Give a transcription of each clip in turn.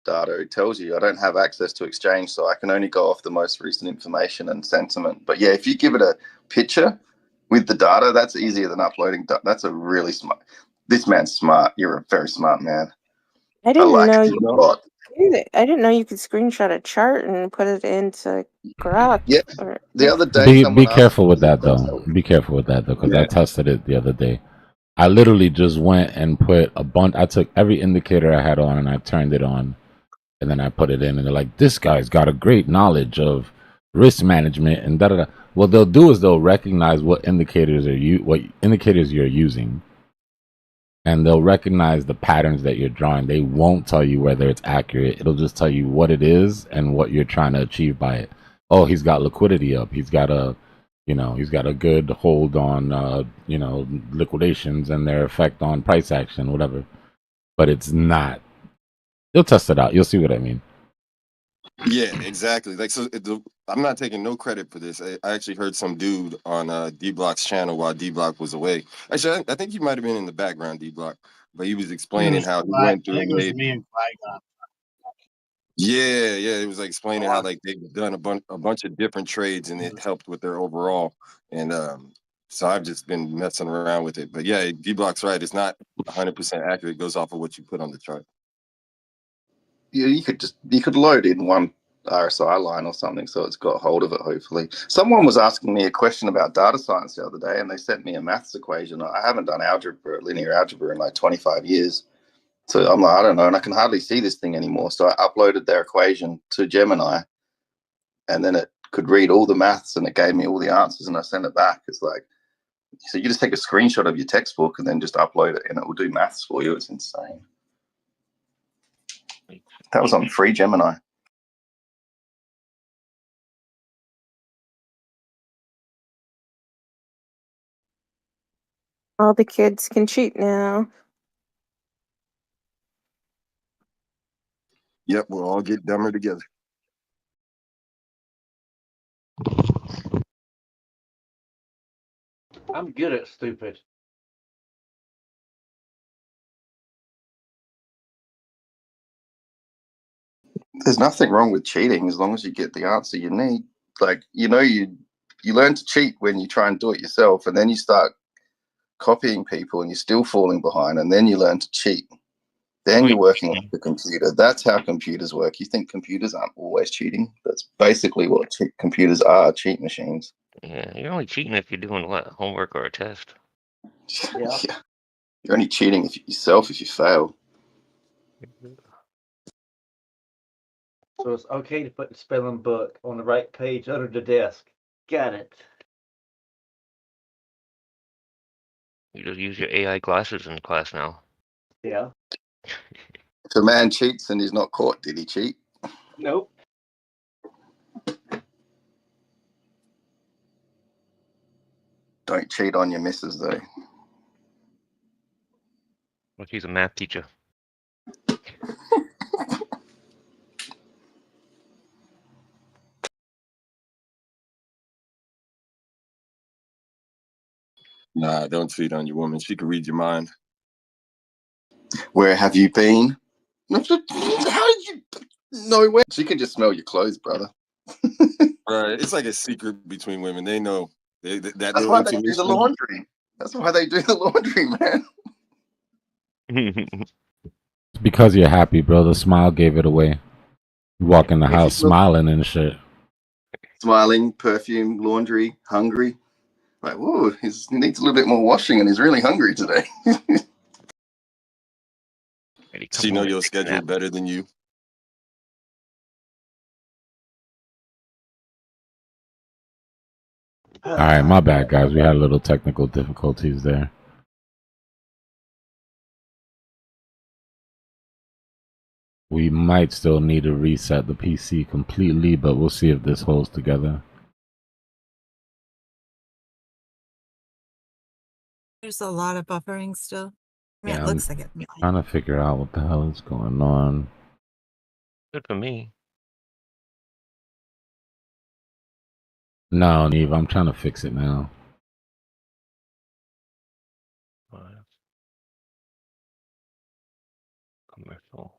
data. It tells you I don't have access to exchange, so I can only go off the most recent information and sentiment. But yeah, if you give it a picture with the data, that's easier than uploading. That's a really smart. This man's smart. You're a very smart man. I didn't know you a lot. I didn't know you could screenshot a chart and put it into Grok. Yeah. The other day, be careful with that though. Be careful with that though, because I tested it the other day. I literally just went and put a bunch. I took every indicator I had on and I turned it on, and then I put it in, and they're like, "This guy's got a great knowledge of risk management and da da da." What they'll do is they'll recognize what indicators you're using, and they'll recognize the patterns that you're drawing. They won't tell you whether it's accurate. It'll just tell you what it is and what you're trying to achieve by it. Oh, he's got liquidity up. He's got a good hold on, liquidations and their effect on price action, whatever. But it's not. You'll test it out. You'll see what I mean. Yeah, exactly. Like, so I'm not taking no credit for this. I actually heard some dude on Dbloc's channel while Dbloc was away. Actually, I think he might have been in the background, Dbloc, but he was explaining how he went through and made. Me and yeah, it was like explaining how like they've done a bunch of different trades and it helped with their overall. And so I've just been messing around with it. But yeah, Dbloc's right. It's not 100% accurate. It goes off of what you put on the chart. Yeah, you could load in one RSI line or something, so it's got hold of it. Hopefully, someone was asking me a question about data science the other day, and they sent me a maths equation. I haven't done linear algebra, in like 25 years, so I'm like, I don't know, and I can hardly see this thing anymore. So I uploaded their equation to Gemini, and then it could read all the maths, and it gave me all the answers, and I sent it back. It's like, so you just take a screenshot of your textbook and then just upload it, and it will do maths for you. It's insane. That was on free Gemini. All the kids can cheat now. Yep, we'll all get dumber together. I'm good at stupid. There's nothing wrong with cheating as long as you get the answer you need. Like, you learn to cheat when you try and do it yourself, and then you start copying people and you're still falling behind, and then you learn to cheat. Then you're working with the computer. That's how computers work. You think computers aren't always cheating? That's basically what computers are, cheat machines. Yeah, you're only cheating if you're doing what? Homework or a test. Yeah. You're only cheating yourself if you fail. So it's okay to put the spelling book on the right page under the desk. Got it. You just use your AI glasses in class now. Yeah. If a man cheats and he's not caught, did he cheat? Nope. Don't cheat on your missus, though. Well, she's a math teacher. Nah, don't cheat on your woman. She can read your mind. Where have you been? How did you? Nowhere. She can just smell your clothes, brother. Right. It's like a secret between women. They know. That's why they do the laundry. That's why they do the laundry, man. It's because you're happy, bro. The smile gave it away. You walk in the house smiling and shit. Smiling, perfume, laundry, hungry. Like, whoa, he needs a little bit more washing and he's really hungry today. She know your schedule better than you. All right, my bad, guys. We had a little technical difficulties there. We might still need to reset the PC completely, but we'll see if this holds together. There's a lot of buffering still. I mean, Yeah, it looks like it. Trying to figure out what the hell is going on. Good for me. No, Neve, I'm trying to fix it now. Commercial.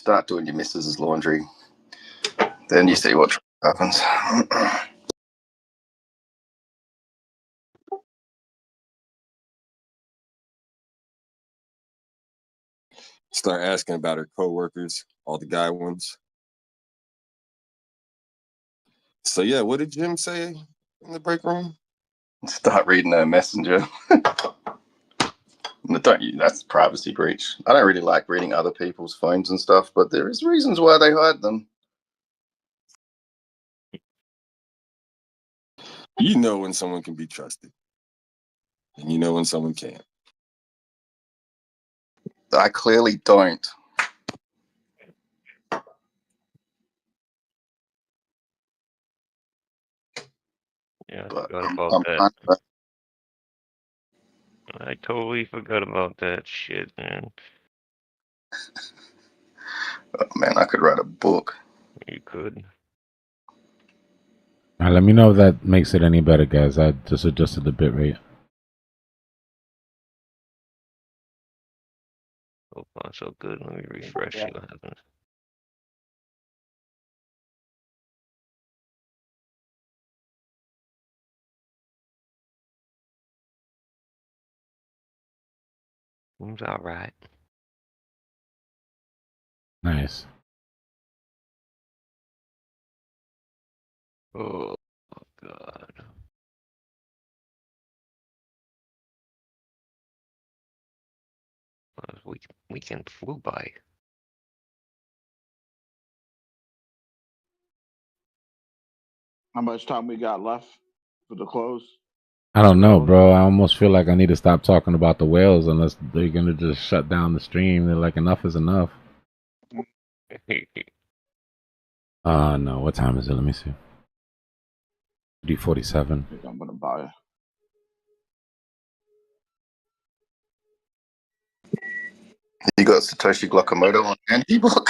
start doing your missus's laundry. Then you see what happens. Start asking about her coworkers, all the guy ones. So yeah, what did Jim say in the break room? Start reading her messenger. That's privacy breach. I don't really like reading other people's phones and stuff, but there is reasons why they hide them. You know when someone can be trusted, and you know when someone can't. I clearly don't. Yeah, I But forgot about I'm that. I totally forgot about that shit, man. oh, man, I could write a book. You could. All right, let me know if that makes it any better, guys. I just adjusted the bit rate. So far, so good. Let me refresh, see what happens. Seems alright. Nice. Oh, God. Weekend flew by. How much time we got left for the close? I don't know, bro. I almost feel like I need to stop talking about the whales unless they're gonna just shut down the stream. They're like, enough is enough. No. What time is it? Let me see. 3:47. I think I'm gonna buy it. You got Satoshi Glockamoto on Dbloc?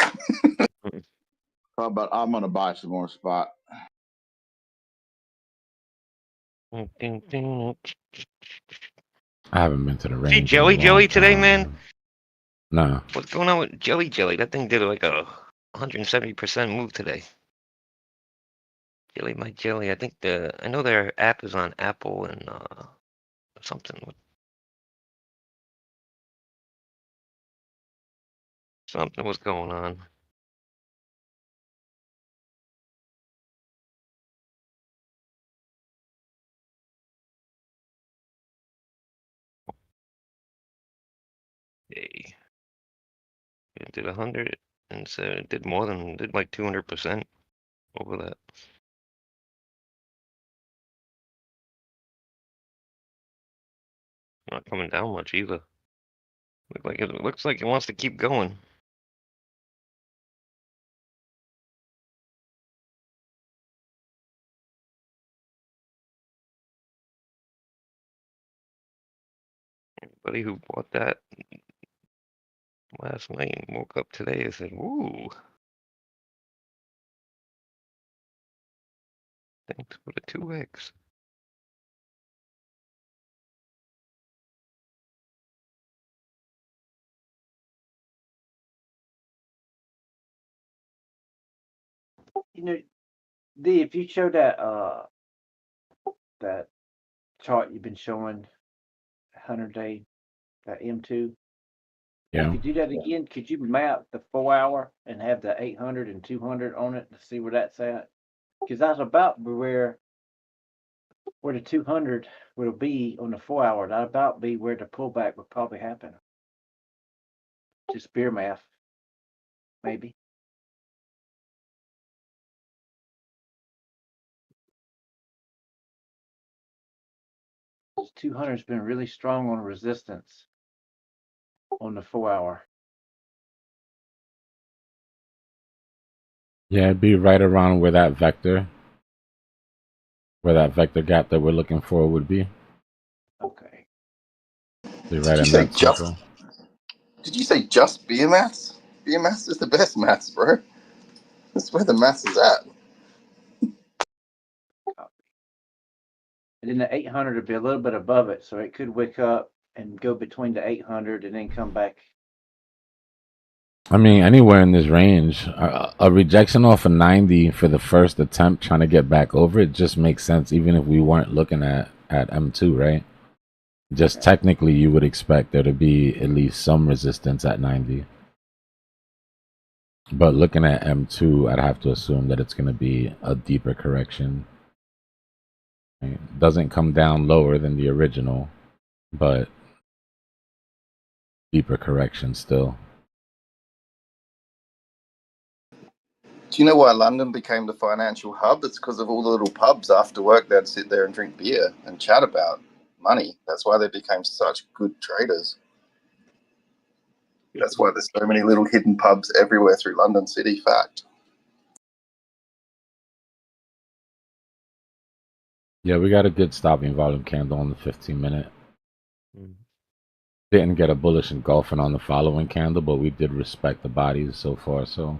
How about I'm gonna buy some more spot. I haven't been to the range. See Jelly today, man? Nah. What's going on with Jelly? That thing did like a 170% move today. Jelly, my Jelly. I think I know their app is on Apple and something. Something was going on. Hey. It did 100 and so it did more than did like 200% over that. Not coming down much either. Looks like it wants to keep going. Anybody who bought that last night and woke up today and said, "Ooh, thanks for the 2x." You know, D, if you show that that chart you've been showing, 100-day, that M2. Yeah. If you do that again, could you map the 4-hour and have the 800 and 200 on it to see where that's at? Because that's about where the 200 will be on the 4-hour. That about be where the pullback would probably happen. Just beer math, maybe. This 200 has been really strong on resistance on the 4-hour. Yeah, it'd be right around where that vector gap that we're looking for would be. Okay. Be right in that circle. Did you say just beer maths? Beer maths is the best maths, bro. That's where the maths is at. And then the 800 would be a little bit above it, so it could wick up and go between the 800 and then come back. I mean, anywhere in this range, a rejection off of 90 for the first attempt trying to get back over it just makes sense, even if we weren't looking at M2, right? Just technically, you would expect there to be at least some resistance at 90. But looking at M2, I'd have to assume that it's going to be a deeper correction. It doesn't come down lower than the original, but deeper correction still. Do you know why London became the financial hub? It's because of all the little pubs after work. They'd sit there and drink beer and chat about money. That's why they became such good traders. That's why there's so many little hidden pubs everywhere through London City. Fact. Yeah, we got a good stopping volume candle on the 15-minute. Didn't get a bullish engulfing on the following candle, but we did respect the bodies so far. So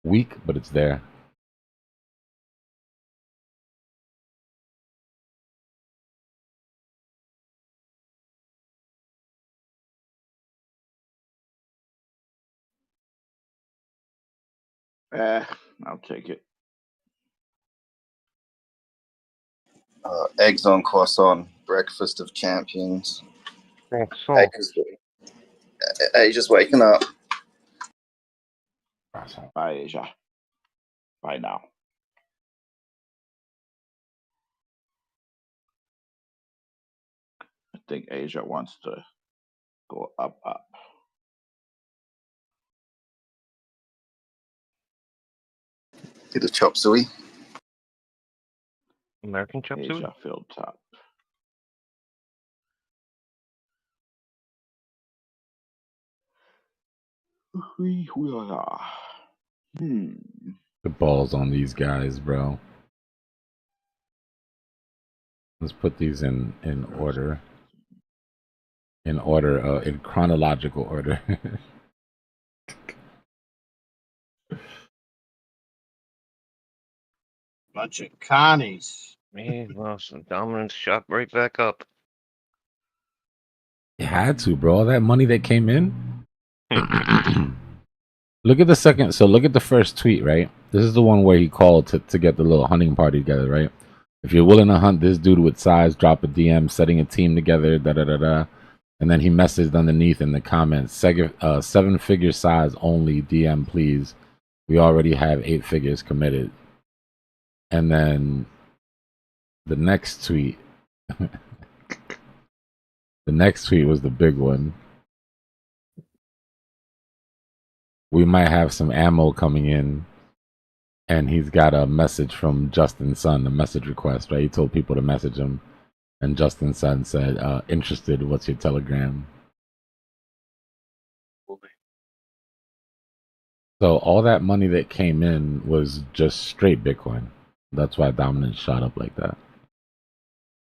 weak, but it's there. I'll take it. Eggs on croissant, breakfast of champions. Asia's waking up. Bye, Asia. Bye now. I think Asia wants to go up. Did a chop suey. American chop suey? Asia filled top. The balls on these guys, bro. Let's put these in order. In chronological order. Bunch of Connies. Man, lost some dominance, shot right back up. You had to, bro. All that money that came in. Look at the second. So look at the first tweet, right? This is the one where he called to get the little hunting party together, right? If you're willing to hunt this dude with size, drop a DM, setting a team together, da-da-da-da. And then he messaged underneath in the comments, 7-figure size only, DM please. We already have 8 figures committed. And then the next tweet, the next tweet was the big one. We might have some ammo coming in. And he's got a message from Justin Sun, a message request, right? He told people to message him. And Justin Sun said, interested, what's your Telegram? So all that money that came in was just straight Bitcoin. That's why dominance shot up like that.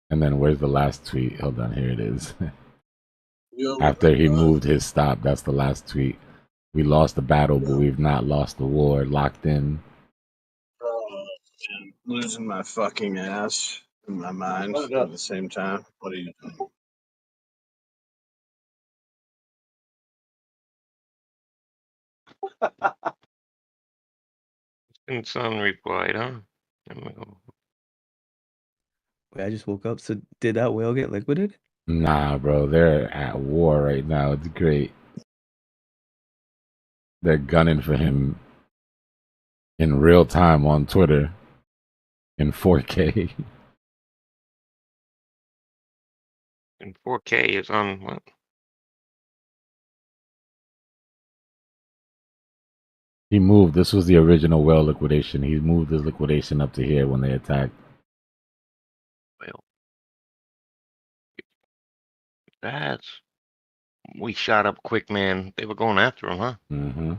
And then where's the last tweet? Hold on, here it is. After he moved his stop, that's the last tweet. We lost the battle, but we've not lost the war. Locked in. Losing my fucking ass in my mind at the same time. What are you doing? And Sun replied, huh? Wait, I just woke up. So did that whale get liquidated? Nah, bro. They're at war right now. It's great. They're gunning for him in real time on Twitter in 4K. In 4K is on what? He moved. This was the original whale liquidation. He moved his liquidation up to here when they attacked. Well, we shot up quick, man. They were going after him, huh? Mm-hmm.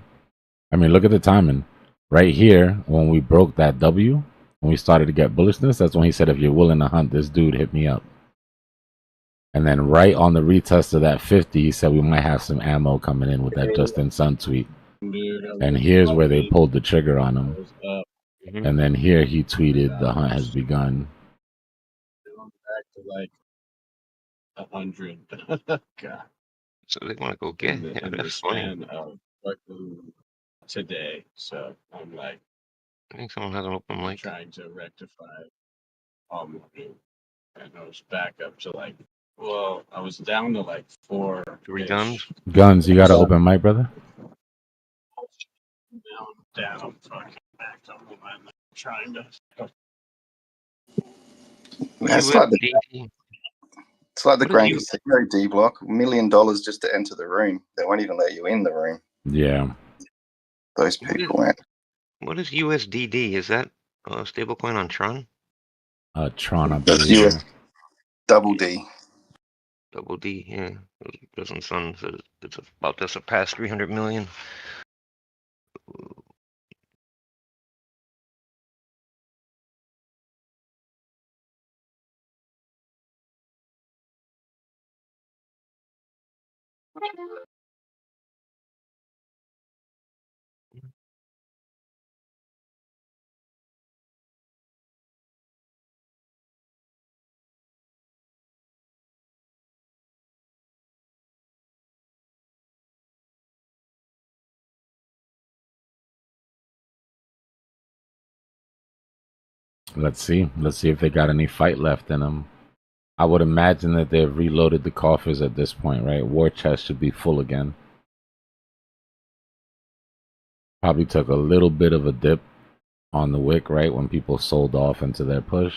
I mean, look at the timing. Right here, when we broke that W, when we started to get bullishness, that's when he said, if you're willing to hunt this dude, hit me up. And then right on the retest of that 50, he said we might have some ammo coming in with that Justin Sun tweet. And here's where they pulled the trigger on him. And then here he tweeted, the hunt has begun. Back to like 100. God. So they want to go get in the, yeah, in the that's funny. span of fucking today. So I'm like, I think someone has an open I'm mic. trying to rectify all moving. And I was back up to like, well, I was down to like 4 3 guns. Guns, you got an open mic, brother? Down, fucking back up. I'm trying to. It's like the USDT. What is Grand U- Casino D-Block. $1 million just to enter the room. They won't even let you in the room. Yeah. Those What is- people, man. What is USDD? Is that a stablecoin on Tron? Tron, I That's believe. US double D. Double D, yeah. Doesn't sound so it's about to surpass 300 million. Let's see. Let's see if they got any fight left in them. I would imagine that they've reloaded the coffers at this point, right? War chest should be full again. Probably took a little bit of a dip on the wick, right? When people sold off into their push.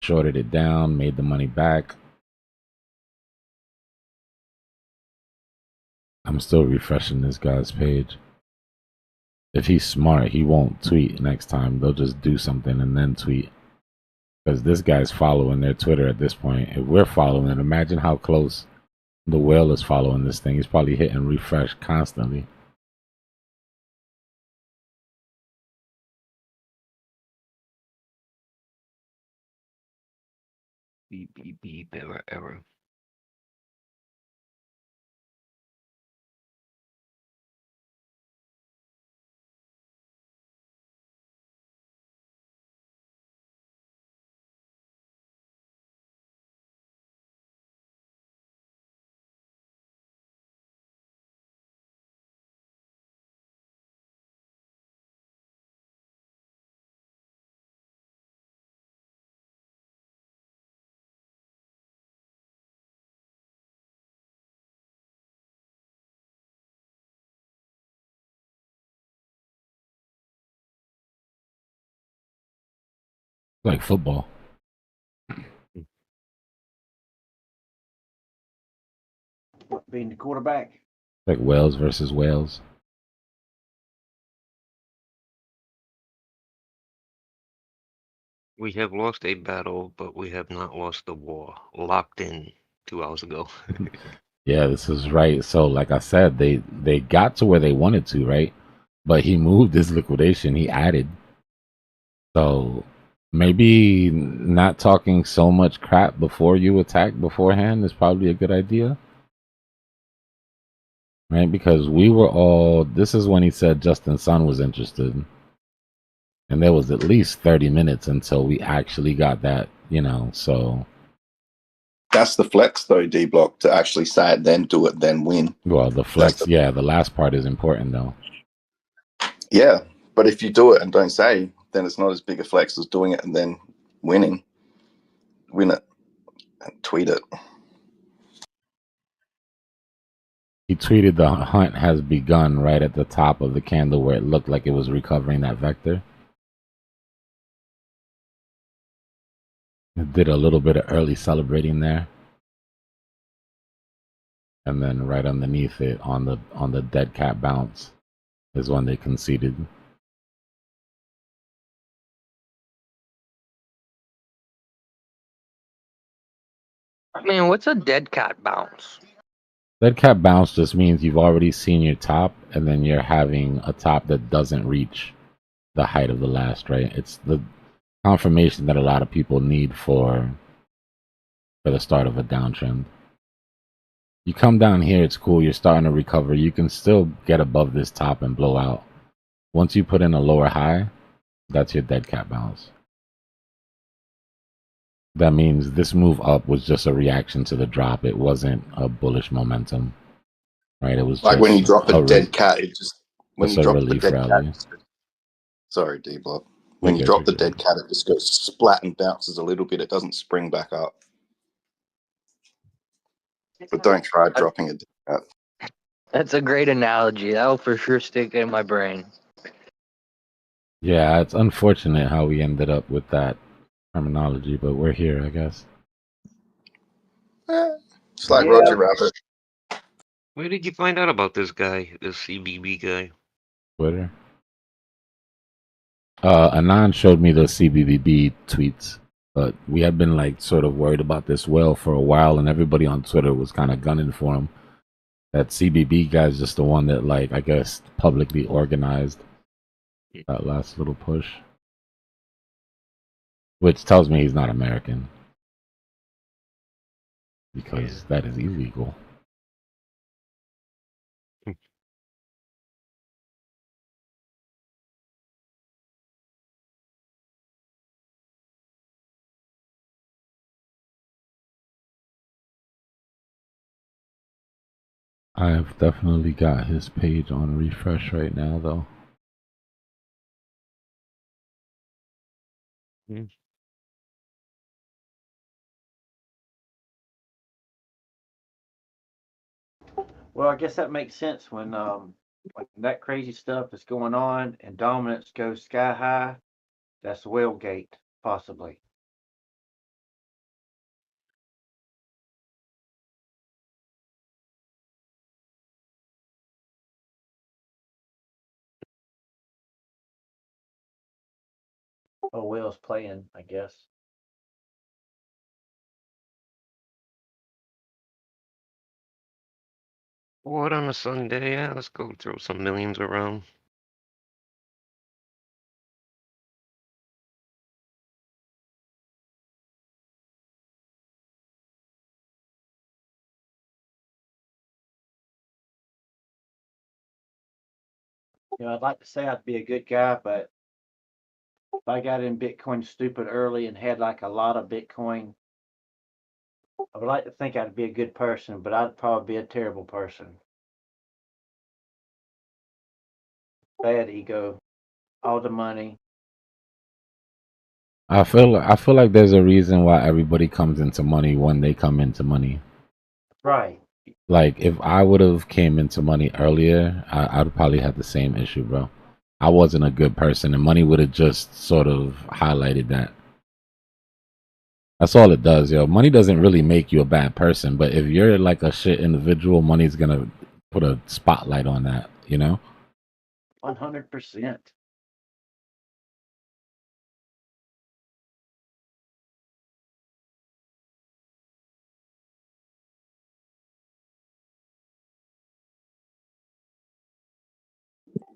Shorted it down, made the money back. I'm still refreshing this guy's page. If he's smart, he won't tweet next time. They'll just do something and then tweet. Because this guy's following their Twitter at this point. If we're following it, imagine how close the whale is following this thing. He's probably hitting refresh constantly. Beep, beep, beep, error, error. Like football. What, being the quarterback? Like Wales versus Wales. We have lost a battle, but we have not lost the war. Locked in 2 hours ago. Yeah, this is right. So, like I said, they got to where they wanted to, right? But he moved his liquidation. He added. So maybe not talking so much crap before you attack beforehand is probably a good idea. Right? Because we were all, this is when he said Justin Sun was interested. And there was at least 30 minutes until we actually got that, so. That's the flex, though, D-Block, to actually say it, then do it, then win. Well, the flex, the last part is important, though. Yeah, but if you do it and don't say, then it's not as big a flex as doing it and then winning. Win it and tweet it. He tweeted the hunt has begun right at the top of the candle where it looked like it was recovering that vector. It did a little bit of early celebrating there. And then right underneath it on the dead cat bounce is when they conceded. I mean, what's a dead cat bounce? Dead cat bounce just means you've already seen your top and then you're having a top that doesn't reach the height of the last, right? It's the confirmation that a lot of people need for the start of a downtrend. You come down here, it's cool, you're starting to recover. You can still get above this top and blow out. Once you put in a lower high, that's your dead cat bounce. That means this move up was just a reaction to the drop. It wasn't a bullish momentum. right? It was Like when you just drop a dead cat, it just when it's you a drop the relief dead rally. cat. Sorry, D-Block. You're When you good, drop you're the good. dead cat, it just goes splat and bounces a little bit. It doesn't spring back up. But don't try dropping a dead cat. That's a great analogy. That'll for sure stick in my brain. Yeah, it's unfortunate how we ended up with that terminology, but we're here, I guess. It's like Yeah. Roger Rabbit. Where did you find out about this guy, this CBB guy? Twitter. Anand showed me the CBBB tweets, but we had been like sort of worried about this whale for a while, and everybody on Twitter was kind of gunning for him. That CBB guy's just the one that, like, I guess publicly organized that last little push, which tells me he's not American, because that is illegal. I have definitely got his page on refresh right now, though. Well, I guess that makes sense when that crazy stuff is going on and dominance goes sky high. That's the whale gate, possibly. Oh, whale's playing, I guess. What on a Sunday? Yeah, let's go throw some millions around. You know, I'd like to say I'd be a good guy, but if I got in Bitcoin stupid early and had like a lot of Bitcoin, I would like to think I'd be a good person, but I'd probably be a terrible person. Bad ego, all the money. I feel like there's a reason why everybody comes into money when they come into money. Right. Like, if I would have came into money earlier, I'd probably have the same issue, bro. I wasn't a good person, and money would have just sort of highlighted that. That's all it does, yo. Money doesn't really make you a bad person, but if you're like a shit individual, money's gonna put a spotlight on that, you know? 100%.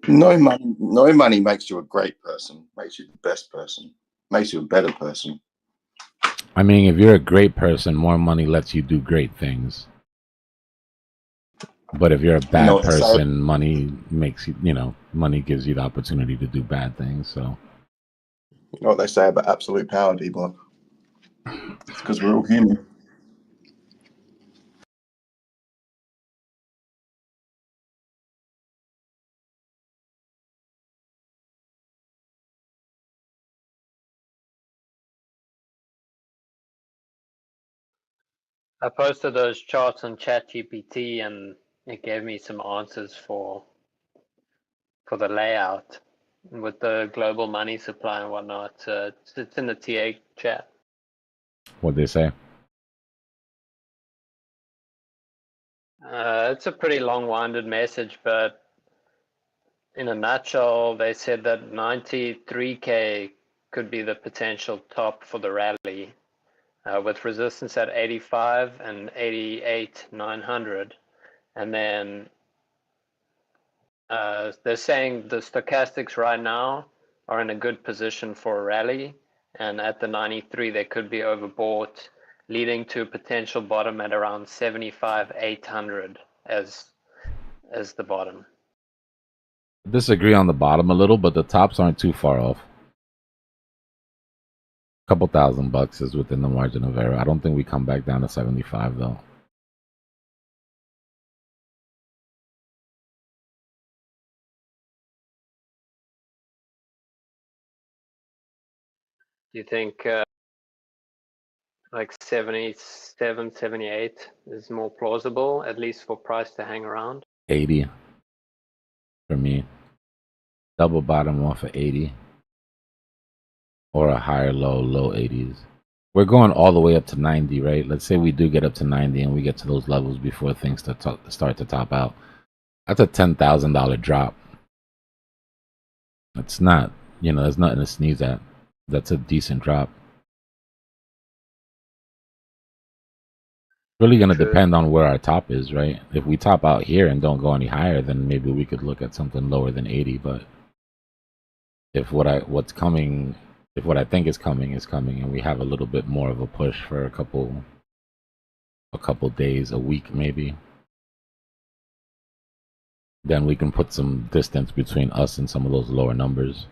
No money makes you a great person, makes you the best person, makes you a better person. I mean, if you're a great person, more money lets you do great things. But if you're a bad what they say? person, money makes you, money gives you the opportunity to do bad things. So, You know what they say about absolute power, D-Block? It's because we're all human. I posted those charts on ChatGPT and it gave me some answers for the layout with the global money supply and whatnot. It's in the TA chat. what'd they say? It's a pretty long-winded message, but in a nutshell, they said that 93K could be the potential top for the rally, with resistance at 85 and 88,900, and then they're saying the stochastics right now are in a good position for a rally, and at the 93 they could be overbought, leading to a potential bottom at around 75,800 as the bottom. Disagree on the bottom a little, but the tops aren't too far off. Couple $1,000 is within the margin of error. I don't think we come back down to 75 though. Do you think like 77, 78 is more plausible, at least for price to hang around? 80 for me. Double bottom off of 80. Or a higher low, low 80s. We're going all the way up to 90, right? Let's say we do get up to 90 and we get to those levels before things start to top out. That's a $10,000 drop. It's not, you know, there's nothing to sneeze at. That's a decent drop. Really going to depend on where our top is, right? If we top out here and don't go any higher, then maybe we could look at something lower than 80. But if what I think is coming, and we have a little bit more of a push for a couple days, a week maybe, then we can put some distance between us and some of those lower numbers.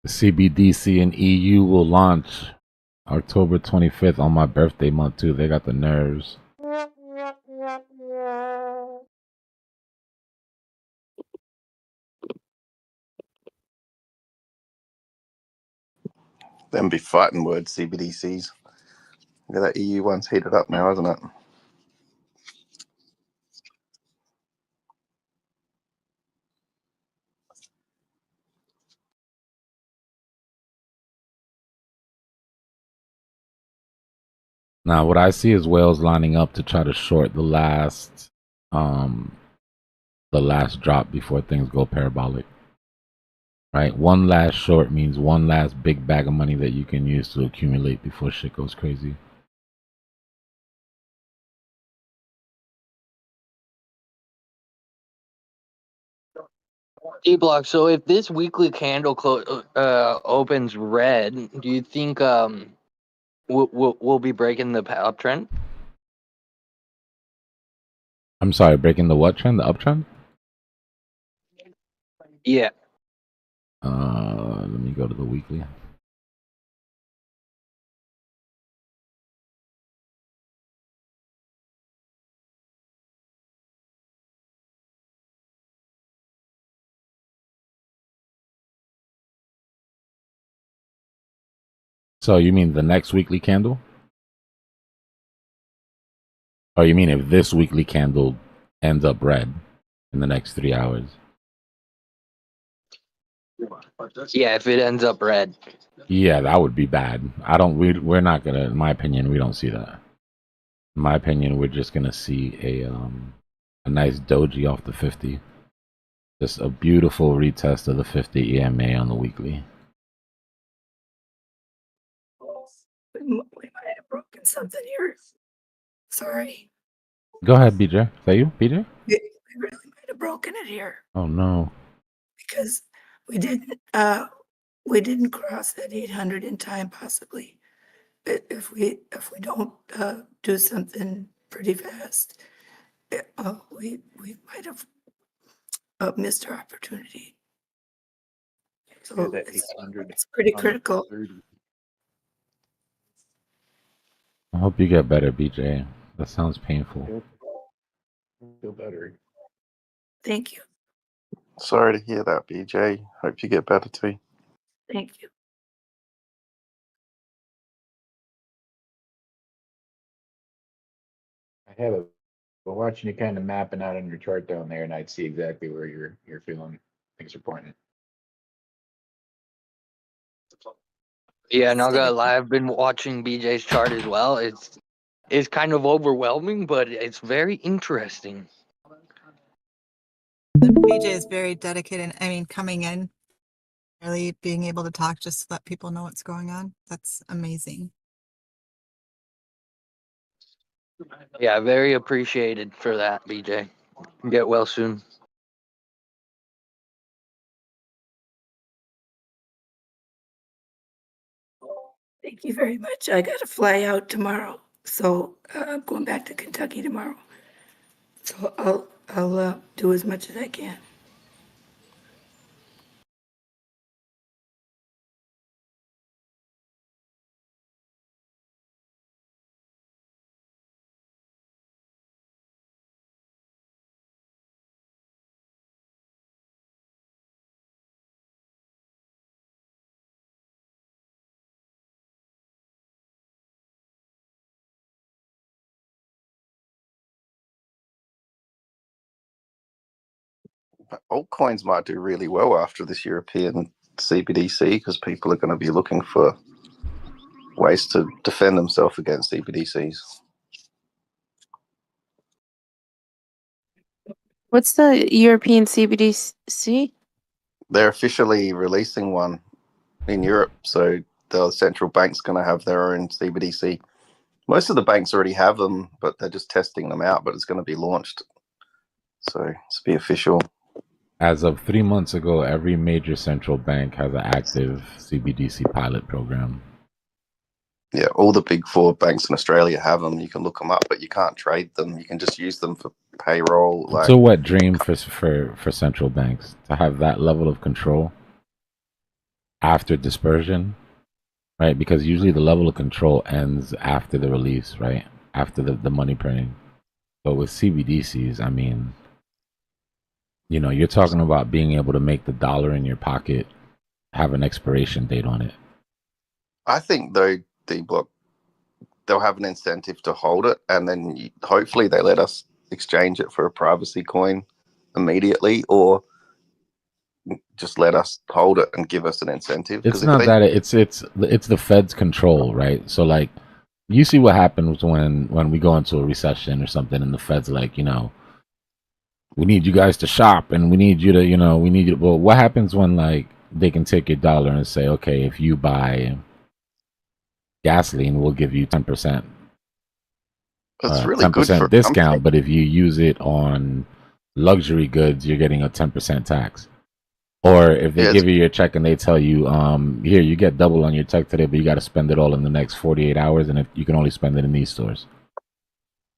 The CBDC in EU will launch October 25th on my birthday month too. They got the nerves. Them be fighting words, CBDCs. Yeah, that EU one's heated up now, hasn't it? Now, what I see is whales lining up to try to short the last drop before things go parabolic. Right? One last short means one last big bag of money that you can use to accumulate before shit goes crazy. Dbloc, so if this weekly candle opens red, do you think we'll be breaking the uptrend? I'm sorry, breaking the what trend? The uptrend? Yeah. Let me go to the weekly. So you mean the next weekly candle? Or you mean if this weekly candle ends up red in the next 3 hours? Yeah, if it ends up red. Yeah, that would be bad. We're not gonna, in my opinion, we don't see that. In my opinion, we're just gonna see a nice doji off the 50. Just a beautiful retest of the 50 EMA on the weekly. We might have broken something here. Sorry. Go ahead, BJ. Is that you, BJ? We really might have broken it here Oh no. because we didn't cross that 800 in time, possibly. But if we don't do something pretty fast, we might have missed our opportunity. So that it's 800 pretty on the critical. 30. I hope you get better, BJ. That sounds painful. Feel better. Thank you. Sorry to hear that, BJ. Hope you get better too. Thank you. I have a watching you kind of mapping out on your chart down there, and I'd see exactly where you're feeling things are pointing. Yeah, not gonna lie, I've been watching BJ's chart as well. It's kind of overwhelming, but it's very interesting. BJ is very dedicated. I mean, coming in, really being able to talk, just to let people know what's going on. That's amazing. Yeah, very appreciated for that, BJ. Get well soon. Thank you very much. I got to fly out tomorrow, so I'm going back to Kentucky tomorrow. So I'll do as much as I can. Altcoins might do really well after this European CBDC because people are going to be looking for ways to defend themselves against CBDCs. What's the European CBDC? They're officially releasing one in Europe, so the central bank's going to have their own CBDC. Most of the banks already have them, but they're just testing them out, but it's going to be launched. So it's be official. As of 3 months ago, every major central bank has an active CBDC pilot program. Yeah, all the big four banks in Australia have them. You can look them up, but you can't trade them. You can just use them for payroll. It's a wet dream for central banks to have that level of control after dispersion, right? Because usually the level of control ends after the release, right? After the money printing. But with CBDCs, I mean, you know, you're talking about being able to make the dollar in your pocket have an expiration date on it. I think, though, Dbloc, they'll have an incentive to hold it, and then hopefully they let us exchange it for a privacy coin immediately, or just let us hold it and give us an incentive. It's not that it's the Fed's control, right? So like, you see what happens when we go into a recession or something, and the Fed's like, you know, we need you guys to shop, and we need you to, you know, we need you to. Well, what happens when like they can take your dollar and say, okay, if you buy gasoline, we'll give you 10%. That's really 10% good for discount, but if you use it on luxury goods, you're getting a 10% tax. Or if they give you your check and they tell you, here, you get double on your check today, but you got to spend it all in the next 48 hours, and if you can only spend it in these stores.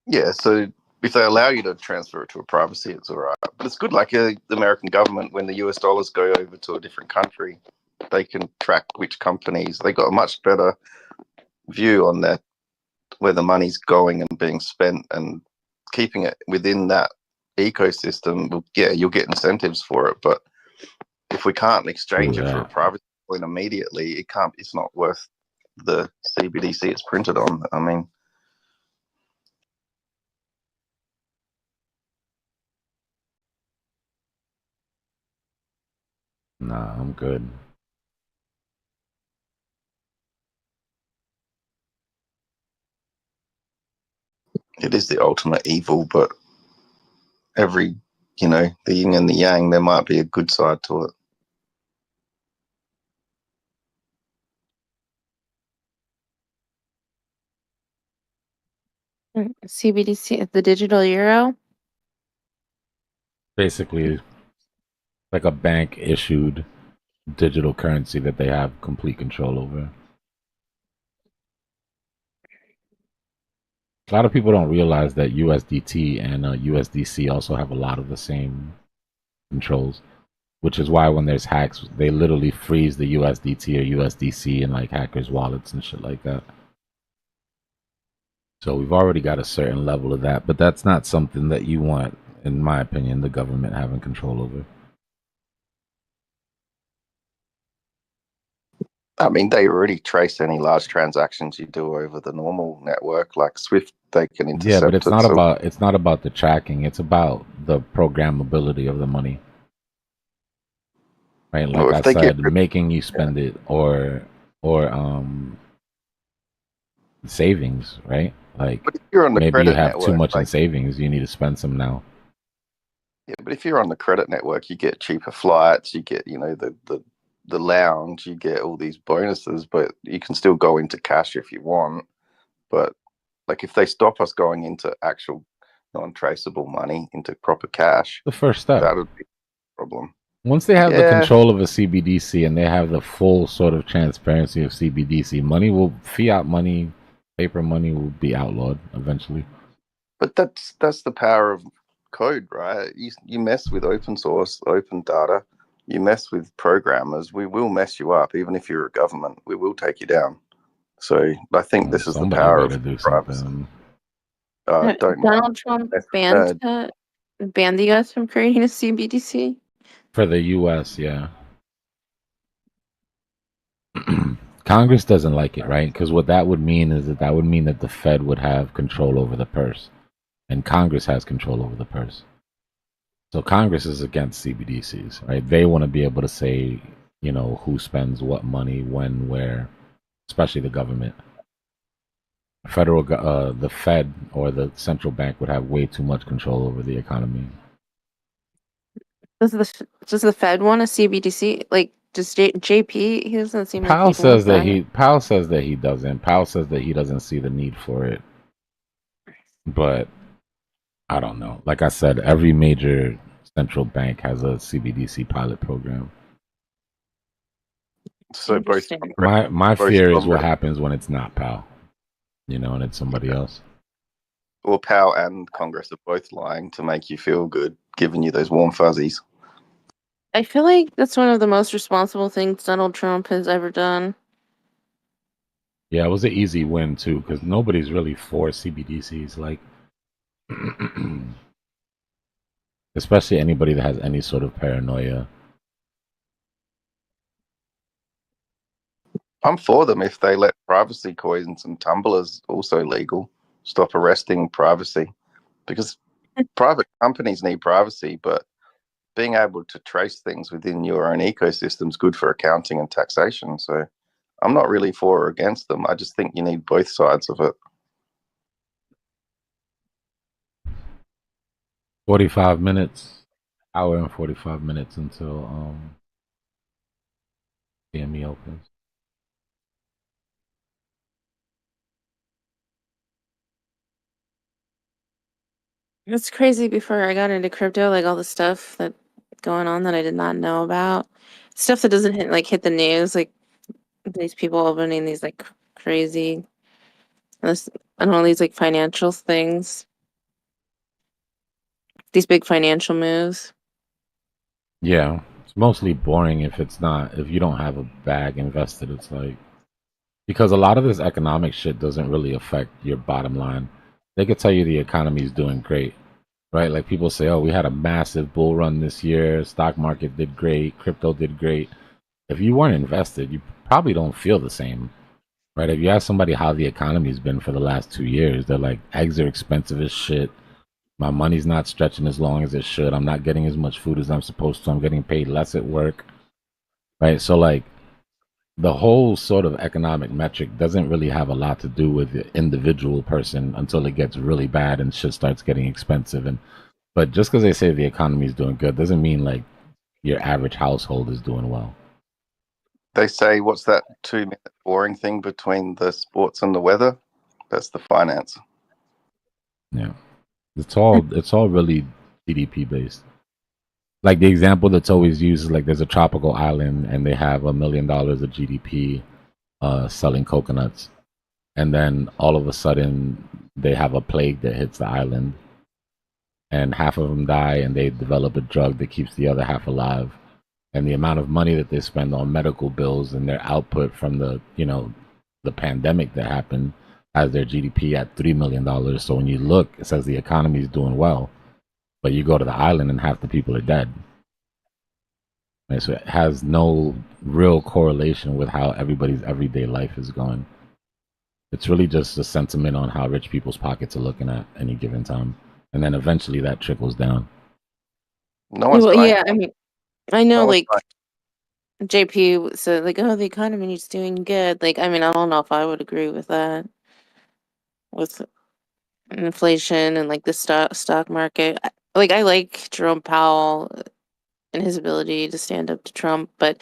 Yeah, so if they allow you to transfer it to a privacy, it's all right. But it's good, like the American government, when the US dollars go over to a different country, they can track which companies. They got a much better view on that, where the money's going and being spent, and keeping it within that ecosystem. Well, yeah, you'll get incentives for it, but if we can't exchange it for a private coin immediately, it's not worth the CBDC it's printed on. I mean, Nah, I'm good. it is the ultimate evil, but every, you know, the yin and the yang, there might be a good side to it. CBDC, the digital euro. Basically, like a bank issued digital currency that they have complete control over. A lot of people don't realize that USDT and USDC also have a lot of the same controls, which is why when there's hacks, they literally freeze the USDT or USDC in like hackers' wallets and shit like that. So we've already got a certain level of that, but that's not something that you want, in my opinion, the government having control over. I mean, they already trace any large transactions you do over the normal network, like Swift. They can intercept. Yeah, but it's not about the tracking. It's about the programmability of the money, right? Like I said, making you spend it, or savings, right? Like maybe you have too much in savings, you need to spend some now. Yeah, but if you're on the credit network, you get cheaper flights, you get, you know, the lounge, you get all these bonuses, but you can still go into cash if you want. But like if they stop us going into actual non-traceable money, into proper cash, the first step, that would be a problem. Once they have the control of a CBDC and they have the full sort of transparency of CBDC, fiat money, paper money will be outlawed eventually. But that's the power of code, right? You mess with open source, open data, you mess with programmers, we will mess you up. Even if you're a government, we will take you down. So I think this is the power of privacy. Donald Trump banned the US from creating a CBDC. For the US, yeah. Congress doesn't like it, right? Because what that would mean is that would mean that the Fed would have control over the purse, and Congress has control over the purse. So Congress is against CBDCs, right? They want to be able to say, who spends what money, when, where, especially the government. The Fed or the central bank would have way too much control over the economy. Does the Fed want a CBDC? Like, does JP? He doesn't seem like Powell he'd want says that that. Powell says that he doesn't. Powell says that he doesn't see the need for it. But I don't know. Like I said, every major central bank has a CBDC pilot program. So both my fear is what happens when it's not Powell, and it's somebody else. Well, Powell and Congress are both lying to make you feel good, giving you those warm fuzzies. I feel like that's one of the most responsible things Donald Trump has ever done. Yeah, it was an easy win too, because nobody's really for CBDCs. Like, especially anybody that has any sort of paranoia. I'm for them if they let privacy coins and tumblers also legal. Stop arresting privacy, because private companies need privacy, but being able to trace things within your own ecosystem is good for accounting and taxation. So I'm not really for or against them. I just think you need both sides of it. 45 minutes, hour and 45 minutes until CME opens. It's crazy. Before I got into crypto, like all the stuff that going on that I did not know about, stuff that doesn't hit the news, like these people opening these like crazy, I don't know, these like financial things, these big financial moves. Yeah, it's mostly boring if you don't have a bag invested. It's like, because a lot of this economic shit doesn't really affect your bottom line. They could tell you the economy is doing great, right? Like people say, oh, we had a massive bull run this year. Stock market did great. Crypto did great. If you weren't invested, you probably don't feel the same, right? If you ask somebody how the economy's been for the last 2 years, they're like, eggs are expensive as shit. My money's not stretching as long as it should. I'm not getting as much food as I'm supposed to. I'm getting paid less at work, right? So like, the whole sort of economic metric doesn't really have a lot to do with the individual person until it gets really bad and shit starts getting expensive. But just because they say the economy is doing good doesn't mean like your average household is doing well. They say, what's that 2-minute boring thing between the sports and the weather? That's the finance. Yeah, it's all really GDP based. Like the example that's always used is like there's a tropical island and they have $1 million of GDP selling coconuts, and then all of a sudden they have a plague that hits the island, and half of them die, and they develop a drug that keeps the other half alive. And the amount of money that they spend on medical bills and their output from the pandemic that happened has their GDP at $3 million. So when you look, it says the economy is doing well, but you go to the island and half the people are dead. Right? So it has no real correlation with how everybody's everyday life is going. It's really just a sentiment on how rich people's pockets are looking at any given time. And then eventually that trickles down. No one's dying. Yeah, I mean, I know, like, JP said, like, oh, the economy is doing good. Like, I mean, I don't know if I would agree with that. With inflation and, like, the stock market. Like, I like Jerome Powell and his ability to stand up to Trump, but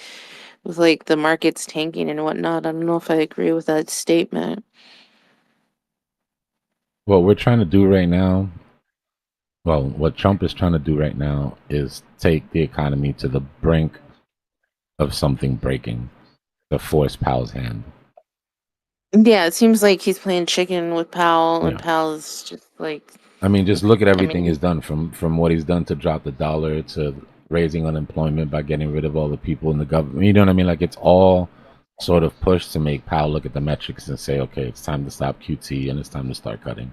with, like, the markets tanking and whatnot, I don't know if I agree with that statement. What we're trying to do right now, what Trump is trying to do right now is take the economy to the brink of something breaking to force Powell's hand. Yeah, it seems like he's playing chicken with Powell, and Powell's just like... I mean, just look at everything he's done, from what he's done to drop the dollar to raising unemployment by getting rid of all the people in the government. You know what I mean? Like, it's all sort of pushed to make Powell look at the metrics and say, okay, it's time to stop QT and it's time to start cutting.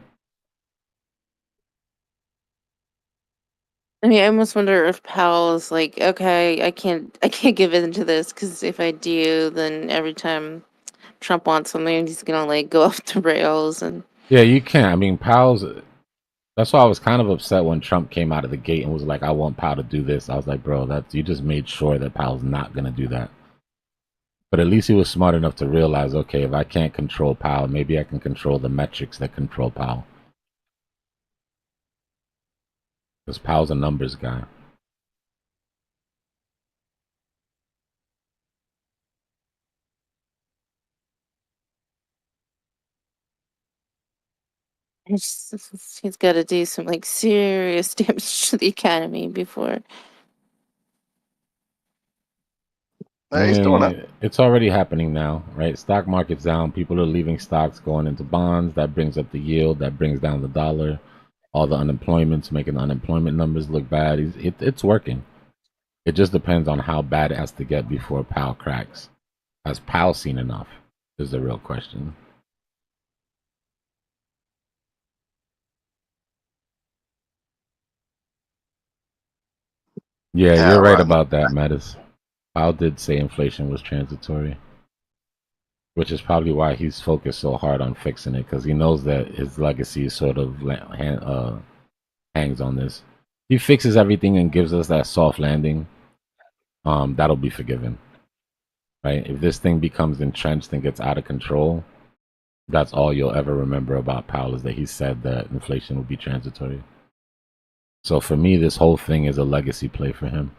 I mean, I almost wonder if Powell is like, okay, I can't give in to this, because if I do, then every time Trump wants something, he's gonna like go off the rails. And yeah, you can't. I mean, Powell's That's why I was kind of upset when Trump came out of the gate and was like, "I want Powell to do this." I was like, "Bro, that's you just made sure that Powell's not gonna do that." But at least he was smart enough to realize, okay, if I can't control Powell, maybe I can control the metrics that control Powell. Because Powell's a numbers guy. He's got to do some like serious damage to the economy before. He's doing it. It's already happening now, right? Stock market's down. People are leaving stocks, going into bonds. That brings up the yield. That brings down the dollar. All the unemployment's making the unemployment numbers look bad. It's working. It just depends on how bad it has to get before Powell cracks. Has Powell seen enough? Is the real question. Yeah, you're right about that, Mattis. Powell did say inflation was transitory, which is probably why he's focused so hard on fixing it, because he knows that his legacy sort of hangs on this. He fixes everything and gives us that soft landing. That'll be forgiven, right? If this thing becomes entrenched and gets out of control, that's all you'll ever remember about Powell, is that he said that inflation will be transitory. So for me, this whole thing is a legacy play for him.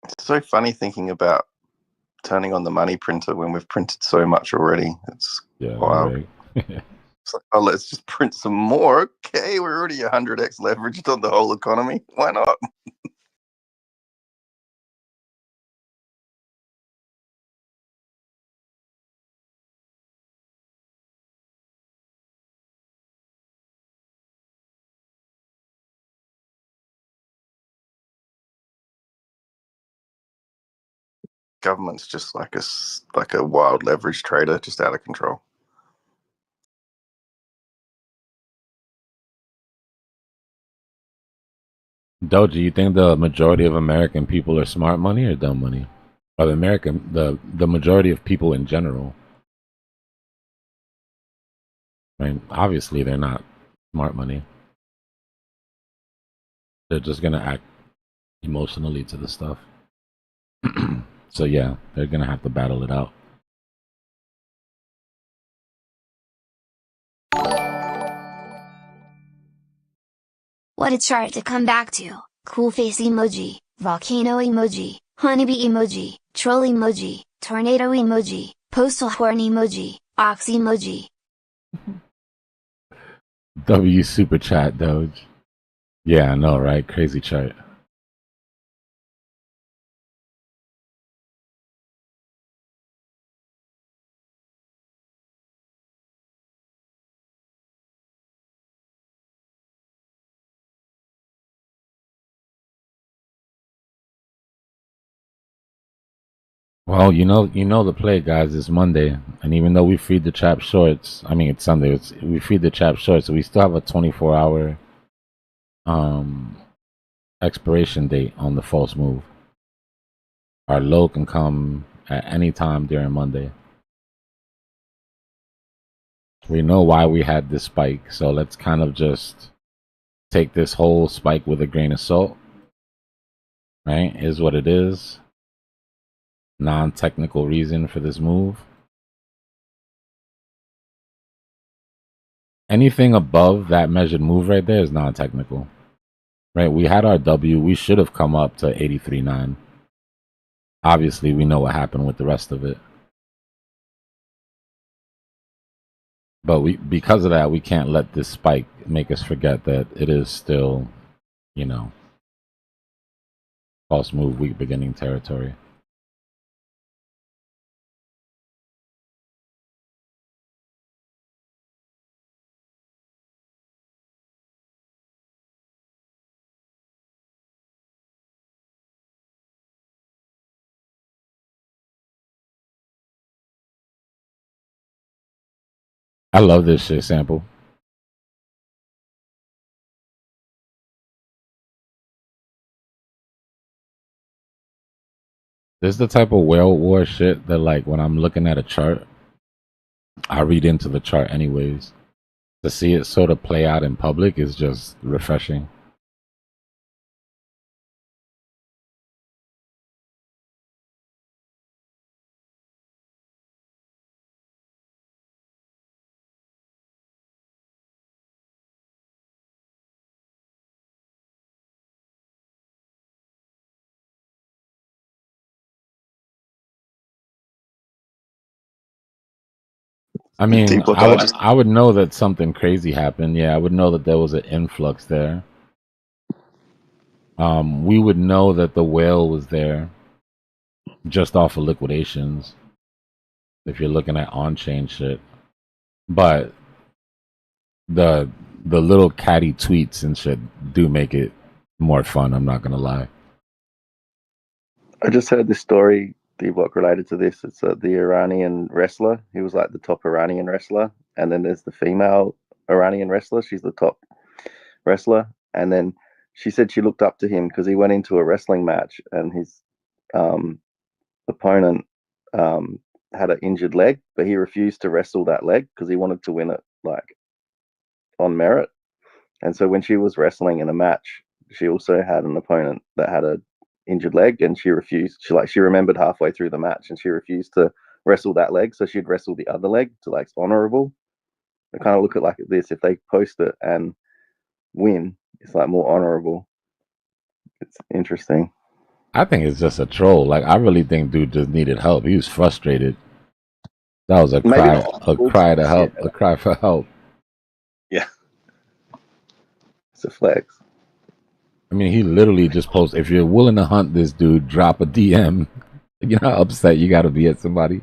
It's so funny thinking about turning on the money printer when we've printed so much already. It's wild. Right. It's like, oh, let's just print some more. Okay, we're already 100x leveraged on the whole economy. Why not? Government's just like a wild leverage trader, just out of control. Doji, you think the majority of American people are smart money or dumb money? Or the majority of people in general? Right? Obviously, they're not smart money. They're just gonna act emotionally to the stuff. So yeah, they're gonna have to battle it out. What a chart to come back to. Cool face emoji, volcano emoji, honeybee emoji, troll emoji, tornado emoji, postal horn emoji, ox emoji. W super chat, Doge. Yeah, I know, right? Crazy chart. Well, you know the play, guys. It's Monday, and even though we feed the chap shorts, I mean it's Sunday. We feed the chap shorts, so we still have a 24-hour expiration date on the false move. Our low can come at any time during Monday. We know why we had this spike, so let's kind of just take this whole spike with a grain of salt. Right? Is what it is. Non-technical reason for this move. Anything above that measured move right there is non-technical. right? We had our W. We should have come up to 83.9. Obviously, we know what happened with the rest of it. But because of that, we can't let this spike make us forget that it is still, you know, false move, weak beginning territory. I love this shit sample. This is the type of whale war shit that, like, when I'm looking at a chart, I read into the chart anyways. To see it sort of play out in public is just refreshing. I mean, I would know that something crazy happened. Yeah, I would know that there was an influx there. We would know that the whale was there just off of liquidations if you're looking at on-chain shit. But the little catty tweets and shit do make it more fun, I'm not gonna lie. I just heard this story, Dbloc, related to this. It's the Iranian wrestler. He was like the top Iranian wrestler. And then there's the female Iranian wrestler. She's the top wrestler. And then she said she looked up to him because he went into a wrestling match and his opponent had an injured leg, but he refused to wrestle that leg because he wanted to win it like on merit. And so when she was wrestling in a match, she also had an opponent that had a injured leg, and she refused. She remembered halfway through the match, and she refused to wrestle that leg, so she'd wrestle the other leg to like honorable. I kind of look at like this: if they post it and win, it's like more honorable. It's interesting. I think it's just a troll. Like, I really think dude just needed help. He was frustrated. That was a cry to help, a cry for help. Yeah, it's a flex. I mean, he literally just posted, if you're willing to hunt this dude, drop a DM. You know how upset you got to be at somebody?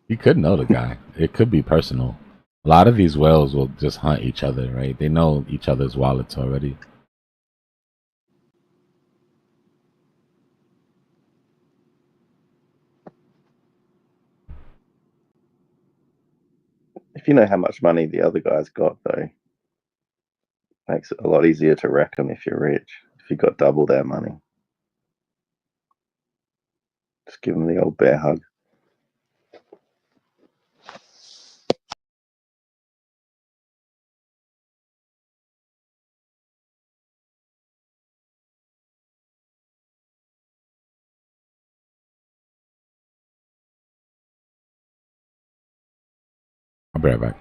He could know the guy. It could be personal. A lot of these whales will just hunt each other, right? They know each other's wallets already. If you know how much money the other guy's got, though, makes it a lot easier to wreck them if you're rich. If you got double their money, just give them the old bear hug. I'll be right back.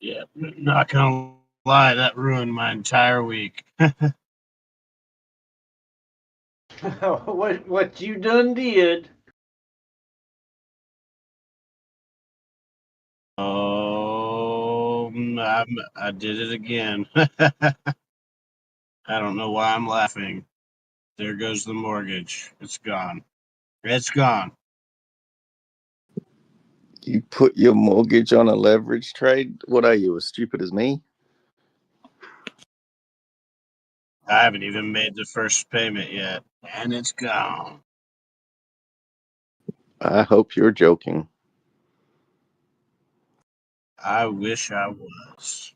Yeah, not gonna lie, that ruined my entire week. what you done did? Oh, I did it again. I don't know why I'm laughing. There goes the mortgage. It's gone. It's gone. You put your mortgage on a leverage trade? What are you, as stupid as me? I haven't even made the first payment yet, and it's gone. I hope you're joking. I wish I was.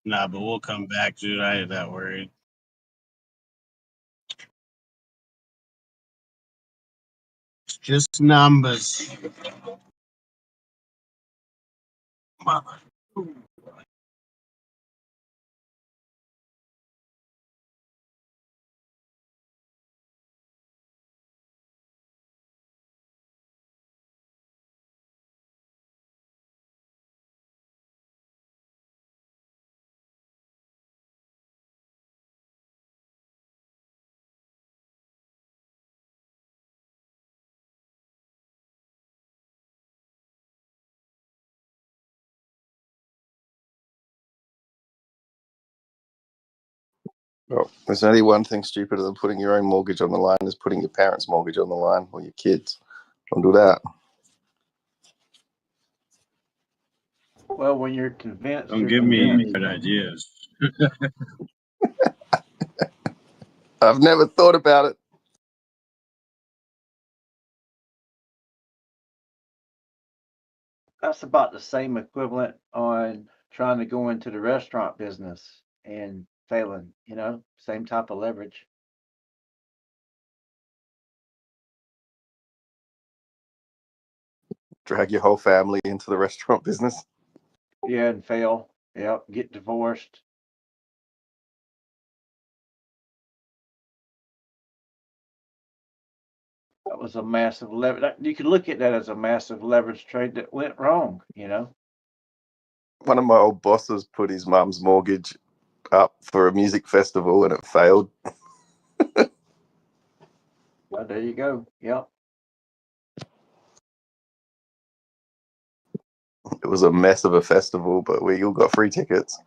Nah, but we'll come back, dude. I ain't that worried. It's just numbers. Mother. Well, there's only one thing stupider than putting your own mortgage on the line is putting your parents' mortgage on the line or your kids. Don't do that. Well, when you're convinced, Don't you're give me convinced. good ideas. I've never thought about it. That's about the same equivalent on trying to go into the restaurant business and failing, same type of leverage. Drag your whole family into the restaurant business. Yeah, and fail. Yep, get divorced. That was a massive leverage. You could look at that as a massive leverage trade that went wrong, One of my old bosses put his mum's mortgage up for a music festival and it failed. Well, there you go. Yep. It was a mess of a festival, but we all got free tickets.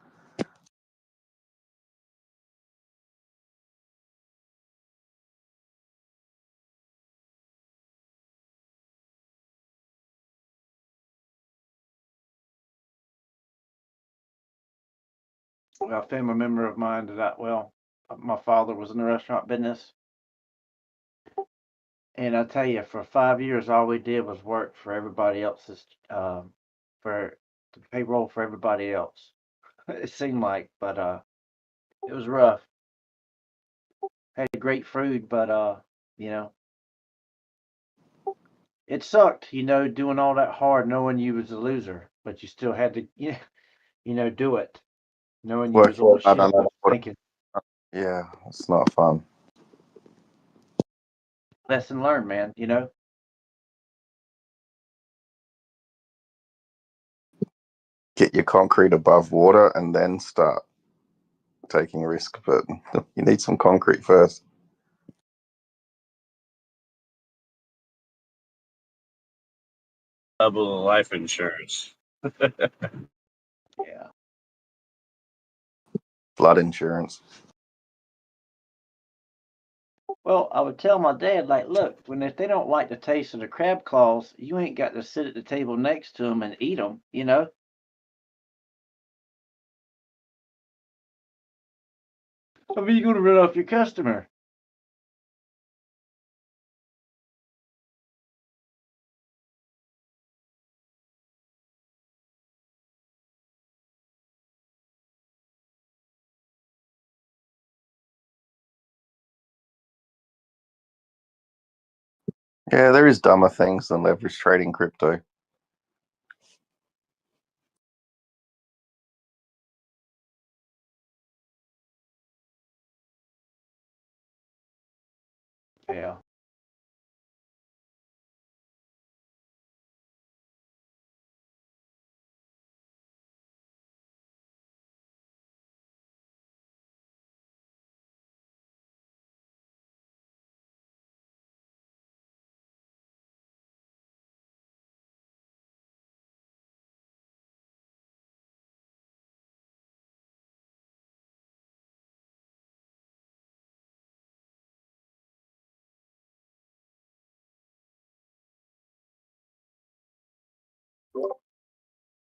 Well, a family member of mine my father was in the restaurant business. And I tell you, for 5 years, all we did was work for everybody else's, for the payroll for everybody else. It seemed like, but it was rough. Had great food, but it sucked. Doing all that hard, knowing you was a loser, but you still had to, do it, knowing you was all shit. Thinking, yeah, it's not fun. lesson learned, man. Get your concrete above water and then start taking risk, but you need some concrete first. Double the life insurance. Yeah. Flood insurance. Well, I would tell my dad, like, look, if they don't like the taste of the crab claws, you ain't got to sit at the table next to them and eat them, How are you going to run off your customer? Yeah, there is dumber things than leverage trading crypto. Yeah.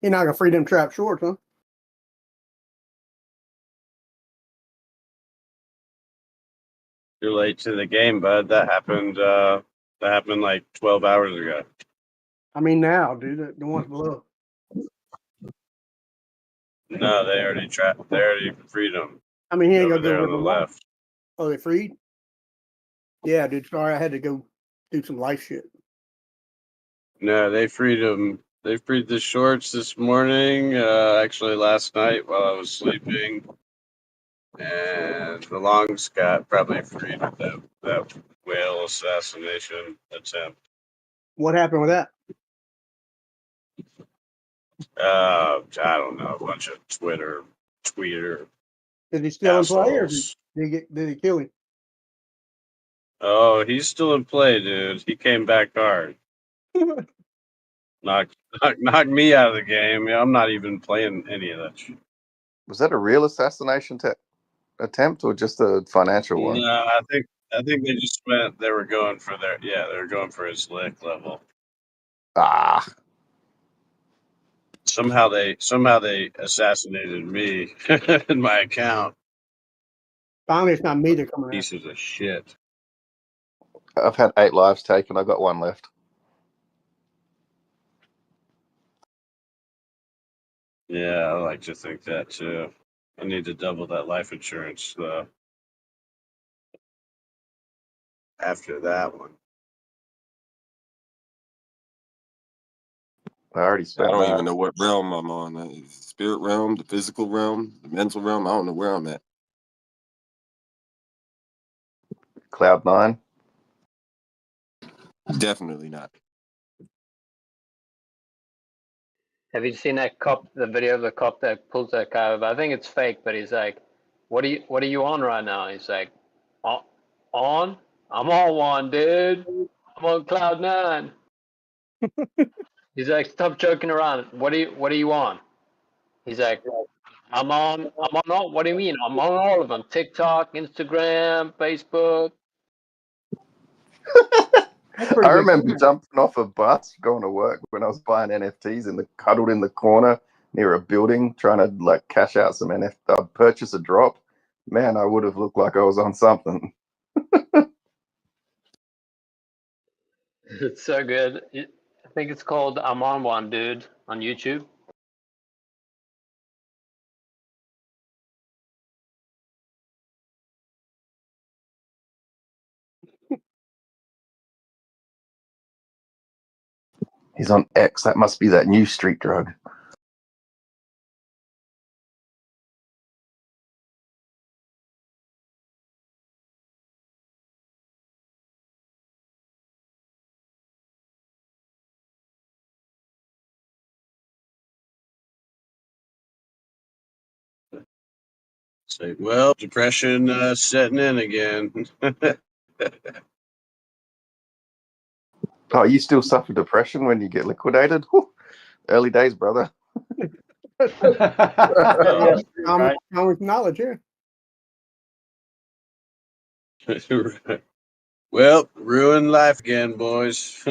You're not gonna free them trap shorts, huh? Too late to the game, bud. That happened like 12 hours ago. I mean now, dude, the ones below. No, they already trapped. They already freed them. I mean, he ain't over gonna there go on rip the them off. left. Oh, they freed? Yeah, dude. Sorry, I had to go do some life shit. No, they freed them They freed the shorts this morning. Actually, last night while I was sleeping, and the longs got probably freed with that whale assassination attempt. What happened with that? I don't know, a bunch of tweeter. Is he still in play, or assholes. did he kill him? Oh, he's still in play, dude. He came back hard. Knocked me out of the game. I'm not even playing any of that shit. Was that a real assassination attempt or just a financial one? No, I think they just meant they were going for they were going for his lick level. Ah. Somehow they assassinated me in my account. Finally, it's not me they're coming at. Pieces of shit. I've had 8 lives taken. I got 1 left. Yeah, I like to think that too. I need to double that life insurance though. After that one. I already spent I don't that. even know what realm I'm on. The spirit realm, the physical realm, the mental realm. I don't know where I'm at. Cloud 9. Definitely not. Have you seen that cop? The video of the cop that pulls that guy over? I think it's fake, but he's like, "What are you on right now?" He's like, "On? I'm on one, dude. I'm on cloud 9." He's like, "Stop joking around. What are you on?" He's like, I'm on all. What do you mean? I'm on all of them: TikTok, Instagram, Facebook. I remember jumping off a bus going to work when I was buying NFTs cuddled in the corner near a building trying to like cash out some purchase a drop. Man, I would have looked like I was on something. It's so good. I think it's called I'm on one, dude, on YouTube. He's on X. That must be that new street drug. Say, well, depression setting in again. Oh, you still suffer depression when you get liquidated? Whew. Early days, brother. Yeah, common knowledge, yeah. Well, ruined life again, boys.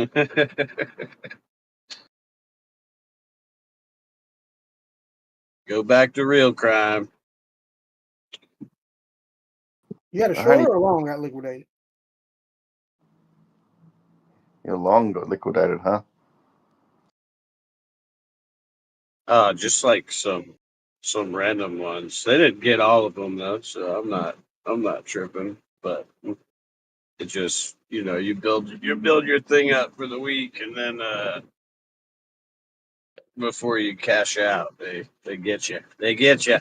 Go back to real crime. You had a short or a long got liquidated? Your long got liquidated, huh? Just like some random ones. They didn't get all of them though, so I'm not tripping. But it just you build your thing up for the week, and then before you cash out, they get you. They get you.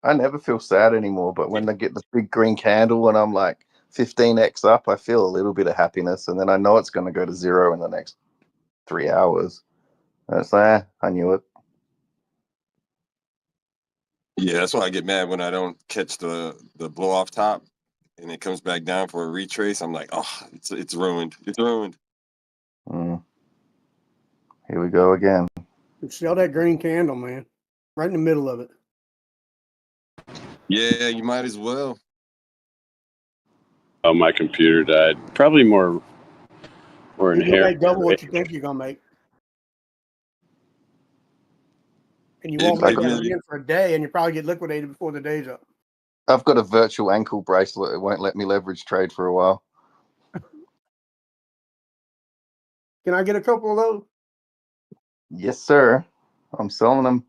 I never feel sad anymore, but when I get the big green candle and I'm like 15x up, I feel a little bit of happiness, and then I know it's going to go to 0 in the next 3 hours. And it's like, I knew it. Yeah, that's why I get mad when I don't catch the blow off top and it comes back down for a retrace. I'm like, oh, it's ruined. It's ruined. Here we go again. Sell that green candle, man. Right in the middle of it. Yeah, you might as well. Oh, my computer died. Probably more You're gonna inherent. make double what you think you're gonna make. And you won't make that again for a day, and you probably get liquidated before the day's up. I've got a virtual ankle bracelet. It won't let me leverage trade for a while. Can I get a couple of those? Yes, sir. I'm selling them.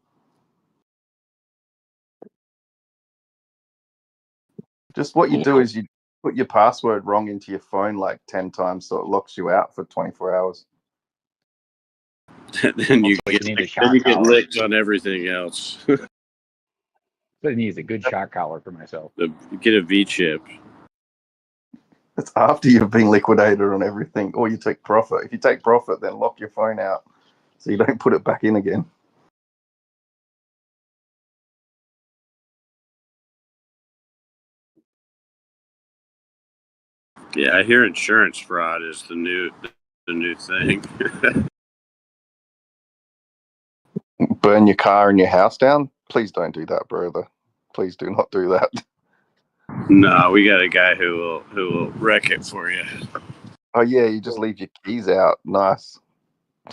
Just what you do is you put your password wrong into your phone like 10 times so it locks you out for 24 hours. then you Hopefully get he needs a like, shock then you get collar. licked on everything else. So he needs a good shock collar for myself. Get a V chip. It's after you've been liquidated on everything, or you take profit. If you take profit, then lock your phone out so you don't put it back in again. Yeah, I hear insurance fraud is the new thing. Burn your car and your house down? Please don't do that, brother. Please do not do that. No, we got a guy who will wreck it for you. Oh yeah, you just leave your keys out. Nice.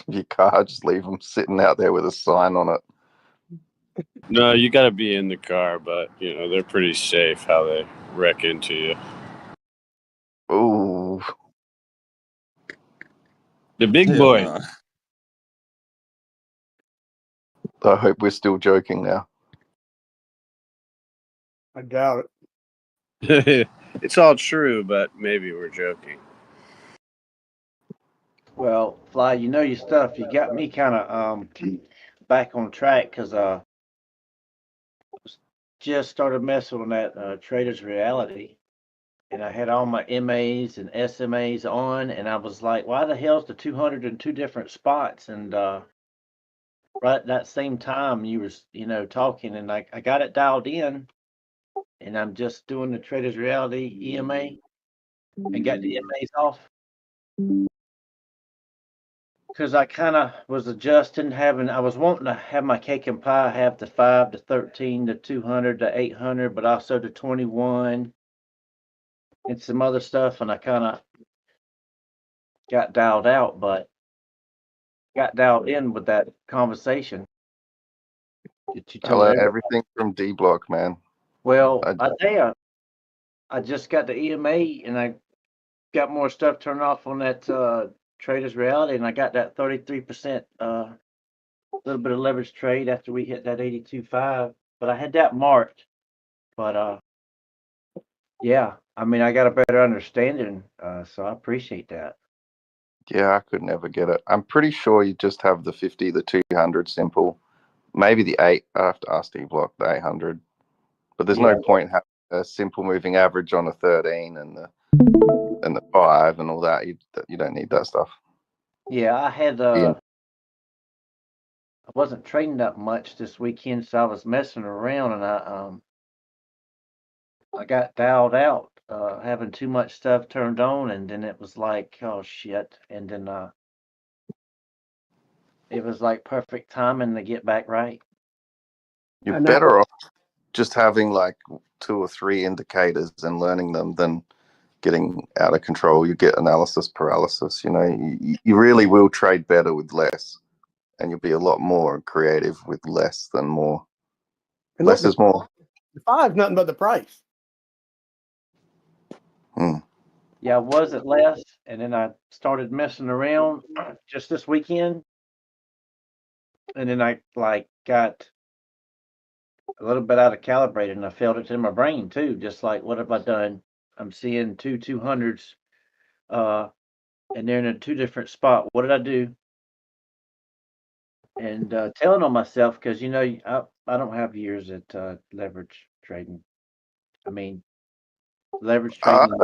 Your car, just leave them sitting out there with a sign on it. No, you got to be in the car, but they're pretty safe how they wreck into you. Ooh. The big boy. Nah. I hope we're still joking now. I doubt it. It's all true, but maybe we're joking. Well, Fly, you know your stuff. You got me kind of back on track because just started messing with that Trader's Reality, and I had all my MAs and SMAs on, and I was like, why the hell's the 200 in two different spots? And right at that same time you were talking, and I got it dialed in, and I'm just doing the Trader's Reality EMA and got the MAs off. Because I kind of was adjusting, I was wanting to have my cake and pie, have the 5, the 13, the 200, the 800, but also the 21 and some other stuff. And I kind of got dialed out, but got dialed in with that conversation that you I told learned everybody. everything from Dbloc, man. Well, I tell you, I just got the EMA and I got more stuff turned off on that Trader's Reality, and I got that 33% little bit of leverage trade after we hit that 82.5, but I had that marked. But yeah, I mean, I got a better understanding, so I appreciate that. Yeah, I could never get it. I'm pretty sure you just have the 50, the 200 simple, maybe the 8. I have to ask Dbloc the 800, but there's no point having a simple moving average on a 13 and the 5 and all that. You don't need that stuff. Yeah, I wasn't trading that much this weekend, so I was messing around, and I got dialed out, having too much stuff turned on, and then it was like, oh shit, and then it was like perfect timing to get back right. You're better off just having like 2 or 3 indicators and learning them than getting out of control. You get analysis paralysis. You really will trade better with less, and you'll be a lot more creative with less than more. And less is more. The 5's nothing but the price. Yeah, I was at less, and then I started messing around just this weekend, and then I got a little bit out of calibrated, and I felt it in my brain too. Just like, what have I done? I'm seeing 200s, and they're in a 2 different spot. What did I do? And telling on myself, because I don't have years at leverage trading. I mean, leverage trading is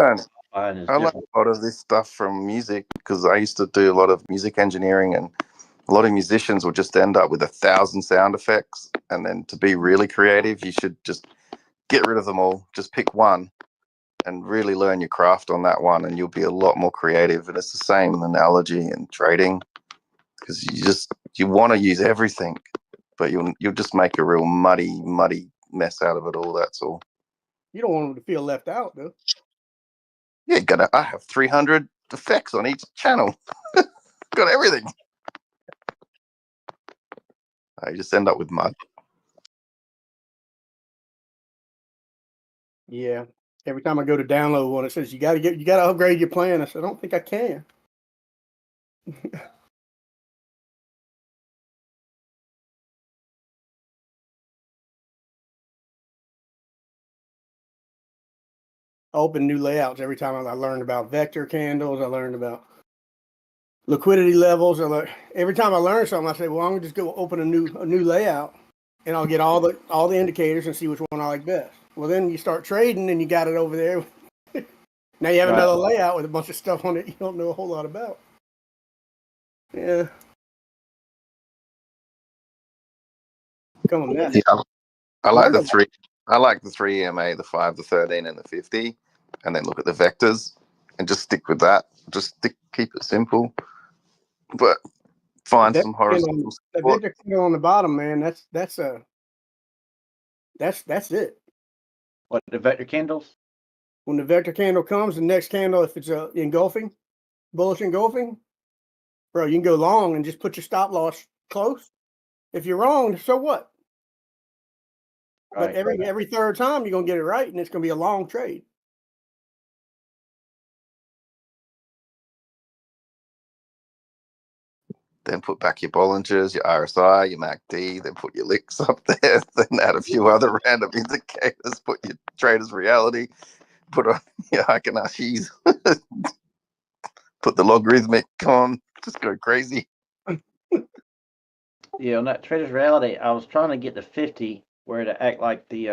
I learned different. a lot of this stuff from music because I used to do a lot of music engineering, and a lot of musicians will just end up with 1,000 sound effects. And then to be really creative, you should just get rid of them all. Just pick one and really learn your craft on that one, and you'll be a lot more creative. And it's the same analogy in trading, because you want to use everything, but you'll just make a real muddy mess out of it all. That's all. You don't want them to feel left out, though. Yeah, I have 300 effects on each channel. Got everything. You just end up with mud. Yeah. Every time I go to download one, it says you gotta upgrade your plan. I said, I don't think I can. I open new layouts every time I learned about vector candles. I learned about liquidity levels. Or like, every time I learn something, I say, well, I'm gonna just go open a new layout, and I'll get all the indicators and see which one I like best. Well, then you start trading, and you got it over there. Now you have another layout with a bunch of stuff on it you don't know a whole lot about. Yeah. Become a mess. Yeah, I like the three. I like the 3 EMA, the 5, the 13, and the 50, and then look at the vectors and just stick with that. Keep it simple, but find some horizontal support. The vector candle on the bottom, man. That's it. What, the vector candles? When the vector candle comes, the next candle, if it's engulfing, bullish engulfing, bro, you can go long and just put your stop loss close. If you're wrong, so what? But every third time you're gonna get it right, and it's gonna be a long trade. Then put back your Bollingers, your RSI, your MACD, then put your licks up there, then add a few other random indicators, put your trader's reality, put on your Hakanashis, put the logarithmic on, just go crazy. Yeah, on that trader's reality, I was trying to get to 50 where to act like the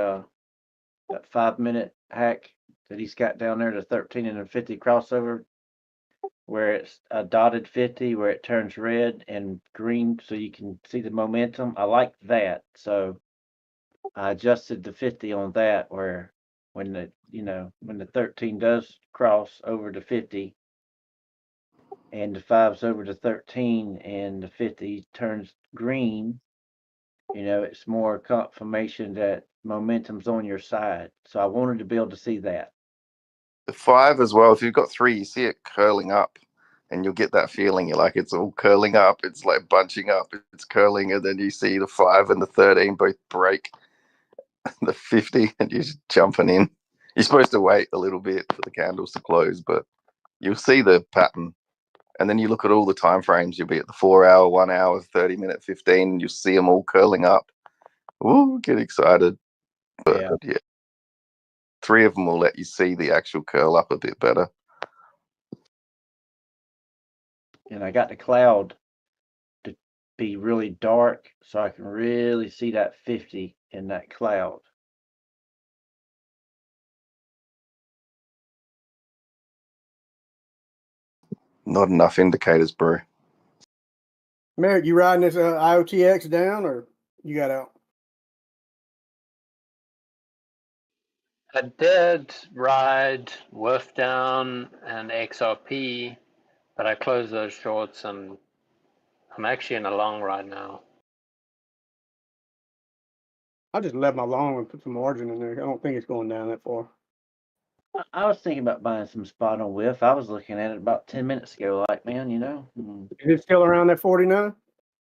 that 5-minute hack that he's got down there, the 13 and the 50 crossover, where it's a dotted 50 where it turns red and green so you can see the momentum. I like that. So I adjusted the 50 on that, where when the 13 does cross over to 50 and the 5's over to 13 and the 50 turns green, it's more confirmation that momentum's on your side. So I wanted to be able to see that. The 5 as well, if you've got 3, you see it curling up, and you'll get that feeling. You're like, it's all curling up. It's like bunching up. It's curling, and then you see the 5 and the 13 both break the 50, and you're just jumping in. You're supposed to wait a little bit for the candles to close, but you'll see the pattern. And then you look at all the time frames. You'll be at the 4 hour, 1 hour, 30-minute, 15, and you'll see them all curling up. Ooh, get excited. But yeah, 3 of them will let you see the actual curl up a bit better. And I got the cloud to be really dark so I can really see that 50 in that cloud. Not enough indicators, bro. Merrick, you riding this IOTX down, or you got out? I did ride Wolf down and XRP, but I closed those shorts and I'm actually in a long right now. I just left my long and put some margin in there. I don't think it's going down that far. I was thinking about buying some spot on Whiff. I was looking at it about 10 minutes ago, like, man, Is it still around that 49?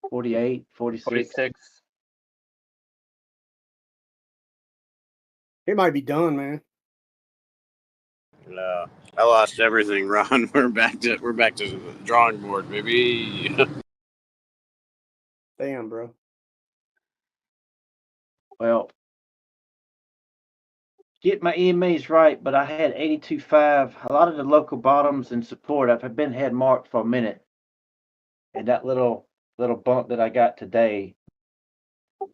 48, 46. It might be done, man. No, I lost everything, Ron. We're back to the drawing board, baby. Damn, bro. Well, get my EMAs right, but I had 82.5. A lot of the local bottoms and support I've been head marked for a minute. And that little bump that I got today,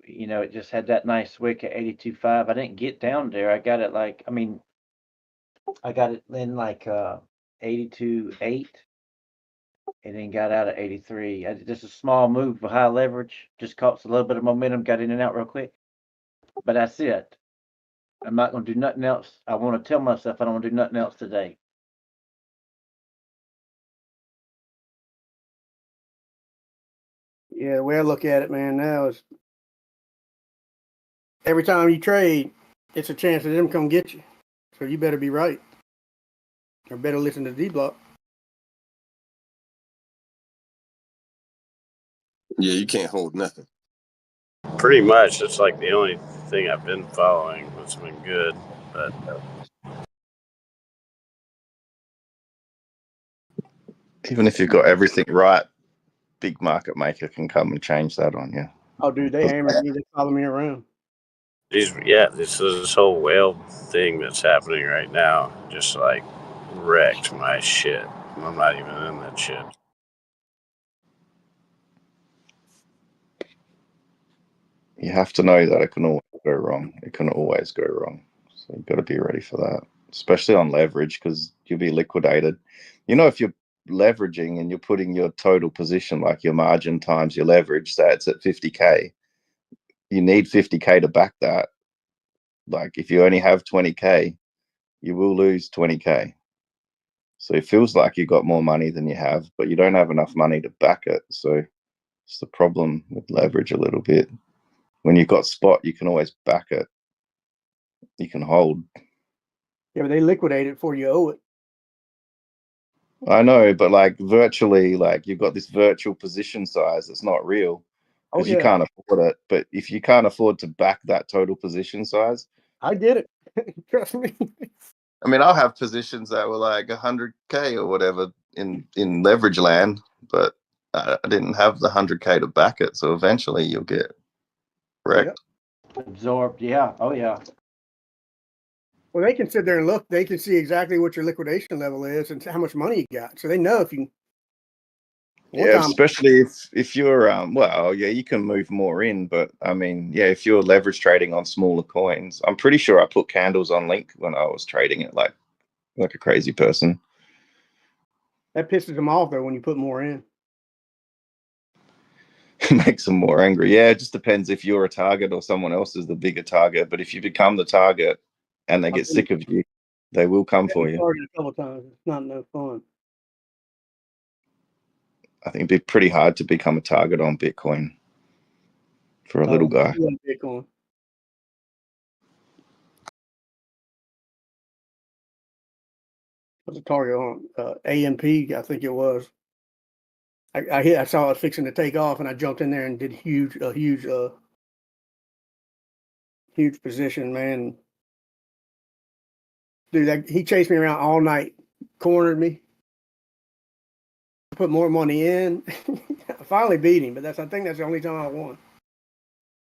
it just had that nice wick at 82.5. I didn't get down there. I got it I got it in like 82.8 and then got out at 83. Just a small move for high leverage. Just caught a little bit of momentum, got in and out real quick. But that's it. I'm not going to do nothing else. I want to tell myself I don't want to do nothing else today. Yeah, the way I look at it, man, now is every time you trade, it's a chance that them come get you. So you better be right. Or better listen to Dbloc. Yeah, you can't hold nothing. Pretty much, it's like the only thing I've been following that's been good. But Even if you've got everything right, big market maker can come and change that on you. Oh, dude, they hammer me. They follow me around. This whole whale thing that's happening right now just like wrecked my shit. I'm not even in that shit. you have to know that it can always go wrong. It can always go wrong. So you've got to be ready for that, especially on leverage, because you'll be liquidated. You know, if you're leveraging and you're putting your total position, like your margin times your leverage, say it's at 50K, you need 50K to back that. Like if you only have 20K, you will lose 20K. So it feels like you got more money than you have, but you don't have enough money to back it. So it's the problem with leverage a little bit. When you've got spot, you can always back it. You can hold. Yeah, but they liquidate it before you owe it. I know, but like virtually, like you've got this virtual position size that's not real because you can't afford it. But if you can't afford to back that total position size, I get it. Trust me. I mean, I'll have positions that were like 100K or whatever in leverage land, but I didn't have the 100K to back it. So eventually you'll get wrecked. Yep. Absorbed. Yeah. Oh, yeah. Well, they can sit there and look. They can see exactly what your liquidation level is and how much money you got. So they know if you. Yeah, especially if you're well, yeah, you can move more in, but I mean, yeah, if you're leverage trading on smaller coins, I'm pretty sure I put candles on Link when I was trading it like a crazy person. That pisses them off though when you put more in. It makes them more angry. Yeah, it just depends if you're a target or someone else is the bigger target. But if you become the target and they get sick of you, they will come for you. A couple times. It's not no fun. I think it'd be pretty hard to become a target on Bitcoin for a little guy. Bitcoin. Was a target on AMP, I think it was. I saw it fixing to take off, and I jumped in there and did a huge position, man. Dude, he chased me around all night, cornered me, put more money in. I finally beat him, but I think that's the only time I won.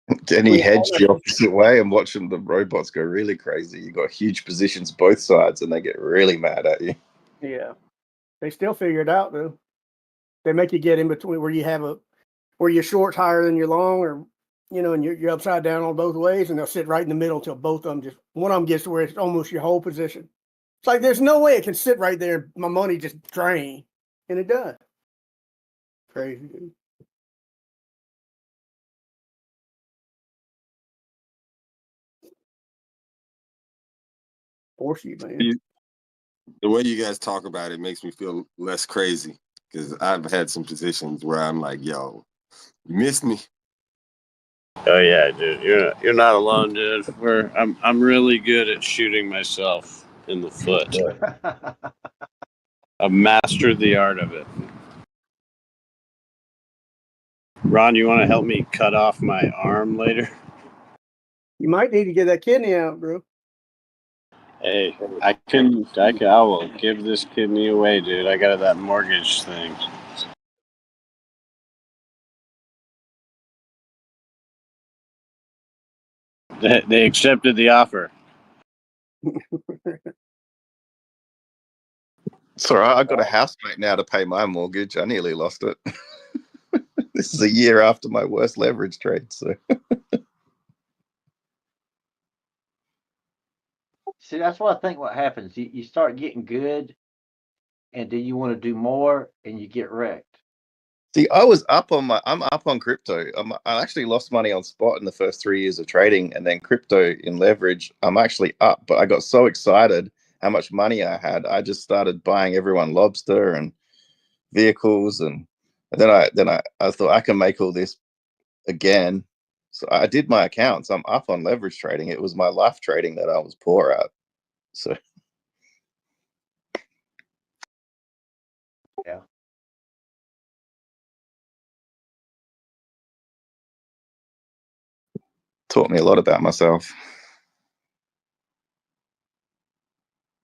And he hedged the opposite way and watching the robots go really crazy. You got huge positions both sides, and they get really mad at you. Yeah, they still figure it out though. They make you get in between where your short's higher than your long, or and you're upside down on both ways, and they'll sit right in the middle until both of them one of them gets to where it's almost your whole position. It's like there's no way it can sit right there. My money just drain, and it does. Crazy, dude. Force you, man. The way you guys talk about it makes me feel less crazy because I've had some positions where I'm like, yo, you missed me. Oh yeah, dude, you're not alone, dude. I'm really good at shooting myself in the foot. I've mastered the art of it. Ron, you want to help me cut off my arm later? You might need to get that kidney out, bro. Hey, I will give this kidney away, dude. I got that mortgage thing. They accepted the offer. It's all right. I got a housemate now to pay my mortgage. I nearly lost it. This is a year after my worst leverage trade. So See, that's what I think what happens. You start getting good, and then you want to do more, and you get wrecked. see, I'm up on crypto. I actually lost money on spot in the first 3 years of trading, and then crypto in leverage, I'm actually up. But I got so excited how much money I had, I just started buying everyone lobster and vehicles, and then I thought I can make all this again. So I did my accounts. I'm up on leverage trading. It was my life trading that I was poor at. So yeah. Taught me a lot about myself.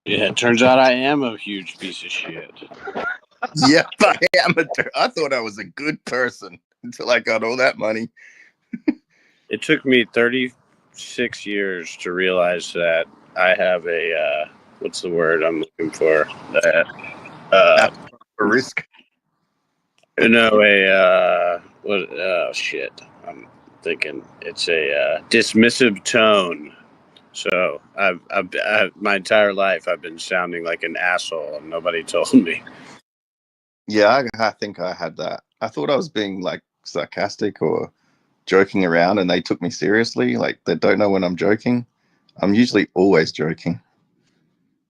Yeah, it turns out I am a huge piece of shit. Yep, I am. I thought I was a good person until I got all that money. It took me 36 years to realize that I have a what's the word I'm looking for? A risk. No, what? Oh shit! I'm thinking it's a dismissive tone. So I've my entire life I've been sounding like an asshole, and nobody told me. Yeah, I think I had that. I thought I was being like sarcastic or joking around, and they took me seriously. Like they don't know when I'm joking. I'm usually always joking.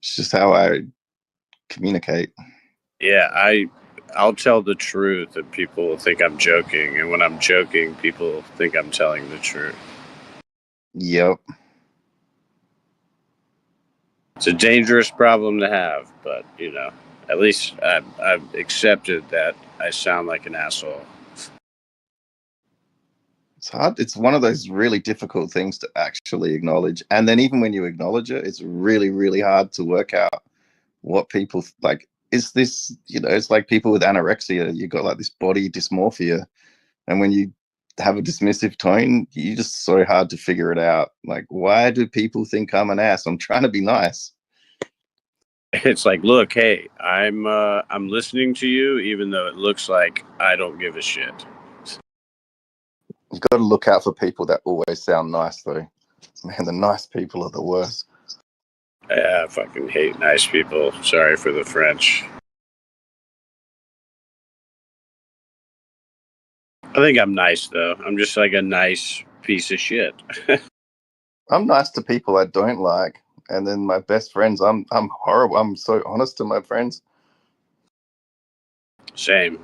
It's just how I communicate. Yeah, I'll tell the truth, and people will think I'm joking, and when I'm joking, people think I'm telling the truth. Yep. It's a dangerous problem to have, but you know, at least I've accepted that I sound like an asshole. It's hard. It's one of those really difficult things to actually acknowledge. And then even when you acknowledge it, it's really, really hard to work out what people like. Is this, it's like people with anorexia, you got like this body dysmorphia. And when you have a dismissive tone, you just so hard to figure it out. Like, why do people think I'm an ass? I'm trying to be nice. It's like, look, hey, I'm listening to you, even though it looks like I don't give a shit. You've got to look out for people that always sound nice, though. Man, the nice people are the worst. Yeah, I fucking hate nice people. Sorry for the French. I think I'm nice, though. I'm just like a nice piece of shit. I'm nice to people I don't like. And then my best friends, I'm horrible. I'm so honest to my friends. Same.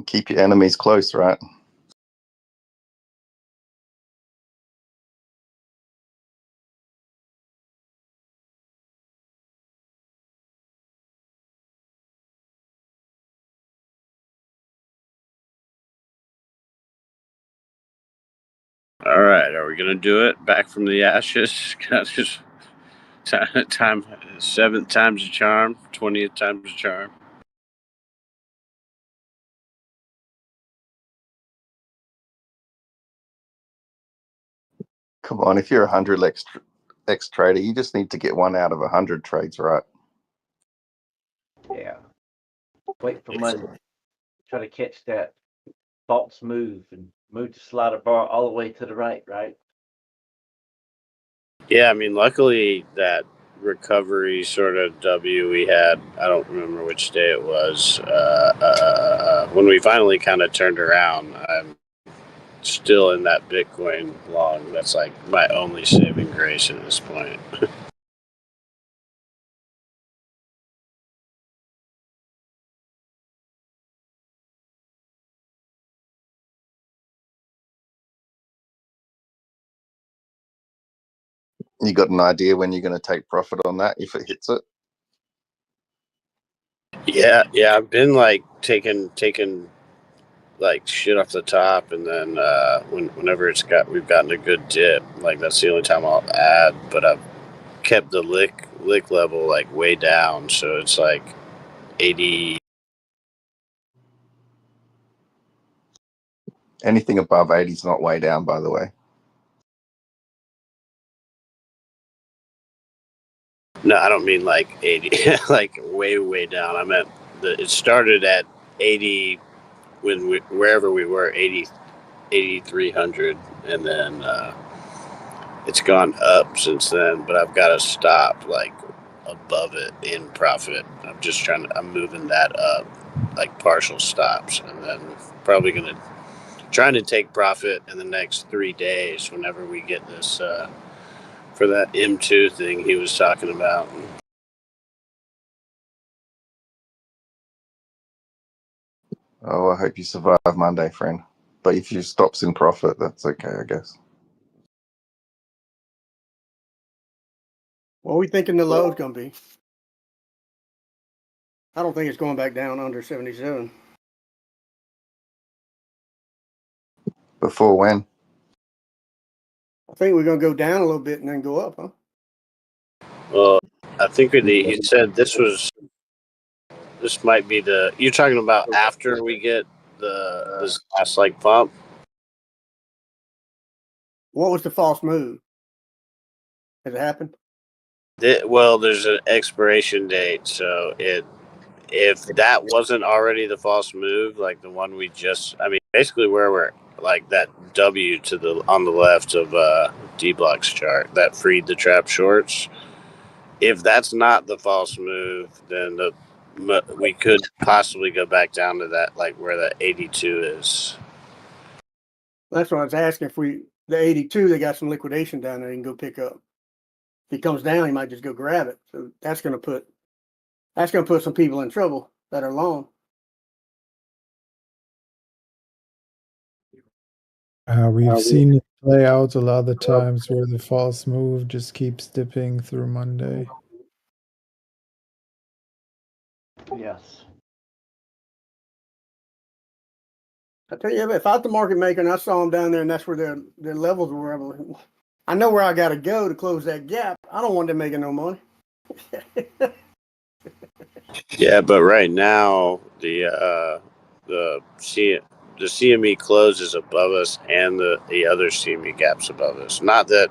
Keep your enemies close, right? All right, are we gonna do it? Back from the ashes. Just time 7th time's a charm, 20th time's a charm. Come on, if you're 100x trader, you just need to get 1 out of 100 trades right. Yeah. Wait for Monday. Try to catch that false move and move the slider bar all the way to the right, right? Yeah, I mean, luckily that recovery sort of W we had, I don't remember which day it was, when we finally kind of turned around, I'm still in that Bitcoin long. That's like my only saving grace at this point. You got an idea when you're going to take profit on that if it hits it? Yeah, I've been like taking like shit off the top, and then whenever we've gotten a good dip, like that's the only time I'll add. But I've kept the lick level like way down, so it's like 80. Anything above 80 is not way down, by the way. No, I don't mean like 80, like way down. I meant it started at 80 when wherever we were, 8,300, and then it's gone up since then. But I've got to stop like above it in profit. I'm moving that up, like partial stops, and then probably trying to take profit in the next 3 days whenever we get this for that M2 thing he was talking about. Oh, I hope you survive Monday, friend. But if you stops in profit, that's okay, I guess. What are we thinking the low's going to be? I don't think it's going back down under 77. Before when? I think we're going to go down a little bit and then go up, huh? Well, I think he said this might be you're talking about after we get this last like pump. What was the false move? Has it happened? Well, there's an expiration date, so if that wasn't already the false move, like the one we just, I mean, basically where we're like that W to the on the left of Dbloc's chart that freed the trap shorts. If that's not the false move, then we could possibly go back down to that, like where that 82 is. That's what I was asking. If the 82, they got some liquidation down there you can go pick up. If he comes down, he might just go grab it. So that's going to put some people in trouble that are long. We've seen it play out a lot of times where the false move just keeps dipping through Monday. Yes. I tell you, if I was the market maker and I saw them down there and that's where their levels were, I know where I got to go to close that gap. I don't want them making no money. Yeah, but right now the CME closes above us and the other CME gaps above us. Not that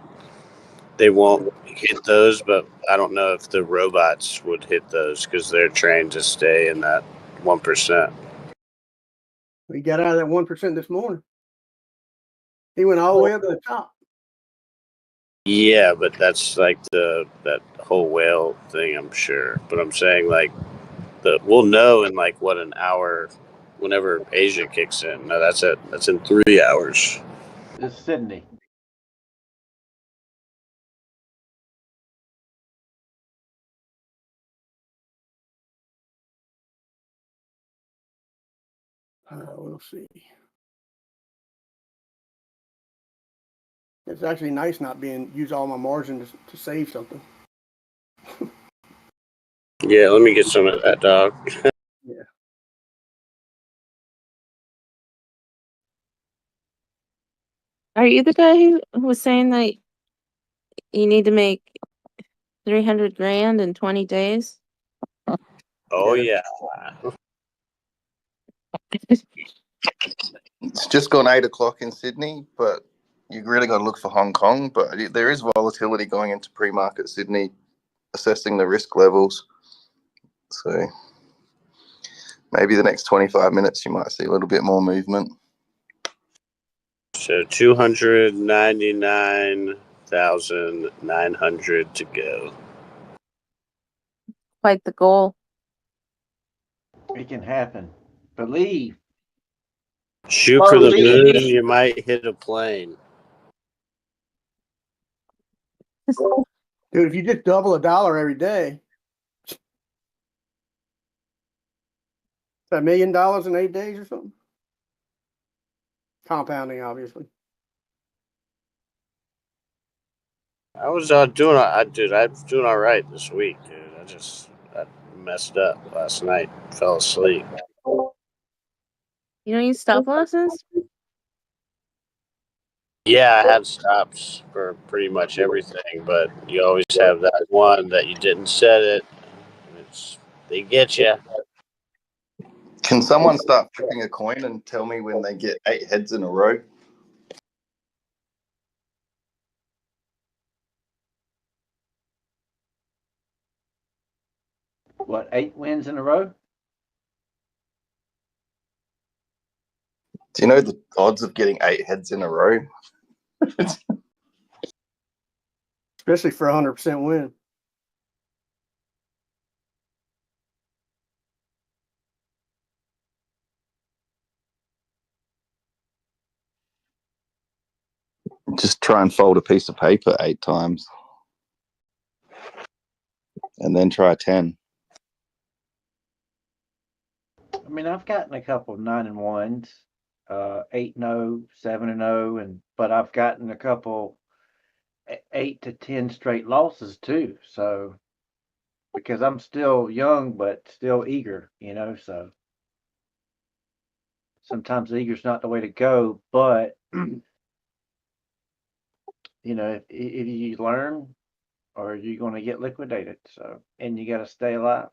they won't hit those, but I don't know if the robots would hit those because they're trained to stay in that 1%. We got out of that 1% this morning. He went all the way up to the top. Yeah, but that's like that whole whale thing, I'm sure. But I'm saying like we'll know in like what, an hour, whenever Asia kicks in. No, that's in 3 hours. This is Sydney. We'll see. It's actually nice not use all my margin to save something. Yeah, let me get some of that, dog. Yeah. Are you the guy who was saying that you need to make 300 grand in 20 days? Oh yeah. It's just gone 8 o'clock in Sydney, but you really got to look for Hong Kong. But there is volatility going into pre-market Sydney, assessing the risk levels. So maybe the next 25 minutes you might see a little bit more movement. So 299,900 to go. Quite the goal. It can happen. Believe. Shoot for the moon, you might hit a plane. Dude, if you just double $1 every day, it's $1 million in 8 days or something. Compounding, obviously. I was doing all right this week, dude. I messed up last night. Fell asleep. You don't use stop losses? Yeah, I had stops for pretty much everything, but you always have that one that you didn't set it. They get you. Can someone start flipping a coin and tell me when they get 8 heads in a row? What, 8 wins in a row? Do you know the odds of getting 8 heads in a row? Especially for a 100% win. Just try and fold a piece of paper 8 times. And then try 10. I mean, I've gotten a couple of 9-1s, 8-0, 7-0, but I've gotten a couple 8 to 10 straight losses too. So, because I'm still young but still eager, so sometimes eager's not the way to go. But if you learn, or you're going to get liquidated. So, and you got to stay alive.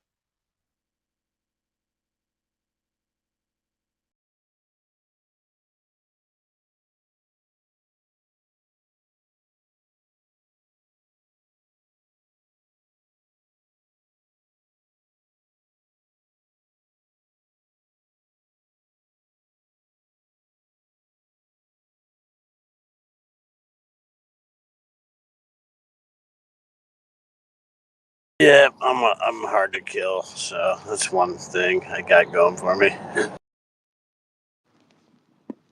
Yeah, I'm hard to kill, so that's one thing I got going for me.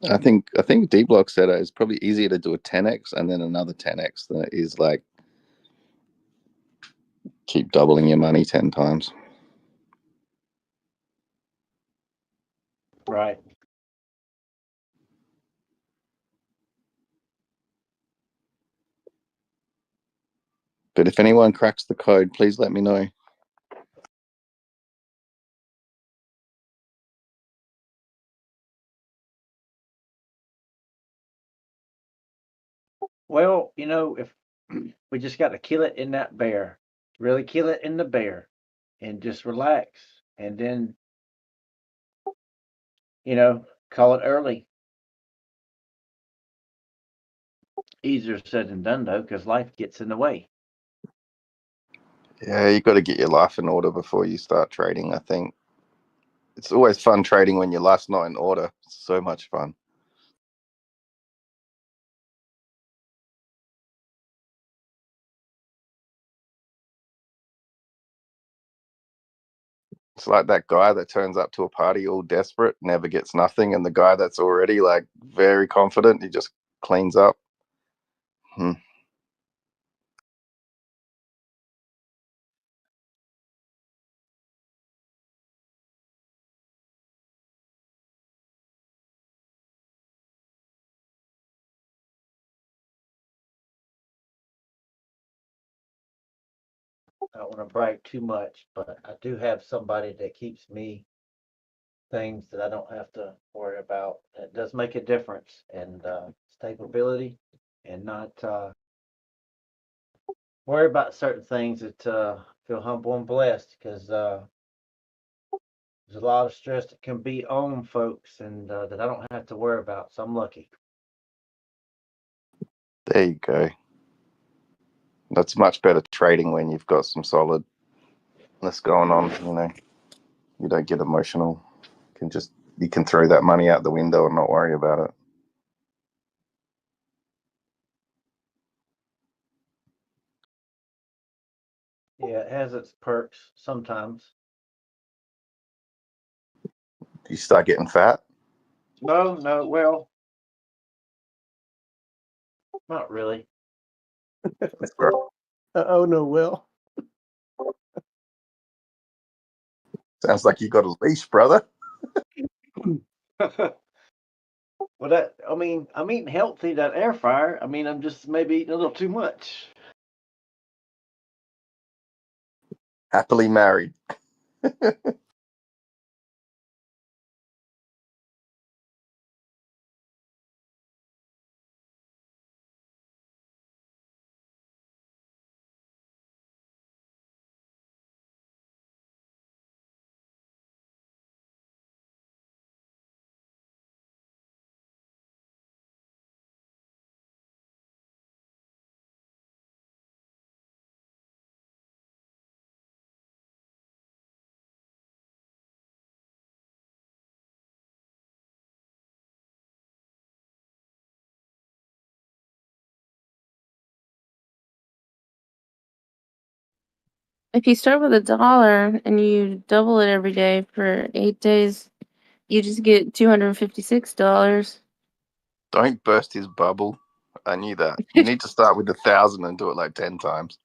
I think Dbloc said it's probably easier to do a 10x and then another 10x than it is like keep doubling your money 10 times. Right. But if anyone cracks the code, please let me know. Well, if we just got to kill it in that bear, really kill it in the bear, and just relax, and then call it early. Easier said than done though, because life gets in the way. Yeah, you got to get your life in order before you start trading. I think it's always fun trading when your life's not in order. It's so much fun. It's like that guy that turns up to a party all desperate, never gets nothing, and the guy that's already like very confident, he just cleans up. I don't want to brag too much, but I do have somebody that keeps me things that I don't have to worry about. It does make a difference in stability and not worry about certain things that feel humble and blessed, because there's a lot of stress that can be on folks, and that I don't have to worry about. So I'm lucky. There you go. That's much better trading when you've got some solidness going on. You don't get emotional. You can throw that money out the window and not worry about it. Yeah, it has its perks sometimes. You start getting fat. No, well, not really. Oh no, Will. Sounds like you got a leash, brother. Well, I'm eating healthy, that air fryer. I'm just maybe eating a little too much. Happily married. If you start with $1 and you double it every day for 8 days, you just get $256. Don't burst his bubble. I knew that. You need to start with 1,000 and do it like 10 times.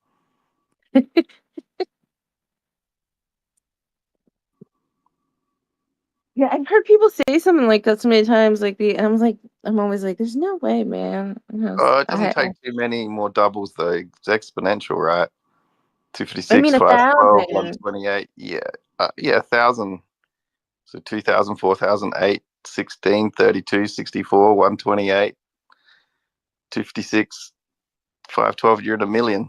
Yeah, I've heard people say something like that so many times. I'm always like, there's no way, man. It doesn't take too many more doubles though. It's exponential, right? 256, 512, 1,000. 128. Yeah. Yeah, 1,000. So 2,000, 4,000, 8, 16, 32, 64, 128, 256, 512. You're at $1 million.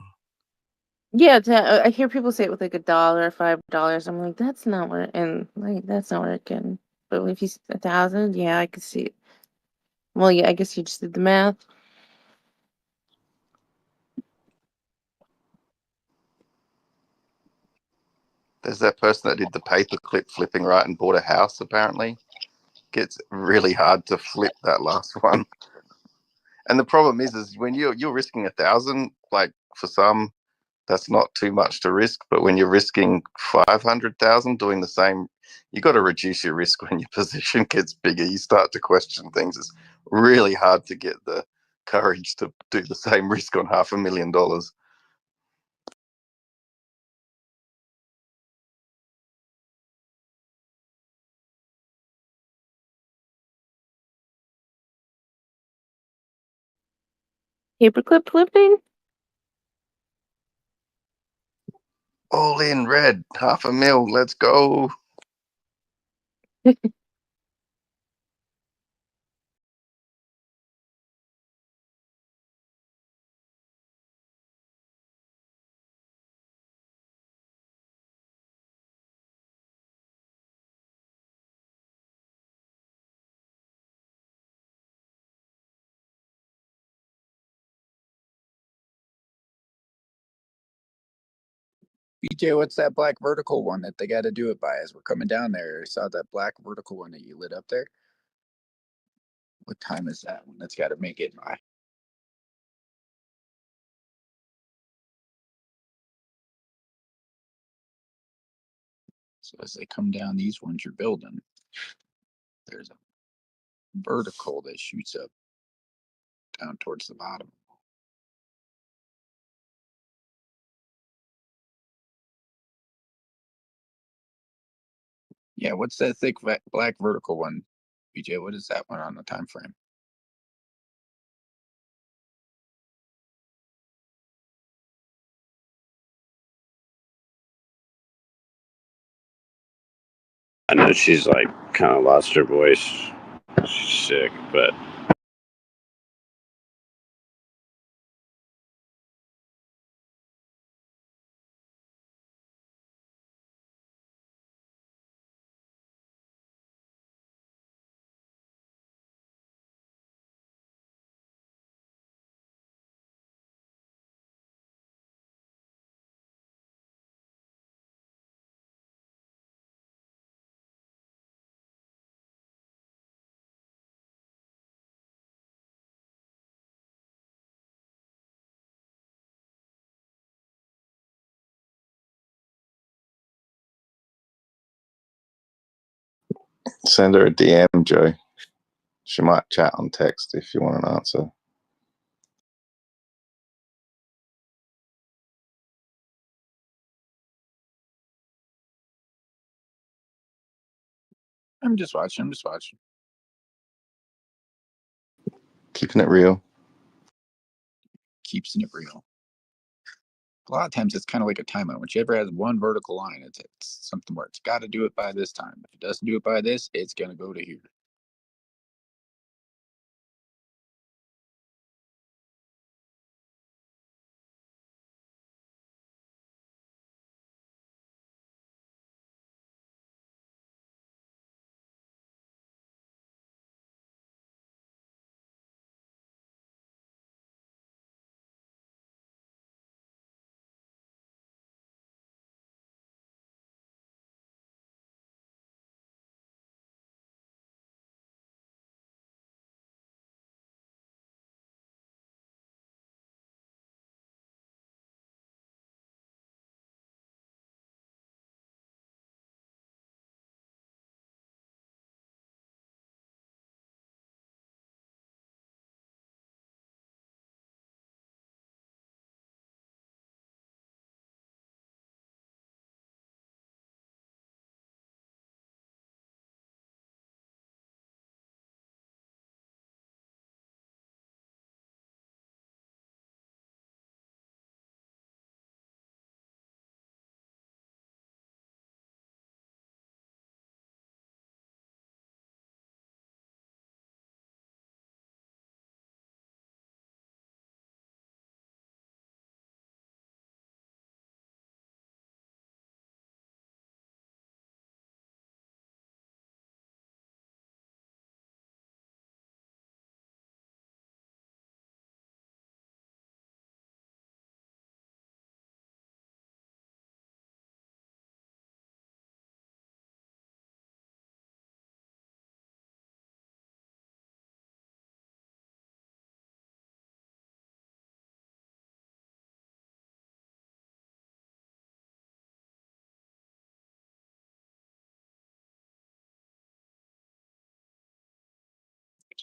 Yeah, I hear people say it with like $1, $5. I'm like, that's not where, and like that's not where it can. But if you 1,000, yeah, I could see it. Well, yeah, I guess you just did the math. There's that person that did the paperclip flipping, right, and bought a house. Apparently, gets really hard to flip that last one. And the problem is when you're risking 1,000, like for some, That's not too much to risk. But when you're risking 500,000 doing the same, you got to reduce your risk when your position gets bigger. You start to question things. It's really hard to get the courage to do the same risk on $500,000. Paperclip flipping? All in red, $500,000. Let's go. BJ, what's that black vertical one that they got to do it by as we're coming down there? I saw that black vertical one that you lit up there. What time is that one? That's got to make it by. So as they come down, these ones you're building, there's a vertical that shoots up down towards the bottom. Yeah, what's that thick black vertical one, BJ? What is that one on the time frame? I know she's like kind of lost her voice. She's sick, but Send her a DM, Joe. She might chat on text if you want an answer. I'm just watching. Keeping it real. Keeps it real. A lot of times it's kind of like a timeout. Whichever has one vertical line, it's something where it's got to do it by this time. If it doesn't do it by this, it's going to go to here.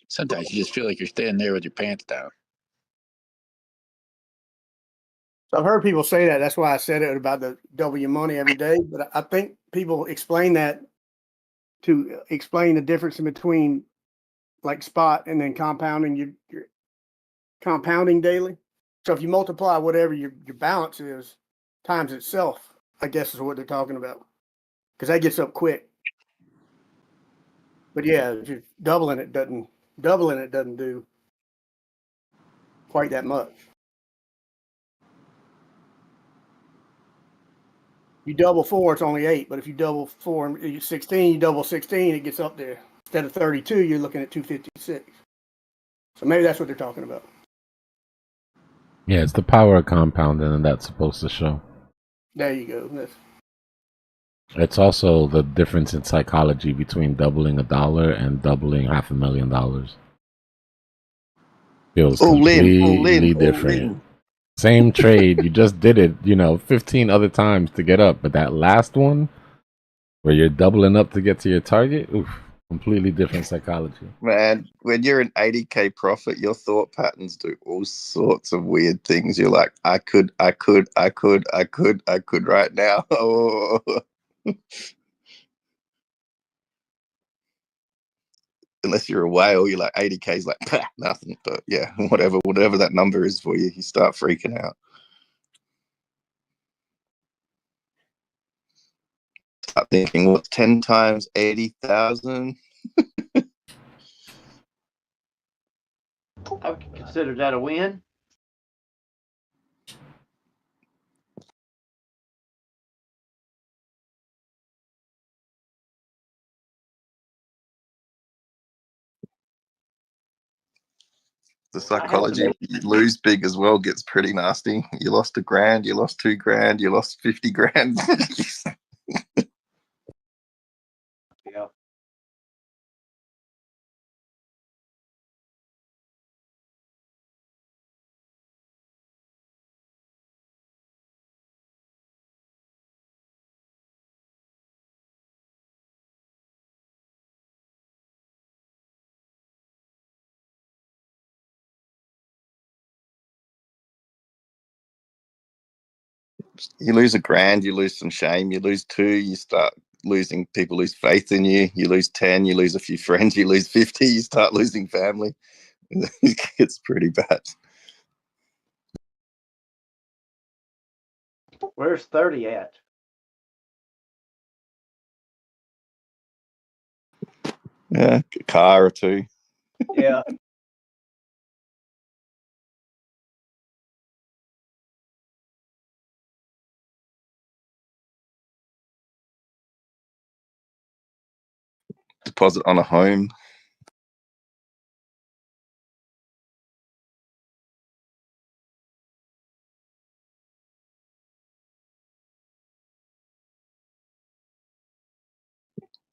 Sometimes you just feel like you're standing there with your pants down. So I've heard people say that. That's why I said it about the double your money every day. But I think people explain that to explain the difference in between like spot and then compounding. You're compounding daily. So if you multiply whatever your balance is times itself, I guess is what they're talking about. Because that gets up quick. But yeah, just doubling it doesn't do quite that much. You double 4, it's only 8. But if you double 4, 16, you double 16, it gets up there. Instead of 32, you're looking at 256. So maybe that's what they're talking about. Yeah, it's the power of compounding, and that's supposed to show. There you go. It's also the difference in psychology between doubling $1 and doubling $500,000. Feels completely different. Same trade, you just did it, 15 other times to get up, but that last one where you're doubling up to get to your target, oof, completely different psychology. Man, when you're an 80K profit, your thought patterns do all sorts of weird things. You're like, I could right now. Oh. Unless you're a whale, you're like 80K is like nothing. But yeah, whatever that number is for you, you start freaking out. Start thinking, what's 10 times 80,000? I would consider that a win. The psychology, you lose big as well, gets pretty nasty. You lost $1,000, you lost $2,000, you lost 50 grand. Yeah. You lose $1,000, you lose some shame. You lose 2, you start losing, people lose faith in you. You lose 10, you lose a few friends. You lose 50, you start losing family. It's pretty bad. Where's 30 at? Yeah, a car or 2. Yeah. Deposit on a home.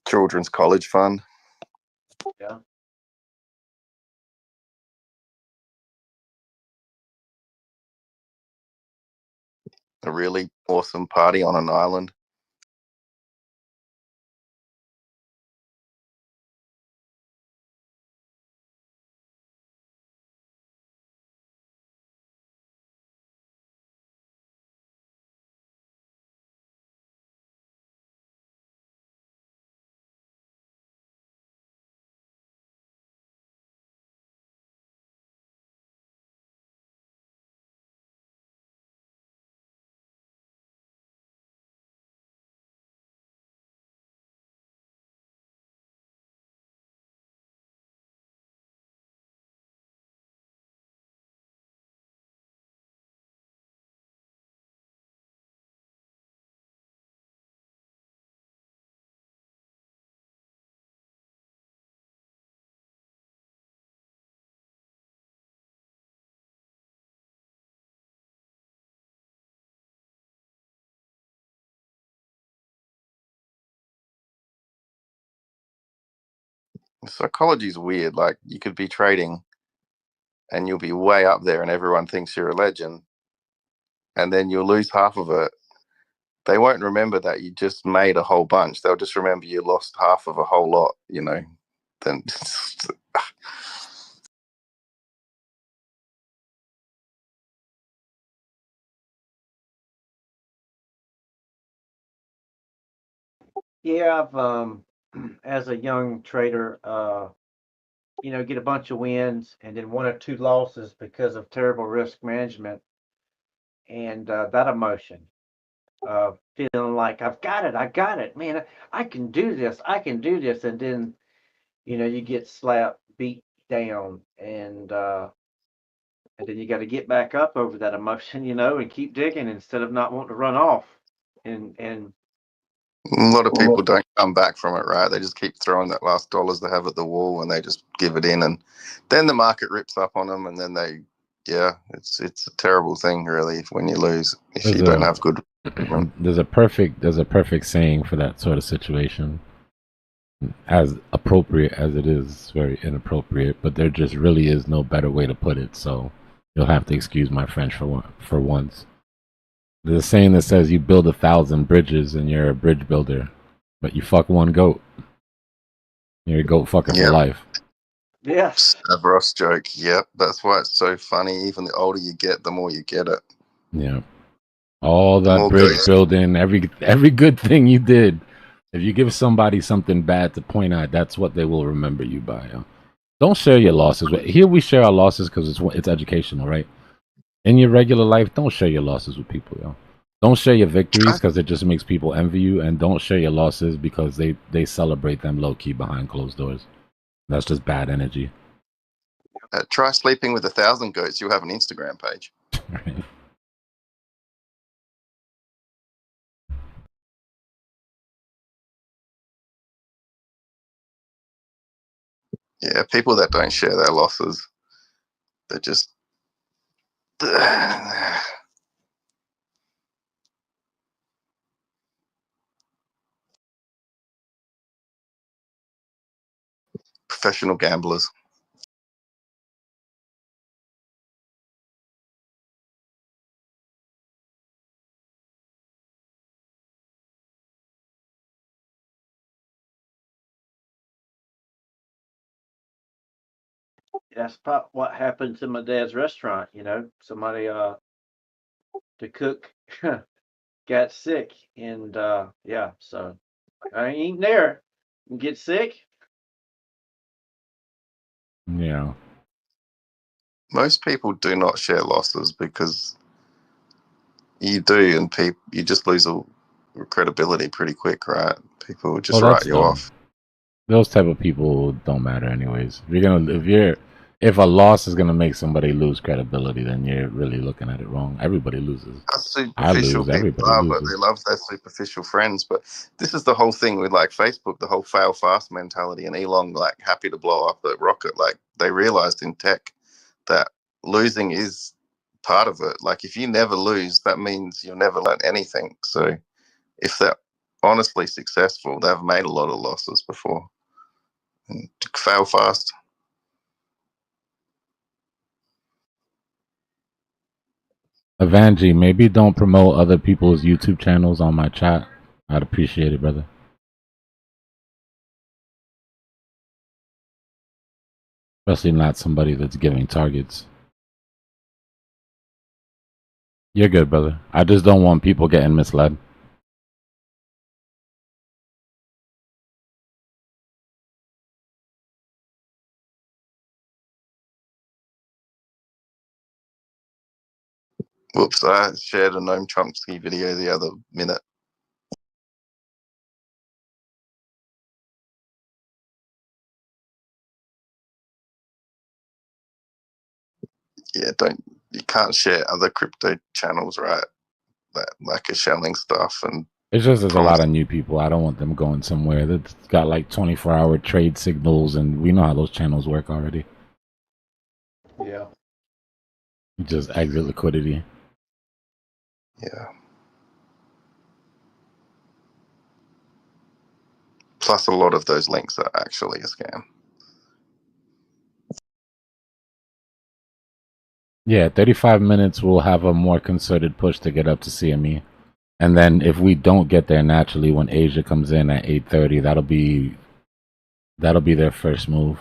Children's college fund. Yeah. A really awesome party on an island. Psychology is weird. Like, you could be trading and you'll be way up there and everyone thinks you're a legend, and then you'll lose half of it. They won't remember that you just made a whole bunch. They'll just remember you lost half of a whole lot, Then Yeah, I've as a young trader, get a bunch of wins and then one or two losses because of terrible risk management and that emotion of feeling like I got it, man, I can do this, and then you get slapped, beat down, and then you got to get back up over that emotion, and keep digging instead of not wanting to run off, and A lot of people don't come back from it, right? They just keep throwing that last dollars they have at the wall, and they just give it in, and then the market rips up on them, and then it's a terrible thing, really, when you lose if you don't have good. There's a perfect saying for that sort of situation. As appropriate as it is, very inappropriate, but there just really is no better way to put it. So you'll have to excuse my French for once. There's a saying that says you build 1,000 bridges and you're a bridge builder, but you fuck one goat. You're a goat fucker for life. Yes. Stavros joke. Yep, that's why it's so funny. Even the older you get, the more you get it. Yeah. All that bridge building, every good thing you did. If you give somebody something bad to point at, that's what they will remember you by. Don't share your losses. Here we share our losses because it's educational, right? In your regular life, don't share your losses with people, yo. Don't share your victories because it just makes people envy you, and don't share your losses because they celebrate them low key behind closed doors. That's just bad energy. Try sleeping with 1,000 goats. You'll have an Instagram page. Right. Yeah, people that don't share their losses, they're just professional gamblers. that's what happens in my dad's restaurant. Somebody the cook got sick, and so I ain't eating there. Get sick. Yeah. Most people do not share losses because you do, and you just lose all credibility pretty quick, right? People will just write you off. Those type of people don't matter anyways. If a loss is gonna make somebody lose credibility, then you're really looking at it wrong. Everybody loses. I lose. Everybody loses. But they love their superficial friends. But this is the whole thing with like Facebook, the whole fail fast mentality, and Elon like happy to blow up the rocket. Like they realized in tech that losing is part of it. Like if you never lose, that means you'll never learn anything. So if they're honestly successful, they've made a lot of losses before. And fail fast. Evanji, maybe don't promote other people's YouTube channels on my chat. I'd appreciate it, brother. Especially not somebody that's giving targets. You're good, brother. I just don't want people getting misled. Whoops, I shared a Noam Chomsky video the other minute. Yeah, you can't share other crypto channels, right? That like are selling stuff and It's just there's a lot of new people. I don't want them going somewhere that's got like 24-hour trade signals, and we know how those channels work already. Yeah. Just exit liquidity. Yeah. Plus, a lot of those links are actually a scam. Yeah, 35 minutes we'll have a more concerted push to get up to CME. And then if we don't get there naturally when Asia comes in at 8:30, that'll be their first move.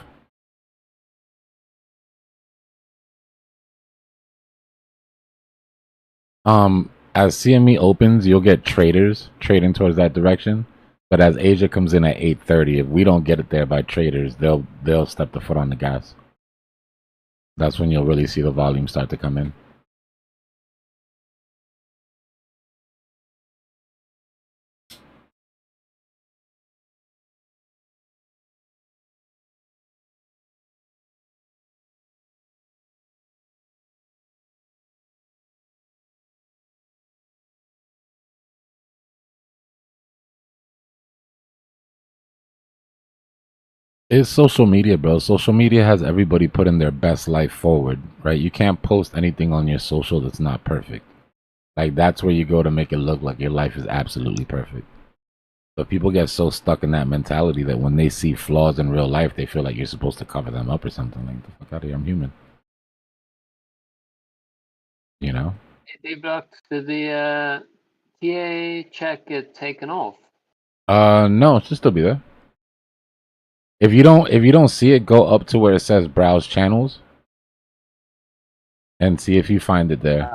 As CME opens, you'll get traders trading towards that direction. But as Asia comes in at 8:30, if we don't get it there by traders, they'll step the foot on the gas. That's when you'll really see the volume start to come in. It's social media, bro. Social media has everybody putting their best life forward, right? You can't post anything on your social that's not perfect. Like, that's where you go to make it look like your life is absolutely perfect. But people get so stuck in that mentality that when they see flaws in real life, they feel like you're supposed to cover them up or something. Like, the fuck out of here, I'm human. You know? Dbloc, did the TA check get taken off? No, it should still be there. If you don't see it, go up to where it says browse channels and see if you find it there.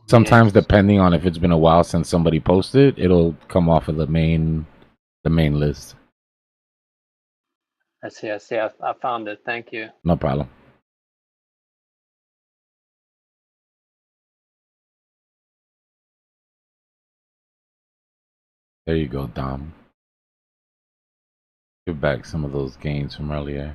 Sometimes, Yes. depending on if it's been a while since somebody posted, it'll come off of the main list. I see. I found it. Thank you. No problem. There you go, Dom. Give back some of those gains from earlier.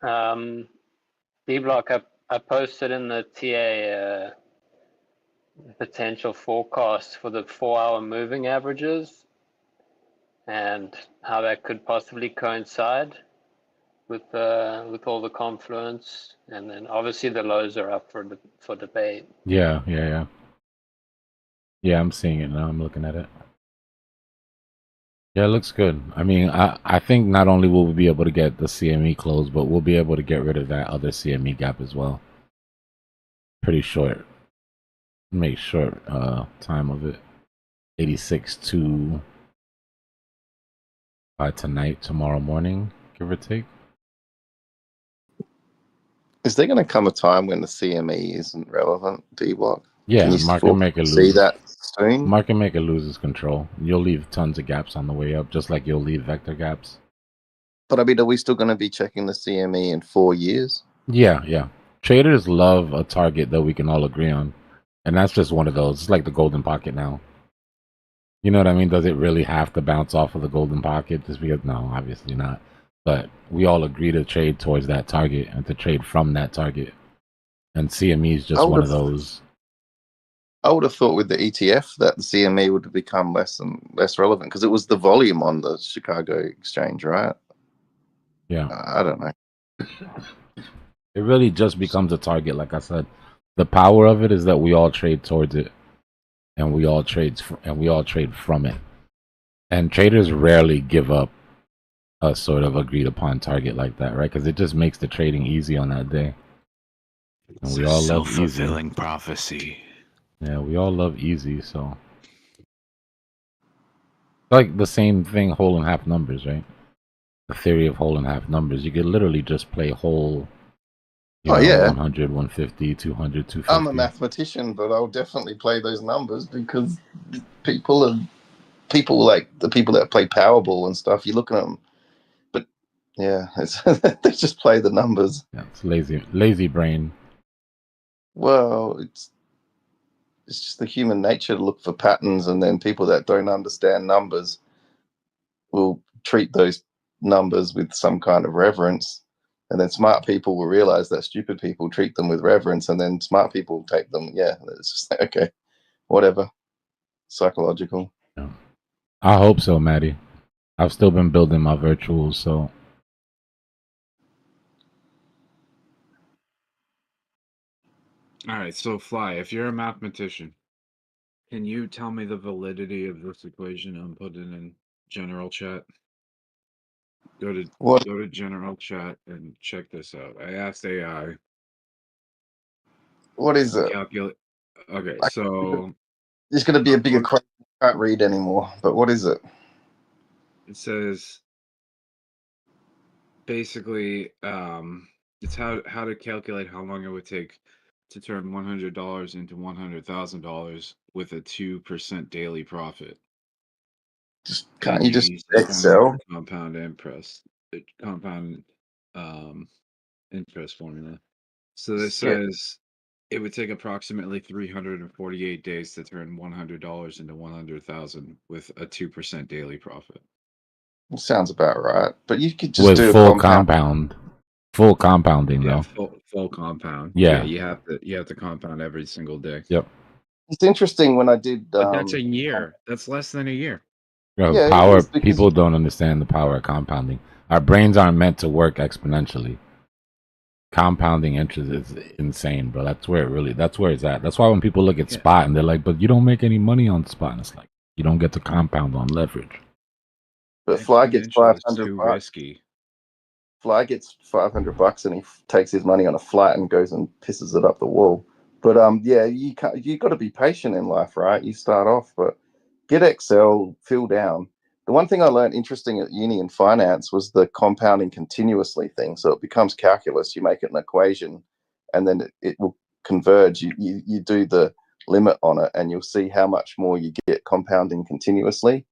Dbloc, I posted in the TA potential forecast for the 4-hour moving averages and how that could possibly coincide with all the confluence, and then obviously the lows are up for debate. Yeah, I'm seeing it now. I'm looking at it. Yeah, it looks good. I mean, I think not only will we be able to get the CME close, but we'll be able to get rid of that other CME gap as well. Pretty short. Make short time of it. 86.2 by tonight, tomorrow morning, give or take. Is there going to come a time when the CME isn't relevant, Dbloc? Yeah, market maker loses. See that soon? Market maker loses control. You'll leave tons of gaps on the way up, just like you'll leave vector gaps. But I mean, are we still going to be checking the CME in 4 years? Yeah. Traders love a target that we can all agree on. And that's just one of those. It's like the golden pocket now. You know what I mean? Does it really have to bounce off of the golden pocket? Just because? No, obviously not. But we all agree to trade towards that target and to trade from that target. And CME is just one of those. I would have thought with the ETF that the CME would have become less and less relevant because it was the volume on the Chicago exchange, right? Yeah. I don't know. It really just becomes a target, like I said. The power of it is that we all trade towards it, and we all trade from it. And traders rarely give up a sort of agreed upon target like that, right? Because it just makes the trading easy on that day. And we all love easy. Self-fulfilling prophecy. Yeah, we all love easy, so like the same thing, whole and half numbers, right? The theory of whole and half numbers. You could literally just play whole. You know, yeah. 100, 150, 200, 250. I'm a mathematician, but I'll definitely play those numbers because people like the people that play Powerball and stuff. You look at them, but yeah, they just play the numbers. Yeah, it's lazy brain. Well, it's just the human nature to look for patterns, and then people that don't understand numbers will treat those numbers with some kind of reverence. And then smart people will realize that stupid people treat them with reverence, and then smart people take them. Yeah, it's just like, okay, whatever. Psychological. Yeah. I hope so, Maddie. I've still been building my virtuals, so. All right, so Fly, if you're a mathematician, can you tell me the validity of this equation I'm putting in general chat? Go to general chat and check this out. I asked AI. What is it? Calculate. Okay, so it's going to be a bigger question. I can't read anymore. But what is it? It says basically it's how to calculate how long it would take to turn $100 into $100,000 with a 2% daily profit. Just And can't you you just use the Excel? compound interest formula. So this Yeah. says it would take approximately 348 days to turn $100 into 100,000 with a 2% daily profit. Sounds about right. But you could just With do a full compound. full compounding Yeah, though. full compound. Yeah. You have to compound every single day. Yep. It's interesting when I did. But that's a year. That's less than a year. Yeah, it Power. is, because People don't understand the power of compounding. Our brains aren't meant to work exponentially. Compounding interest is insane, bro. That's where it's at. That's why when people look at spot and they're like, "But you don't make any money on spot," and it's like you don't get to compound on leverage. But Fly gets Exponential is $500. too risky. Fly gets $500 and he takes his money on a flat and goes and pisses it up the wall. But yeah, you got to be patient in life, right? You start off, but get Excel, fill down. The one thing I learned interesting at uni in finance was the compounding continuously thing. So it becomes calculus. You make it an equation, and then it will converge. You do the limit on it, and you'll see how much more you get compounding continuously.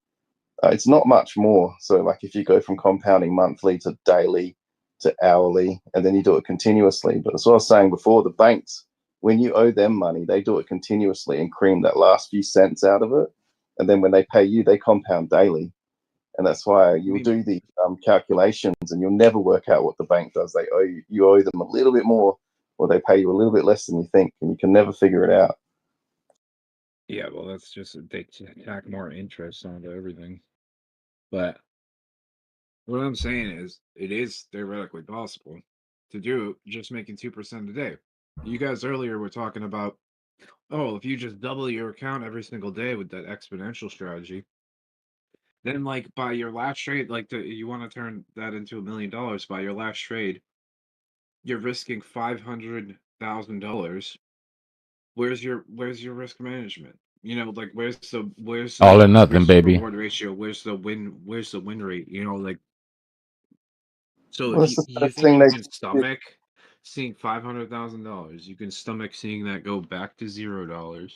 It's not much more. So, like, if you go from compounding monthly to daily to hourly, and then you do it continuously. But as I was saying before, the banks, when you owe them money, they do it continuously and cream that last few cents out of it. And then when they pay you, they compound daily. And that's why you'll do the calculations and you'll never work out what the bank does. They owe you, you owe them a little bit more, or they pay you a little bit less than you think, and you can never figure it out. Yeah, well, that's just they tack more interest onto everything. But what I'm saying is, it is theoretically possible to do just making 2% a day. You guys earlier were talking about, oh, if you just double your account every single day with that exponential strategy, then like by your last trade, like you want to turn that into $1 million by your last trade, you're risking $500,000. Where's your risk management? You know, like where's the All or nothing, risk baby. reward ratio? Where's the win rate? You know, like so Well, if that's the you first think thing you they can stomach seeing $500,000, you can stomach seeing that go back to $0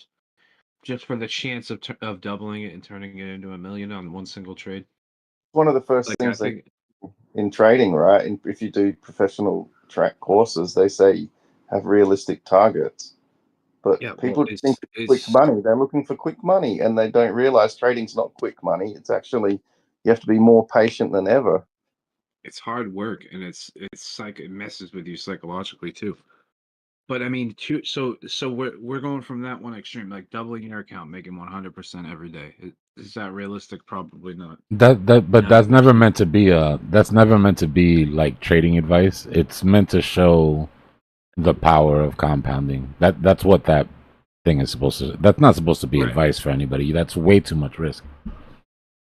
just for the chance of doubling it and turning it into $1 million on one single trade. one of the first Like I things they think in trading, right? And if you do professional track courses, they say have realistic targets. But yeah, well, people think it's quick money. They're looking for quick money, and they don't realize trading's not quick money. It's actually you have to be more patient than ever. it's hard work and it's it messes with you psychologically too. But I mean, so we're going from that one extreme, like doubling your account, making 100% every day. Is that realistic? Probably not. But that's never meant to be like trading advice. It's meant to show the power of compounding. That's what that thing is supposed to. That's not supposed to be advice for anybody. That's way too much risk.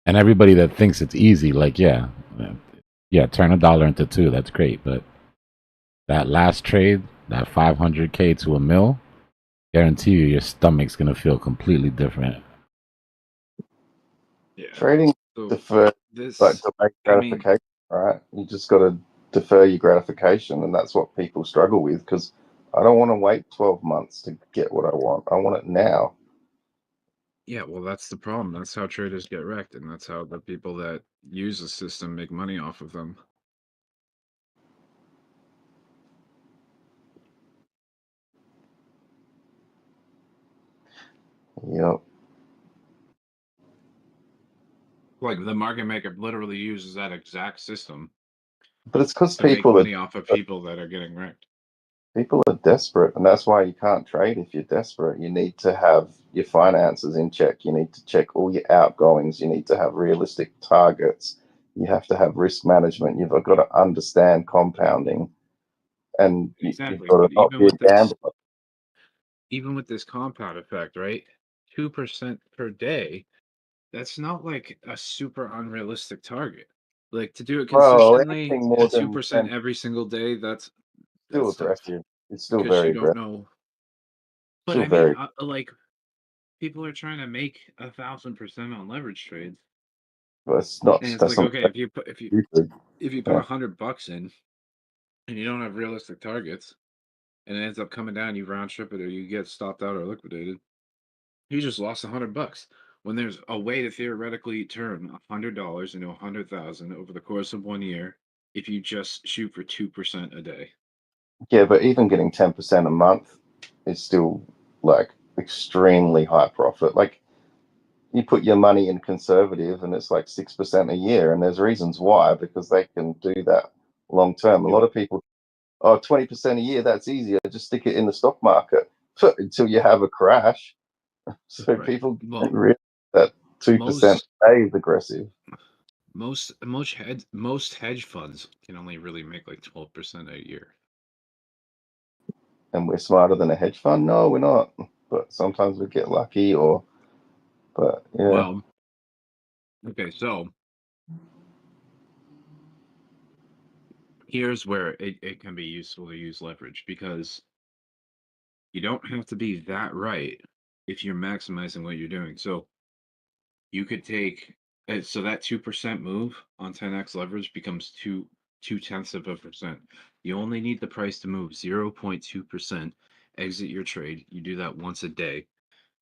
And everybody that thinks it's easy, like yeah, turn $1 into 2. That's great, but that last trade, that 500K to $1 million, guarantee you, your stomach's gonna feel completely different. Yeah. Trading defer delayed gratification, right? You just got to defer your gratification, and that's what people struggle with because I don't want to wait 12 months to get what I want. I want it now. Yeah, well, that's the problem. That's how traders get wrecked, and that's how the people that use the system make money off of them. Yep. Like the market maker literally uses that exact system. But it's because to make people money off of people that are getting wrecked. People are desperate, and that's why you can't trade if you're desperate. You need to have your finances in check. You need to check all your outgoings. You need to have realistic targets. You have to have risk management. You've got to understand compounding, and you've Exactly, got to but not be a gambler. even with this compound effect, right? 2% per day, that's not like a super unrealistic target. Like to do it Well, consistently anything more at than 2% every single day, that's still tough aggressive. It's still because very you don't aggressive. know. But Still I mean, very. like people are trying to make 1,000% on leverage trades. But it's not. And it's That's like, not okay, if you put stupid. $100 in and you don't have realistic targets, and it ends up coming down, you round trip it or you get stopped out or liquidated, you just lost $100. When there's a way to theoretically turn $100 into 100,000 over the course of 1 year, if you just shoot for 2% a day. Yeah, but even getting 10% a month is still like extremely high profit. Like you put your money in conservative and it's like 6% a year, and there's reasons why, because they can do that long term. A lot of people, 20% a year, that's easier. Just stick it in the stock market until you have a crash. So Right. people Well, realize that 2% most a day is aggressive. most hedge funds can only really make like 12% a year. And we're smarter than a hedge fund? No, we're not. But sometimes we get lucky, but yeah. Well, okay, so here's where it can be useful to use leverage, because you don't have to be that right if you're maximizing what you're doing. So you could take so that 2% move on 10x leverage becomes 0.2%. You only need the price to move 0.2%. Exit your trade. You do that once a day,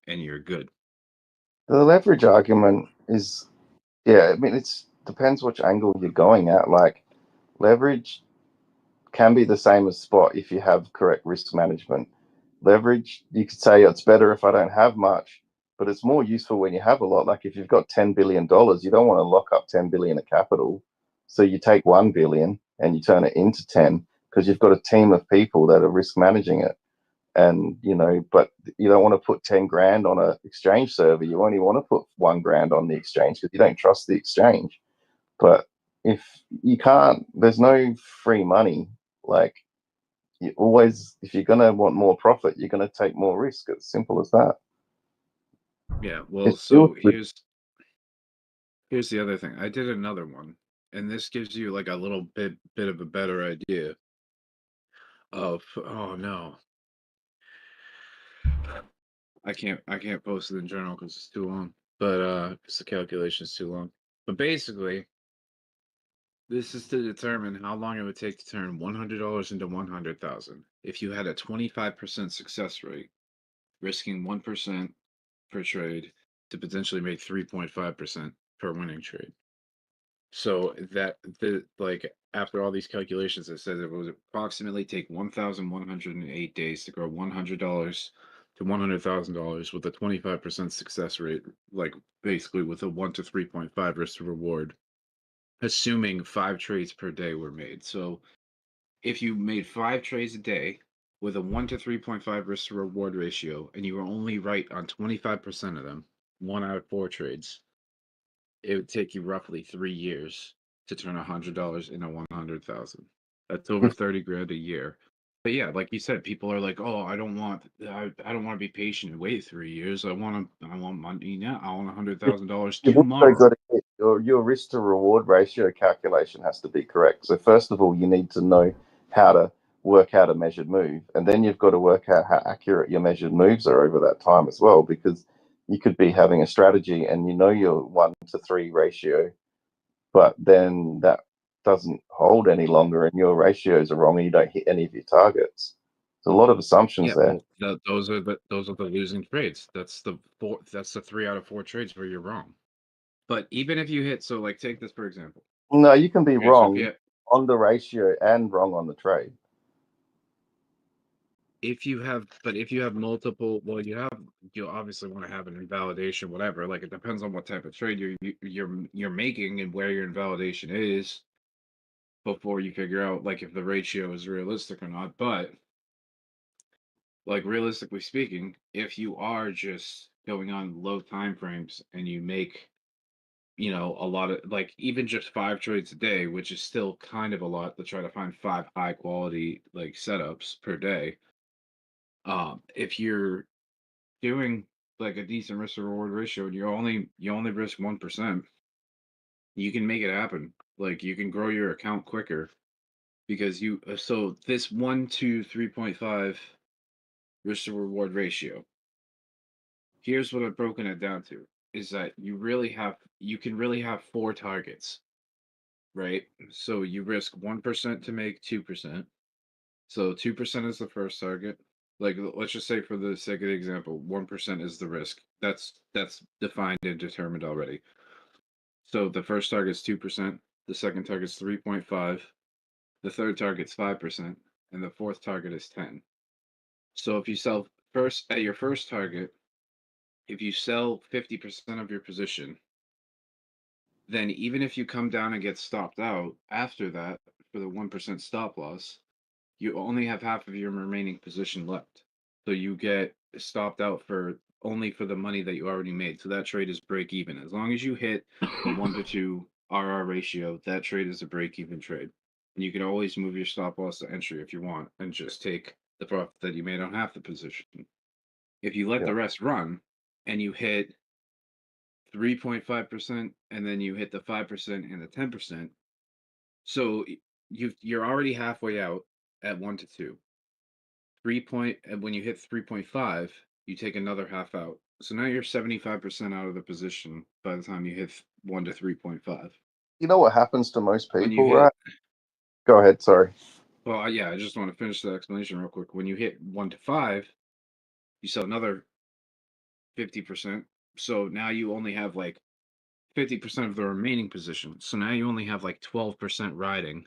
and you're good. The leverage argument is, I mean, it's depends which angle you're going at. Like leverage can be the same as spot if you have correct risk management. Leverage, you could say it's better if I don't have much, but it's more useful when you have a lot. Like if you've got $10 billion, you don't want to lock up 10 billion of capital. So you take 1 billion and you turn it into 10 because you've got a team of people that are risk managing it. And, but you don't want to put 10 grand on an exchange server. You only want to put 1 grand on the exchange because you don't trust the exchange. But if you can't, there's no free money. Like, you always, if you're going to want more profit, you're going to take more risk. It's simple as that. Yeah, well, It's still so here's the other thing. I did another one, and this gives you like a little bit of a better idea of, oh no, I can't post it in general because it's too long. But because the calculation is too long. But basically, this is to determine how long it would take to turn $100 into 100,000. If you had a 25% success rate, risking 1% per trade to potentially make 3.5% per winning trade. So that after all these calculations, it says it would approximately take 1,108 days to grow $100 to $100,000 with a 25% success rate, like basically with a 1 to 3.5 risk to reward, assuming 5 trades per day were made. So if you made 5 trades a day with a 1 to 3.5 risk to reward ratio, and you were only right on 25% of them, 1 out of 4 trades, it would take you roughly 3 years to turn $100 into 100,000. That's over 30 grand a year. But yeah, like you said, people are like, "Oh, I don't want to be patient and wait 3 years. I want money now. I want $100,000 You've also tomorrow." got to get your risk to reward ratio calculation has to be correct. So first of all, you need to know how to work out a measured move, and then you've got to work out how accurate your measured moves are over that time as well, because you could be having a strategy and your 1 to 3 ratio, but then that doesn't hold any longer and your ratios are wrong and you don't hit any of your targets. There's a lot of assumptions Yeah, there. well, those are the losing trades. That's the 3 out of 4 trades where you're wrong. But even if you hit, so like take this for example. No, you can be Okay, so wrong on the ratio and wrong on the trade. If you have multiple, well, you'll obviously want to have an invalidation, whatever. Like it depends on what type of trade you're making and where your invalidation is before you figure out like if the ratio is realistic or not. But like realistically speaking, if you are just going on low time frames and you make a lot of like even just 5 trades a day, which is still kind of a lot to try to find 5 high quality like setups per day. If you're doing like a decent risk to reward ratio and you only risk 1%, you can make it happen. Like you can grow your account quicker because so this 1 to 3.5 risk to reward ratio. Here's what I've broken it down to is that you can really have 4 targets, right? So you risk 1% to make 2%, So 2% is the first target. Like, let's just say for the sake of the example, 1% is the risk. That's defined and determined already. So the first target is 2%, the second target is 3.5, the third target is 5%, and the fourth target is 10. So if you sell first at your first target, if you sell 50% of your position, then even if you come down and get stopped out after that for the 1% stop loss, you only have half of your remaining position left. So you get stopped out for only for the money that you already made. So that trade is break even. As long as you hit the 1-to-2 RR ratio, that trade is a break even trade. And you can always move your stop loss to entry if you want and just take the profit that you made on half the position. If you let the rest run and you hit 3.5% and then you hit the 5% and the 10%, so you're already halfway out at 1-to-2. When you hit 3.5, you take another half out. So now you're 75% out of the position by the time you hit 1 to 3.5. You know what happens to most When you people, hit, right? Go ahead, sorry. well, yeah, I just want to finish the explanation real quick. When you hit 1 to 5, you sell another 50%. So now you only have like 50% of the remaining position. So now you only have like 12% riding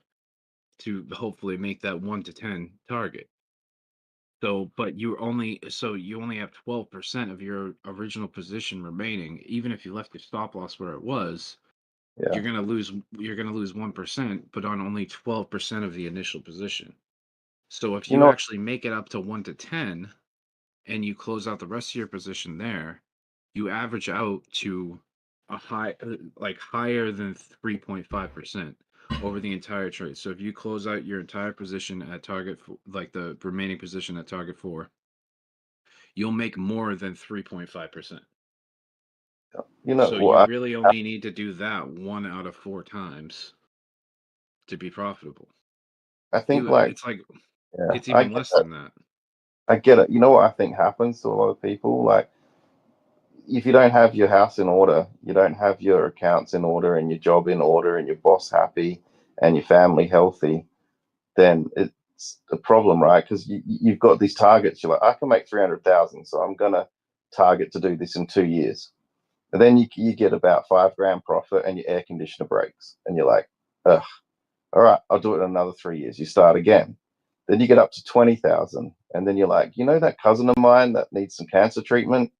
to hopefully make that 1 to 10 target. So, but you only have 12% of your original position remaining. Even if you left your stop loss where it was, Yeah. you're gonna lose 1%, but on only 12% of the initial position. So if You you know, actually make it up to 1 to 10 and you close out the rest of your position there, you average out to a higher than 3.5% over the entire trade. So if you close out your entire position at target, like the remaining position at target 4, you'll make more than 3.5%. you know, So well, you really only need to do that 1 out of 4 times to be profitable. I think like, It's like yeah, it's even less than that. I get it. You know what I think happens to a lot of people? Like, if you don't have your house in order, you don't have your accounts in order and your job in order and your boss happy and your family healthy, then it's a problem, right? Because you've got these targets. You're like, I can make 300,000, so I'm gonna target to do this in 2 years. And then you get about $5,000 profit and your air conditioner breaks, and you're like, ugh, all right, I'll do it in another 3 years. You start again. Then you get up to 20,000, and then you're like, you know, that cousin of mine that needs some cancer treatment,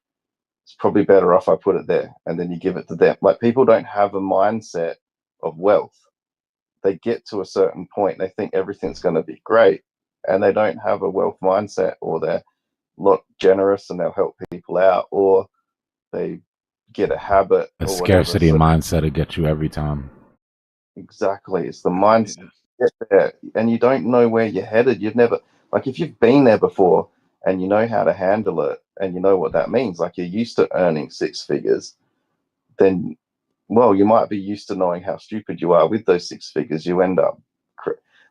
it's probably better off I put it there. And then you give it to them. Like, people don't have a mindset of wealth. They get to a certain point, they think everything's going to be great, and they don't have a wealth mindset, or they're not generous and they'll help people out, or they get a habit A or whatever. scarcity So mindset to get you every time. exactly, it's the mindset. Get there, and you don't know where you're headed. You've never, like, if you've been there before and you know how to handle it and you know what that means, like you're used to earning 6 figures, then, well, you might be used to knowing how stupid you are with those 6 figures. You end up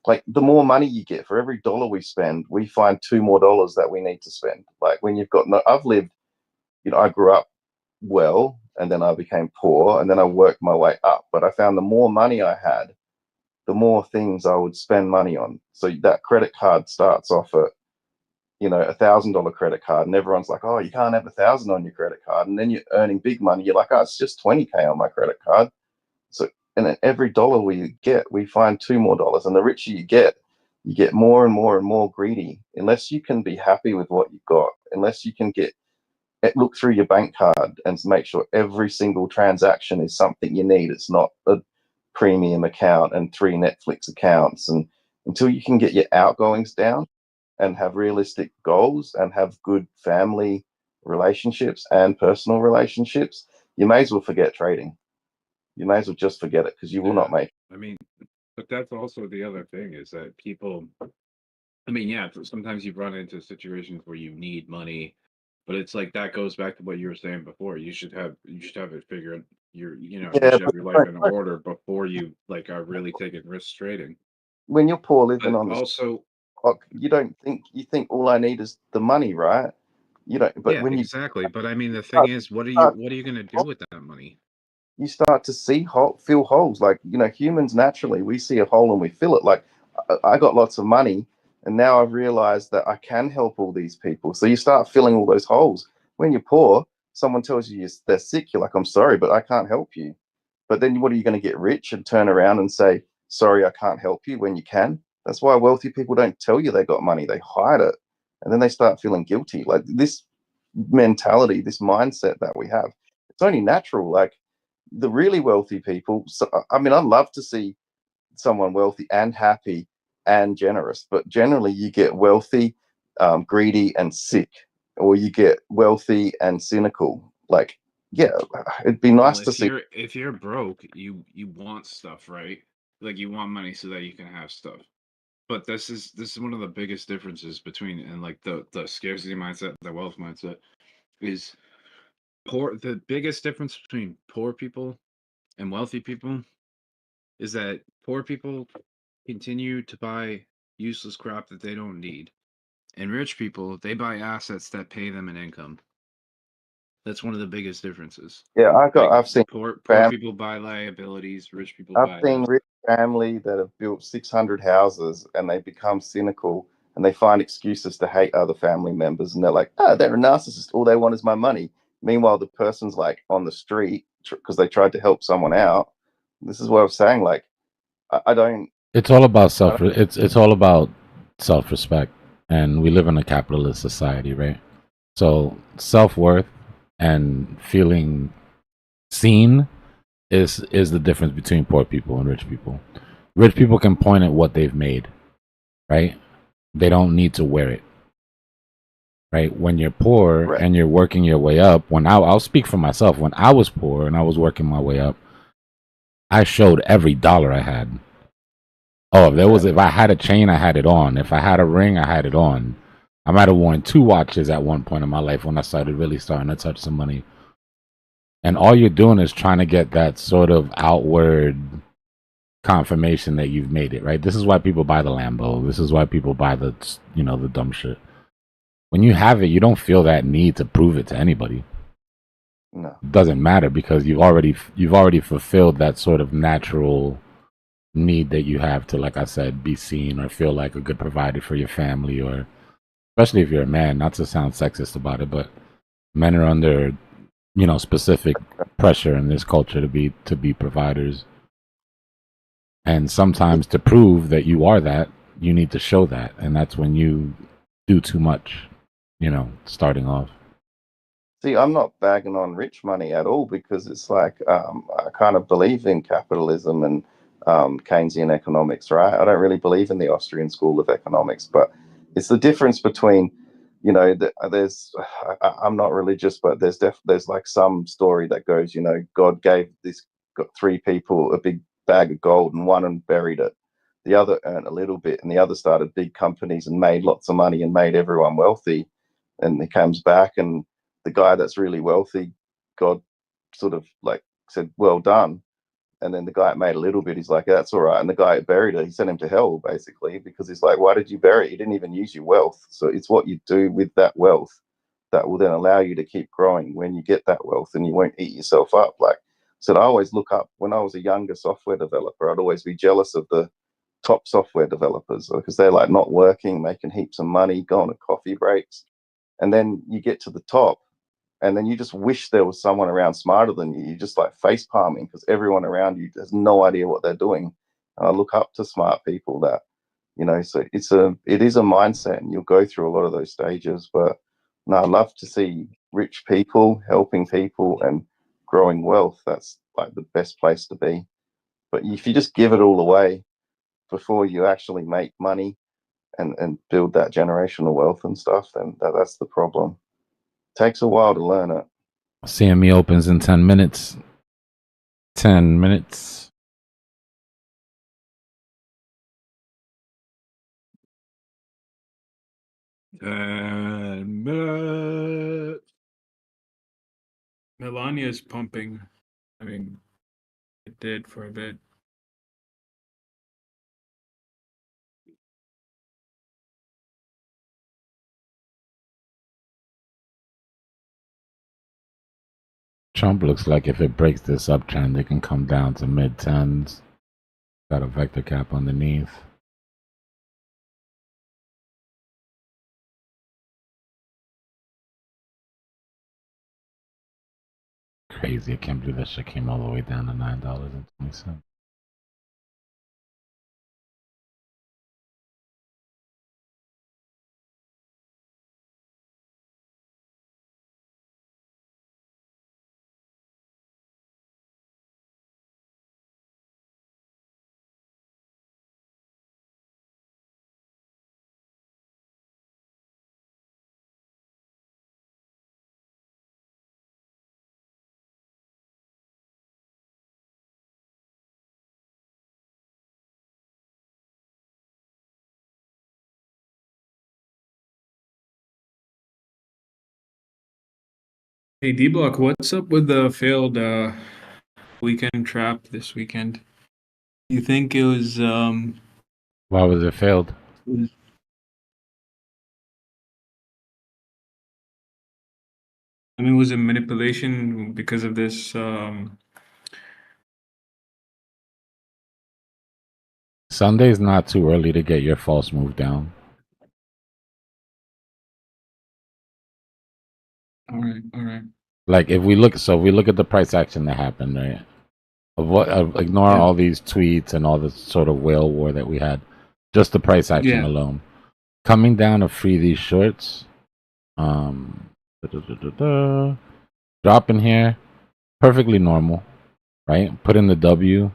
like, the more money you get for every dollar we spend, we find $2 more that we need to spend. Like, when you've got no, I've lived, you know, I grew up well and then I became poor and then I worked my way up. But I found the more money I had, the more things I would spend money on. So that credit card starts off at, you know, $1,000 credit card, and everyone's like, oh, you can't have 1,000 on your credit card. And then you're earning big money. You're like, oh, it's just 20K on my credit card. So, and then every dollar we get, we find $2 more. And the richer you get more and more and more greedy. Unless you can be happy with what you've got, unless you can look through your bank card and make sure every single transaction is something you need. It's not a premium account and 3 Netflix accounts. And until you can get your outgoings down and have realistic goals and have good family relationships and personal relationships, you may as well forget trading. You may as well just forget it, because you will not make it. I mean, but that's also the other thing is that people, I mean, yeah, sometimes you run into situations where you need money, but it's like that goes back to what you were saying before. You should have it figured. You Yeah, should have but your life in order before you like are really taking risks trading. when you're poor living But on the also, you think all I need is the money, right? You don't. But yeah, when you exactly. But I mean, the thing is, what are you going to do with that money? you start to fill holes. Like, you know, humans naturally, we see a hole and we fill it. Like, I got lots of money, And now I've realized that I can help all these people. So you start filling all those holes. When you're poor, someone tells you they're sick, you're like, I'm sorry, but I can't help you. But then what are you going to get rich and turn around and say, sorry, I can't help you when you can? That's why wealthy people don't tell you they got money. They hide it. And then they start feeling guilty. Like this mentality, this mindset that we have, it's only natural. Like the really wealthy people, so, I mean, I'd love to see someone wealthy and happy and generous, but generally you get wealthy, greedy and sick, or you get wealthy and cynical. Like, yeah, it'd be nice to see. If you're broke, you want stuff, right? Like you want money so that you can have stuff. But this is one of the biggest differences between and like the scarcity mindset, the wealth mindset is poor. The biggest difference between poor people and wealthy people is that poor people continue to buy useless crap that they don't need, and rich people, they buy assets that pay them an income. That's one of the biggest differences. Yeah, I've seen poor people buy liabilities, rich people I've buy seen rich family that have built 600 houses and they become cynical and they find excuses to hate other family members, and they're like, they're a narcissist. All they want is my money. Meanwhile, the person's like on the street because they tried to help someone out. This is what I was saying. Like, I don't. It's all about it's all about self-respect, and we live in a capitalist society, right? So self-worth and feeling seen is the difference between poor people and rich people. Rich people can point at what they've made, right? They don't need to wear it, right? When you're poor and you're working your way up, I'll speak for myself. When I was poor and I was working my way up, I showed every dollar I had. Oh, if I had a chain, I had it on. If I had a ring, I had it on. I might have worn 2 watches at one point in my life when I started starting to touch some money. And all you're doing is trying to get that sort of outward confirmation that you've made it, right? This is why people buy the Lambo. This is why people buy the dumb shit. When you have it, you don't feel that need to prove it to anybody. No. It doesn't matter because you've already fulfilled that sort of natural need that you have to, like I said, be seen or feel like a good provider for your family, or especially if you're a man, not to sound sexist about it, but men are under specific pressure in this culture to be providers. And sometimes to prove that you are that, you need to show that. And that's when you do too much, starting off. See, I'm not bagging on rich money at all because it's like I kind of believe in capitalism and Keynesian economics, right? I don't really believe in the Austrian school of economics, but it's the difference between, there's, I'm not religious, but there's like some story that goes, God gave got 3 people a big bag of gold and one and buried it. The other earned a little bit and the other started big companies and made lots of money and made everyone wealthy. And he comes back and the guy that's really wealthy, God sort of like said, well done. And then the guy that made a little bit, he's like, that's all right. And the guy that buried it, he sent him to hell basically, because he's like, why did you bury it? You didn't even use your wealth. So it's what you do with that wealth that will then allow you to keep growing when you get that wealth, and you won't eat yourself up. Like, so I always look up when I was a younger software developer, I'd always be jealous of the top software developers because they're like not working, making heaps of money, going to coffee breaks. And then you get to the top and then you just wish there was someone around smarter than you. You just like face palming because everyone around you has no idea what they're doing. And I look up to smart people that, so it is a mindset, and you'll go through a lot of those stages. But no, I love to see rich people helping people and growing wealth. That's like the best place to be. But if you just give it all away before you actually make money and build that generational wealth and stuff, then that's the problem. Takes a while to learn it. CME opens in 10 minutes. 10 minutes. Melania's pumping. I mean, it did for a bit. Trump looks like if it breaks this uptrend, it can come down to mid-10s. Got a vector cap underneath. crazy. I can't believe that shit came all the way down to $9.20. Hey Dbloc, what's up with the failed weekend trap this weekend? You think it was Why was it failed? I mean, was it manipulation because of this Sunday's not too early to get your false move down. all right. Like if we look at the price action that happened, right? Ignore all these tweets and all this sort of whale war that we had. Just the price action alone. Coming down to free these shorts. Drop in here. Perfectly normal. Right? Put in the W.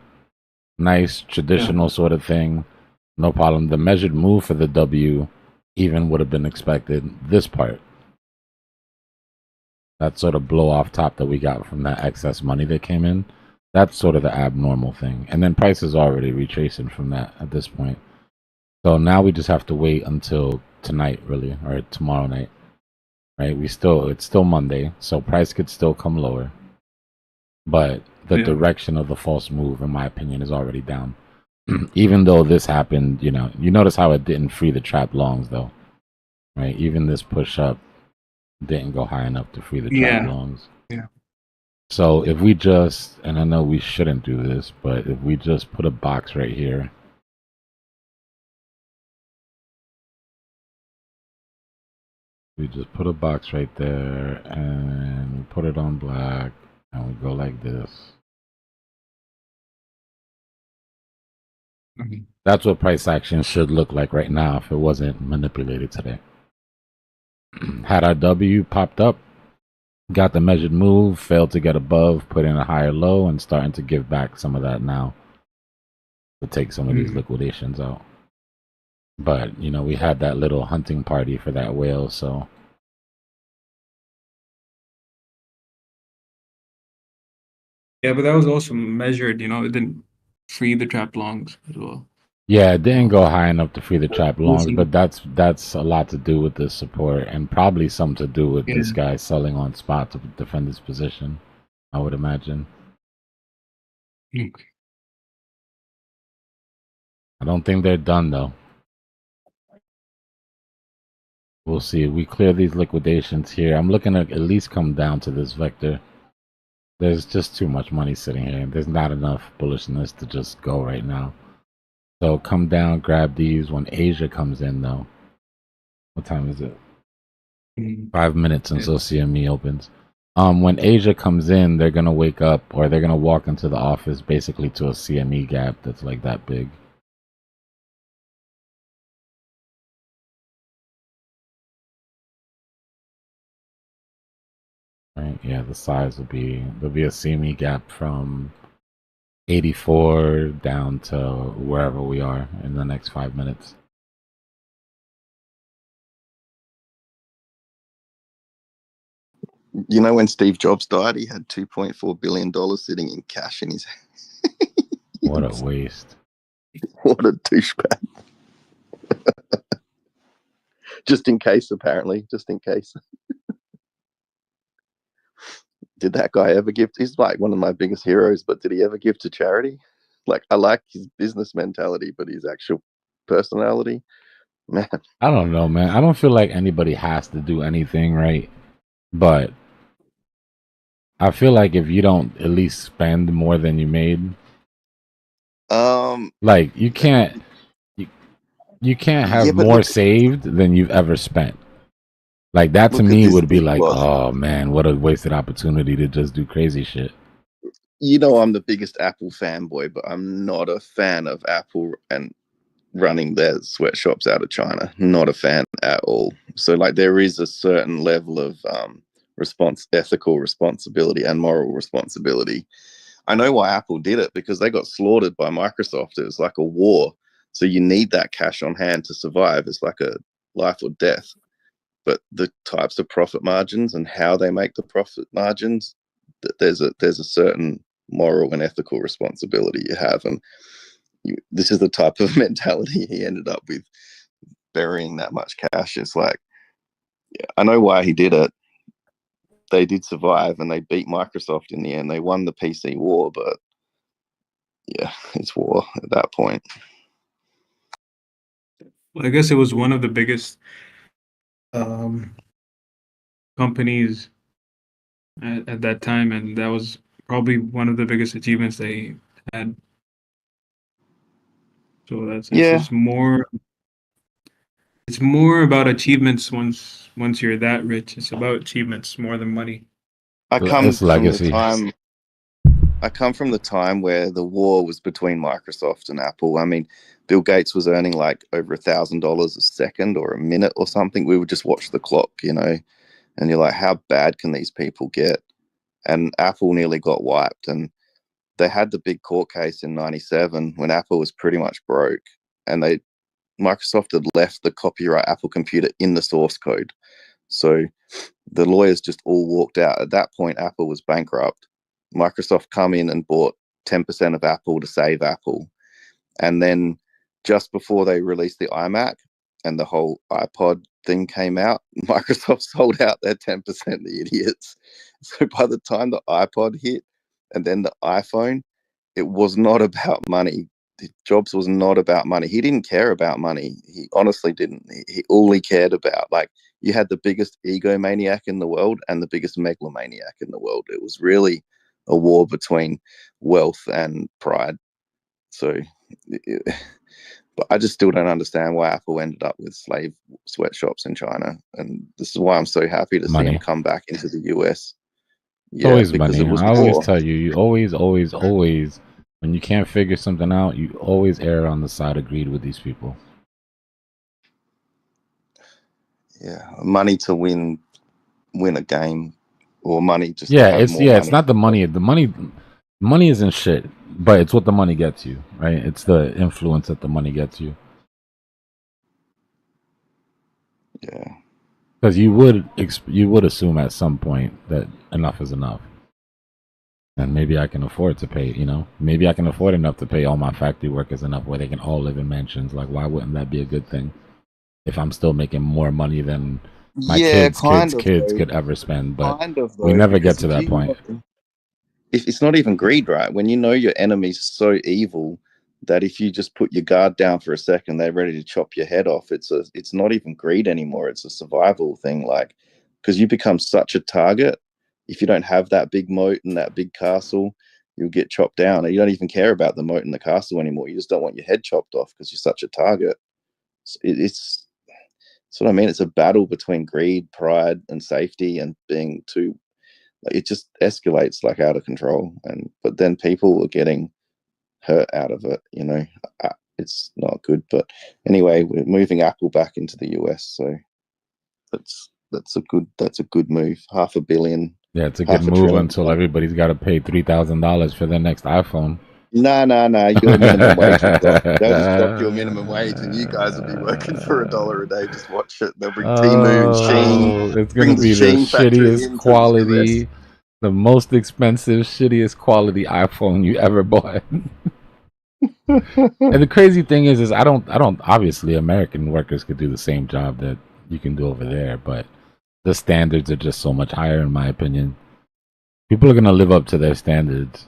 Nice traditional sort of thing. No problem. The measured move for the W even would have been expected. This part. That sort of blow off top that we got from that excess money that came in. That's sort of the abnormal thing. And then price is already retracing from that at this point. So now we just have to wait until tonight, really, or tomorrow night. Right? It's still Monday, so price could still come lower. But the direction of the false move, in my opinion, is already down. Even though this happened, you notice how it didn't free the trap longs though. Right? Even this push up didn't go high enough to free the trap longs. Yeah. So if we just, and I know we shouldn't do this, but if we just put a box right here. We just put a box right there and we put it on black and we go like this. That's what price action should look like right now if it wasn't manipulated today. Had our W popped up, got the measured move, failed to get above, put in a higher low, and starting to give back some of that now to take some of these liquidations out. But, we had that little hunting party for that whale, so. Yeah, but that was also measured, it didn't free the trap longs as well. Yeah, it didn't go high enough to free the trap longs, but that's a lot to do with this support and probably some to do with this guy selling on spot to defend his position, I would imagine. Okay. I don't think they're done though. We'll see. We clear these liquidations here. I'm looking to at least come down to this vector. There's just too much money sitting here. There's not enough bullishness to just go right now. So come down, grab these when Asia comes in though. What time is it? 5 minutes until CME opens. When Asia comes in, they're gonna wake up or they're gonna walk into the office basically to a CME gap that's like that big. Right? Yeah, the size there'll be a CME gap from 84 down to wherever we are in the next 5 minutes. When Steve Jobs died, he had $2.4 billion sitting in cash in his hands. What a waste. What a douchebag. Just in case, apparently. Just in case. Did that guy ever give? He's like one of my biggest heroes, but did he ever give to charity? Like, I like his business mentality, but his actual personality, man. I don't know, man. I don't feel like anybody has to do anything, right? But I feel like if you don't at least spend more than you made, like you can't have more saved than you've ever spent. Like that to Look at me this would be like, Dbloc. oh man, what a wasted opportunity to just do crazy shit. You know, I'm the biggest Apple fanboy, but I'm not a fan of Apple and running their sweatshops out of China. Not a fan at all. So like there is a certain level of ethical responsibility and moral responsibility. I know why Apple did it, because they got slaughtered by Microsoft. It was like a war. So you need that cash on hand to survive. It's like a life or death. But the types of profit margins and how they make the profit margins, there's a certain moral and ethical responsibility you have. And this is the type of mentality he ended up with, burying that much cash. It's like, yeah, I know why he did it. They did survive and they beat Microsoft in the end. They won the PC war, but yeah, it's war at that point. Well, I guess it was one of the biggest companies at that time, and that was probably one of the biggest achievements they had. So that's it's just more. It's more about achievements once you're that rich. It's about achievements more than money. I come It's from legacy. the time where the war was between Microsoft and Apple. I mean, Bill Gates was earning like over $1,000 a second or a minute or something. We would just watch the clock, you know, and you're like, how bad can these people get? And Apple nearly got wiped. And they had the big court case in '97 when Apple was pretty much broke, and Microsoft had left the copyright Apple computer in the source code. So the lawyers just all walked out. At that point, Apple was bankrupt. Microsoft come in and bought 10% of Apple to save Apple. And then just before they released the iMac and the whole iPod thing came out, Microsoft sold out their 10%, the idiots. So by the time the iPod hit and then the iPhone, it was not about money. Jobs was not about money. He didn't care about money. He honestly didn't. He all he cared about, like, you had the biggest egomaniac in the world and the biggest megalomaniac in the world. It was really a war between wealth and pride. So, but I just still don't understand why Apple ended up with slave sweatshops in China. And this is why I'm so happy to see him come back into the US. Yeah, Always because money. it was I always war. tell you, you always, when you can't figure something out, you always err on the side of greed with these people. Yeah, money to win a game, or money just Yeah, to have more it's money. not the money. Money isn't shit, but it's what the money gets you, right? It's the influence that the money gets you. Yeah, because you would assume at some point that enough is enough, and maybe I can afford to pay. Maybe I can afford enough to pay all my factory workers enough where they can all live in mansions. Like, why wouldn't that be a good thing? If I'm still making more money than my kids could ever spend, but we never get to that point. If it's not even greed, right? When you know your enemy's so evil that if you just put your guard down for a second, they're ready to chop your head off. It's not even greed anymore. It's a survival thing, like, because you become such a target. If you don't have that big moat and that big castle, you'll get chopped down, and you don't even care about the moat and the castle anymore. You just don't want your head chopped off because you're such a target. It's what I mean. It's a battle between greed, pride, and safety, and being too. Like, it just escalates like out of control, but then people are getting hurt out of it. It's not good. But anyway, we're moving Apple back into the US, so that's a good move. $500 million. Yeah, it's a good move until everybody's got to pay $3,000 for their next iPhone. No, your minimum wage will drop. They'll just drop your minimum wage, and you guys will be working for $1 a day. Just watch it. They'll bring Temu and Shein. It's gonna be the shittiest quality, the most expensive, shittiest quality iPhone you ever bought. And the crazy thing is I don't obviously American workers could do the same job that you can do over there, but the standards are just so much higher, in my opinion. People are gonna live up to their standards.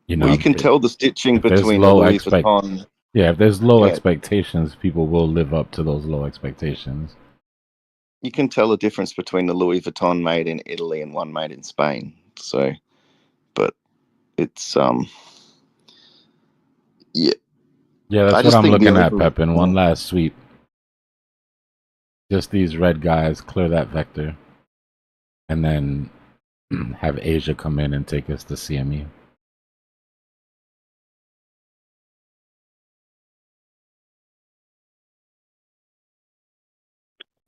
Well, you can tell the stitching between the Louis Vuitton. Yeah, if there's low expectations, people will live up to those low expectations. You can tell the difference between the Louis Vuitton made in Italy and one made in Spain. So, but it's yeah. Yeah, that's what I'm looking at, Pepin. One last sweep. Just these red guys clear that vector, and then have Asia come in and take us to CME.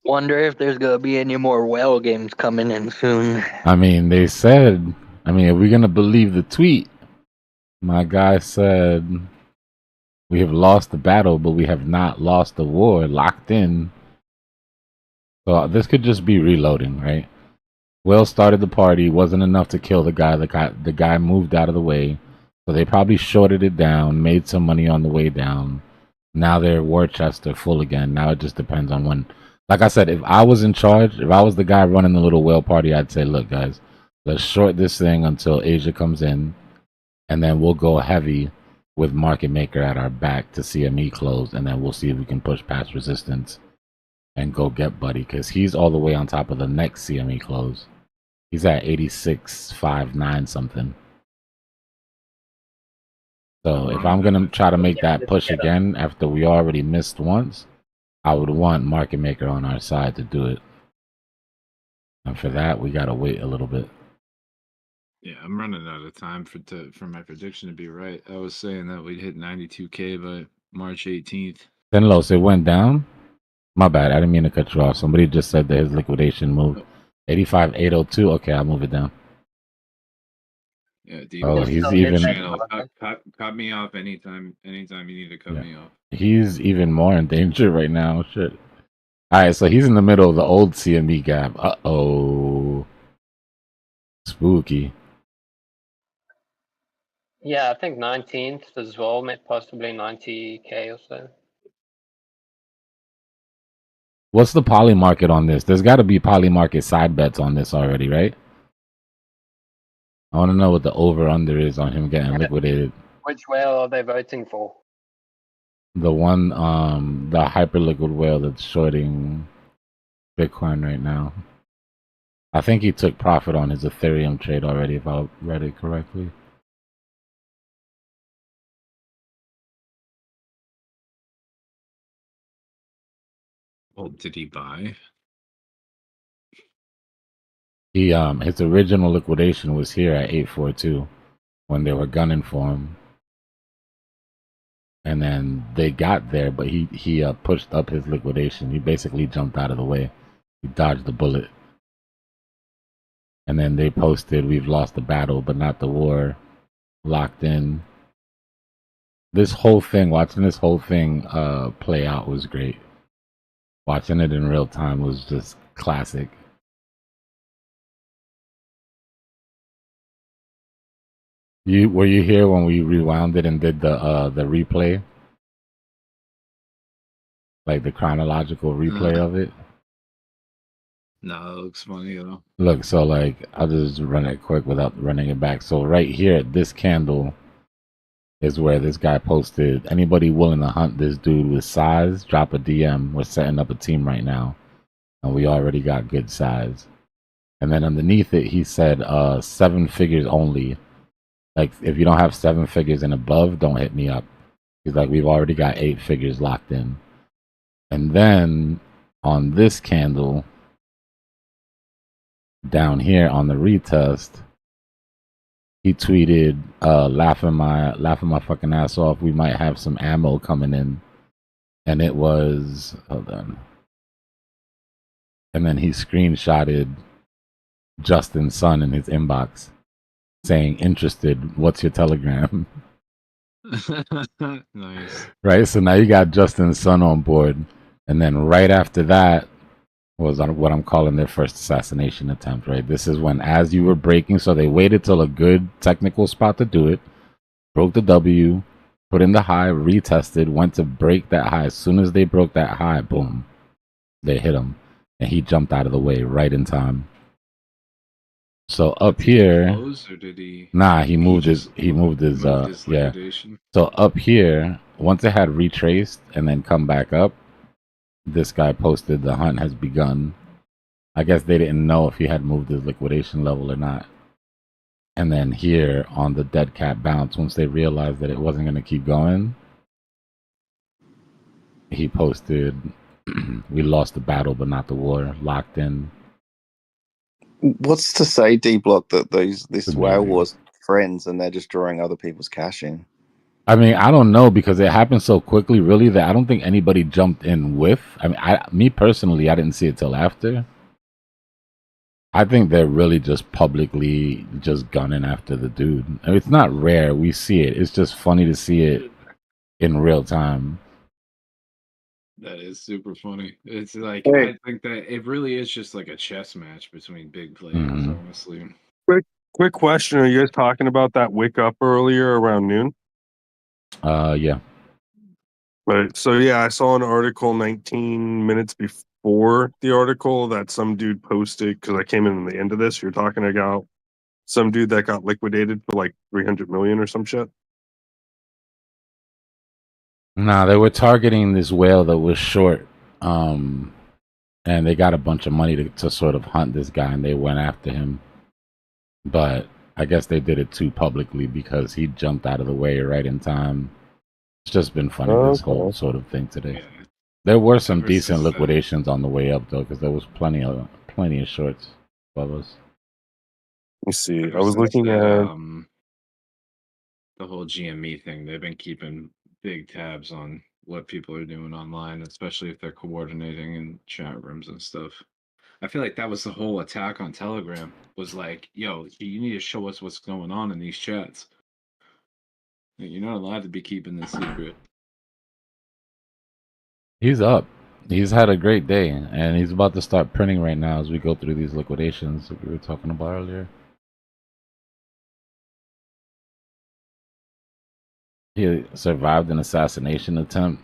Wonder if there's gonna be any more whale games coming in soon. I mean, they said, I mean, if we're gonna believe the tweet, my guy said, we have lost the battle, but we have not lost the war. Locked in. So this could just be reloading, right? Will started the party, wasn't enough to kill the guy. The guy moved out of the way. So they probably shorted it down, made some money on the way down. Now their war chests are full again. Now it just depends on when. Like I said, if I was in charge, if I was the guy running the little whale party, I'd say, look, guys, let's short this thing until Asia comes in, and then we'll go heavy with market maker at our back to CME close, and then we'll see if we can push past resistance and go get Buddy, because he's all the way on top of the next CME close. He's at 86.59 something. So if I'm gonna try to make that push again after we already missed once, I would want market maker on our side to do it. And for that, we gotta wait a little bit. Yeah, I'm running out of time for my prediction to be right. I was saying that we'd hit 92K by March 18th. Tenlos, it went down? My bad, I didn't mean to cut you off. Somebody just said that his liquidation moved. 85,802. Okay, I'll move it down. Yeah, oh, he's even. Cut me off anytime you need to cut me off. He's even more in danger right now. Shit. All right, so he's in the middle of the old CME gap. Uh-oh. Spooky. Yeah, I think 19th as well, possibly 90K or so. What's the poly market on this? There's got to be poly market side bets on this already, right? I want to know what the over-under is on him getting liquidated. Which whale are they voting for? The one, the hyper-liquid whale that's shorting Bitcoin right now. I think he took profit on his Ethereum trade already, if I read it correctly. Well, did he buy? He his original liquidation was here at 842 when they were gunning for him. And then they got there, but he pushed up his liquidation. He basically jumped out of the way. He dodged the bullet. And then they posted, we've lost the battle, but not the war. Locked in. This whole thing, watching this whole thing play out was great. Watching it in real time was just classic. Were you here when we rewound it and did the replay? Like the chronological replay of it? No, it looks funny though. Look, so like I'll just run it quick without running it back. So right here, this candle is where this guy posted, anybody willing to hunt this dude with size, drop a DM. We're setting up a team right now. And we already got good size. And then underneath it, he said 7 figures only. Like, if you don't have 7 figures and above, don't hit me up. He's like, we've already got 8 figures locked in. And then on this candle, down here on the retest, he tweeted, laughing my fucking ass off. We might have some ammo coming in. And it was, hold on. And then he screenshotted Justin's son in his inbox saying, interested, what's your Telegram? Nice. Right, so now you got Justin's son on board. And then right after that was what I'm calling their first assassination attempt, right? This is when, as you were breaking, so they waited till a good technical spot to do it, broke the W, put in the high, retested, went to break that high. As soon as they broke that high, boom, they hit him. And he jumped out of the way right in time. So up here, Close, or did he? nah, he moved his yeah. liquidation? So up here, once it had retraced and then come back up, this guy posted the hunt has begun. I guess they didn't know if he had moved his liquidation level or not. And then here on the dead cat bounce, once they realized that it wasn't going to keep going, he posted We lost the battle, but not the war. Locked in. What's to say, Dbloc, that this whale Amazing. was friends and they're just drawing other people's cash in? I mean, I don't know because it happened so quickly, really, that I don't think anybody jumped in with. I mean, me personally, I didn't see it till after. I think they're really just publicly just gunning after the dude. I mean, it's not rare. We see it. It's just funny to see it in real time. That is super funny. It's like Hey. I think that it really is just like a chess match between big players, Mhm. honestly. Quick question. Are you guys talking about that wake up earlier around noon? Yeah. Right. So yeah, I saw an article 19 minutes before the article that some dude posted because I came in the end of this. You're talking about some dude that got liquidated for like 300 million or some shit. Nah, they were targeting this whale that was short. And they got a bunch of money to sort of hunt this guy, and they went after him. But I guess they did it too publicly because he jumped out of the way right in time. It's just been funny, this whole sort of thing today. There were some Ever decent since liquidations on the way up, though, because there was plenty of shorts above us. Let me see. Ever I was since looking that, at the whole GME thing, they've been keeping big tabs on what people are doing online, especially if they're coordinating in chat rooms and stuff. I feel like that was the whole attack on Telegram. Was like, yo, you need to show us what's going on in these chats. You're not allowed to be keeping this secret. He's up. He's had a great day, and he's about to start printing right now as we go through these liquidations that we were talking about earlier. He survived an assassination attempt.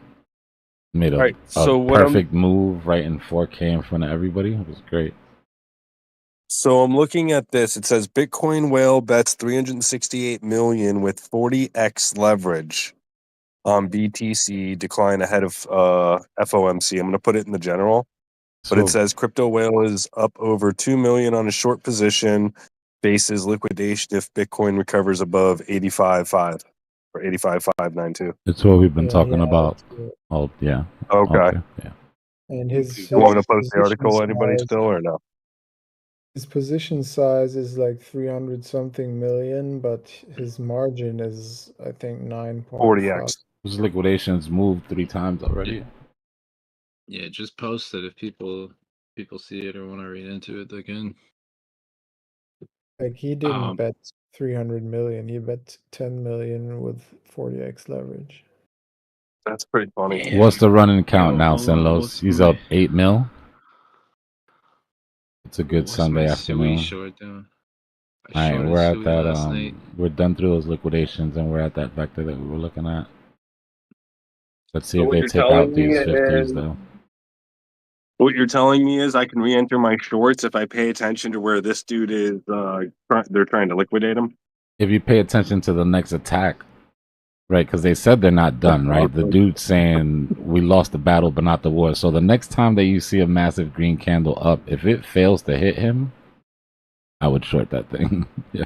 Made a perfect move right in 4K in front of everybody. It was great. So I'm looking at this. It says Bitcoin whale bets 368 million with 40x leverage on BTC decline ahead of FOMC. I'm going to put it in the general, but it says crypto whale is up over 2 million on a short position, faces liquidation if Bitcoin recovers above 85.5 or 85.592. It's what we've been Yeah, talking yeah, about. that's it. Oh, yeah. Okay. Yeah. And his You want me to post the position article, anybody size, still, or no? his position size is like 300 something million, but his margin is I think 9.5. 40x. Those liquidations moved 3 times already. Yeah, just post it if people see it or want to read into it. They can. Like he didn't bet 300 million. He bet 10 million with 40x leverage. That's pretty funny. Yeah. What's the running count Yo, now, hold on, Senlos? what's He's my- up 8 mil. It's a good What's Sunday my Sui afternoon. short down? I All right, shorted we're at Sui that. last night. We're done through those liquidations, and we're at that vector that we were looking at. Let's see So if what they you're take telling out me these 50s, is, though. what you're telling me is I can re-enter my shorts if I pay attention to where this dude is. They're trying to liquidate him. If you pay attention to the next attack, right? Because they said they're not done, right? The dude saying we lost the battle, but not the war. So the next time that you see a massive green candle up, if it fails to hit him, I would short that thing. Yeah.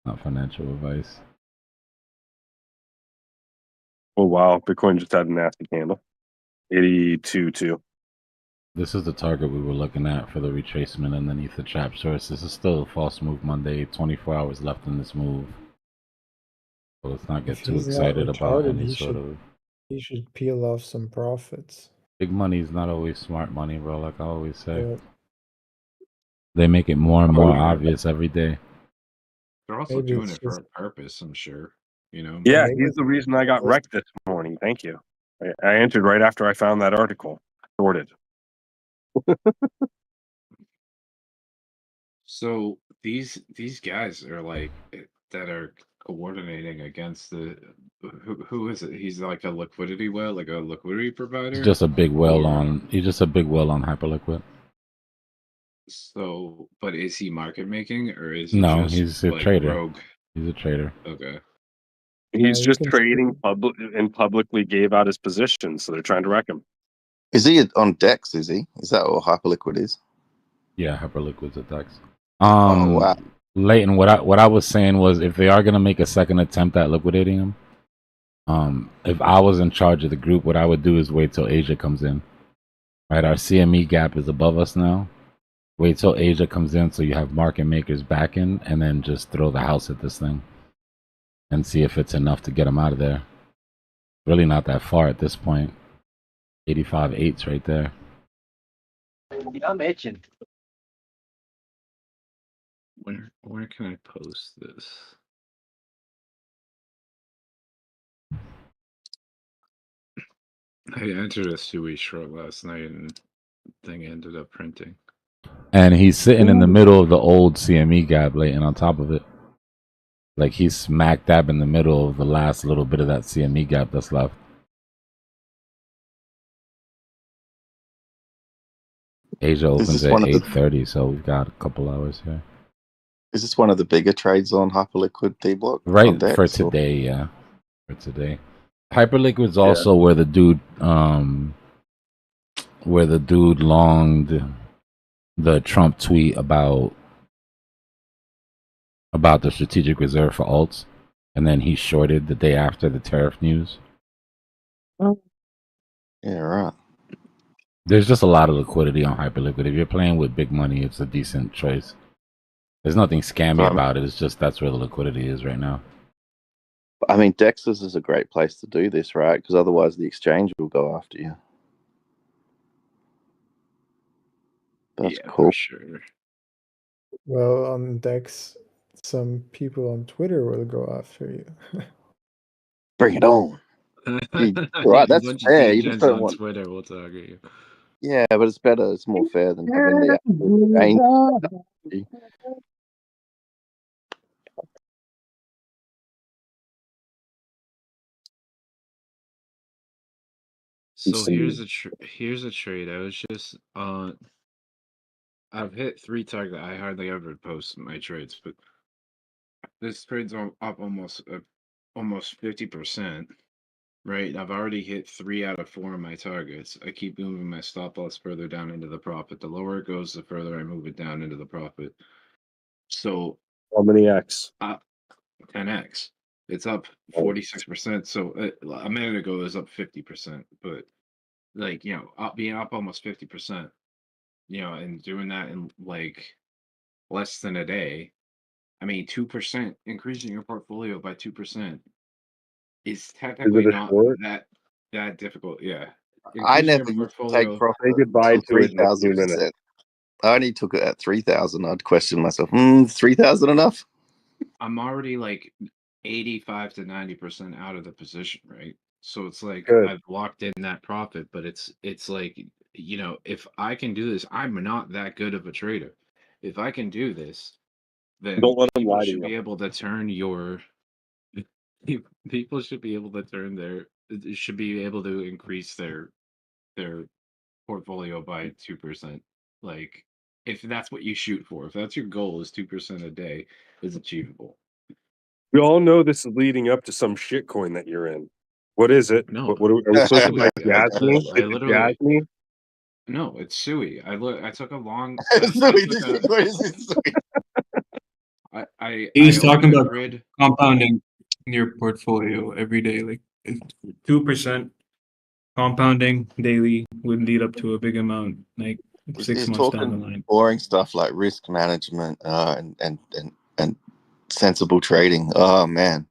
Not financial advice. Oh wow, Bitcoin just had a nasty candle. 82.2. This is the target we were looking at for the retracement underneath the trap shorts. This is still a false move Monday. 24 hours left in this move. So let's not get If too he's excited not about retarded, any sort of... he should peel off some profits. Big money is not always smart money, bro, like I always say. Yeah. They make it more and more obvious every day. They're also Maybe doing it's it for just- a purpose, I'm sure. You know. Yeah, maybe he's the reason I got wrecked this morning. Thank you. I entered right after I found that article. Shorted. So these guys are like that are coordinating against the who is it? He's like a liquidity whale, like a liquidity provider. He's just a big well Or, on... He's just a big well on Hyperliquid. So, but is he market making or is he No, just he's a like trader. rogue? He's a trader. Okay. He's you just can- trading and publicly gave out his position, so they're trying to wreck him. Is he on Dex? Is he? Is that what Hyperliquid is? Yeah, Hyperliquid's attacks. Oh wow. Leighton, what I was saying was if they are gonna make a second attempt at liquidating him, If I was in charge of the group, what I would do is wait till Asia comes in. Right, our CME gap is above us now. Wait till Asia comes in so you have market makers back in, and then just throw the house at this thing and see if it's enough to get them out of there. Really not that far at this point. 85.8s right there. I'm itching. Where can I post this? I entered a Sui short last night and the thing ended up printing. And he's sitting in the middle of the old CME gap, laying on top of it. Like he's smack dab in the middle of the last little bit of that CME gap that's left. Asia opens at 8:30, so we've got a couple hours here. Is this one of the bigger trades on Hyperliquid Dbloc? Right, for today, yeah. For today. Hyperliquid's also where the dude longed the Trump tweet about the strategic reserve for alts, and then he shorted the day after the tariff news. Yeah, right. There's just a lot of liquidity on Hyperliquid. If you're playing with big money, it's a decent choice. There's nothing scammy about it. It's just that's where the liquidity is right now. I mean, Dex's is a great place to do this, right? Because otherwise the exchange will go after you. That's cool. For sure. Well, on Dex, some people on Twitter will go after you. Bring it on. Right, that's fair. You just don't want Twitter will target you. Yeah, but it's better. It's more fair than having the exchange. So here's a trade. I was just I've hit 3 targets. I hardly ever post my trades, but this trade's up almost 50%. Right, I've already hit 3 out of 4 of my targets. I keep moving my stop loss further down into the profit. The lower it goes, the further I move it down into the profit. So how many X? 10x. It's up 46%. So a minute ago it was up 50%, but like being up almost 50%, and doing that in like less than a day. I mean, 2% increasing your portfolio by 2% is technically not that difficult. Yeah, I increasing never your used to take portfolio. profit. Say goodbye to it in a few 3,000%. minutes. I only took it at 3,000. I'd question myself. 3,000 enough? I'm already like 85 to 90% out of the position, right? So it's like Good. I've locked in that profit, but it's like if I can do this, I'm not that good of a trader. If I can do this, then Don't let them people lie to should you. be able to turn people should be able to should be able to increase their portfolio by 2%. Like if that's what you shoot for, if that's your goal is 2% a day, is achievable. We all know this is leading up to some shit coin that you're in. What is it? No, What are we supposed to buy? I Jasmine? literally Jasmine? no, it's Sui. I took a long. He's I talking opened a about grid. compounding in your portfolio every day, like 2% compounding daily would lead up to a big amount, like six He's months down the talking line. boring stuff like risk management and sensible trading. Oh man.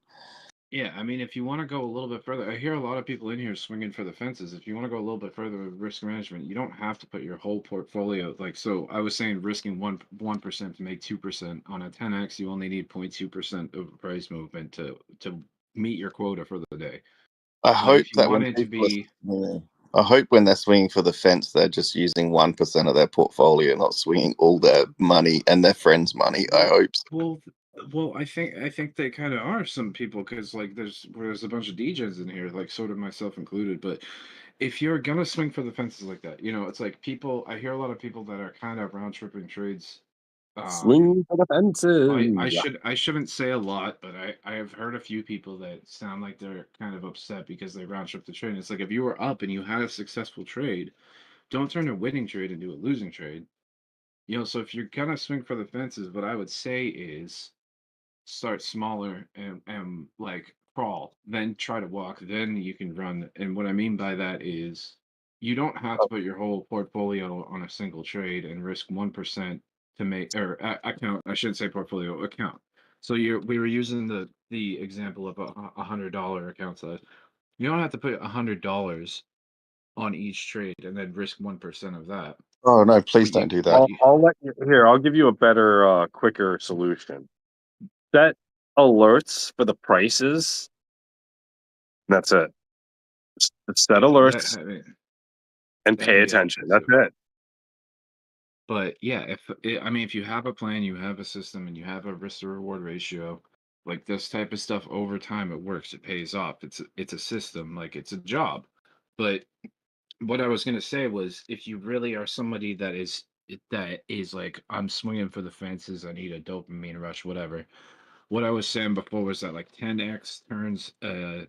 Yeah, I mean, if you want to go a little bit further, I hear a lot of people in here swinging for the fences. If you want to go a little bit further with risk management, you don't have to put your whole portfolio. Like, so I was saying, risking 1% to make 2% on a 10x, you only need 0.2% of price movement to meet your quota for the day. I But hope if you that when wanted to people be, I hope when they're swinging for the fence, they're just using 1% of their portfolio, not swinging all their money and their friends' money. I hope so. well, I think they kind of are some people because like there's a bunch of DJs in here, like sort of myself included. But if you're gonna swing for the fences like that, it's like people. I hear a lot of people that are kind of round tripping trades. Swing for the fences. I shouldn't say a lot, but I have heard a few people that sound like they're kind of upset because they round trip the trade. It's like if you were up and you had a successful trade, don't turn a winning trade into a losing trade. So if you're gonna swing for the fences, what I would say is start smaller and like crawl, then try to walk, then you can run. And what I mean by that is you don't have to put your whole portfolio on a single trade and risk 1% to make or account. I shouldn't say portfolio account. So we were using the example of a $100 account size. You don't have to put $100 on each trade and then risk 1% of that. Oh no, please But don't do that. I'll let you here. I'll give you a better, quicker solution. Set alerts for the prices. That's it. Set alerts and pay attention. That's it. But yeah, if you have a plan, you have a system, and you have a risk to reward ratio, like this type of stuff over time, it works. It pays off. It's a system, like it's a job. But what I was gonna say was, if you really are somebody that is like, I'm swinging for the fences, I need a dopamine rush, whatever. What I was saying before was that like 10x turns a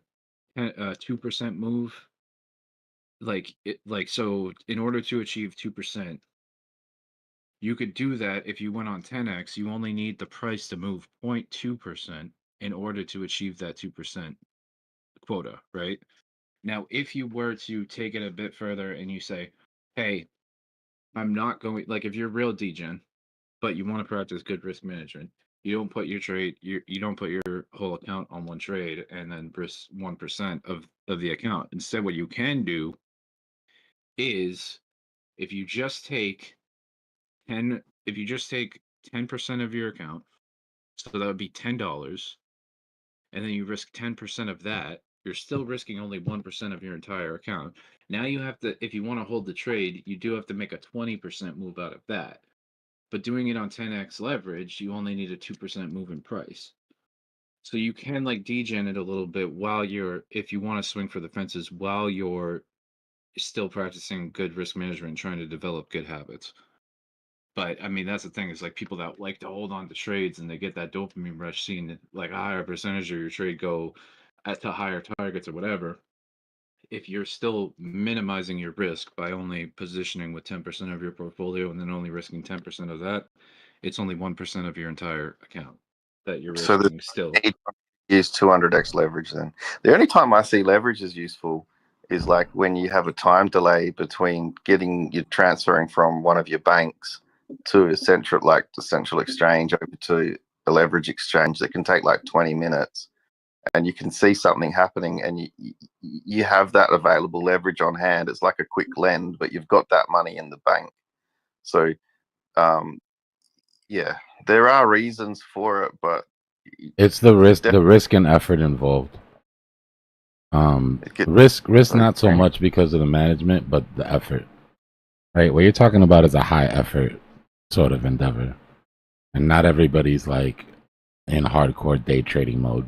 2% move, so in order to achieve 2%. You could do that if you went on 10x. You only need the price to move 0.2% in order to achieve that 2% quota, right? Now, if you were to take it a bit further and you say, hey, I'm not going, like if you're real degen, but you want to practice good risk management, you don't put your trade, you don't put your whole account on one trade and then risk 1% of the account. Instead, what you can do is if you just take 10% of your account, so that would be $10, and then you risk 10% of that, you're still risking only 1% of your entire account. Now you have to, if you want to hold the trade, you do have to make a 20% move out of that. But doing it on 10x leverage, you only need a 2% move in price. So you can like degen it a little bit if you want to swing for the fences while you're still practicing good risk management and trying to develop good habits. But I mean, that's the thing, is like people that like to hold on to trades and they get that dopamine rush, seeing like a higher percentage of your trade go to higher targets or whatever. If you're still minimizing your risk by only positioning with 10% of your portfolio and then only risking 10% of that, it's only 1% of your entire account that you're So risking still. Use 200x leverage then. The only time I see leverage is useful is like when you have a time delay between you transferring from one of your banks to the central exchange over to a leverage exchange that can take like 20 minutes, and you can see something happening and you have that available leverage on hand. It's like a quick lend, but you've got that money in the bank. So yeah, there are reasons for it, but it's the risk and effort involved. Risk not so much because of the management, but the effort. Right? What you're talking about is a high effort sort of endeavor. And not everybody's like in hardcore day trading mode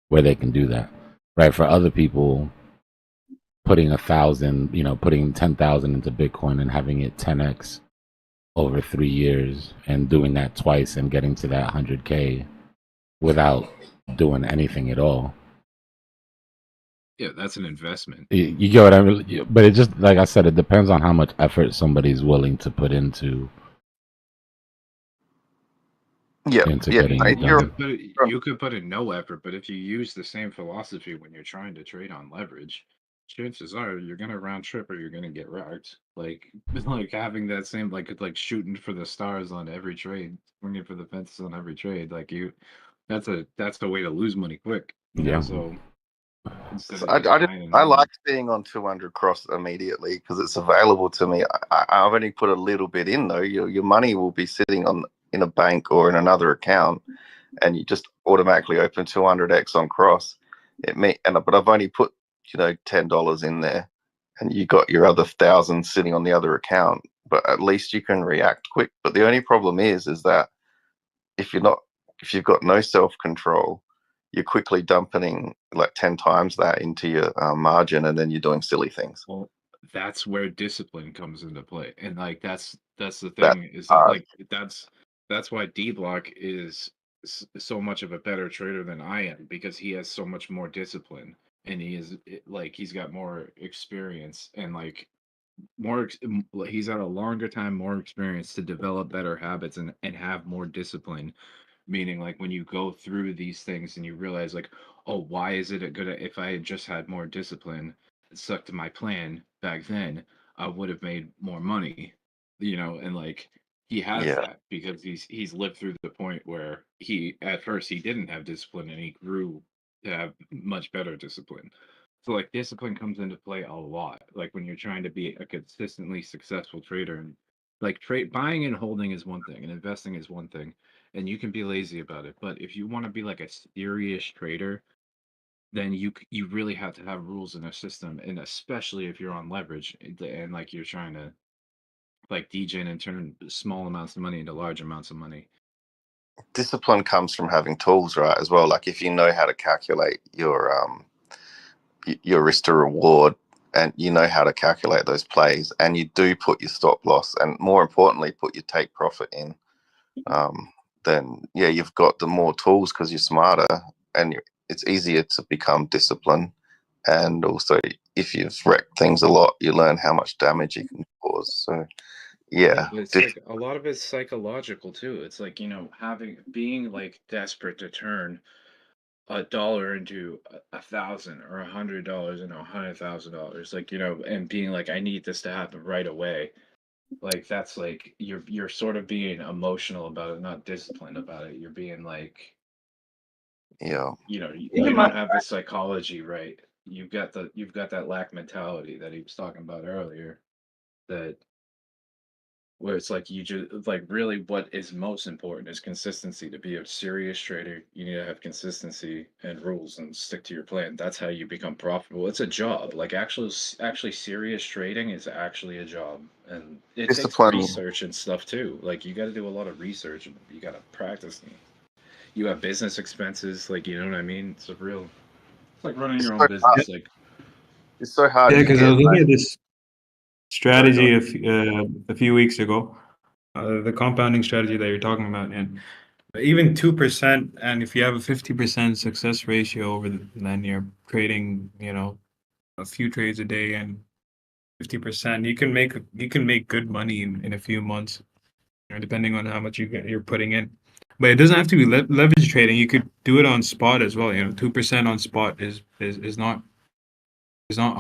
where they can do that. Right? For other people, putting 1,000, putting 10,000 into Bitcoin and having it 10x over 3 years and doing that twice and getting to that 100K without doing anything at all. Yeah, that's an investment. You get what I mean? But it just, like I said, it depends on how much effort somebody's willing to put into. Getting it done. You could put in no effort, but if you use the same philosophy when you're trying to trade on leverage, chances are you're gonna round trip or you're gonna get wrecked. Like having that same like shooting for the stars on every trade, swinging for the fences on every trade. That's the way to lose money quick. Yeah. So I like being on 200 cross immediately because it's available to me. I've only put a little bit in though. Your money will be sitting in a bank or in another account, and you just automatically open 200x on cross. But I've only put $10 in there, and you got your other 1,000 sitting on the other account. But at least you can react quick. But the only problem is that if you've got no self-control, you're quickly dumping like 10 times that into your margin, and then you're doing silly things. Well, that's where discipline comes into play, and like that's the thing that's why Dbloc is so much of a better trader than I am, because he has so much more discipline, and he's got more experience and he's had a longer time, more experience to develop better habits and have more discipline Meaning, like when you go through these things and you realize, like, oh, why is it good? If I had just had more discipline and stuck to my plan back then, I would have made more money. And like he has Yeah. that because he's lived through the point where he at first he didn't have discipline and he grew to have much better discipline. So like discipline comes into play a lot. Like when you're trying to be a consistently successful trader, and like trade buying and holding is one thing and investing is one thing, and you can be lazy about it. But if you want to be like a serious trader, then you really have to have rules in a system, and especially if you're on leverage and like you're trying to like DJ and turn small amounts of money into large amounts of money. Discipline comes from having tools, right? As well, like if you know how to calculate your risk to reward, and you know how to calculate those plays, and you do put your stop loss, and more importantly, put your take profit in, then yeah, you've got the more tools because you're smarter, and it's easier to become disciplined. And also, if you've wrecked things a lot, you learn how much damage you can cause. So yeah, But it's like a lot of it's psychological too. It's like, being like desperate to turn $1 into 1,000 or $100 into $100,000, like, and being like, I need this to happen right away. Like that's like you're sort of being emotional about it, not disciplined about it. You're being like, yeah, you don't have the psychology right. You've got that lack mentality that he was talking about earlier. That where it's like you just like really what is most important is consistency. To be a serious trader, you need to have consistency and rules and stick to your plan. That's how you become profitable. It's a job. Like actually serious trading is actually a job. And it takes discipline. research and stuff too. Like you got to do a lot of research and you got to practice. You have business expenses, like you know what I mean? It's like running It's your so own business. hard. Like It's so hard. Yeah, You because I get was looking like, at this sorry, go strategy a few weeks ago, the compounding strategy that you're talking about, and even 2%, and if you have a 50% success ratio then you're trading, a few trades a day and 50%, you can make good money in a few months, depending on how much you're putting in. But it doesn't have to be leverage trading. You could do it on spot as well. 2% on spot is not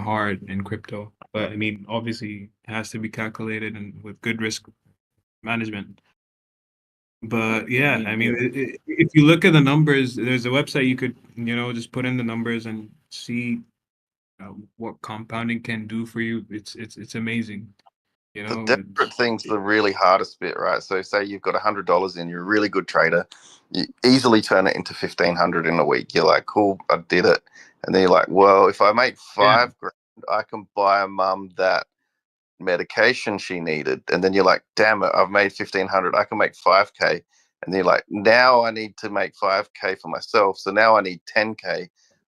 hard in crypto. But I mean, obviously, it has to be calculated and with good risk management. But yeah, I mean, if you look at the numbers, there's a website you could, just put in the numbers and see what compounding can do for you. It's amazing. the desperate thing's the really hardest bit, right? So say you've got $100 in, you're a really good trader, you easily turn it into 1,500 in a week. You're like, cool, I did it. And then you're like, well, if I make $5,000, I can buy a mum that medication she needed. And then you're like, damn it, I've made 1,500, I can make 5K. And then you're like, now I need to make 5K for myself, so now I need 10K.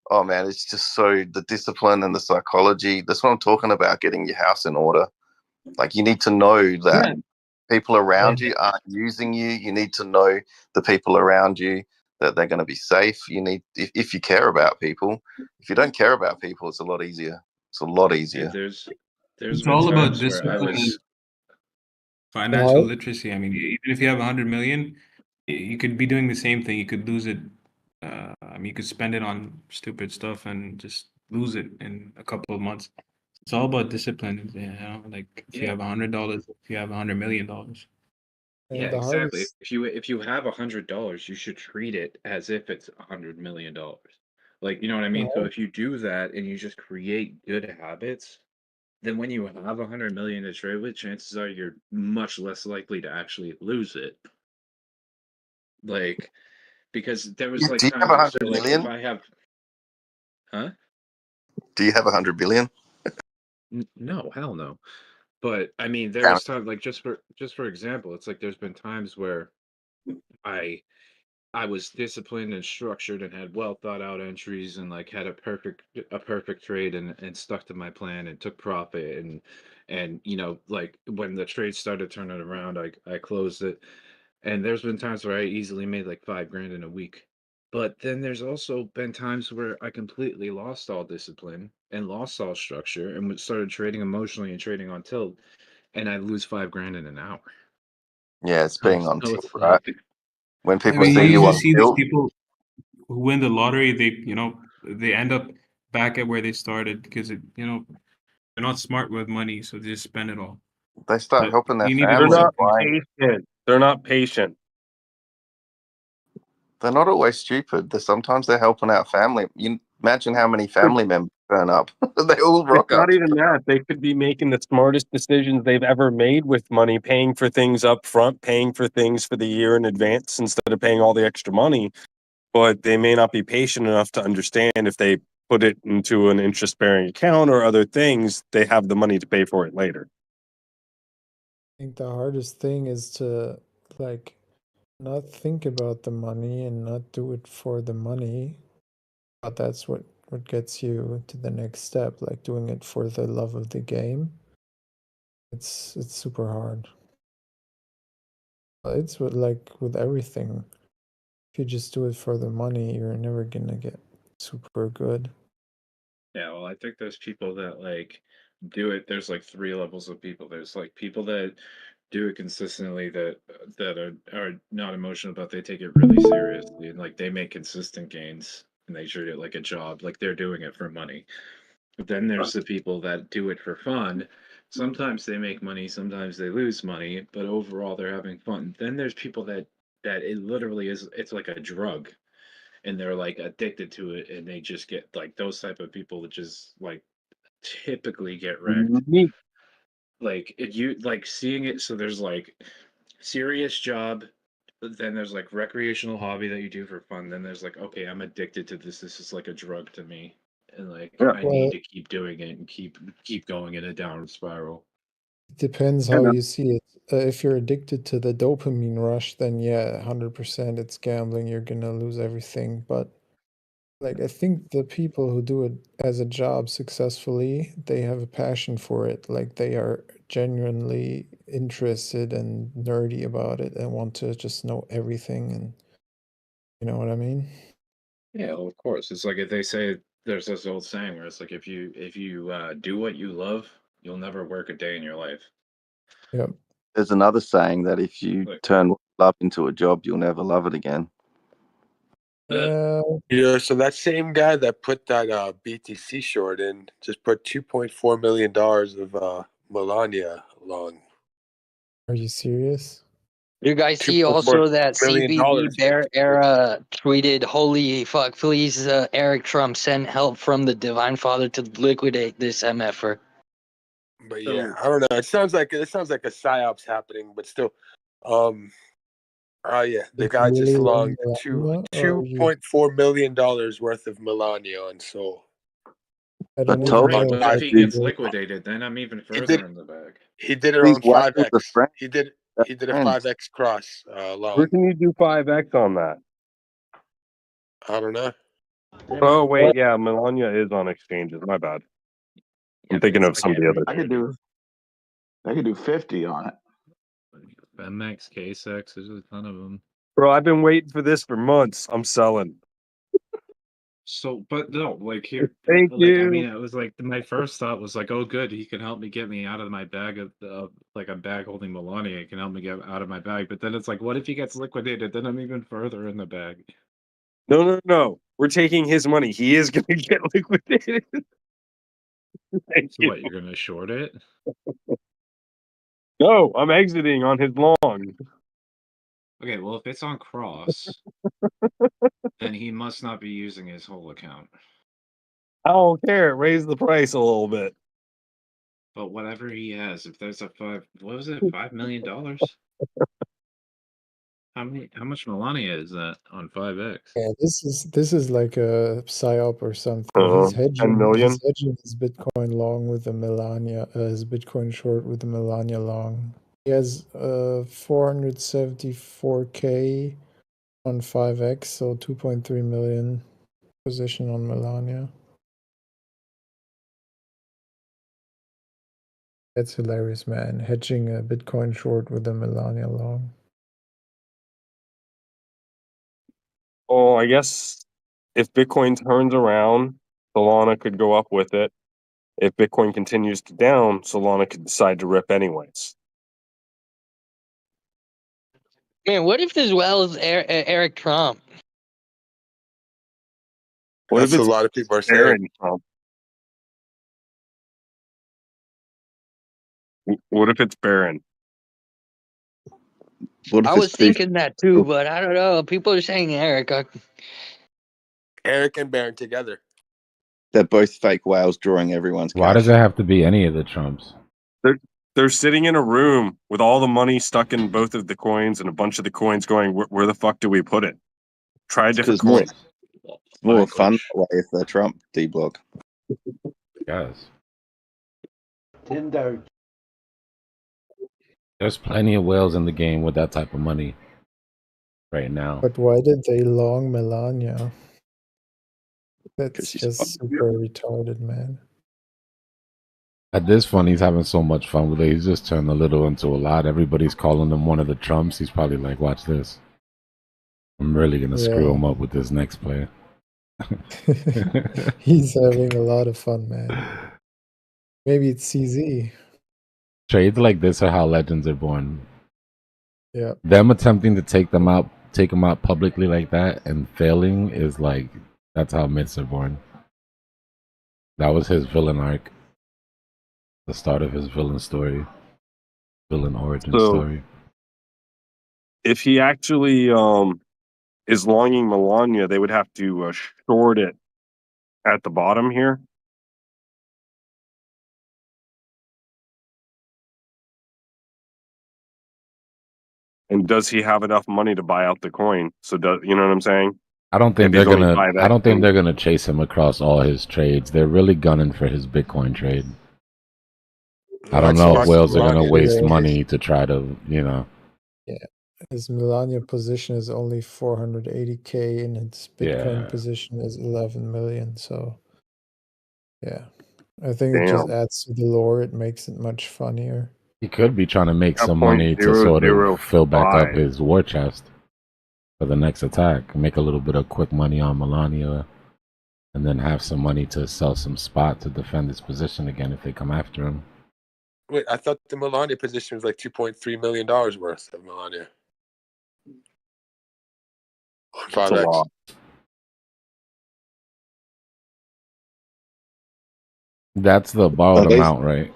Oh man, it's just so the discipline and the psychology. That's what I'm talking about, getting your house in order. Like you need to know that people around you aren't using you. You need to know the people around you, that they're going to be safe. You need, if you care about people. If you don't care about people, it's a lot easier. It's a lot easier. There's It's been all about times where I discipline and was financial literacy. I mean, even if you have 100 million, you could be doing the same thing. You could lose it. I mean, you could spend it on stupid stuff and just lose it in a couple of months. It's all about discipline. Like if you have $100, if you have $100 million. Yeah, exactly. If you have $100, you should treat it as if it's $100 million. Like, you know what I mean? So if you do that and you just create good habits, then when you have 100 million to trade with, chances are you're much less likely to actually lose it. Like, because there was like Do you have times, so 100 like if million? I have, huh? Do you have 100 billion? No, hell no. But I mean, there Damn was time like just for example, it's like there's been times where I I was disciplined and structured and had well thought out entries and like had a perfect trade and stuck to my plan and took profit and like when the trade started turning around, I closed it. And there's been times where I easily made like 5 grand in a week. But then there's also been times where I completely lost all discipline and lost all structure and started trading emotionally and trading on tilt, and I lose 5 grand in an hour. Yeah, it's So, being on so tilt, it's right? like When I people mean, see you you usually on see these tilt, people who win the lottery. They end up back at where they started because they're not smart with money, so they just spend it all. they start But helping their you need to They're family. not discipline. patient. They're not patient. They're not always stupid. Sometimes they're helping out family. You imagine how many family members turn up. They all It's rock up. not even that. They could be making the smartest decisions they've ever made with money, paying for things up front, paying for things for the year in advance instead of paying all the extra money. But they may not be patient enough to understand if they put it into an interest-bearing account or other things, they have the money to pay for it later. I think the hardest thing is to like not think about the money and not do it for the money. But that's what gets you to the next step, like doing it for the love of the game. It's super hard. It's with everything. If you just do it for the money, you're never gonna get super good. Yeah, well, I think there's people that do it. There's like three levels of people. There's like people that do it consistently that are not emotional, but they take it really seriously and like they make consistent gains and they treat it like a job, like they're doing it for money. But then there's the people that do it for fun. Sometimes they make money, sometimes they lose money, but overall they're having fun. Then there's people that it literally it's like a drug and they're like addicted to it and they just get like those type of people that just like typically get wrecked. Me. Like you like seeing it, so there's like serious job, but then there's like recreational hobby that you do for fun, then there's like, okay, I'm addicted to this is like a drug to me, and like Yeah. I Well, need to keep doing it and keep going in a downward spiral. it depends how you see it. If you're addicted to the dopamine rush, then yeah, 100% it's gambling. You're gonna lose everything. But like, I think the people who do it as a job successfully, they have a passion for it. Like, they are genuinely interested and nerdy about it and want to just know everything. And you know what I mean? Yeah, well, of course. It's like if they say there's this old saying where it's like if you do what you love, you'll never work a day in your life. Yep. There's another saying that if you Like, turn love into a job, you'll never love it again. Yeah. Yeah, so that same guy that put that BTC short in just put $2.4 million of Melania long. Are you serious? You guys see $2.4 also that million. CBD Bear Era tweeted, "Holy fuck! Please, Eric Trump, send help from the Divine Father to liquidate this MFer." But yeah, I don't know. It sounds like a psyops happening, but still, yeah, the Like, guy just really long long Melania, or you? $2.4 million worth of Melania on Sol. I But don't even told know. what if he gets you, liquidated? Then I'm even He further did. in the bag. He did it these on whales are 5x. friends. He did a Friends. 5x cross long. Where can you do 5x on that? I don't know. Oh wait, yeah, Melania is on exchanges. My bad. I'm thinking of some of the others. I could do 50 on it. MX, KSX, there's a ton of them. Bro, I've been waiting for this for months. I'm selling. So, but no, like here, Thank like I you. mean, it was like my first thought was like, oh, good, he can help me get me out of my bag of like a bag holding Melania. He can help me get out of my bag. But then it's like, what if he gets liquidated? Then I'm even further in the bag. No. We're taking his money. He is going to get liquidated. Thank So you. what? You're gonna short it? No, I'm exiting on his long. Okay, well, if it's on cross, then he must not be using his whole account. I don't care. Raise the price a little bit. But whatever he has, if there's a $5 million? How much Melania is that on 5x? Yeah, this is like a psyop or something. He's 10 hedging. million. He's hedging his Bitcoin long with the Melania. His Bitcoin short with the Melania long. He has 474K on 5x, so 2.3 million position on Melania. That's hilarious, man. Hedging a Bitcoin short with a Melania long. Oh, I guess if Bitcoin turns around, Solana could go up with it. If Bitcoin continues to down, Solana could decide to rip anyways. Man, what if as well as Eric Trump? What That's if what it's a lot of people are saying. Barron Trump? What if it's Barron? What if I it's was thinking that too, but I don't know. People are saying Eric. Eric and Barron together. They're both fake whales drawing everyone's Why cash. does it have to be any of the Trumps? They're sitting in a room with all the money stuck in both of the coins and a bunch of the coins going, where the fuck do we put it? Try a different coin. It's more fun that way if they're Trump, D-Block. Guys, Tindo. there's plenty of whales in the game with that type of money right now. But why did they long Melania? That's just super retarded, man. At this fun, he's having so much fun with it. He's just turned a little into a lot. Everybody's calling him one of the Trumps. He's probably like, watch this. I'm really going to screw Yeah. him up with this next player. He's having a lot of fun, man. Maybe it's CZ. Trades like this are how legends are born. Yeah. Them attempting to take them out publicly like that and failing is like, that's how myths are born. That was his villain arc. The start of his villain story. Villain origin story. If he actually is longing Melania, they would have to short it at the bottom here. And does he have enough money to buy out the coin? So you know what I'm saying? I don't think If they're he's only gonna. I don't think they're gonna chase him across all his trades. They're really gunning for his Bitcoin trade. I don't know if whales are gonna waste money to try to, you know. Yeah. His Melania position is only 480K and its Bitcoin Yeah. position is 11 million. So, yeah. I think it just Damn. adds to the lore. It makes it much funnier. He could be trying to make Got some money to sort of 0.005. fill back up his war chest for the next attack. Make a little bit of quick money on Melania, and then have some money to sell some spot to defend his position again if they come after him. Wait, I thought the Melania position was like $2.3 million worth of Melania. That's a lot. That's the borrowed amount, right?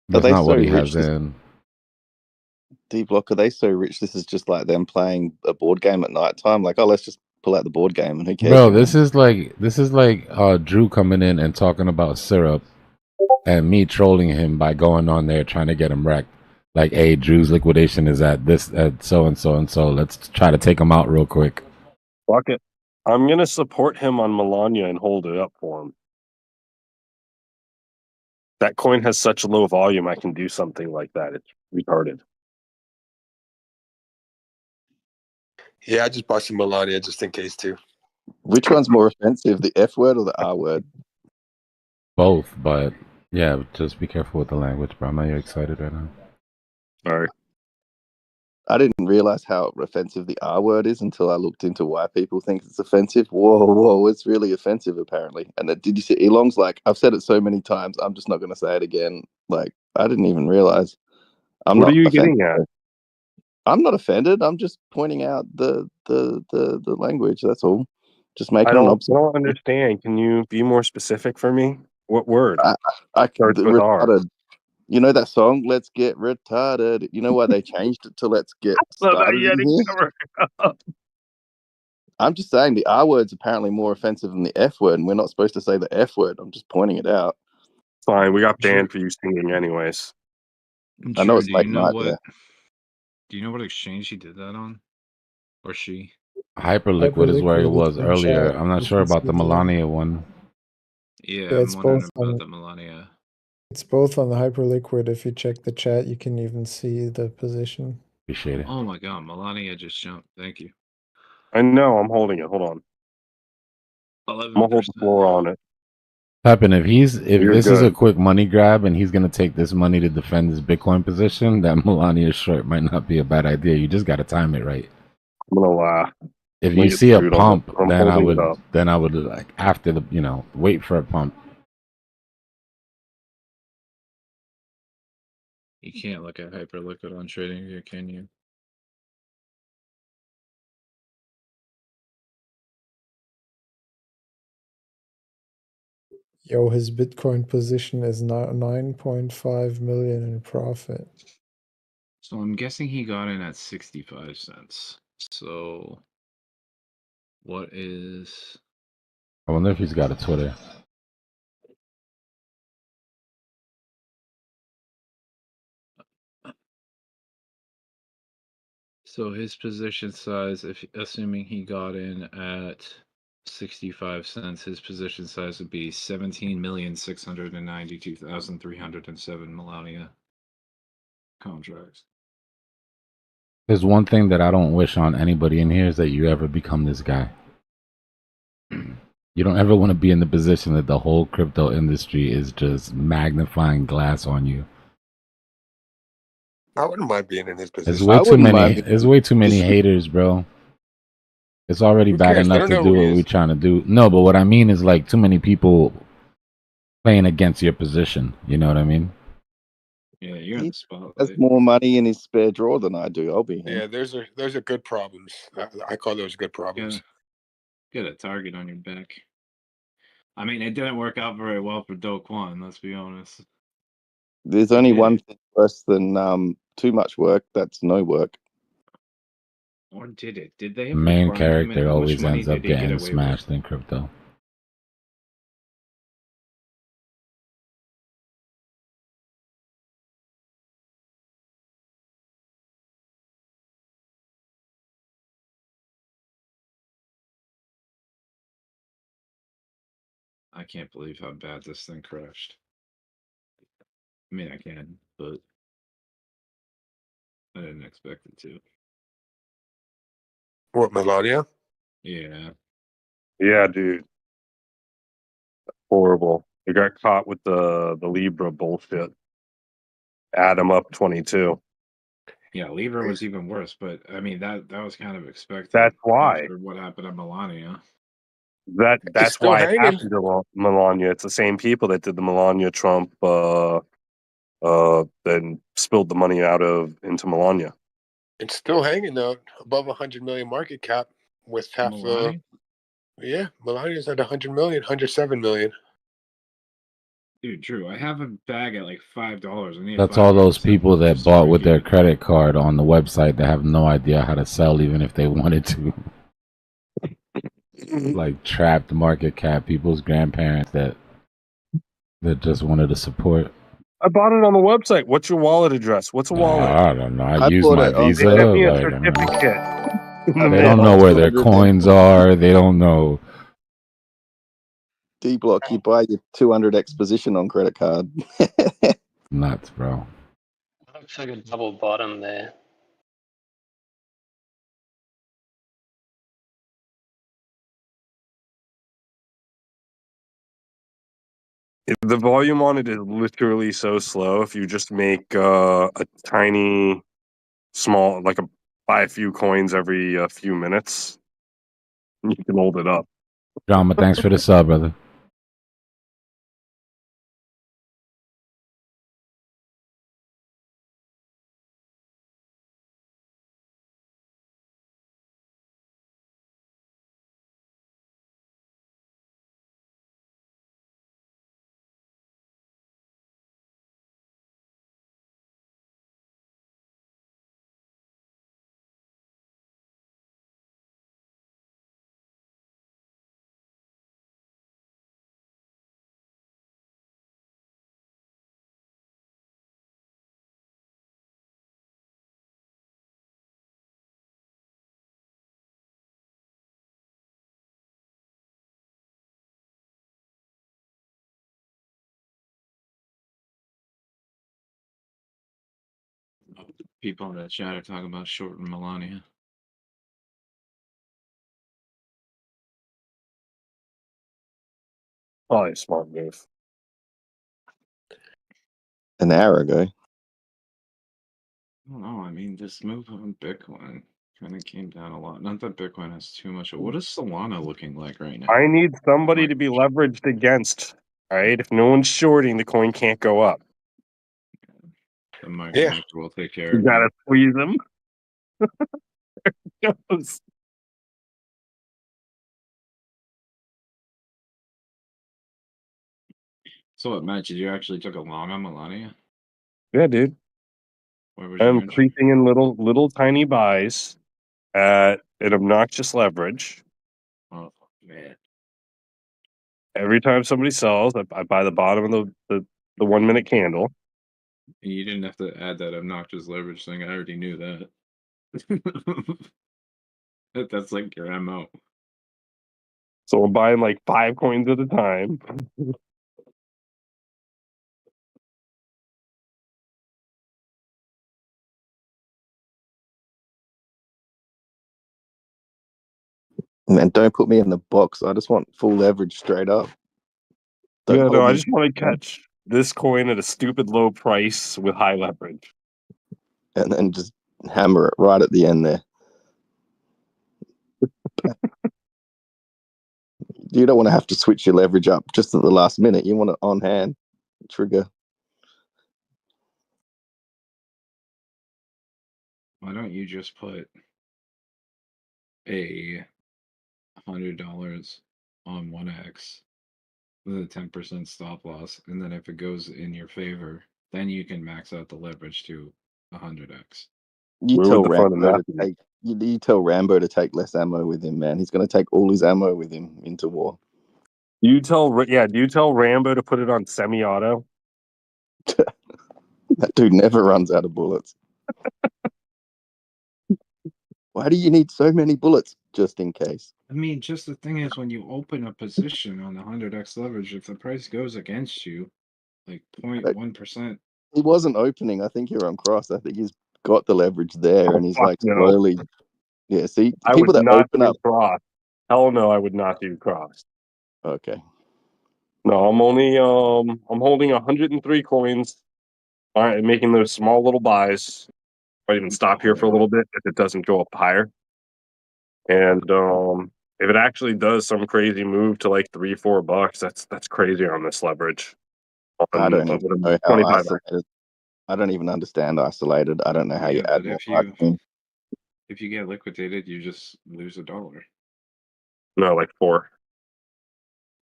That's not what he has in. D-Block, are they so rich? This is just like them playing a board game at night time. Like, oh, let's just pull out the board game and who cares? Bro, this is like Drew coming in and talking about syrup, and me trolling him by going on there trying to get him wrecked. Like, hey, Drew's liquidation is at this, at so and so and so. Let's try to take him out real quick. Fuck it. I'm gonna support him on Melania and hold it up for him. That coin has such low volume, I can do something like that. It's retarded. Yeah, I just bought some Melania just in case too. Which one's more offensive, the F word or the R word? Both, but yeah, just be careful with the language, bro. I know you're excited right now. Sorry. I didn't realize how offensive the R word is until I looked into why people think it's offensive. Whoa, it's really offensive apparently. And did you see Elong's like, I've said it so many times, I'm just not going to say it again. Like, I didn't even realize. What are you getting at? I'm not offended. I'm just pointing out the language. That's all. Just making I an don't observation. understand. Can you be more specific for me? What word? I starts with R. retarded. You know that song, Let's Get Retarded? You know why they changed it to Let's Get Started in here? I'm just saying the R word's apparently more offensive than the F word, and we're not supposed to say the F word. I'm just pointing it out. Fine, we got banned for you singing anyways. I know it's Do like you know night what? there. Do you know what exchange he did that on, or she? Hyperliquid is where he Hyperliquid was is in earlier. chat. I'm not You sure can about the see the- Melania one. Yeah, Yeah, I'm it's wondering both about on. the Melania. It's both on the Hyperliquid. If you check the chat, you can even see the position. Appreciate it. Oh my god, Melania just jumped. Thank you. I know, I'm holding it. Hold on. 11%. I'm gonna hold the floor on it. Happen if You're this is a good. quick money grab and he's gonna take this money to defend his Bitcoin position, that Melania short might not be a bad idea. You just gotta time it right. I'm gonna laugh. If Look you at see a dude, pump, I'm then I holding it up. would like after the wait for a pump. You can't look at Hyperliquid on TradingView, can you? Yo, his Bitcoin position is not 9.5 million in profit. So I'm guessing he got in at 65 cents. So what is... I wonder if he's got a Twitter. So his position size, if assuming he got in at 65 cents, his position size would be 17,692,307 Melania contracts. There's one thing that I don't wish on anybody in here is that you ever become this guy. You don't ever want to be in the position that the whole crypto industry is just magnifying glass on you. I wouldn't mind being in his There's position. way too many. There's way too many haters, bro. It's already Who bad cares? They enough don't to know do who he what is. we're trying to do. No, but what I mean is like too many people playing against your position. You know what I mean? Yeah, you're in He the spotlight. has more money in his spare drawer than I do. I'll be him. Yeah, those are good problems. I call those good problems. Get a target on your back. I mean, it didn't work out very well for Do Kwon, let's be honest. There's only one thing worse than too much work. That's no work. Or did it? Did they The ever main burn him, and character how much always money ends did up he get getting away smashed in crypto. I can't believe how bad this thing crashed. I mean, I can, but I didn't expect it to. What, Melania? Yeah. Yeah, dude. Horrible. He got caught with the Libra bullshit. Add him up 22. Yeah, Libra was even worse, but I mean that was kind of expected. That's why. After what happened to Melania. That's still why it hanging. happened to Melania. It's the same people that did the Melania Trump then spilled the money into Melania. It's still hanging though, above 100 million market cap with half Melania? Yeah, Melania's at 100 million, 107 million. Dude, Drew, I have a bag at like $5. That's all those people that bought with their credit card on the website that have no idea how to sell, even if they wanted to. Like trapped market cap, people's grandparents that just wanted to support. I bought it on the website. What's your wallet address? What's a wallet? I don't know. I use bought my it on Visa. They sent me a Like, I mean, certificate. they don't know where their coins are. They don't know. Dbloc, you buy your 200x position on credit card. Nuts, bro. Looks like a double bottom there. The volume on it is literally so slow. If you just make a tiny, small, buy a few coins every few minutes, you can hold it up. Drama, thanks for the sub, brother. People in the chat are talking about shorting Melania. Probably a smart move. An hour ago. I don't know. I mean, this move on Bitcoin kind of came down a lot. Not that Bitcoin has too much. What is Solana looking like right now? I need somebody to be leveraged against. All right, if no one's shorting, the coin can't go up. The market maker will take care You of gotta it. squeeze them. There it goes. So, Matt, did you actually took a long on Melania? Yeah, dude. Where was your I'm entry? creeping in little tiny buys at an obnoxious leverage. Oh man! Every time somebody sells, I buy the bottom of the 1 minute candle. And you didn't have to add that obnoxious leverage thing. I already knew that. That's like your MO. So I'm buying like 5 coins at a time. Man, don't put me in the box. I just want full leverage straight up. Don't Yeah, hold no, I me- just want to catch this coin at a stupid low price with high leverage. and then just hammer it right at the end there. You don't want to have to switch your leverage up just at the last minute. You want it on hand. Trigger. Why don't you just put a $100 on 1x with a 10% stop loss, and then if it goes in your favor, then you can max out the leverage to 100x. You Where tell would the fun in Rambo that to be? take. You tell Rambo to take less ammo with him, man. He's going to take all his ammo with him into war. Do you tell Rambo to put it on semi-auto? That dude never runs out of bullets. Why do you need so many bullets just in case? I mean, just the thing is, when you open a position on the 100x leverage, if the price goes against you, like 0.1%. He wasn't opening. I think you're on cross. I think he's got the leverage there, and he's fuck like no. slowly. Yeah, see, I people would that not open do up. cross. Hell no, I would not do cross. Okay. No, I'm only I'm holding 103 coins. All right, making those small little buys. Might even stop here for a little bit if it doesn't go up higher. And if it actually does some crazy move to like $3-4, that's crazy on this leverage. I don't even know how 25. isolated. I don't even understand isolated. I don't know how you Yeah, add but more margin. if you get liquidated, you just lose $1. No, like 4.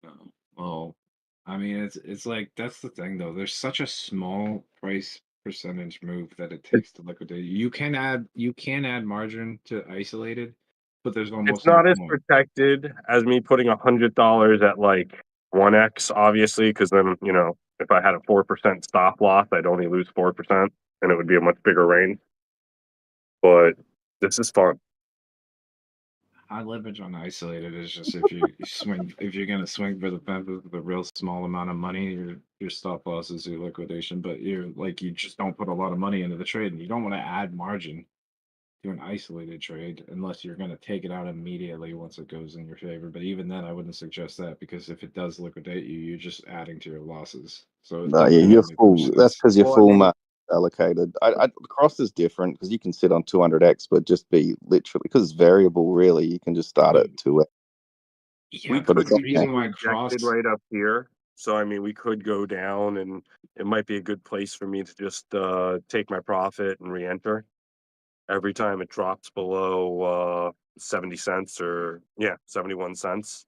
No. Well, I mean, it's like that's the thing though. There's such a small price percentage move that it takes to liquidate. You can add margin to isolated, but there's It's almost not no as point. protected as me putting $100 at like 1x, obviously, because then if I had a 4% stop loss, I'd only lose 4%, and it would be a much bigger range. But this is fun. High leverage on isolated is just if you're gonna swing for the fences with a real small amount of money, your stop loss is your liquidation, but you just don't put a lot of money into the trade, and you don't want to add margin to an isolated trade unless you're gonna take it out immediately once it goes in your favor. But even then, I wouldn't suggest that because if it does liquidate you, you're just adding to your losses. So it No, doesn't yeah, you're really make full. much That's sense. because you're Well, I full mean- market allocated. Cross is different because you can sit on 200x, but just be literally because it's variable. Really, you can just start at 2x. Yeah, but but it's the okay. reason why Rejected cross right up here. So I mean, we could go down, and it might be a good place for me to just take my profit and re-enter every time it drops below 70 cents or 71 cents.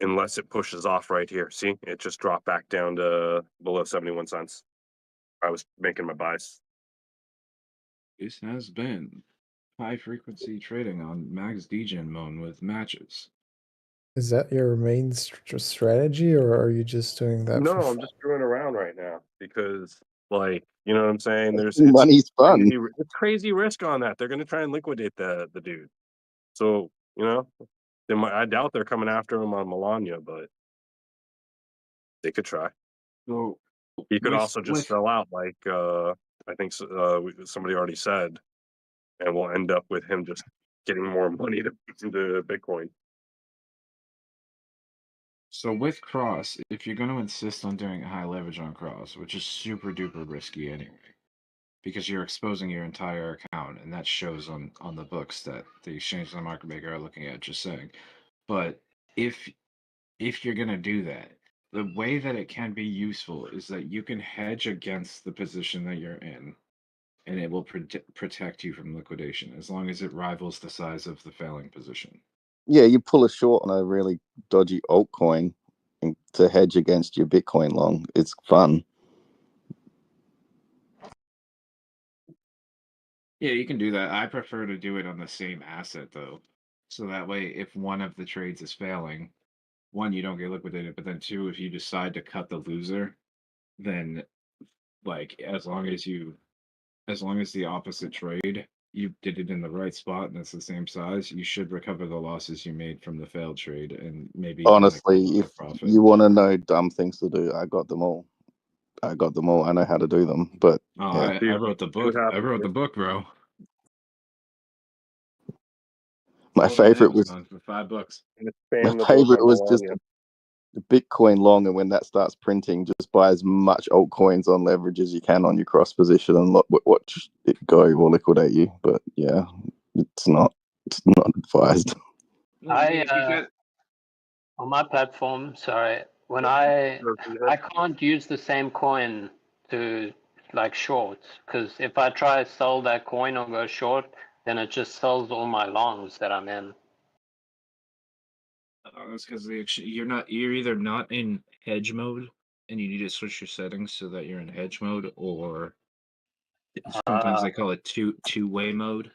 Unless it pushes off right here. See, it just dropped back down to below 71 cents. I was making my buys. This has been high frequency trading on Max Degen Moan with matches. Is that your main strategy, or are you just doing that No, for I'm fun? just screwing around right now because, like, you know what I'm saying? Money's fun. It's crazy risk on that. They're going to try and liquidate the dude. So I doubt they're coming after him on Melania, but they could try. So He could also just sell out, like I think somebody already said, and we'll end up with him just getting more money to Bitcoin. So with cross, if you're going to insist on doing a high leverage on cross, which is super duper risky anyway, because you're exposing your entire account, and that shows on the books that the exchange and the market maker are looking at. Just saying, but if you're going to do that, the way that it can be useful is that you can hedge against the position that you're in, and it will protect you from liquidation as long as it rivals the size of the failing position. Yeah, you pull a short on a really dodgy altcoin and to hedge against your Bitcoin long. It's fun. Yeah, you can do that. I prefer to do it on the same asset though. So that way if one of the trades is failing, one, you don't get liquidated, but then two, if you decide to cut the loser, then like as long as the opposite trade, you did it in the right spot and it's the same size, you should recover the losses you made from the failed trade and maybe even make a Honestly, little bit if of profit. you want to know dumb things to do, I got them all. I know how to do them. But Oh, yeah, I wrote the book. I wrote the book, bro. my All on favorite was Amazon for $5. my favorite was just the Bitcoin long, and when that starts printing, just buy as much altcoins on leverage as you can on your cross position and watch it go or liquidate you. But yeah, it's not advised. I on my platform, sorry, when I can't use the same coin to like short, because if I try to sell that coin or go short, then it just sells all my longs that I'm in. That's because you're either not in hedge mode and you need to switch your settings so that you're in hedge mode, or sometimes they call it two-way mode.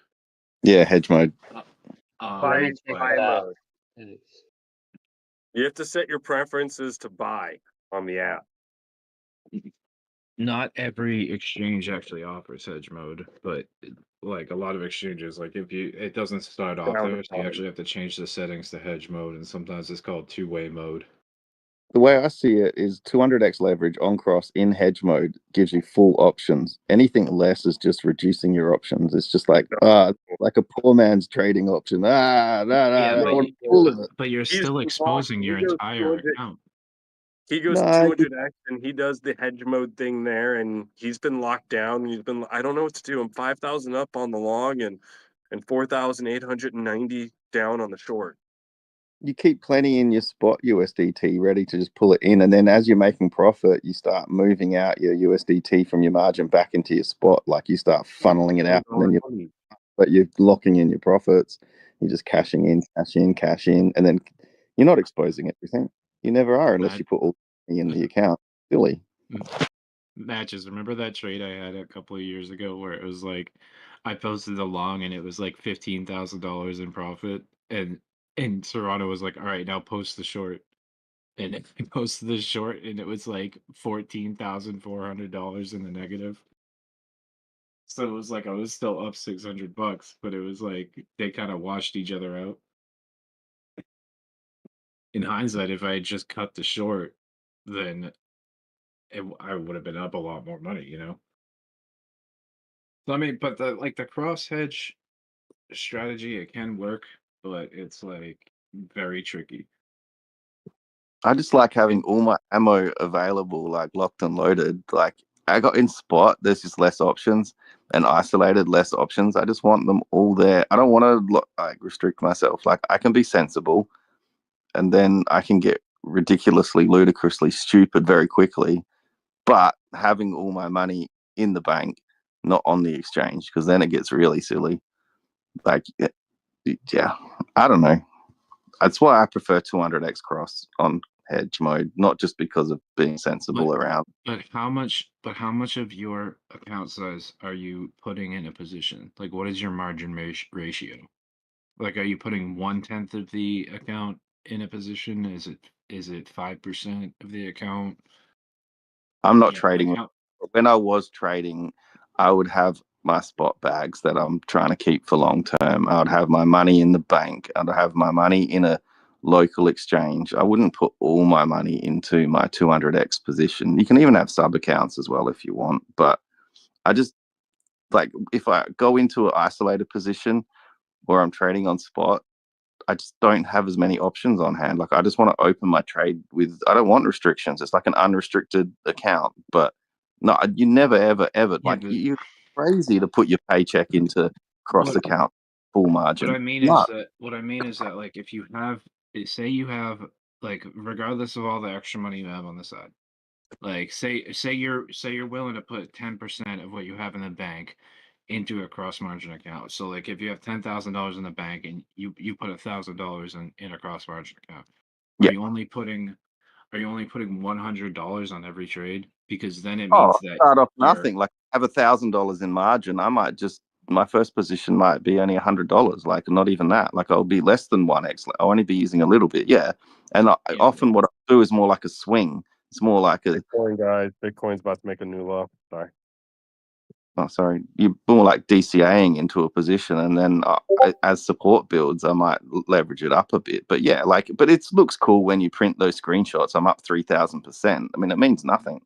Yeah, hedge mode. Let me check that out. You have to set your preferences to buy on the app. Not every exchange actually offers hedge mode, but like a lot of exchanges, like it doesn't start off there, so you actually have to change the settings to hedge mode, and sometimes it's called two-way mode. The way I see it is 200x leverage on cross in hedge mode gives you full options. Anything less is just reducing your options. It's just like like a poor man's trading option. I don't want all of it. But you're still exposing your entire account. He goes No, 200x and he does the hedge mode thing there, and he's been locked down. I don't know what to do. I'm 5,000 up on the long and 4,890 down on the short. You keep plenty in your spot USDT ready to just pull it in, and then as you're making profit, you start moving out your USDT from your margin back into your spot. Like you start funneling it out, and then you're locking in your profits. You're just cashing in, cash in, and then you're not exposing everything. You never are unless you put all in the account. Silly. Matches. Remember that trade I had a couple of years ago where it was like I posted the long and it was like $15,000 in profit, and Serrano was like, "All right, now post the short," and I posted the short and it was like $14,400 in the negative. So it was like I was still up $600, but it was like they kind of washed each other out. In hindsight, if I had just cut the short, then I would have been up a lot more money, you know. So, I mean, but the cross hedge strategy, it can work, but it's like very tricky. I just like having all my ammo available, like locked and loaded. Like I got in spot, there's just less options, and isolated less options. I just want them all there. I don't want to like restrict myself. Like I can be sensible, and then I can get ridiculously, ludicrously stupid very quickly. But having all my money in the bank, not on the exchange, because then it gets really silly. Like, yeah, I don't know. That's why I prefer 200x cross on hedge mode, not just because of being sensible around. But how much of your account size are you putting in a position? Like, what is your margin ratio? Like, are you putting 1/10 of the account in a position? Is it 5% of the account? I'm not trading. When I was trading, I would have my spot bags that I'm trying to keep for long term. I would have my money in the bank. I'd have my money in a local exchange. I wouldn't put all my money into my 200x position. You can even have sub accounts as well if you want. But I just like if I go into an isolated position where I'm trading on spot, I just don't have as many options on hand. Like I just want to open my trade with. I don't want restrictions. It's like an unrestricted account. But no, you never ever like you're crazy to put your paycheck into cross account full margin. What I mean is that like if you have, say you have, like, regardless of all the extra money you have on the side, like say you're willing to put 10% of what you have in the bank into a cross margin account. So like if you have $10,000 in the bank and you put $1,000 in a cross margin account, are you only putting are you only putting $100 on every trade? Because then it Oh, means that start off you're nothing. Like I have $1,000 in margin. I might just my first position might be only $100. Like not even that. Like I'll be less than 1x. Like, I'll only be using a little bit. Yeah. And often what I do is more like a swing. It's more like a Bitcoin guys. Bitcoin's about to make a new law. Sorry. oh, sorry, you're more like DCAing into a position, and then as support builds, I might leverage it up a bit. But yeah, like, but it looks cool when you print those screenshots. I'm up 3,000%. I mean, it means nothing.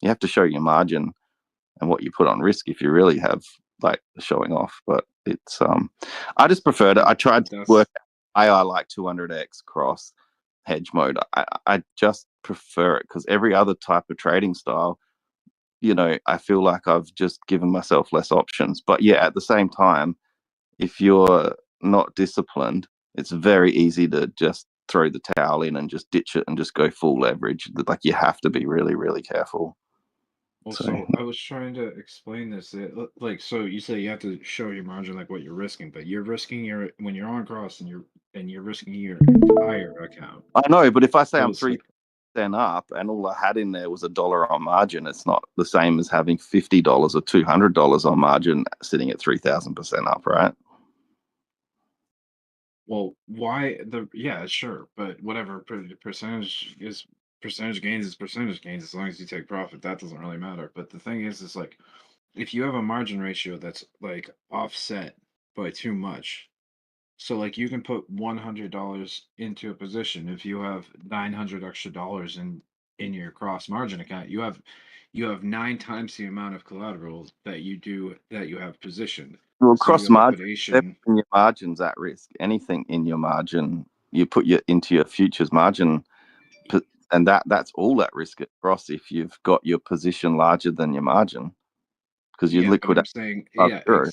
You have to show your margin and what you put on risk if you really have like showing off. But it's I just preferred it. I tried to work AI like 200x cross hedge mode. I just prefer it because every other type of trading style, I feel like I've just given myself less options. But yeah, at the same time, if you're not disciplined, it's very easy to just throw the towel in and just ditch it and just go full leverage. Like you have to be really, really careful. Also, I was trying to explain this. Like, so you say you have to show your margin, like what you're risking, but you're risking when you're on cross, and you're risking your entire account. I know, but if I say So I'm it's like, 3% up and all I had in there was $1 on margin, it's not the same as having $50 or $200 on margin sitting at 3,000% up, right? well, why yeah, sure, but whatever percentage gains is percentage gains as long as you take profit. That doesn't really matter. But the thing is like, if you have a margin ratio that's like offset by too much, so like you can put $100 into a position. If you have 900 extra dollars in your cross margin account, you have 9 times the amount of collateral that you have positioned. Well, So cross your margin, liquidation, your margin's at risk. Anything in your margin, you put into your futures margin, and that's all at risk at cross if you've got your position larger than your margin because you yeah, but I'm liquidate saying, above yeah, zero.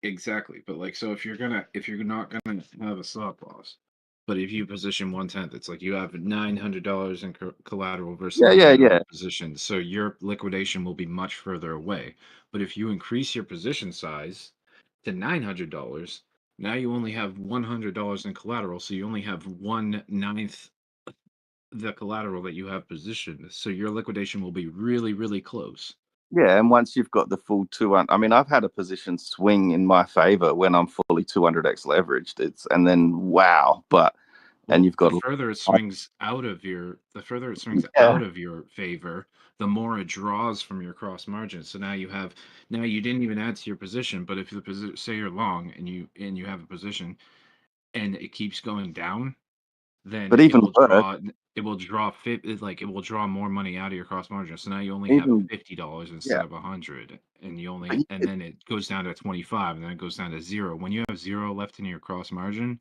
exactly. But like, so if you're not gonna have a stop loss, but if you position 1/10, it's like you have $900 in collateral versus Yeah, yeah, yeah. position, so your liquidation will be much further away. But if you increase your position size to $900, now you only have $100 in collateral, so you only have 1/9 the collateral that you have positioned. So your liquidation will be really, really close. Yeah, and once you've got the full 200, I mean, I've had a position swing in my favor when I'm fully 200x leveraged. And then wow, and you've got the further it swings out of your favor, the more it draws from your cross margin. So now you didn't even add to your position, but if the position, say you're long and you have a position and it keeps going down, then But even worse, it will draw more money out of your cross margin. So now you only have even $50 yeah, instead of 100, and then it goes down to 25, and then it goes down to 0. When you have 0 left in your cross margin,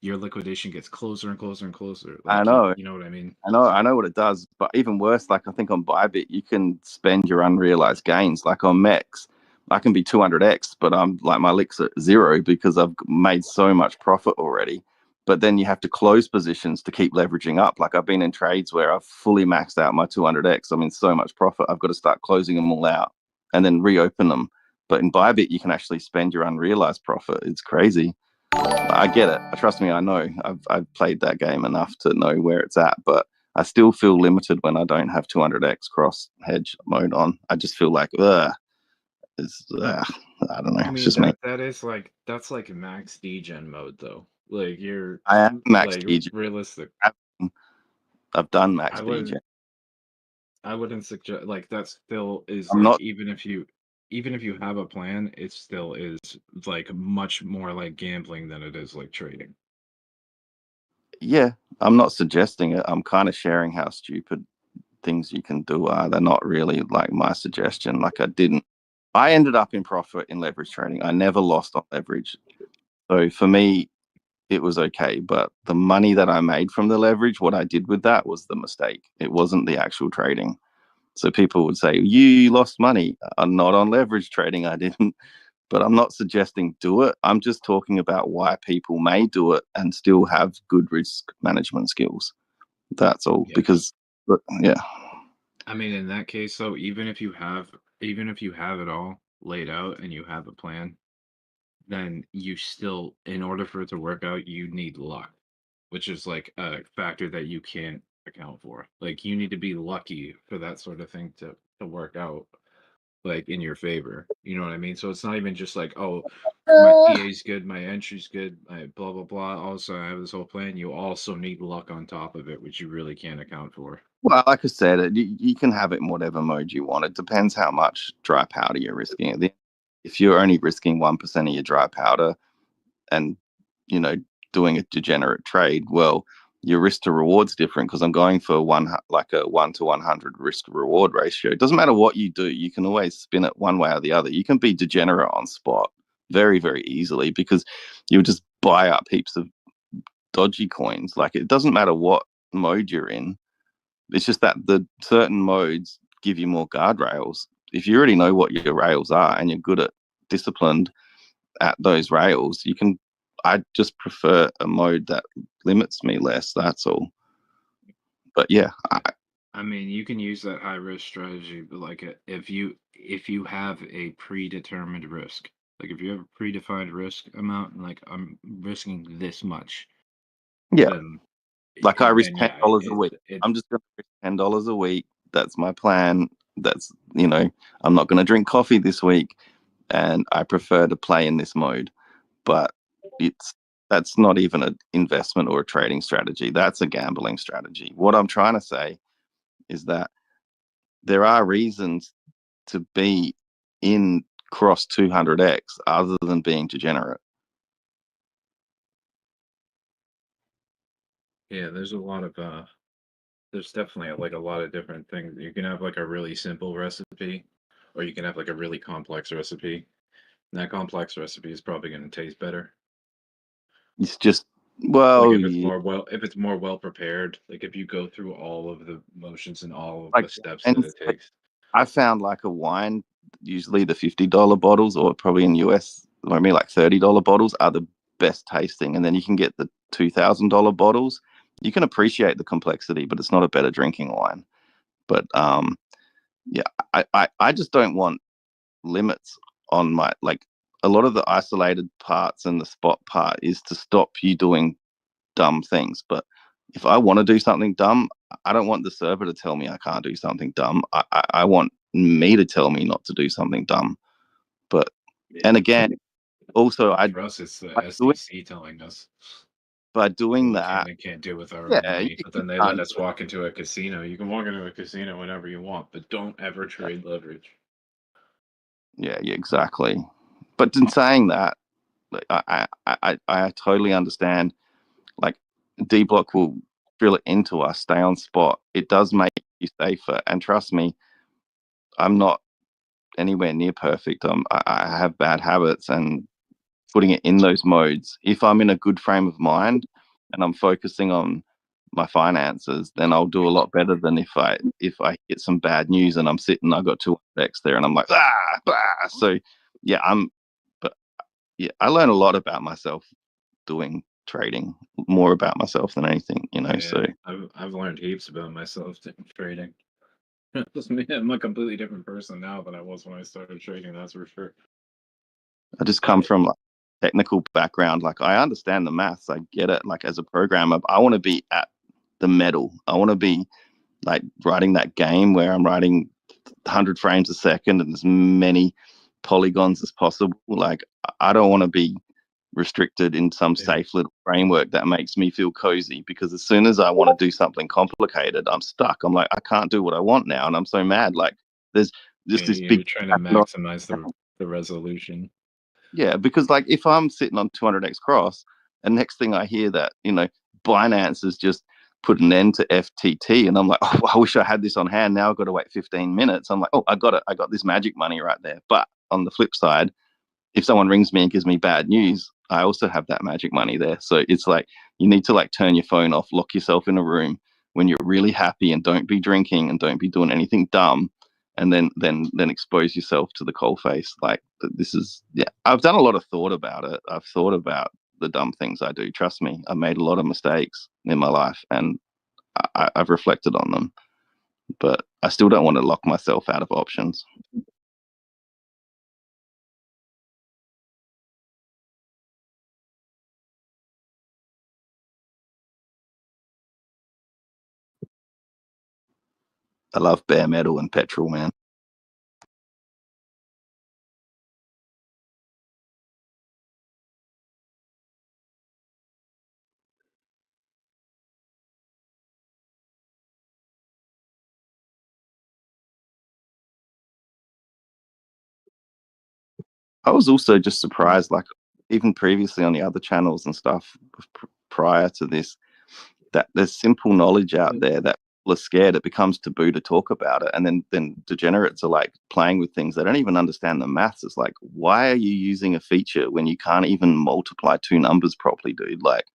your liquidation gets closer and closer and closer. I Like know. you know what I mean? I know what it does, but even worse, like I think on Bybit, you can spend your unrealized gains. Like on Mex, I can be 200x, but I'm like my licks at 0 because I've made so much profit already. But then you have to close positions to keep leveraging up. Like I've been in trades where I've fully maxed out my 200x. I'm in so much profit, I've got to start closing them all out and then reopen them. But in Bybit, you can actually spend your unrealized profit. It's crazy. I get it. Trust me, I know. I've played that game enough to know where it's at, but I still feel limited when I don't have 200x cross hedge mode on. I just feel like, I don't know. I It's mean just me. that's like max degen mode though. Like you're I am max like DJ. realistic. I've done max I DJ. wouldn't suggest like that still is I'm like not. even if you have a plan, it still is like much more like gambling than it is like trading. Yeah, I'm not suggesting it. I'm kind of sharing how stupid things you can do are. They're not really like my suggestion. Like I ended up in profit in leverage trading. I never lost on leverage. So for me, it was okay. But the money that I made from the leverage, what I did with that was the mistake. It wasn't the actual trading. So people would say, you lost money. Not on leverage trading. I didn't. But I'm not suggesting do it. I'm just talking about why people may do it and still have good risk management skills. That's all. Yeah. Because, yeah. I mean, in that case, though, even if you have it all laid out and you have a plan, then you still, in order for it to work out, you need luck, which is like a factor that you can't account for. Like you need to be lucky for that sort of thing to work out like in your favor. You know what I mean? So it's not even just like, oh, my PA's good, my entry's good, my blah blah blah. Also, I have this whole plan. You also need luck on top of it, which you really can't account for. Well, like I said, you can have it in whatever mode you want. It depends how much dry powder you're risking. If you're only risking 1% of your dry powder and, you know, doing a degenerate trade, well, your risk to reward's different because I'm going for a 1 to 100 risk reward ratio. It doesn't matter what you do. You can always spin it one way or the other. You can be degenerate on spot very, very easily because you'll just buy up heaps of dodgy coins. Like it doesn't matter what mode you're in. It's just that the certain modes give you more guardrails. If you already know what your rails are and you're good at disciplined at those rails, you can. I just prefer a mode that limits me less. That's all. But yeah, I mean, you can use that high risk strategy, but like if you have a predetermined risk, like if you have a predefined risk amount, and like I'm risking this much, yeah. then Like I risk then $10 a week. I'm just going to risk $10 a week. That's my plan. That's I'm not going to drink coffee this week, and I prefer to play in this mode. But that's not even an investment or a trading strategy. That's a gambling strategy. What I'm trying to say is that there are reasons to be in cross 200x other than being degenerate. Yeah, there's a lot of there's definitely like a lot of different things. You can have like a really simple recipe, or you can have like a really complex recipe. And that complex recipe is probably going to taste better. It's just well, like if it's more well prepared, like if you go through all of the motions and all of the steps that it takes. I found like a wine, usually the $50 bottles, or probably in US, I mean like $30 bottles are the best tasting, and then you can get the $2,000 bottles. You can appreciate the complexity, but it's not a better drinking wine. But yeah, I just don't want limits on my like a lot of the isolated parts and the spot part is to stop you doing dumb things. But if I want to do something dumb, I don't want the server to tell me I can't do something dumb. I want me to tell me not to do something dumb. But and again, also For us, it's the SEC telling us by doing what that. We can't do with our Yeah, money, but then they let us walk into a casino. You can walk into a casino whenever you want, but don't ever trade leverage. Yeah, exactly. But in saying that, I totally understand. Like Dbloc will drill it into us, stay on spot. It does make you safer, and trust me, I'm not anywhere near perfect. I have bad habits, and putting it in those modes, if I'm in a good frame of mind and I'm focusing on my finances, then I'll do a lot better than if I get some bad news and I'm sitting, I got 2x there, and I'm like So yeah, but yeah, I learn a lot about myself doing trading, more about myself than anything, Yeah, so I've learned heaps about myself trading. I'm a completely different person now than I was when I started trading, that's for sure. I just come from like technical background. Like I understand the maths, I get it. Like as a programmer, I want to be at the metal. I want to be like writing that game where I'm writing 100 frames a second and as many polygons as possible. Like I don't want to be restricted in some safe little framework that makes me feel cozy, because as soon as I want to do something complicated, I'm stuck. I'm like, I can't do what I want now, and I'm so mad. Like there's just this You're big trying to maximize the resolution. Yeah, because like if I'm sitting on 200x cross, and next thing I hear that Binance has just put an end to FTT, and I'm like, oh, I wish I had this on hand. Now I've got to wait 15 minutes. I'm like, oh, I got it. I got this magic money right there. But on the flip side, if someone rings me and gives me bad news, I also have that magic money there. So it's like you need to like turn your phone off, lock yourself in a room when you're really happy, and don't be drinking and don't be doing anything dumb, and then expose yourself to the cold face. Like this is I've done a lot of thought about it. I've thought about the dumb things I do. Trust me, I've made a lot of mistakes in my life, and I've reflected on them. But I still don't want to lock myself out of options. I love bare metal and petrol, man. I was also just surprised, like even previously on the other channels and stuff prior to this, that there's simple knowledge out there that people are scared it becomes taboo to talk about it, and then degenerates are like playing with things they don't even understand the maths. It's like, why are you using a feature when you can't even multiply two numbers properly, dude? Like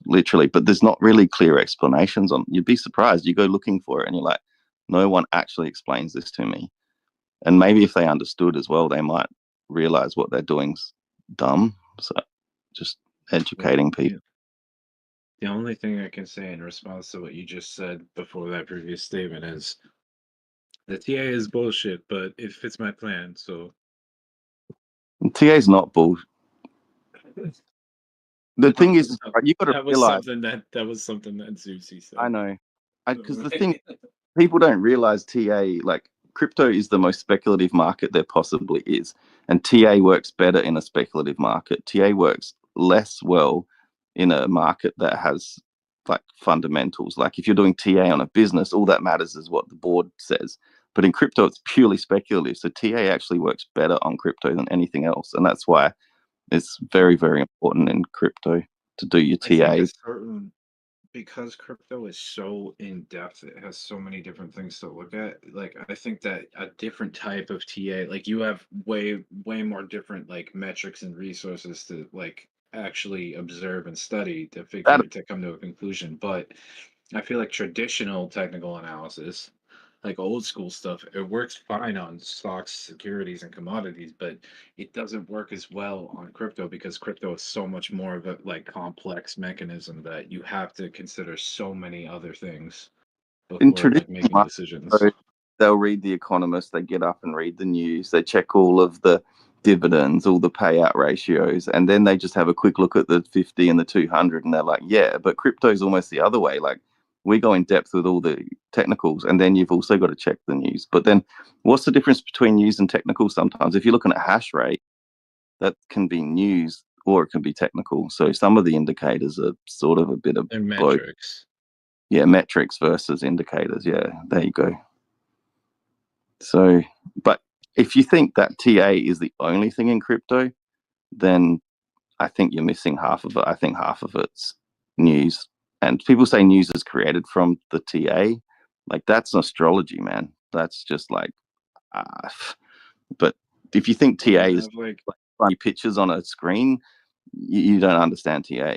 literally. But there's not really clear explanations on. You'd be surprised. You go looking for it and you're like, no one actually explains this to me. And maybe if they understood as well, they might realize what they're doing's dumb. So just educating people. The only thing I can say in response to what you just said before that previous statement is the TA is bullshit, but it fits my plan. So TA is not bull. The thing is, you got to that was realize. that was something that Zusi said. I know, because the thing people don't realize, TA, like crypto is the most speculative market there possibly is, and TA works better in a speculative market. TA works less well in a market that has like fundamentals. Like if you're doing TA on a business, all that matters is what the board says. But in crypto, it's purely speculative. So TA actually works better on crypto than anything else, and that's why it's very, very important in crypto to do your TA. Because crypto is so in depth, it has so many different things to look at. Like I think that a different type of TA, like you have way more different like metrics and resources to like actually observe and study to come to a conclusion. But I feel like traditional technical analysis, like old school stuff, it works fine on stocks, securities, and commodities, but it doesn't work as well on crypto because crypto is so much more of a like complex mechanism that you have to consider so many other things In before like traditional making markets, decisions. they'll read The Economist, they get up and read the news, they check all of the dividends, all the payout ratios, and then they just have a quick look at the 50 and the 200, and they're like, yeah, but crypto is almost the other way. Like we go in depth with all the technicals, and then you've also got to check the news. But then what's the difference between news and technical sometimes? If you're looking at hash rate, that can be news or it can be technical. So some of the indicators are sort of a bit of And both. metrics. Yeah, metrics versus indicators. Yeah, there you go. So, but if you think that TA is the only thing in crypto, then I think you're missing half of it. I think half of it's news. And people say news is created from the TA. Like that's an astrology, man. That's just like, but if you think TA is like funny pictures on a screen, you don't understand TA.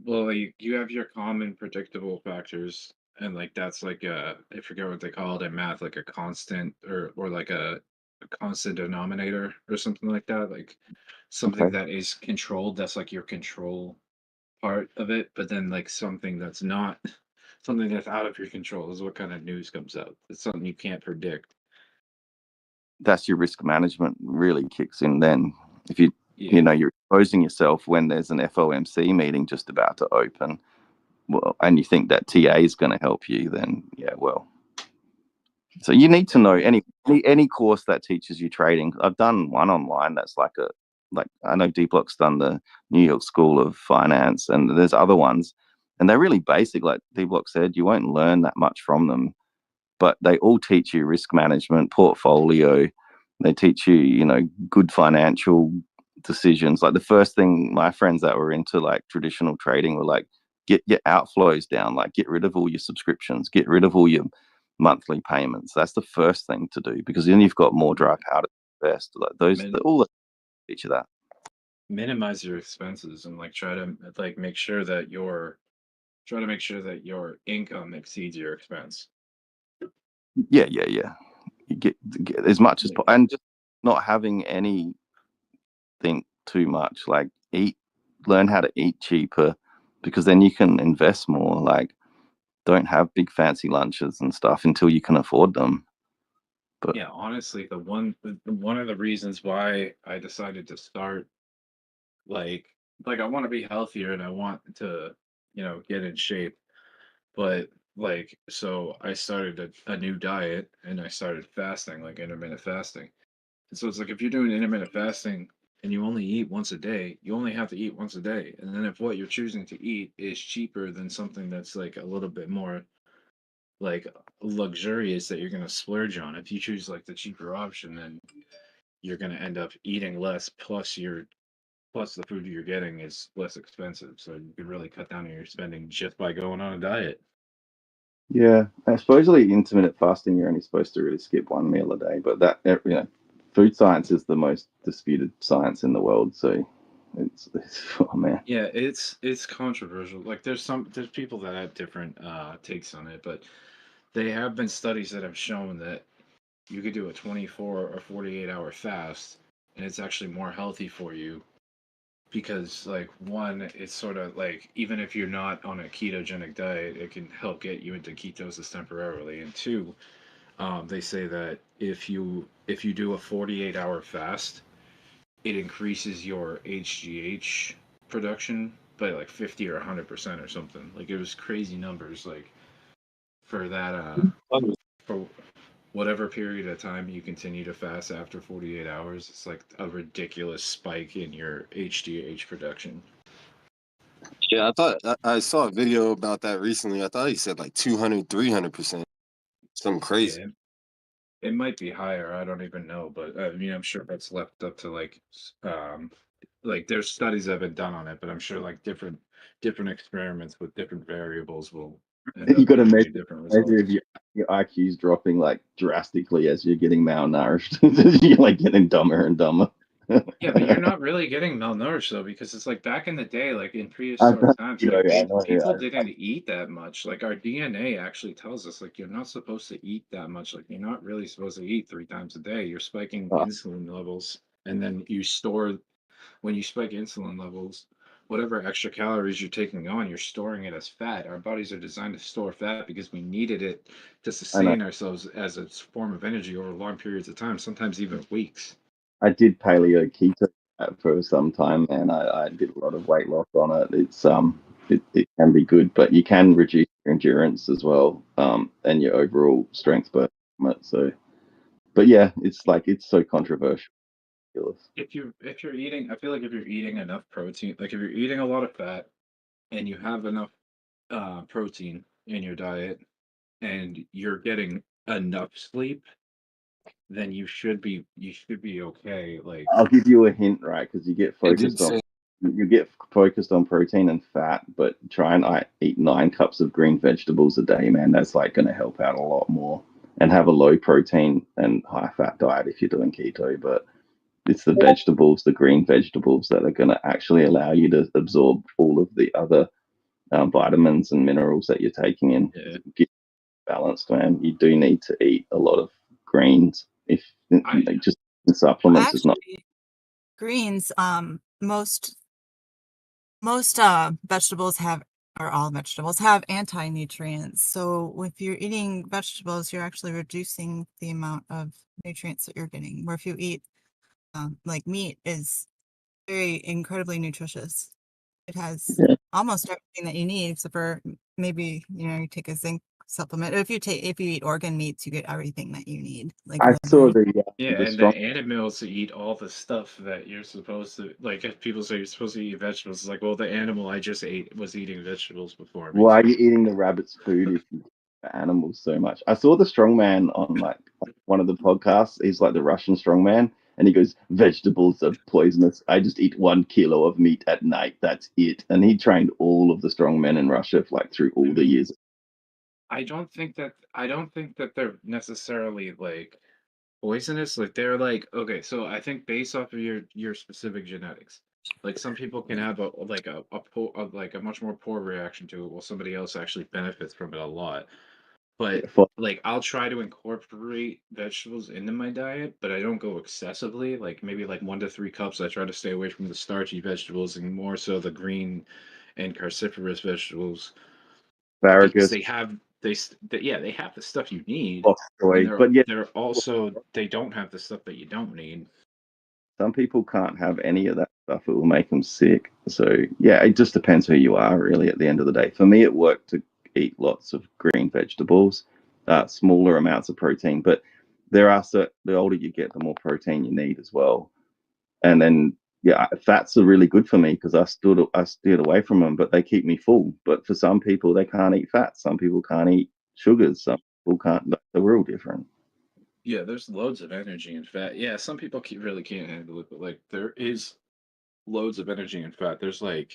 Well, you have your common predictable factors, and like that's like I forget what they call it in math, like a constant or like a constant denominator or something like that. Like something Okay. that is controlled, that's like your control part of it, but then like something that's not something that's out of your control is what kind of news comes out. It's something you can't predict. That's your risk management really kicks in then. If you know you're exposing yourself when there's an FOMC meeting just about to open, well, and you think that TA is going to help you, then yeah, well. So you need to know any course that teaches you trading. I've done one online that's like I know Dbloc's done the New York School of Finance, and there's other ones, and they're really basic. Like Dbloc said, you won't learn that much from them, but they all teach you risk management, portfolio. They teach you, good financial decisions. Like the first thing my friends that were into like traditional trading were like, get your outflows down, like get rid of all your subscriptions, get rid of all your monthly payments. That's the first thing to do because then you've got more dry powder to invest. Like all the teach you that. Minimize your expenses and like try to like make sure that your income exceeds your expense. Yeah. You get as much as and just not having anything too much. Like learn how to eat cheaper because then you can invest more. Like don't have big fancy lunches and stuff until you can afford them. But yeah, honestly, one of the reasons why I decided to start like I want to be healthier and I want to get in shape, but like, so I started a new diet and I started fasting, like intermittent fasting. And so it's like if you're doing intermittent fasting and you only eat once a day, you only have to eat once a day. And then if what you're choosing to eat is cheaper than something that's like a little bit more like luxurious that you're gonna splurge on, if you choose like the cheaper option, then you're gonna end up eating less. Plus the food you're getting is less expensive, so you could really cut down on your spending just by going on a diet. Yeah, supposedly intermittent fasting, you're only supposed to really skip one meal a day, but that food science is the most disputed science in the world. So it's oh man. Yeah, it's controversial. Like there's people that have different takes on it, but they have been studies that have shown that you could do a 24 or 48-hour fast and it's actually more healthy for you because like one, it's sort of like even if you're not on a ketogenic diet, it can help get you into ketosis temporarily. And two, they say that if you do a 48-hour fast, it increases your HGH production by like 50 or 100% or something. Like it was crazy numbers. Like for that, for whatever period of time you continue to fast after 48 hours, it's like a ridiculous spike in your HGH production. Yeah, I saw a video about that recently. I thought he said like 200, 300%. Something crazy. Yeah, it might be higher. I don't even know, but I mean, I'm sure that's left up to like there's studies that have been done on it, but I'm sure like different experiments with different variables will end You up got to giving you measure, different measure results. if your IQ's dropping like drastically as you're getting malnourished. You're like getting dumber and dumber. Yeah, but you're not really getting malnourished though, because it's like back in the day, like in I prehistoric times, like know, people didn't eat that much. Like our DNA actually tells us, like you're not supposed to eat that much. Like you're not really supposed to eat 3 times a day. You're spiking insulin levels, and then when you spike insulin levels, whatever extra calories you're taking on, you're storing it as fat. Our bodies are designed to store fat because we needed it to I know. sustain ourselves as a form of energy over long periods of time, sometimes even weeks. I did paleo keto for some time, and I did a lot of weight loss on it. It can be good, but you can reduce your endurance as well, and your overall strength from it. So, but yeah, it's like it's so controversial. If you're eating, I feel like if you're eating enough protein, like if you're eating a lot of fat and you have enough protein in your diet and you're getting enough sleep, then you should be okay. Like I'll give you a hint, right? Because It's you get focused on protein and fat, but try and eat 9 cups of green vegetables a day, man. That's like going to help out a lot more. And have a low protein and high fat diet if you're doing keto, but it's the vegetables, the green vegetables, that are going to actually allow you to absorb all of the other vitamins and minerals that you're taking in. yeah. Get balanced, man. You do need to eat a lot of greens. If like, just supplements is not. Actually, greens, most vegetables have, or all vegetables have anti-nutrients. So if you're eating vegetables, you're actually reducing the amount of nutrients that you're getting. Where if you eat, like meat is very incredibly nutritious. It has Yeah. almost everything that you need, except for maybe, you take a zinc supplement. If you eat organ meats, you get everything that you need. Like I saw liver. Yeah, the and the strong. animals eat all the stuff that you're supposed to like. If people say you're supposed to eat vegetables, it's like, well, the animal I just ate was eating vegetables before me. Why are you eating the rabbit's food if you eat the animals so much? I saw the strongman on like one of the podcasts. He's like the Russian strongman, and he goes, "Vegetables are poisonous. I just eat 1 kilo of meat at night. That's it." And he trained all of the strongmen in Russia for, like through all the years. I don't think that they're necessarily like poisonous. Like they're like okay, so I think based off of your specific genetics, like some people can have like a much more poor reaction to it, while somebody else actually benefits from it a lot. But like I'll try to incorporate vegetables into my diet, but I don't go excessively. Like maybe like 1 to 3 cups. I try to stay away from the starchy vegetables and more so the green and cruciferous vegetables because Asparagus, they have the stuff you need, bok and choy, they're but yeah, they're also they don't have the stuff that you don't need. some people can't have any of that stuff. It will make them sick. So yeah, it just depends who you are, really. At the end of the day, for me, it worked to eat lots of green vegetables, smaller amounts of protein. But there are the older you get, the more protein you need as well. And then fats are really good for me because I steered away from them, but they keep me full. But for some people, they can't eat fats. Some people can't eat sugars. Some people can't. They're all different. Yeah, there's loads of energy in fat. Yeah, some people really can't handle it, but like there is loads of energy in fat. There's like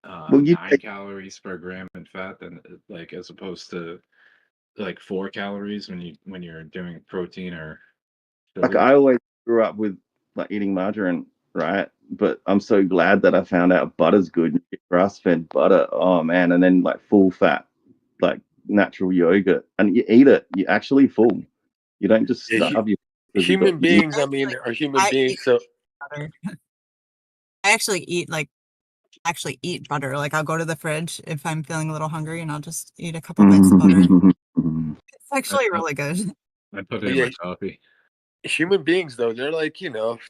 9 calories per gram in fat, than like as opposed to like 4 calories when you're doing protein or sugar. Like I always grew up with like eating margarine, right? But I'm so glad that I found out butter's good. Grass-fed butter, oh man, and then like full fat, like natural yogurt, and you eat it, you're actually full. You don't just starve you. Human beings, I mean, are human beings. So I actually eat butter. Like I'll go to the fridge if I'm feeling a little hungry, and I'll just eat a couple bites of butter. It's actually really good. I put it in my coffee. Human beings, though, they're like,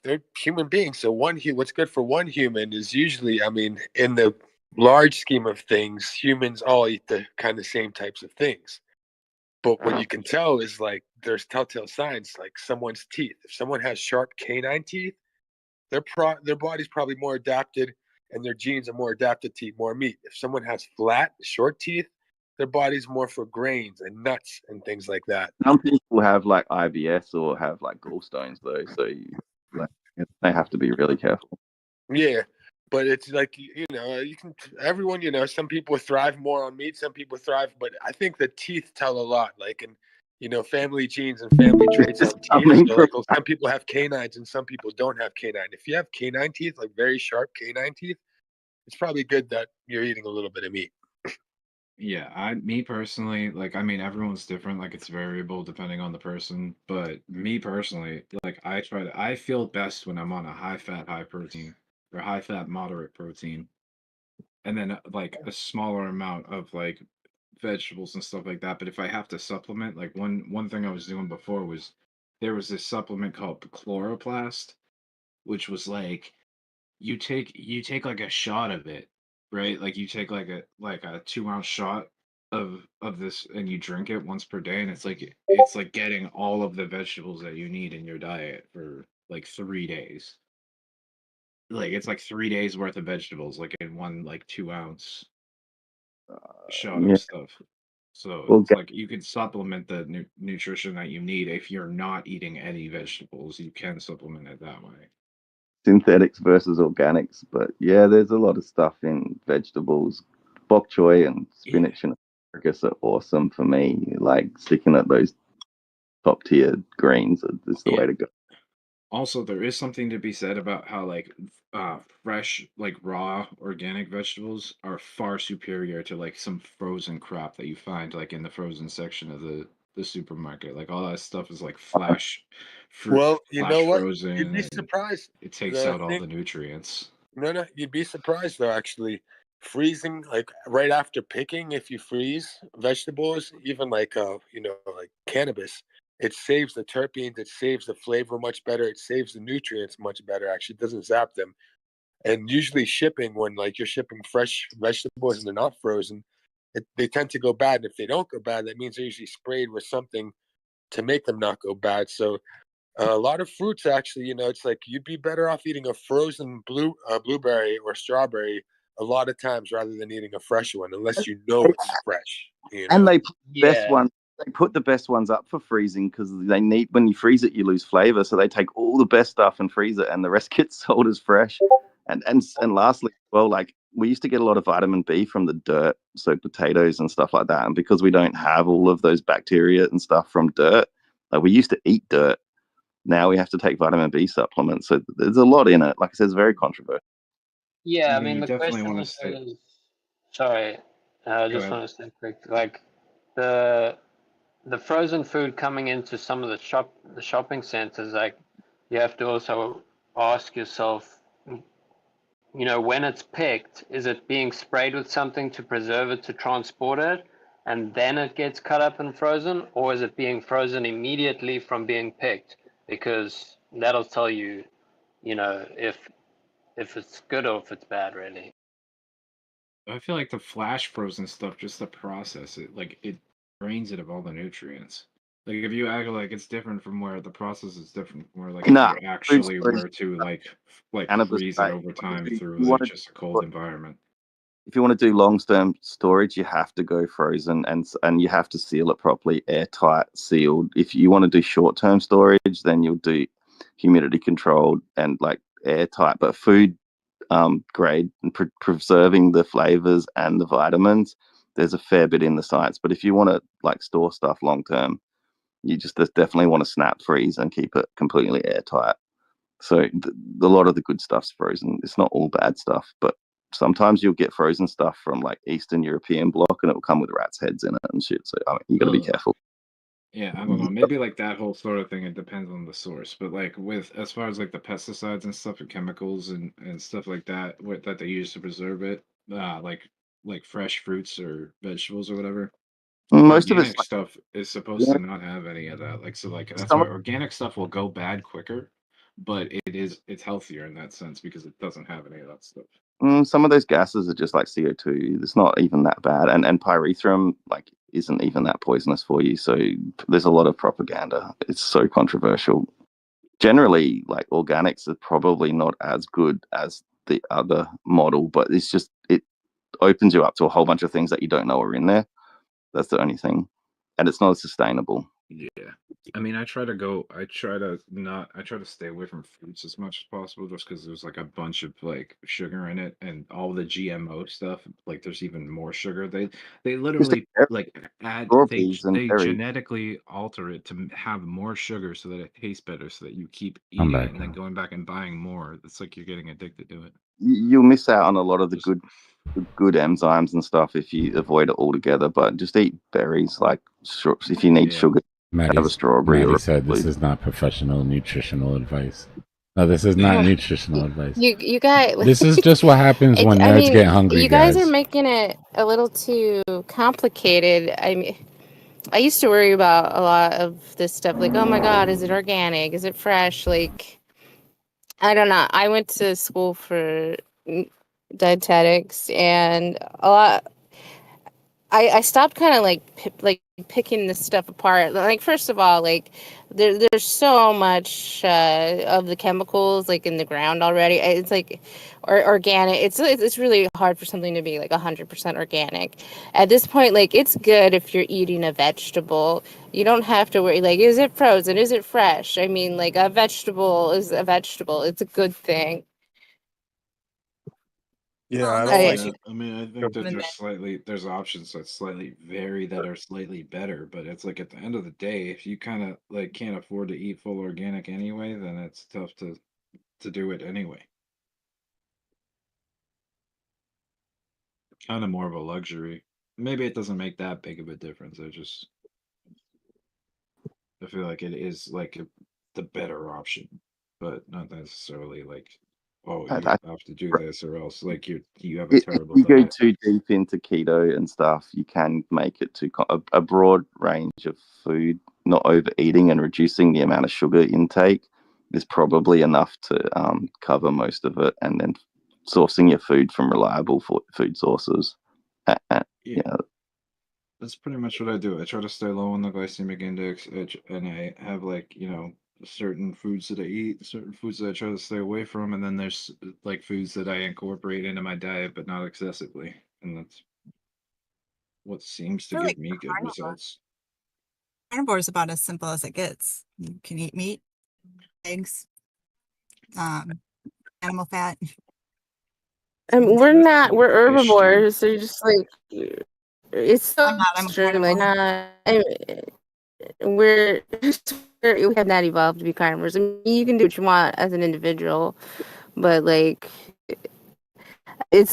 they're human beings. So what's good for one human is usually, I mean, in the large scheme of things, humans all eat the kind of same types of things. But what you can tell is like there's telltale signs, like someone's teeth. If someone has sharp canine teeth, their body's probably more adapted, and their genes are more adapted to eat more meat. If someone has flat, short teeth, their body's more for grains and nuts and things like that. Some people have like IBS or have like gallstones though, so they have to be really careful. Yeah, but it's like you can everyone some people thrive more on meat, some people thrive, but I think the teeth tell a lot. Like family genes and family traits have teeth. So like some people have canines and some people don't have canine. If you have canine teeth, like very sharp canine teeth, it's probably good that you're eating a little bit of meat. Yeah, me personally, like, I mean, everyone's different, like, it's variable depending on the person, but me personally, like, I feel best when I'm on a high fat, high protein, or high fat, moderate protein, and then, like, a smaller amount of, like, vegetables and stuff like that, but if I have to supplement, like, one thing I was doing before was, there was this supplement called chloroplast, which was, like, you take like a shot of it, right? Like you take like a 2-ounce shot of this and you drink it once per day, and it's like getting all of the vegetables that you need in your diet for like 3 days. Like it's like 3 days worth of vegetables, like in one like 2-ounce shot of stuff. So Well, it's like you can supplement the nutrition that you need if you're not eating any vegetables. You can supplement it that way. Synthetics versus organics, but yeah, there's a lot of stuff in vegetables. Bok choy and spinach and asparagus are awesome for me. Like sticking at those top tier greens is the way to go. Also, there is something to be said about how like fresh, like raw organic vegetables are far superior to like some frozen crap that you find like in the frozen section of the supermarket. Like all that stuff is like flash Well, you know what? frozen. You'd be and surprised. It takes out all the nutrients. No, you'd be surprised though. Actually, freezing like right after picking, if you freeze vegetables, even like like cannabis, it saves the terpenes, it saves the flavor much better, it saves the nutrients much better. Actually, it doesn't zap them. And usually, shipping when like you're shipping fresh vegetables and they're not frozen, they tend to go bad. And if they don't go bad, that means they're usually sprayed with something to make them not go bad. So a lot of fruits, actually, it's like you'd be better off eating a frozen blueberry or strawberry a lot of times rather than eating a fresh one, unless you know it's fresh. And they put the best ones. They put the best ones up for freezing because they need, when you freeze it, you lose flavor. So they take all the best stuff and freeze it, and the rest gets sold as fresh. And lastly, well, like we used to get a lot of vitamin B from the dirt, so potatoes and stuff like that. And because we don't have all of those bacteria and stuff from dirt, like we used to eat dirt. Now we have to take vitamin B supplements. So there's a lot in it. Like I said, it's very controversial. Yeah, I You mean, the definitely question want to stay. is, sorry, I Go just ahead. want to say quick, like the frozen food coming into some of the shopping centers, like you have to also ask yourself, when it's picked, is it being sprayed with something to preserve it, to transport it, and then it gets cut up and frozen, or is it being frozen immediately from being picked? Because that'll tell you, if it's good or if it's bad, really. I feel like the flash frozen stuff, just to process it, like it drains it of all the nutrients. Like if you act like it's different from where the process is different from where like if Nah, you food actually storage, were to like cannabis freeze it base. over time If through you like want just a to, cold environment. if you want to do long-term storage, you have to go frozen and you have to seal it properly, airtight, sealed. If you want to do short-term storage, then you'll do humidity controlled and like airtight. But food grade and preserving the flavors and the vitamins, there's a fair bit in the science. But if you want to like store stuff long-term, you just definitely want to snap freeze and keep it completely airtight. So a lot of the good stuff's frozen. It's not all bad stuff, but sometimes you'll get frozen stuff from like Eastern European bloc and it will come with rats' heads in it and shit. So I mean, you got to be careful. Yeah, I don't know. Maybe like that whole sort of thing, it depends on the source. But like with as far as like the pesticides and stuff and chemicals and stuff like that, what that they use to preserve it, like fresh fruits or vegetables or whatever. Most of it's Organic like, stuff is supposed yeah, to not have any of that. Like so like that's some why of, organic stuff will go bad quicker, but it's healthier in that sense because it doesn't have any of that stuff. some of those gases are just like CO2. It's not even that bad, and pyrethrum like isn't even that poisonous for you. So there's a lot of propaganda. It's so controversial. Generally, like organics are probably not as good as the other model, but it's just it opens you up to a whole bunch of things that you don't know are in there. That's the only thing, and it's not sustainable. Yeah. I mean, I try to stay away from fruits as much as possible just because there's like a bunch of like sugar in it and all the GMO stuff, like there's even more sugar. They Just literally like add strawberries and they berries. genetically alter it to have more sugar so that it tastes better so that you keep I'm eating it back. and then going back and buying more. It's like you're getting addicted to it. You'll miss out on a lot of the Just good enzymes and stuff if you avoid it altogether. But just eat berries. Like if you need yeah. sugar, have a strawberry Maddie or a said this blue. is not professional nutritional advice. No, this is not nutritional advice. You guys, This is just what happens when I nerds mean, get hungry, you guys are guys. making it a little too complicated. I mean, I used to worry about a lot of this stuff, like, oh my God, is it organic? Is it fresh? Like, I don't know. I went to school for dietetics, and a lot. I stopped kind of like picking this stuff apart. Like first of all, like there's so much of the chemicals like in the ground already. It's like organic. It's really hard for something to be like 100% organic. At this point, like it's good if you're eating a vegetable. You don't have to worry like is it frozen? Is it fresh? I mean, like a vegetable is a vegetable. It's a good thing. Yeah, Well, I and don't that's like. what you I mean, I think that admit. there's options that slightly vary that are slightly better, but it's like at the end of the day, if you kind of like can't afford to eat full organic anyway, then it's tough to do it anyway. Kind of more of a luxury. Maybe it doesn't make that big of a difference. I feel like it is like the better option, but not necessarily like, oh, you I, have to do this or else like you have a if terrible you go diet. too deep into keto and stuff, you can make it to a broad range of food, not overeating and reducing the amount of sugar intake is probably enough to cover most of it, and then sourcing your food from reliable food sources. Yeah. Yeah, That's pretty much what I do. I try to stay low on the glycemic index, and I have like, certain foods that I eat, certain foods that I try to stay away from, and then there's like foods that I incorporate into my diet, but not excessively. And that's what seems to I feel like give me good results. carnivore is about as simple as it gets. You can eat meat, eggs, animal fat. We're Fish too. herbivores, so you're just like it's so I'm not. I'm a extreme. Like, carnivore. we have not evolved to be carnivores. I mean, you can do what you want as an individual, but like it's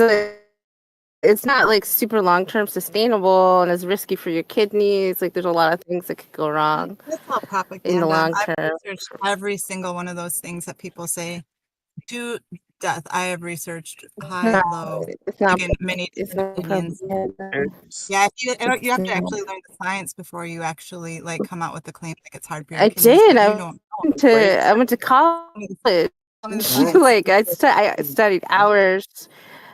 not like super long term sustainable and it's risky for your kidneys. Like there's a lot of things that could go wrong It's all in the propaganda. long I've term. researched every single one of those things that people say to death. I have researched high, low, It's not. again, many It's different not opinions. propaganda. Yeah, you have to actually learn the science before you actually like come out with the claim like it's hard for your I kidneys, did. but you I don't went to college. know. Like I studied hours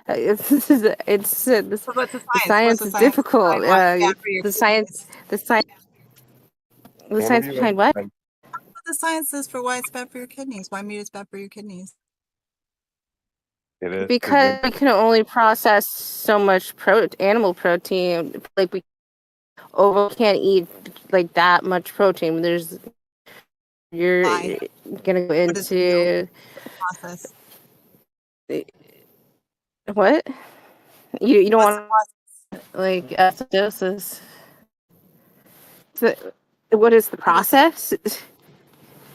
It's So what's the the science? science What's the is science difficult. behind why it's bad for your The science behind what? What the science is for why it's bad for your kidneys? Why meat is bad for your kidneys? It is Because we can only process so much animal protein. Like we can't eat like that much protein. You're gonna go into process. What? You don't want like acidosis. So, what is the process?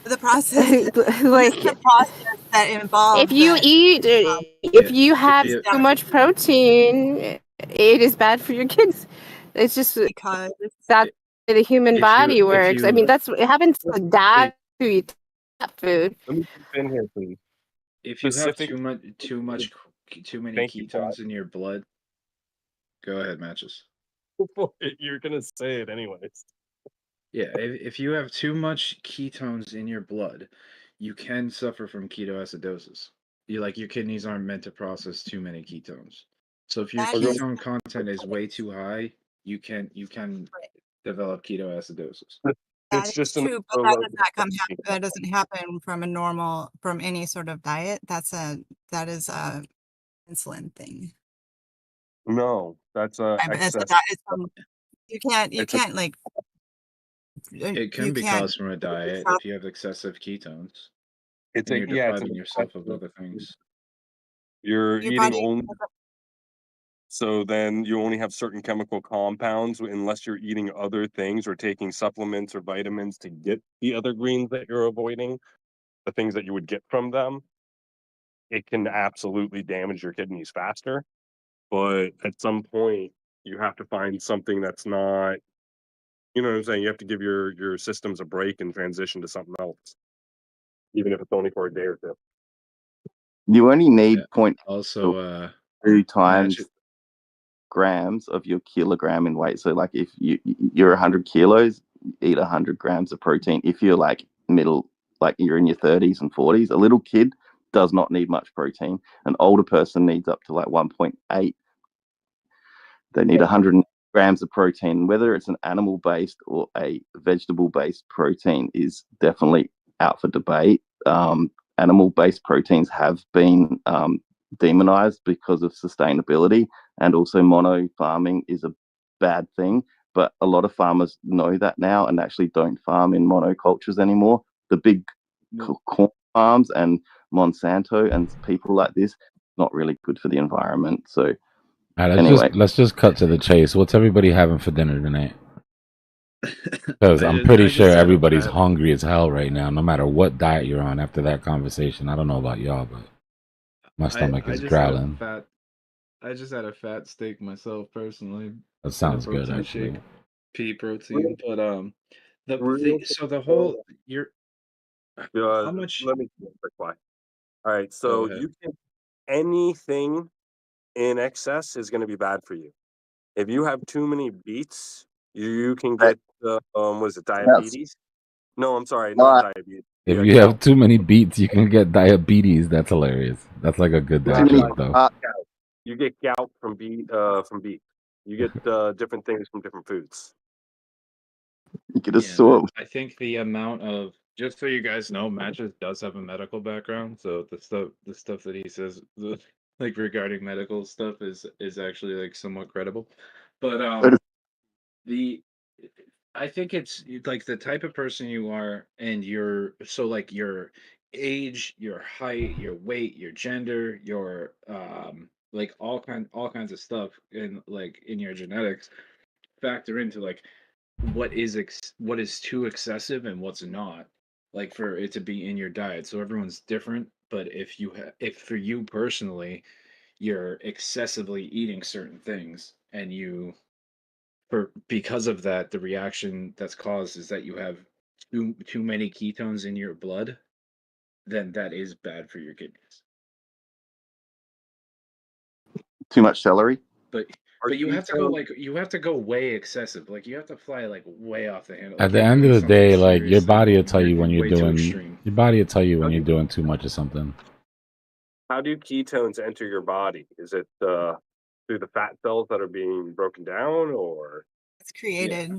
The process, like the process that involves if you eat, if you have too much protein, it is bad for your kids. It's just because that's the way the human body works. I mean, that's what happens to dad who eat that food. Let me jump in here, please. If you have Specific- too many Thank you, ketones in your blood, go ahead, Matches. You're gonna say it anyways. Yeah, if you have too much ketones in your blood, you can suffer from ketoacidosis. Your kidneys aren't meant to process too many ketones. So if your ketone content is way too high, you can develop ketoacidosis. That is true, but that doesn't happen from any sort of diet. That is a insulin thing. No, that's excess. You can't like. It can be caused from a diet if you have excessive ketones. And you're depriving yourself of other things. You're Your eating body- only. So then you only have certain chemical compounds unless you're eating other things or taking supplements or vitamins to get the other greens that you're avoiding, the things that you would get from them. It can absolutely damage your kidneys faster. But at some point, you have to find something that's not, you know what I'm saying? You have to give your systems a break and transition to something else, even if it's only for a day or two. You only need Also, 2 times grams of your kilogram in weight. So like if you're 100 kilos, eat 100 grams of protein. If you're like you're in your 30s and 40s, a little kid does not need much protein. An older person needs up to like 1.8. They need 100 grams of protein. Whether it's an animal-based or a vegetable-based protein is definitely out for debate. Animal-based proteins have been demonized because of sustainability, and also mono farming is a bad thing. But a lot of farmers know that now and actually don't farm in monocultures anymore. The big corn farms and Monsanto and people like this, not really good for the environment. So let's just cut to the chase. What's everybody having for dinner tonight? Because I'm pretty sure everybody's hungry as hell right now, no matter what diet you're on after that conversation. I don't know about y'all, but my stomach is growling. I just had a fat steak myself personally. That sounds good, actually. Pea protein, but how much? Let me reply. All right, so anything in excess is going to be bad for you. If you have too many beets, you can get was it diabetes? No, I'm sorry, not diabetes. If you have too many beets, you can get diabetes. That's hilarious. That's like a good dad joke, though. You get gout from beet. You get different things from different foods. You get a sore. I think the amount of, just so you guys know, Matches does have a medical background, so the stuff that he says, like regarding medical stuff, is actually like somewhat credible. But I think it's like the type of person you are, and your age, your height, your weight, your gender, your like all kinds of stuff in your genetics factor into like what is too excessive and what's not, like for it to be in your diet. So everyone's different, but if for you personally you're excessively eating certain things, and because of that, the reaction that's caused is that you have too many ketones in your blood, then that is bad for your kidneys. Too much celery. But you have to go way excessive. Like you have to fly like way off the handle. At the end of the day, like your body will tell you when you're doing. Your body will tell you when you're doing too much of something. How do ketones enter your body? Is it through the fat cells that are being broken down, or It's created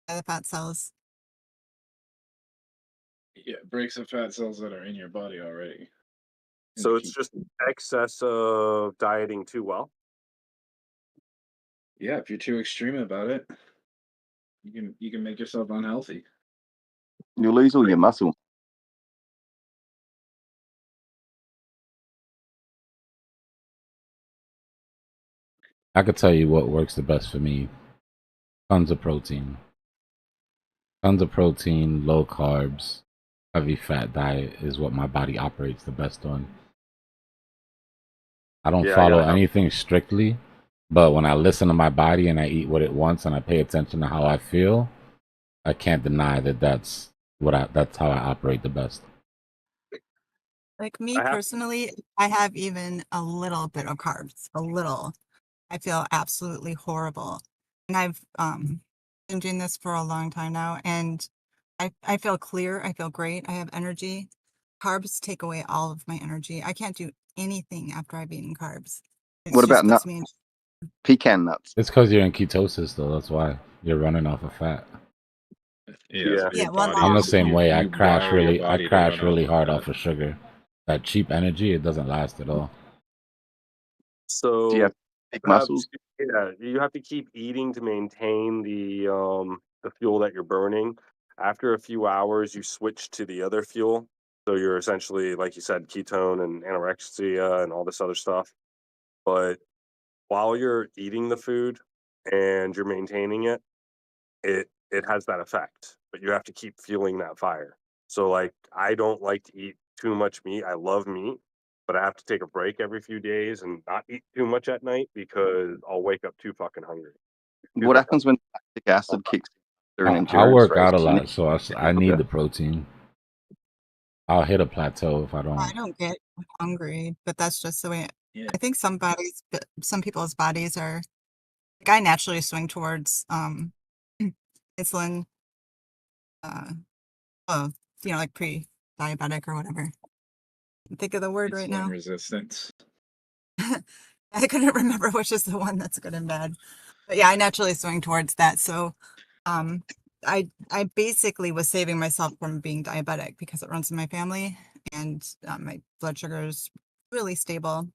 by the fat cells. Yeah, it breaks the fat cells that are in your body already. so it's just excess of dieting too well? Yeah, if you're too extreme about it, you can make yourself unhealthy. You lose all your muscle. I could tell you what works the best for me. Tons of protein. Tons of protein, low carbs, heavy fat diet is what my body operates the best on. I don't follow anything strictly, but when I listen to my body and I eat what it wants and I pay attention to how I feel, I can't deny that that's how I operate the best. Like me personally, I have even a little bit of carbs, a little. I feel absolutely horrible. And I've been doing this for a long time now, and I feel clear, I feel great, I have energy. Carbs take away all of my energy. I can't do anything after I've eaten carbs. What about nuts? Pecan nuts. It's because you're in ketosis, though. That's why you're running off of fat. Yeah, I'm the same way. I crash really hard off of sugar. That cheap energy, it doesn't last at all. So do you have big muscles? You have to keep eating to maintain the fuel that you're burning. After a few hours, you switch to the other fuel. So you're essentially, like you said, ketone and anorexia and all this other stuff. But while you're eating the food and you're maintaining it, it has that effect. But you have to keep fueling that fire. So like, I don't like to eat too much meat. I love meat, but I have to take a break every few days and not eat too much at night because I'll wake up too fucking hungry. What happens when lactic acid kicks in during I endurance work race? out a lot, so I need the protein. I'll hit a plateau if I don't. I don't get hungry, but that's just the way. I think some people's bodies are. Like I naturally swing towards insulin. Like pre-diabetic or whatever. Think of the word right now. Resistance. I couldn't remember which is the one that's good and bad. But yeah, I naturally swing towards that. So I basically was saving myself from being diabetic because it runs in my family and my blood sugar is really stable.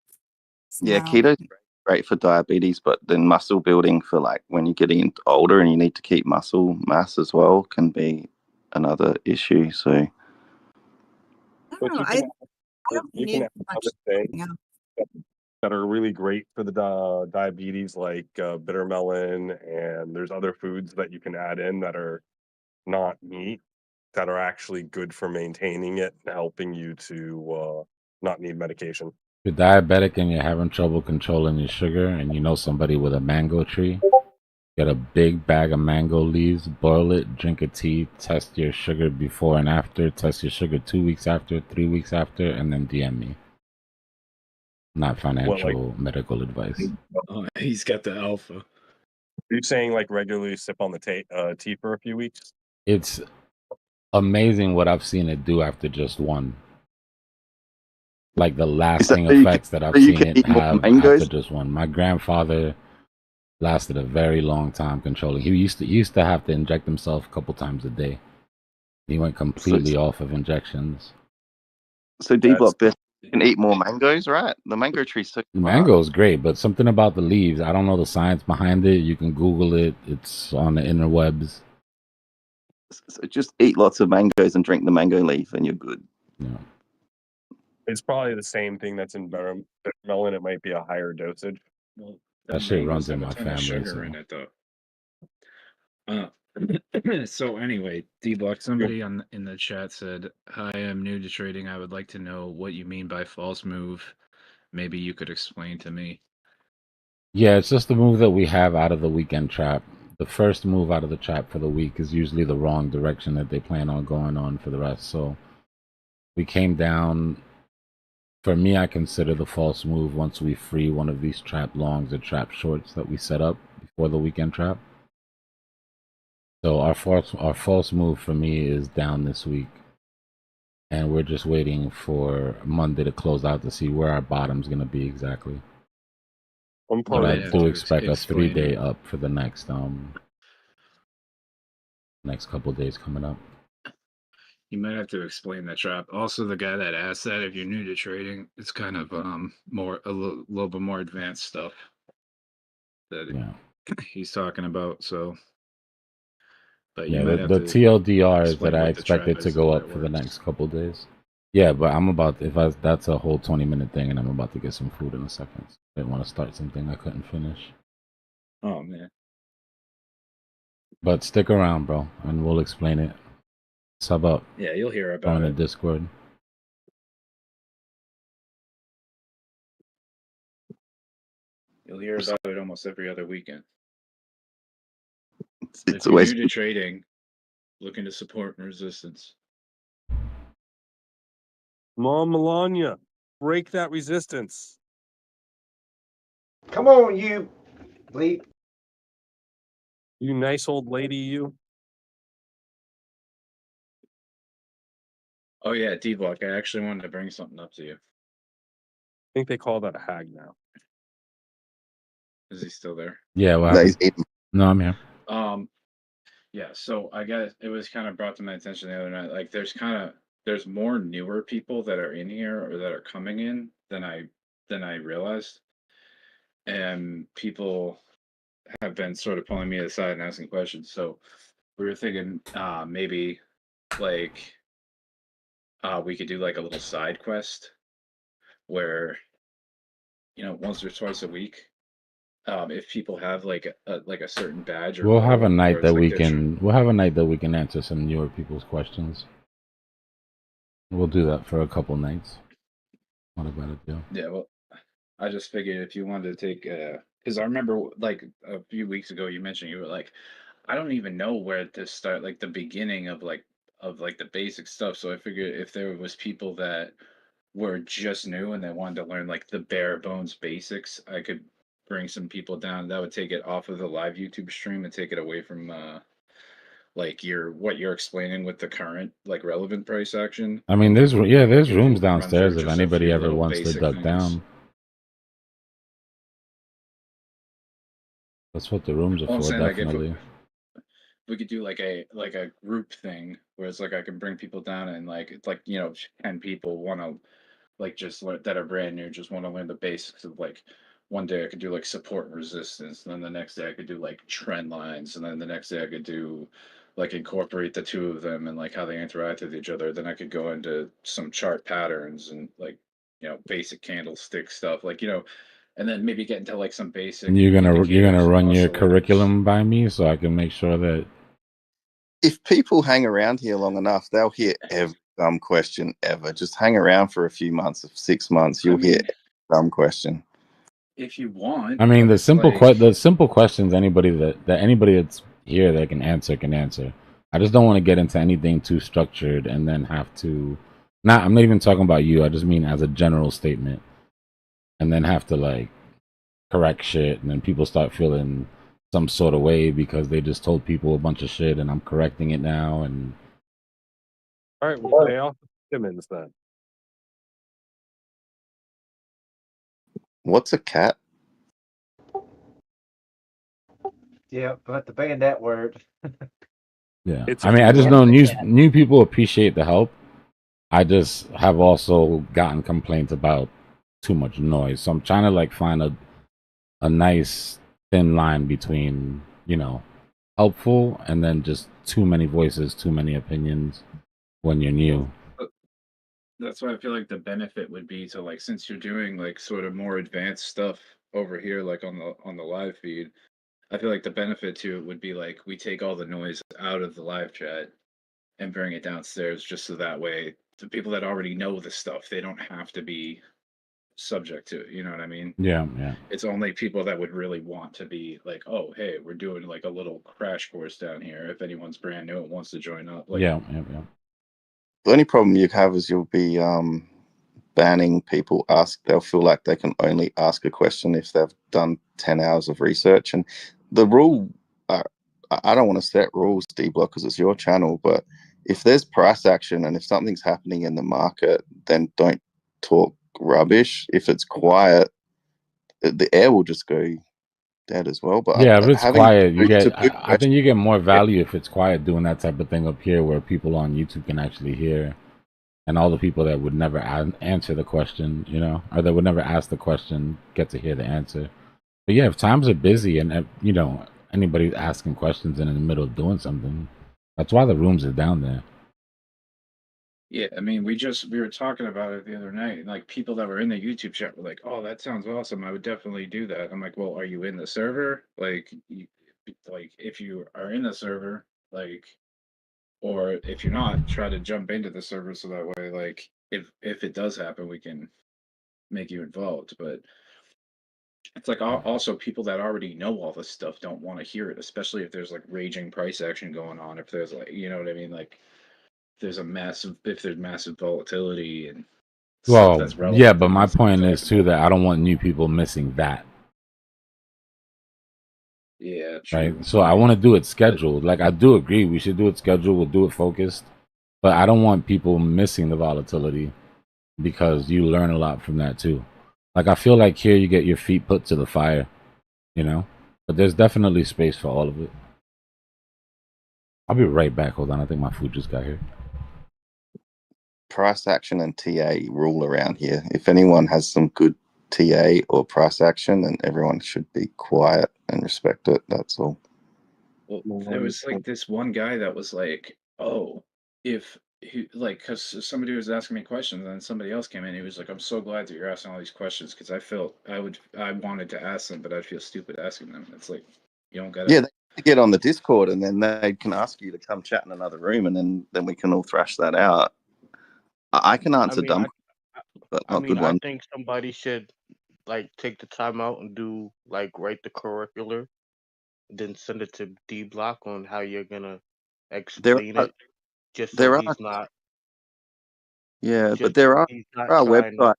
Yeah, keto's great for diabetes, but then muscle building for like when you're getting older and you need to keep muscle mass as well can be another issue. So I don't you need can have much. other things that are really great for the diabetes, like bitter melon, and there's other foods that you can add in that are not meat that are actually good for maintaining it and helping you to not need medication. If you're diabetic and you're having trouble controlling your sugar and you know somebody with a mango tree, get a big bag of mango leaves, boil it, drink a tea, test your sugar before and after, test your sugar 2 weeks after, 3 weeks after, and then DM me. Not financial medical advice. Oh, he's got the alpha. You're saying like regularly sip on the tea for a few weeks? It's amazing what I've seen it do after just one. Like the lasting effects that I've seen it have after just one. My grandfather lasted a very long time controlling. He used to have to inject himself a couple times a day. He went completely off of injections. So Dbloc, you can eat more mangoes, right? The mango tree's so Mango is great, but something about the leaves, I don't know the science behind it. You can Google it. It's on the interwebs. So just eat lots of mangoes and drink the mango leaf and you're good. Yeah. It's probably the same thing that's in bitter melon. It might be a higher dosage. Well, that shit runs in my family. Sugar so. in it though. So anyway, Dbloc, somebody in the chat said, "Hi, I'm new to trading. I would like to know what you mean by false move. Maybe you could explain to me." Yeah, it's just the move that we have out of the weekend trap. The first move out of the trap for the week is usually the wrong direction that they plan on going on for the rest. So we came down. For me, I consider the false move once we free one of these trap longs or trap shorts that we set up before the weekend trap. So our false move for me is down this week. and we're just waiting for Monday to close out to see where our bottom's going to be exactly. But I do expect a 3-day up for the next couple days coming up. You might have to explain that trap. Also, the guy that asked that, if you're new to trading, it's kind of a little bit more advanced stuff that he's talking about. So, but you might have the to TLDR is that explain I what the expect trap it to is, go how up it for the works. next couple days. Yeah, but that's a whole 20-minute thing, and I'm about to get some food in a second. So I didn't want to start something I couldn't finish. Oh man. But stick around, bro, and we'll explain it. Sub up. Yeah, you'll hear about Join the it. Discord. You'll hear about it almost every other weekend. If It's you're always new to trading, looking to support and resistance. Come on, Melania. Break that resistance. Come on, you bleep. You nice old lady, you. Oh yeah, Dbloc, I actually wanted to bring something up to you. I think they call that a hag now. Is he still there? Yeah, well, no, I'm here. Yeah, so I guess it was kind of brought to my attention the other night. Like, there's more newer people that are in here or that are coming in than I realized, and people have been sort of pulling me aside and asking questions. So we were thinking maybe like we could do like a little side quest where once or twice a week, if people have like a certain badge or We'll have a goal, night or it's that like we they're can answer some newer people's questions. We'll do that for a couple nights. Not a bad idea. Yeah, well, I just figured if you wanted to take, because I remember like a few weeks ago you mentioned you were like, I don't even know where to start, like the beginning of like the basic stuff. So I figured if there was people that were just new and they wanted to learn like the bare bones basics, I could bring some people down. That would take it off of the live YouTube stream and take it away from like what you're explaining with the current like relevant price action. I mean, there's We could rooms run downstairs through if just a anybody few ever little wants to basic duck things. down. That's what the rooms are Well, I'm for, saying like definitely. if we could do like a group thing where it's like I can bring people down and like it's like 10 people want to like just learn that are brand new, just want to learn the basics of like one day I could do like support and resistance, and then the next day I could do like trend lines, and then the next day I could do like incorporate the two of them and like how they interact with each other. Then I could go into some chart patterns and like basic candlestick stuff, like and then maybe get into like some basic And you're gonna indicators and run your oscillators. curriculum by me so I can make sure that if people hang around here long enough, they'll hear every dumb question ever. Just hang around for a few months, 6 months, you'll hear every dumb question. If you want, I mean, but the it's simple like, the simple questions anybody that anybody that's here that can answer. I just don't want to get into anything too structured and then have to. I'm not even talking about you. I just mean as a general statement, and then have to like correct shit, and then people start feeling some sort of way because they just told people a bunch of shit, and I'm correcting it now. And All right, we'll pay off Simmons then. What's a cat? Yeah, but to ban that word. yeah, It's I mean, I just know female. new people appreciate the help. I just have also gotten complaints about too much noise, so I'm trying to like find a nice thin line between helpful and then just too many voices, too many opinions when you're new. that's why I feel like the benefit would be to like, since you're doing like sort of more advanced stuff over here, like on the live feed, I feel like the benefit to it would be like we take all the noise out of the live chat and bring it downstairs, just so that way the people that already know the stuff, they don't have to be subject to it. You know what I mean? Yeah. It's only people that would really want to be like, oh, hey, we're doing like a little crash course down here. If anyone's brand new and wants to join up, like, Yeah. The only problem you have is you'll be banning people. They'll feel like they can only ask a question if they've done 10 hours of research. And the rule, I don't want to set rules, Dbloc, because it's your channel, but if there's price action and if something's happening in the market, then don't talk rubbish. If it's quiet, the air will just go dead as well. But Yeah, if it's having quiet, you to get. do I think you get more value if it's quiet doing that type of thing up here, where people on YouTube can actually hear, and all the people that would never answer the question, you know, or that would never ask the question, get to hear the answer. But yeah, if times are busy and you know anybody's asking questions and in the middle of doing something, that's why the rooms are down there. Yeah, I mean, we were talking about it the other night. Like people that were in the YouTube chat were like, "Oh, that sounds awesome. I would definitely do that." I'm like, "Well, are you in the server? Like if you are in the server, like, or if you're not, try to jump into the server so that way, like, if it does happen, we can make you involved." But it's like also people that already know all this stuff don't want to hear it, especially if there's like raging price action going on. If there's like, you know what I mean, like if there's massive volatility and stuff Well, that's yeah, relevant but that my needs to be point is talked too about. that I don't want new people missing that. Yeah, Right. true. So I want to do it scheduled. Like I do agree, we should do it scheduled. We'll do it focused, but I don't want people missing the volatility because you learn a lot from that too. Like I feel like here you get your feet put to the fire, you know. But there's definitely space for all of it. I'll be right back. Hold on, I think my food just got here. price action and TA rule around here. If anyone has some good TA or price action, then everyone should be quiet and respect it. That's all. Well, there was like this one guy that was like, "Oh, if he like," because somebody was asking me questions, and then somebody else came in. He was like, "I'm so glad that you're asking all these questions because I wanted to ask them, but I'd feel stupid asking them." It's like you don't gotta. Yeah, they get on the Discord and then they can ask you to come chat in another room, and then we can all thrash that out. I can I answer mean, dumb, but I not mean, good I ones. think somebody should like take the time out and do like write the curricular, then send it to Dbloc on how you're gonna There explain are, it, just so there are, he's not yeah, but just so he's not there are trying to. websites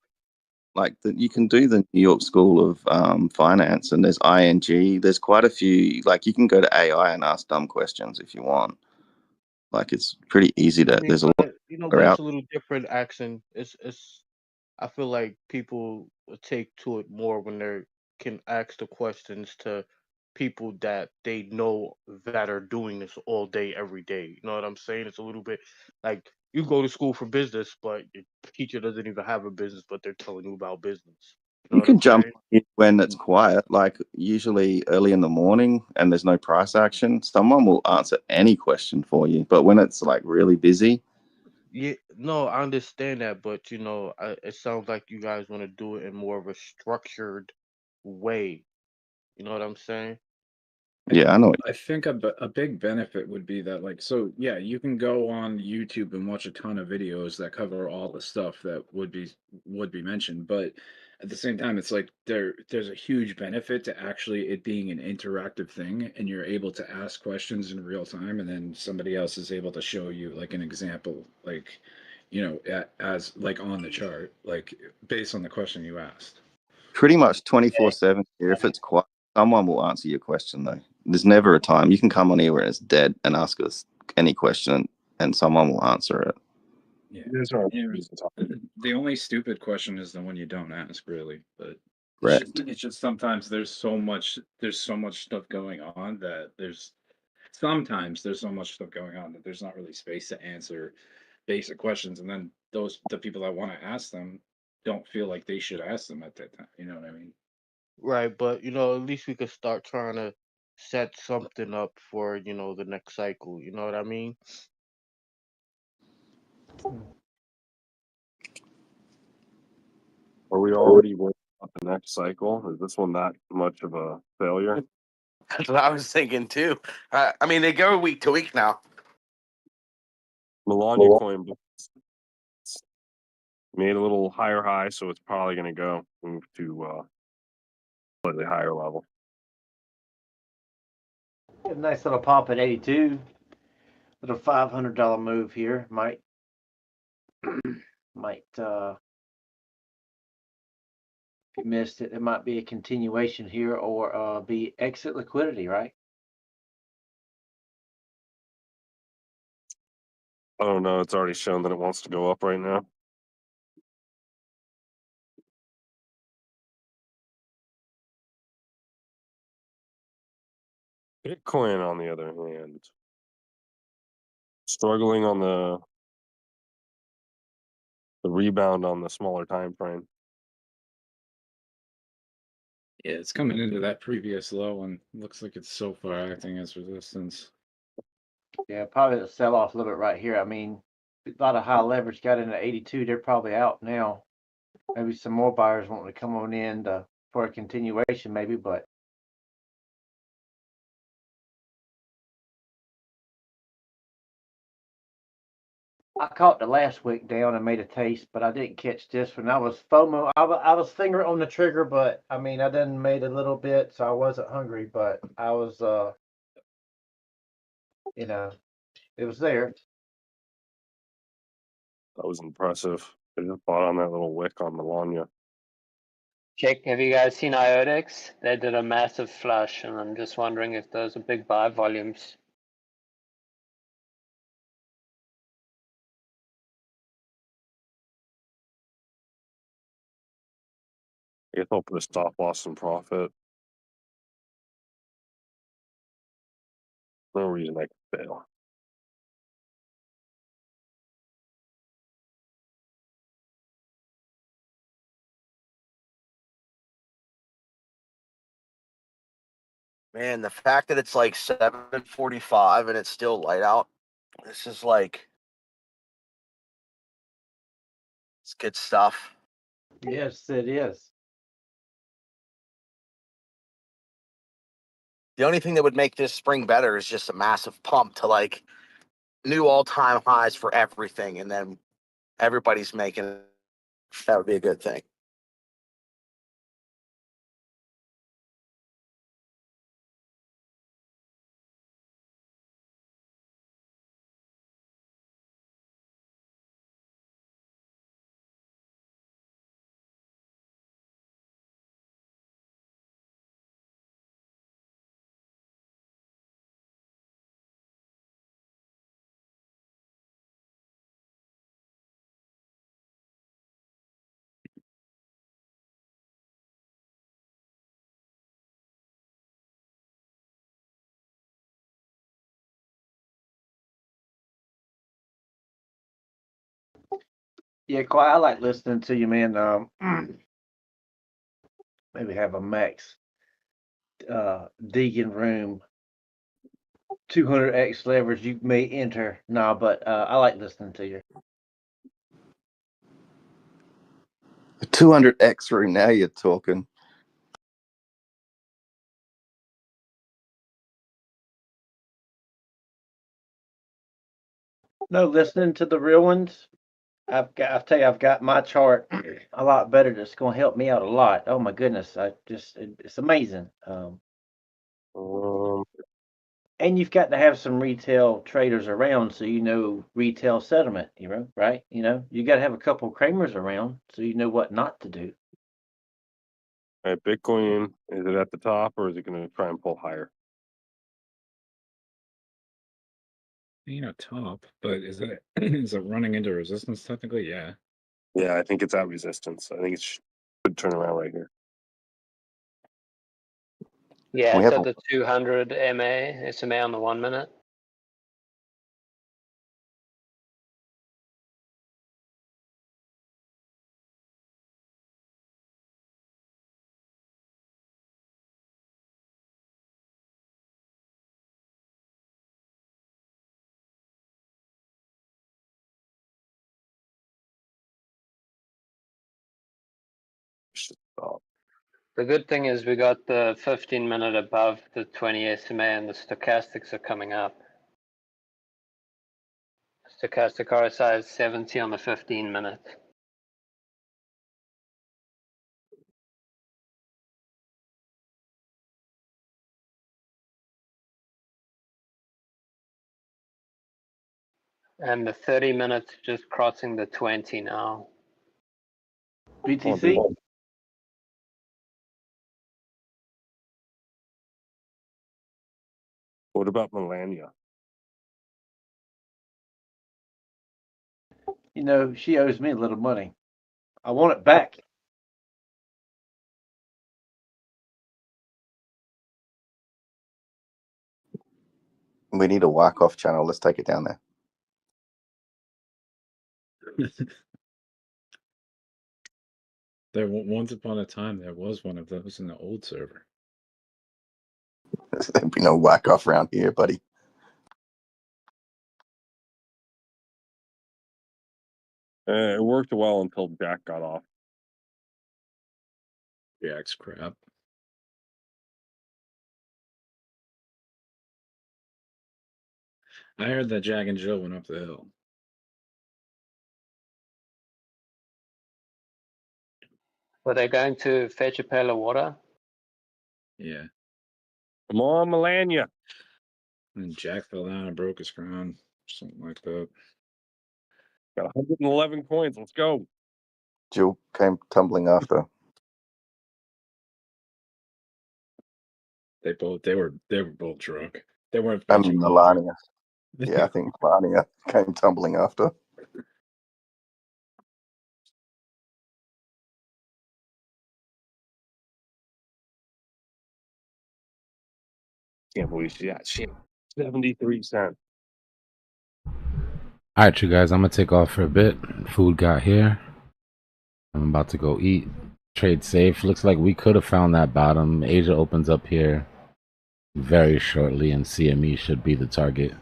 like that. You can do the New York School of Finance, and there's ING. There's quite a few. Like you can go to AI and ask dumb questions if you want. Like it's pretty easy I to. mean, There's a lot but but it's out. a little different accent. It's. I feel like people will take to it more when they can ask the questions to people that they know that are doing this all day, every day. You know what I'm saying? It's a little bit like you go to school for business, but your teacher doesn't even have a business, but they're telling you about business. You know You what I'm can jump saying? in when it's quiet, like usually early in the morning, and there's no price action. Someone will answer any question for you. But when it's like really busy, Yeah, no, I understand that, but it sounds like you guys want to do it in more of a structured way. You know what I'm saying? yeah, I know. I think a big benefit would be that, like, so yeah, you can go on YouTube and watch a ton of videos that cover all the stuff that would be mentioned, but at the same time, it's like there's a huge benefit to actually it being an interactive thing, and you're able to ask questions in real time, and then somebody else is able to show you like an example, like, as like on the chart, like based on the question you asked. Pretty much 24/7 here. If it's quiet, someone will answer your question though. There's never a time you can come on here where it's dead and ask us any question, and someone will answer it. Yeah. These are Yeah, the only stupid question is the one you don't ask, really. But Correct. it's just sometimes there's so much stuff going on that there's so much stuff going on that there's not really space to answer basic questions, and then the people that want to ask them don't feel like they should ask them at that time. You know what I mean? Right, but at least we could start trying to set something up for, the next cycle. You know what I mean? Are we already working on the next cycle? Is this one that much of a failure? That's what I was thinking too. I mean, they go week to week now. Melania coin made a little higher high, so it's probably going to move to slightly higher level. Get a nice little pop at 82. Little $500 move here might if you missed it, it might be a continuation here or be exit liquidity, right? I don't know. It's already shown that it wants to go up right now. Bitcoin, on the other hand, struggling on the rebound on the smaller time frame. Yeah, it's coming into that previous low and looks like it's so far acting as resistance. Yeah, probably a sell off a little bit right here. I mean, a lot of high leverage got into 82. They're probably out now. Maybe some more buyers wanting to come on in for a continuation, maybe, but I caught the last wick down and made a taste, but I didn't catch this one. I was FOMO. I was finger on the trigger, but I mean, I done made a little bit, so I wasn't hungry, but I was, you know, it was there. That was impressive. They just bought on that little wick on Melania. Check, have you guys seen IODEX? They did a massive flush, and I'm just wondering if those are big buy volumes. I guess I'll put a stop loss and profit. No reason I could fail. Man, the fact that it's like 7:45 and it's still light out, this is like, it's good stuff. Yes, it is. The only thing that would make this spring better is just a massive pump to like new all-time highs for everything, and then everybody's making it. That would be a good thing. Yeah, Clay, I like listening to you, man. Maybe have a max Deegan room 200x leverage you may enter. Nah, but I like listening to you. 200x through now you're talking. No, listening to the real ones. I'll tell you, I've got my chart a lot better. That's going to help me out a lot. Oh my goodness, it's amazing. And you've got to have some retail traders around so you know retail settlement, right? You got to have a couple Kramers around so you know what not to do. All right, Bitcoin, is it at the top or is it going to try and pull higher? Top, but is it is it running into resistance technically? Yeah. Yeah, I think it's at resistance. I think it should turn around right here. Yeah, it's at the 200 SMA on the 1 minute. The good thing is we got the 15 minute above the 20 SMA and the stochastics are coming up. Stochastic RSI is 70 on the 15 minute. And the 30 minutes just crossing the 20 now. BTC? What about Melania? You know, she owes me a little money. I want it back. We need a whack-off channel. Let's take it down there. Once upon a time, there was one of those in the old server. There'd be no whack-off around here, buddy. It worked well until Jack got off. Jack's crap. I heard that Jack and Jill went up the hill. Were they going to fetch a pail of water? Yeah. Come on, Melania. And Jack fell down and broke his crown. Something like that. Got 111 coins. Let's go. Jill came tumbling after. They were both drunk. They weren't And fetching Melania. Yeah, I think Melania came tumbling after. Can't believe she got 73 cents. All right, you guys, I'm gonna take off for a bit. Food got here. I'm about to go eat. Trade safe. Looks like we could have found that bottom. Asia opens up here very shortly, and CME should be the target.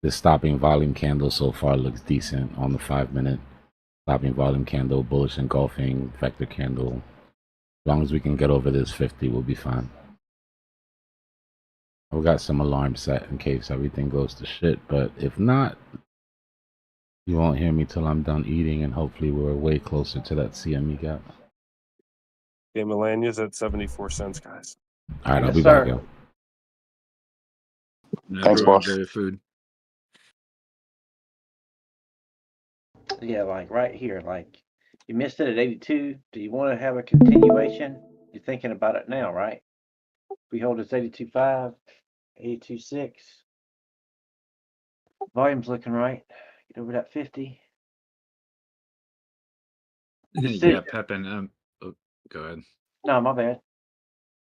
The stopping volume candle so far looks decent on the 5-minute. Stopping volume candle, bullish engulfing, vector candle. As long as we can get over this 50, we'll be fine. We got some alarms set in case everything goes to shit, but if not, you won't hear me till I'm done eating, and hopefully we're way closer to that CME gap. Yeah, Melania's at 74 cents, guys. All right, I'll be back, yo. Thanks, boss. Enjoy your food. Yeah, like right here, like you missed it at 82. Do you want to have a continuation? You're thinking about it now, right? We hold this 82.5, 82.6. Volume's looking right. Get over that 50. Yeah, Pepin. Oh, go ahead. No, my bad.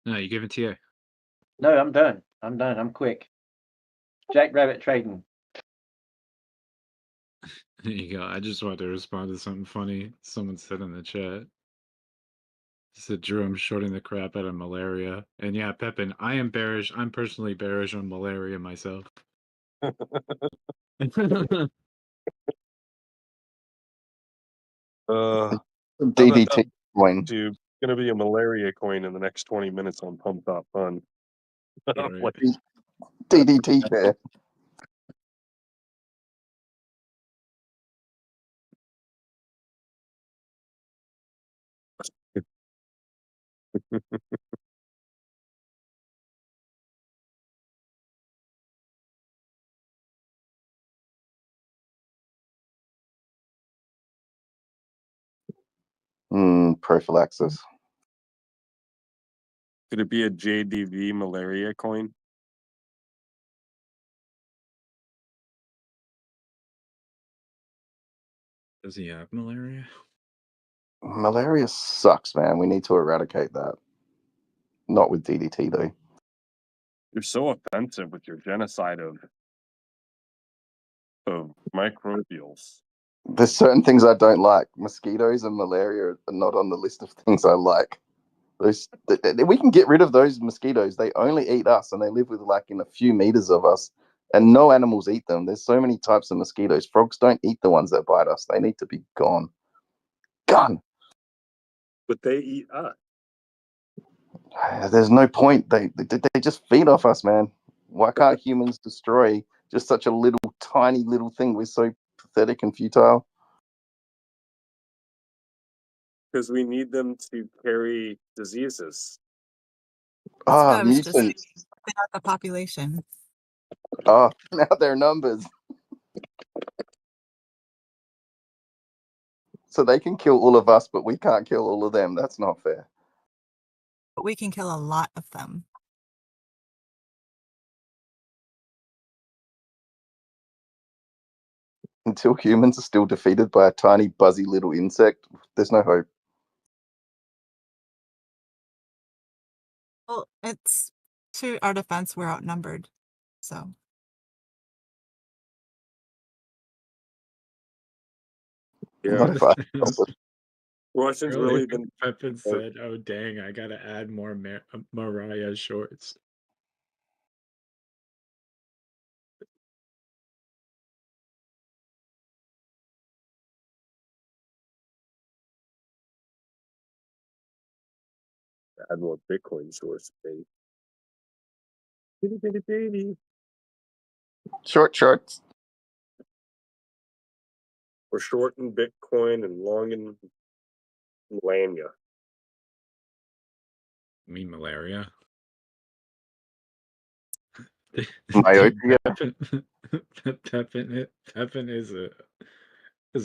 No, you give it to you. No, I'm done. I'm quick. Jackrabbit trading. There you go. I just wanted to respond to something funny someone said in the chat. He said, Drew, I'm shorting the crap out of malaria. And yeah, Pepin, I am bearish. I'm personally bearish on malaria myself. DDT coin. Dude, going to be a malaria coin in the next 20 minutes on Pump Top Fun. Right. DDT share. Prophylaxis. Could it be a JDV malaria coin? Does he have malaria? Malaria sucks, man. We need to eradicate that. Not with DDT, though. You're so offensive with your genocide of microbials. There's certain things I don't like. Mosquitoes and malaria are not on the list of things I like. We can get rid of those mosquitoes. They only eat us, and they live within a few meters of us, and no animals eat them. There's so many types of mosquitoes. Frogs don't eat the ones that bite us. They need to be gone. Gone. But they eat us. There's no point. They just feed off us, man. Why can't humans destroy just such a little, tiny little thing? We're so pathetic and futile. Because we need them to carry diseases. That was just Mutants. out the population. Oh, now they're numbers. So they can kill all of us, but we can't kill all of them. That's not fair. But we can kill a lot of them. Until humans are still defeated by a tiny, buzzy little insect, there's no hope. Well, it's to our defense, we're outnumbered. So Yeah. Not if I Russians Earlier, really been. Pepin said, "Oh dang, I gotta add more Mariah shorts." Add more Bitcoin source, baby. Bitty, bitty, bitty. Short shorts. We're short in Bitcoin and long in Lanya. You mean malaria? Myopia. Pepin is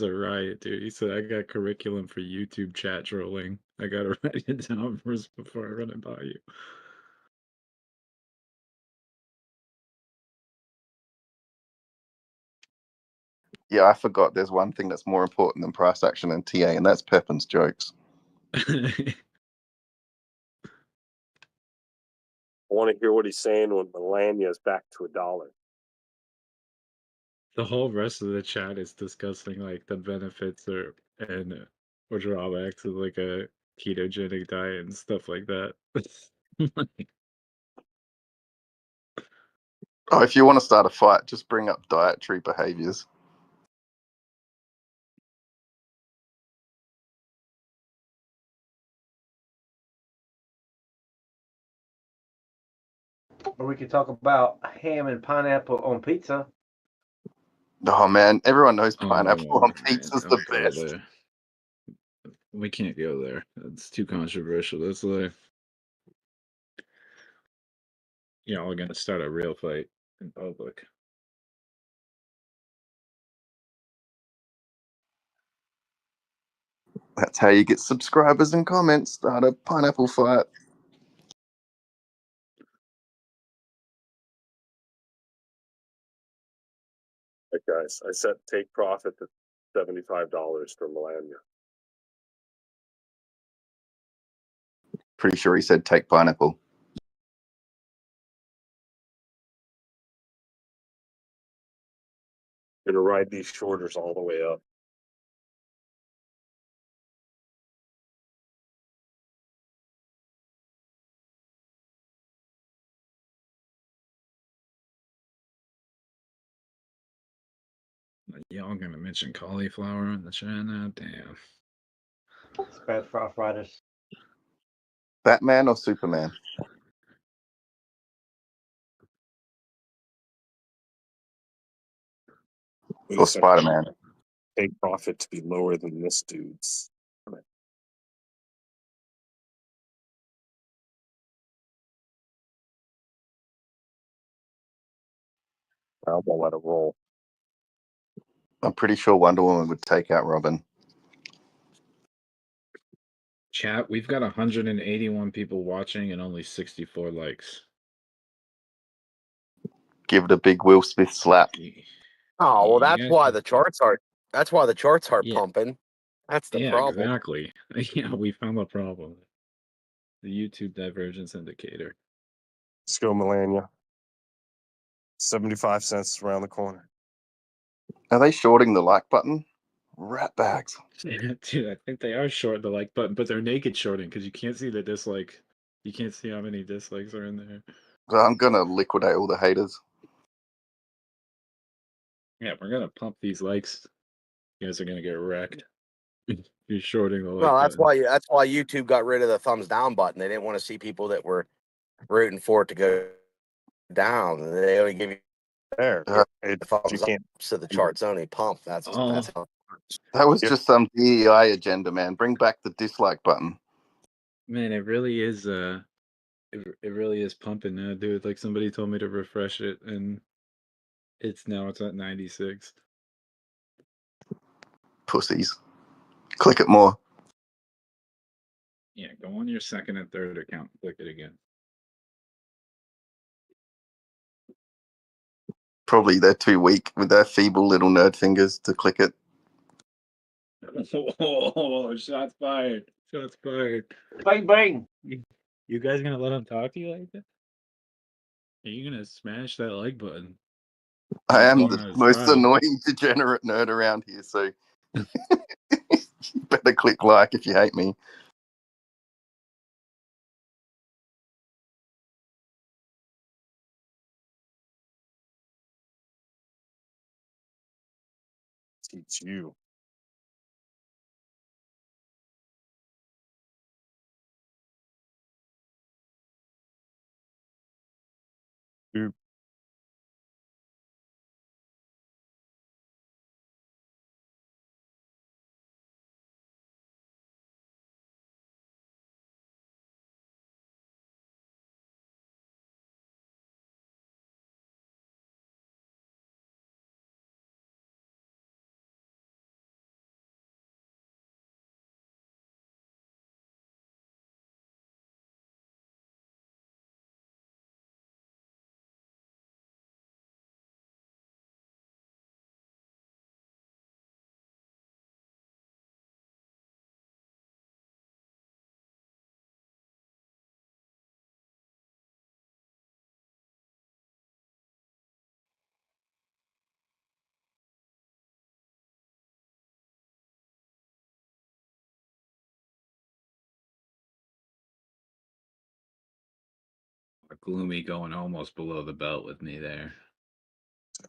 a riot, dude. He said, "I got curriculum for YouTube chat trolling. I gotta write it down first before I run it by you." Yeah, I forgot there's one thing that's more important than price action and TA, and that's Pepin's jokes. I want to hear what he's saying when Melania is back to $1. The whole rest of the chat is discussing like the benefits or drawbacks of like a ketogenic diet and stuff like that. Oh, if you want to start a fight, just bring up dietary behaviors. Or we could talk about ham and pineapple on pizza. Oh man, everyone knows Oh, pineapple on pizza's the don't go best. there. We can't go there. That's too controversial. That's like, we're gonna start a real fight in public. That's how you get subscribers and comments. Start a pineapple fight. Hey guys, I set take profit to $75 for Melania. Pretty sure he said take pineapple. Gonna ride these shorters all the way up. Y'all gonna mention cauliflower in the chat now? Damn. It's bad for arthritis. Batman or Superman? Or Spider-Man? Take profit to be lower than this dude's. I'm gonna let it roll. I'm pretty sure Wonder Woman would take out Robin. Chat, we've got 181 people watching and only 64 likes. Give it a big Will Smith slap. Oh well, You that's guys why can- the charts are. That's why the charts are Yeah. pumping. That's the Yeah, problem. exactly. Yeah, we found the problem. The YouTube divergence indicator. Let's go, Melania. 75 cents around the corner. Are they shorting the like button? Rat bags. Dude, I think they are short the like button, but they're naked shorting because you can't see the dislike. You can't see how many dislikes are in there. I'm gonna liquidate all the haters. Yeah, we're gonna pump these likes. You guys are gonna get wrecked. You're shorting the like Well, that's button. why YouTube got rid of the thumbs down button. They didn't want to see people that were rooting for it to go down. They only give you the thumbs up, so the charts only pump. That's how. That was just some DEI agenda, man. Bring back the dislike button. Man, it really is it really is pumping now, dude. Like somebody told me to refresh it and it's at 96. Pussies. Click it more. Yeah, go on your second and third account, click it again. Probably they're too weak with their feeble little nerd fingers to click it. Oh, shots fired. Shots fired. Bang, bang. You guys gonna let him talk to you like that? Are you gonna smash that like button? I am Going the on his most trial. annoying degenerate nerd around here, so you better click like if you hate me. Teach you. Dude. Gloomy going almost below the belt with me there.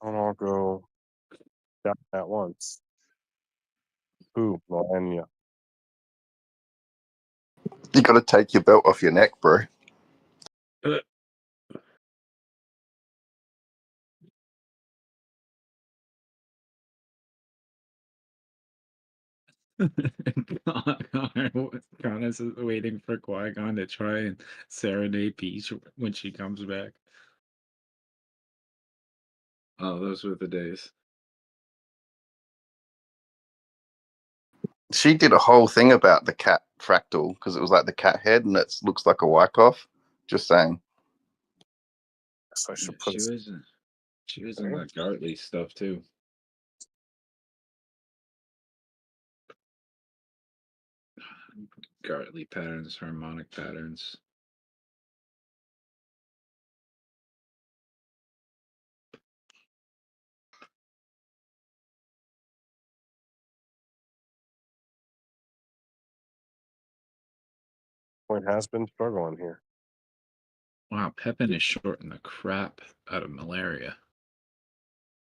Don't all go down at once. Ooh, millennia. You got to take your belt off your neck, bro. Connors is waiting for Qui-Gon to try and serenade Peach when she comes back. Oh, those were the days. She did a whole thing about the cat fractal because it was like the cat head and it looks like a Wyckoff. Just saying. So I should Yeah, put she was in that Gartley stuff too. Gartley patterns, harmonic patterns. Point has been struggling here. Wow, Pepin is shorting the crap out of malaria.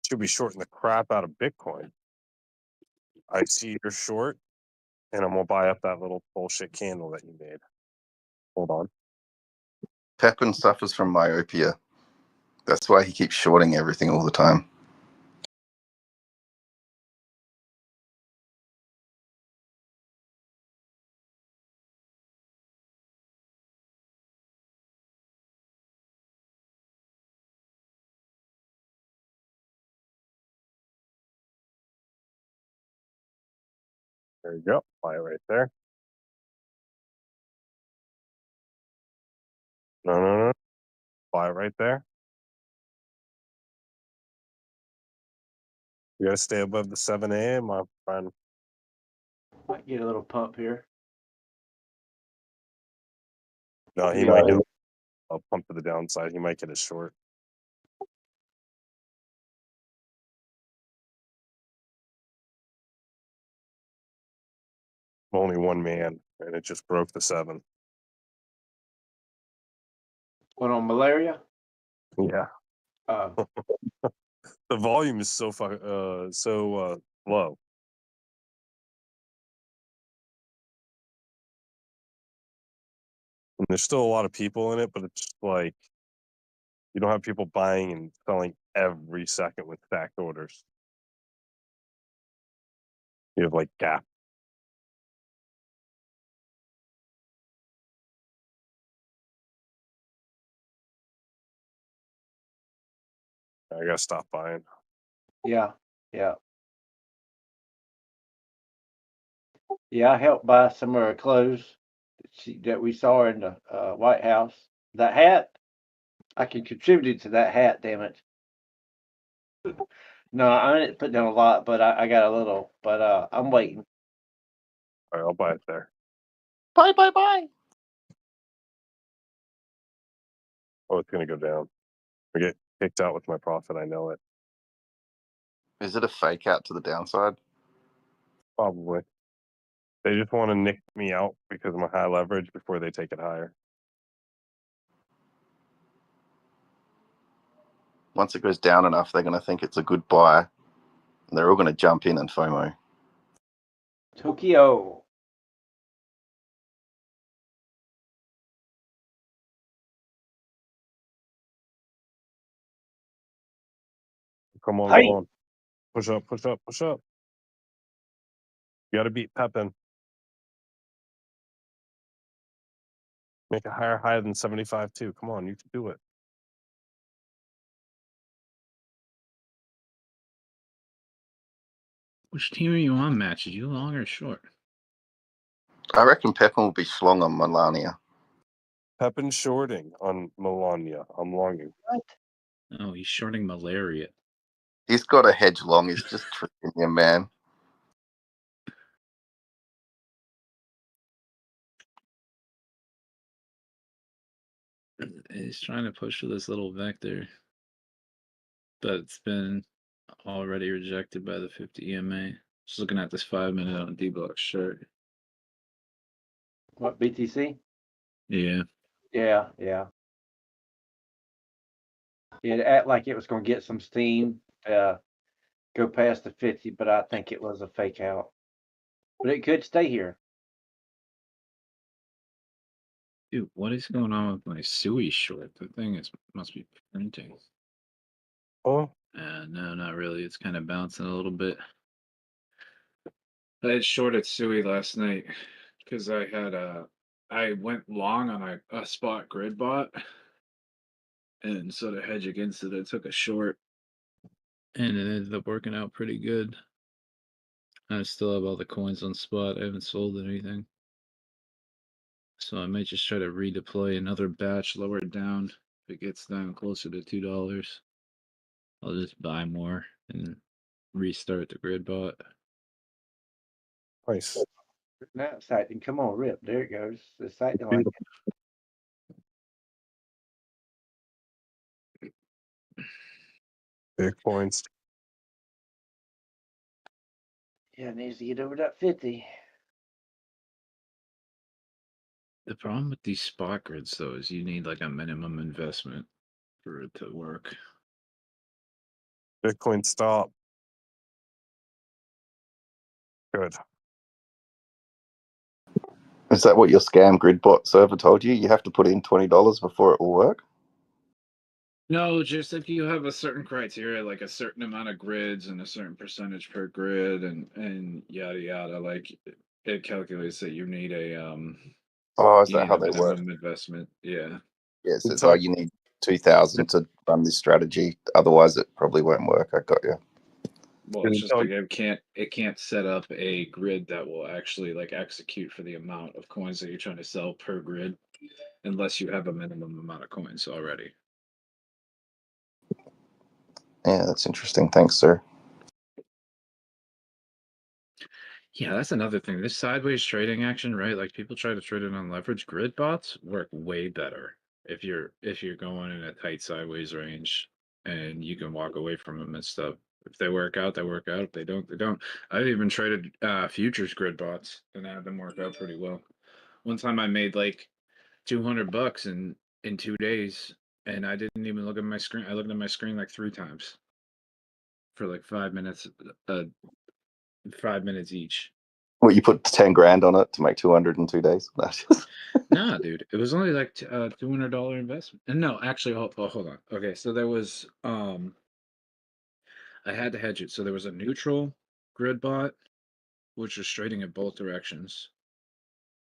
Should be shorting the crap out of Bitcoin. I see you're short, and I'm gonna buy up that little bullshit candle that you made. Hold on. Pepin suffers from myopia. That's why he keeps shorting everything all the time. There you go. Buy it right there. No. Buy it right there. You gotta stay above the 7 a.m., my friend. Might get a little pump here. No, he might get a pump to the downside. He might get a short. Only one man, and it just broke the 7. What on malaria? Yeah. The volume is so low. And there's still a lot of people in it, but it's like you don't have people buying and selling every second with stacked orders. You have like gap. I gotta stop buying. Yeah. Yeah, I helped buy some of her clothes that we saw in the White House. That hat, I can contribute to that hat, damn it. No, I didn't put down a lot, but I got a little. But I'm waiting. All right, I'll buy it there. Bye. Oh, it's gonna go down. I get kicked out with my profit. I know it. Is it a fake out to the downside? Probably. They just want to nick me out because of my high leverage before they take it higher. Once it goes down enough, they're going to think it's a good buy. And they're all going to jump in and FOMO. Tokyo. Come on, Hey. come on. Push up, push up, push up. You got to beat Pepin. Make a higher high than 75 too. Come on, you can do it. Which team are you on, Match? Are you long or short? I reckon Pepin will be schlong on Melania. Pepin shorting on Melania. I'm longing. What? Oh, he's shorting malaria. He's got a hedge long. He's just tricking you, man. He's trying to push for this little vector, but it's been already rejected by the 50 EMA. Just looking at this 5-minute on Dbloc chart. What, BTC? Yeah. Yeah. It act like it was going to get some steam, go past the 50, but I think it was a fake out. But it could stay here. Dude, what is going on with my Sui short? The thing must be printing. Oh? No, not really. It's kind of bouncing a little bit. I had shorted Sui last night because I went long on a spot grid bot, and so to hedge against it, I took a short, and it ended up working out pretty good. I still have all the coins on spot. I haven't sold anything. So I might just try to redeploy another batch lower down. If it gets down closer to $2, I'll just buy more and restart the grid bot. Nice. Now it's acting. Come on, rip. There it goes. It's acting like it. Big points. Yeah, it needs to get over that 50. The problem with these spot grids, though, is you need like a minimum investment for it to work. Bitcoin stop. Good. Is that what your scam grid bot server told you? You have to put in $20 before it will work? No, just if you have a certain criteria, like a certain amount of grids and a certain percentage per grid and yada yada, like it calculates that you need a Oh, is you that need how a they work? minimum investment. Yeah. Yeah, so it's like you need 2,000 to run this strategy. Otherwise, it probably won't work. I got you. Well, it's just like it can't set up a grid that will actually like execute for the amount of coins that you're trying to sell per grid, unless you have a minimum amount of coins already. Yeah, that's interesting. Thanks, sir. Yeah, that's another thing. This sideways trading action, right? Like people try to trade it on leverage. Grid bots work way better if you're going in a tight sideways range and you can walk away from them and stuff. If they work out, they work out. If they don't, they don't. I've even traded futures grid bots and had them work out pretty well. One time I made like $200 in 2 days, and I didn't even look at my screen. I looked at my screen like 3 times for like 5 minutes, 5 minutes each. What, you put 10 grand on it to make 200 in 2 days? Nah, dude, it was only like $200 investment. And no, actually, hold on. Okay, so there was I had to hedge it. So there was a neutral grid bot, which was trading in both directions.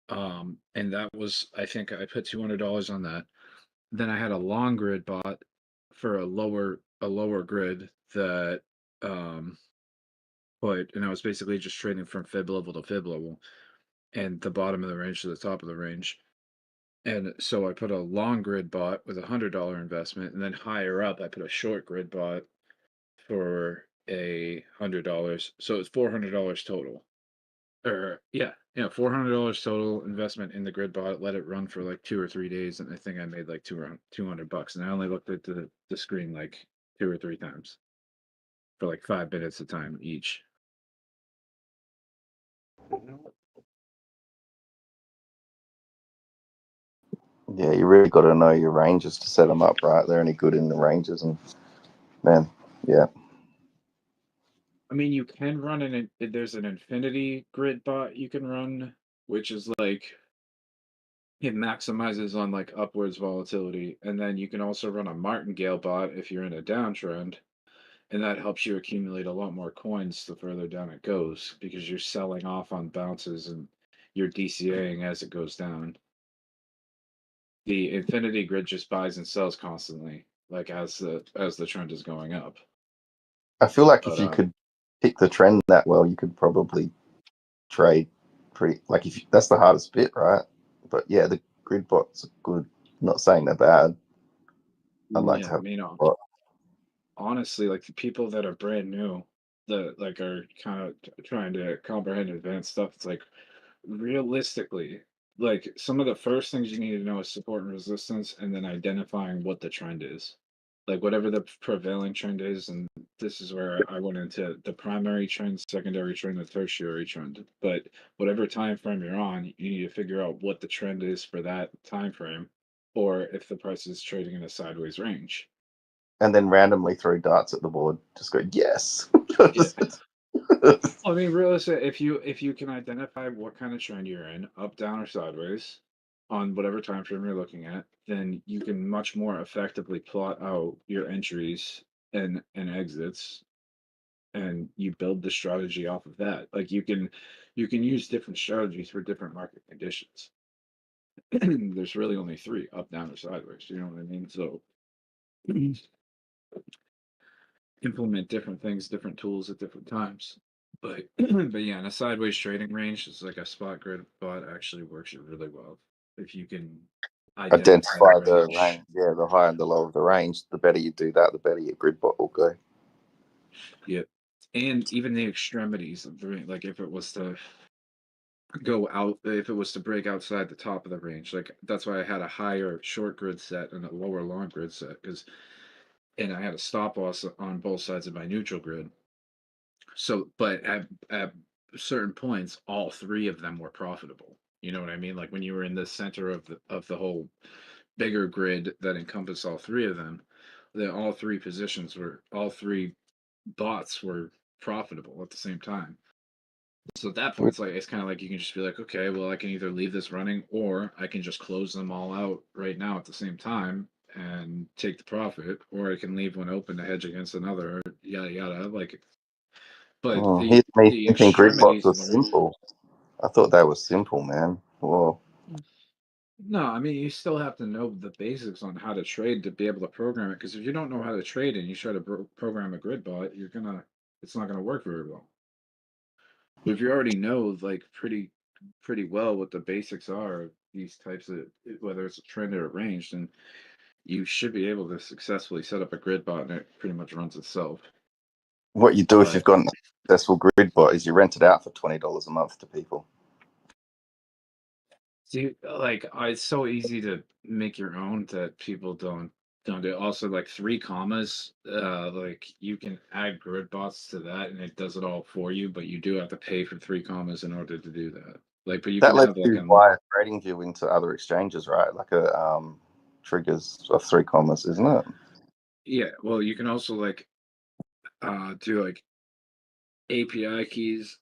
And that was, I think I put $200 on that. Then I had a long grid bot for a lower grid that and I was basically just trading from fib level to fib level and the bottom of the range to the top of the range. And so I put a long grid bot with $100 investment, and then higher up I put a short grid bot for $100. So it's $400 total. Or yeah, $400 total investment in the grid bot. Let it run for like 2 or 3 days, and I think I made like $200. And I only looked at the screen like 2 or 3 times for like 5 minutes a time each. Yeah, you really got to know your ranges to set them up right. They're only good in the ranges, and man, yeah. I mean, you can run there's an infinity grid bot you can run, which is like it maximizes on like upwards volatility, and then you can also run a martingale bot if you're in a downtrend, and that helps you accumulate a lot more coins the further down it goes because you're selling off on bounces and you're DCAing as it goes down. The infinity grid just buys and sells constantly, like as the trend is going up. I feel like if you could pick the trend that well, you could probably trade pretty. Like that's the hardest bit, right? But yeah, the grid bots are good. I'm not saying they're bad. I'd like to have. I mean, honestly, like the people that are brand new, that like are kind of trying to comprehend advanced stuff. It's like realistically, like some of the first things you need to know is support and resistance, and then identifying what the trend is. Like whatever the prevailing trend is, and this is where I went into the primary trend, secondary trend, and tertiary trend. But whatever time frame you're on, you need to figure out what the trend is for that time frame, or if the price is trading in a sideways range. And then randomly throw darts at the board. Just go yes. I mean, realistically, if you can identify what kind of trend you're in, up, down, or sideways, on whatever time frame you're looking at, then you can much more effectively plot out your entries and exits, and you build the strategy off of that. Like you can use different strategies for different market conditions. There's really only 3: up, down, or sideways. You know what I mean? So implement different things, different tools at different times. But but yeah, in a sideways trading range, it's like a spot grid bot actually works really well if you can Identify the range. Yeah, the higher and the lower of the range. The better you do that, the better your grid bot will go. Yep, and even the extremities of the range, like if it was to go out, if it was to break outside the top of the range, like that's why I had a higher short grid set and a lower long grid set, and I had a stop loss on both sides of my neutral grid. So, but at certain points, all 3 of them were profitable. You know what I mean? Like when you were in the center of the whole bigger grid that encompassed all 3 of them, then all 3 bots were profitable at the same time. So at that point, it's kind of like you can just be like, okay, well, I can either leave this running or I can just close them all out right now at the same time and take the profit, or I can leave one open to hedge against another, yada yada. Like, but Here's me the thinking grid bots extremities were of the range. simple. I thought they were simple, man. Whoa. No, I mean you still have to know the basics on how to trade to be able to program it. Because if you don't know how to trade and you try to program a grid bot, it's not gonna work very well. But if you already know like pretty well what the basics are of these types of, whether it's a trend or a range, then you should be able to successfully set up a grid bot and it pretty much runs itself. What you do if you've got a successful grid bot is you rent it out for $20 a month to people. See, like it's so easy to make your own that people don't do. Also, like 3 commas, like you can add grid bots to that, and it does it all for you. But you do have to pay for 3 commas in order to do that. Like, but you That can lets have like you wire trading view into other exchanges, right? Like a triggers of 3 commas, isn't it? Yeah. Well, you can also like do like API keys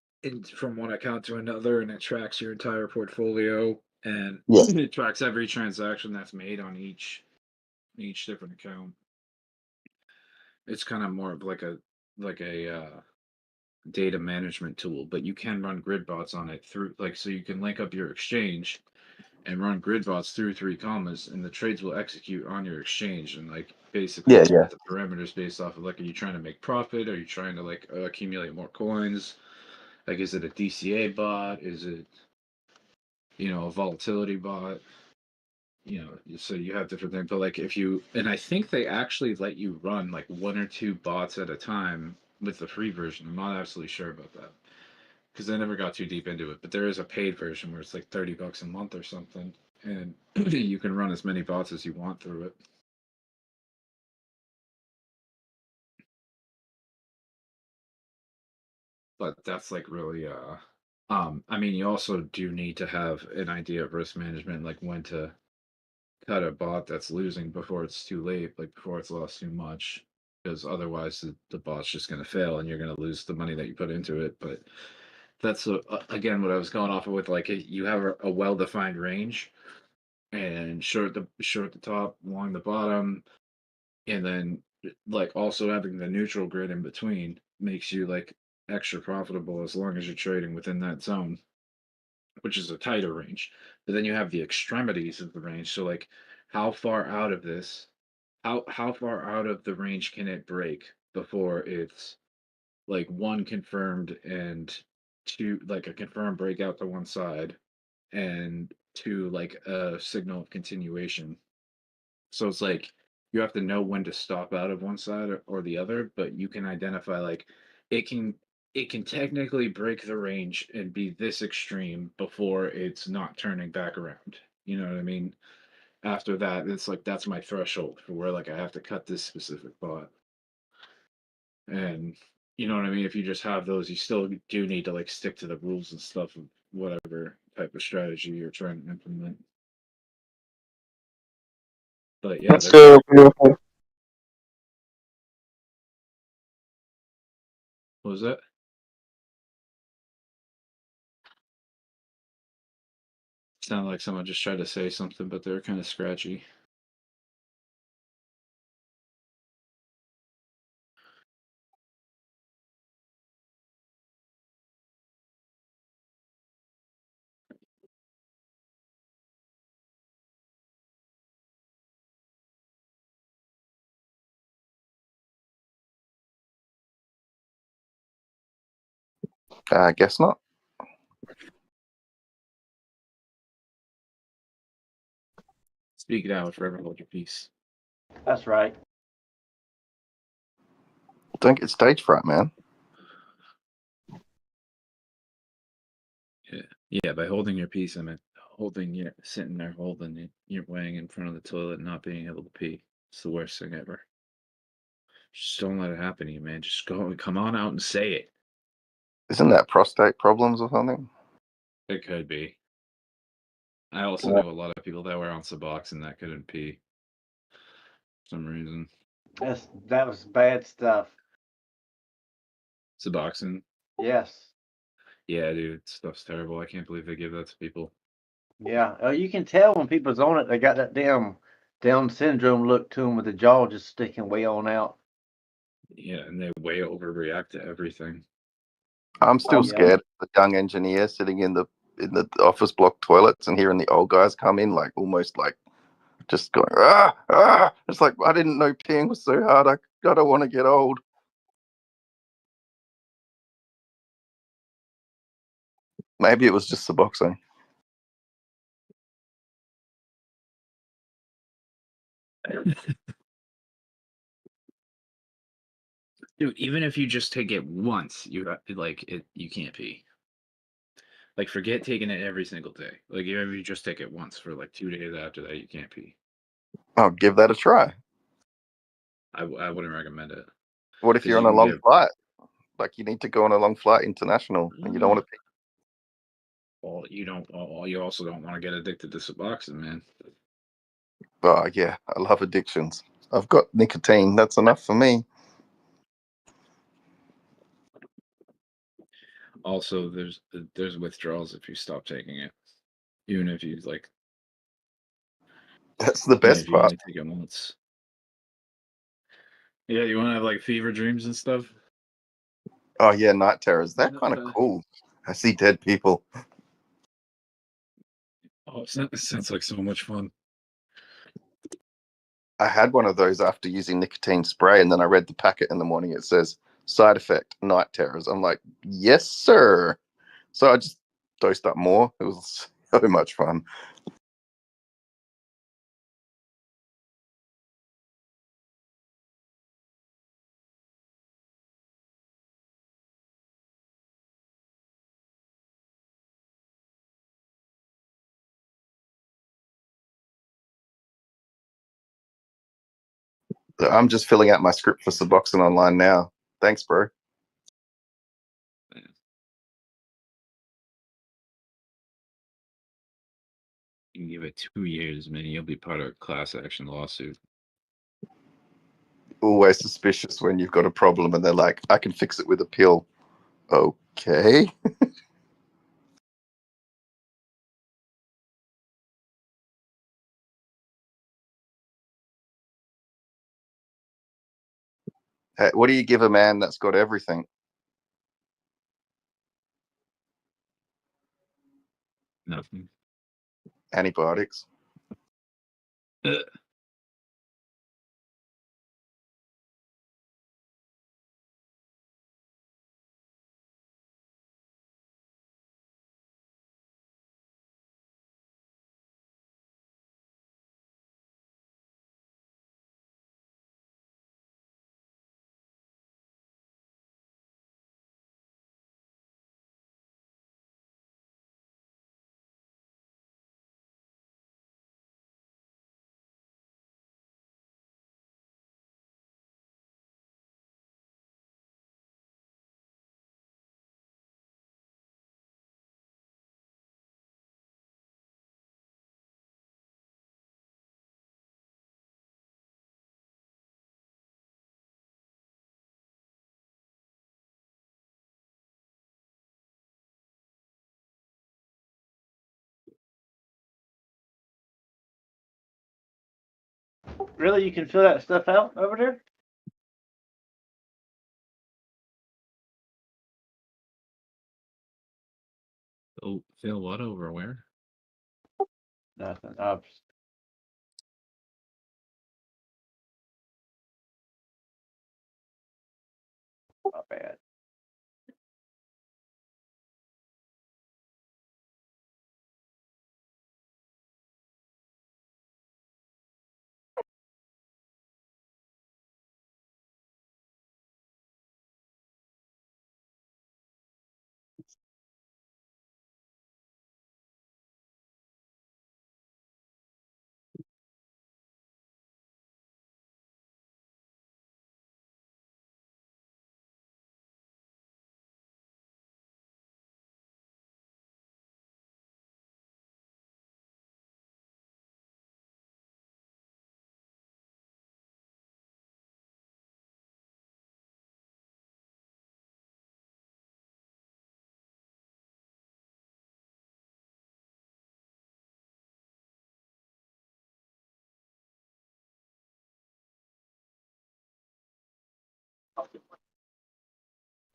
from one account to another, and it tracks your entire portfolio, and it tracks every transaction that's made on each different account. It's kind of more of like a data management tool, but you can run grid bots on it through, like, so you can link up your exchange and run grid bots through 3 commas, and the trades will execute on your exchange, and like basically set the parameters based off of like, are you trying to make profit? Are you trying to like accumulate more coins? Like, is it a DCA bot? Is it, a volatility bot? so you have different things. But like if you, and I think they actually let you run like 1 or 2 bots at a time with the free version. I'm not absolutely sure about that because I never got too deep into it. But there is a paid version where it's like $30 a month or something, and you can run as many bots as you want through it. But that's like really I mean, you also do need to have an idea of risk management, like when to cut a bot that's losing before it's too late, like before it's lost too much, because otherwise the bot's just going to fail and you're going to lose the money that you put into it. But that's again what I was going off of with, like you have a well-defined range and short the top, long the bottom, and then like also having the neutral grid in between makes you like extra profitable as long as you're trading within that zone, which is a tighter range. But then you have the extremities of the range. So like how far out of this, how far out of the range can it break before it's like one confirmed and two like a confirmed breakout to one side and two like a signal of continuation. So it's like you have to know when to stop out of one side or the other, but you can identify like it can it can technically break the range and be this extreme before it's not turning back around. You know what I mean? After that, it's like that's my threshold for where like I have to cut this specific bot. And you know what I mean? If you just have those, you still do need to like stick to the rules and stuff of whatever type of strategy you're trying to implement. But yeah, That's so beautiful. what was that? Sounded like someone just tried to say something, but they were kind of scratchy. I guess not. Speak now, forever hold your peace. That's right. Don't get stage fright, man. Yeah. By holding your peace, I meant sitting there holding it, you're weighing in front of the toilet, not being able to pee. It's the worst thing ever. Just don't let it happen to you, man. Just come on out and say it. Isn't that prostate problems or something? It could be. I also know a lot of people that were on Suboxone that couldn't pee for some reason. That was bad stuff. Suboxone. Yes. Yeah, dude, stuff's terrible. I can't believe they give that to people. Yeah. You can tell when people's on it, they got that damn Down syndrome look to them with the jaw just sticking way on out. Yeah, and they way overreact to everything. I'm still scared of the young engineer sitting in the office block toilets and hearing the old guys come in, like almost like just going, ah, ah. It's like, I didn't know peeing was so hard. I don't want to get old. Maybe it was just Suboxone. Dude, even if you just take it once, you can't pee. Like, forget taking it every single day. Like, even if you just take it once for like 2 days after that, you can't pee. I'll give that a try. I wouldn't recommend it. What if you're on a long flight? Like, you need to go on a long flight international and you don't want to pee. Well, you also don't want to get addicted to Suboxone, man. Oh, yeah. I love addictions. I've got nicotine. That's enough for me. Also, there's withdrawals if you stop taking it. Even if you like. That's the best if you part. only take it once. Yeah, you want to have like fever dreams and stuff? Oh, yeah, night terrors. They're kind of cool. I see dead people. Oh, it sounds like so much fun. I had one of those after using nicotine spray, and then I read the packet in the morning. It says, side effect, night terrors. I'm like, yes, sir. So I just dosed up more. It was so much fun. I'm just filling out my script for Suboxone Online now. Thanks, bro. You can give it 2 years, man. You'll be part of a class action lawsuit. Always suspicious when you've got a problem and they're like, I can fix it with a pill. Okay. Hey, what do you give a man that's got everything? Nothing. Antibiotics. Really, you can fill that stuff out over there? Oh, Phil, what over where? Nothing. Not bad.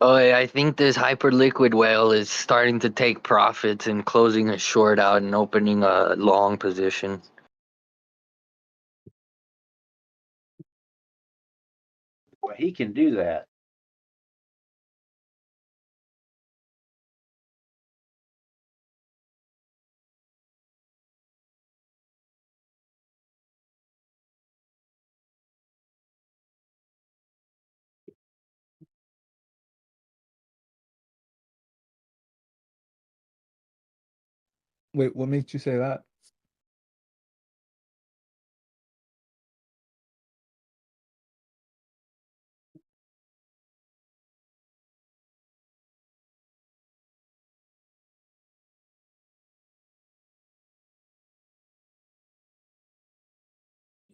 Oh, yeah, I think this hyper liquid whale is starting to take profits and closing a short out and opening a long position. Well, he can do that. Wait, what makes you say that?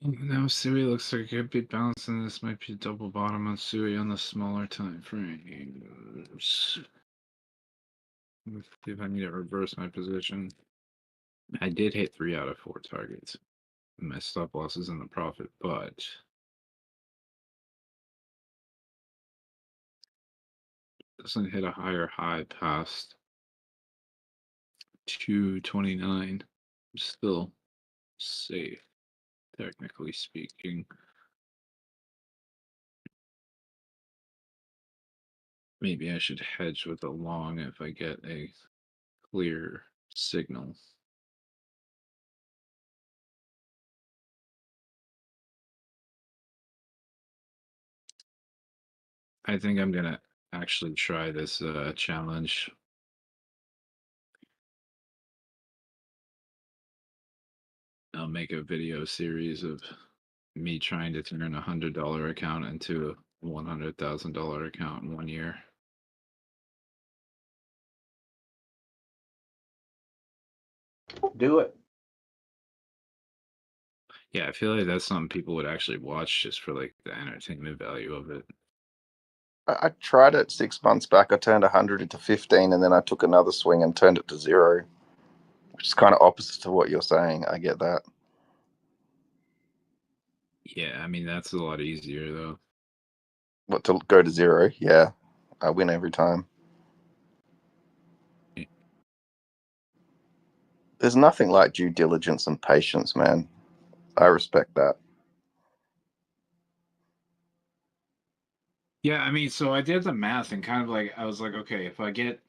Now Sui looks like it could be bouncing. This might be a double bottom on Sui on the smaller time frames. Let's see if I need to reverse my position. I did hit 3 out of 4 targets. My stop loss is in the profit, but doesn't hit a higher high past 229. I'm still safe, technically speaking. Maybe I should hedge with a long if I get a clear signal. I think I'm gonna actually try this challenge. I'll make a video series of me trying to turn a $100 account into a $100,000 account in 1 year. Do it. Yeah, I feel like that's something people would actually watch just for like the entertainment value of it. I tried it 6 months back. I turned 100 into 15, and then I took another swing and turned it to 0, which is kind of opposite to what you're saying. I get that. Yeah, I mean that's a lot easier though. What, to go to 0? Yeah, I win every time. There's nothing like due diligence and patience, man. I respect that. Yeah, I mean, so I did the math and kind of like I was like, okay, if I get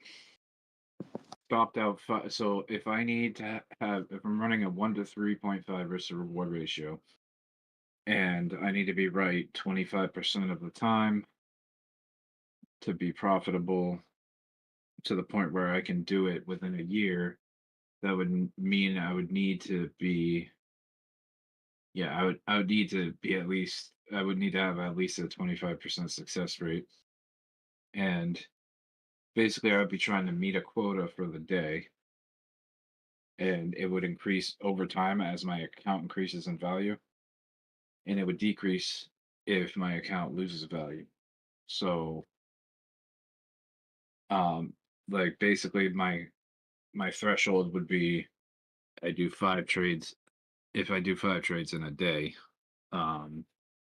stopped out, so if I need to have, if I'm running a 1 to 3.5 risk to reward ratio, and I need to be right 25% of the time to be profitable to the point where I can do it within a year, that would mean I would need to be, yeah, I would need to be at least, I would need to have at least a 25% success rate. And basically I would be trying to meet a quota for the day, and it would increase over time as my account increases in value, and it would decrease if my account loses value. So like basically my threshold would be I do 5 trades. If I do 5 trades in a day,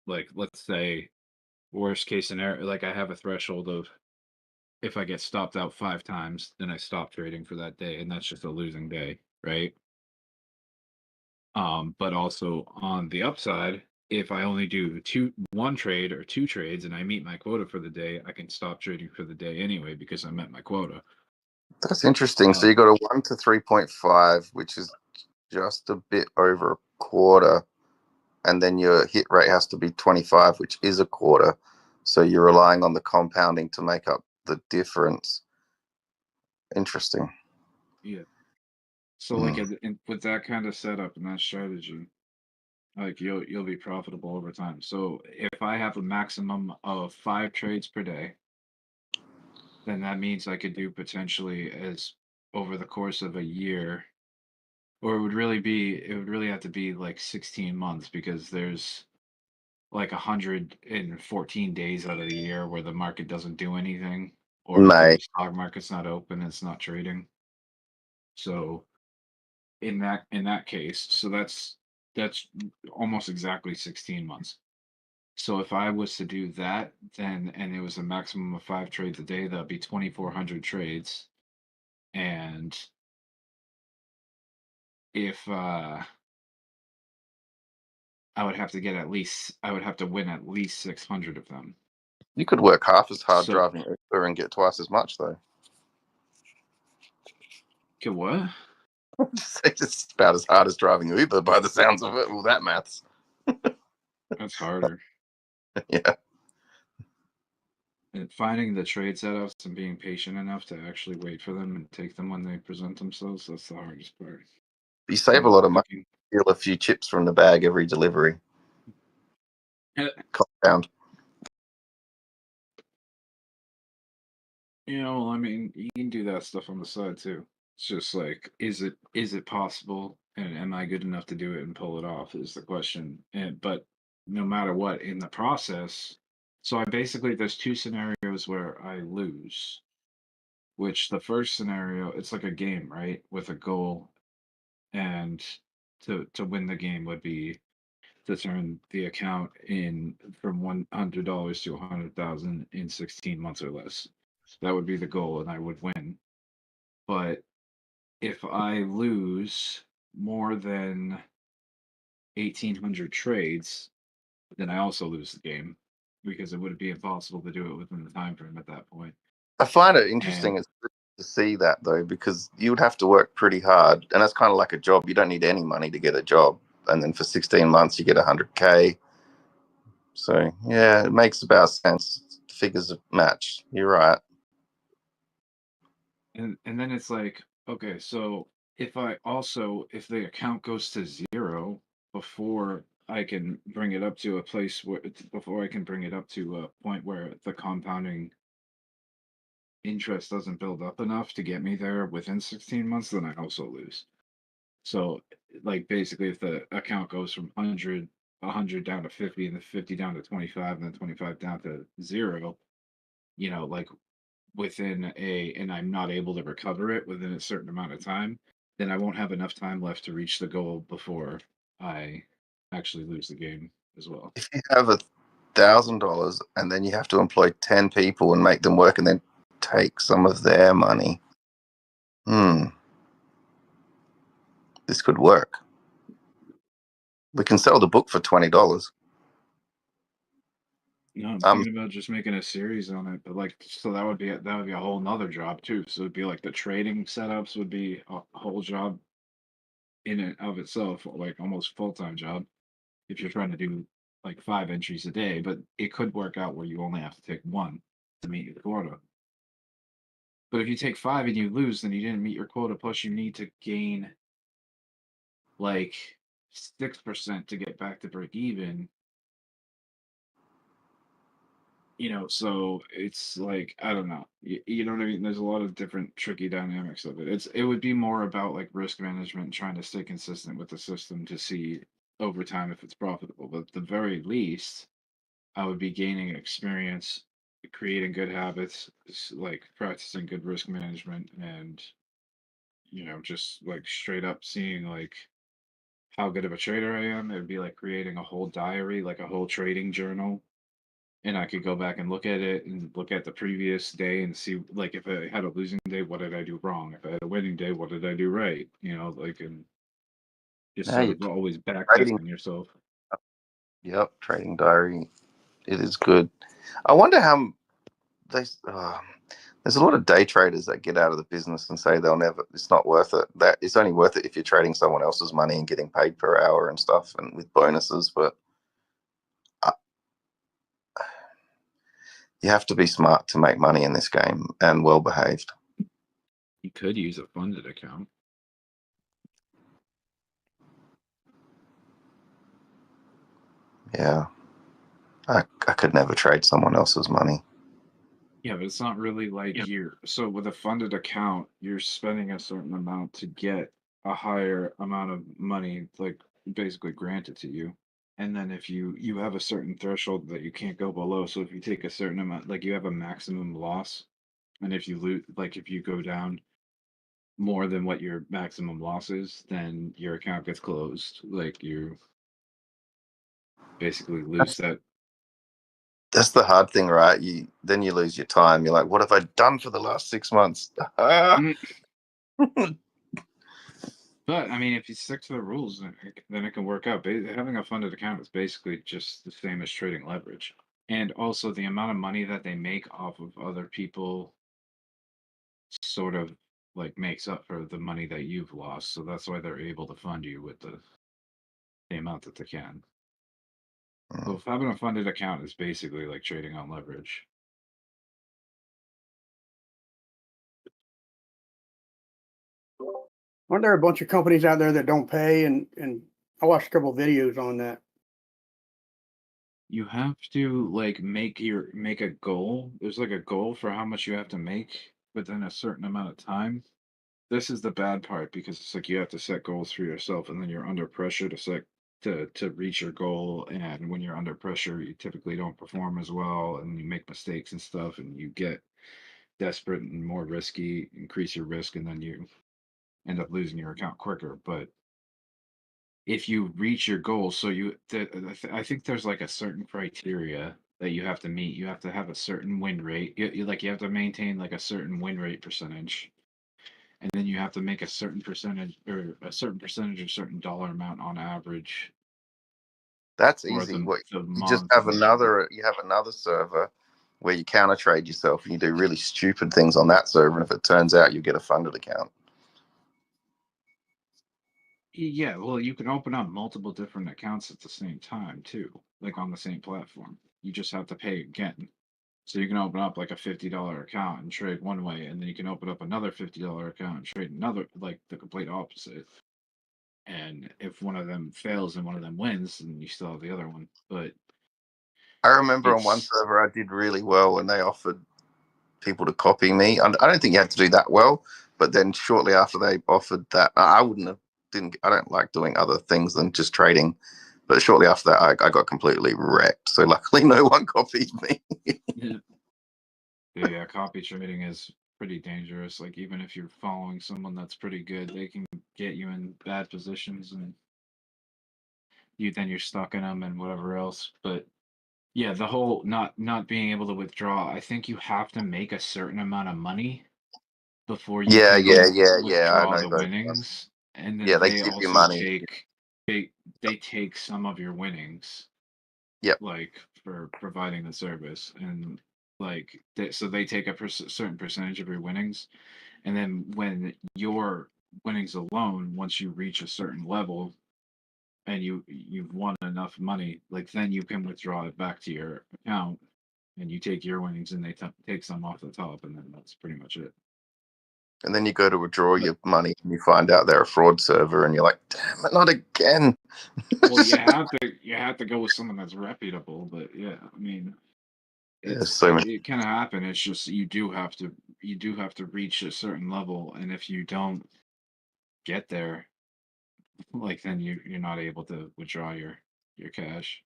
like let's say worst case scenario, like I have a threshold of if I get stopped out 5 times, then I stop trading for that day, and that's just a losing day, right? But also on the upside, if I only do 1 trade or 2 trades and I meet my quota for the day, I can stop trading for the day anyway because I met my quota. That's interesting. So you got a 1 to 3.5, which is just a bit over a quarter, and then your hit rate has to be 25, which is a quarter. So you're relying on the compounding to make up the difference. Interesting. Yeah. So like with that kind of setup and that strategy, like you'll be profitable over time. So if I have a maximum of 5 trades per day, then that means I could do potentially as over the course of a year, or it would really have to be like 16 months because there's like 114 days out of the year where the market doesn't do anything, or because the stock market's not open, it's not trading. So in that case, so that's almost exactly 16 months. So if I was to do that, then and it was a maximum of 5 trades a day, that'd be 2,400 trades. And if I would have to win at least 600 of them. You could work half as hard driving Uber and get twice as much, though. Get what? It's about as hard as driving Uber by the sounds of it. Well, that maths. That's harder. Yeah. And finding the trade setups and being patient enough to actually wait for them and take them when they present themselves, that's the hardest part. You save a lot of money. Steal a few chips from the bag every delivery. Compound. You know, I mean, you can do that stuff on the side too. It's just like, is it possible, and am I good enough to do it and pull it off? Is the question. But no matter what, in the process, so I basically there's 2 scenarios where I lose. Which the first scenario, it's like a game, right, with a goal, and to win the game would be to turn the account in from $100 to 100,000 in 16 months or less. That would be the goal, and I would win. But if I lose more than 1,800 trades, then I also lose the game because it would be impossible to do it within the time frame at that point. I find it interesting to see that, though, because you would have to work pretty hard, and that's kind of like a job. You don't need any money to get a job, and then for 16 months you get 100K. So yeah, it makes about sense. The figures match. You're right. And then it's like, okay, so if the account goes to 0 before I can bring it up to a place where before I can bring it up to a point where the compounding interest doesn't build up enough to get me there within 16 months, then I also lose. So, like basically, if the account goes from 100 down to 50, and the 50 down to 25, and then 25 down to 0, like and I'm not able to recover it within a certain amount of time, then I won't have enough time left to reach the goal before I actually lose the game as well. If you have $1,000 and then you have to employ 10 people and make them work and then take some of their money, this could work. We can sell the book for $20. No, I'm thinking about just making a series on it, but so that would be a whole nother job too. So it'd be like the trading setups would be a whole job in and of itself, like almost full-time job if you're trying to do like 5 entries a day. But it could work out where you only have to take one to meet your quota. But if you take 5 and you lose, then you didn't meet your quota. Plus, you need to gain like 6% to get back to break even. So it's like, I don't know. You know what I mean? There's a lot of different tricky dynamics of it. It would be more about like risk management, trying to stay consistent with the system to see over time if it's profitable. But at the very least, I would be gaining experience, creating good habits, like practicing good risk management, and just like straight up seeing like how good of a trader I am. It would be like creating a whole diary, like a whole trading journal, and I could go back and look at it and look at the previous day and see, like, if I had a losing day, what did I do wrong? If I had a winning day, what did I do right? And just Now sort you're of always back trading. testing yourself. Yep, trading diary. It is good. I wonder how they. There's a lot of day traders that get out of the business and say they'll never. It's not worth it. That it's only worth it if you're trading someone else's money and getting paid per hour and stuff, and with bonuses. But you have to be smart to make money in this game and well behaved. You could use a funded account. Yeah, I could never trade someone else's money. Yeah, but it's not really like so with a funded account, you're spending a certain amount to get a higher amount of money, like basically granted to you. And then if you have a certain threshold that you can't go below, so if you take a certain amount, like you have a maximum loss, and if you lose, like if you go down more than what your maximum loss is, then your account gets closed. Like you basically lose that. That's the hard thing, right? Then you lose your time. You're like, what have I done for the last 6 months? But I mean, if you stick to the rules, then it can work out. Having a funded account is basically just the same as trading leverage, and also the amount of money that they make off of other people sort of like makes up for the money that you've lost. So that's why they're able to fund you with the amount that they can. So if having a funded account is basically like trading on leverage. Aren't there a bunch of companies out there that don't pay? And I watched a couple of videos on that. You have to like make a goal. There's like a goal for how much you have to make within a certain amount of time. This is the bad part because it's like you have to set goals for yourself, and then you're under pressure to reach your goal. And when you're under pressure, you typically don't perform as well, and you make mistakes and stuff, and you get desperate and more risky, increase your risk, and then you end up losing your account quicker. But if you reach your goal, so I think there's like a certain criteria that you have to meet. You have to have a certain win rate. You have to maintain like a certain win rate percentage, and then you have to make a certain percentage or a certain dollar amount on average. That's for easy. the You just month. have another server where you counter trade yourself and you do really stupid things on that server, and if it turns out, you get a funded account. Yeah, well, you can open up multiple different accounts at the same time too, like on the same platform. You just have to pay again. So you can open up like a $50 account and trade one way, and then you can open up another $50 account and trade another, like the complete opposite. And if one of them fails and one of them wins, then you still have the other one. But I remember on one it's server I did really well and they offered people to copy me. I don't think you had to do that well, but then shortly after they offered that, I wouldn't have. I don't like doing other things than just trading. But shortly after that, I got completely wrecked. So luckily, no one copied me. yeah, copy trading is pretty dangerous. Like even if you're following someone that's pretty good, they can get you in bad positions, and you're stuck in them and whatever else. But yeah, the whole not being able to withdraw. I think you have to make a certain amount of money before you Yeah. can I withdraw know the those guys. winnings, and Yeah, then they they give you also money. take they take some of your winnings, Yep. like for providing the service, and like so they take a certain percentage of your winnings, and then when your winnings alone, once you reach a certain level and you've won enough money, like then you can withdraw it back to your account, and you take your winnings and they take some off the top, and then that's pretty much it. And then you go to withdraw your money and you find out they're a fraud server and you're like, damn it, not again. Well, you have to go with someone that's reputable, but yeah, I mean, There's so many. it can happen. It's just you do have to reach a certain level, and if you don't get there, like then you're not able to withdraw your cash.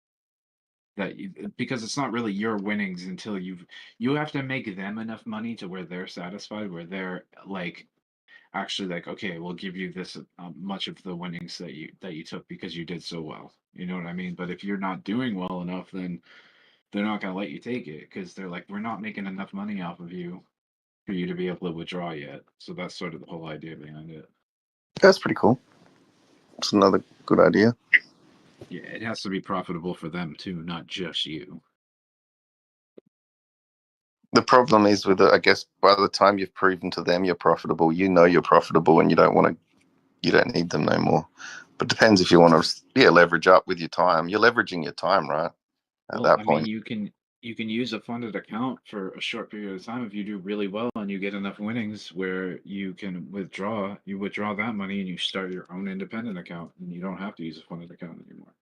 Because it's not really your winnings until you have to make them enough money to where they're satisfied, where they're like actually like, okay, we'll give you this much of the winnings that you took because you did so well. You know what I mean? But if you're not doing well enough, then they're not gonna let you take it because they're like, we're not making enough money off of you for you to be able to withdraw yet. So that's sort of the whole idea behind it. That's pretty cool. It's another good idea. Yeah, it has to be profitable for them too, not just you. The problem is with it, I guess by the time you've proven to them you're profitable, you know you're profitable and you don't need them no more. But depends if you want to leverage up with your time. You're leveraging your time, right? At Well, that I mean, point. you can use a funded account for a short period of time if you do really well and you get enough winnings where you can withdraw. You withdraw that money and you start your own independent account, and you don't have to use a funded account anymore.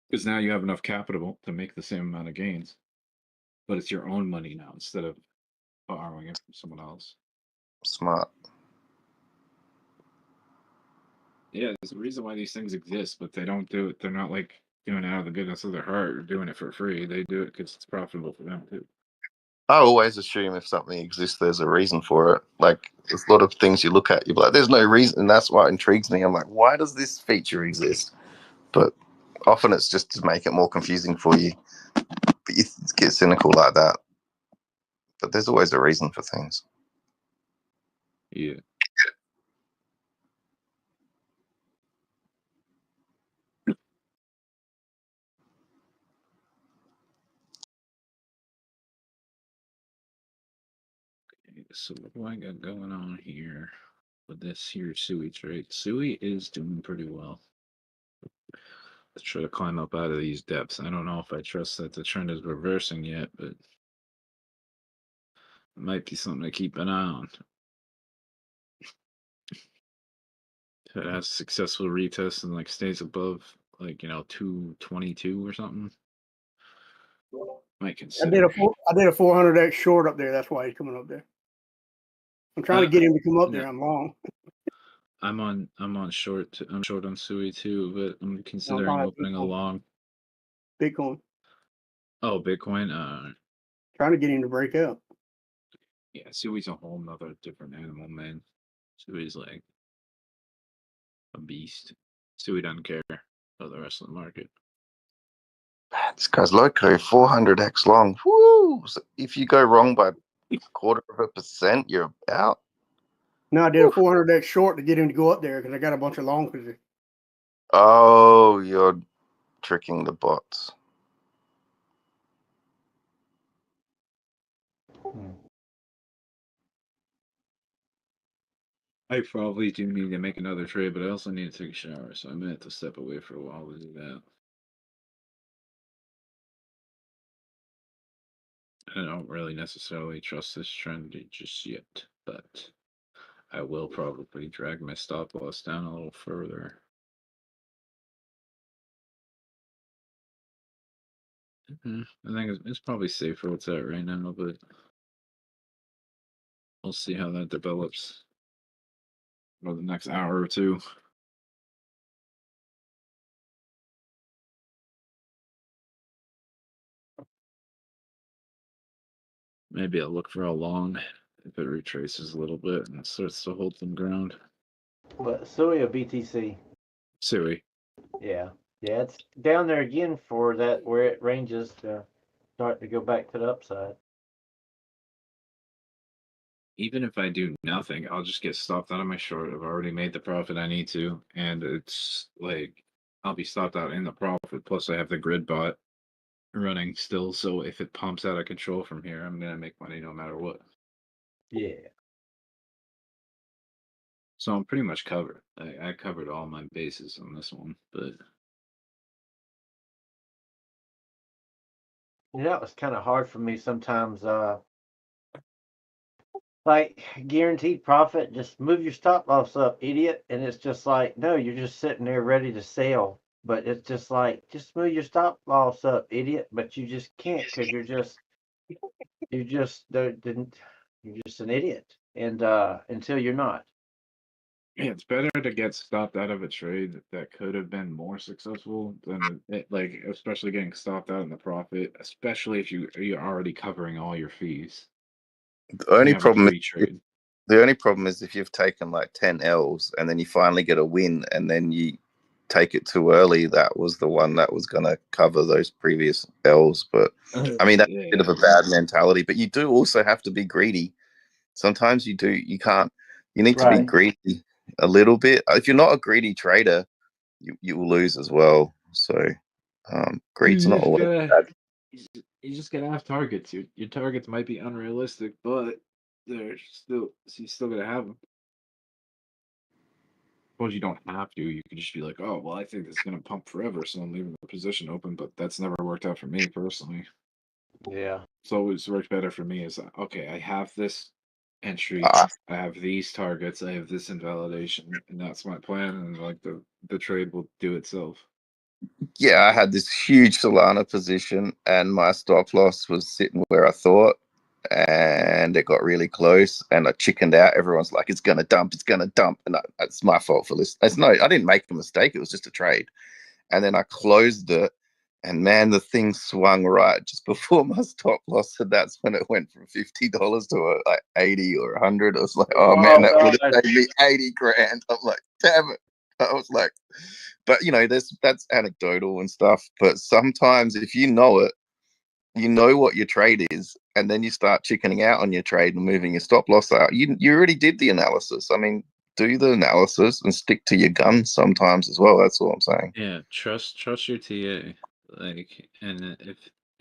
Because now you have enough capital to make the same amount of gains, but it's your own money now instead of borrowing it from someone else. Smart. Yeah, there's a reason why these things exist, but they don't do it. They're not like doing it out of the goodness of their heart or doing it for free. They do it because it's profitable for them too. I always assume if something exists, there's a reason for it. Like, there's a lot of things you look at, you're like, there's no reason. And that's what intrigues me. I'm like, why does this feature exist? But often it's just to make it more confusing for you. But you get cynical like that. But there's always a reason for things. Yeah. Okay, so what do I got going on here with this here Sui trade? Sui is doing pretty well. Let's try to climb up out of these depths. I don't know if I trust that the trend is reversing yet, but it might be something to keep an eye on. If it has successful retest and like stays above like 222 or something, might consider. I did a 400x short up there. That's why he's coming up there. I'm trying to get him to come up there. I'm long. I'm on short. I'm short on Sui too, but I'm No, considering opening a long. Bitcoin. Oh, Bitcoin. Trying to get him to break up. Yeah, Sui's a whole nother different animal, man. Sui's like a beast. Sui doesn't care about the rest of the market. This guy's loco, 400x long. Woo! So if you go wrong by 0.25%, you're out. No, I did a 400x short to get him to go up there because I got a bunch of long positions. Oh, you're tricking the bots. I probably do need to make another trade, but I also need to take a shower, so I may have to step away for a while to do that. I don't really necessarily trust this trend just yet, but I will probably drag my stop loss down a little further. I think it's probably safe for what's at right now, but we'll see how that develops over the next hour or two. Maybe I'll look for a long if it retraces a little bit and starts to hold some ground. But SUI or BTC? Sui. Yeah. Yeah, it's down there again for that where it ranges to start to go back to the upside. Even if I do nothing, I'll just get stopped out of my short. I've already made the profit I need to, and it's like I'll be stopped out in the profit. Plus, I have the grid bot running still, so if it pumps out of control from here, I'm gonna make money no matter what. Yeah. So I'm pretty much covered. I covered all my bases on this one, but You know, it was kind of hard for me sometimes. Like guaranteed profit, just move your stop loss up, idiot. And it's just like, no, you're just sitting there ready to sell. But it's just like, just move your stop loss up, idiot. But you just can't because you're just an idiot. And until you're not. yeah, it's better to get stopped out of a trade that could have been more successful than like especially getting stopped out in the profit, especially if you're already covering all your fees. The only You have a problem free trade. The only problem is if you've taken like 10 L's and then you finally get a win and then you take it too early, that was the one that was going to cover those previous L's. But I mean, that's a bit of a bad mentality, but you do also have to be greedy. Sometimes you need to be Right. greedy a little bit. If you're not a greedy trader, you will lose as well. So greed's not always bad. You just gotta have targets. Your targets might be unrealistic, but you still gotta have them. Suppose you don't have to. You could just be like, oh well, I think it's gonna pump forever, so I'm leaving the position open. But that's never worked out for me personally. Yeah. So it's worked better for me is okay. I have this entry. I have these targets. I have this invalidation, and that's my plan. And like the trade will do itself. Yeah, I had this huge Solana position and my stop loss was sitting where I thought, and it got really close and I chickened out. Everyone's like, it's going to dump. And it's my fault for this. I didn't make a mistake. It was just a trade. And then I closed it and man, the thing swung right just before my stop loss. And that's when it went from $50 to like 80 or 100. I was like, oh man, that would have saved me 80 grand. I'm like, damn it. I was like, but you know, that's anecdotal and stuff. But sometimes if you know it, you know what your trade is, and then you start chickening out on your trade and moving your stop loss out. You already did the analysis. I mean, do the analysis and stick to your guns sometimes as well. That's all I'm saying. Yeah, trust your TA. Like, and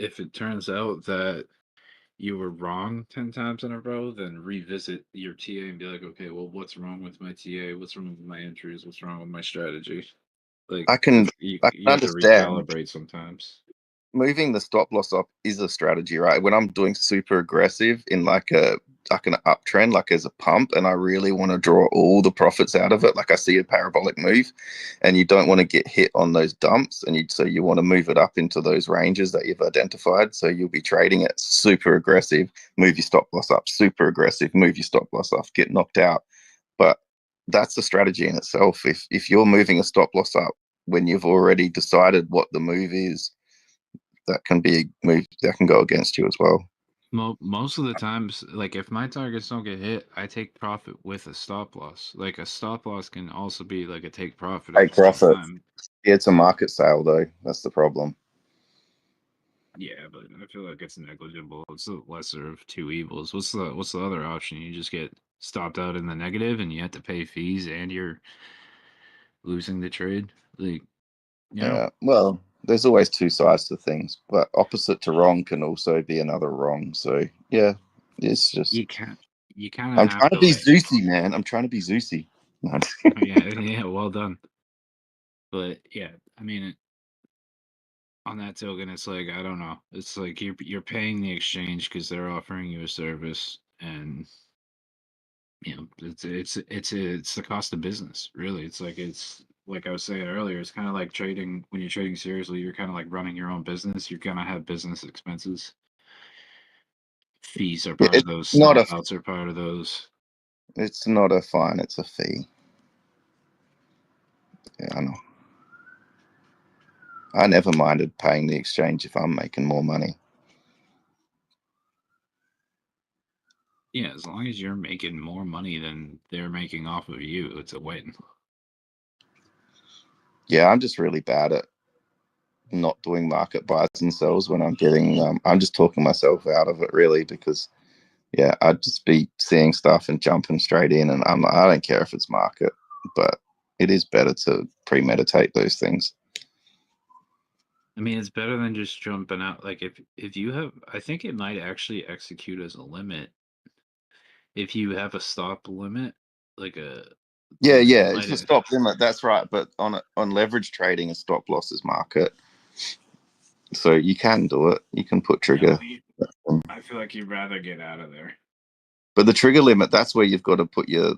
if it turns out that you were wrong 10 times in a row, then revisit your TA and be like, okay, well, what's wrong with my TA? What's wrong with my entries? What's wrong with my strategy? Like, I can you have to understand. recalibrate sometimes. Moving the stop loss up is a strategy, right? When I'm doing super aggressive in like an uptrend, like as a pump, and I really want to draw all the profits out of it, like I see a parabolic move, and you don't want to get hit on those dumps, and so you want to move it up into those ranges that you've identified. So you'll be trading it super aggressive, move your stop loss up, super aggressive, move your stop loss off, get knocked out. But that's a strategy in itself. If you're moving a stop loss up when you've already decided what the move is, that can be a move that can go against you as well. Most of the times, like if my targets don't get hit, I take profit with a stop loss. Like a stop loss can also be like a take profit at Take the same profit. time. Yeah, it's a market sale though. That's the problem. Yeah, but I feel like it's negligible. It's the lesser of two evils. What's the other option? You just get stopped out in the negative and you have to pay fees and you're losing the trade. Like, you know, Yeah. Well, there's always two sides to things, but opposite to wrong can also be another wrong. So yeah, it's just you kind of I'm have trying to to be like, Zeusy, man. I'm trying to be Zeusy. yeah, well done. But yeah, I mean, on that token, it's like I don't know. It's like you're paying the exchange because they're offering you a service, and you know it's the cost of business. Really, it's like it's like I was saying earlier, it's kind of like trading. When you're trading seriously, you're kind of like running your own business. You're gonna have business expenses. Fees are part of those. Snapouts are part of those. It's not a fine, it's a fee. Yeah, I know. I never minded paying the exchange if I'm making more money. Yeah, as long as you're making more money than they're making off of you, it's a win. Yeah, I'm just really bad at not doing market buys and sells when I'm getting. I'm just talking myself out of it, really, because yeah, I'd just be seeing stuff and jumping straight in, and I don't care if it's market, but it is better to premeditate those things. I mean, it's better than just jumping out. Like if you have, I think it might actually execute as a limit if you have a stop limit, like a. Yeah, It it's a stop limit. That's right, but on leverage trading, a stop loss is market, so you can do it. You can put trigger. I feel like you'd rather get out of there. But the trigger limit, that's where you've got to put your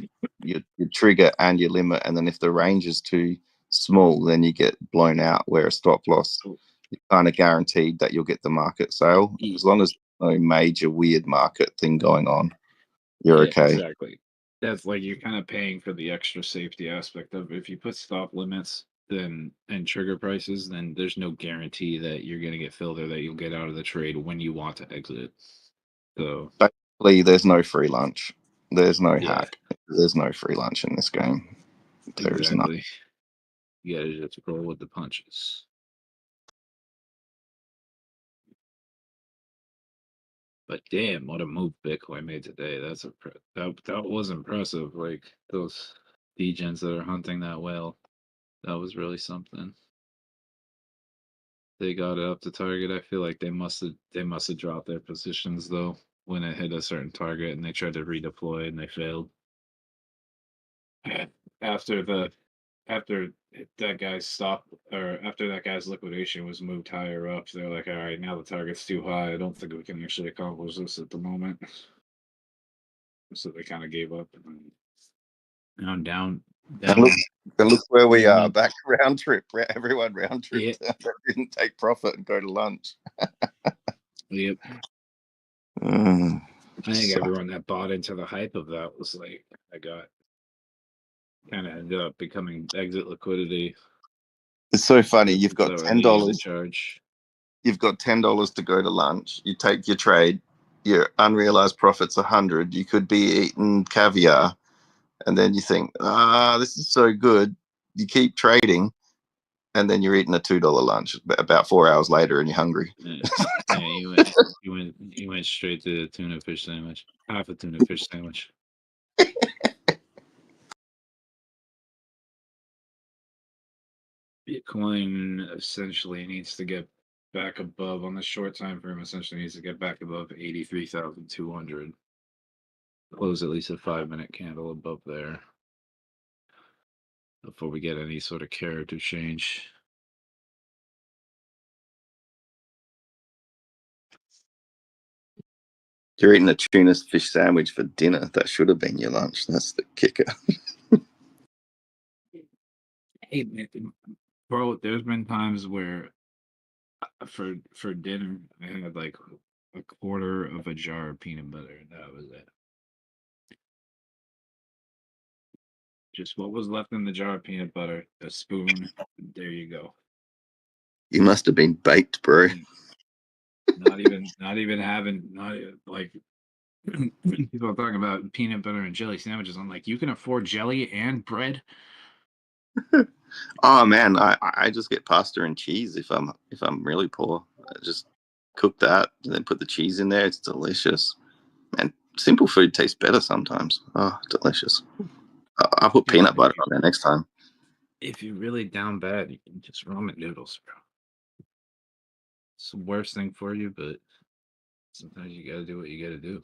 trigger and your limit, and then if the range is too small, then you get blown out. Where a stop loss, you're kind of guaranteed that you'll get the market sale as long as no major weird market thing going on. You're okay. Exactly. That's like you're kind of paying for the extra safety aspect of it. If you put stop limits and trigger prices, then there's no guarantee that you're going to get filled or that you'll get out of the trade when you want to exit. So basically, there's no free lunch. There's no hack. There's no free lunch in this game. There is not. You gotta just roll with the punches. But damn, what a move Bitcoin made today. That was impressive. Like those degens that are hunting that whale. That was really something. They got it up to target. I feel like they must have dropped their positions though when it hit a certain target and they tried to redeploy and they failed. After that guy's stop, or after that guy's liquidation was moved higher up, they're like, all right, now the target's too high. I don't think we can actually accomplish this at the moment. So they kind of gave up. Now down. And look where we are. Back round trip. Everyone round trip. That didn't take profit and go to lunch. Yep. I think everyone that bought into the hype of that was like, kind of ended up becoming exit liquidity. It's so funny. You've got $10. Charge. You've got $10 to go to lunch. You take your trade. Your unrealized profit's 100. You could be eating caviar, and then you think, this is so good. You keep trading, and then you're eating a $2 lunch about 4 hours later, and you're hungry. Yeah, you went straight to the tuna fish sandwich. Half a tuna fish sandwich. Bitcoin essentially needs to get back above, on the short time frame, essentially needs to get back above 83,200. Close at least a 5-minute candle above there before we get any sort of character change. You're eating a tuna fish sandwich for dinner. That should have been your lunch. That's the kicker. Hey, man, bro, there's been times where for dinner I had like a quarter of a jar of peanut butter, and that was it. Just what was left in the jar of peanut butter, a spoon. There you go. You must have been baked, bro. Not even having, like people are talking about peanut butter and jelly sandwiches. I'm like, you can afford jelly and bread? Oh man, I just get pasta and cheese if I'm really poor. I just cook that and then put the cheese in there. It's delicious. And simple food tastes better sometimes. Oh, delicious. I'll put peanut butter on there next time. If you're really down bad, you can just ramen noodles, bro. It's the worst thing for you, but sometimes you gotta do what you gotta do.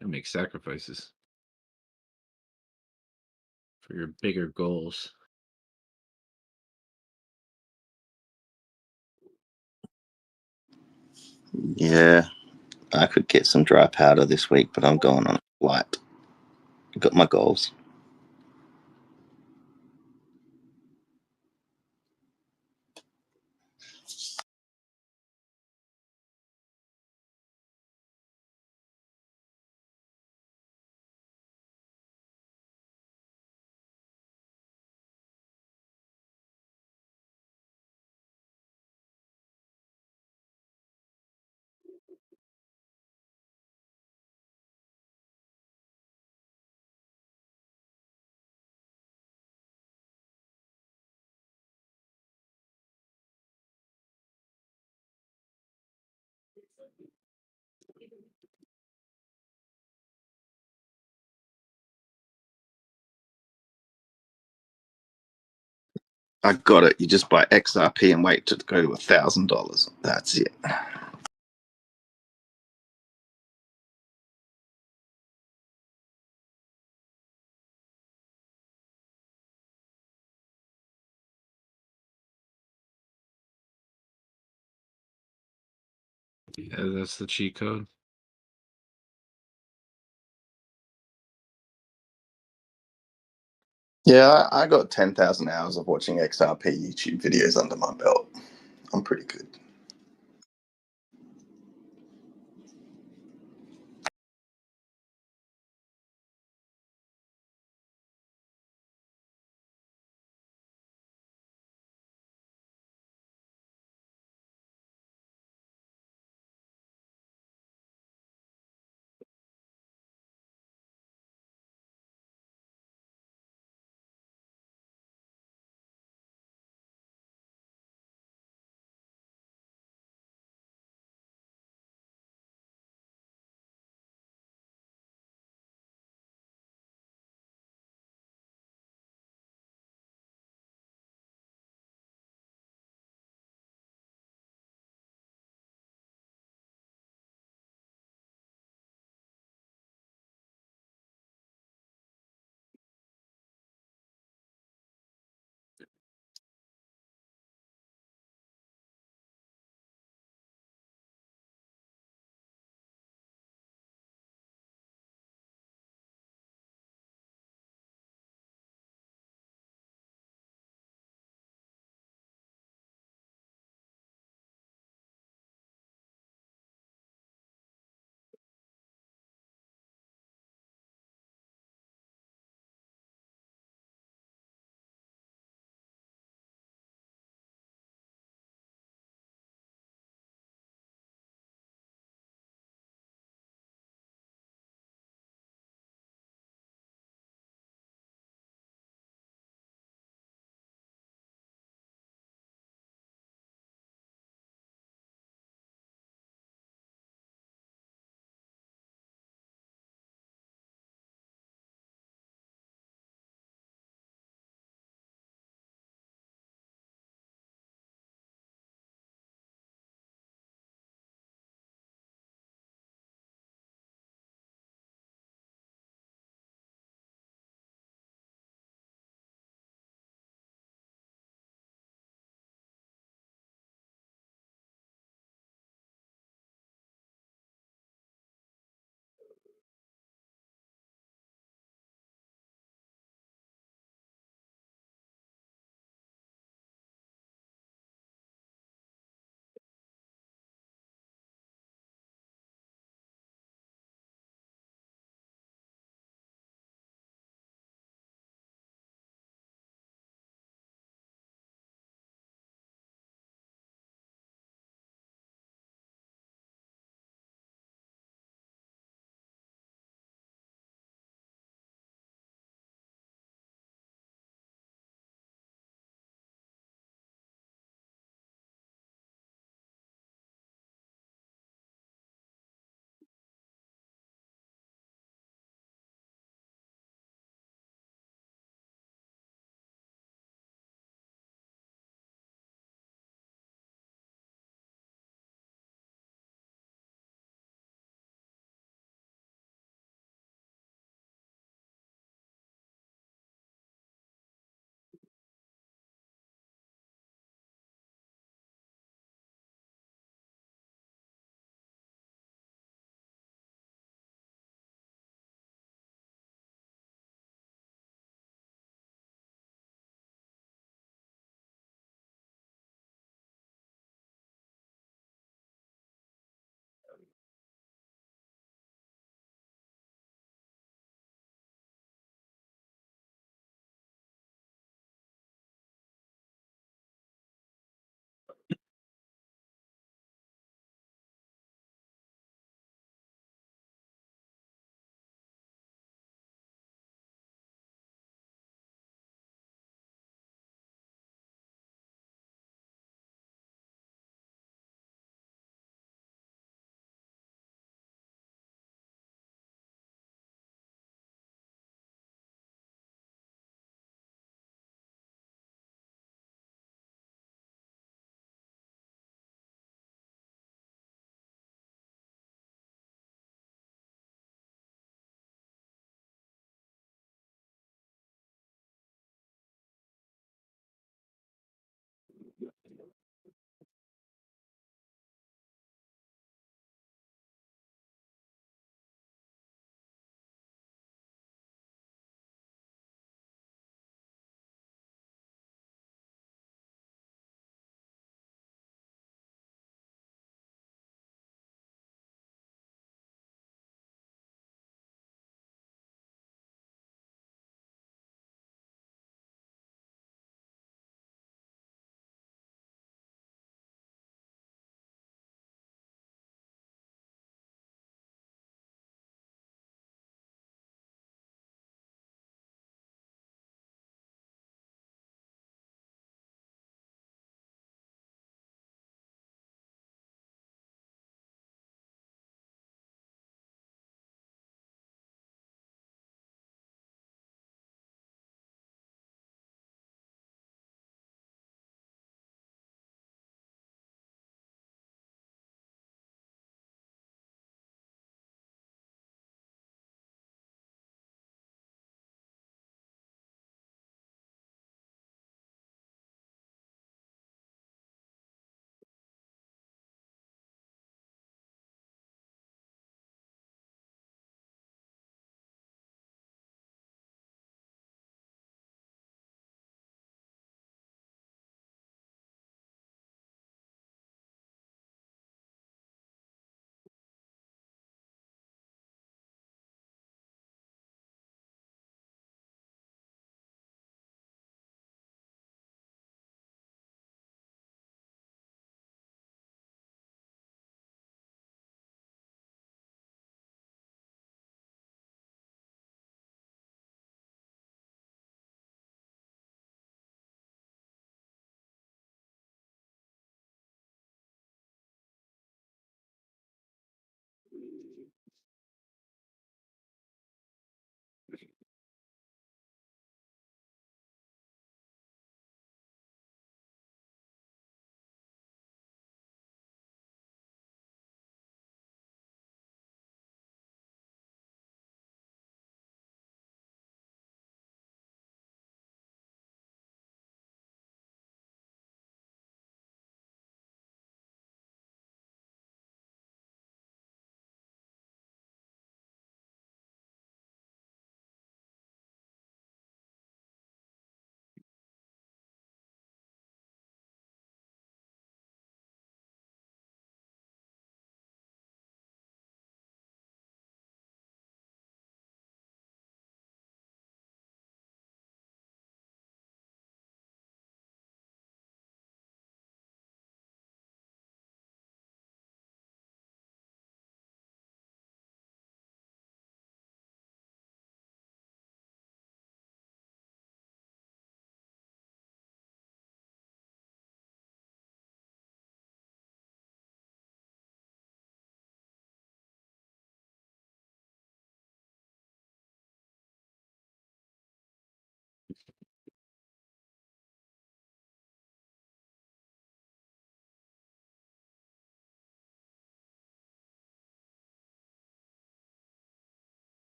And make sacrifices for your bigger goals. Yeah, I could get some dry powder this week, but I'm going on a flight. Got my goals. I got it. You just buy XRP and wait to go to $1,000. That's it. Yeah, that's the cheat code. Yeah, I got 10,000 hours of watching XRP YouTube videos under my belt. I'm pretty good.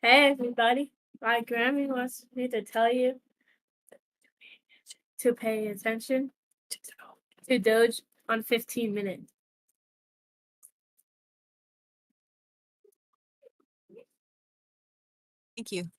Hey everybody, my Grammy wants me to tell you to pay attention to Doge on 15 minutes. Thank you.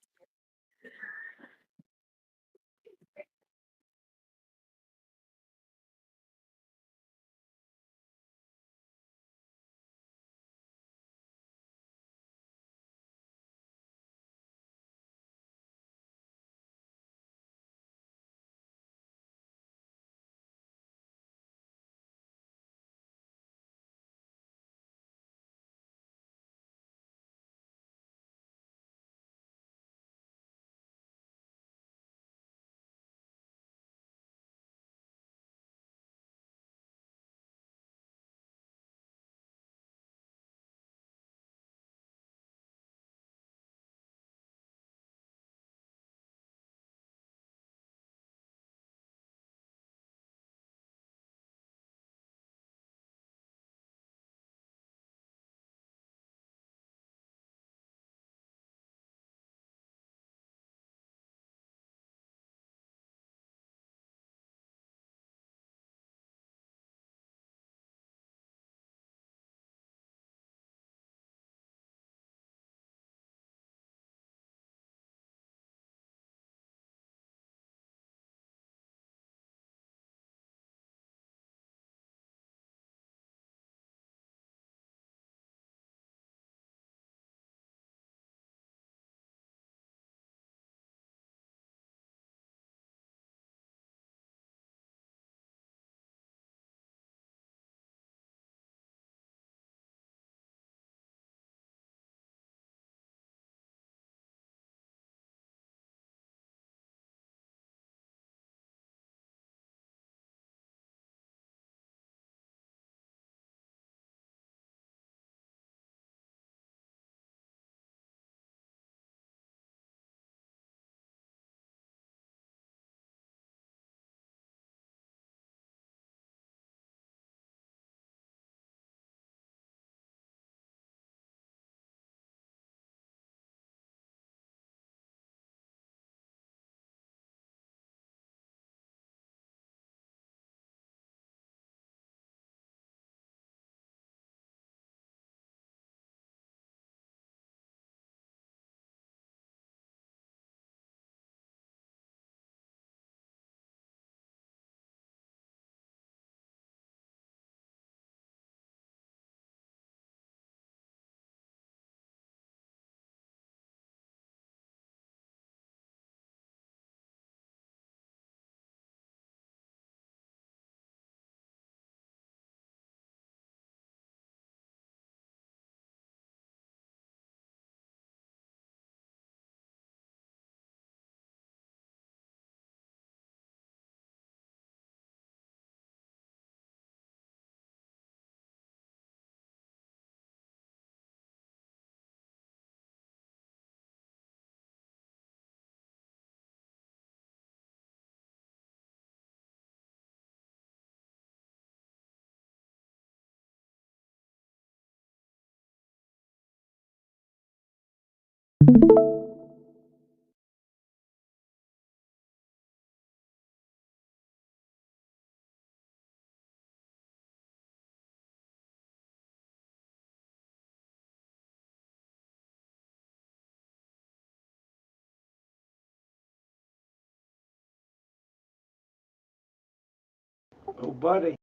Oh, buddy.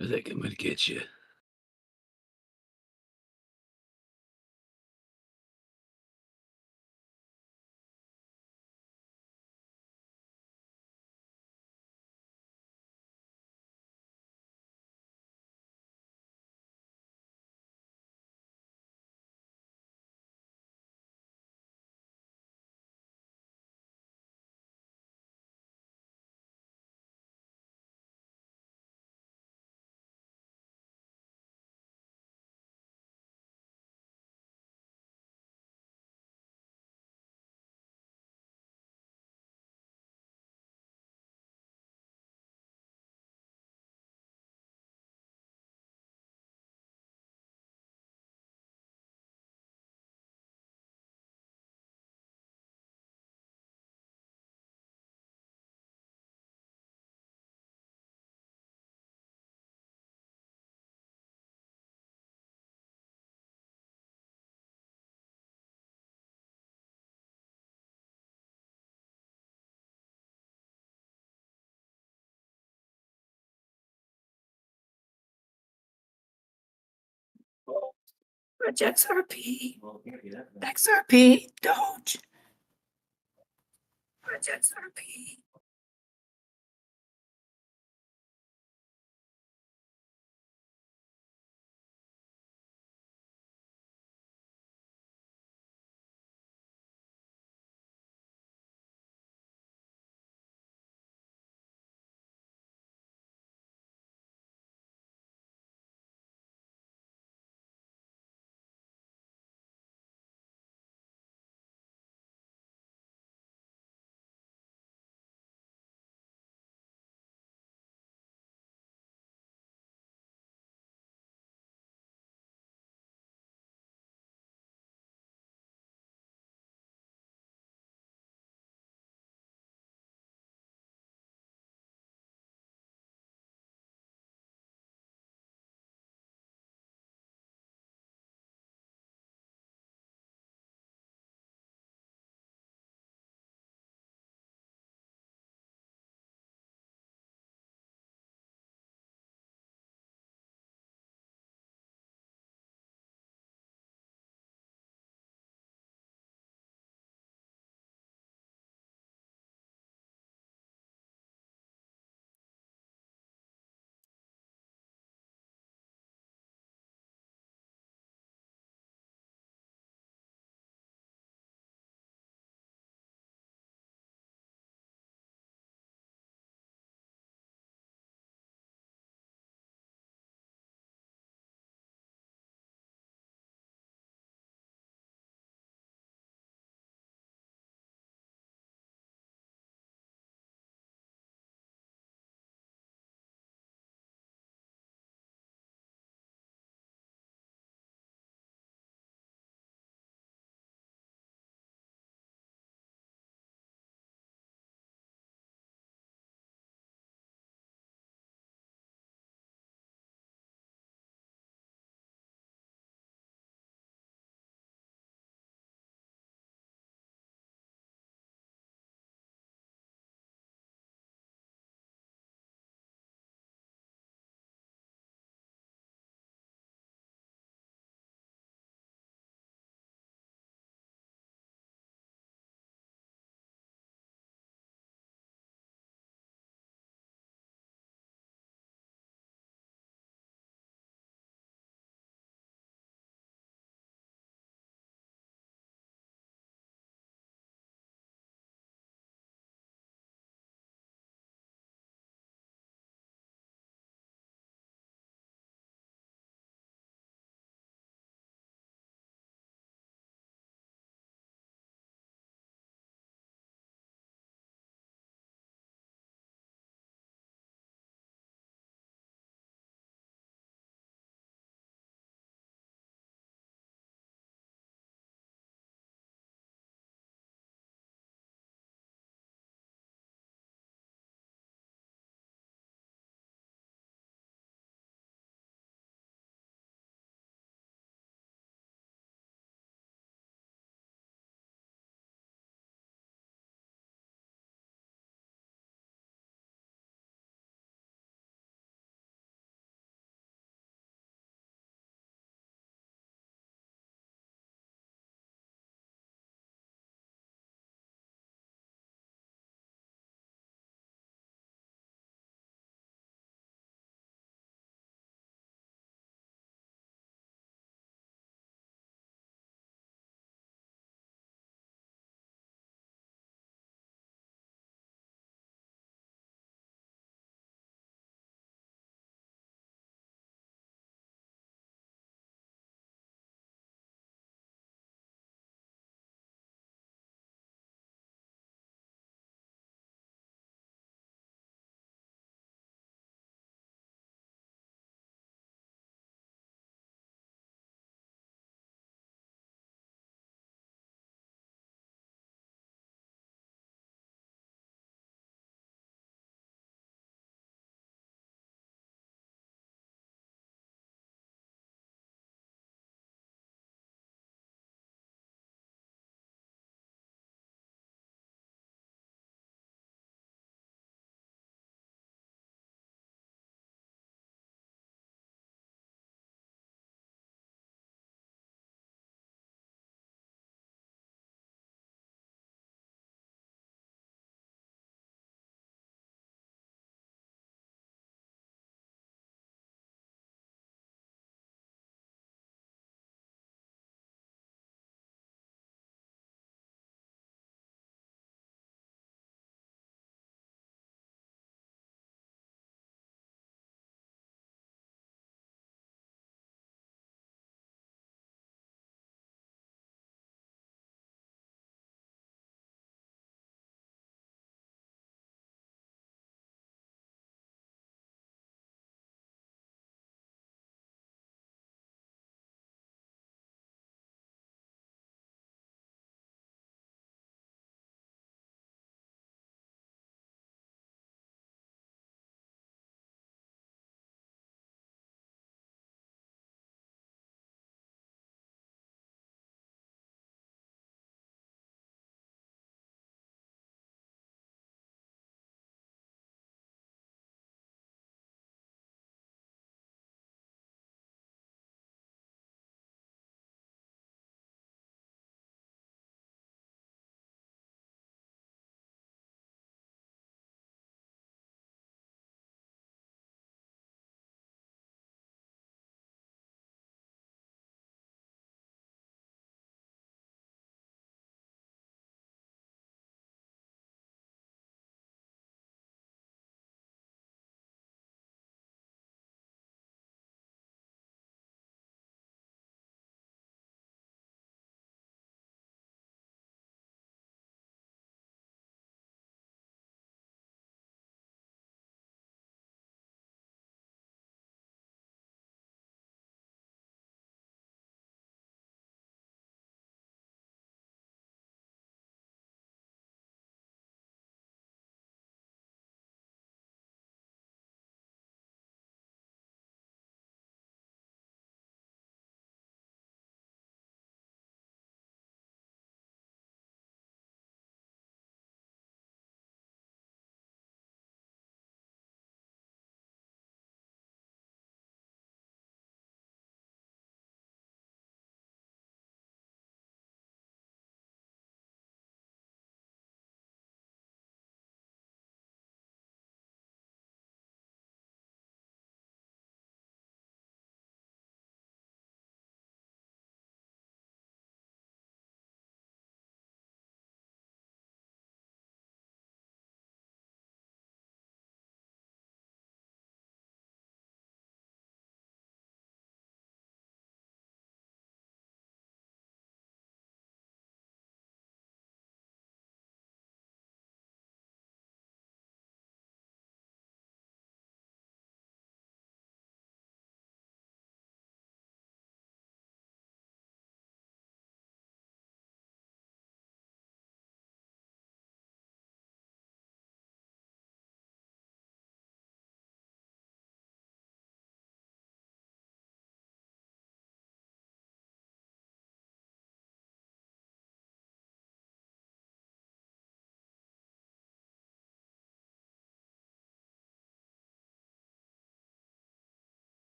I think I'm gonna get you. XRP. XRP. Doge. XRP.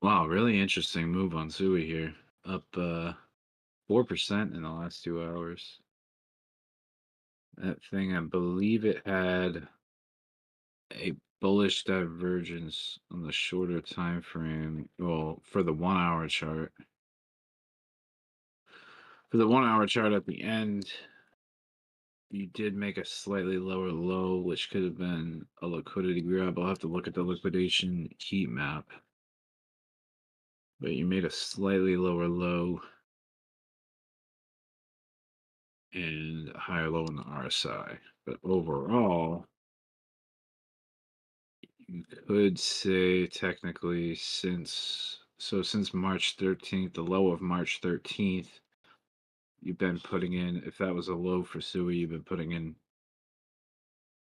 Wow, really interesting move on Sui here. Up 4% in the last 2 hours. That thing, I believe it had a bullish divergence on the shorter time frame. Well, for the 1 hour chart. For the 1 hour chart at the end, you did make a slightly lower low, which could have been a liquidity grab. I'll have to look at the liquidation heat map. But you made a slightly lower low and a higher low in the RSI. But overall, you could say technically since March 13th, the low of March 13th, you've been putting in, if that was a low for Sui, you've been putting in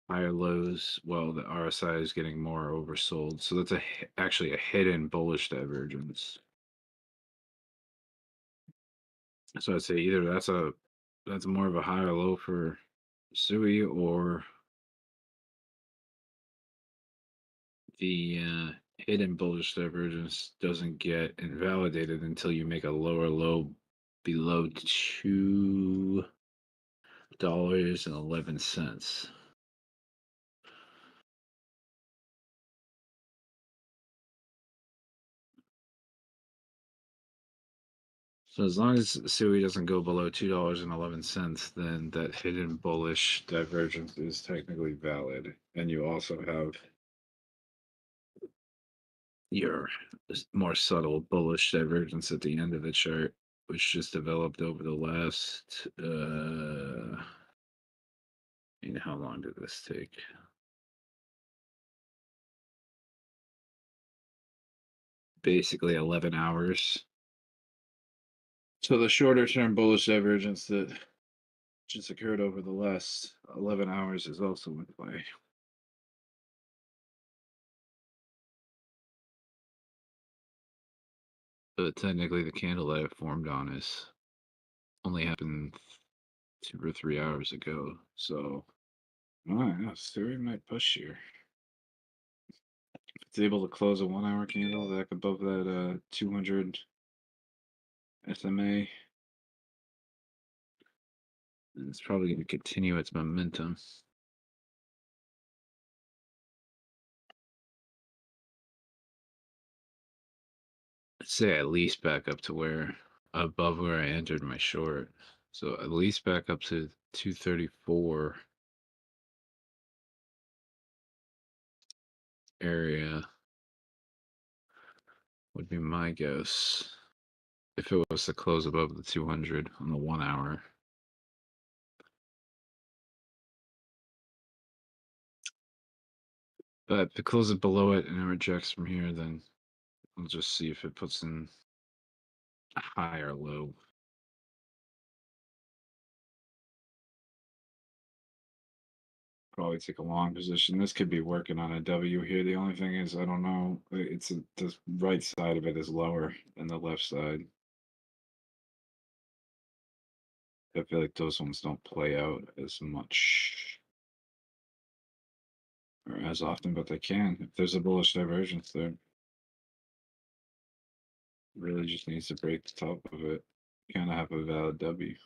higher lows. Well, the RSI is getting more oversold. So that's actually a hidden bullish divergence. So I'd say either that's more of a higher low for Sui, or the hidden bullish divergence doesn't get invalidated until you make a lower low below $2.11. So as long as Sui doesn't go below $2.11, then that hidden bullish divergence is technically valid. And you also have your more subtle bullish divergence at the end of the chart, which just developed over the last how long did this take? Basically 11 hours. So the shorter term bullish divergence that just occurred over the last 11 hours is also in play. But technically the candle that it formed on is only happened 2 or 3 hours ago. So Sui might push here. If it's able to close a 1 hour candle back above that 200 SMA, then it's probably going to continue its momentum. I'd say at least back up to above where I entered my short. So at least back up to 234 area would be my guess. If it was to close above the 200 on the 1 hour. But if it closes below it and it rejects from here, then we'll just see if it puts in a high or low. Probably take a long position. This could be working on a W here. The only thing is, I don't know. The right side of it is lower than the left side. I feel like those ones don't play out as much or as often, but they can. If there's a bullish divergence there, really just needs to break the top of it. Kind of have a valid W.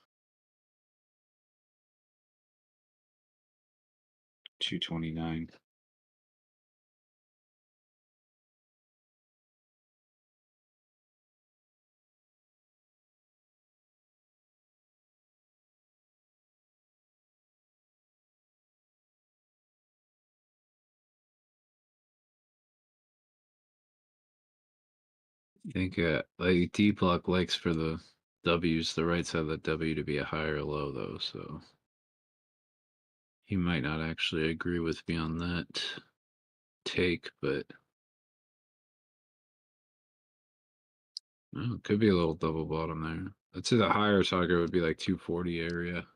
229. I think like Dbloc likes for the W's, the right side of the W to be a higher low though, so he might not actually agree with me on that take, but could be a little double bottom there. I'd say the higher target would be like 240 area.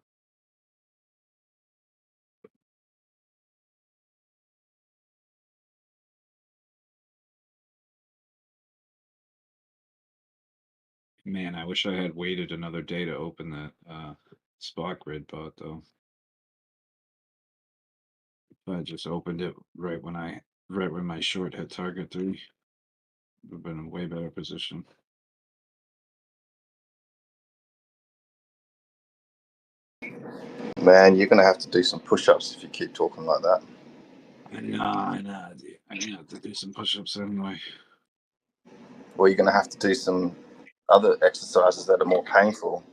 Man, I wish I had waited another day to open that spot grid bot though. I just opened it right when my short hit target 3. We've been in a way better position. Man, you're gonna have to do some push-ups if you keep talking like that. I know, dude. I'm gonna have to do some push-ups anyway. Or you're gonna have to do some other exercises that are more painful.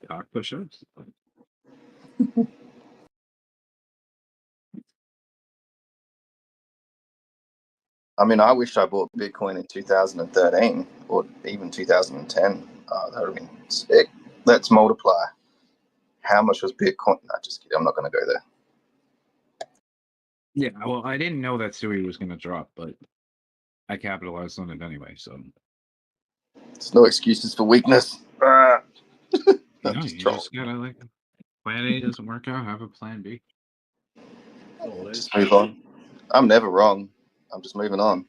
Cock push-ups? I mean, I wish I bought Bitcoin in 2013 or even 2010. That would have been sick. Let's multiply. How much was Bitcoin? No, just kidding. I'm not going to go there. Yeah, well, I didn't know that Sui was going to drop, but I capitalized on it anyway, so. There's no excuses for weakness. No, you just gotta, like, plan A doesn't work out, have a plan B. Just move on. I'm never wrong. I'm just moving on.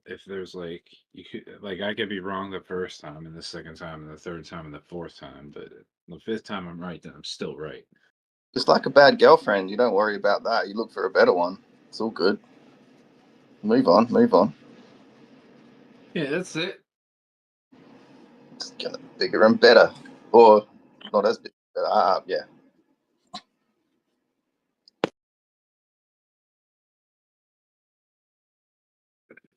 If there's like, you could, like, I could be wrong the first time and the second time and the third time and the fourth time, but the fifth time I'm right, then I'm still right. Just like a bad girlfriend, you don't worry about that. You look for a better one. It's all good. Move on, move on. Yeah, that's it. It's getting bigger and better. Or not as big. Yeah.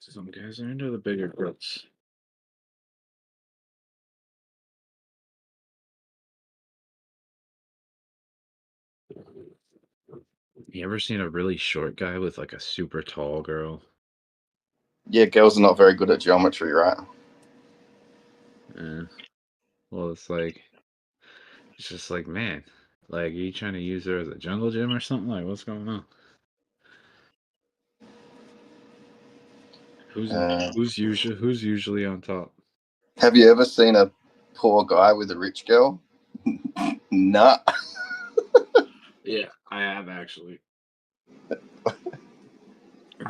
Some guys are into the bigger growths. You ever seen a really short guy with like a super tall girl? Yeah, girls are not very good at geometry, right? Well, it's just like, man, like, are you trying to use her as a jungle gym or something? Like, what's going on? Who's usually on top? Have you ever seen a poor guy with a rich girl? Nah. Yeah, I have actually.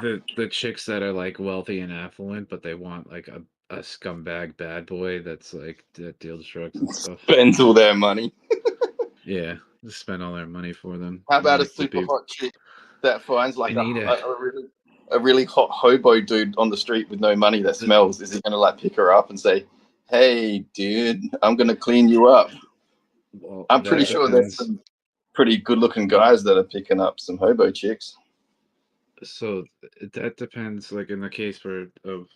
The chicks that are like wealthy and affluent, but they want like a scumbag bad boy that's like that deals drugs and stuff. Spends all their money. Yeah, just spend all their money for them. How about a Like, super hot chick that finds like I need a really hot hobo dude on the street with no money that smells? Is he going to like pick her up and say, "Hey, dude, I'm going to clean you up"? Well, I'm pretty sure there's some pretty good-looking guys that are picking up some hobo chicks. So that depends. Like in the case where of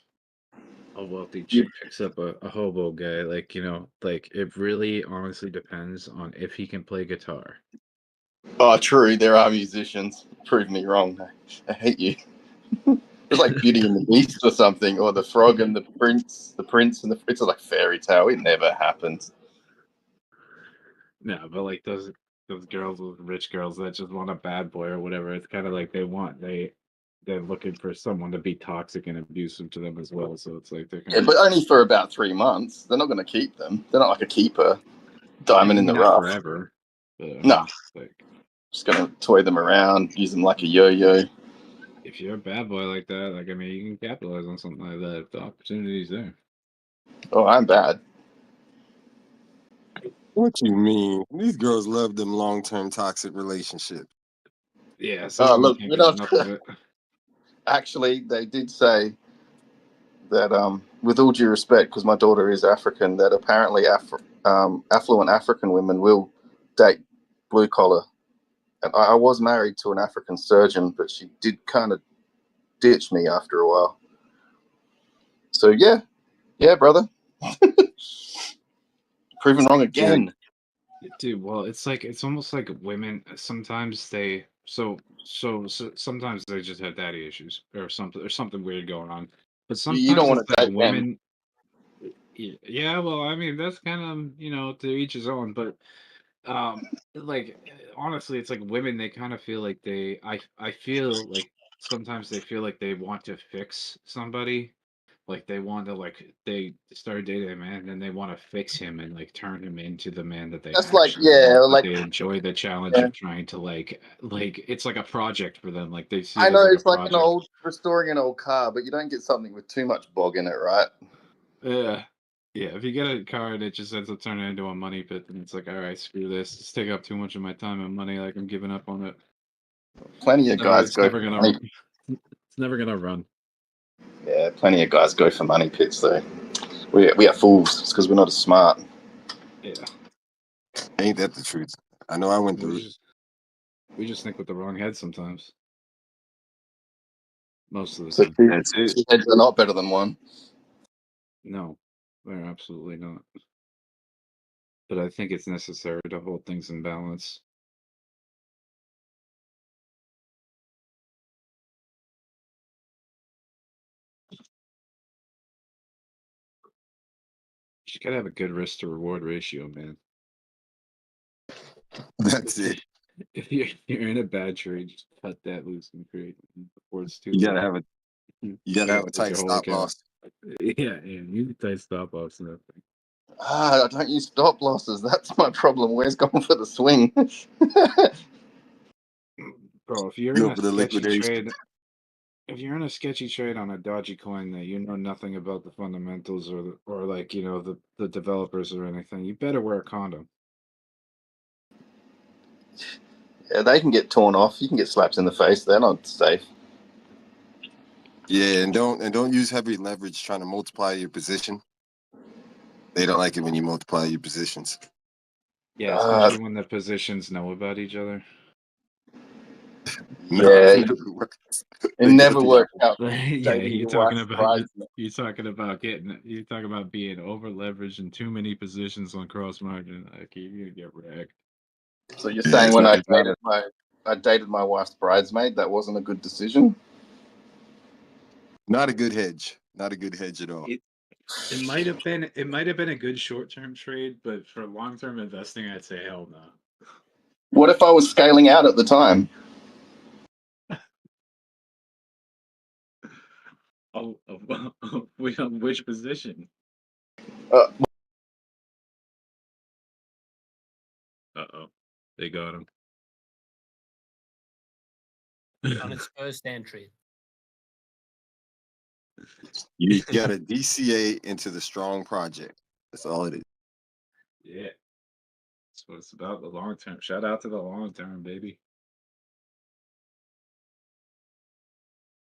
a wealthy chick picks up a hobo guy, like, you know, like it really honestly depends on if he can play guitar. Oh, true. There are musicians. Prove me wrong. I hate you. It's like Beauty and the Beast or something, or the Frog and the Prince, and the it's like fairy tale. It never happens. No, but like those girls, with rich girls that just want a bad boy or whatever, it's kind of like they're looking for someone to be toxic and abusive to them as well. So it's like they're kind Yeah, but only for about 3 months. They're not going to keep them. They're not like a keeper. Diamond in the rough. Forever. But, no. Like, just going to toy them around, use them like a yo-yo. If you're a bad boy like that, like, I mean, you can capitalize on something like that if the opportunity's there. Oh, I'm bad. What you mean? These girls love them long-term toxic relationships. Yeah, so look, can't get enough of it. Actually, they did say that, with all due respect, because my daughter is African, that apparently affluent African women will date blue collar. And I was married to an African surgeon, but she did kind of ditch me after a while. So yeah, brother. Proven wrong again. Dude, well, it's like, it's almost like women sometimes they sometimes they just have daddy issues or something weird going on. But sometimes you don't want it's to like date women. Yeah, well, I mean, that's kind of, you know, to each his own, but like, honestly, it's like women, they kind of feel like I feel like sometimes they feel like they want to fix somebody. Like they want to, like, they start dating a man and they want to fix him and like turn him into the man that they That's actually like, yeah, want, but like, they enjoy the challenge yeah. of trying to like it's like a project for them. Like they see I it as know like a it's like an project. restoring an old car, but you don't get something with too much bog in it, right? Yeah. Yeah, if you get a card, it just ends up turning into a money pit, and it's like, all right, screw this. It's taking up too much of my time and money. Like I'm giving up on it. Plenty of guys It's go never for gonna. money. It's never gonna run. Yeah, plenty of guys go for money pits though. We are fools. It's because we're not as smart. Yeah. Ain't that the truth? I know I went through it. We just think with the wrong head sometimes. Most of the So time. two heads are not better than one. No, they're absolutely not. But I think it's necessary to hold things in balance. You gotta have a good risk to reward ratio, man. That's it. If you're in a bad trade, just cut that loose and create before it's too You gotta late. have a tight stop loss. Yeah, you need tight stop loss and that thing. I don't use stop losses. That's my problem. Where's going for the swing? Bro, if you're in a sketchy trade, if you're in a sketchy trade on a dodgy coin that you know nothing about the fundamentals or like the developers or anything, you better wear a condom. Yeah, they can get torn off. You can get slaps in the face. They're not safe. Yeah, and don't use heavy leverage trying to multiply your position. They don't like it when you multiply your positions. Yeah, especially when the positions know about each other. No, Yeah, it never works. It never worked out. Yeah, you're talking about being over leveraged in too many positions on cross margin. Like you're gonna get wrecked. So you're saying when I dated my wife's bridesmaid, that wasn't a good decision? Not a good hedge. Not a good hedge at all. It might have been a good short-term trade, but for long-term investing, I'd say hell no. What if I was scaling out at the time? Which position? Uh-oh. They got him. Unexposed entry. You got a DCA into the strong project. That's all it is. Yeah. That's what it's about, the long term. Shout out to the long term, baby.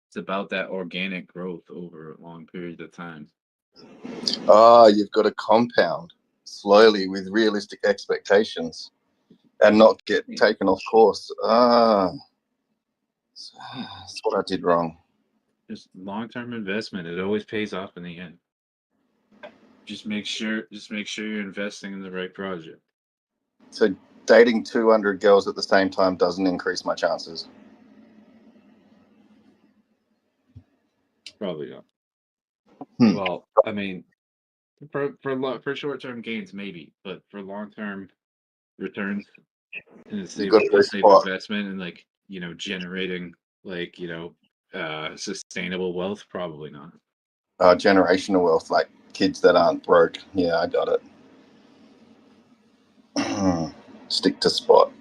It's about that organic growth over a long period of time. You've got to compound slowly with realistic expectations and not get taken off course. That's what I did wrong. Just long-term investment. It always pays off in the end. Just make sure you're investing in the right project. So dating 200 girls at the same time doesn't increase my chances. Probably not. Well, I mean, for short-term gains, maybe, but for long-term returns and a safe investment and like generating like sustainable wealth, probably not. Generational wealth, like kids that aren't broke. Yeah, I got it. Stick to spot.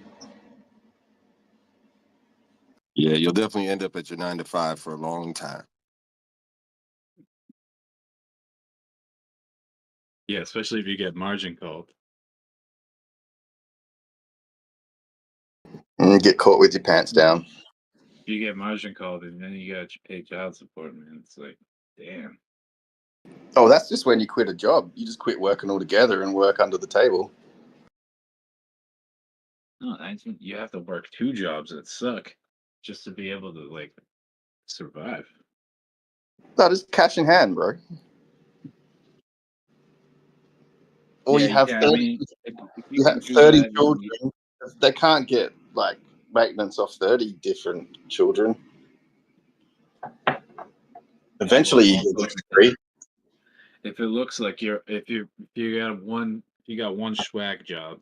Yeah, you'll definitely end up at your 9 to 5 for a long time. Yeah, especially if you get margin called. Get caught with your pants down. If you get margin called and then you got to pay child support, man, it's like, damn. Oh, that's just when you quit a job. You just quit working altogether and work under the table. No, you have to work 2 jobs that suck just to be able to like survive. No, just cash in hand, bro. Or you have 30 children. They can't get like maintenance off 30 different children. Eventually, you get agree. If it looks like you got one swag job,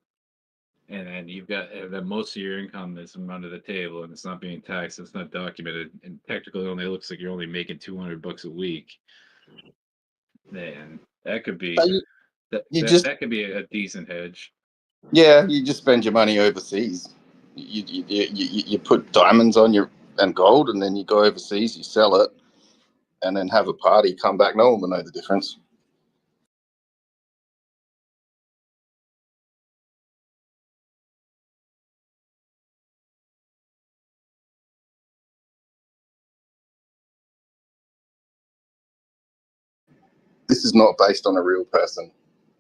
and then most of your income is from under the table, and it's not being taxed, it's not documented, and technically only looks like you're only making $200 a week, then that could be that could be a decent hedge. Yeah, you just spend your money overseas. You put diamonds on and gold, and then you go overseas, you sell it, and then have a party, come back, no one will know the difference. This is not based on a real person.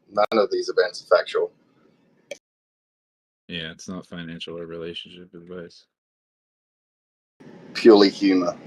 None of these events are factual. Yeah, it's not financial or relationship advice. Purely humor.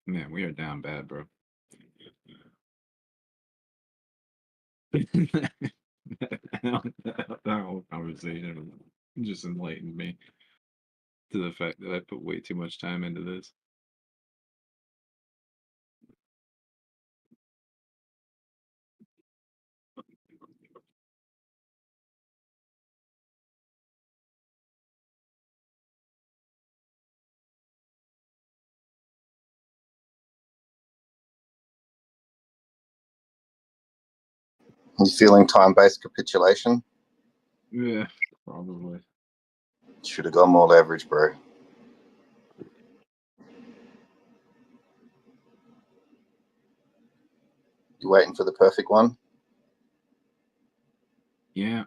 Man, we are down bad, bro. That whole conversation just enlightened me to the fact that I put way too much time into this. You feeling time-based capitulation? Yeah, probably. Should have got more leverage, bro. You waiting for the perfect one? Yeah.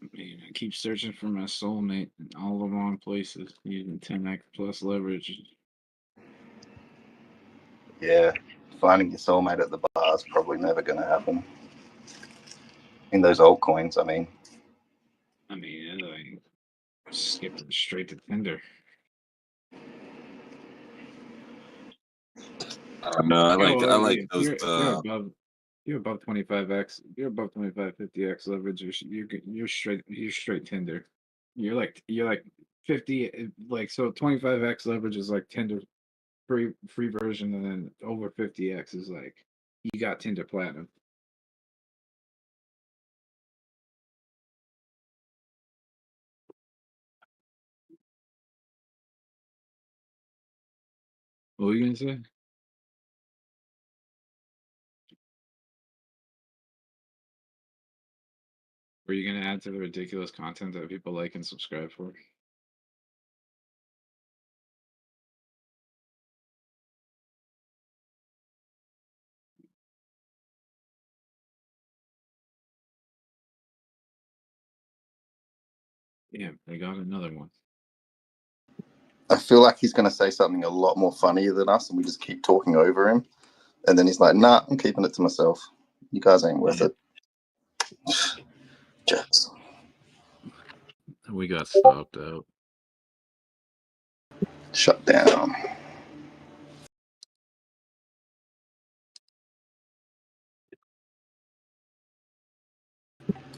I mean, I keep searching for my soulmate in all the wrong places, using 10x plus leverage. Yeah. Finding your soulmate at the bar is probably never going to happen. In those altcoins, I mean. I mean, like, skipping straight to Tinder. I don't know. I like If those. you're above 25x, you're above 25, 50x leverage. You're straight Tinder. You're like 50, like, so 25x leverage is like Tinder free version, and then over 50x is like you got Tinder Platinum. What were you gonna say? Were you gonna add to the ridiculous content that people like and subscribe for? Yeah, I got another one. I feel like he's going to say something a lot more funnier than us, and we just keep talking over him. And then he's like, nah, I'm keeping it to myself. You guys ain't worth it. Jets. We got stopped out. Shut down.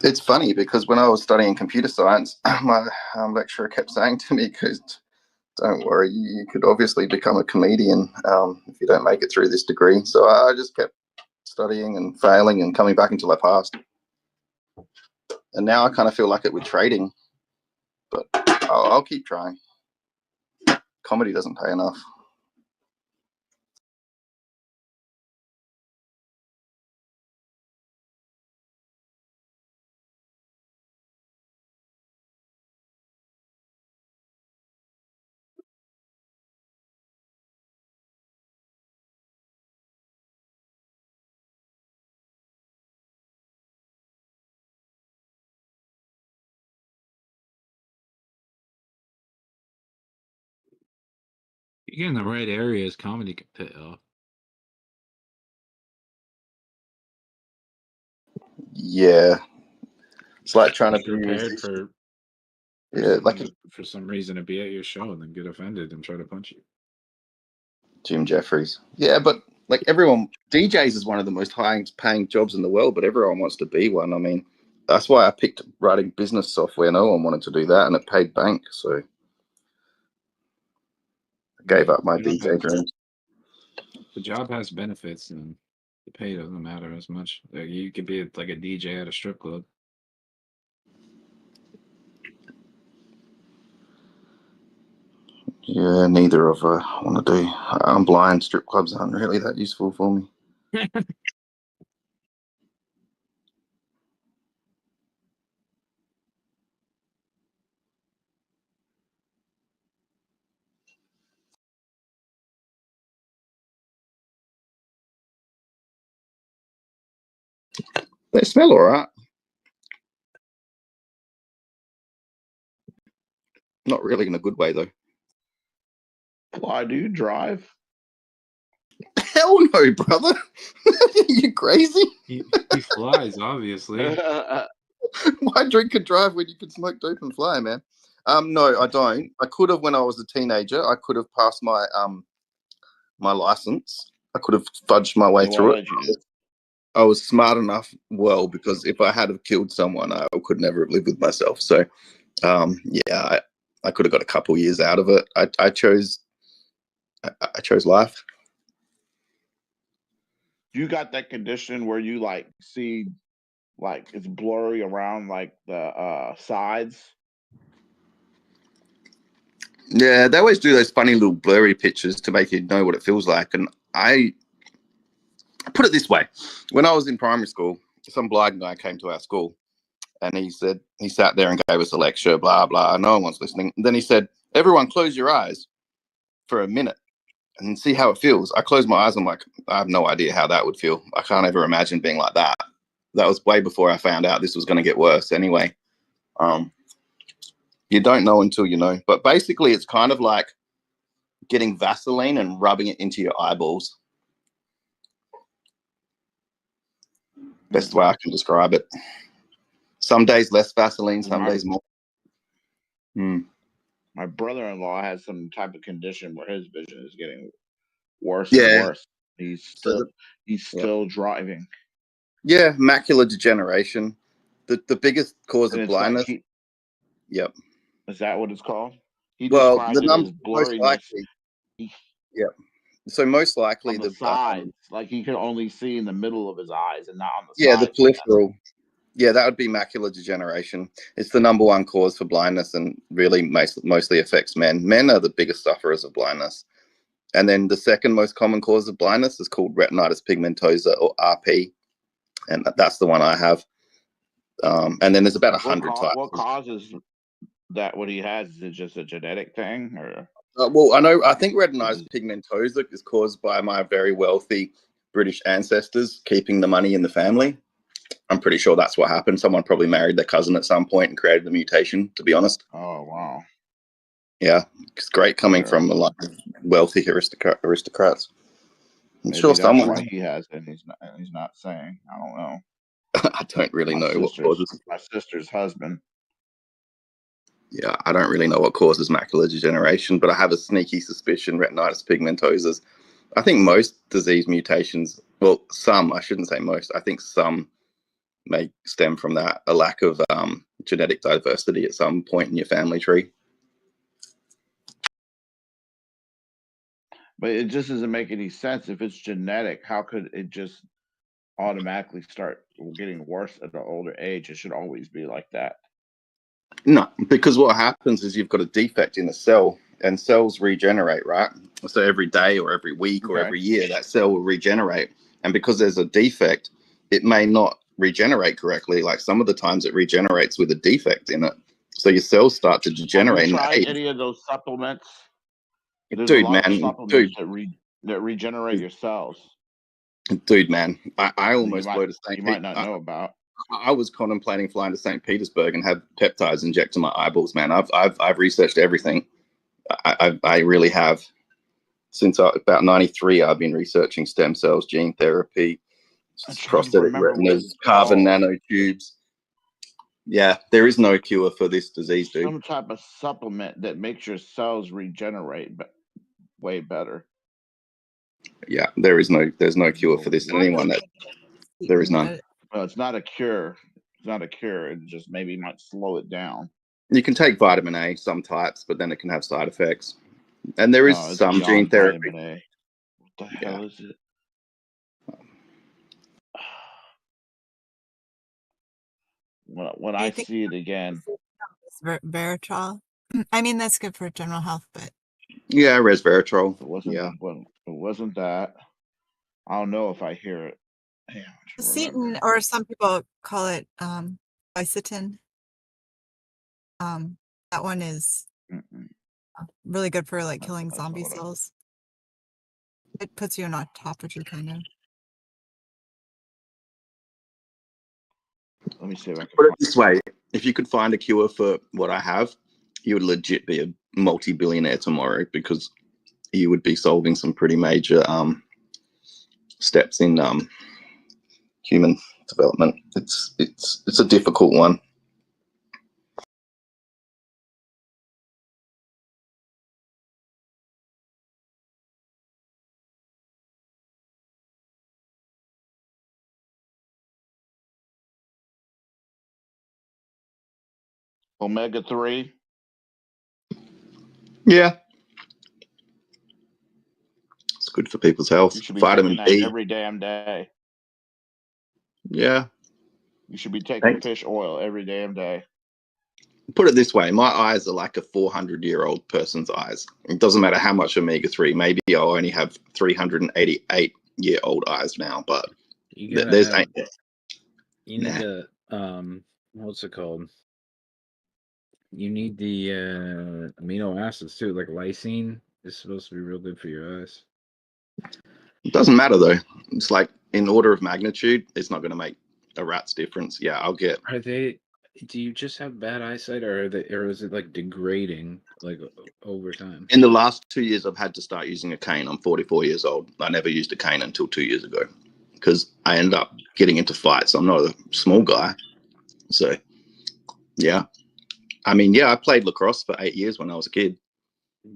It's funny because when I was studying computer science, my lecturer kept saying to me, don't worry, you could obviously become a comedian if you don't make it through this degree. So I just kept studying and failing and coming back until I passed. And now I kind of feel like it with trading, but I'll keep trying. Comedy doesn't pay enough. You get in the right areas, comedy can pay off. Yeah, it's like trying to Be be prepared resistant. for Yeah, like someone for some reason to be at your show and then get offended and try to punch you. Jim Jeffries. Yeah, but like everyone, DJs is one of the most high-paying jobs in the world, but everyone wants to be one. I mean, that's why I picked writing business software. No one wanted to do that, and it paid bank, so I gave up my DJ dreams. The job has benefits, and the pay doesn't matter as much. Like, you could be like a DJ at a strip club. Yeah, neither of I want to do. I'm blind. Strip clubs aren't really that useful for me. They smell all right. Not really in a good way, though. Why do you drive? Hell no, brother. You crazy? He flies, obviously. Why drink and drive when you can smoke dope and fly, man? No, I don't. I could have when I was a teenager. I could have passed my my license. I could have fudged my way And through why it. did you? I was smart enough, well, because if I had have killed someone, I could never have lived with myself. So, yeah, I could have got a couple years out of it. I chose life. You got that condition where you like see like it's blurry around like the sides. Yeah, they always do those funny little blurry pictures to make you know what it feels like. And I put it this way: when I was in primary school, some blind guy came to our school, and he sat there and gave us a lecture, blah blah. No one was listening. And then he said, "Everyone, close your eyes for a minute and see how it feels." I closed my eyes. I'm like, I have no idea how that would feel. I can't ever imagine being like that. That was way before I found out this was going to get worse. Anyway, you don't know until you know. But basically, it's kind of like getting Vaseline and rubbing it into your eyeballs. Best way I can describe it. Some days less Vaseline, some days more. My brother-in-law has some type of condition where his vision is getting worse and worse. He's still driving. Yeah, macular degeneration. The biggest cause of blindness. Yep. Is that what it's called? He Well, described it as blurriness. Likely, yep. So most likely on the sides, like he could only see in the middle of his eyes and not on the sides. The peripheral. Yeah, that would be macular degeneration. It's the number one cause for blindness, and really mostly affects men. Men are the biggest sufferers of blindness. And then the second most common cause of blindness is called retinitis pigmentosa, or RP, and that's the one I have. And then there's about 100 types. What causes that? What he has, is it just a genetic thing, or? Well, I think retinitis pigmentosa is caused by my very wealthy British ancestors keeping the money in the family. I'm pretty sure that's what happened. Someone probably married their cousin at some point and created the mutation, to be honest. Oh, wow. Yeah, it's great coming from a lot of wealthy aristocrats. I'm Maybe sure that's someone. why he has it. He's not saying. I don't know. I don't really know what causes. My sister's husband. Yeah, I don't really know what causes macular degeneration, but I have a sneaky suspicion retinitis pigmentosa. I think most disease mutations, well, some, I shouldn't say most, I think some may stem from that, a lack of genetic diversity at some point in your family tree. But it just doesn't make any sense. If it's genetic, how could it just automatically start getting worse at an older age? It should always be like that. No, because what happens is you've got a defect in the cell, and cells regenerate, right? So every day or every week or every year, that cell will regenerate. And because there's a defect, it may not regenerate correctly. Like some of the times it regenerates with a defect in it. So your cells start to degenerate. Have you tried any of those supplements? There's Dude, a lot man, of supplements that regenerate your cells. Dude, man, I almost flew to St. You might not know about. I was contemplating flying to St. Petersburg and have peptides injected in my eyeballs, man. I've researched everything. I really have. since about 93, I've been researching stem cells, gene therapy, prosthetic retinas, carbon nanotubes. Yeah, there is no cure for this disease, dude. Some type of supplement that makes your cells regenerate way better. Yeah, there's no cure for this. And anyone that there is none. Well, it's not a cure. It's not a cure. It just maybe might slow it down. You can take vitamin A, some types, but then it can have side effects. And there is some gene therapy. Vitamin A. What the hell is it? When I see it again. Resveratrol. I mean, that's good for general health, but yeah, resveratrol. It wasn't that. I don't know if I hear it. Acetin, or some people call it lecithin. That one is really good for like killing zombie cells. It puts you in autophagy, kind of. Let me see if I can put it this way: if you could find a cure for what I have, you would legit be a multi-billionaire tomorrow, because you would be solving some pretty major steps in human development. It's a difficult one. Omega-3. Yeah, it's good for people's health. You should be Vitamin taking that D. every damn day. Yeah. You should be taking fish oil every damn day. Put it this way: my eyes are like a 400-year-old person's eyes. It doesn't matter how much omega-3. Maybe I'll only have 388-year-old eyes now, but You gotta there's have, you need the what's it called? You need the amino acids too, like lysine is supposed to be real good for your eyes. It doesn't matter though. It's like in order of magnitude, it's not going to make a rat's difference. Yeah, I'll get. Are they? Do you just have bad eyesight, or or is it like degrading like over time? In the last 2 years, I've had to start using a cane. I'm 44 years old. I never used a cane until 2 years ago, because I ended up getting into fights. I'm not a small guy, so yeah. I mean, yeah, I played lacrosse for 8 years when I was a kid.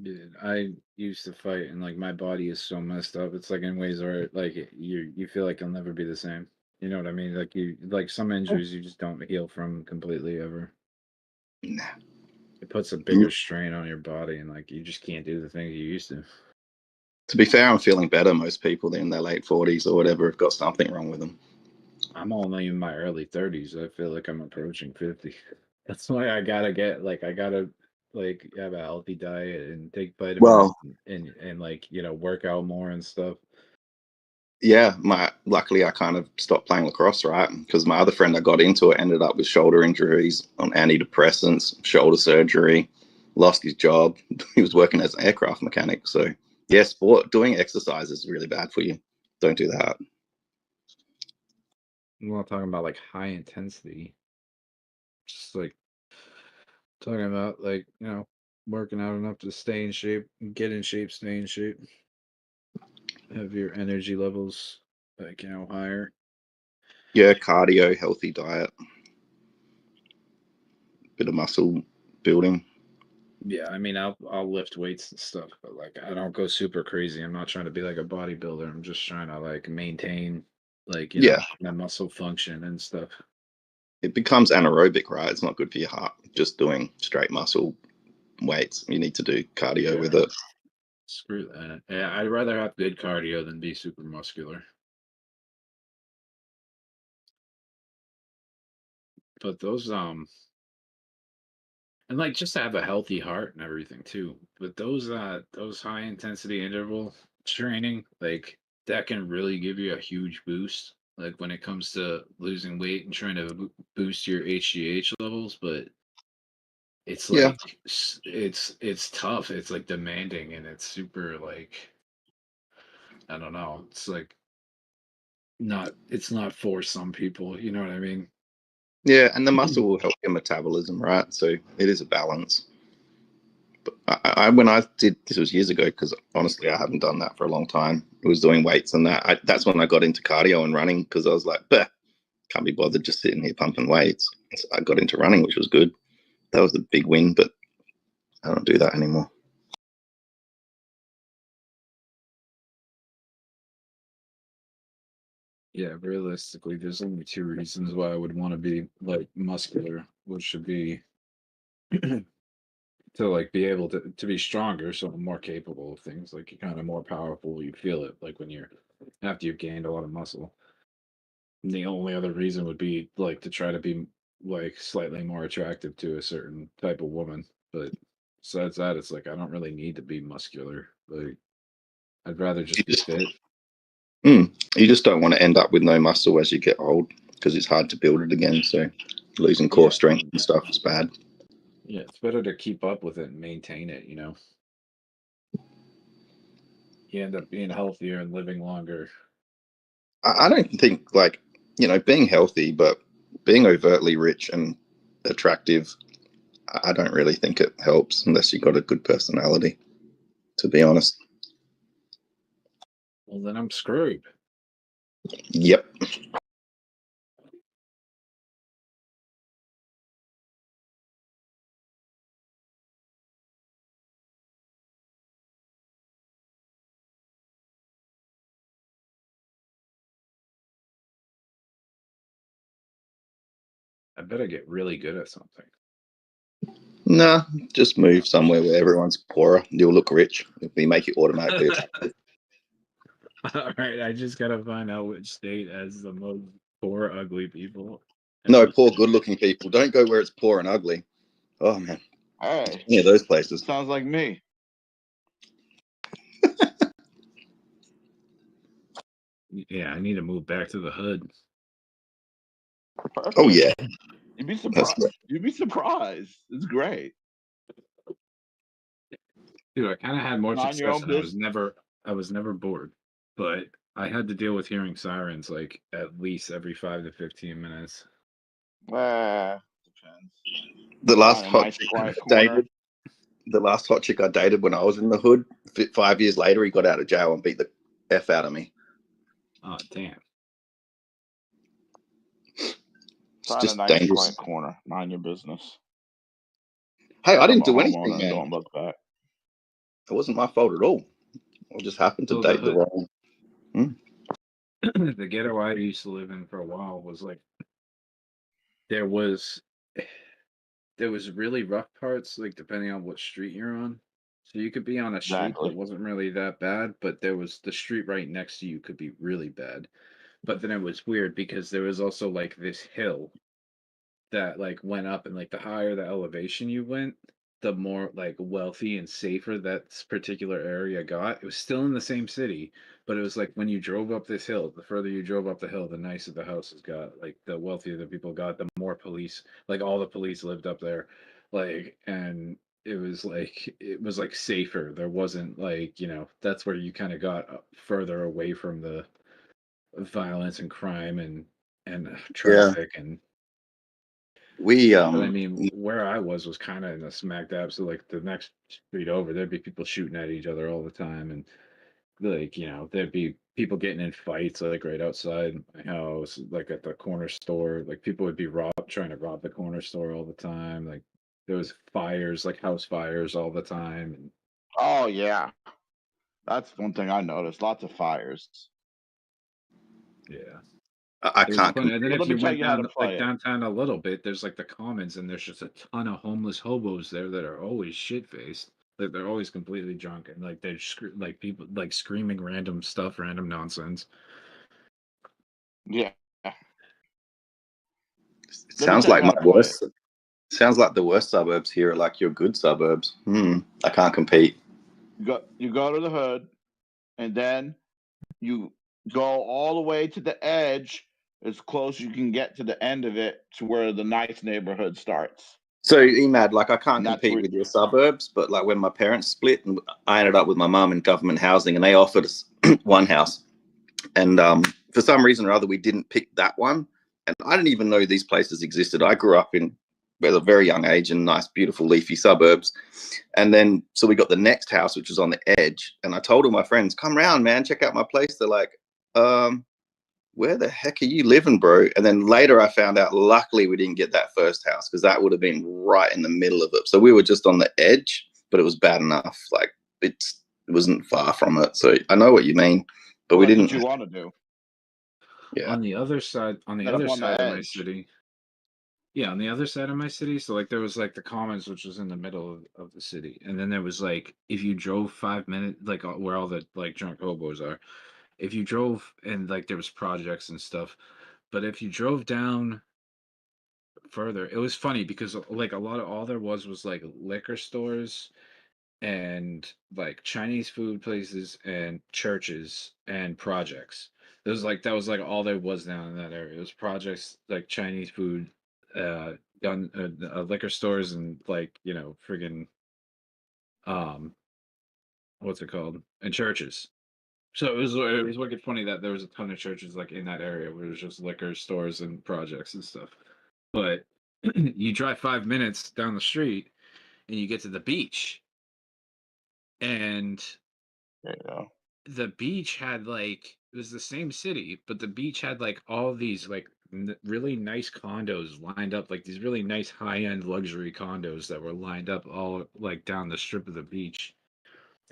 Dude, I used to fight, and like my body is so messed up. It's like in ways where like you feel like you'll never be the same. You know what I mean? Like some injuries you just don't heal from completely ever. Nah. It puts a bigger strain on your body, and like you just can't do the things you used to. To be fair, I'm feeling better. Most people in their late 40s or whatever have got something wrong with them. I'm only in my early 30s. I feel like I'm approaching 50. That's why I gotta have a healthy diet and take vitamins Well, and like work out more and stuff. yeah, luckily I kind of stopped playing lacrosse, right? Because my other friend that got into it ended up with shoulder injuries on antidepressants, shoulder surgery, lost his job. He was working as an aircraft mechanic. So yeah, doing exercise is really bad for you. Don't do that. I'm not talking about like high intensity. Just like talking about like, working out enough to stay in shape, get in shape, stay in shape. Have your energy levels like, higher. Yeah, cardio, healthy diet, bit of muscle building. Yeah, I mean, I'll lift weights and stuff, but like I don't go super crazy. I'm not trying to be like a bodybuilder. I'm just trying to like maintain like my muscle function and stuff. It becomes anaerobic, right? It's not good for your heart. Just doing straight muscle weights. You need to do cardio with it. Screw that. Yeah, I'd rather have good cardio than be super muscular. But those and like just to have a healthy heart and everything too. But those high intensity interval training, like that can really give you a huge boost. Like when it comes to losing weight and trying to boost your HGH levels, but it's like it's tough. It's like demanding, and it's super like I don't know. It's like it's not for some people. You know what I mean? Yeah, and the muscle will help your metabolism, right? So it is a balance. But when I did this was years ago, because honestly I haven't done that for a long time. I was doing weights and that. That's when I got into cardio and running, because I was like, can't be bothered just sitting here pumping weights. So I got into running, which was good. That was the big win, but I don't do that anymore. Yeah, realistically, there's only two reasons why I would want to be like muscular, which would be to like be able to be stronger, so I'm more capable of things. Like you're kind of more powerful, you feel it like when you're after you've gained a lot of muscle. And the only other reason would be like to try to be like slightly more attractive to a certain type of woman. But besides that, it's like I don't really need to be muscular. Like I'd rather just be fit. You just don't want to end up with no muscle as you get old, because it's hard to build it again. So losing core strength and stuff is bad. Yeah, it's better to keep up with it and maintain it, you know. You end up being healthier and living longer. I don't think, like, being healthy, but being overtly rich and attractive, I don't really think it helps unless you've got a good personality, to be honest. Well, then I'm screwed. Yep. I better get really good at something. Nah, just move somewhere where everyone's poorer. You'll look rich if we make it automatically attractive. All right, I just gotta find out which state has the most poor, ugly people. No, poor, good-looking people. Don't go where it's poor and ugly. Oh man. Hey. Yeah, those places. Sounds like me. Yeah, I need to move back to the hood. Perfect. Oh yeah. You'd be surprised. You'd be surprised. It's great. Dude, I kind of had more Mind your success, own and I was never bored. But I had to deal with hearing sirens like at least every 5 to 15 minutes. Depends. The last Find a hot nice chick quiet I corner. dated, the last hot chick I dated when I was in the hood, 5 years later, he got out of jail and beat the F out of me. Oh damn. Find just a nice dangerous. quiet corner. Mind your business. Hey, I didn't Become do a anything, homeowner and man. don't look back. It wasn't my fault at all. I just happened to So date the wrong. The ghetto I used to live in for a while was like there was really rough parts, like depending on what street you're on. So you could be on a street that wasn't really that bad, but there was the street right next to you could be really bad. But then it was weird because there was also like this hill that like went up, and like the higher the elevation you went, the more like wealthy and safer that particular area got. It was still in the same city, but it was like when you drove up this hill, the further you drove up the hill, the nicer the houses got. Like the wealthier the people got, the more police, like all the police lived up there. Like, and it was like safer. There wasn't like, that's where you kind of got further away from the violence and crime and traffic and We but I mean, where I was kind of in a smack dab. So like the next street over, there'd be people shooting at each other all the time, and like there'd be people getting in fights like right outside my house, like at the corner store. Like people would be trying to rob the corner store all the time. Like there was fires, like house fires all the time. And Oh yeah, that's one thing I noticed. Lots of fires. yeah. I can't. And then if Let you me tell went you how to down play like it. downtown a little bit, there's like the commons, and there's just a ton of homeless hobos there that are always shit faced. Like they're always completely drunk, and like they're like people like screaming random stuff, random nonsense. Yeah. It sounds like my worst. Sounds like the worst suburbs here are like your good suburbs. I can't compete. You go to the hood, and then you go all the way to the edge, as close you can get to the end of it, to where the nice neighborhood starts. So, Emad, like I can't And that's compete where- with your suburbs, but like when my parents split, and I ended up with my mum in government housing, and they offered us one house, and for some reason or other, we didn't pick that one. And I didn't even know these places existed. I grew up in at a very young age in nice, beautiful, leafy suburbs. And then, so we got the next house, which was on the edge. And I told all my friends, come round, man, check out my place. They're like, where the heck are you living, bro? And then later I found out, luckily, we didn't get that first house because that would have been right in the middle of it. So we were just on the edge, but it was bad enough. Like, it wasn't far from it. So I know what you mean, but we didn't. What you want to do. Yeah. On the other side, on the my city. Yeah, on the other side of my city. So like there was like the Commons, which was in the middle of the city, and then there was like if you drove 5 minutes, like where all the like drunk hobos are. If you drove and like there was projects and stuff, but if you drove down further, it was funny because like a lot of all there was like liquor stores and like Chinese food places and churches and projects. That was like all there was down in that area. It was projects like Chinese food, gun, liquor stores, and like friggin' what's it called? And churches. So it was wicked funny that there was a ton of churches like in that area where it was just liquor stores and projects and stuff. But you drive 5 minutes down the street and you get to the beach, and there you go. The beach had like it was the same city, but the beach had like all these like really nice condos lined up, like these really nice high-end luxury condos that were lined up all like down the strip of the beach.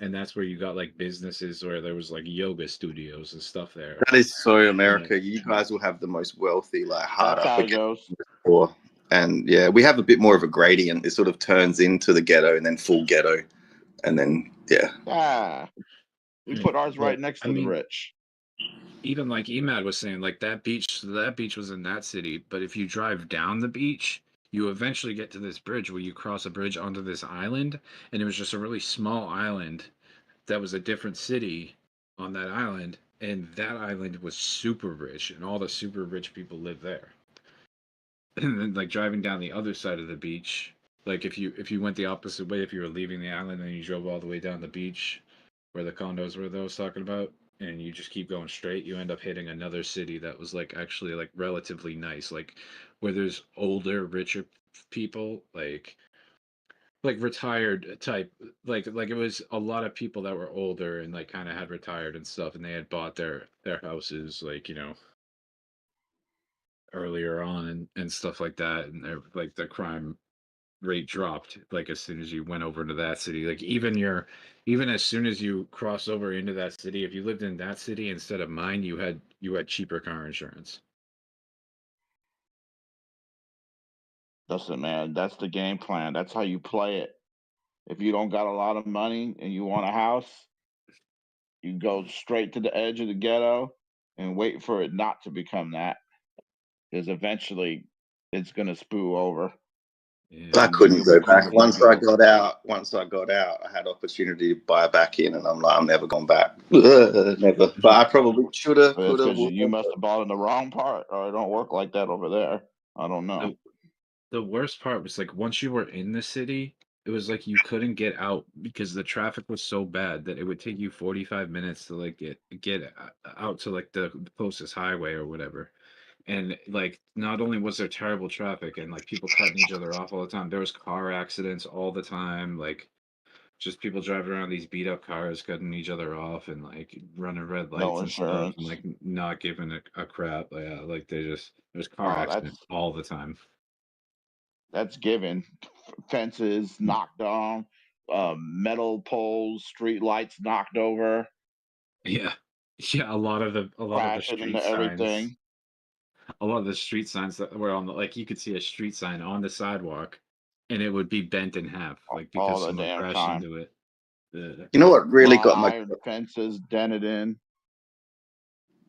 And that's where you got like businesses where there was like yoga studios and stuff there. That is so America. You guys will have the most wealthy, like hard That's how upper it goes. poor. And yeah, we have a bit more of a gradient. It sort of turns into the ghetto and then full ghetto. And then we put ours Well, right next to the rich. Even like Emad was saying, like that beach was in that city, but if you drive down the beach, you eventually get to this bridge where you cross a bridge onto this island, and it was just a really small island that was a different city on that island, and that island was super rich, and all the super rich people live there. And then like driving down the other side of the beach, like if you went the opposite way, if you were leaving the island and you drove all the way down the beach where the condos were that I was talking about, and you just keep going straight, you end up hitting another city that was like actually like relatively nice, like where there's older, richer people, like retired type, like it was a lot of people that were older and like kind of had retired and stuff, and they had bought their houses like earlier on and stuff like that, and they're like the crime rate dropped like as soon as you went over into that city. Like even as soon as you cross over into that city, if you lived in that city instead of mine, you had cheaper car insurance. Listen, man, that's the game plan. That's how you play it. If you don't got a lot of money and you want a house, you go straight to the edge of the ghetto and wait for it not to become that, because eventually it's gonna spoo over. I couldn't go back. Once I got out, I had opportunity to buy back in, and I'm like, I'm never going back. Never. But I probably should have, could have. You must have bought in the wrong part, or it don't work like that over there. I don't know. The worst part was like once you were in the city, it was like you couldn't get out because the traffic was so bad that it would take you 45 minutes to like get out to like the closest highway or whatever. And like not only was there terrible traffic and like people cutting each other off all the time, there was car accidents all the time, like just people driving around these beat up cars cutting each other off and like running red lights and stuff and like not giving a crap. Like there's car accidents all the time. That's given. Fences knocked down, metal poles, street lights knocked over. Yeah, a lot of the street signs. Everything. A lot of the street signs that were on the like you could see a street sign on the sidewalk, and it would be bent in half, like because someone crashed into it. You know what really got my fences dented in?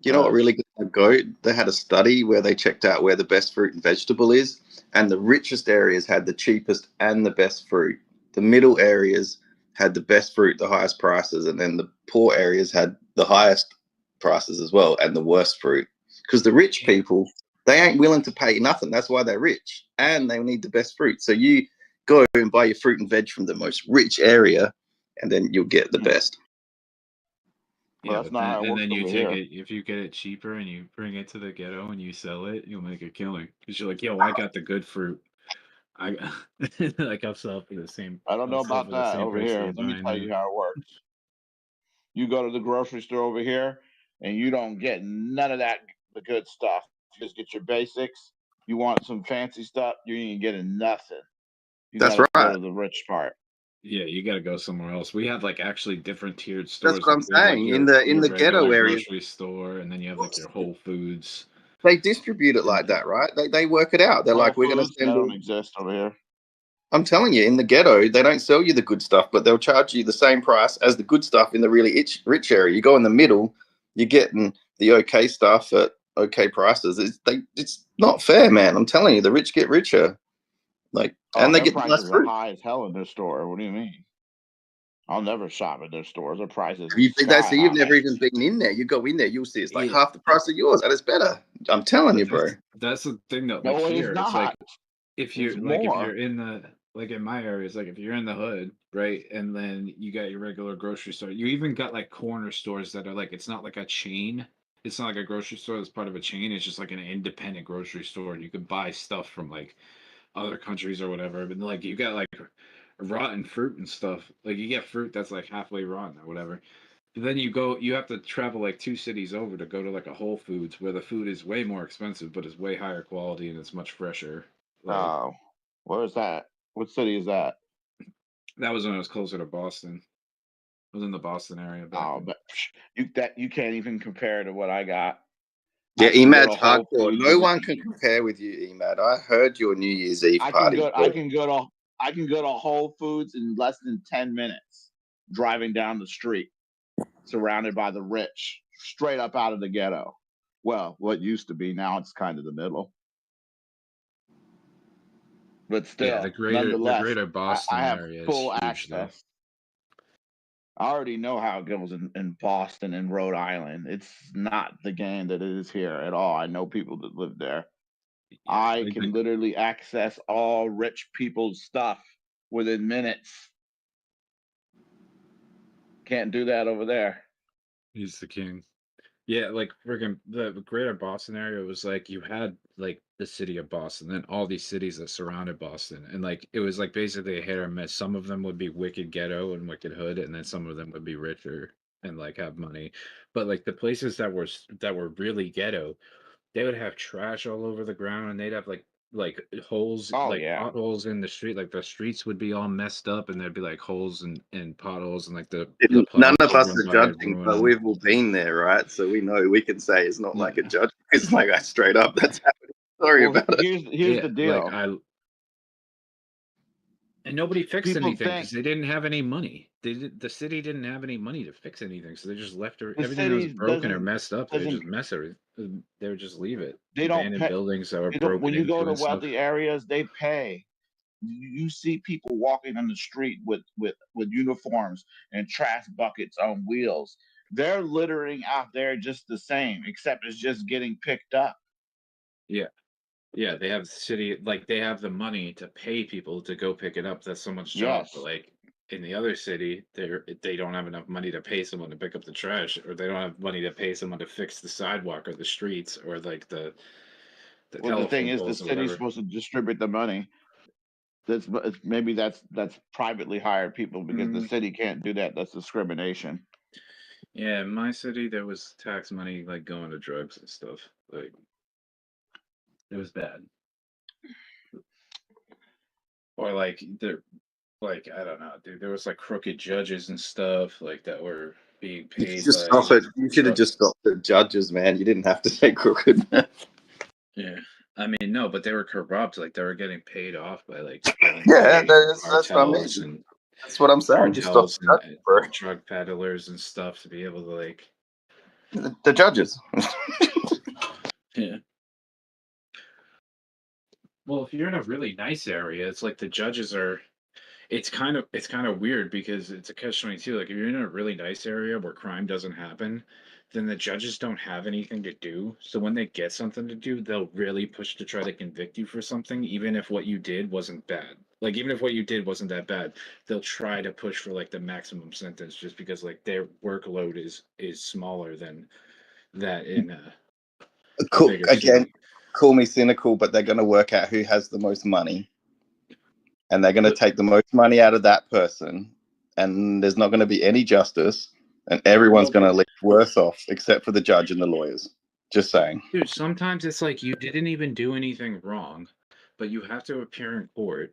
You know what really got my goat? They had a study where they checked out where the best fruit and vegetable is, and the richest areas had the cheapest and the best fruit. The middle areas had the best fruit, the highest prices, and then the poor areas had the highest prices as well and the worst fruit. Because the rich people, they ain't willing to pay nothing. That's why they're rich, and they need the best fruit. So you go and buy your fruit and veg from the most rich area, and then you'll get the best. Yeah, and then you take it if you get it cheaper and you bring it to the ghetto and you sell it, you'll make a killing because you're like, yo, I got the good fruit. I like I'll sell for the same. I don't know I'll sell about for the that same over price here. you're Let me buying tell now. you how it works. You go to the grocery store over here, and you don't get none of that the good stuff. You just get your basics. You want some fancy stuff, you ain't getting nothing. You That's gotta go right. to the rich part. Yeah, you got to go somewhere else. We have like actually different tiered That's stores. what I'm There's like saying. your In the regular ghetto areas, grocery store, and then you have like your Whole Foods. they distribute it like that, right? They work it out. They're Whole like, we're going to Foods, send that don't you. exist over here. I'm telling you, in the ghetto, they don't sell you the good stuff, but they'll charge you the same price as the good stuff in the really rich area. You go in the middle, you're getting the okay stuff at okay prices. It's not fair, man. I'm telling you, the rich get richer, like, and they Their get the nice prices are fruit. high as hell in their store. What do you mean? I'll never shop at their stores. Their prices are You've sky you've high. never even been in there. You go in there, you'll see it's like Yeah. half the price of yours, and it's better. I'm telling you, bro. That's the thing though. No, Like it is here, it's like not. if It's you're if more. you're in the like in my area, it's like if you're in the hood, right, and then you got your regular grocery store. You even got like corner stores that are like it's not like a chain. It's not like a grocery store that's part of a chain. It's just like an independent grocery store. You could buy stuff from like other countries or whatever. But like you got like rotten fruit and stuff. Like you get fruit that's like halfway rotten or whatever. But then you have to travel like 2 cities over to go to like a Whole Foods where the food is way more expensive, but it's way higher quality and it's much fresher. Like Oh, where is that? What city is that? that was when I was closer to Boston. I was in the Boston area back Oh, then. but you can't even compare to what I got. Yeah, I can go Emad's to Whole hardcore. Foods No and one can compare with you, Emad. I heard your New Year's Eve I party. can go to Whole Foods in less than 10 minutes driving down the street, surrounded by the rich, straight up out of the ghetto. Well, what used to be, now it's kind of the middle. But still, Yeah, the nonetheless, greater Boston I have area is full huge though. access. I already know how it goes in Boston and Rhode Island. It's not the game that it is here at all. I know people that live there. I can literally access all rich people's stuff within minutes. Can't do that over there. He's the king. Yeah, like freaking the greater Boston area was like you had like the city of Boston, then all these cities that surrounded Boston, and like it was like basically a hit or miss. Some of them would be wicked ghetto and wicked hood, and then some of them would be richer and like have money. But like the places that were really ghetto, they would have trash all over the ground, and they'd have like holes, Oh like yeah. potholes in the street. Like the streets would be all messed up, and there'd be like holes and potholes, and like the None puddles of would us run are by judging, everyone. but And we've all been there, right? So we know we can say it's not like a judge. It's like straight up. That's happening. Sorry Well, about it. here's the deal. Like and nobody fixed People anything think because they didn't have any money. The city didn't have any money to fix anything, so they just left the everything that was city broken or messed up. They would doesn't just mess everything. They would just leave it. they don't Abandoned pay. buildings that were They don't, broken when you go into to and stuff. wealthy areas, they pay. You see people walking on the street with uniforms and trash buckets on wheels. They're littering out there just the same, except it's just getting picked up. Yeah. Yeah, they have the city, like they have the money to pay people to go pick it up. That's someone's job. Yes. But like in the other city, they don't have enough money to pay someone to pick up the trash, or they don't have money to pay someone to fix the sidewalk or the streets or like the Well, the thing telephone is, the poles or city's whatever. supposed to distribute the money. Maybe that's privately hired people because the city can't do that. That's discrimination. Yeah, in my city there was tax money like going to drugs and stuff. Like it was bad. Or like there like I don't know, dude. There was like crooked judges and stuff like that were being You paid just by stop it. You should have just stopped the judges, man. You didn't have to say crooked. Yeah. I mean, no, but they were corrupt. Like they were getting paid off by like stealing Yeah, money, that's what I mean. cartels and That's what I'm saying. Just stop cartels the judges, bro. and drug peddlers and stuff to be able to like The judges. yeah. Well, if you're in a really nice area, it's like the judges are. It's kind of weird because it's a catch-22. Like if you're in a really nice area where crime doesn't happen, then the judges don't have anything to do. So when they get something to do, they'll really push to try to convict you for something, even if what you did wasn't bad. Like even if what you did wasn't that bad, they'll try to push for like the maximum sentence just because like their workload is smaller than that in a Cool. bigger Again, city. call me cynical, but they're going to work out who has the most money. and they're going to take the most money out of that person, and there's not going to be any justice, and everyone's going to leave worse off except for the judge and the lawyers. Just saying. Dude, sometimes it's like you didn't even do anything wrong, but you have to appear in court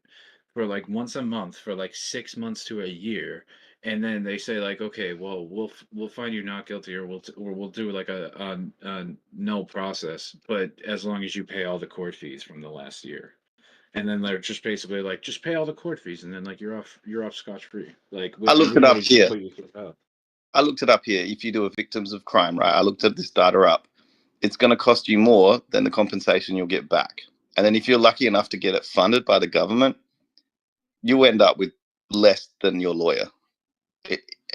for like once a month for like 6 months to a year, and then they say like, okay, well, we'll find you not guilty, or we'll do like a no process, but as long as you pay all the court fees from the last year. And then they're just basically like, just pay all the court fees, and then like you're off scotch free. Like I looked it up here. put you through hell. I looked it up here. If you do a victims of crime, right? I looked at this data up. It's going to cost you more than the compensation you'll get back. And then if you're lucky enough to get it funded by the government, you end up with less than your lawyer.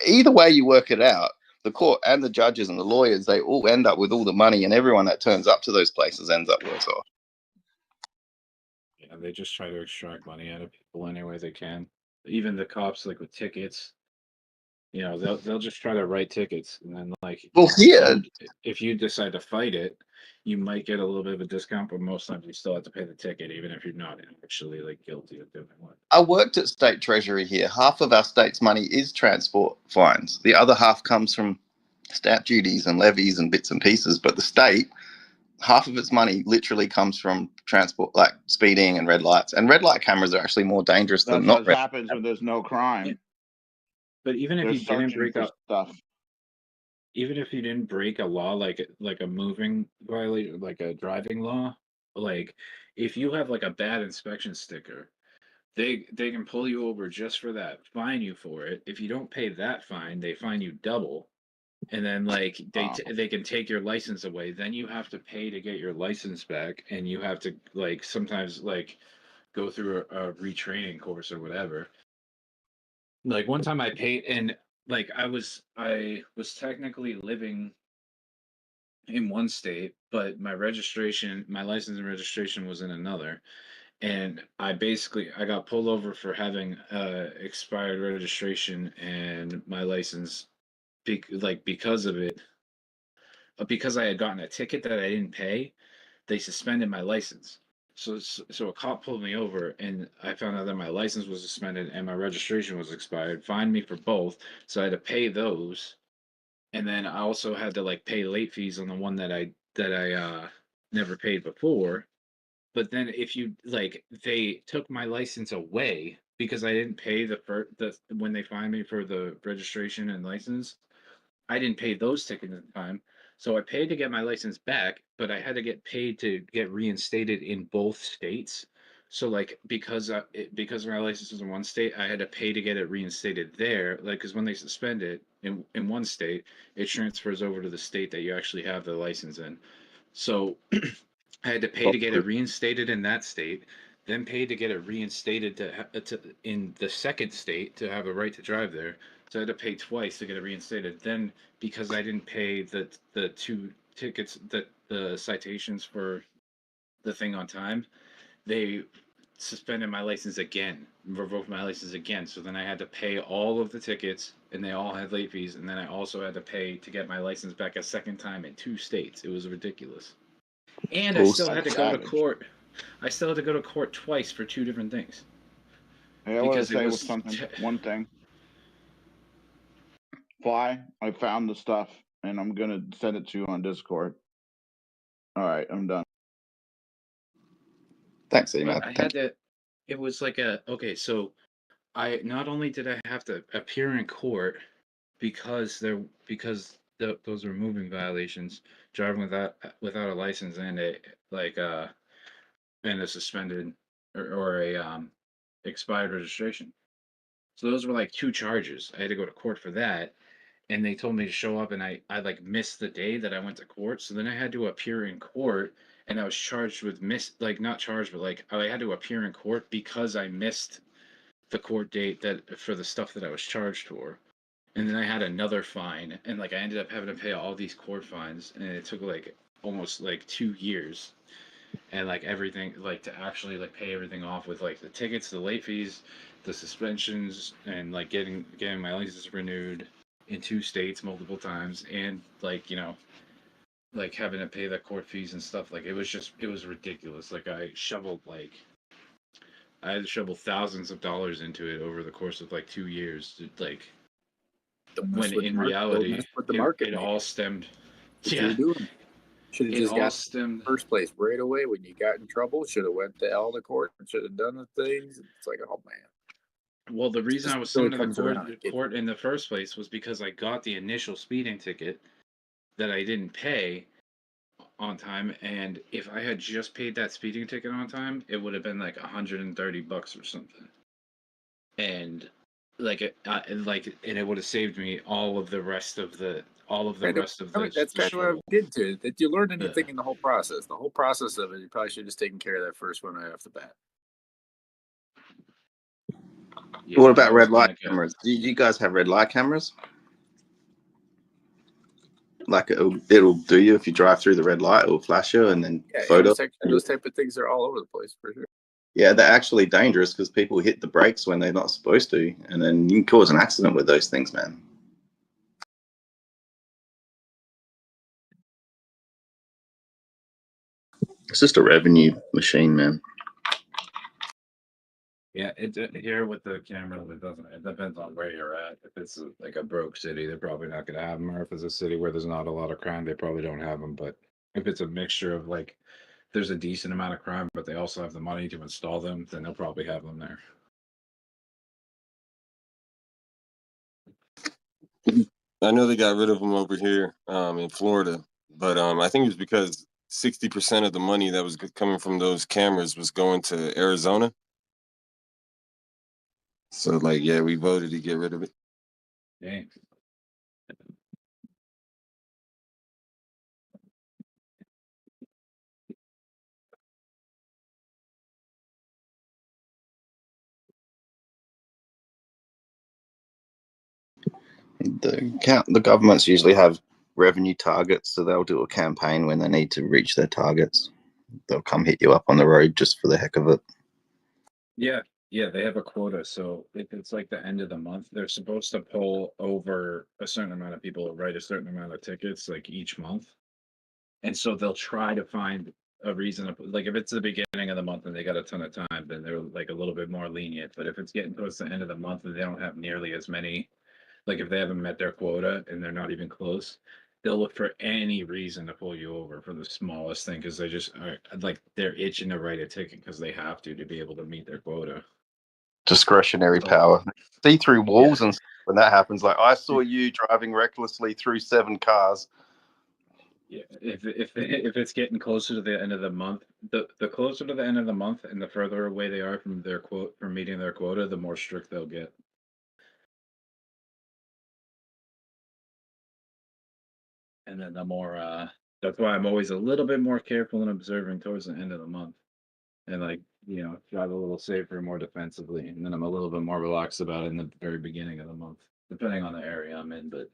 Either way you work it out, the court and the judges and the lawyers, they all end up with all the money, and everyone that turns up to those places ends up worse off. Yeah, they just try to extract money out of people any way they can. Even the cops, like with tickets, you know, they'll just try to write tickets, and then like, well, yeah, if you decide to fight it, you might get a little bit of a discount, but most times you still have to pay the ticket, even if you're not actually like guilty of doing what. I worked at state treasury here. Half of our state's money is transport fines. The other half comes from stamp duties and levies and bits and pieces. But the state, half of its money literally comes from transport, like speeding and red lights. And red light cameras are actually more dangerous than That's not. what happens when there's no crime. But even if They're you didn't searching break for up stuff. even if you didn't break a law, like a moving violation, like a driving law, like if you have like a bad inspection sticker, they can pull you over just for that, fine you for it. If you don't pay that fine, they fine you double, and then like they can take your license away. Then you have to pay to get your license back, and you have to like sometimes like go through a retraining course or whatever. Like one time I paid, and like I was technically living in one state, but my license and registration was in another. And I got pulled over for having expired registration and my license, because of it, because I had gotten a ticket that I didn't pay. They suspended my license. So a cop pulled me over, and I found out that my license was suspended and my registration was expired. Fined me for both, so I had to pay those, and then I also had to like pay late fees on the one that I never paid before. But then if you like, they took my license away because I didn't pay when they fined me for the registration and license. I didn't pay those tickets in time. So I paid to get my license back, but I had to get paid to get reinstated in both states. So like because my license was in one state, I had to pay to get it reinstated there. Like because when they suspend it in one state, it transfers over to the state that you actually have the license in. So I had to pay to get it reinstated in that state, then pay to get it reinstated in the second state to have a right to drive there. So I had to pay twice to get it reinstated. Then because I didn't pay the two tickets, the citations for the thing on time, they suspended my license again, revoked my license again. So then I had to pay all of the tickets, and they all had late fees. And then I also had to pay to get my license back a second time in 2 states. It was ridiculous. And I still had to go to court. I still had to go to court twice for 2 different things. Hey, I want to say one thing. Fly, I found the stuff, and I'm gonna send it to you on Discord. All right, I'm done. Thanks, email. I had to. It was like okay. So I not only did I have to appear in court because those were moving violations, driving without a license and a suspended or a expired registration. So those were like 2 charges. I had to go to court for that, and they told me to show up, and I like missed the day that I went to court. So then I had to appear in court, and I was charged with not charged, but like I had to appear in court because I missed the court date for the stuff that I was charged for. And then I had another fine, and like I ended up having to pay all these court fines, and it took like almost like 2 years, and like everything, like to actually like pay everything off with like the tickets, the late fees, the suspensions, and like getting my license renewed in 2 states multiple times, and like like having to pay the court fees and stuff. Like it was ridiculous. Like I shoveled like I had to shovel thousands of dollars into it over the course of like 2 years. Like, when in reality, it all stemmed. What you Yeah, were doing? Should have it just all got stemmed. first place right away when you got in trouble. Should have went to elder court and should have done the things. It's like, oh man. Well, the reason I was really summoned to the comes around. court in the first place was because I got the initial speeding ticket that I didn't pay on time, and if I had just paid that speeding ticket on time, it would have been like $130 or something. And like and it would have saved me all of the rest of the That's kind of what I'm getting to. That you learn anything Yeah. in the whole process. The whole process of it, you probably should have just taken care of that first one right off the bat. Yeah, What about I was red light gonna get- cameras? Do you guys have red light cameras? Like it'll do you if you drive through the red light, it'll flash you and then Yeah, photo. those type of things are all over the place for sure. Yeah, they're actually dangerous because people hit the brakes when they're not supposed to, and then you can cause an accident with those things, man. It's just a revenue machine, man. Yeah, here with the camera, it depends on where you're at. If it's like a broke city, they're probably not going to have them. Or if it's a city where there's not a lot of crime, they probably don't have them. But if it's a mixture of like, there's a decent amount of crime, but they also have the money to install them, then they'll probably have them there. I know they got rid of them over here in Florida, but I think it was because 60% of the money that was coming from those cameras was going to Arizona. So, like, yeah, we voted to get rid of it. Dang. The governments usually have revenue targets, so they'll do a campaign when they need to reach their targets. They'll come hit you up on the road just for the heck of it. Yeah, they have a quota. So if it's like the end of the month, they're supposed to pull over a certain amount of people, write a certain amount of tickets like each month. And so they'll try to find a reason to like if it's the beginning of the month and they got a ton of time, then they're like a little bit more lenient. But if it's getting towards the end of the month and they don't have nearly as many, like if they haven't met their quota and they're not even close, they'll look for any reason to pull you over for the smallest thing because they just are like they're itching to write a ticket because they have to be able to meet their quota. Discretionary power. See through walls and stuff when that happens. Like I saw you driving recklessly through 7 cars. Yeah, if it's getting closer to the end of the month, the closer to the end of the month and the further away they are from their from meeting their quota, the more strict they'll get. And then the more that's why I'm always a little bit more careful and observing towards the end of the month. And like, drive a little safer, more defensively. And then I'm a little bit more relaxed about it in the very beginning of the month, depending on the area I'm in. But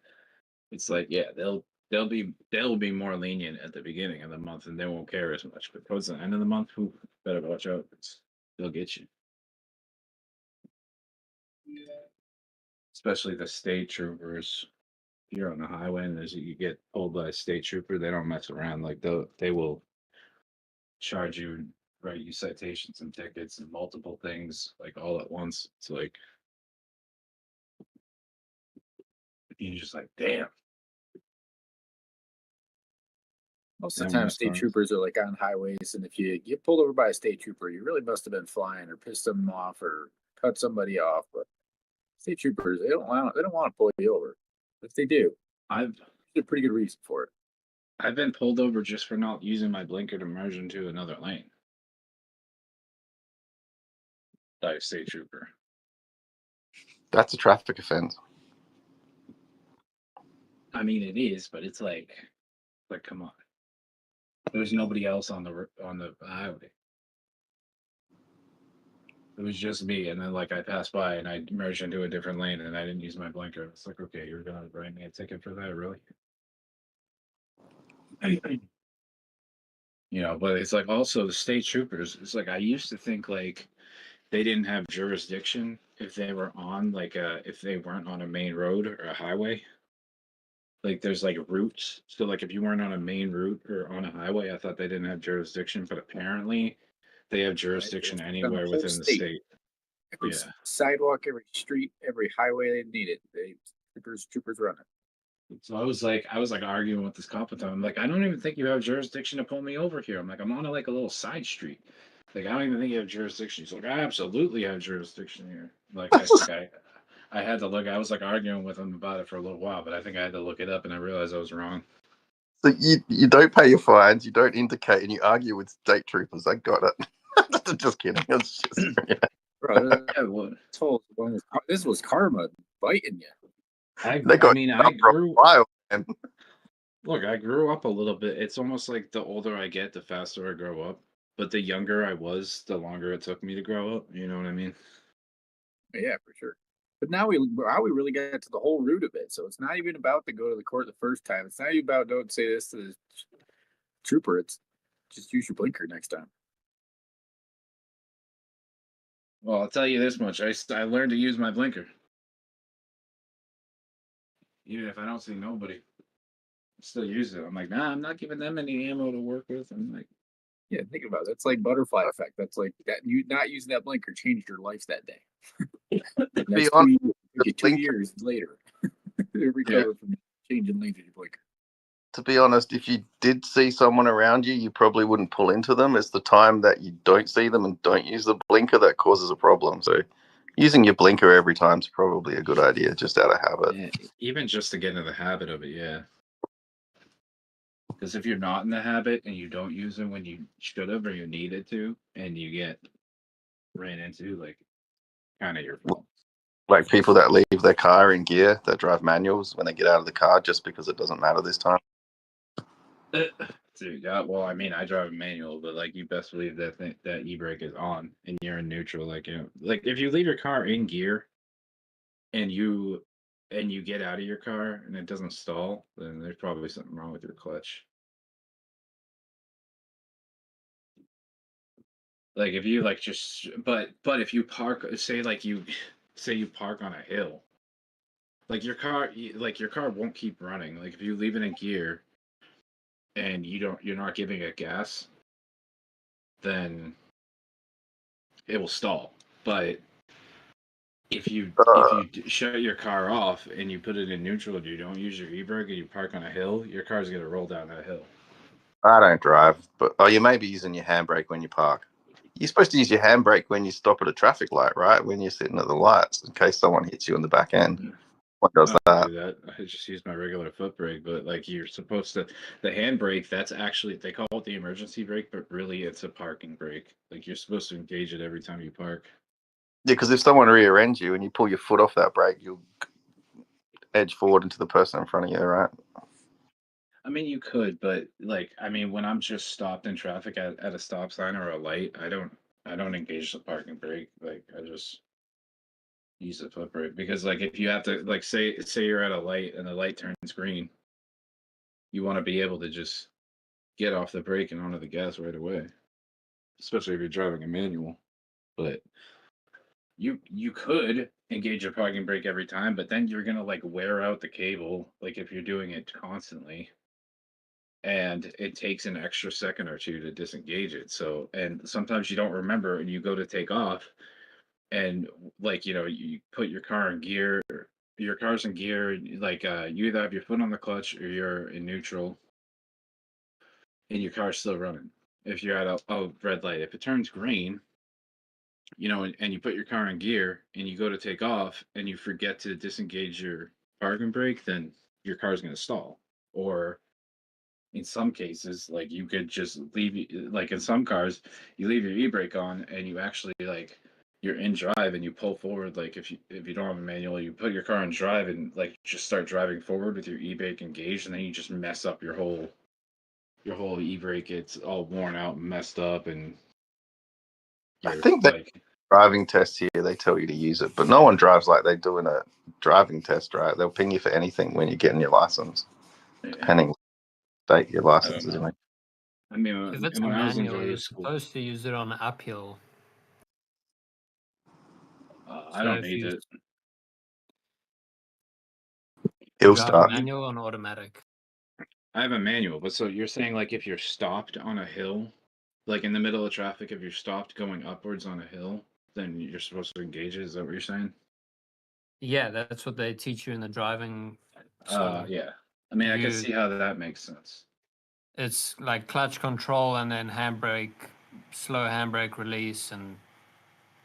it's like, yeah, they'll be more lenient at the beginning of the month and they won't care as much. But towards the end of the month, better watch out. They'll get you. Especially the state troopers. If you're on the highway and you get pulled by a state trooper, they don't mess around. Like they will charge you, write you citations and tickets and multiple things like all at once. It's like you're just like, damn. Most of the time, state troopers are like on highways, and if you get pulled over by a state trooper, you really must have been flying or pissed them off or cut somebody off. But state troopers, they don't want to pull you over. If they do, there's a pretty good reason for it. I've been pulled over just for not using my blinker to merge into another lane by a state trooper. That's a traffic offense. I mean, it is, but it's like come on. There's nobody else on the highway. It was just me, and then like I passed by and I merged into a different lane, and I didn't use my blinker. It's like, okay, you're gonna write me a ticket for that, really? But it's like also the state troopers. It's like I used to think like they didn't have jurisdiction if they were on if they weren't on a main road or a highway. Like there's like routes. So like if you weren't on a main route or on a highway, I thought they didn't have jurisdiction. But apparently They have jurisdiction anywhere whole within the state. Every Yeah. sidewalk, every street, every highway they need it. Troopers run it. So I was like arguing with this cop with them. I'm like, I don't even think you have jurisdiction to pull me over here. I'm like, I'm on a little side street. Like, I don't even think you have jurisdiction. He's like, I absolutely have jurisdiction here. Like, I think I had to look. I was like arguing with him about it for a little while, but I think I had to look it up, and I realized I was wrong. So you don't pay your fines, you don't indicate, and you argue with state troopers. I got it. Just kidding. It's just, yeah. Bro, this was karma biting you. I grew. Look, I grew up a little bit. It's almost like the older I get, the faster I grow up. But the younger I was, the longer it took me to grow up. You know what I mean? Yeah, for sure. But now we really get to the whole root of it. So it's not even about to go to the court the first time. It's not even about don't say this to the trooper. It's just use your blinker next time. Well, I'll tell you this much. I learned to use my blinker. Even if I don't see nobody, I still use it. I'm like, nah, I'm not giving them any ammo to work with. I'm like, yeah, think about it. That's like butterfly effect. That's like that. You not using that blinker changed your life that day. Be honest, 2 years later, to recover from changing lanes with your blinker. To be honest, if you did see someone around you, you probably wouldn't pull into them. It's the time that you don't see them and don't use the blinker that causes a problem. So using your blinker every time is probably a good idea, just out of habit. yeah, even just to get into the habit of it, yeah. Because if you're not in the habit and you don't use it when you should have or you needed to, and you get ran into, like, kind of your fault. Like people that leave their car in gear, that drive manuals when they get out of the car just because it doesn't matter this time. Dude, well, I mean, I drive a manual, but like you best believe that e-brake is on and you're in neutral. Like, you know, like if you leave your car in gear and you get out of your car and it doesn't stall, then there's probably something wrong with your clutch. Like if you like just, but if you park, say you park on a hill, like your car won't keep running. Like if you leave it in gear and you're not giving it gas, then it will stall. But if you shut your car off and you put it in neutral and you don't use your e-brake and you park on a hill, your car's gonna roll down that hill. I don't drive, but you may be using your handbrake when you park. You're supposed to use your handbrake when you stop at a traffic light, right? When you're sitting at the lights, in case someone hits you in the back end. What does I that? do that. I just use my regular foot brake, but like you're supposed to, the handbrake, that's actually, they call it the emergency brake, but really it's a parking brake. Like you're supposed to engage it every time you park. Yeah, because if someone rear ends you and you pull your foot off that brake, you'll edge forward into the person in front of you, right? I mean, you could, but like, I mean, when I'm just stopped in traffic at a stop sign or a light, I don't engage the parking brake. Like I just use the foot brake because like if you have to like say you're at a light and the light turns green, you want to be able to just get off the brake and onto the gas right away. Especially if you're driving a manual. But you could engage your parking brake every time, but then you're gonna like wear out the cable, like if you're doing it constantly. And it takes an extra second or two to disengage it. So, and sometimes you don't remember and you go to take off and like, you know, you put your car in gear, your car's in gear, like you either have your foot on the clutch or you're in neutral and your car's still running. If you're at a red light, if it turns green, you know, and you put your car in gear and you go to take off and you forget to disengage your parking brake, then your car's going to stall. Or in some cases, like you could just leave, like in some cars, you leave your e-brake on and you actually like you're in drive and you pull forward. Like if you don't have a manual, you put your car in drive and like just start driving forward with your e-brake engaged, and then you just mess up your whole e-brake. It's all worn out and messed up, and I think that like driving tests here, they tell you to use it, but no one drives like they do in a driving test, right? They'll ping you for anything when you're getting your license, depending state your license is in. I mean, If it's a when I was in manual, you're driver's school, supposed to use it on uphill. I don't need it. It'll Do you have start. a manual on automatic? I have a manual, but so you're saying like if you're stopped on a hill, Like in the middle of traffic, if you're stopped going upwards on a hill, then you're supposed to engage it. Is that what you're saying? Yeah, that's what they teach you in the driving school. Yeah. I mean, I can see how that makes sense. It's like clutch control and then handbrake, slow handbrake release, and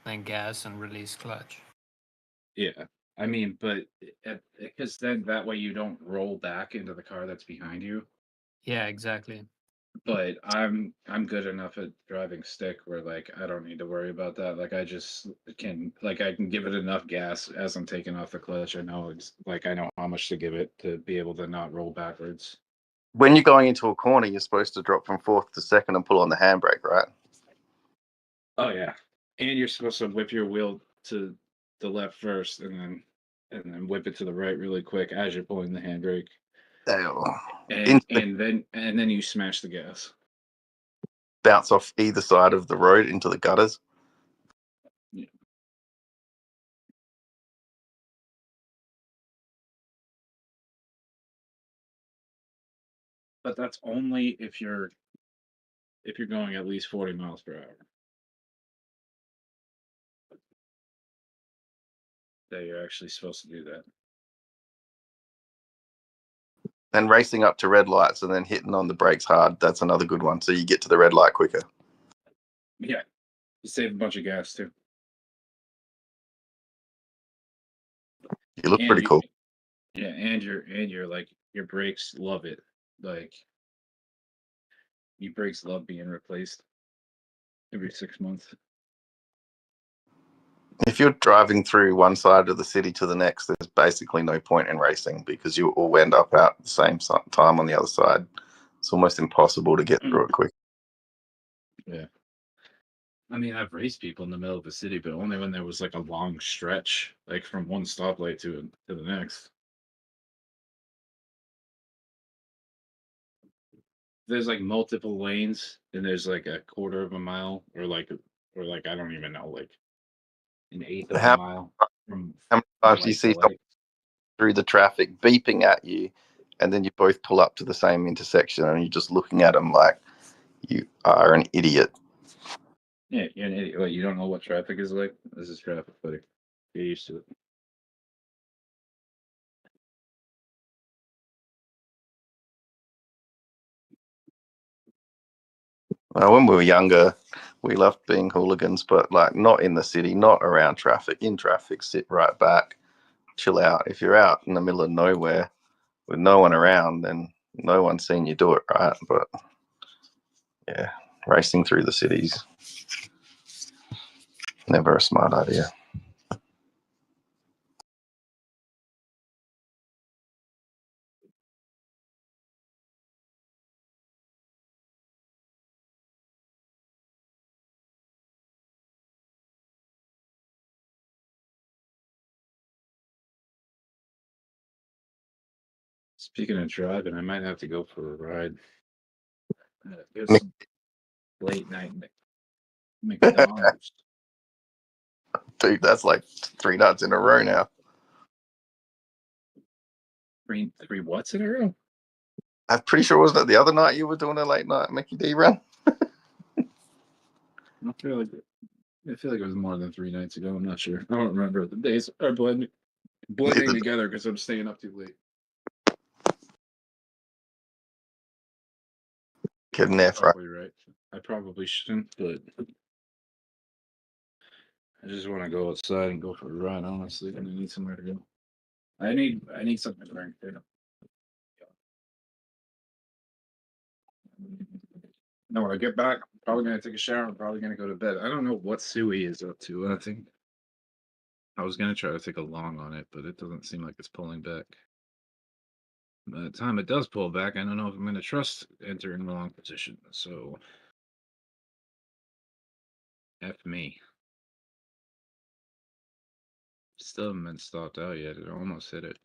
then gas and release clutch. Yeah. I mean, but because then that way you don't roll back into the car that's behind you. Yeah, exactly. But I'm good enough at driving stick where like I don't need to worry about that. Like I just can I can give it enough gas as I'm taking off the clutch. I know I know how much to give it to be able to not roll backwards. When you're going into a corner, you're supposed to drop from fourth to second and pull on the handbrake, right? Oh yeah, and you're supposed to whip your wheel to the left first, and then whip it to the right really quick as you're pulling the handbrake. And then you smash the gas. Bounce off either side of the road into the gutters. Yeah. But that's only if you're going at least 40 miles per hour. That you're actually supposed to do that. And racing up to red lights and then hitting on the brakes hard. That's another good one. So you get to the red light quicker. Yeah. You save a bunch of gas too. You look pretty cool. Yeah, and your like your brakes love it. Like your brakes love being replaced every 6 months. If you're driving through one side of the city to the next, there's basically no point in racing because you all end up out at the same time on the other side. It's almost impossible to get through it quick. Yeah. I mean, I've raced people in the middle of the city, but only when there was like a long stretch, like from one stoplight to the next. There's like multiple lanes, and there's like a quarter of a mile, or like I don't even know, like an eighth of a mile from. How many times do you see someone through the traffic beeping at you, and then you both pull up to the same intersection, and you're just looking at them like you are an idiot? Yeah, you're an idiot. Like, you don't know what traffic is like? This is traffic, buddy. Get used to it. When we were younger, we loved being hooligans, but like not in the city, not around traffic. In traffic, sit right back, chill out. If you're out in the middle of nowhere with no one around, then no one's seen you do it, right? But yeah, racing through the cities, never a smart idea. Speaking of driving, I might have to go for a ride. Get some late night McDonald's. Dude, that's like 3 nights in a row now. Three what's in a row? I'm pretty sure, wasn't it the other night you were doing a late night Mickey D run? I feel like it was more than 3 nights ago. I'm not sure. I don't remember. The days are blending together because I'm staying up too late. Kidding there, Probably right. I probably shouldn't, but I just want to go outside and go for a run. Honestly, and I need somewhere to go. I need something to drink too. No, when I get back, I'm probably gonna take a shower. I'm probably gonna go to bed. I don't know what Suey is up to. I think I was gonna try to take a long on it, but it doesn't seem like it's pulling back. By the time it does pull back, I don't know if I'm gonna trust entering the long position. So, F me. Still haven't been stopped out yet. It almost hit it.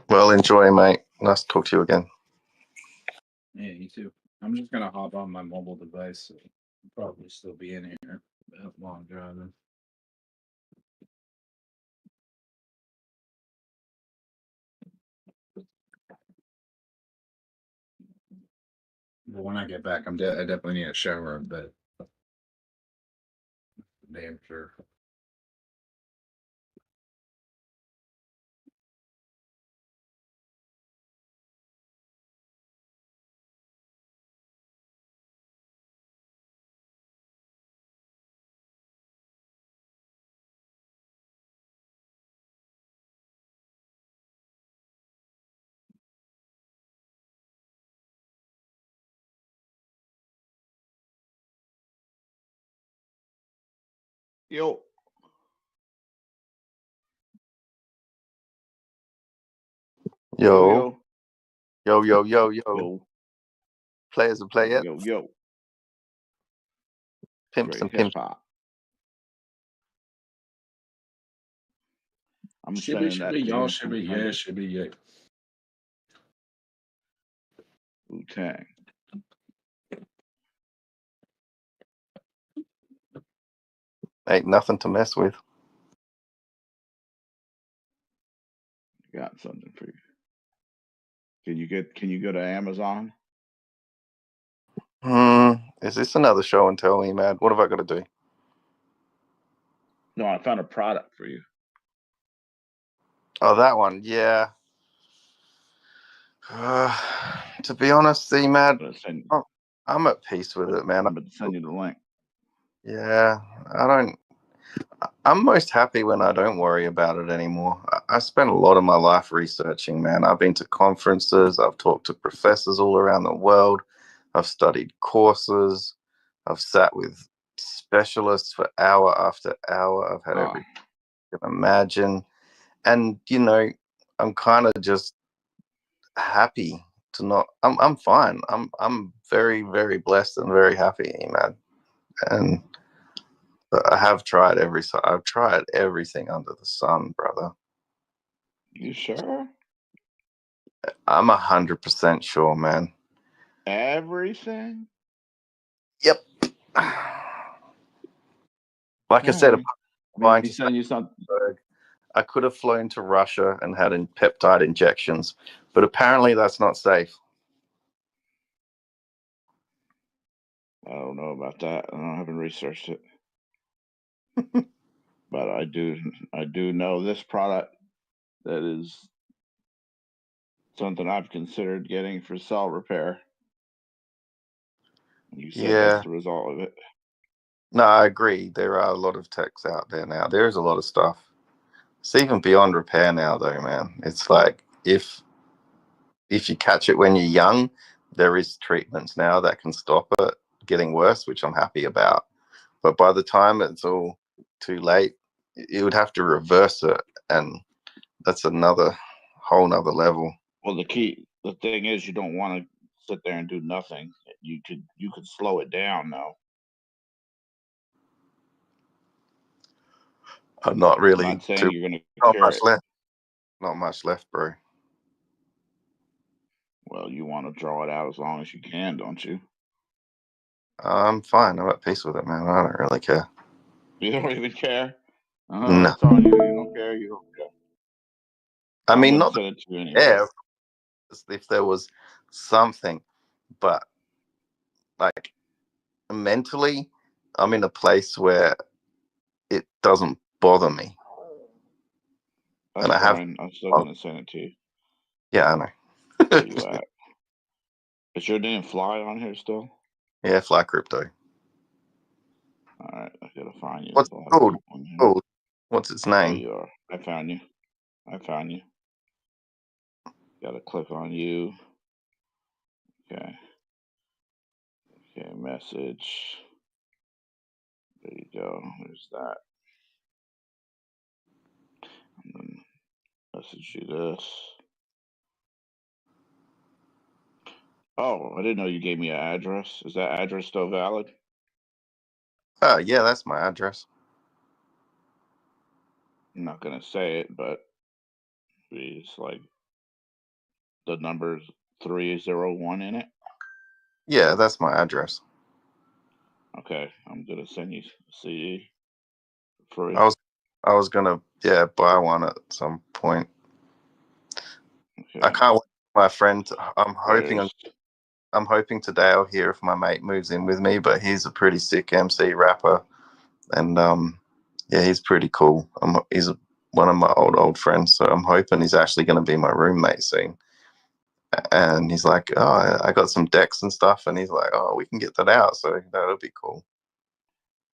Well, enjoy, mate. Nice to talk to you again. Yeah, you too. I'm just gonna hop on my mobile device, so I'll probably still be in here while I'm driving. But when I get back, I definitely need a shower and bed. Damn sure. Yo. Yo. Yo. Players and players. Yo. Pimps Straight and pimps. hip-hop. I'm sending that to y'all, him. yeah. Wu-Tang. Ain't nothing to mess with. Got something for you. Can you go to Amazon? Is this another show and tell, Emad? What have I got to do? No, I found a product for you. Oh, that one. Yeah. To be honest, Emad, I'm at peace with it, man. I'm going to send you the link. Yeah, I'm most happy when I don't worry about it anymore. I spent a lot of my life researching, man. I've been to conferences. I've talked to professors all around the world. I've studied courses. I've sat with specialists for hour after hour. I've had everything you can imagine. And, I'm kind of just happy to not, I'm fine. I'm very, very blessed and very happy, man. And I have tried I've tried everything under the sun, brother. You sure? I'm 100% sure, man. Everything? Yep. Like I said, Maybe send you something. I could have flown to Russia and had peptide injections, but apparently that's not safe. I don't know about that. I haven't researched it. But I do know this product that is something I've considered getting for cell repair. You said that's the result of it. No, I agree. There are a lot of techs out there now. There's a lot of stuff. It's even beyond repair now, though, man. It's like if you catch it when you're young, there is treatments now that can stop it getting worse, which I'm happy about. But by the time it's all too late, you would have to reverse it, and that's whole nother level. Well, the thing is, you don't want to sit there and do nothing. You could slow it down, though. I'm not really. I'm not saying you're going to cure it. Not much left, bro. Well, you want to draw it out as long as you can, don't you? I'm fine. I'm at peace with it, man. I don't really care. You don't even care? No. It's on you. You don't care. You don't care. I mean, not send it to you anyway. Yeah, if there was something, but like mentally, I'm in a place where it doesn't bother me. That's fine. I'm still going to send it to you. Yeah, I know. Where you at? Is your name Fly on here still? Yeah, Fly Crypto. All right, I gotta find you. What's it called? What's its name? There you are. I found you. Gotta click on you. Okay. Okay, message. There you go. There's that. And then message you this. Oh, I didn't know you gave me an address. Is that address still valid? Yeah, that's my address. I'm not gonna say it, but it's like the number 301 in it? Yeah, that's my address. Okay, I'm gonna send you CD for free. I was gonna buy one at some point. Okay. I can't wait for my friend. I'm hoping today I'll hear if my mate moves in with me, but he's a pretty sick MC rapper, and he's pretty cool. He's one of my old friends, so I'm hoping he's actually going to be my roommate soon. And he's like, oh, I got some decks and stuff, and he's like, oh, we can get that out, so that'll be cool.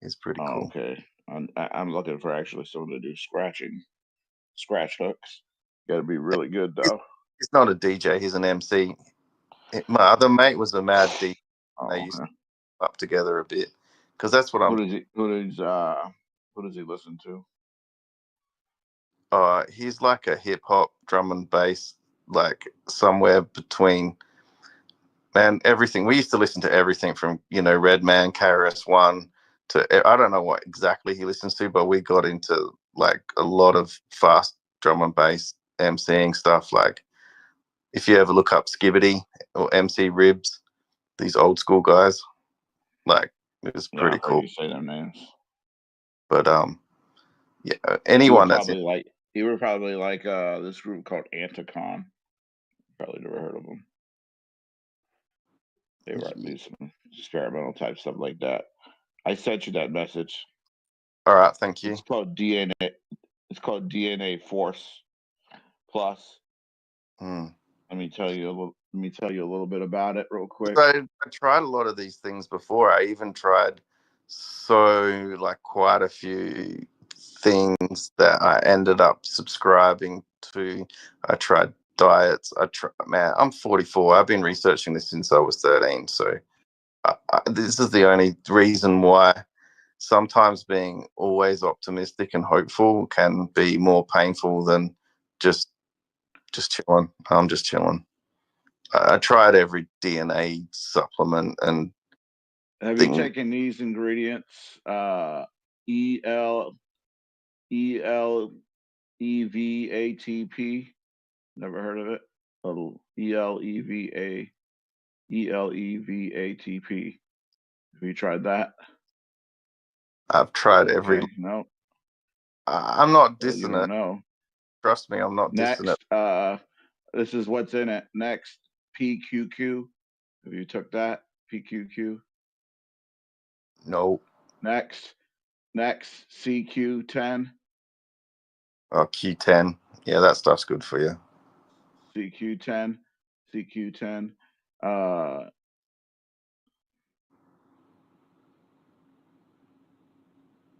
He's pretty cool. Okay, I'm looking for actually someone to do scratch hooks. Got to be really good though. He's not a DJ; he's an MC. My other mate was a mad DJ. They used to up together a bit because that's what I'm. Who does he listen to? He's like a hip hop drum and bass, like somewhere between. Man, everything. We used to listen to everything from Redman, KRS-One to I don't know what exactly he listens to, but we got into like a lot of fast drum and bass MCing stuff. Like if you ever look up Skibbity or MC Ribs, these old school guys, like it was pretty cool. You say them names, but anyone that's you were probably like this group called Anticon. Probably never heard of them. They were do some experimental type stuff like that. I sent you that message. All right, thank you. It's called DNA. It's called DNA Force Plus. Let me tell you a little bit about it real quick. I tried a lot of these things before. I even tried quite a few things that I ended up subscribing to. I tried diets. I'm 44. I've been researching this since I was 13. So this is the only reason why sometimes being always optimistic and hopeful can be more painful than just chilling. I'm just chilling. I tried every DNA supplement and. Have you taken these ingredients? ELEVATP. Never heard of it. ELEVATP. Have you tried that? I've tried every. No. I'm not dissing it. No. Trust me, I'm not dissing it. This is what's in it. Next, PQQ. Have you took that? PQQ. No. Next, CQ10. Oh, Q10. Yeah, that stuff's good for you. CQ10.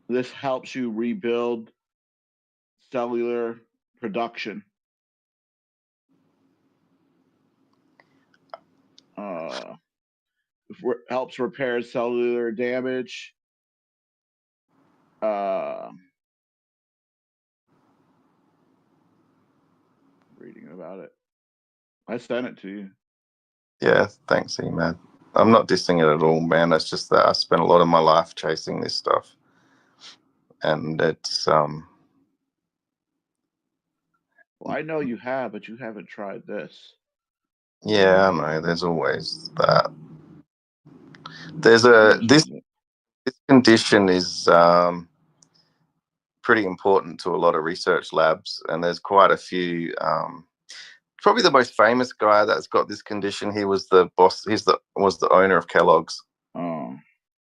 This helps you rebuild cellular production. Helps repair cellular damage. Reading about it. I sent it to you. Yeah, thanks, E-Man. I'm not dissing it at all, man. It's just that I spent a lot of my life chasing this stuff. And it's Well, I know you have, but you haven't tried this. Yeah, I know. There's always that. There's this condition is pretty important to a lot of research labs, and there's quite a few. Probably the most famous guy that's got this condition. He was the boss. Was the owner of Kellogg's. Oh.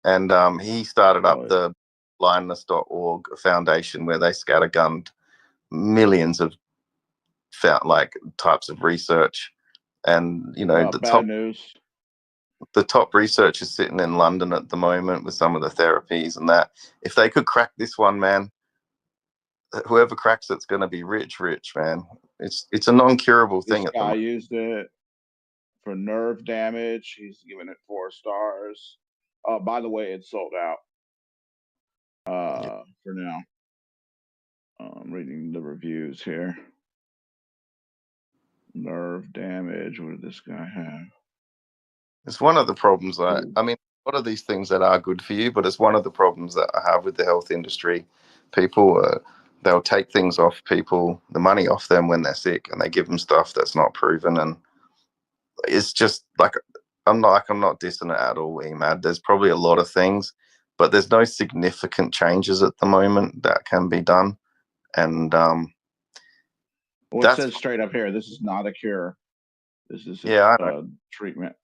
And he started up the blindness.org foundation where they scattergunned millions of types of research. And the top research is sitting in London at the moment with some of the therapies and that. If they could crack this one, man, whoever cracks it's going to be rich, man. It's a non-curable thing. This guy used it for nerve damage. He's giving it 4 stars. By the way, it's sold out for now. I'm reading the reviews here. Nerve damage. What did this guy have? It's one of the problems. I mean, a lot of these things that are good for you, but it's one of the problems that I have with the health industry. People they'll take things off people, the money off them when they're sick, and they give them stuff that's not proven. And it's just like I'm not dissing it at all, Emad. There's probably a lot of things, but there's no significant changes at the moment that can be done. And well, it says straight up here, this is not a cure. This is treatment.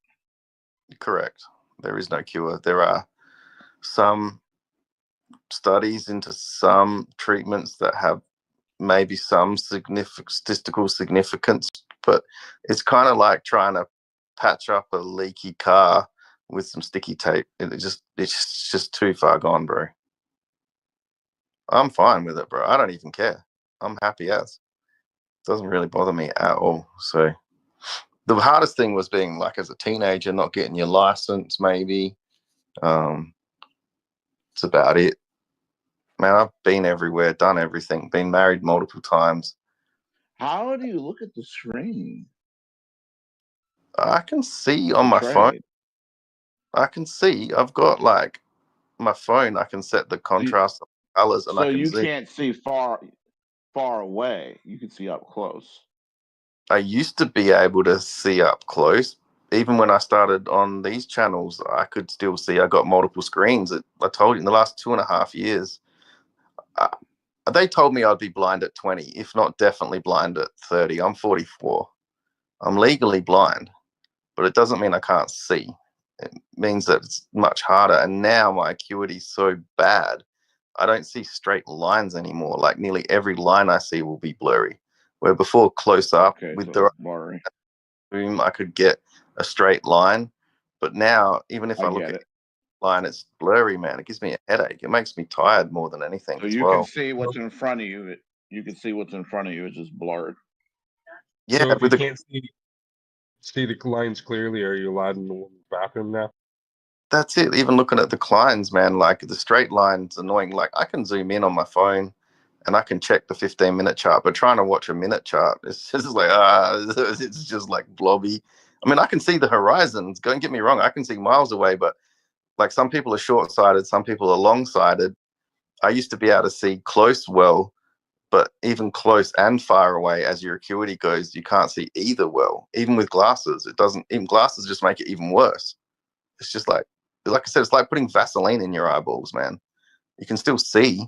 Correct. There is no cure. There are some studies into some treatments that have maybe some statistical significance, but it's kind of like trying to patch up a leaky car with some sticky tape. It's just too far gone, bro. I'm fine with it, bro. I don't even care. I'm happy as. It doesn't really bother me at all. So the hardest thing was being like as a teenager, not getting your license, maybe. It's about it. Man, I've been everywhere, done everything, been married multiple times. How do you look at the screen? I can see on my phone. I can see. I've got like my phone. I can set the contrast of colors, and so I can you see. Can't see far away. You can see up close. I used to be able to see up close. Even when I started on these channels, I could still see. I got multiple screens. I told you in the last 2.5 years, they told me I'd be blind at 20, if not definitely blind at 30. I'm 44. I'm legally blind, but it doesn't mean I can't see. It means that it's much harder. And now my acuity is so bad, I don't see straight lines anymore. Like nearly every line I see will be blurry. Where before close up with the boom, I could get a straight line. But now, even if I look at line, it's blurry, man. It gives me a headache. It makes me tired more than anything. So you can see what's in front of you. You can see what's in front of you. It's just blurred. Yeah, so if you can't see the lines clearly, are you allowed in the bathroom now? That's it. Even looking at the clients, man, like the straight line's annoying. Like I can zoom in on my phone and I can check the 15-minute chart, but trying to watch a minute chart, it's just like, it's just like blobby. I mean, I can see the horizons. Don't get me wrong. I can see miles away, but like some people are short-sighted, some people are long-sighted. I used to be able to see close well, but even close and far away, as your acuity goes, you can't see either well. Even with glasses, it doesn't. Even glasses just make it even worse. It's just like I said, it's like putting Vaseline in your eyeballs, man. You can still see,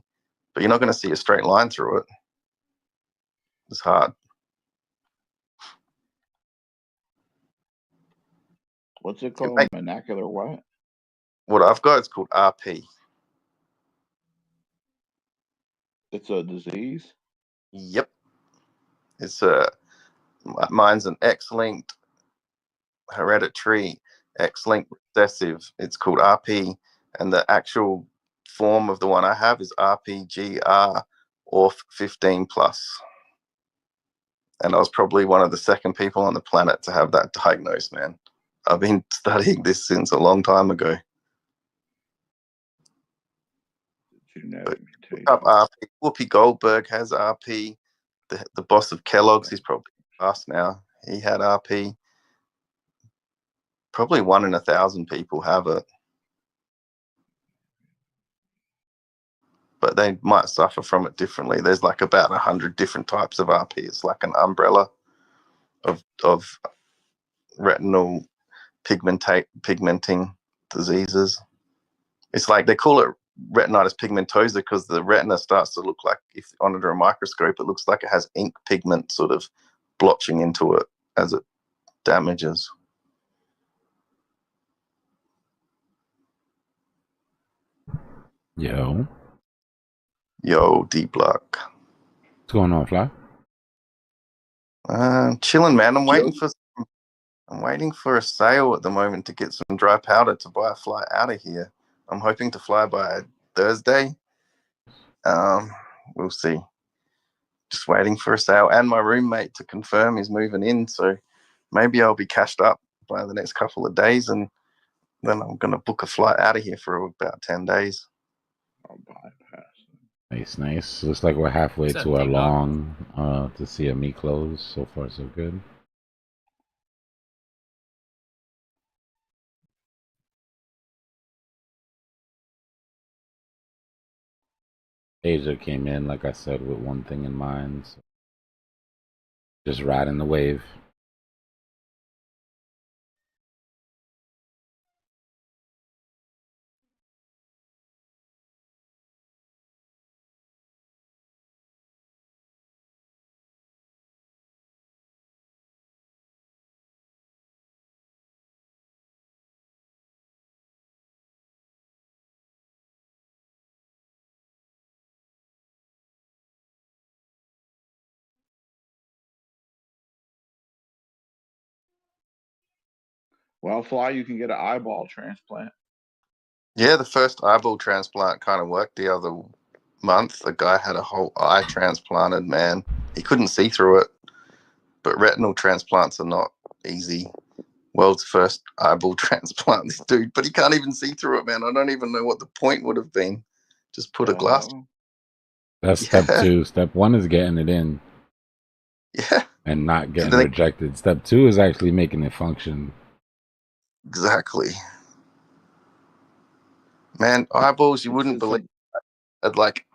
but you're not going to see a straight line through it. It's hard. What's it called? Monocular what? What I've got, it's called RP. It's a disease? Yep. It's mine's an X-linked hereditary, X-linked recessive. It's called RP, and the actual form of the one I have is RPGR ORF 15+. And I was probably one of the second people on the planet to have that diagnosed, man. I've been studying this since a long time ago. Up RP. Whoopi Goldberg has RP. The boss of Kellogg's, he's probably passed now. He had RP. Probably 1 in 1,000 people have it. But they might suffer from it differently. There's like about 100 different types of RP. It's like an umbrella of retinal pigmenting diseases. It's like they call it retinitis pigmentosa because the retina starts to look like, if under a microscope, it looks like it has ink pigment sort of blotching into it as it damages. Yo, Dbloc. What's going on, Fly? Chilling, man. I'm waiting for a sale at the moment to get some dry powder to buy a flight out of here. I'm hoping to fly by Thursday. We'll see. Just waiting for a sale, and my roommate to confirm he's moving in. So maybe I'll be cashed up by the next couple of days, and then I'm gonna book a flight out of here for about 10 days. Nice. Looks like we're halfway What's up, to our Dbloc? long to see a me close. So far, so good. Asia came in, like I said, with one thing in mind. So just riding the wave. Well, Fly, you can get an eyeball transplant. Yeah, the first eyeball transplant kind of worked the other month. A guy had a whole eye transplanted, man. He couldn't see through it. But retinal transplants are not easy. World's first eyeball transplant, this dude, but he can't even see through it, man. I don't even know what the point would have been. Just put a glass. That's step 2. Step 1 is getting it in. Yeah. And not getting rejected. Step 2 is actually making it function. Exactly. Man, eyeballs, you wouldn't believe. Like,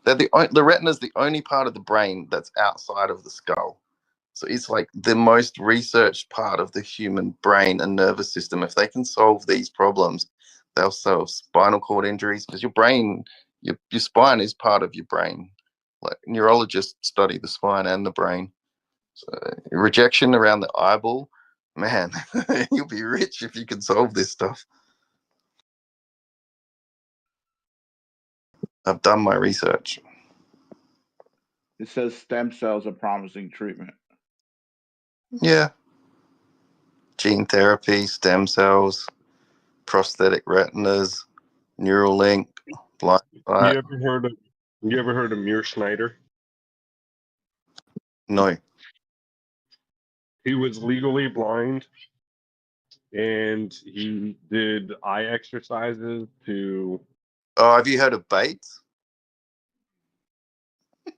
the retina is the only part of the brain that's outside of the skull. So it's like the most researched part of the human brain and nervous system. If they can solve these problems, they'll solve spinal cord injuries, because your brain, your spine is part of your brain. Like, neurologists study the spine and the brain. So rejection around the eyeball, man, you'll be rich if you can solve this stuff. I've done my research. It says stem cells are promising treatment. Yeah. Gene therapy, stem cells, prosthetic retinas, neural link, blind sight. You ever heard of Muir Schneider? No. He was legally blind, and he did eye exercises to. Oh, have you heard of Bates?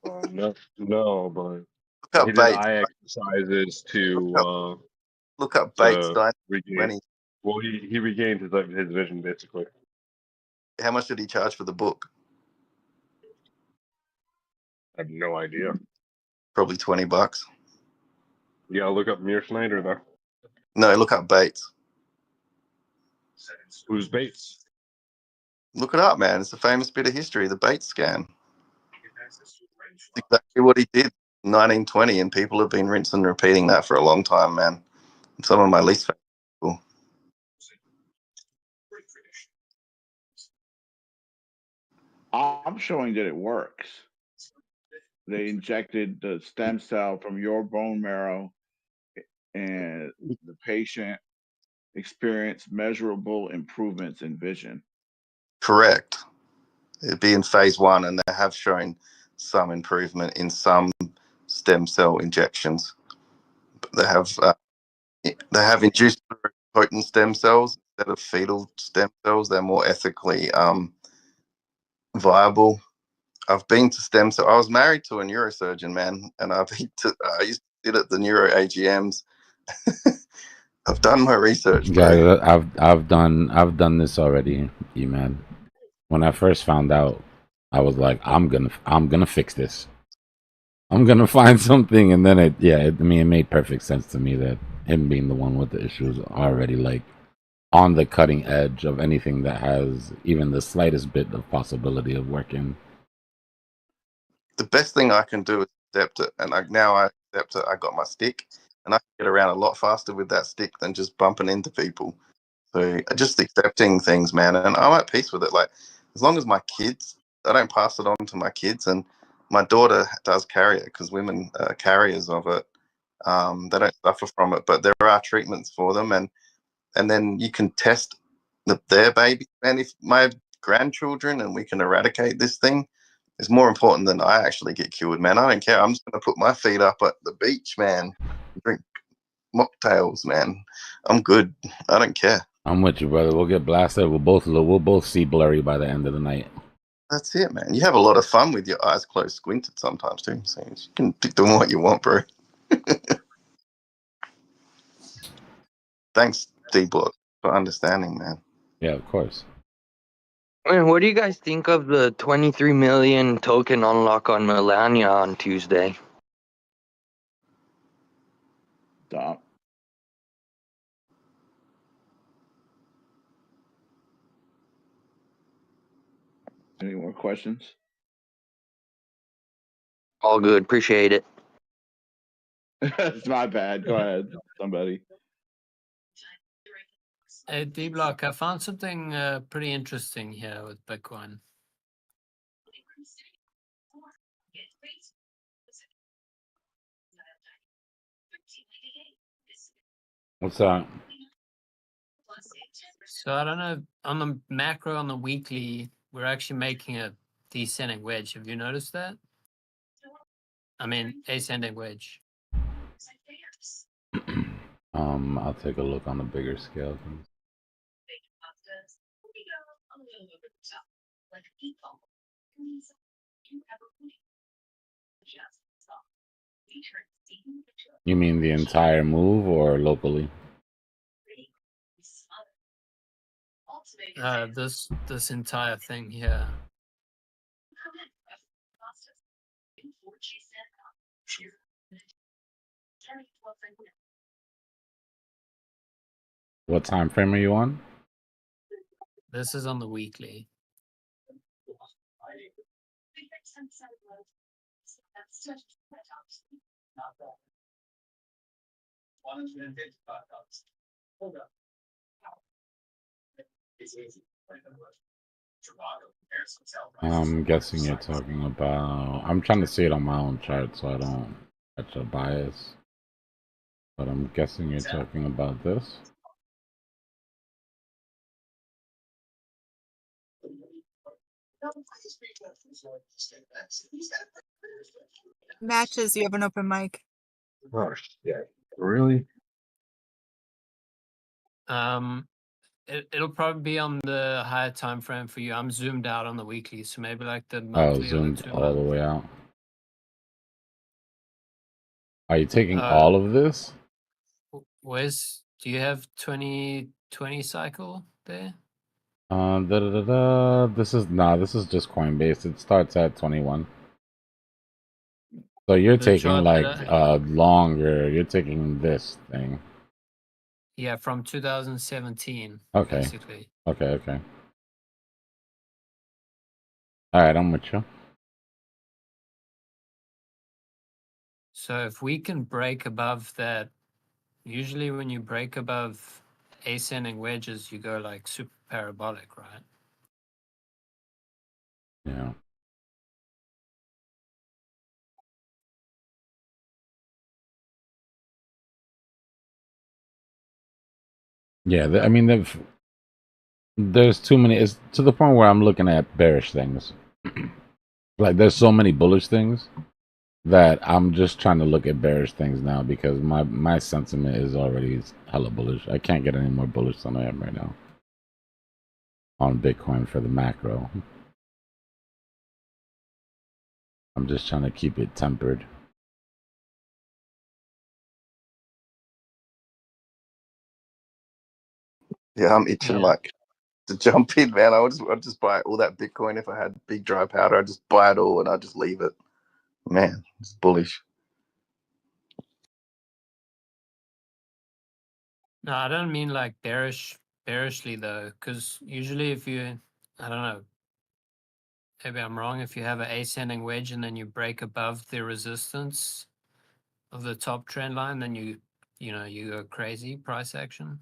No, but Look up he did Bates. eye exercises to Look up Bates. regain. Well, he regained his vision basically. How much did he charge for the book? I have no idea. Probably $20. Yeah, look up Muir Schneider though. No, look up Bates. Who's Bates? Look it up, man. It's a famous bit of history, the Bates scam. Exactly what he did in 1920, and people have been rinsing and repeating that for a long time, man. Some of my least favorite people. I'm showing that it works. They injected the stem cell from your bone marrow, and the patient experienced measurable improvements in vision. Correct. It'd be in phase 1, and they have shown some improvement in some stem cell injections. But they have induced potent stem cells instead of fetal stem cells. They're more ethically viable. I've been to stem cell. I was married to a neurosurgeon, man, and I used to sit at the neuro AGMs. I've done my research, bro. Yeah, I've done this already, man. When I first found out, I was like, I'm gonna fix this. I'm gonna find something, and then it made perfect sense to me that him being the one with the issues already like on the cutting edge of anything that has even the slightest bit of possibility of working. The best thing I can do is accept it, and now I accept it. I got my stick, and I can get around a lot faster with that stick than just bumping into people. So just accepting things, man, and I'm at peace with it. Like, as long as my kids, I don't pass it on to my kids, and my daughter does carry it because women are carriers of it. They don't suffer from it, but there are treatments for them, and then you can test their baby. And if my grandchildren and we can eradicate this thing, is more important than I actually get cured, man. I don't care. I'm just going to put my feet up at the beach, man. Drink mocktails, man. I'm good. I don't care. I'm with you, brother. We'll get blasted. We'll both see blurry by the end of the night. That's it, man. You have a lot of fun with your eyes closed, squinted sometimes too. So you can do what you want, bro. Thanks, Dbloc, for understanding, man. Yeah, of course. Man, what do you guys think of the 23 million token unlock on Melania on Tuesday? Dumb. Any more questions? All good. Appreciate it. It's my bad. Go ahead, somebody. Hey, Dbloc, I found something pretty interesting here with Bitcoin. What's that? So I don't know, on the macro, on the weekly, we're actually making a descending wedge. Have you noticed that? I mean, ascending wedge. I'll take a look on the bigger scale. You mean the entire move or locally? This entire thing here. What time frame are you on? This is on the weekly. I'm guessing you're talking about. I'm trying to see it on my own chart so I don't catch a bias. But I'm guessing you're talking about this. Matches, you have an open mic. Oh shit! Really? It'll probably be on the higher time frame for you. I'm zoomed out on the weekly, so maybe like the Oh, monthly or the zoomed 2 all the month. way out. Are you taking all of this? Where's do you have 2020 cycle there? This is just Coinbase. It starts at 21. So you're The taking chart like that longer. You're taking this thing. Yeah, from 2017, Okay. basically. Okay. All right, I'm with you. So if we can break above that, usually when you break above ascending wedges, you go like super parabolic, right? Yeah. Yeah, I mean, there's too many. It's to the point where I'm looking at bearish things. Like, there's so many bullish things that I'm just trying to look at bearish things now because my sentiment is already hella bullish. I can't get any more bullish than I am right now on Bitcoin for the macro. I'm just trying to keep it tempered. Yeah, I'm itching like to jump in, man. I'd just buy all that Bitcoin if I had big dry powder. I'd just buy it all and I'd just leave it. Man, it's bullish. No, I don't mean like bearishly though, because usually if you, I don't know, maybe I'm wrong. If you have an ascending wedge and then you break above the resistance of the top trend line, then you go crazy price action.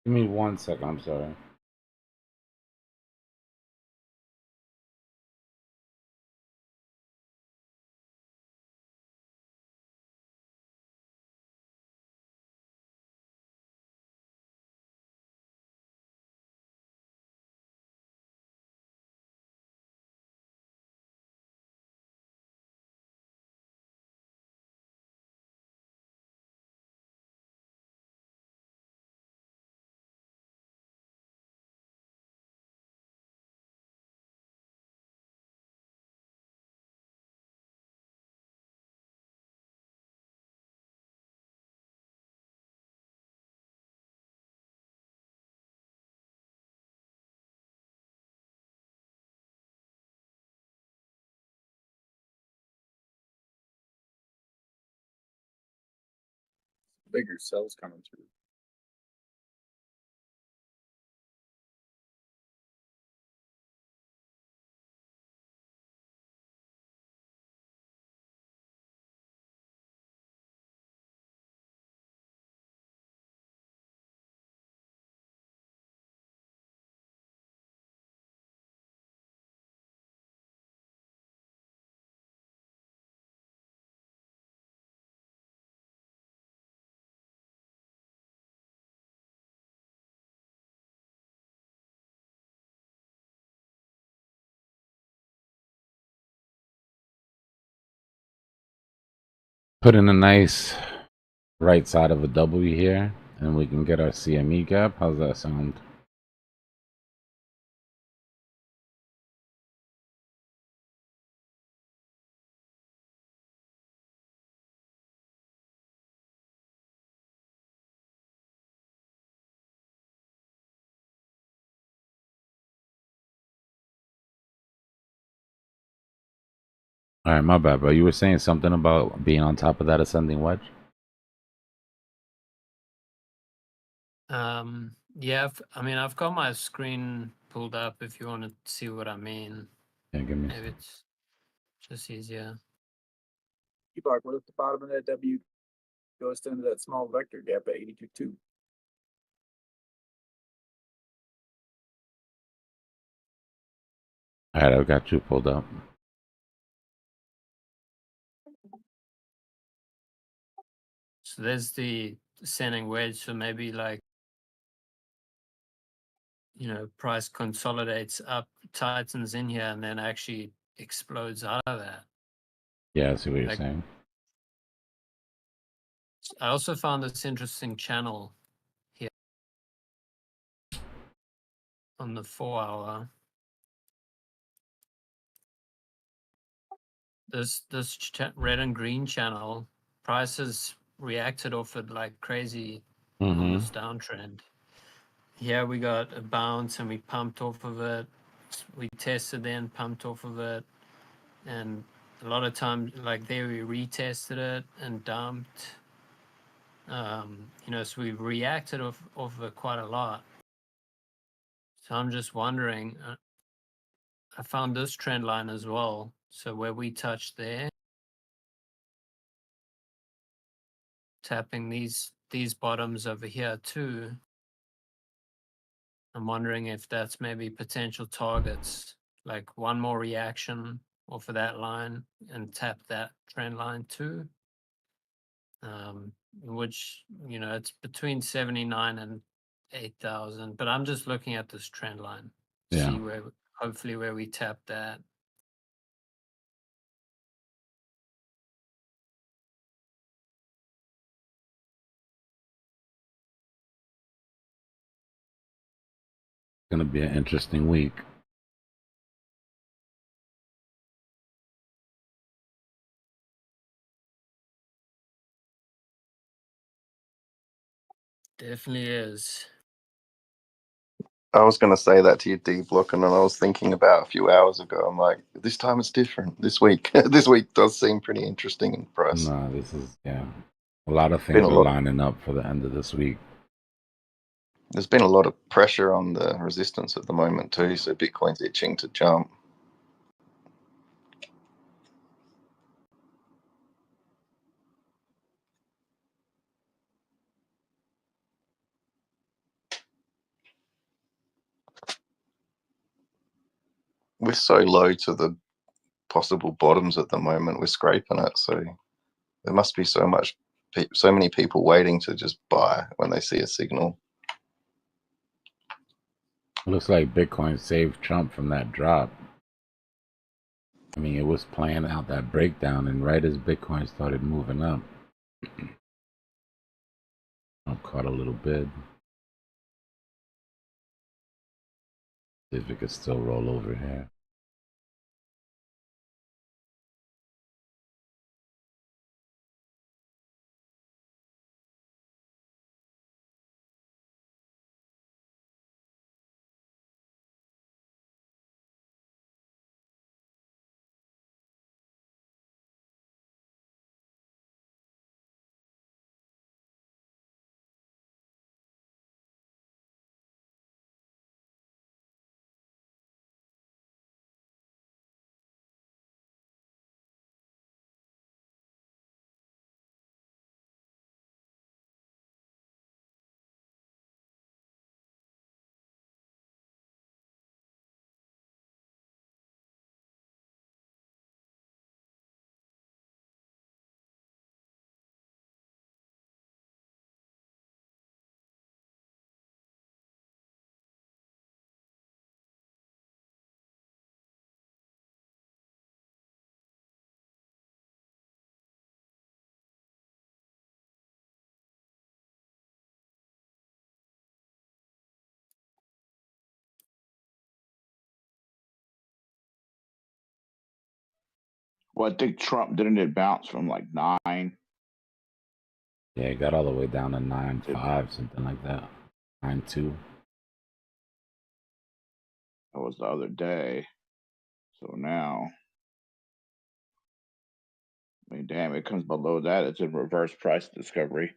Give me 1 second. I'm sorry. bigger cells coming through. Put in a nice right side of a W here, and we can get our CME gap. How's that sound? All right, my bad, bro. You were saying something about being on top of that ascending wedge? Yeah, I mean, I've got my screen pulled up if you want to see what I mean. Yeah, give me. Maybe it's just easier. Dbloc, what if the bottom of that W goes into that small vector gap at 82.2? All right, I've got you pulled up. So there's the ascending wedge. So maybe like, you know, price consolidates up, tightens in here, and then actually explodes out of that. Yeah, I see what you're Like, saying. I also found this interesting channel here on the 4-hour. This red and green channel, prices reacted off it like crazy on this downtrend. Here we got a bounce and we pumped off of it. We tested then, pumped off of it, and a lot of times, like there, we retested it and dumped. You know, so we've reacted off of it quite a lot. So I'm just wondering. I found this trend line as well. So where we touched there, tapping these bottoms over here too. I'm wondering if that's maybe potential targets, like one more reaction off of that line and tap that trend line too. Which, you know, it's between 79 and 8,000, but I'm just looking at this trend line, Yeah. see where, hopefully where we tap that. It's gonna be an interesting week. Definitely is. I was going to say that to you, Dbloc, and then I was thinking about a few hours ago. I'm like, this time it's different. This week, this week does seem pretty interesting in price. No, this is, yeah. A lot of Been things a are lot. lining up for the end of this week. There's been a lot of pressure on the resistance at the moment too, so Bitcoin's itching to jump. We're so low to the possible bottoms at the moment. We're scraping it, so there must be so many people waiting to just buy when they see a signal. Looks like Bitcoin saved Trump from that drop. I mean, it was playing out that breakdown, and right as Bitcoin started moving up, Trump caught a little bid. See if it could still roll over here. Well, I think Trump didn't it bounce from like 9. Yeah, it got all the way down to 9.5, something like that. 9.2. That was the other day. So now, I mean, damn, it comes below that. It's a reverse price discovery.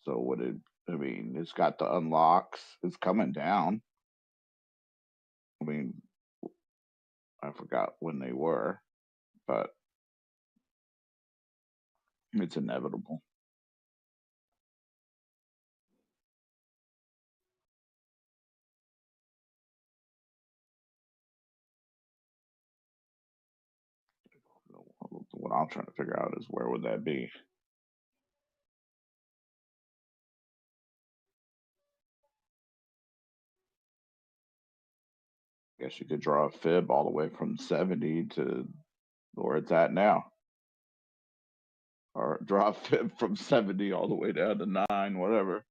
So what it? I mean, it's got the unlocks. It's coming down. I mean, I forgot when they were, but it's inevitable. What I'm trying to figure out is where would that be? I guess you could draw a fib all the way from 70 to where it's at now. Or draw a fib from 70 all the way down to 9, whatever.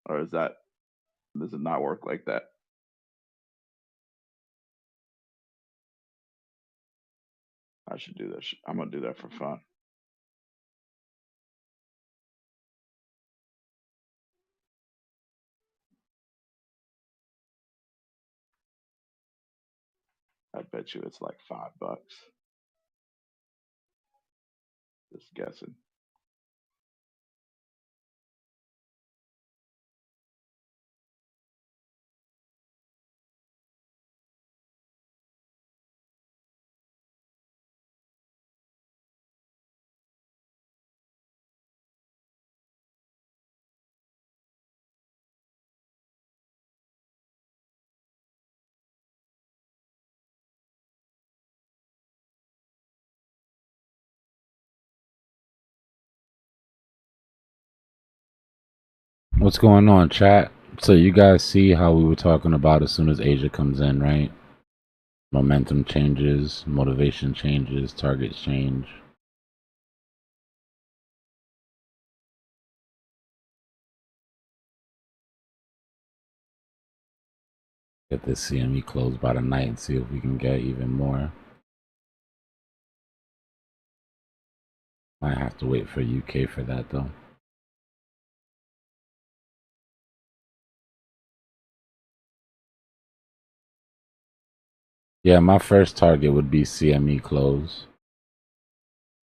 Or does it not work like that? I should do this. I'm gonna do that for fun. I bet you it's like $5. Just guessing. What's going on, chat? So you guys see how we were talking about as soon as Asia comes in, right? Momentum changes, motivation changes, targets change. Get this CME closed by the night and see if we can get even more. Might have to wait for UK for that though. Yeah, my first target would be CME close.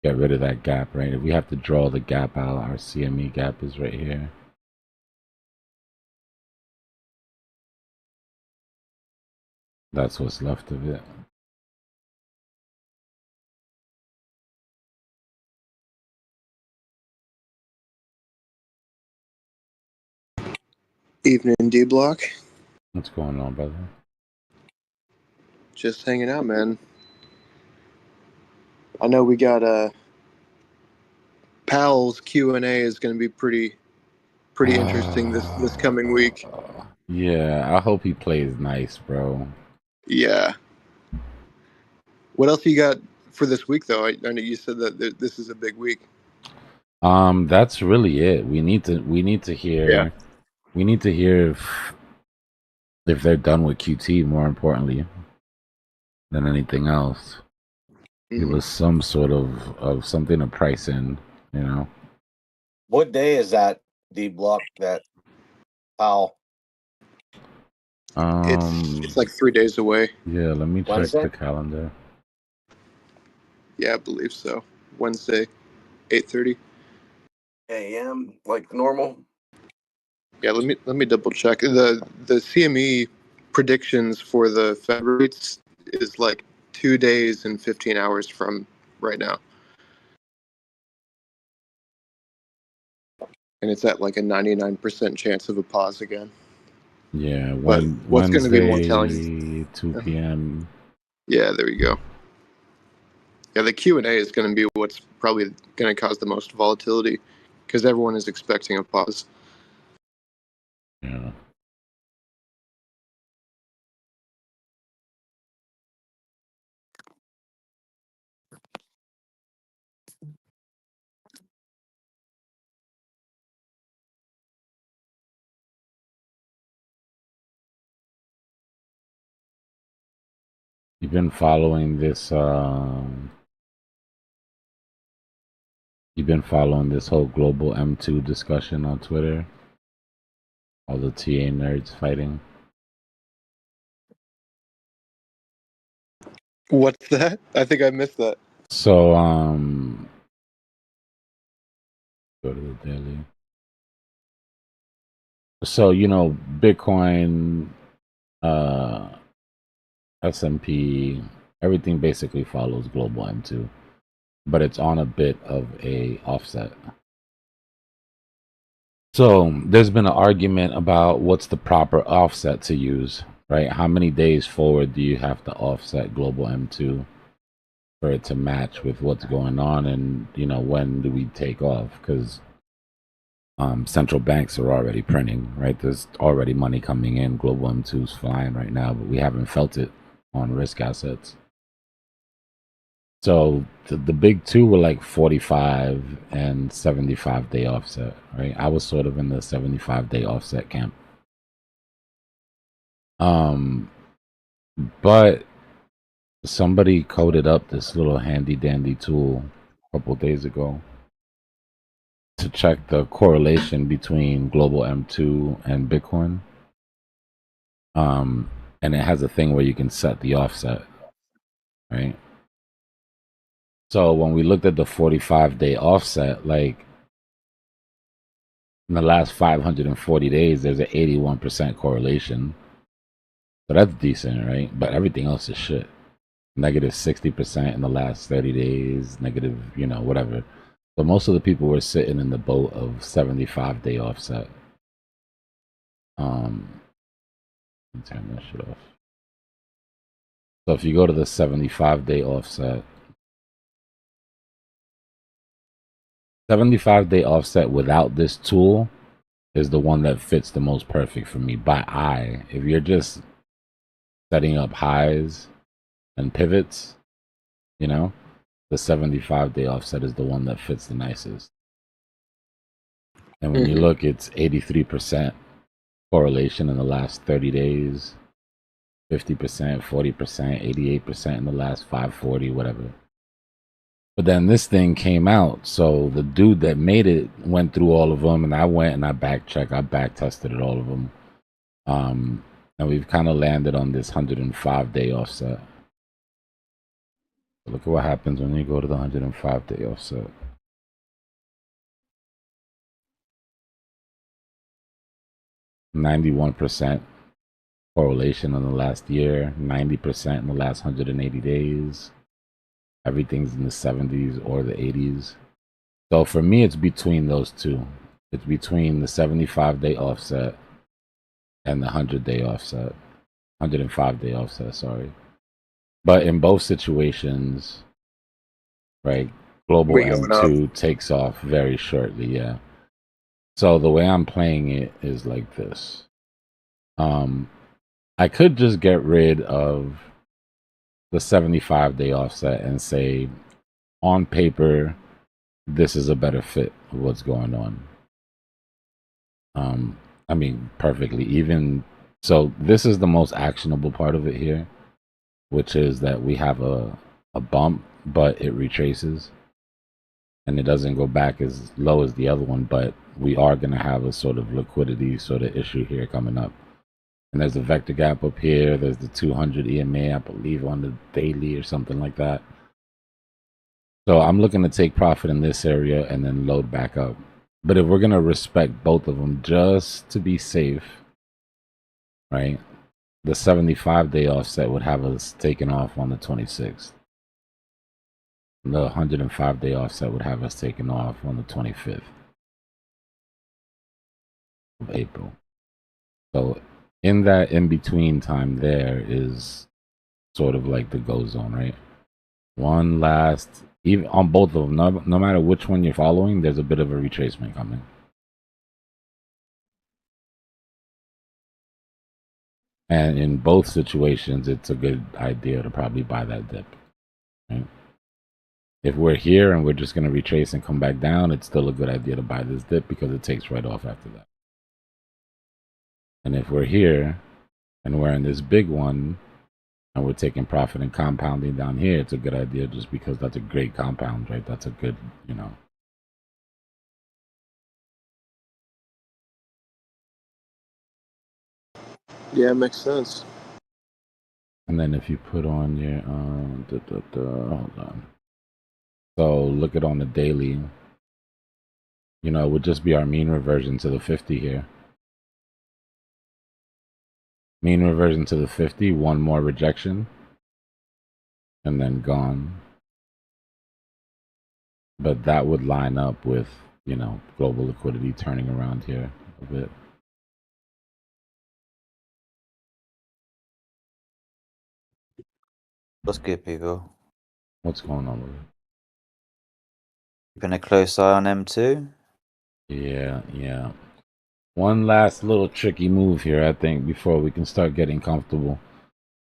Get rid of that gap, right? If we have to draw the gap out, our CME gap is right here. That's what's left of it. Evening, Dbloc. What's going on, brother? Just hanging out, man. I know we got Powell's Q&A is going to be pretty interesting this coming week. Yeah, I hope he plays nice, bro. Yeah. What else you got for this week, though? I know you said that this is a big week. That's really it. We need to hear if they're done with QT, more importantly than anything else. Give us some sort of something to price in, you know. What day is that Dbloc that Powell? It's like 3 days away. Yeah, let me check Wednesday? the calendar. Yeah, I believe so. Wednesday, 8:30 a.m. like normal. Yeah, let me double check. The CME predictions for the Fed rates is like 2 days and 15 hours from right now. And it's at like a 99% chance of a pause again. Yeah, But what's going to be more telling? Wednesday, 2 p.m. Yeah, there you go. Yeah, the Q&A is going to be what's probably going to cause the most volatility because everyone is expecting a pause. Yeah. You've been following this. You've been following this whole global M2 discussion on Twitter. All the TA nerds fighting. What's that? I think I missed that. So go to the daily. So you know, Bitcoin, S&P, everything basically follows global M2, but it's on a bit of a offset. So there's been an argument about what's the proper offset to use, right? How many days forward do you have to offset global M2 for it to match with what's going on, and you know, when do we take off? Because central banks are already printing, right? There's already money coming in. Global M2 is flying right now, but we haven't felt it on risk assets. So the big two were like 45 and 75-day offset, right? I was sort of in the 75-day offset camp. But somebody coded up this little handy dandy tool a couple days ago to check the correlation between global M2 and Bitcoin. And it has a thing where you can set the offset, right? So when we looked at the 45-day offset, like in the last 540 days, there's an 81% correlation. So that's decent, right? But everything else is shit. Negative 60% in the last 30 days, negative, you know, whatever. So most of the people were sitting in the boat of 75-day offset. Let me turn that shit off. So if you go to the 75-day offset, 75-day offset without this tool is the one that fits the most perfect for me by eye. If you're just setting up highs and pivots, you know, the 75-day offset is the one that fits the nicest. And when you look, it's 83% correlation in the last 30 days, 50%, 40%, 88% in the last 540, whatever. But then this thing came out, so the dude that made it went through all of them, and I went and I back tested all of them. And we've kind of landed on this 105-day offset. Look at what happens when you go to the 105-day offset. %91 correlation in the last year, 90% in the last 180 days. Everything's in the 70s or the 80s. So for me, it's between those two. It's between the 75-day offset and the 100-day offset. 105-day offset, sorry. But in both situations, right, global M2 takes off very shortly, yeah. So the way I'm playing it is like this. I could just get rid of the 75-day offset and say, on paper, this is a better fit of what's going on. I mean, perfectly. Even so, this is the most actionable part of it here, which is that we have a bump, but it retraces, and it doesn't go back as low as the other one. But we are going to have a sort of liquidity sort of issue here coming up. And there's a vector gap up here. There's the 200 EMA, I believe, on the daily or something like that. So I'm looking to take profit in this area and then load back up. But if we're going to respect both of them just to be safe, right, the 75-day offset would have us taken off on the 26th. The 105-day offset would have us taken off on the 25th of April. So in that in-between time there is sort of like the go zone, right? One last, even on both of them, no matter which one you're following, there's a bit of a retracement coming. And in both situations, it's a good idea to probably buy that dip, right? If we're here and we're just going to retrace and come back down, it's still a good idea to buy this dip because it takes right off after that. And if we're here and we're in this big one, and we're taking profit and compounding down here, it's a good idea just because that's a great compound, right? That's a good, you know. Yeah, makes sense. And then if you put on your, hold on. So look at on the daily, you know, it would just be our mean reversion to the 50 here. Mean reversion to the 50, one more rejection, and then gone. But that would line up with, you know, global liquidity turning around here a bit. What's good, people? What's going on with it? Keeping a close eye on M2? Yeah. One last little tricky move here, I think, before we can start getting comfortable.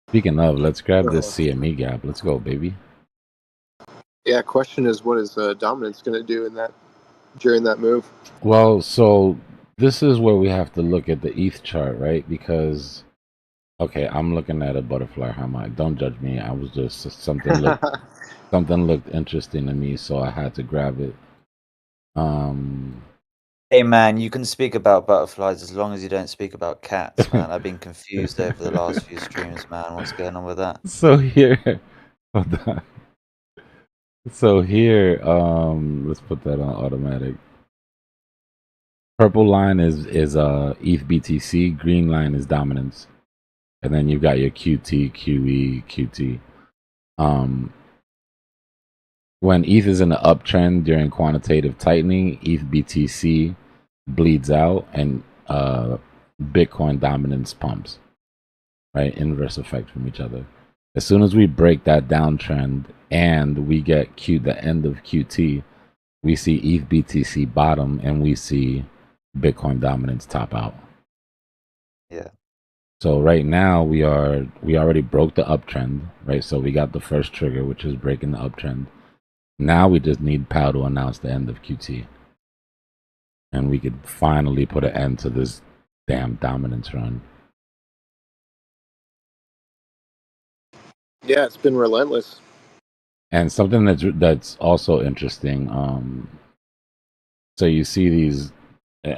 Speaking of, let's grab this CME gap. Let's go, baby. Yeah, question is, what is dominance going to do in that during that move? Well, so this is where we have to look at the ETH chart, right? Because, okay, I'm looking at a butterfly harmonic. Don't judge me. I was just something looked interesting to me, so I had to grab it. Hey man, you can speak about butterflies as long as you don't speak about cats, man. I've been confused over the last few streams, man. What's going on with that? So here, hold on. So here, let's put that on automatic. Purple line is ETH BTC. Green line is dominance, and then you've got your QT, QE, QT. When ETH is in the uptrend during quantitative tightening, ETH BTC bleeds out, and Bitcoin dominance pumps. Right, inverse effect from each other. As soon as we break that downtrend and we get the end of QT, we see ETH BTC bottom and we see Bitcoin dominance top out. Yeah. So right now we already broke the uptrend, right? So we got the first trigger, which is breaking the uptrend. Now we just need Powell to announce the end of QT, and we could finally put an end to this damn dominance run. Yeah, it's been relentless. And something that's also interesting. So you see these.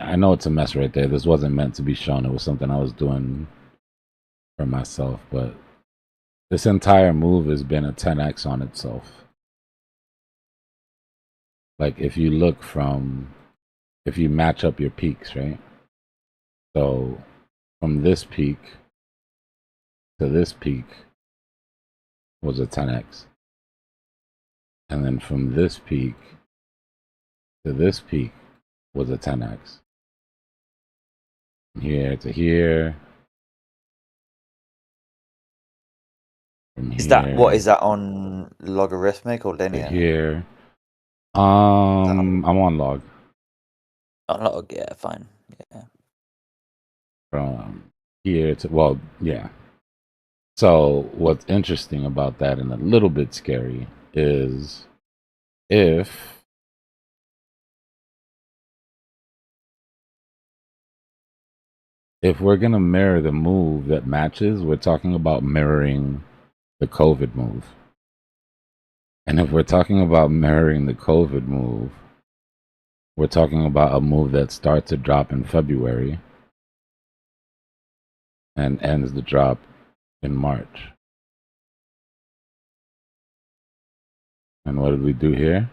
I know it's a mess right there. This wasn't meant to be shown. It was something I was doing for myself. But this entire move has been a 10x on itself. Like if you look if you match up your peaks, right? So from this peak to this peak was a 10x. And then from this peak to this peak was a 10x. From here to here. From Is that what is that on logarithmic or to linear? here. I'm on log. On log, yeah, fine. Yeah. From here to, well, yeah. So what's interesting about that and a little bit scary is if we're going to mirror the move that matches, we're talking about mirroring the COVID move. And if we're talking about mirroring the COVID move, we're talking about a move that starts to drop in February and ends the drop in March. And what did we do here?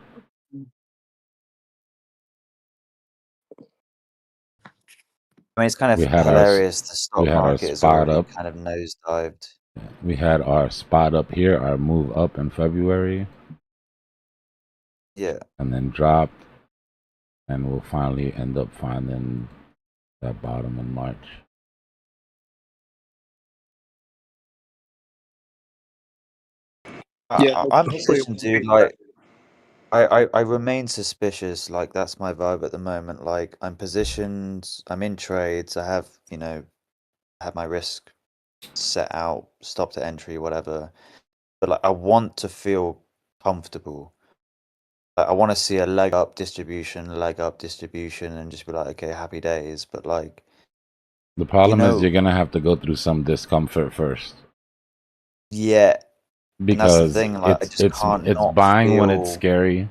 I mean, it's kind of hilarious. The stock market is already kind of nosedived. We had our spot up here, our move up in February. Yeah. And then dropped. And we'll finally end up finding that bottom in March. I'm positioned to like. I remain suspicious. Like that's my vibe at the moment. Like I'm positioned. I'm in trades. I have have my risk set out, stop to entry, whatever. But like I want to feel comfortable. Like, I want to see a leg up distribution, and just be like, okay, happy days. But like, the problem is you're gonna have to go through some discomfort first. Yeah, and that's the because thing. Like, I just can't it's not buying when it's feel. scary,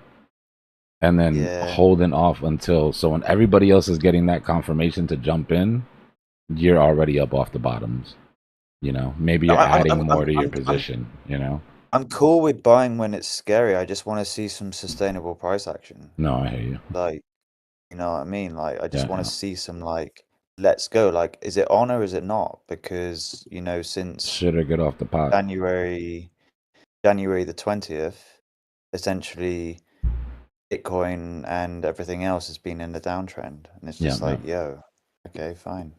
and then Yeah. holding off until so when everybody else is getting that confirmation to jump in, you're already up off the bottoms. You know, maybe No, you're adding more to your I'm position. You know. I'm cool with buying when it's scary. I just want to see some sustainable price action. No, I hear you. Like, you know what I mean? Like, I just Yeah, want yeah. to see some like, let's go. Like, is it on or is it not? Because you know, since Shit or get off the pot. January the 20th, essentially, Bitcoin and everything else has been in the downtrend, and it's just Yeah, like, yo, okay, fine.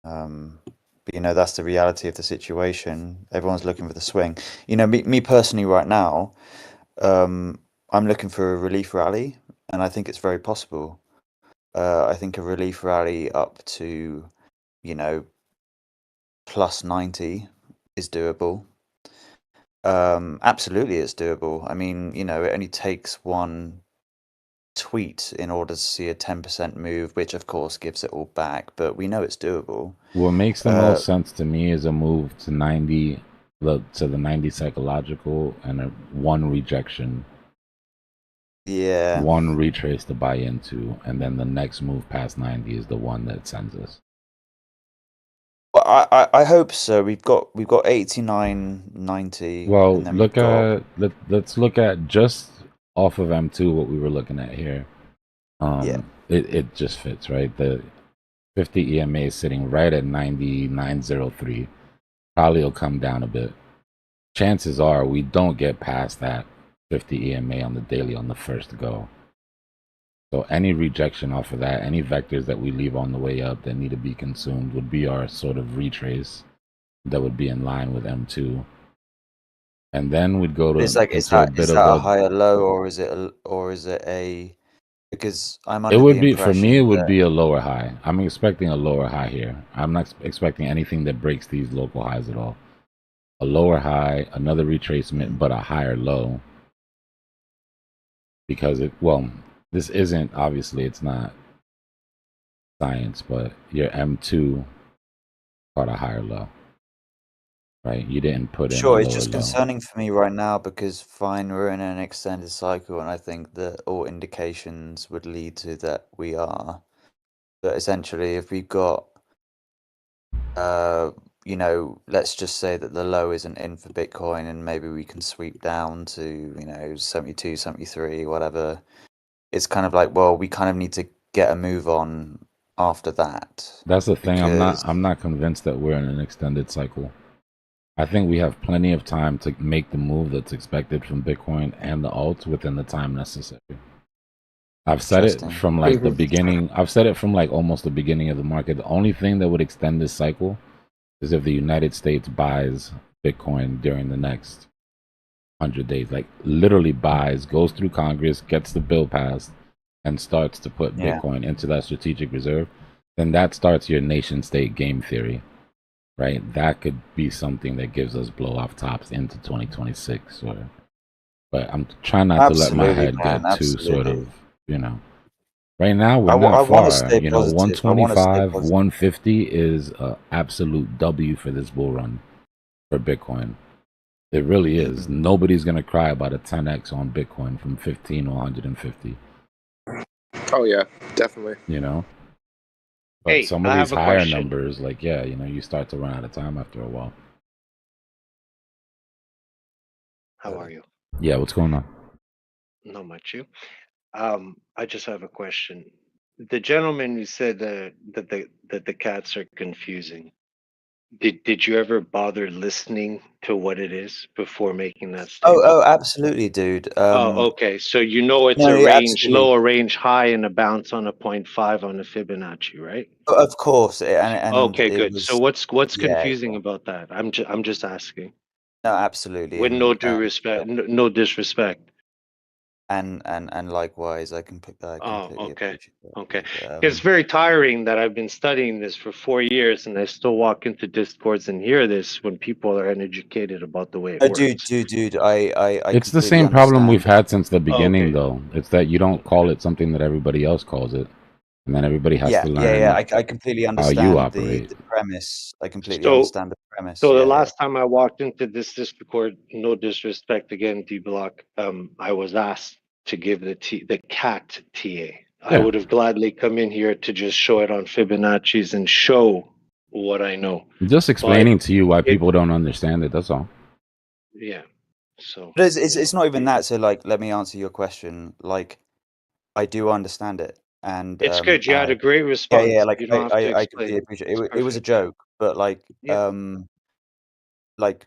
But you know, that's the reality of the situation. Everyone's looking for the swing. You know, me personally, right now, I'm looking for a relief rally, and I think it's very possible. I think a relief rally up to, you know, plus 90 is doable. Absolutely, it's doable. I mean, you know, it only takes one tweet in order to see a 10% move, which of course gives it all back, but we know it's doable. What makes the most sense to me is a move to 90, to the 90 psychological, and one rejection. Yeah. One retrace to buy into, and then the next move past 90 is the one that sends us. Well, I hope so. We've got 89, 90. Well, and then look we've got, at let's look at just off of M2 what we were looking at here. Yeah. It just fits, right? The 50 EMA is sitting right at 99.03. Probably will come down a bit. Chances are we don't get past that 50 EMA on the daily on the first go. So any rejection off of that, any vectors that we leave on the way up that need to be consumed would be our sort of retrace that would be in line with M2. And then we'd go to is that a higher low, or is it a, because I'm under it would the be, for me, it impression would that, be a lower high. I'm expecting a lower high here. I'm not expecting anything that breaks these local highs at all. A lower high, another retracement, but a higher low. Because this isn't, obviously, it's not science, but your M2 caught a higher low, right? You didn't put in a sure, lower it's just low. concerning for me right now because fine, we're in an extended cycle, and I think that all indications would lead to that we are. But essentially, if we've got, you know, let's just say that the low isn't in for Bitcoin, and maybe we can sweep down to, you know, 72, 73, whatever. It's kind of like, well, we kind of need to get a move on after that. That's the thing. Because I'm not convinced that we're in an extended cycle. I think we have plenty of time to make the move that's expected from Bitcoin and the alts within the time necessary. I've said it from like the beginning. I've said it from like almost the beginning of the market. The only thing that would extend this cycle is if the United States buys Bitcoin during the next 100 days. Like literally buys, goes through Congress, gets the bill passed, and starts to put Bitcoin into that strategic reserve. Then that starts your nation state game theory, right? That could be something that gives us blow off tops into 2026. But I'm trying not to let my head get too sort of, you know. Right now we're not far. You know, 125, 150 is a absolute W for this bull run for Bitcoin. It really is. Nobody's gonna cry about a 10x on Bitcoin from 15 to 150. Oh yeah, definitely. You know. But Hey, some of I these have a higher question. numbers, like you know, you start to run out of time after a while. How are you? Yeah, what's going on? Not much. You. I just have a question. The gentleman who said that the cats are confusing. Did you ever bother listening to what it is before making that statement? Oh, absolutely, dude. Oh, okay. So you know it's No, a yeah, range, absolutely. lower range high, and a bounce on a 0.5 on the Fibonacci, right? Of course, and Okay, it good. So was, what's yeah, confusing about that? I'm just asking. no, absolutely, With no and due respect, no disrespect. and likewise, I Oh, completely okay. appreciate that. Okay. But, It's very tiring that I've been studying this for 4 years and I still walk into discords and hear this when people are uneducated about the way it oh, works. dude, I It's the completely same problem we've understand. had since the beginning, Okay. though. It's that you don't call it something that everybody else calls it, and then everybody has to Yeah. learn I completely how you understand operate. the premise. I completely So understand the premise. So the Yeah, yeah. last time I walked into this Discord, no disrespect again, Dbloc, I was asked to give the cat TA. I Yeah. would have gladly come in here to just show it on Fibonacci's and show what I know. Just explaining to you why it, people don't understand it. That's all. yeah. So But it's not even that. So like, let me answer your question. Like, I do understand it, and it's good. You had a great yeah, response. yeah. Like You don't have to I explain. completely appreciate it. It's It was a perfect. joke, but Yeah. like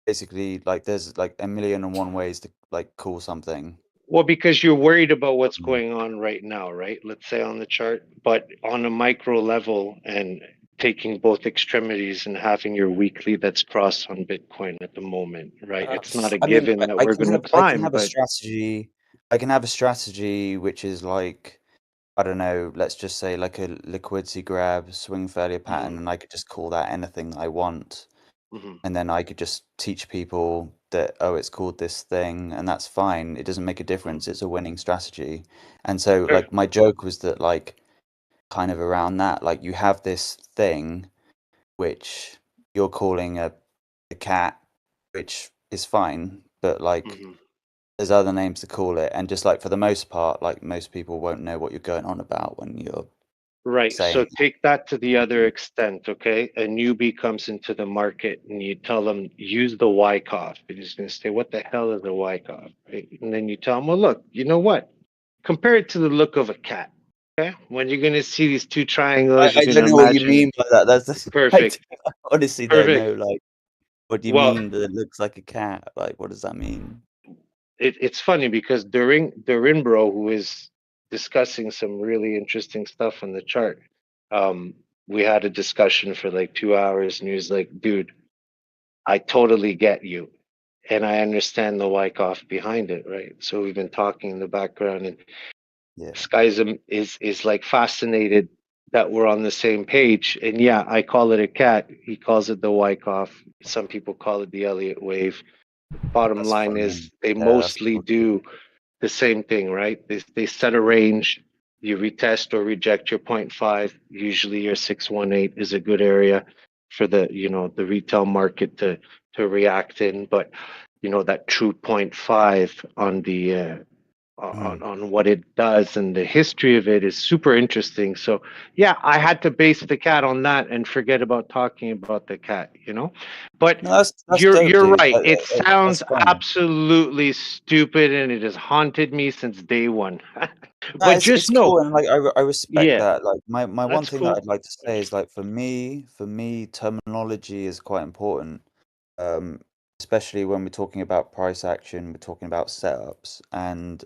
basically, like there's like 1,000,001 ways to like call something. Well, because you're worried about what's going on right now, right? Let's say on the chart, but on a micro level and taking both extremities and having your weekly that's crossed on Bitcoin at the moment, right? It's not a I mean, given that I we're can going to have I can climb, have a but strategy. I can have a strategy which is like, I don't know, let's just say like a liquidity grab, swing failure pattern, and I could just call that anything I want. And then I could just teach people that, oh, it's called this thing, and that's fine. It doesn't make a difference. It's a winning strategy. And so, Sure. like, my joke was that, like, kind of around that, like, you have this thing which you're calling a cat, which is fine, but like, there's other names to call it. And just like for the most part, like, most people won't know what you're going on about when you're right. So saying, take that to the other extent, okay? A newbie comes into the market and you tell them, use the Wyckoff. And he's going to say, what the hell is a Wyckoff? Right? And then you tell him, well, look, you know what? Compare it to the look of a cat. Okay, when you're gonna see these two triangles, you're I don't gonna know what you imagine. mean by that. That's Perfect. I honestly don't Perfect. know. Like, what do you Well, mean that it looks like a cat? Like, what does that mean? it's funny because during bro, who is discussing some really interesting stuff on the chart, we had a discussion for like 2 hours, and he was like, "Dude, I totally get you, and I understand the Wyckoff behind it, right?" So we've been talking in the background, and Skyzum is like fascinated that we're on the same page. And yeah, I call it a cat. He calls it the Wyckoff. Some people call it the Elliott wave. Bottom That's line funny. is they Yeah, that's mostly cool. do the same thing, right? They set a range. You retest or reject your 0.5. Usually your 618 is a good area for the the retail market to react in. But that true 0.5 on the on what it does and the history of it is super interesting. So yeah, I had to base the cat on that and forget about talking about the cat, But No, that's you're dope, dude. right. It That's sounds fun. absolutely stupid and it has haunted me since day one. No, But it's just cool, know, and like I respect yeah, that. Like my one that's thing that cool. I'd like to say is like for me, terminology is quite important. Um, especially when we're talking about price action, we're talking about setups, and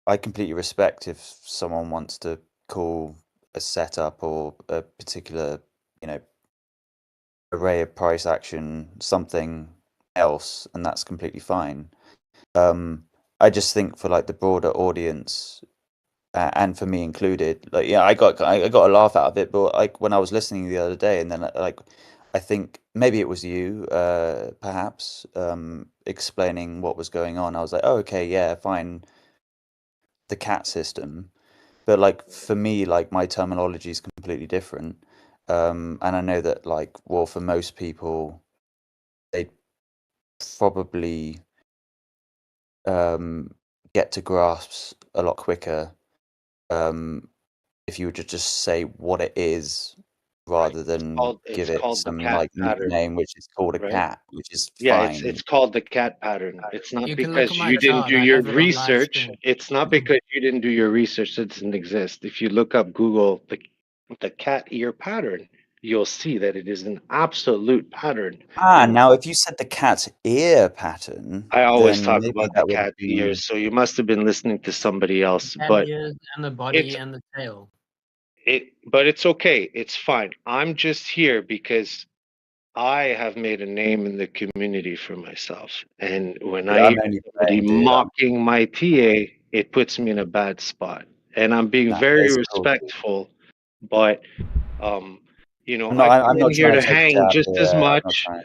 I completely respect if someone wants to call a setup or a particular, you know, array of price action something else, and that's completely fine. I just think for like the broader audience, and for me included, like yeah, I got a laugh out of it, but like when I was listening the other day, and then like I think maybe it was you, perhaps, explaining what was going on. I was like, oh, okay, yeah, fine, the cat system, but like for me, like my terminology is completely different, and I know that like, well, for most people, they probably get to grasps a lot quicker if you were to just say what it is rather than give It's it called the some cat like pattern, nickname, which is called a right? cat, which is Yeah, it's fine. it's called the cat pattern. It's not You can look at because my you didn't chart. do I your have it on live research. stream. It's not because you didn't do your research that it doesn't exist. If you look up Google the cat ear pattern, you'll see that it is an absolute pattern. And Now if you said the cat's ear pattern, I always then talk maybe about the that would cat be ears, so you must have been listening to somebody else. Cat But ears and the body it's and the tail. but it's okay. It's fine. I'm just here because I have made a name in the community for myself. And when dude, I hear I'm only somebody playing, dude. mocking my TA, it puts me in a bad spot. And I'm being Nah, very it's cool, dude. respectful, but I'm I not come in not here trying to to take a hang jab just here. as I'm not much. trying.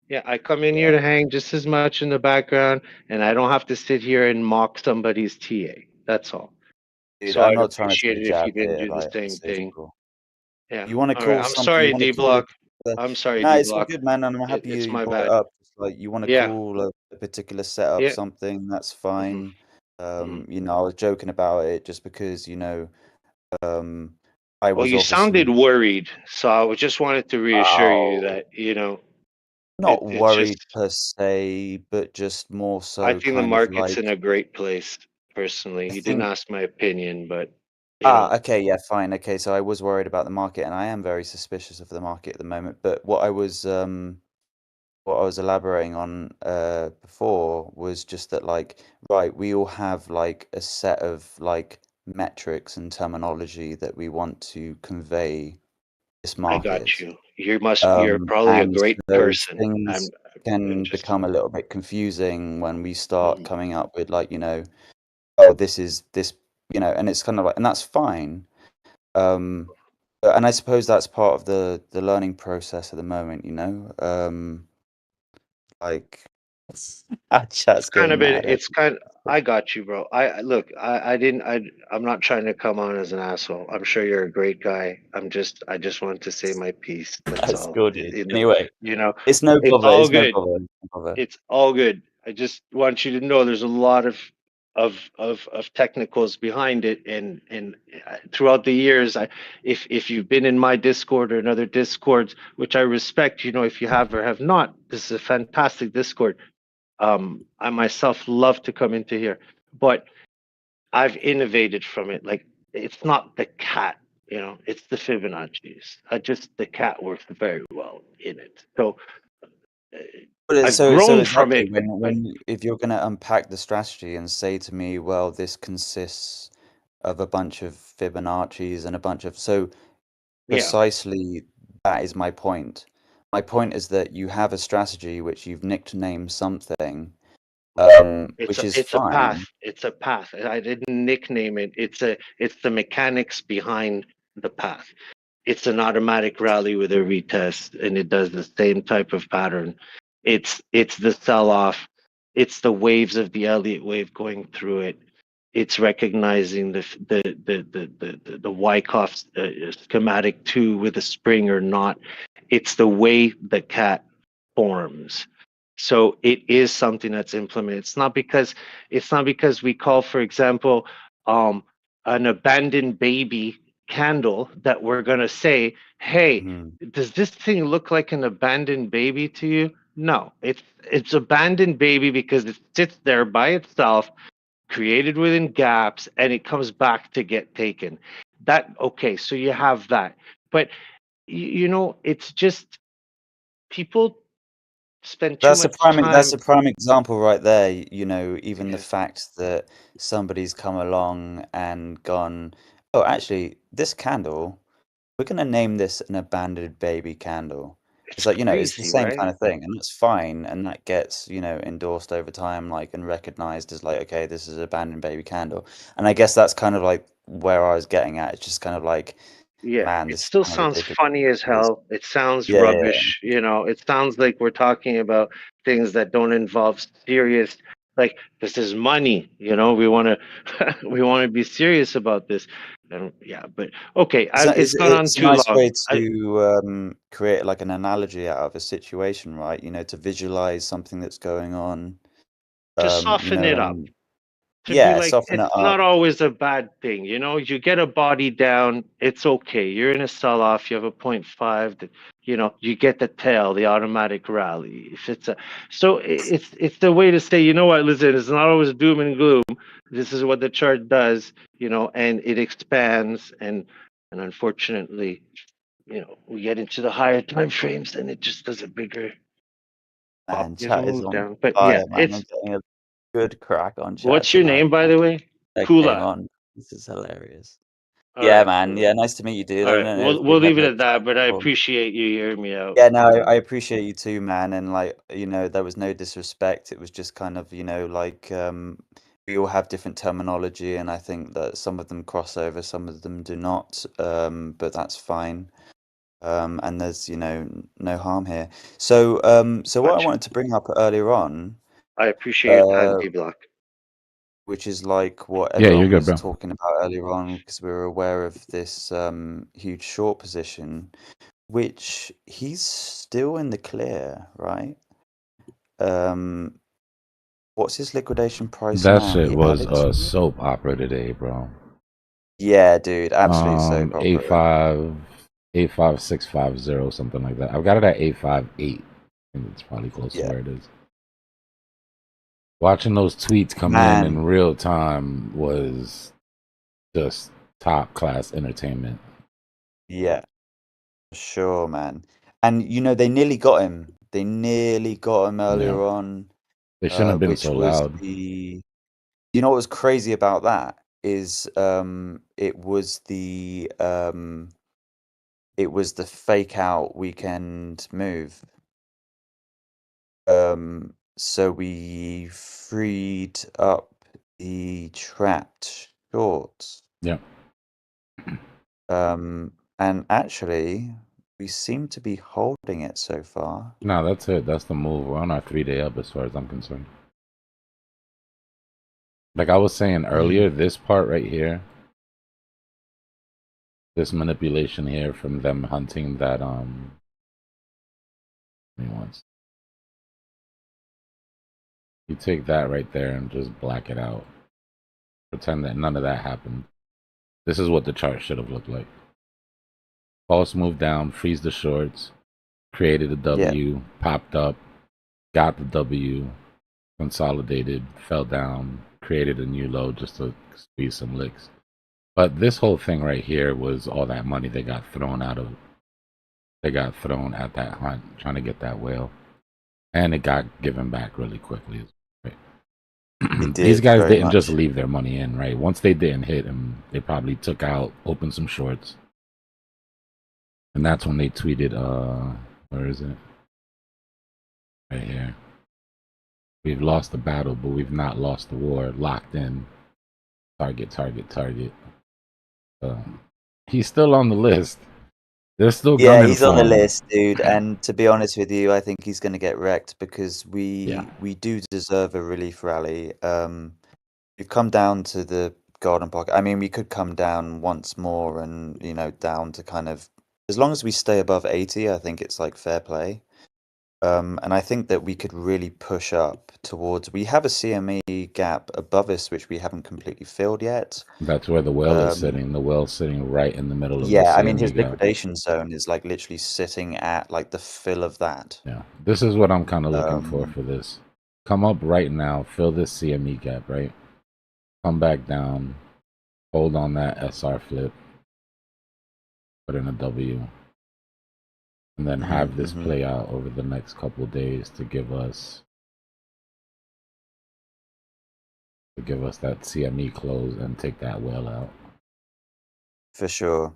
Yeah, I come in here Yeah, to hang just as much in the background, and I don't have to sit here and mock somebody's TA. That's all. dude, So I'm I'd not trying to take appreciate a it if jab you didn't here. do the Like, same seriously, thing. cool. Yeah. You want to All right. call I'm something? You sorry, want to call D-Block. it? I'm sorry, No, it's all D-Block. good, man, and I'm happy It's you my brought it bad. up. It's like you want to Yeah, call a particular setup yeah. something, that's hmm fine. hmm You know, I was joking about it just because, I Well, was you sounded obviously worried, so I just wanted to reassure you oh, that, not it's worried just, per se, but just more I so think the kind of market's like in a great place, personally. I You didn't think ask my opinion, but, you know, okay, yeah, fine. Okay, so I was worried about the market and I am very suspicious of the market at the moment, but what I was elaborating on before was just that like right, we all have like a set of like metrics and terminology that we want to convey this I got market. you. You're probably a And great those person. things I'm can just, become a little bit confusing when we start mhm. coming up with like, oh, this is this, and it's kind of like, and that's fine. Um, and I suppose that's part of the learning process at the moment, like our It's chat's kind going of been, mad. it's kind I got you, bro. Look, I didn't, I'm not trying to come on as an asshole. I'm sure you're a great guy. I just wanted to say my piece. That's That's all. good, dude. Anyway, You know, it's no it's bother. all It's no good. bother. It's no bother. It's all good. I just want you to know there's a lot of technicals behind it, and throughout the years, if you've been in my Discord or another Discords, which I respect, if you have or have not, this is a fantastic Discord. I myself love to come into here, but I've innovated from it. Like, it's not the cat, it's the Fibonacci's. The cat works very well in it. So uh, But it's I've so grown from exactly it. when if you're going to unpack the strategy and say to me, well, this consists of a bunch of Fibonacci's and a bunch of Yeah, precisely that is my point. My point is that you have a strategy which you've nicknamed something, which is it's a path. fine. It's a path. I didn't nickname it. It's the mechanics behind the path. It's an automatic rally with a retest, and it does the same type of pattern. It's the sell off. It's the waves of the Elliott wave going through it. It's recognizing the Wyckoff schematic 2 with a spring or not. It's the way the cat forms. So it is something that's implemented. It's not because we call, for example, an abandoned baby candle that we're gonna say, hey, Mhm. does this thing look like an abandoned baby to you? No, it's abandoned baby because it sits there by itself, created within gaps, and it comes back to get taken. Okay, so you have that. But it's just people spend too much That's time. a prime example right there. Even the Yeah, fact that somebody's come along and gone, oh, actually, this candle, we're going to name this an abandoned baby candle. It's it's like, it's the crazy, same kind right? of thing, and that's fine, and that gets, endorsed over time, like, and recognized as like, okay, this is an abandoned baby candle. And I guess that's kind of like where I was getting at. It's just kind of like, Yeah, man, it this is still kind of sounds ridiculous. funny as hell. It sounds Yeah, yeah, rubbish, it sounds like we're talking about things that don't involve serious, like, this is money, we want to we want to be serious about this. And yeah, but okay, it's gone on it's a too nice long. way to create like an analogy out of a situation, right? To visualize something that's going on, To soften it up. and To be yeah, like, soften it it's up. not always a bad thing, you get a body down, it's okay, you're in a sell-off, you have a 0.5 that, you get the tail, the automatic rally. If it's a so it's the way to say, what, listen, it's not always doom and gloom. This is what the chart does, and it expands, and unfortunately, we get into the higher time frames and it just does a bigger pop, And there's a chat is move on down. But yeah, fire, man. I'm getting a good crack on chat what's your tonight. name, by the way? That came Kula. on. This is hilarious. All Yeah, right, man. cool. Yeah, nice to meet you, dude. All I don't right, know if we'll we've leave it never at that, chatted but I before. appreciate you hearing me out. Yeah, no, I appreciate you too, man. And like, there was no disrespect. It was just kind of, like, we all have different terminology, and I think that some of them cross over, some of them do not. But that's fine. And there's, no harm here. So, what I Gotcha. wanted to bring up earlier on, I appreciate your time, uh, Dbloc. which is like what Yeah, you're everyone good, was bro. talking about earlier on, because we were aware of this huge short position, which he's still in the clear, right? What's his liquidation price That now? shit He was added to a it? soap opera today, bro. Yeah, dude, absolute soap opera. 85650, something like that. I've got it at 858. I think it's probably close to Yeah. where it is. Watching those tweets come in real time was just top class entertainment. Yeah, sure, man. And you know, they nearly got him. They nearly got him earlier on. They shouldn't have been which so was loud. the. You know what was crazy about that is it was the fake out weekend move. So we freed up the trapped shorts. Yeah. And actually, we seem to be holding it so far. No, that's it. That's the move. We're on our 3-day up as far as I'm concerned. Like I was saying earlier, this part right here, this manipulation here from them hunting that give me once. You take that right there and just black it out. Pretend that none of that happened. This is what the chart should have looked like. False move down, freeze the shorts, created a W, popped up, got the W, consolidated, fell down, created a new low just to squeeze some licks. But this whole thing right here was all that money they got thrown out of. They got thrown at that hunt, trying to get that whale. And it got given back really quickly. Right? These guys didn't just leave their money in, right? Once they didn't hit him, they probably took out, opened some shorts. And that's when they tweeted, where is it? Right here. We've lost the battle, but we've not lost the war. Locked in. Target, target, target. He's still on the list. They're still gunning he's for on the him. list, dude. And to be honest with you, I think he's going to get wrecked because we do deserve a relief rally. We've come down to the golden pocket. I mean, we could come down once more and, you know, down to kind of, as long as we stay above 80, I think it's like fair play. And I think that we could really push up towards, we have a CME gap above us, which we haven't completely filled yet. That's where the whale is sitting. The whale's sitting right in the middle of the Yeah, I mean, his CME gap. liquidation zone is like literally sitting at like the fill of that. Yeah, this is what I'm kind of looking for this. Come up right now, fill this CME gap, right? Come back down, hold on that SR flip, put in a W, and then have this play out over the next couple of days to give us that CME close and take that whale out. For sure.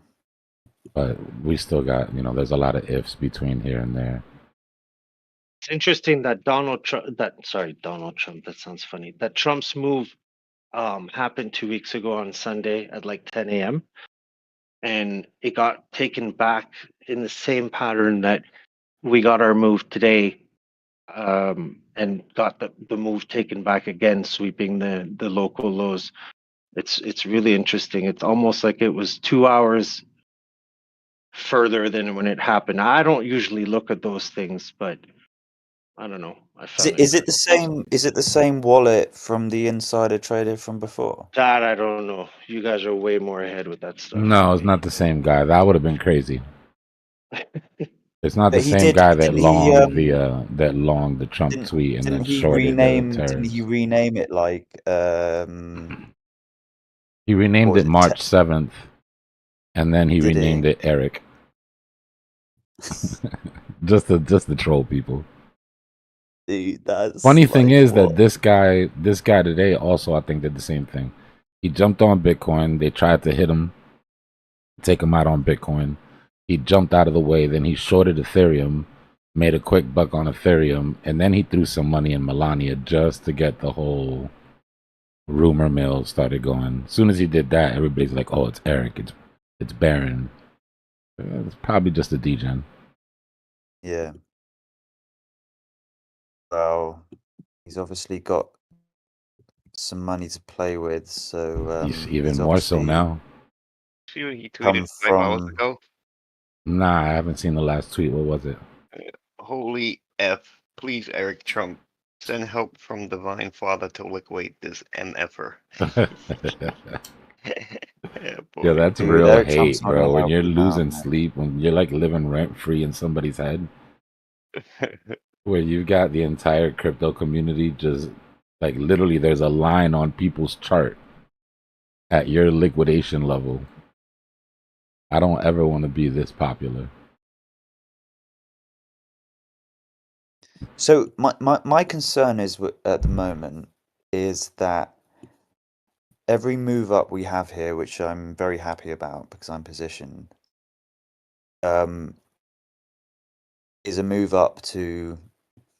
But we still got, there's a lot of ifs between here and there. It's interesting that Donald Trump, that sounds funny. That Trump's move happened 2 weeks ago on Sunday at like 10 a.m. And it got taken back in the same pattern that we got our move today, and got the move taken back again, sweeping the local lows. It's really interesting. It's almost like it was 2 hours further than when it happened. I don't usually look at those things, but I don't know. I found Is it the same? Is it the same wallet from the insider trader from before? That I don't know. You guys are way more ahead with that stuff. No, it's not the same guy. That would have been crazy. It's not the But he same did- guy that didn't he, longed the Trump tweet and then Didn't he shorted the rename? terrorists. Didn't he rename it like? He renamed what was it it, March 7th, and then he Did he? renamed it Eric. just to troll people. Dude, that's Funny thing like, is what? that this guy today also, I think, did the same thing. He jumped on Bitcoin. They tried to hit him, take him out on Bitcoin. He jumped out of the way. Then he shorted Ethereum, made a quick buck on Ethereum, and then he threw some money in Melania just to get the whole rumor mill started going. As soon as he did that, everybody's like, "Oh, it's Eric. It's Baron." It's probably just a degen. Yeah. Well, he's obviously got some money to play with, so He's even more so now. See what he come tweeted 5 hours from ago? Nah, I haven't seen the last tweet. What was it? Holy F. Please, Eric Trump, send help from Divine Father to liquidate this MFer. Yeah, Yeah, boy. that's Dude, real Eric Trump's hate, not gonna bro. When help you're you now, losing man. sleep, when you're like living rent free in somebody's head, where you've got the entire crypto community just like literally there's a line on people's chart at your liquidation level. I don't ever want to be this popular. So my concern is at the moment is that every move up we have here, which I'm very happy about because I'm positioned, is a move up to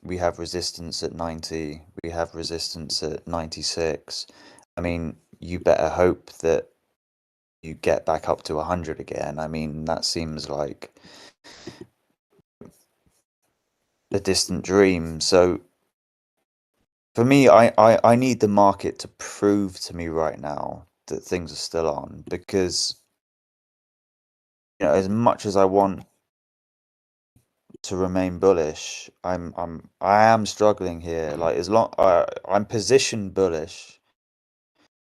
we have resistance at 90, we have resistance at 96. I mean, you better hope that you get back up to 100 again. I mean, that seems like a distant dream. So for me, I need the market to prove to me right now that things are still on, because as much as I want to remain bullish, I am struggling here. Like as long I'm positioned bullish,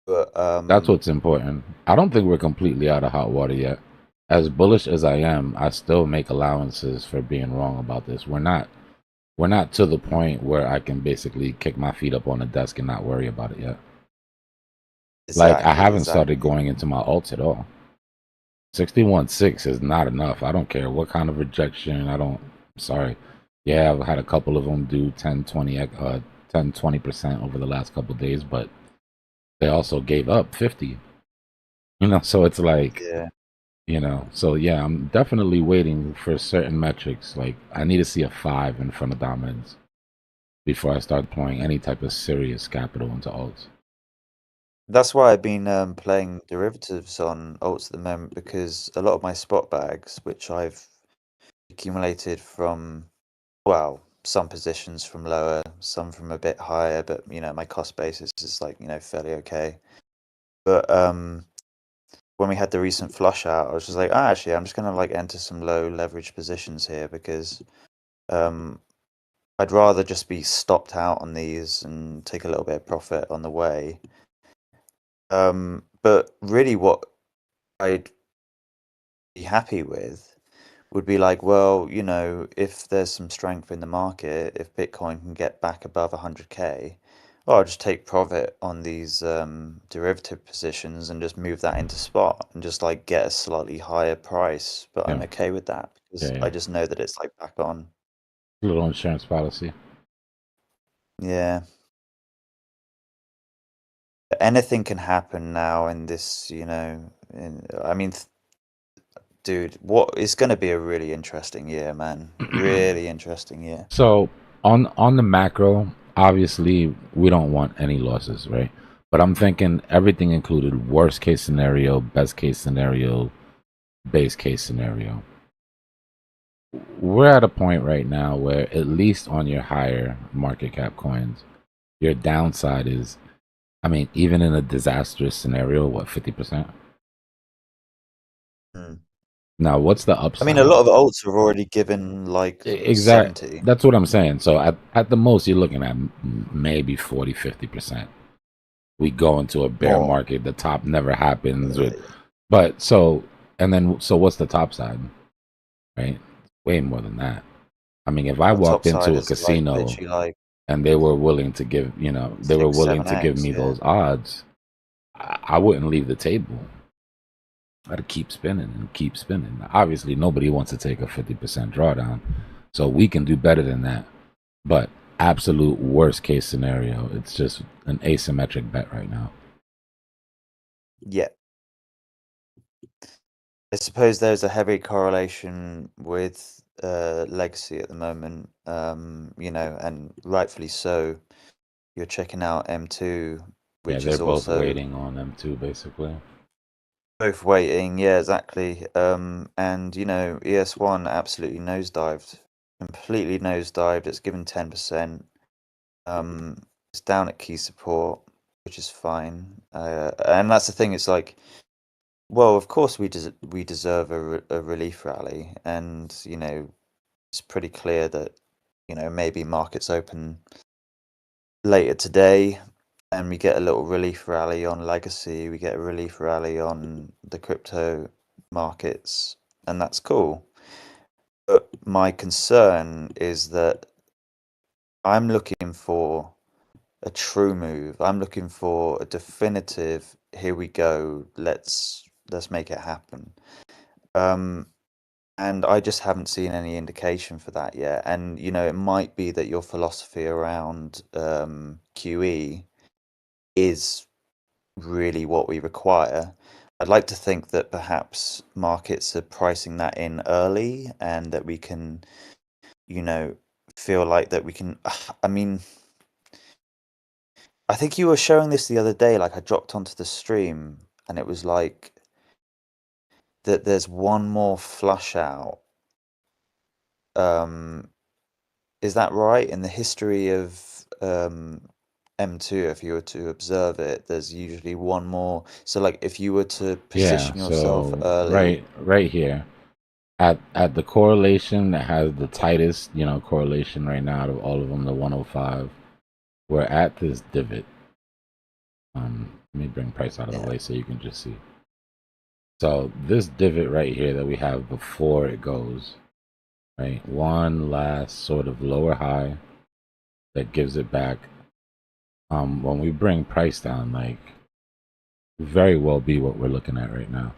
but That's what's important. I don't think we're completely out of hot water yet. As bullish as I am, I still make allowances for being wrong about this. We're not to the point where I can basically kick my feet up on the desk and not worry about it yet. Like I haven't started going into my alts at all. 61.6 is not enough. I don't care what kind of rejection. Sorry. Yeah, I've had a couple of them do 10, 20% over the last couple of days, but they also gave up 50. So it's like, so yeah, I'm definitely waiting for certain metrics. Like I need to see a 5 in front of dominance before I start pouring any type of serious capital into alts. that's why I've been playing derivatives on alts at the moment, because a lot of my spot bags, which I've accumulated from, well, some positions from lower, some from a bit higher, but my cost basis is like fairly okay. But when we had the recent flush out, I was just like, actually, I'm just gonna like enter some low leverage positions here, because I'd rather just be stopped out on these and take a little bit of profit on the way. But really, what I'd be happy with would be like, well, if there's some strength in the market, if Bitcoin can get back above 100K, well, I'll just take profit on these derivative positions and just move that into spot and just like get a slightly higher price. But I'm okay with that because I just know that it's like back on. Little insurance policy. Yeah. Anything can happen now in this, I mean, dude, it's going to be a really interesting year, man. Really interesting year. So on the macro, obviously we don't want any losses, right? But I'm thinking everything included: worst case scenario, best case scenario, base case scenario. We're at a point right now where at least on your higher market cap coins, your downside is, I mean, even in a disastrous scenario, what, 50%? Now, what's the upside? I mean, a lot of alts have already given like 70. That's what I'm saying. So at the most, you're looking at maybe 40, 50%. We go into a bear market. The top never happens. So what's the top side? Right? Way more than that. I mean, if I walked into a casino and they were willing to give, they were willing to give me those odds, I wouldn't leave the table. I'd keep spinning and keep spinning. Obviously, nobody wants to take a 50% drawdown, so we can do better than that. But absolute worst case scenario, it's just an asymmetric bet right now. Yeah. I suppose there's a heavy correlation with legacy at the moment, and rightfully so. You're checking out M2, which they're is both also waiting on M2, basically. both waiting, yeah, exactly. And ES1 absolutely nosedived, completely nosedived. It's given 10%. It's down at key support, which is fine. And that's the thing. It's like Well, of course we deserve a relief rally, and you know it's pretty clear that you know maybe markets open later today, and we get a little relief rally on legacy. We get a relief rally on the crypto markets, and that's cool. But my concern is that I'm looking for a true move. I'm looking for a definitive. Here we go. Let's make it happen. And I just haven't seen any indication for that yet. And you know, it might be that your philosophy around QE is really what we require. I'd like to think that perhaps markets are pricing that in early, and that we can, you know, feel like that we can. I mean, I think you were showing this the other day. Like I dropped onto the stream, and it was like that. There's one more flush out. Is that right? In the history of M2, if you were to observe it, there's usually one more. So, like, if you were to Yeah, position yourself so early, right here at the correlation that has the tightest, you know, correlation right now out of all of them, the 105, we're at this divot. Let me bring price out of the way so you can just see. So this divot right here that we have before it goes, right? One last sort of lower high that gives it back. When we bring price down, like very well be what we're looking at right now.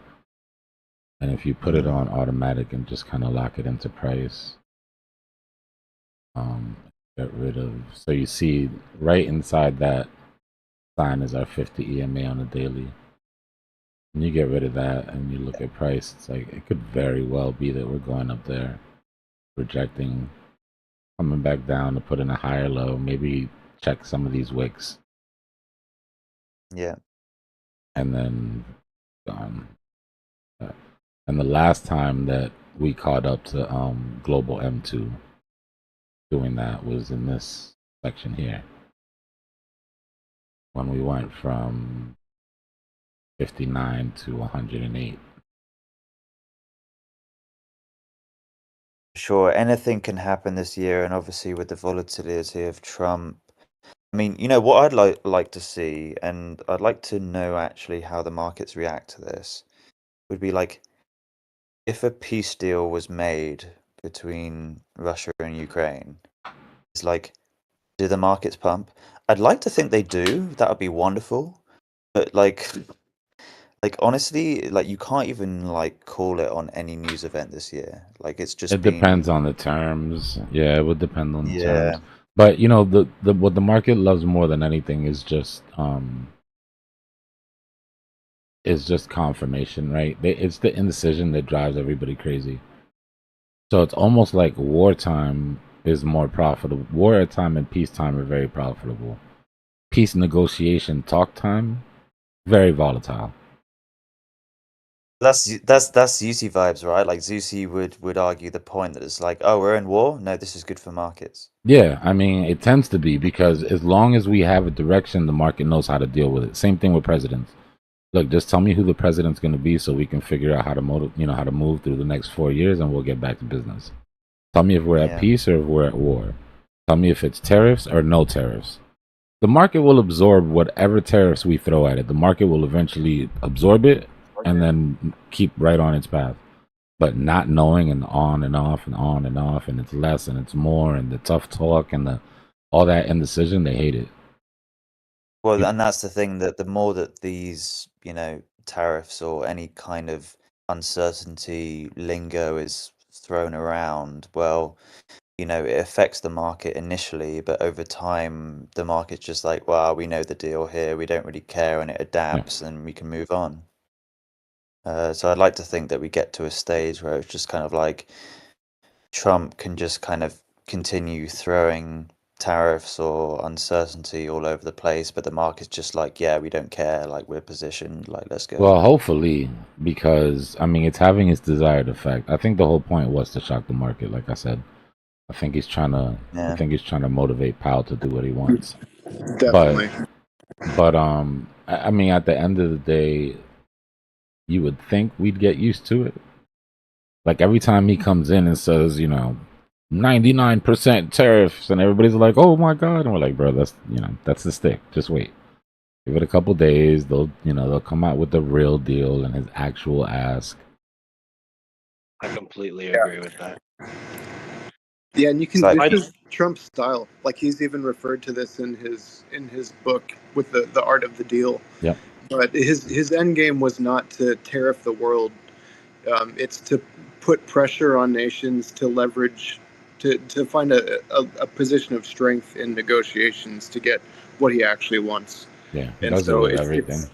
And if you put it on automatic and just kind of lock it into price, get rid of, so you see right inside that sign is our 50 EMA on the daily. And you get rid of that and you look at price, it's like it could very well be that we're going up there, rejecting, coming back down to put in a higher low, maybe check some of these wicks. Yeah. And then gone. And the last time that we caught up to global M2 doing that was in this section here, when we went from 59 to 108. sure, anything can happen this year, and obviously with the volatility of Trump. I mean, you know what I'd like to see, and I'd like to know actually how the markets react to this, would be like if a peace deal was made between Russia and Ukraine. It's like, do the markets pump? I'd like to think they do. That would be wonderful. But like honestly, like you can't even like call it on any news event this year. Like it's just It been, depends on the terms. Yeah, it would depend on the yeah. terms. But you know, the what the market loves more than anything is just confirmation, right? It's the indecision that drives everybody crazy. So it's almost like wartime is more profitable. Wartime and peacetime are very profitable. Peace negotiation talk time, very volatile. That's Zusi vibes, right? Like Zusi would argue the point that it's like, oh, we're in war. No, this is good for markets. Yeah, I mean, it tends to be, because as long as we have a direction, the market knows how to deal with it. Same thing with presidents. Look, just tell me who the president's going to be so we can figure out how to how to move through the next 4 years, and we'll get back to business. Tell me if we're at peace or if we're at war. Tell me if it's tariffs or no tariffs. The market will absorb whatever tariffs we throw at it. The market will eventually absorb it and then keep right on its path. But not knowing, and on and off and on and off, and it's less and it's more, and the tough talk and the all that indecision, they hate it. Well, and that's the thing, that the more that these, you know, tariffs or any kind of uncertainty lingo is thrown around, well, you know, it affects the market initially, but over time, the market's just like, well, we know the deal here, we don't really care, and it adapts, and we can move on. So I'd like to think that we get to a stage where it's just kind of like Trump can just kind of continue throwing tariffs or uncertainty all over the place, but the market's just like, yeah, we don't care, like we're positioned, like let's go. Well, hopefully, because I mean, it's having its desired effect. I think the whole point was to shock the market. Like I said, I think he's trying to. Yeah. I think he's trying to motivate Powell to do what he wants. Definitely. But I mean, at the end of the day, you would think we'd get used to it. Like every time he comes in and says, 99% tariffs, and everybody's like, "Oh my god!" and we're like, "Bro, that's the stick. Just wait. Give it a couple days. They'll come out with the real deal and his actual ask." I completely agree with that. Yeah, and you can. Like, This is Trump's style. Like he's even referred to this in his book with the art of the deal. Yep. But his end game was not to tariff the world. It's to put pressure on nations to leverage, to find a position of strength in negotiations to get what he actually wants. Yeah, he And does it so with it's everything.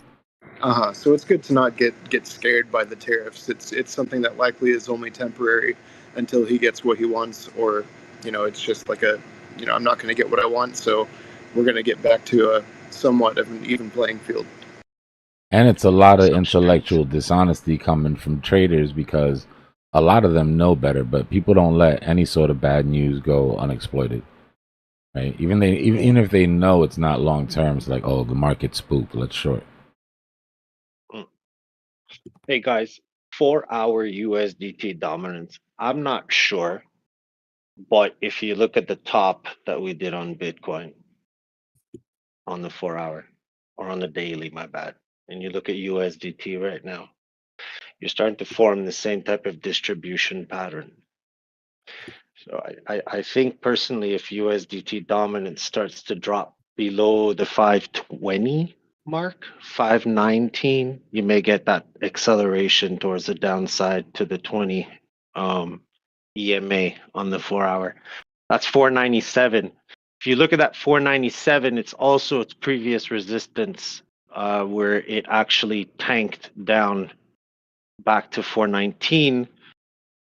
so it's good to not get scared by the tariffs. It's something that likely is only temporary until he gets what he wants, or it's just like I'm not going to get what I want, so we're going to get back to a somewhat of an even playing field. And it's a lot of intellectual dishonesty coming from traders because a lot of them know better, but people don't let any sort of bad news go unexploited. Right? Even if they know it's not long term, it's like, oh, the market's spooked, let's short. Hey guys, 4-hour USDT dominance. I'm not sure, but if you look at the top that we did on Bitcoin on the 4-hour or on the daily, my bad, and you look at USDT right now, you're starting to form the same type of distribution pattern. So I think personally, if USDT dominance starts to drop below the 520 mark, 519, you may get that acceleration towards the downside to the 20 EMA on the 4-hour. That's 497. If you look at that 497, it's also its previous resistance where it actually tanked down back to 419.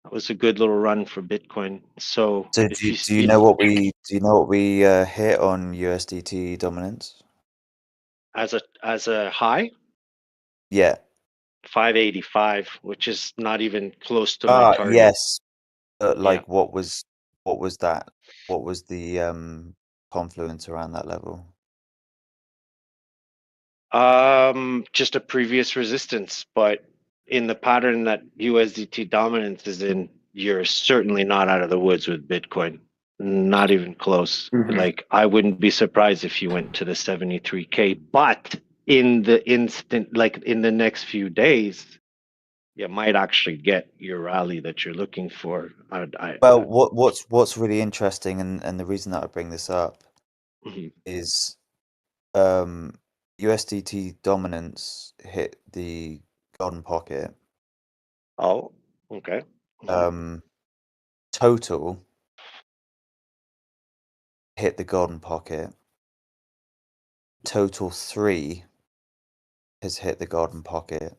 That was a good little run for Bitcoin. So do if you know what we hit on USDT dominance? as a high, Yeah. 585, which is not even close to my target. Yes. Like, what was that? What was the confluence around that level? Just a previous resistance, but in the pattern that USDT dominance is in, you're certainly not out of the woods with Bitcoin. Not even close. Like, I wouldn't be surprised if you went to the 73K, but in the instant, like in the next few days, you might actually get your rally that you're looking for. Well, what's really interesting, and the reason that I bring this up Mhm. is USDT dominance hit the golden pocket. Oh, okay. Total hit the golden pocket. Total 3 has hit the golden pocket.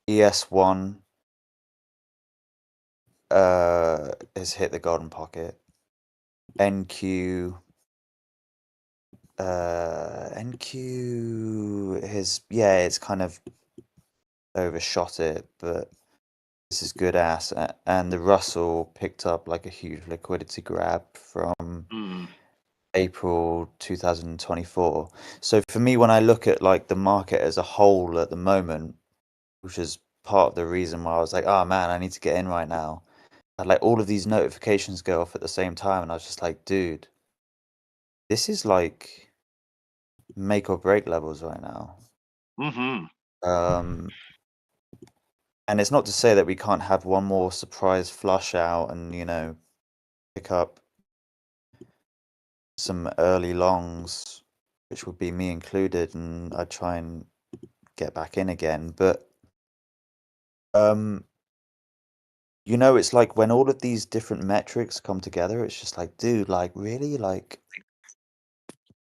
ES1 has hit the golden pocket. NQ has, it's kind of overshot it, but this is good ass. And the Russell picked up like a huge liquidity grab from April 2024. So for me, when I look at like the market as a whole at the moment, which is part of the reason why I was like, oh man, I need to get in right now. And like all of these notifications go off at the same time, and I was just like, dude, this is like make or break levels right now. And it's not to say that we can't have one more surprise flush out and pick up some early longs, which would be me included, and I'd try and get back in again. But it's like when all of these different metrics come together, it's just like, dude, like really, like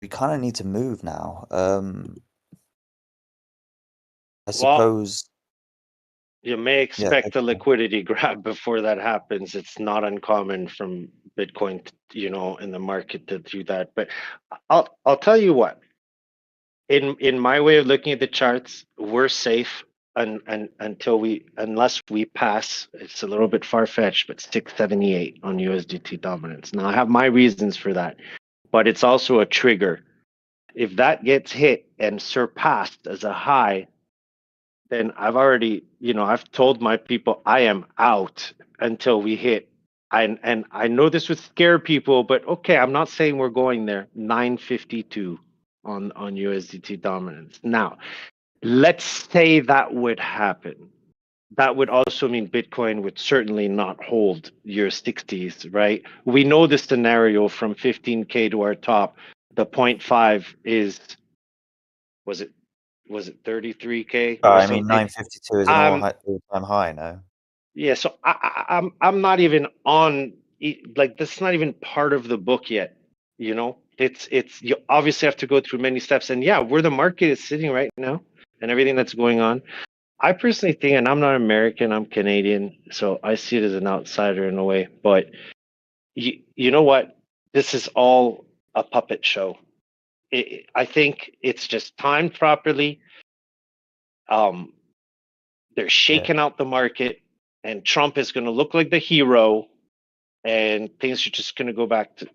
we kind of need to move now. I suppose. You may expect a liquidity grab before that happens. It's not uncommon from Bitcoin, in the market to do that. But I'll tell you what. In my way of looking at the charts, we're safe unless we pass. It's a little bit far fetched, but 678 on USDT dominance. Now I have my reasons for that, but it's also a trigger. If that gets hit and surpassed as a high, then I've already, I've told my people I am out until we hit. And I know this would scare people, but okay, I'm not saying we're going there. 952 on USDT dominance. Now, let's say that would happen. That would also mean Bitcoin would certainly not hold your 60s, right? We know the scenario from 15K to our top. The 0.5 is, was it 33K or I mean, something? 952 is an all-time high, no? Yeah, so I'm not even on, like, that's not even part of the book yet. It's you obviously have to go through many steps, and yeah, where the market is sitting right now and everything that's going on, I personally think, and I'm not American, I'm Canadian, so I see it as an outsider in a way, but you know what? This is all a puppet show. I think it's just timed properly. They're shaking out the market, and Trump is going to look like the hero, and things are just going to go back to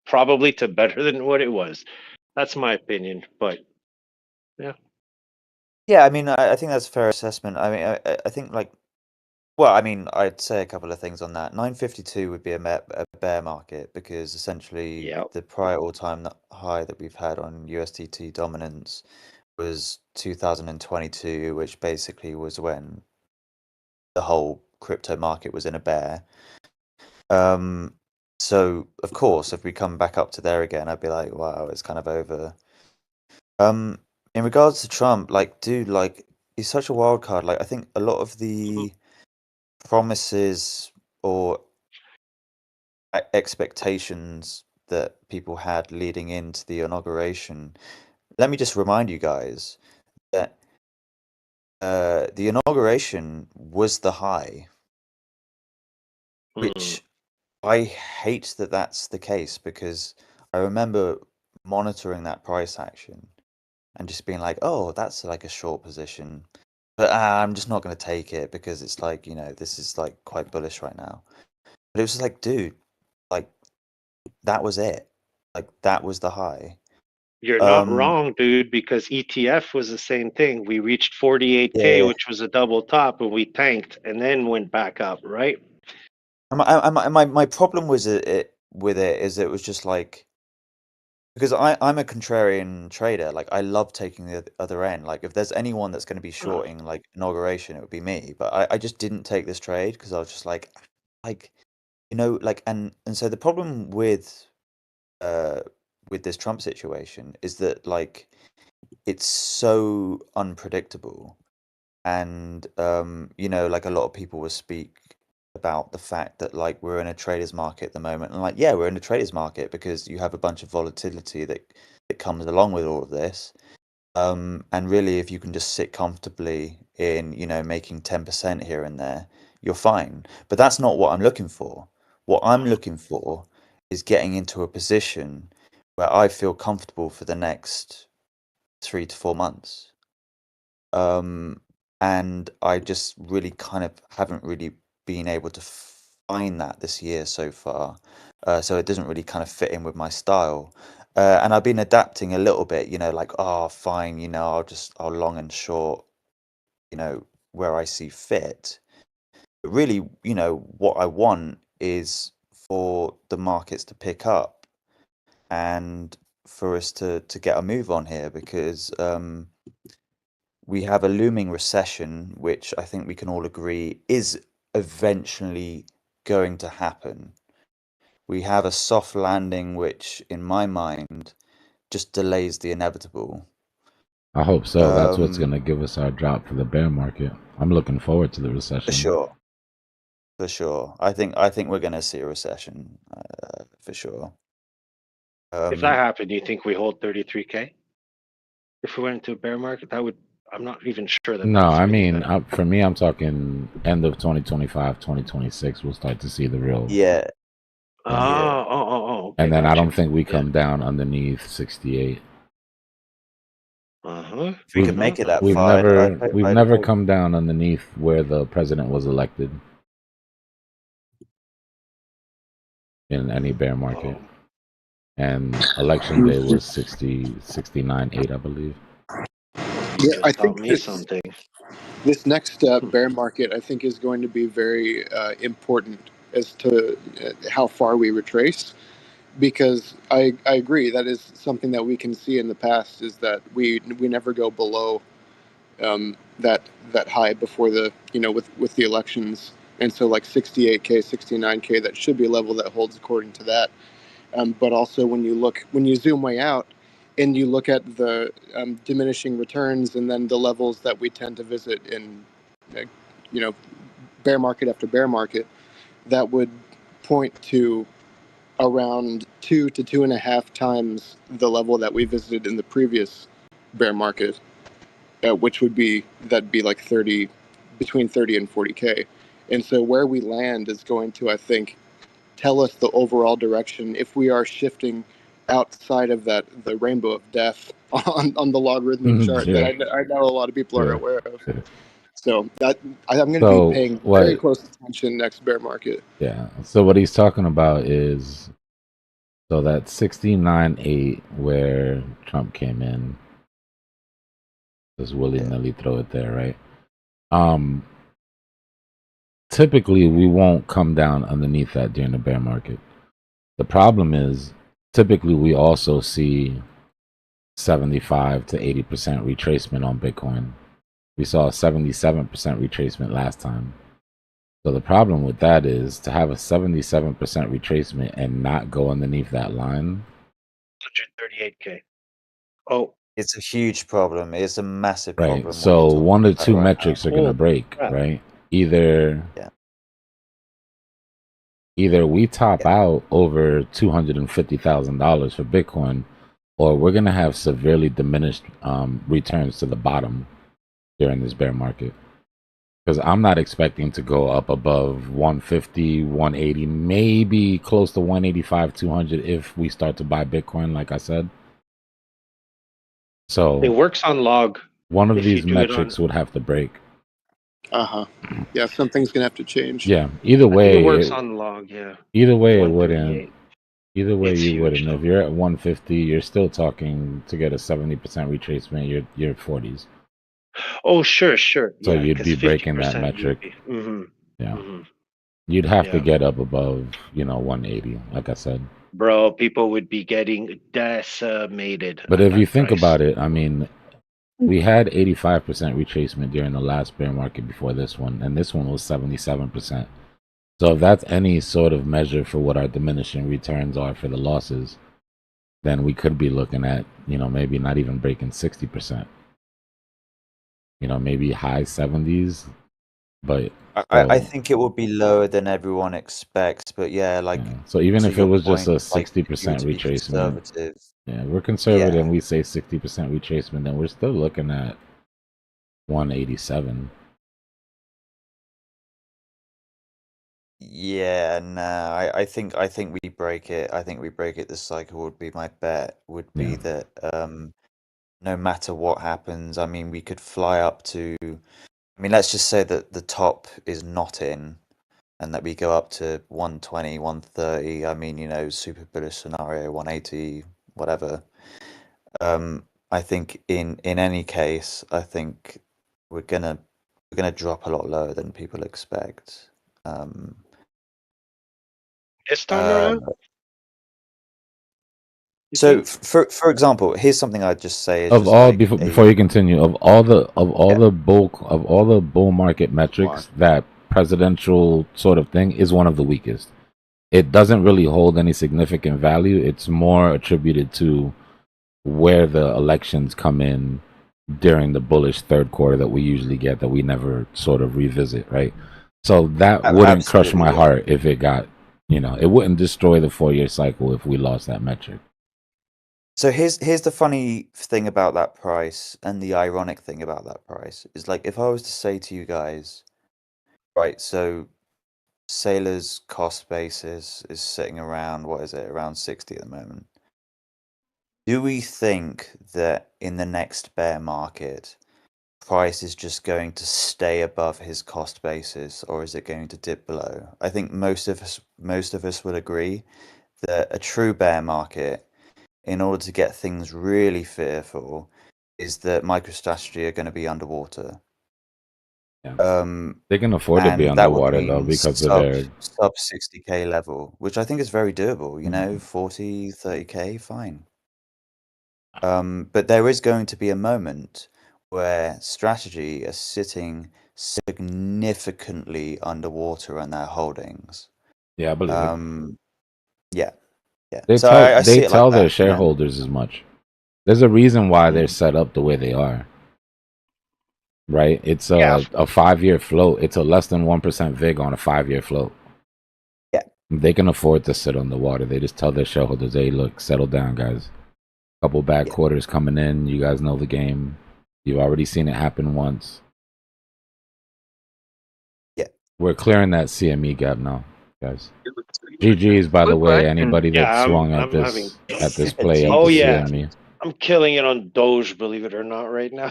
probably to better than what it was. That's my opinion, but yeah. Yeah, I mean, I think that's a fair assessment. I mean, I think well, I mean, I'd say a couple of things on that. 952 would be a bear market because essentially the prior all-time high that we've had on USDT dominance was 2022, which basically was when the whole crypto market was in a bear. So of course, if we come back up to there again, I'd be like, wow, it's kind of over. In regards to Trump, dude, he's such a wild card. I think a lot of the promises or expectations that people had leading into the inauguration. Let me just remind you guys that the inauguration was the high, which I hate that that's the case because I remember monitoring that price action and just being like, oh, that's like a short position. But I'm just not going to take it because it's this is quite bullish right now. But it was just like, dude, that was it. That was the high. You're not wrong, dude, because ETF was the same thing. We reached 48K, Yeah. which was a double top, and we tanked and then went back up, right? My problem was with it is it was just because I'm a contrarian trader. I love taking the other end. If there's anyone that's going to be shorting inauguration, it would be me. But I just didn't take this trade because I was just and so the problem with this Trump situation is that it's so unpredictable, and a lot of people will speak about the fact that we're in a traders market at the moment, and yeah, we're in a traders market because you have a bunch of volatility that comes along with all of this, and really if you can just sit comfortably in making 10% here and there, you're fine. But that's not what I'm looking for. What I'm looking for is getting into a position where I feel comfortable for the next 3 to 4 months. And I just really kind of haven't really been able to find that this year so far. So it doesn't really kind of fit in with my style. And I've been adapting a little bit, oh, fine, I'll long and short, where I see fit. But really, what I want is for the markets to pick up and for us to get a move on here because we have a looming recession, which I think we can all agree is eventually going to happen. We have a soft landing, which in my mind just delays the inevitable. I hope so. That's what's going to give us our drop for the bear market. I'm looking forward to the recession. For sure. I think we're going to see a recession for sure. If that happened, do you think we hold 33K? If we went into a bear market, I'm not even sure that. No, I mean, for me, I'm talking end of 2025, 2026. We'll start to see the real. Yeah. Okay, and then I don't think we come down underneath 68. If we can make it that we've far, we've never come down underneath where the president was elected in any bear market. and election day was 69.8, I believe. Yeah, I Taught think me something. this next bear market, I think, is going to be very important as to how far we retrace. Because I agree, that is something that we can see in the past, is that we never go below that high before the, with the elections. And so like 68K, 69K, that should be a level that holds according to that. But also when you zoom way out and you look at the diminishing returns and then the levels that we tend to visit in, bear market after bear market, that would point to around 2 to 2.5 times the level that we visited in the previous bear market, which would be like 30, between 30 and 40K. And so where we land is going to, I think, tell us the overall direction if we are shifting outside of the rainbow of death on the logarithmic chart that I know a lot of people are aware of. So that I'm going to be paying very close attention next bear market. Yeah. So what he's talking about is, so that 69.8 where Trump came in, just willy-nilly throw it there, right? Typically we won't come down underneath that during the bear market. The problem is typically we also see 75 to 80% retracement on Bitcoin. We saw a 77% retracement last time. So the problem with that is to have a 77% retracement and not go underneath that line. 138K. Oh, it's a huge problem. It's a massive Right. problem. So one or two right metrics now. are going to break, right? Either we top out over $250,000 for Bitcoin, or we're going to have severely diminished returns to the bottom during this bear market. Because I'm not expecting to go up above 150, 180, maybe close to 185, 200 if we start to buy Bitcoin, like I said. So it works on log. One of these metrics would have to break. Yeah, something's gonna have to change. Yeah. Either way, I think it works on log. Yeah. Either way, it wouldn't. Either way, It's you huge, wouldn't. If you're at 150, you're still talking to get a 70% retracement. You're 40s. Oh, sure. So Yeah, you'd be breaking that metric. Yeah. You'd have to get up above, 180, like I said. Bro, people would be getting decimated. But at if you that think price. about it, I mean, we had 85% retracement during the last bear market before this one, and this one was 77%. So if that's any sort of measure for what our diminishing returns are for the losses, then we could be looking at, maybe not even breaking 60%. Maybe high 70s. But I think it will be lower than everyone expects, but so even to if it your was just a point, 60% if you were to be retracement, conservative, we're conservative and we say 60% retracement, then we're still looking at 187. Yeah, no, I think we break it. I think we break it this cycle would be my bet, would be that no matter what happens, I mean, we could fly up to, I mean, let's just say that the top is not in and that we go up to 120, 130. I mean, super bullish scenario, 180, whatever. I think in any case, I think we're gonna drop a lot lower than people expect. This time around? So, for example, here's something I'd just say is Of just all like before you continue, of all the bull market metrics, that presidential sort of thing is one of the weakest. It doesn't really hold any significant value. It's more attributed to where the elections come in during the bullish third quarter that we usually get, that we never sort of revisit, right? So that wouldn't crush my heart if it got, it wouldn't destroy the 4-year cycle if we lost that metric. So here's the funny thing about that price, and the ironic thing about that price is, like, if I was to say to you guys, right, so Sailor's cost basis is sitting around, what is it, around 60 at the moment. Do we think that in the next bear market, price is just going to stay above his cost basis, or is it going to dip below? I think most of us would agree that a true bear market in order to get things really fearful is that MicroStrategy are going to be underwater. Yeah. They can afford to be And that would underwater though mean because of their sub 60k level, which I think is very doable, you know, 40, 30k, fine. But there is going to be a moment where strategy is sitting significantly underwater on their holdings. Yeah, I believe it. Yeah. Yeah. They So tell I see they it like tell their that, you know? shareholders as much. There's a reason why they're set up the way they are. Right? It's a 5-year float. It's a less than 1% VIG on a 5-year float. Yeah. They can afford to sit on the water. They just tell their shareholders, hey, look, settle down, guys. Couple bad quarters coming in. You guys know the game. You've already seen it happen once. Yeah. We're clearing that CME gap now, guys. GG's, by the Quick way, question. anybody that Yeah, swung at I'm having. this play at Oh the yeah, CME. I'm killing it on Doge. Believe it or not, right now.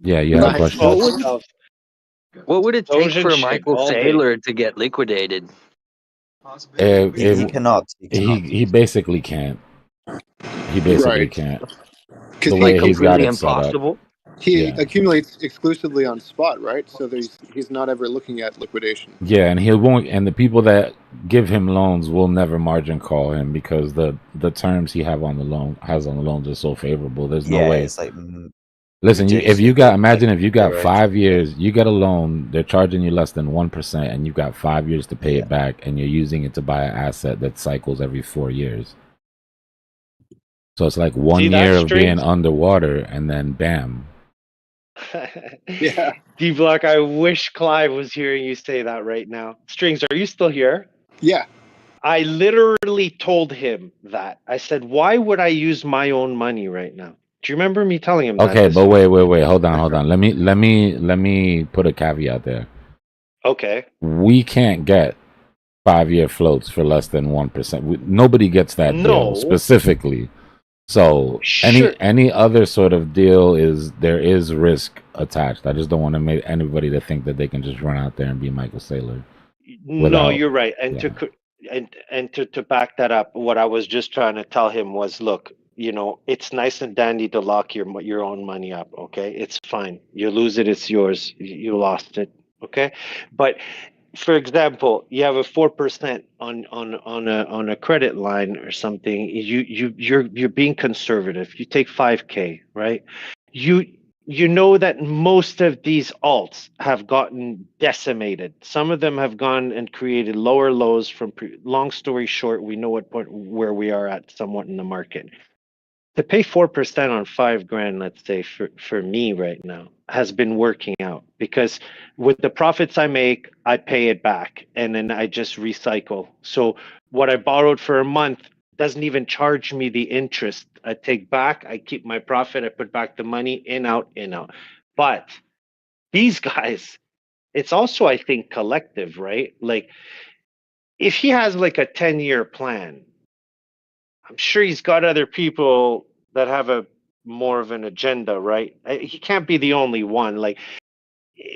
Yeah, you have a Nice. question? What would it take Doge and for shit Michael all day. Saylor to get liquidated? He cannot. He basically can't. He basically Right. can't. Because The way he he's got completely it set up. impossible. he Yeah. accumulates exclusively on spot, right? So he's not ever looking at liquidation. Yeah, and he won't. And the people that give him loans will never margin call him because the terms he has on the loans are so favorable. There's no Yeah, way. it's like Listen, if you got imagine if you got zero 5 years, you get a loan, they're charging you less than 1%, and you got 5 years to pay it back, and you're using it to buy an asset that cycles every 4 years. So it's like 1 See that year of being strings? underwater, and then bam. Yeah. D-Block, I wish Clive was hearing you say that right now. Strings, are you still here? Yeah. I literally told him that. I said, why would I use my own money right now? Do you remember me telling him that? Okay, this but week? wait, hold on. Let me put a caveat there. Okay. We can't get 5-year floats for less than 1%. Nobody gets that deal No. specifically. So Sure. any other sort of deal there is risk attached. I just don't want to make anybody to think that they can just run out there and be Michael Saylor. No, you're right. And to back that up, what I was just trying to tell him was, look, you know, it's nice and dandy to lock your own money up. Okay, it's fine. You lose it, it's yours. You lost it. Okay, but for example, you have a 4% on a credit line or something. You're being conservative. You take 5K, right? You know that most of these alts have gotten decimated. Some of them have gone and created lower lows from long story short, we know what point where we are at somewhat in the market. To pay 4% on $5,000, let's say for me right now, has been working out because with the profits I make, I pay it back and then I just recycle. So what I borrowed for a month doesn't even charge me the interest. I take back, I keep my profit, I put back the money, in, out, in, out. But these guys, it's also, I think, collective, right? Like if he has like a 10-year plan, I'm sure he's got other people that have a more of an agenda, right? He can't be the only one. Like,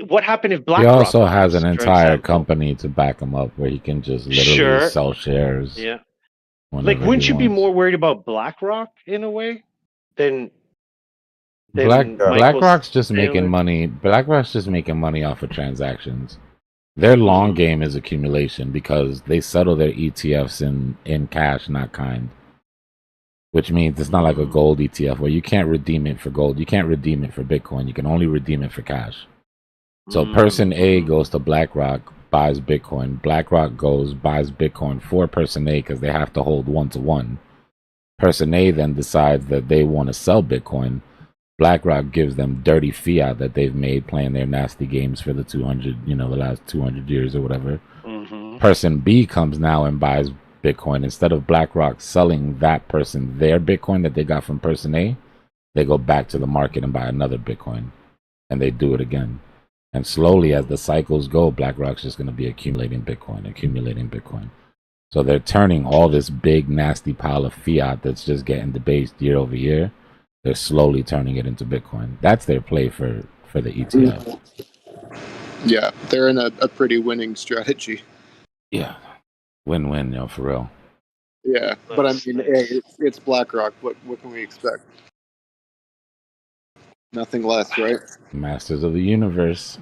what happened if He BlackRock also has goes, an for entire example? company to back him up where he can just literally Sure. sell shares. Yeah. Whenever Like, wouldn't he you be wants. more worried about BlackRock in a way than Michael BlackRock's just making Saylor? money. BlackRock's just making money off of transactions. Their long game is accumulation because they settle their ETFs in cash, not kind. Which means it's not like a gold ETF where you can't redeem it for gold. You can't redeem it for Bitcoin. You can only redeem it for cash. So person A goes to BlackRock, buys Bitcoin. BlackRock goes, buys Bitcoin for person A because they have to hold 1-to-1. Person A then decides that they want to sell Bitcoin. BlackRock gives them dirty fiat that they've made playing their nasty games for the the last 200 years or whatever. Person B comes now and buys Bitcoin. Instead of BlackRock selling that person their Bitcoin that they got from person A, they go back to the market and buy another Bitcoin. And they do it again. And slowly as the cycles go, BlackRock's just going to be accumulating Bitcoin. So they're turning all this big, nasty pile of fiat that's just getting debased year over year. They're slowly turning it into Bitcoin. That's their play for the ETF. Yeah, they're in a pretty winning strategy. Yeah. Win-win, for real. Yeah, but I mean, hey, it's BlackRock. What can we expect? Nothing less, right? Masters of the universe.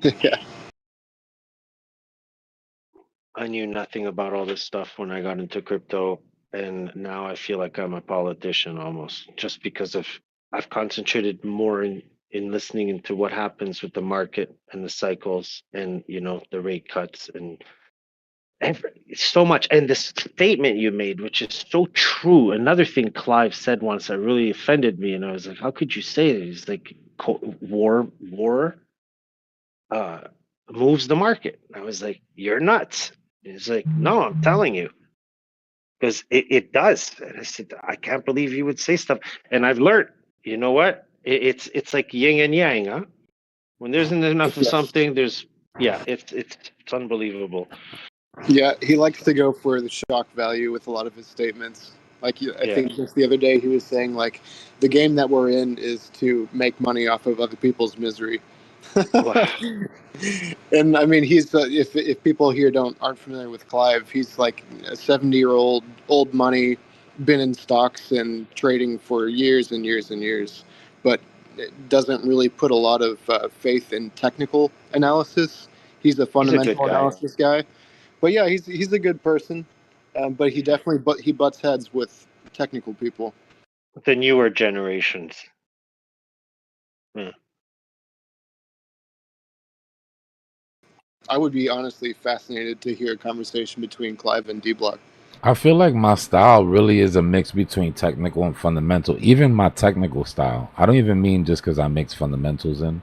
Yeah. I knew nothing about all this stuff when I got into crypto, and now I feel like I'm a politician almost, just because I've concentrated more in listening into what happens with the market and the cycles, and the rate cuts and so much. And this statement you made, which is so true. Another thing Clive said once that really offended me, and I was like, "How could you say that?" He's like, "War moves the market." I was like, "You're nuts." He's like, "No, I'm telling you, because it does." And I said, "I can't believe you would say stuff." And I've learned, you know what? It's like yin and yang, huh? When there isn't enough of something, it's unbelievable. Yeah, he likes to go for the shock value with a lot of his statements. Like I think just the other day he was saying like the game that we're in is to make money off of other people's misery. And I mean, he's if people here aren't familiar with Clive, he's like a 70-year-old old money, been in stocks and trading for years and years and years, but doesn't really put a lot of faith in technical analysis. He's a fundamental analysis guy. But yeah, he's a good person, but he definitely he butts heads with technical people. The newer generations. I would be honestly fascinated to hear a conversation between Clive and Dbloc. I feel like my style really is a mix between technical and fundamental. Even my technical style. I don't even mean just because I mix fundamentals in.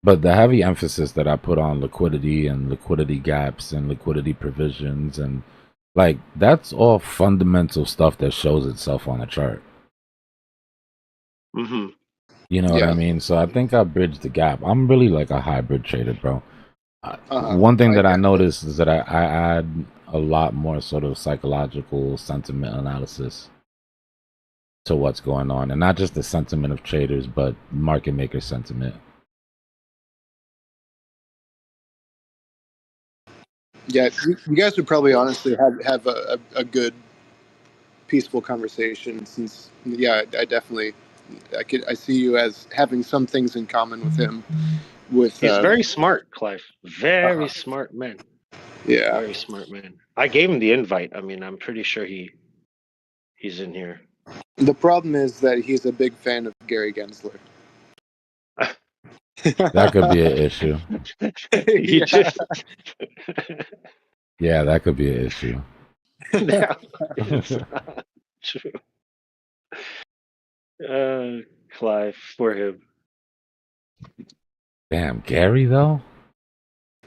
But the heavy emphasis that I put on liquidity and liquidity gaps and liquidity provisions and like that's all fundamental stuff that shows itself on a chart. Mm-hmm. You know what I mean? So I think I bridged the gap. I'm really like a hybrid trader, bro. One thing that I noticed is that I add a lot more sort of psychological sentiment analysis to what's going on, and not just the sentiment of traders, but market maker sentiment. Yeah, you guys would probably honestly have a good peaceful conversation. Since I definitely I see you as having some things in common with him. He's very smart, Clive. Very smart man. Yeah, very smart man. I gave him the invite. I mean, I'm pretty sure he's in here. The problem is that he's a big fan of Gary Gensler. That could be an issue. Yeah, that could be an issue. It's not true. Clive, for him. Damn, Gary though?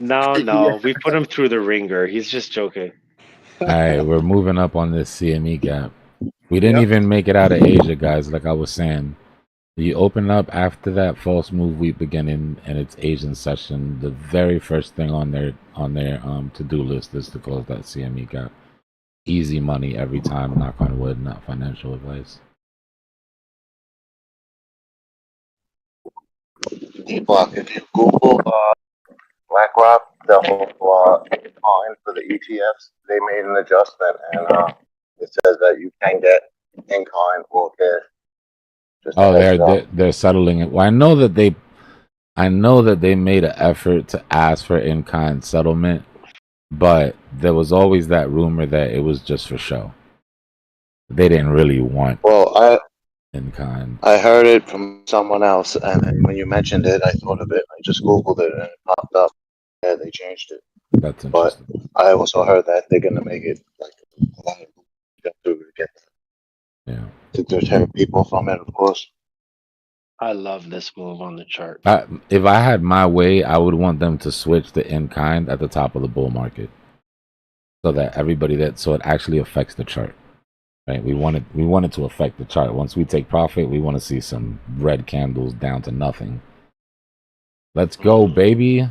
No, we put him through the ringer. He's just joking. All right, we're moving up on this CME gap. We didn't even make it out of Asia, guys. Like I was saying, you open up after that false move week beginning, and it's Asian session. The very first thing on their to-do list is to close that CME gap. Easy money every time. Knock on wood. Not financial advice. Dbloc, if you Google BlackRock, the whole coin for the ETFs, they made an adjustment, and it says that you can get in coin or cash. Oh, they're settling it. Well, I know that they made an effort to ask for in-kind settlement, but there was always that rumor that it was just for show. They didn't really want. Well, in kind. I heard it from someone else, and then when you mentioned it, I thought of it. I just Googled it, and it popped up. Yeah, they changed it. That's interesting. But I also heard that they're gonna make it like a lot of people to get to deter people from it, of course. I love this move on the chart. If I had my way, I would want them to switch the in kind at the top of the bull market, so that so it actually affects the chart. Right? We want it to affect the chart. Once we take profit, we want to see some red candles down to nothing. Let's go, baby.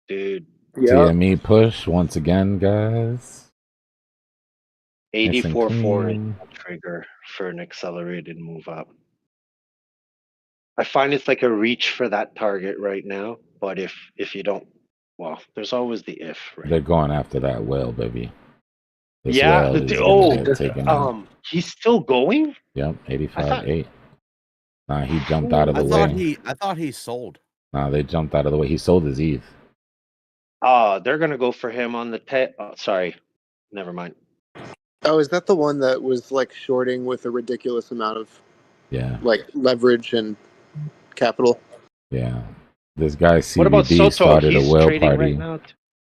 Dude. TME push once again, guys. 84.4 trigger for an accelerated move up. I find it's like a reach for that target right now, but if you don't, well, there's always the if, right? They're going after that whale, baby. This Yeah. whale is Oh, gonna get taken out. he's still going. Yep, I 85 thought. 8. Nah, he jumped out of the way. I thought he sold. Nah, they jumped out of the way. He sold his ETH. They're gonna go for him on the sorry, never mind. Oh, is that the one that was like shorting with a ridiculous amount of like leverage and capital? Yeah. This guy What about CVB Soto? started a He's whale trading party. right now.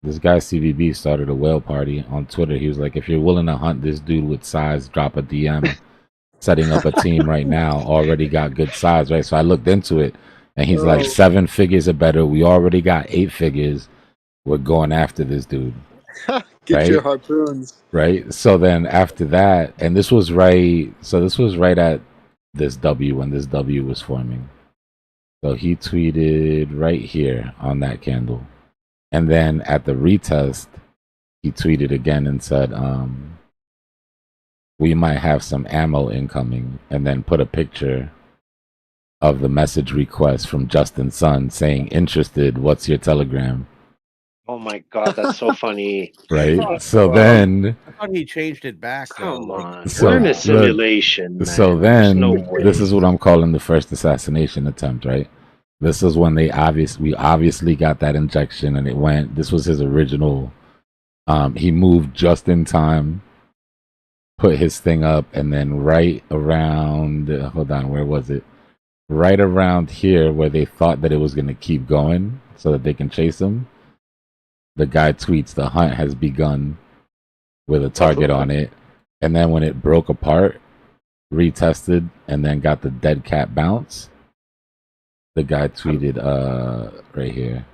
This guy CVB started a whale party on Twitter. He was like, if you're willing to hunt this dude with size, drop a DM. Setting up a team right now, already got good size, right? So I looked into it, and he's like 7 figures or better. We already got 8 figures. We're going after this dude. Get your harpoons. Right? So then after that, and this was right at this W when this W was forming. So he tweeted right here on that candle. And then at the retest, he tweeted again and said, we might have some ammo incoming, and then put a picture of the message request from Justin Sun saying, interested, what's your Telegram? Oh my god, that's so funny. Right? So then... I thought he changed it back. Come on. So, We're in a simulation, man. So There's then, no way. this is what I'm calling the first assassination attempt, right? This is when we obviously got that injection, and it went... This was his original... he moved just in time, put his thing up, and then right around... hold on, where was it? Right around here, where they thought that it was going to keep going so that they can chase him, the guy tweets, the hunt has begun, with a target on it. And then when it broke apart, retested, and then got the dead cat bounce, the guy tweeted right here,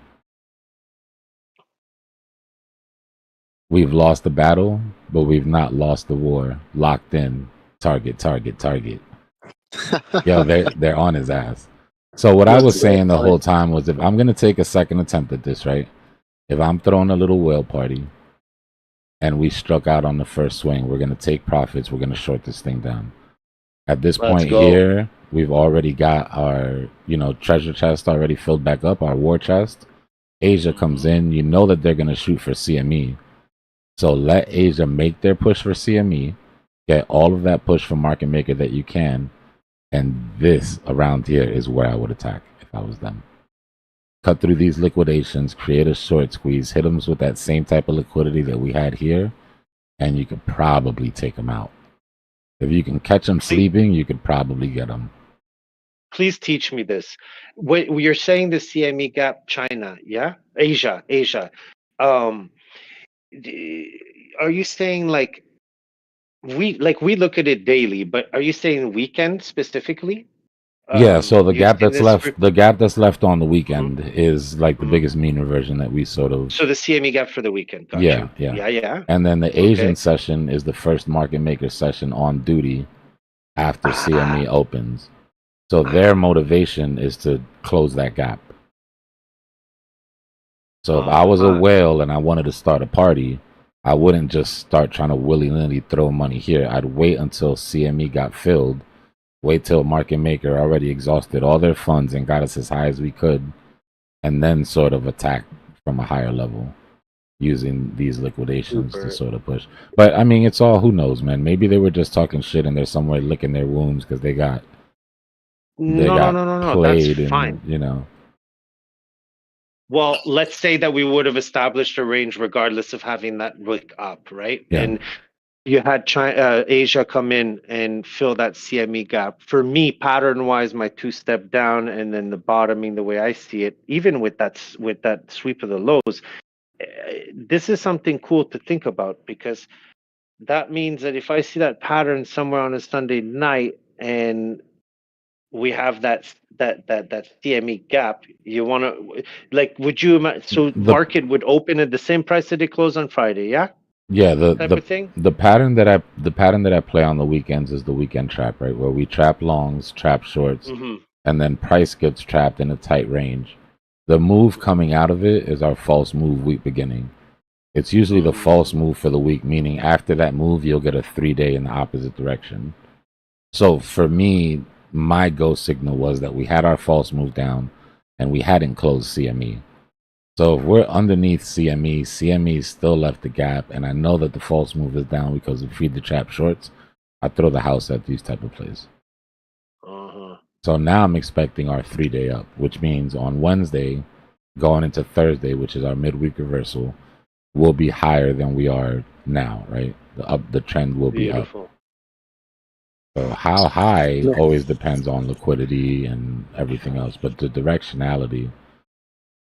we've lost the battle, but we've not lost the war. Locked in. Target, target, target. Yo, they're on his ass. So what I was saying the whole time was, if I'm going to take a second attempt at this, right? If I'm throwing a little whale party and we struck out on the first swing, we're going to take profits. We're going to short this thing down. At this point here, we've already got our, treasure chest already filled back up, our war chest. Asia comes in. You know that they're going to shoot for CME. So let Asia make their push for CME. Get all of that push from market maker that you can. And this around here is where I would attack if I was them. Cut through these liquidations, create a short squeeze, hit them with that same type of liquidity that we had here, and you could probably take them out. If you can catch them sleeping, you could probably get them. Please teach me this. What you're saying, the CME gap, China, yeah? Asia. Are you saying we look at it daily, but are you saying weekend specifically? Yeah, so the gap that's left on the weekend is like the biggest mean reversion that we sort of. So the CME gap for the weekend. Got Yeah. Yeah. And then the Asian session is the first market maker session on duty after CME opens. So their motivation is to close that gap. So if I was a whale and I wanted to start a party, I wouldn't just start trying to willy-nilly throw money here. I'd wait until CME got filled. Wait till market maker already exhausted all their funds and got us as high as we could, and then sort of attack from a higher level using these liquidations to sort of push. But I mean, it's all, who knows, man. Maybe they were just talking shit and they're somewhere licking their wounds because they got No. played, That's fine. Well, let's say that we would have established a range regardless of having that wick up, right? Yeah. And you had Asia come in and fill that CME gap. For me, pattern-wise, my 2-step down and then the bottoming, the way I see it, even with that sweep of the lows, this is something cool to think about, because that means that if I see that pattern somewhere on a Sunday night and we have that CME gap, you want to, would you imagine? So market would open at the same price that it closed on Friday, yeah? Yeah, type of thing? the pattern that I play on the weekends is the weekend trap, right? Where we trap longs, trap shorts, and then price gets trapped in a tight range. The move coming out of it is our false move week beginning. It's usually the false move for the week, meaning after that move, you'll get a 3-day in the opposite direction. So for me, my go signal was that we had our false move down and we hadn't closed CME. So if we're underneath CME, CME still left the gap, and I know that the false move is down because of feed the trap shorts. I throw the house at these type of plays. So now I'm expecting our 3-day up, which means on Wednesday, going into Thursday, which is our midweek reversal, will be higher than we are now, right? The trend will be up. So how high always depends on liquidity and everything else, but the directionality,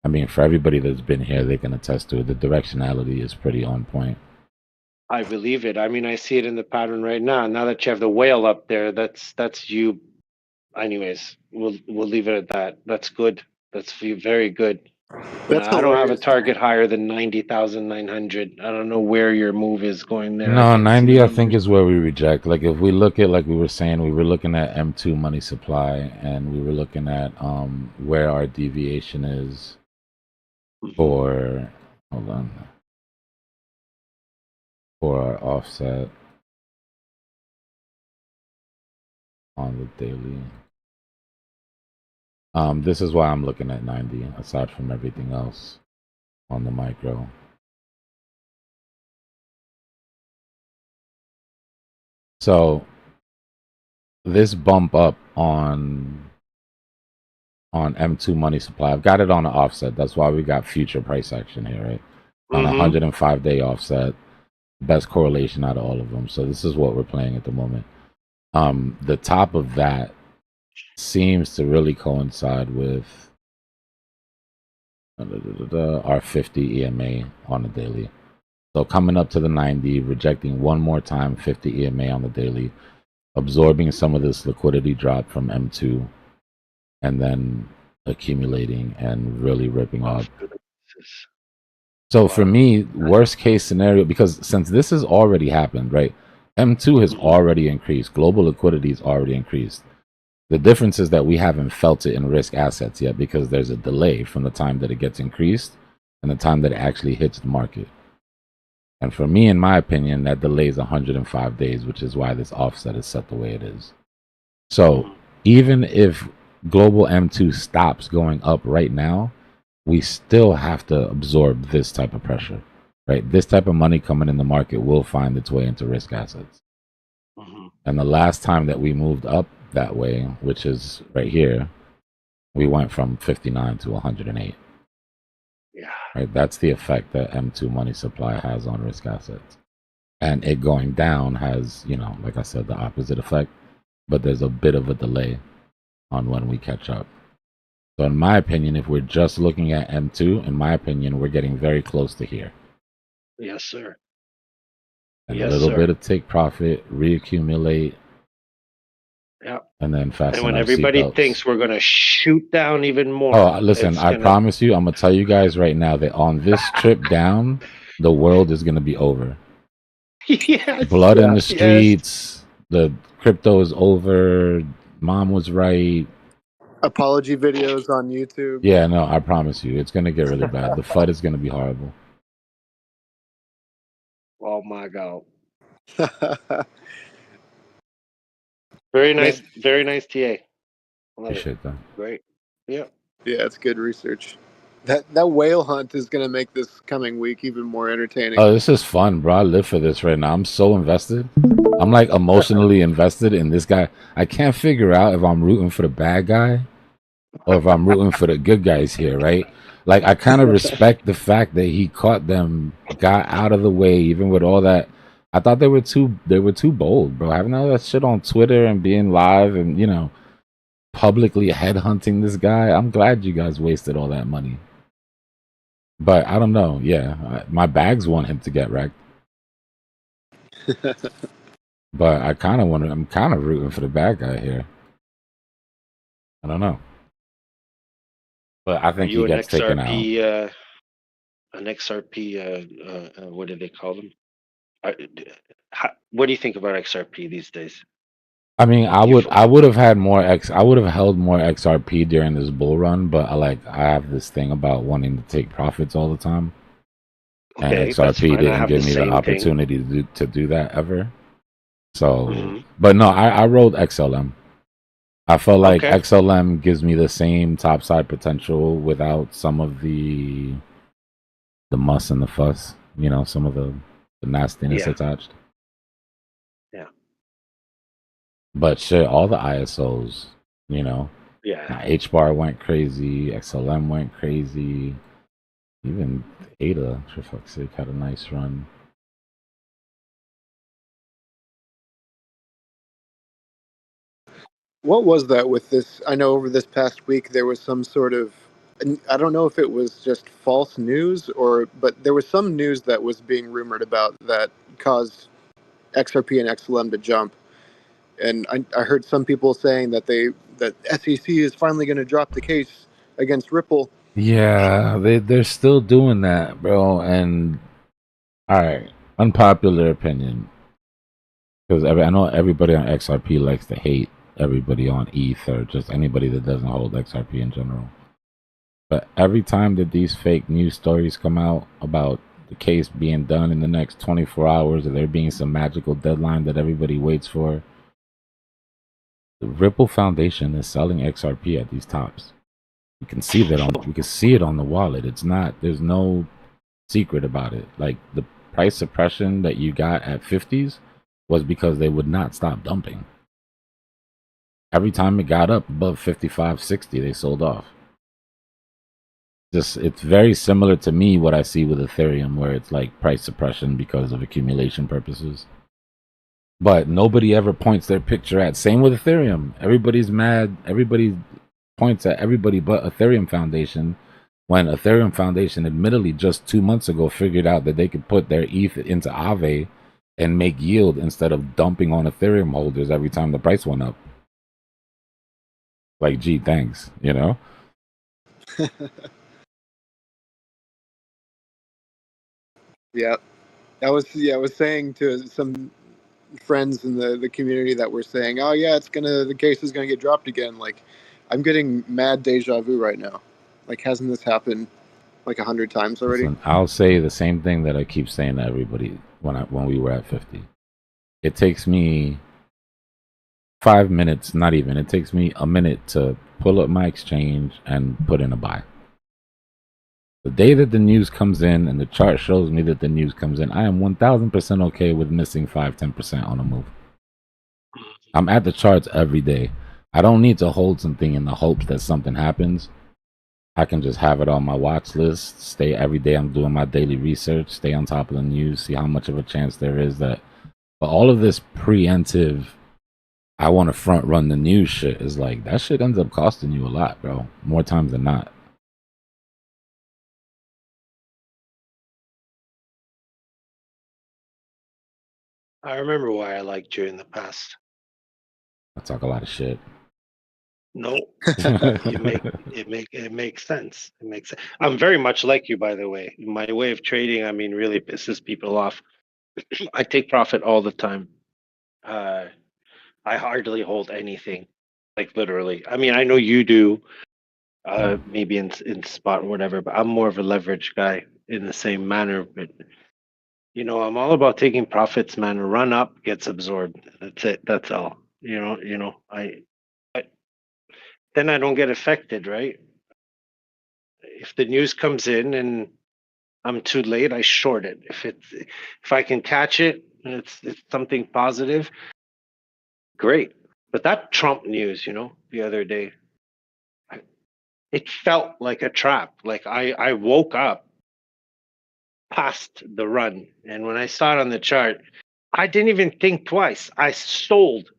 I mean, for everybody that's been here, they can attest to it. The directionality is pretty on point. I believe it. I mean, I see it in the pattern right now. Now that you have the whale up there, that's you. Anyways, we'll leave it at that. That's good. That's very good. But That's I don't have a hilarious. target higher than 90,900. I don't know where your move is going there. No, I can't see 90 the I think numbers. is where we reject. Like if we look at, like we were saying, we were looking at M2 money supply, and we were looking at where our deviation is for, hold on, for our offset on the daily. This is why I'm looking at 90 aside from everything else on the micro. So this bump up on M2 money supply, I've got it on the offset. That's why we got future price action here, right? On a 105-day offset, best correlation out of all of them. So this is what we're playing at the moment. The top of that seems to really coincide with our 50 EMA on the daily. So coming up to the 90, rejecting one more time 50 EMA on the daily, absorbing some of this liquidity drop from M2, and then accumulating and really ripping up. So for me, worst case scenario, because since this has already happened, right? M2 has already increased. Global liquidity has already increased. The difference is that we haven't felt it in risk assets yet because there's a delay from the time that it gets increased and the time that it actually hits the market. And for me, in my opinion, that delay is 105 days, which is why this offset is set the way it is. So even if global M2 stops going up right now, we still have to absorb this type of pressure, right? This type of money coming in the market will find its way into risk assets. And the last time that we moved up that way, which is right here, we went from 59 to 108. Yeah. Right? That's the effect that M2 money supply has on risk assets. And it going down has, you know, like I said, the opposite effect, but there's a bit of a delay on when we catch up. So in my opinion, if we're just looking at M2, in my opinion, we're getting very close to here. Yes, sir. And Yes, a little sir. bit of take profit, reaccumulate, Yeah. and then And fasten when our everybody seatbelts. thinks we're gonna shoot down even more, Oh, listen, it's I gonna. promise you, I'm going to tell you guys right now that on this trip down, the world is going to be over. Yes. Blood in the Yes. streets, the crypto is over, mom was right. Apology videos on YouTube. Yeah, no, I promise you, it's going to get really bad. The FUD is going to be horrible. Oh my God. Very nice. Very nice TA. Love Appreciate that. Great. Yeah. Yeah, it's good research. That whale hunt is going to make this coming week even more entertaining. Oh, this is fun, bro. I live for this right now. I'm so invested. I'm like emotionally invested in this guy. I can't figure out if I'm rooting for the bad guy or if I'm rooting for the good guys here, right? Like I kind of respect the fact that he caught them, got out of the way, even with all that. I thought they were too bold, bro. Having all that shit on Twitter and being live and, you know, publicly headhunting this guy. I'm glad you guys wasted all that money. But I don't know. Yeah, my bags want him to get wrecked. But I kind of I'm kind of rooting for the bad guy here. I don't know. But I think he gets taken out. An XRP, what do they call them? What do you think about XRP these days? I mean, I would have had more I would have held more XRP during this bull run, but I have this thing about wanting to take profits all the time. And Okay, that's XRP fine. I didn't have give the me the same thing. opportunity to do that ever. So, but no, I rolled XLM. I felt like Okay. XLM gives me the same topside potential without some of the the muss and the fuss. You know, some of the nastiness Yeah. attached. Yeah. But shit, all the ISOs, you know. Yeah. H bar went crazy, XLM went crazy, even ADA, for fuck's sake, had a nice run. What was that with this? I know over this past week there was some sort of, and I don't know if it was just false news but there was some news that was being rumored about that caused XRP and XLM to jump. And I heard some people saying that SEC is finally going to drop the case against Ripple. Yeah, they're still doing that, bro. And all right, unpopular opinion, because I know everybody on XRP likes to hate everybody on ETH or just anybody that doesn't hold XRP in general. But every time that these fake news stories come out about the case being done in the next 24 hours or there being some magical deadline that everybody waits for, the Ripple Foundation is selling XRP at these tops. You can see that you can see it on the wallet. It's not, there's no secret about it. Like the price suppression that you got at 50s was because they would not stop dumping. Every time it got up above 55, 60, they sold off. Just, it's very similar to me what I see with Ethereum, where it's like price suppression because of accumulation purposes. But nobody ever points their picture at, same with Ethereum. Everybody's mad. Everybody points at everybody but Ethereum Foundation, when Ethereum Foundation admittedly just 2 months ago figured out that they could put their ETH into Aave and make yield instead of dumping on Ethereum holders every time the price went up. Like, gee, thanks, you know? Yeah, I was saying to some friends in the community that were saying, "Oh yeah, the case is gonna get dropped again." Like, I'm getting mad deja vu right now. Like, hasn't this happened like 100 times already? Listen, I'll say the same thing that I keep saying to everybody when we were at 50. It takes me 5 minutes, not even. It takes me a minute to pull up my exchange and put in a buy. The day that the news comes in and the chart shows me that the news comes in, I am 1000% okay with missing 5-10% on a move. I'm at the charts every day. I don't need to hold something in the hopes that something happens. I can just have it on my watch list, stay every day. I'm doing my daily research, stay on top of the news, see how much of a chance there is that. But all of this preemptive, I want to front run the news shit is like, that shit ends up costing you a lot, bro. More times than not. I remember why I liked you in the past. I talk a lot of shit. No, it makes sense. It makes sense. I'm very much like you, by the way. My way of trading, I mean, really pisses people off. I take profit all the time. I hardly hold anything, like literally. I mean, I know you do, maybe in spot or whatever, but I'm more of a leverage guy in the same manner. But I'm all about taking profits, man. A run up gets absorbed. That's it. That's all. Then I don't get affected, right? If the news comes in and I'm too late, I short it. If I can catch it and it's something positive, great. But that Trump news, the other day, it felt like a trap. Like I woke up past the run, and when I saw it on the chart, I didn't even think twice. I sold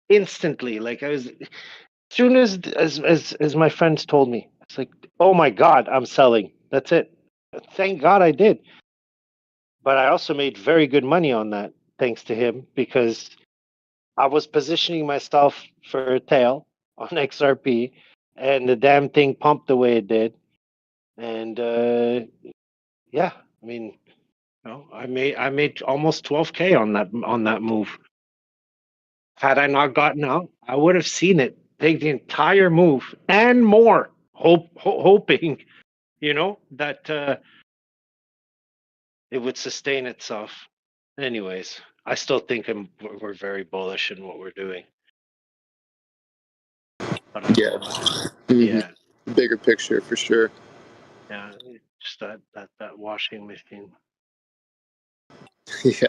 instantly. Like I was, as soon as my friends told me, it's like, oh my God, I'm selling. That's it. Thank God I did. But I also made very good money on that, thanks to him, because I was positioning myself for a tail on XRP, and the damn thing pumped the way it did. And yeah, I mean, I made almost 12K on that move. Had I not gotten out, I would have seen it take the entire move and more, hoping, that it would sustain itself. Anyways, I still think we're very bullish in what we're doing. Yeah. Yeah. Bigger picture for sure. Yeah. Just that washing machine. Yeah.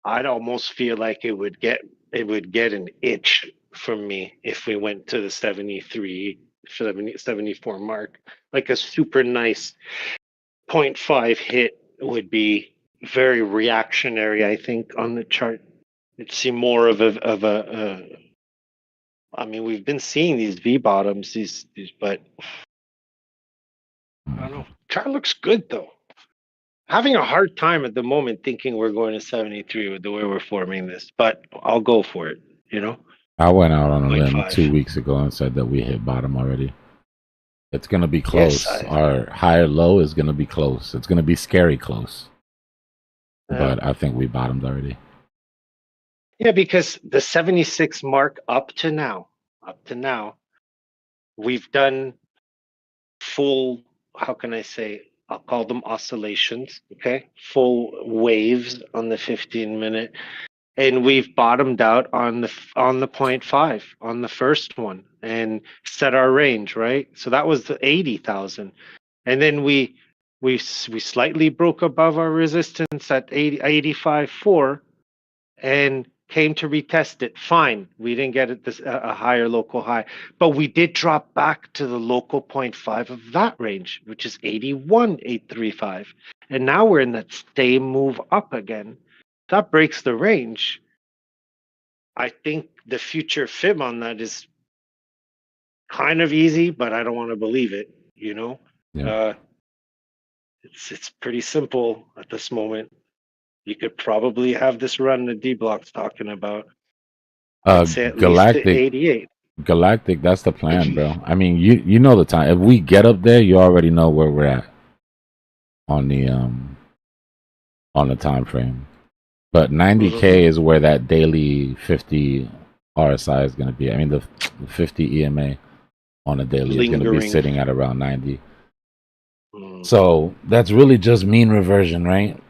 I'd almost feel like it would get an itch from me if we went to the 73, 74 mark. Like a super nice 0.5 hit would be very reactionary, I think, on the chart. You'd see more of a I mean, we've been seeing these V bottoms, but I don't know. Chart looks good though. Having a hard time at the moment thinking we're going to 73 with the way we're forming this, but I'll go for it, you know? I went out on a limb 0.5. 2 weeks ago and said that we hit bottom already. It's gonna be Yes, close. Our higher low is gonna be close. It's gonna be scary close. But I think we bottomed already. Yeah, because the 76 mark up to now, we've done full, how can I say, I'll call them oscillations, okay? Full waves on the 15-minute. And we've bottomed out on the 0.5 on the first one and set our range, right? So that was the 80,000. And then we slightly broke above our resistance at 85.4 and came to retest it. Fine, we didn't get it a higher local high, but we did drop back to the local 0.5 of that range, which is 81,835. And now we're in that same move up again. That breaks the range. I think the future fib on that is kind of easy, but I don't want to believe it, you know? Yeah. It's pretty simple at this moment. You could probably have this run that Dbloc's talking about. I'd say at least to 88. Galactic, that's the plan, bro. I mean, you know the time. If we get up there, you already know where we're at on the time frame. But 90K is where that daily 50 RSI is going to be. I mean, the 50 EMA on a daily is going to be sitting at around 90. So that's really just mean reversion, right?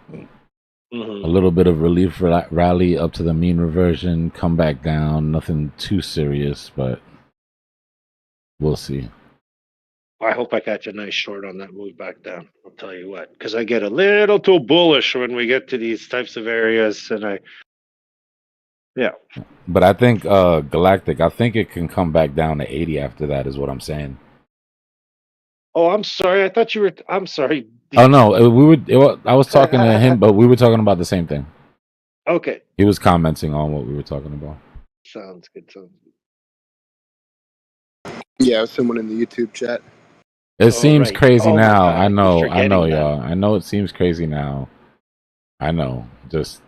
A little bit of relief rally up to the mean reversion, come back down. Nothing too serious, but we'll see. I hope I catch a nice short on that move back down. I'll tell you what, because I get a little too bullish when we get to these types of areas, and yeah. But I think Galactic, I think it can come back down to 80 after that, is what I'm saying. Oh, I'm sorry. I thought you were. I'm sorry. Oh no, I was talking to him, but we were talking about the same thing. Okay. He was commenting on what we were talking about. Sounds good. Yeah, someone in the YouTube chat. It seems crazy now. I know, that. y'all. I know it seems crazy now. I know. Just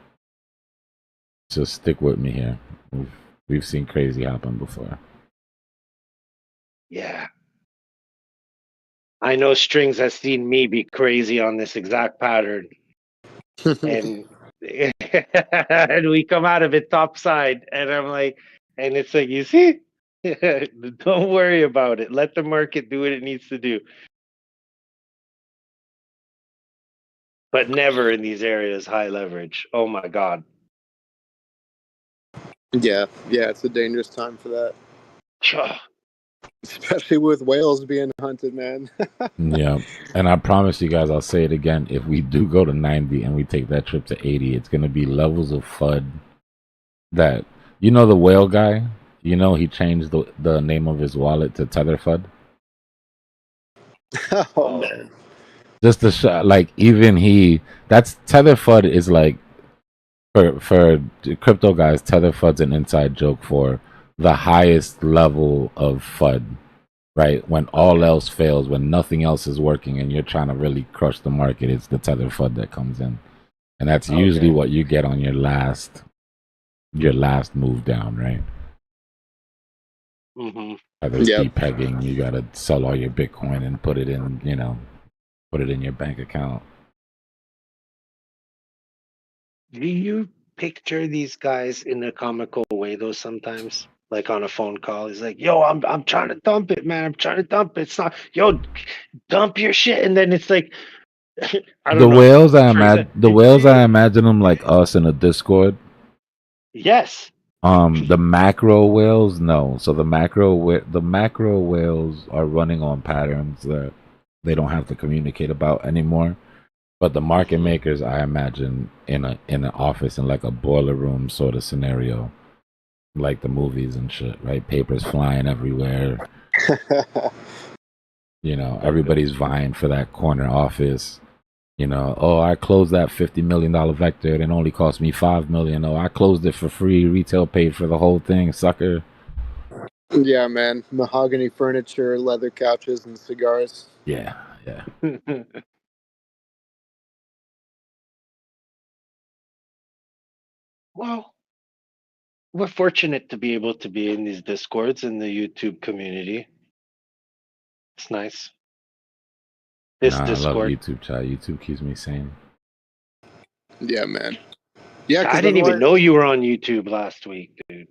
stick with me here. We've seen crazy happen before. Yeah. I know Strings has seen me be crazy on this exact pattern. and and we come out of it topside, and I'm like, and it's like, you see? Don't worry about it. Let the market do what it needs to do. But never in these areas high leverage. Oh my God. Yeah, it's a dangerous time for that. Especially with whales being hunted, man. Yeah, and I promise you guys, I'll say it again. If we do go to 90 and we take that trip to 80, it's going to be levels of FUD that, you know, the whale guy, you know, he changed the name of his wallet to Tether FUD. Oh man. Just to like, even that's Tether FUD is like, for crypto guys, Tether FUD's an inside joke for the highest level of FUD, right? When all else fails, when nothing else is working and you're trying to really crush the market, it's the Tether FUD that comes in. And that's usually what you get on your last move down, right? Either depegging, you gotta sell all your Bitcoin and put it in, put it in your bank account. Do you picture these guys in a comical way though sometimes? Like on a phone call, he's like, "Yo, I'm trying to dump it, man. I'm trying to dump it. It's not, yo, dump your shit." And then it's like, I don't know. The whales, I imagine them like us in a Discord, Yes. The macro whales, no. So the macro whales are running on patterns that they don't have to communicate about anymore. But the market makers, I imagine, in an office in like a boiler room sort of scenario, like the movies and shit, right? Papers flying everywhere. You know, everybody's vying for that corner office. You know, oh, I closed that $50 million vector. It only cost me $5 million. Oh, I closed it for free. Retail paid for the whole thing, sucker. Yeah, man. Mahogany furniture, leather couches, and cigars. Yeah, yeah. Well, we're fortunate to be able to be in these discords in the YouTube community. It's nice. This Nah, I love Discord. YouTube, chat. YouTube keeps me sane. Yeah, man. Yeah, I didn't even know you were on YouTube last week, dude.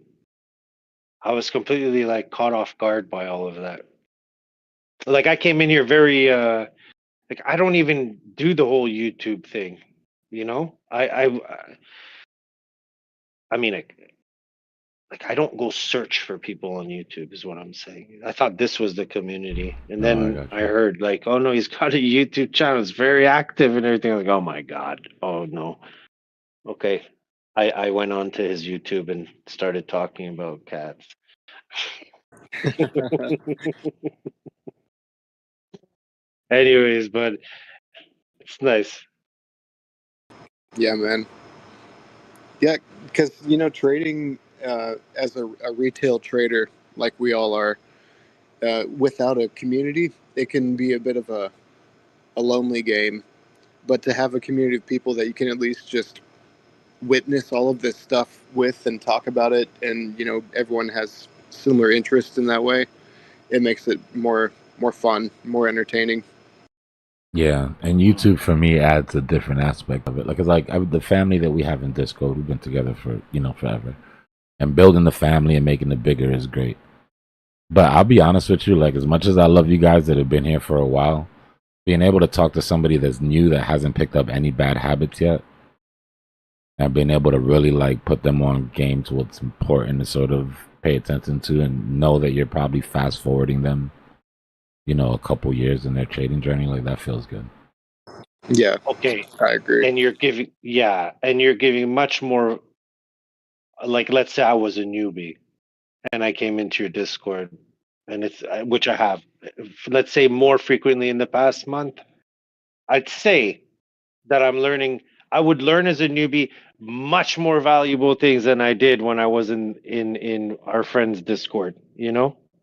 I was completely like caught off guard by all of that. Like I came in here very like I don't even do the whole YouTube thing, you know? I mean like I don't go search for people on YouTube is what I'm saying. I thought this was the community. And then I heard like, oh no, he's got a YouTube channel. It's very active and everything. I'm like, oh my God. Oh no. Okay. I went on to his YouTube and started talking about cats. Anyways, but it's nice. Yeah, man. Yeah, because trading as a retail trader, like we all are, without a community, it can be a bit of a lonely game. But to have a community of people that you can at least just witness all of this stuff with and talk about it, and everyone has similar interests in that way, it makes it more fun, more entertaining. Yeah, and YouTube for me adds a different aspect of it. Like, it's like the family that we have in Discord, we've been together for forever, and building the family and making it bigger is great. But I'll be honest with you, like, as much as I love you guys that have been here for a while, being able to talk to somebody that's new that hasn't picked up any bad habits yet, and being able to really like put them on game to what's important to sort of pay attention to, and know that you're probably fast forwarding them, a couple years in their trading journey, like that feels good. Yeah. Okay. I agree. And you're giving much more, like, let's say I was a newbie and I came into your Discord, and it's which I have, let's say more frequently in the past month. I'd say that I would learn as a newbie much more valuable things than I did when I was in our friends' Discord,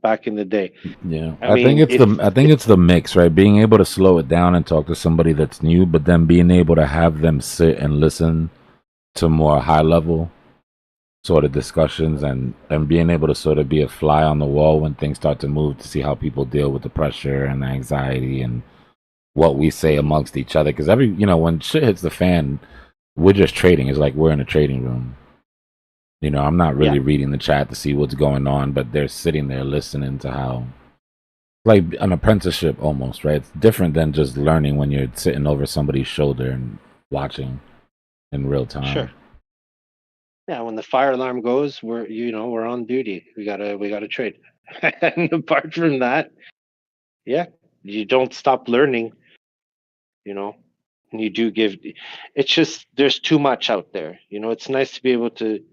back in the day. Yeah, I think it's the mix, right? Being able to slow it down and talk to somebody that's new, but then being able to have them sit and listen to more high level sort of discussions, and being able to sort of be a fly on the wall when things start to move, to see how people deal with the pressure and the anxiety and what we say amongst each other. Because when shit hits the fan, we're just trading. It's like we're in a trading room. I'm not really reading the chat to see what's going on, but they're sitting there listening to how, like an apprenticeship almost, right? It's different than just learning when you're sitting over somebody's shoulder and watching in real time. Sure. Yeah, when the fire alarm goes, we're on duty. We gotta trade. And apart from that, yeah, you don't stop learning. And you do give. It's just there's too much out there. It's nice to be able to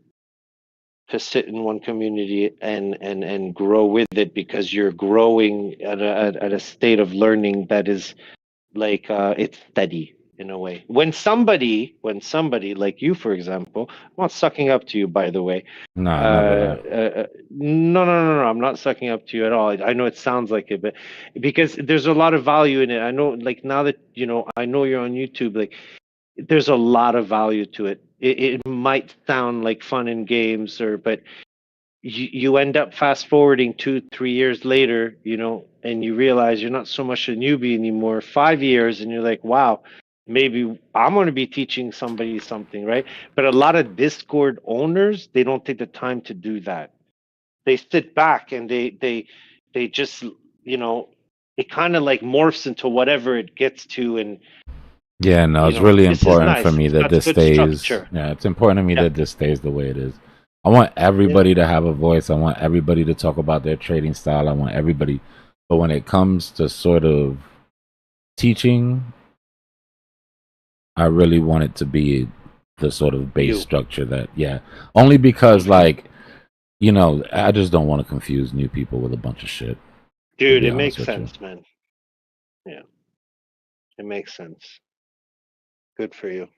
sit in one community and grow with it, because you're growing at a state of learning that is like it's steady in a way. When somebody like you, for example, I'm not sucking up to you, by the way. Nah, never. No, I'm not sucking up to you at all. I know it sounds like it, but because there's a lot of value in it. I know, like, now that I know you're on YouTube, like, there's a lot of value to it. It might sound like fun and games, but you end up fast forwarding 2-3 years later, and you realize you're not so much a newbie anymore. 5 years, and you're like, wow, maybe I'm going to be teaching somebody something, right? But a lot of Discord owners, they don't take the time to do that. They sit back and they just, it kind of like morphs into whatever it gets to. And yeah, no, it's really important for me that this stays. structure. Yeah, it's important to me that this stays the way it is. I want everybody to have a voice. I want everybody to talk about their trading style. I want everybody. But when it comes to sort of teaching, I really want it to be the sort of base structure that, yeah. Only because, like, you know, I just don't want to confuse new people with a bunch of shit. Dude, it makes sense, man. Yeah. It makes sense. Good for you.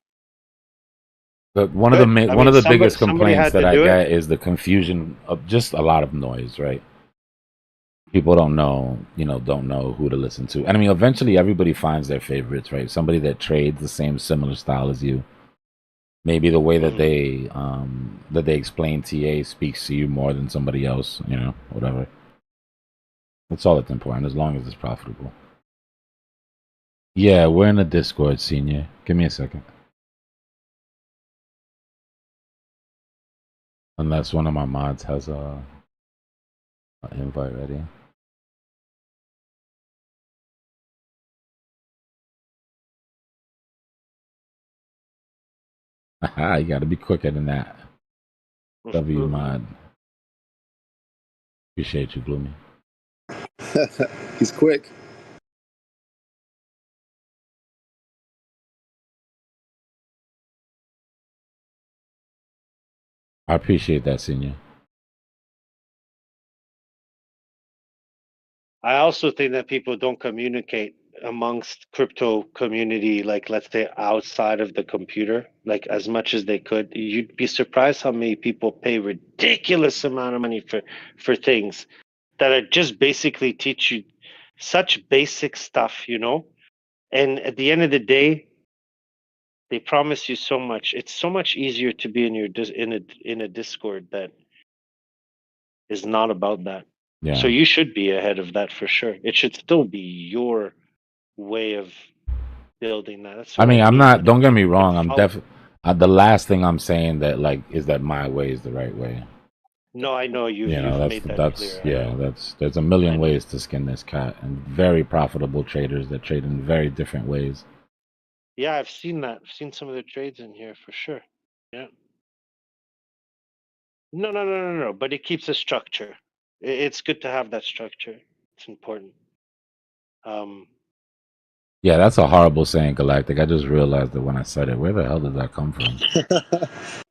But one of the biggest complaints that I get is the confusion of just a lot of noise, right? People don't know who to listen to. And I mean, eventually everybody finds their favorites, right? Somebody that trades the same similar style as you. Maybe the way that they explain TA speaks to you more than somebody else, you know, whatever. That's all that's important, as long as it's profitable. Yeah, we're in a Discord, Senior. Give me a second. Unless one of my mods has an invite ready. Haha, you gotta be quicker than that. W mod. Appreciate you, Gloomy. He's quick. I appreciate that, Senior. I also think that people don't communicate amongst crypto community, like let's say outside of the computer, like as much as they could. You'd be surprised how many people pay ridiculous amount of money for things that are just basically teach you such basic stuff, you know? And at the end of the day, they promise you so much. It's so much easier to be in your in a Discord that is not about that. Yeah. So you should be ahead of that for sure. It should still be your way of building that. That's I what mean, I'm mean. not. Don't get me wrong. I'm follow- definitely. The last thing I'm saying that like is that my way is the right way. No, I know You know, you've made that clear. there's a million ways to skin this cat, and very profitable traders that trade in very different ways. Yeah, I've seen that. I've seen some of the trades in here for sure. Yeah. No. But it keeps a structure. It's good to have that structure. It's important. Yeah, that's a horrible saying, Galactic. I just realized that when I said it. Where the hell did that come from?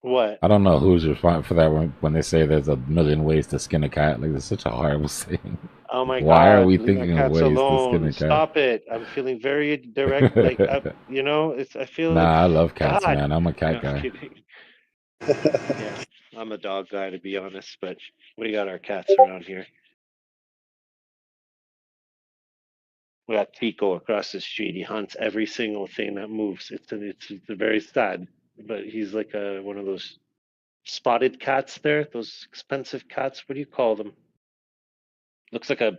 What? I don't know who's responsible for that when they say there's a million ways to skin a cat. Like, it's such a horrible saying. Oh my Why God! are we Leave my thinking of cats ways to skin alone. a cat? Stop it! I'm feeling very direct. Like you know, it's. I feel like. Nah, I love cats, God. man. I'm a No, cat I'm guy. kidding. Yeah, I'm a dog guy to be honest, but we got our cats around here. We got Tico across the street. He hunts every single thing that moves. It's very sad, but he's like one of those spotted cats there. Those expensive cats. What do you call them? Looks like a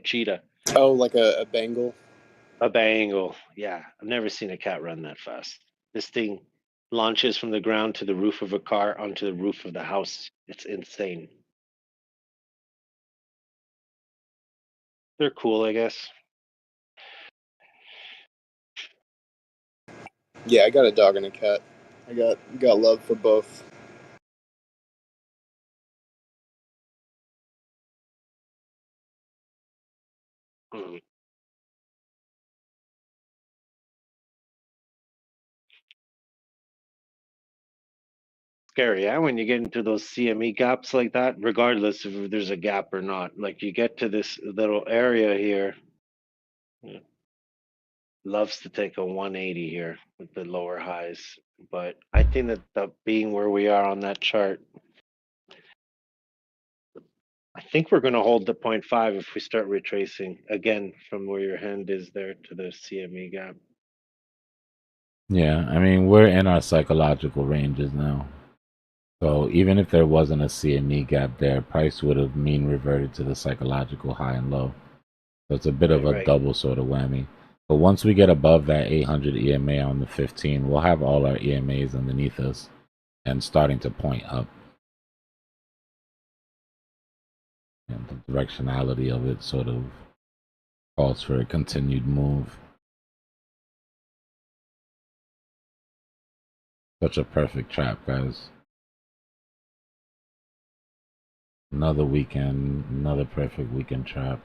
cheetah. Oh, like a Bengal. A Bengal. Yeah, I've never seen a cat run that fast. This thing launches from the ground to the roof of a car onto the roof of the house. It's insane. They're cool, I guess. Yeah, I got a dog and a cat. I got love for both. Mm. Scary, yeah, when you get into those CME gaps like that, regardless if there's a gap or not. Like you get to this little area here. Yeah, loves to take a 180 here with the lower highs. But I think that being where we are on that chart, I think we're going to hold the 0.5 if we start retracing again from where your hand is there to the CME gap. Yeah, I mean, we're in our psychological ranges now. So even if there wasn't a CME gap there, price would have mean reverted to the psychological high and low. So it's a bit of a Right. double sort of whammy. But once we get above that 800 EMA on the 15, we'll have all our EMAs underneath us and starting to point up. And the directionality of it sort of calls for a continued move. Such a perfect trap, guys. Another weekend, another perfect weekend trap.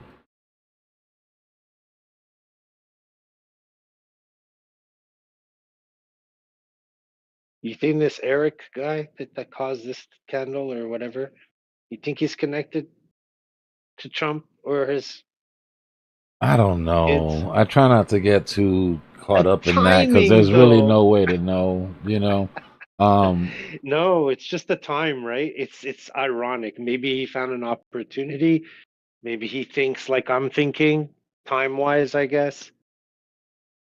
You think this Eric guy that caused this candle or whatever, you think he's connected to Trump or his I don't kids? know. I try not to get too caught The up in that because timing, there's really though. no way to know, you know. No, it's just the time, right? It's ironic. Maybe he found an opportunity. Maybe he thinks like I'm thinking, time-wise, I guess.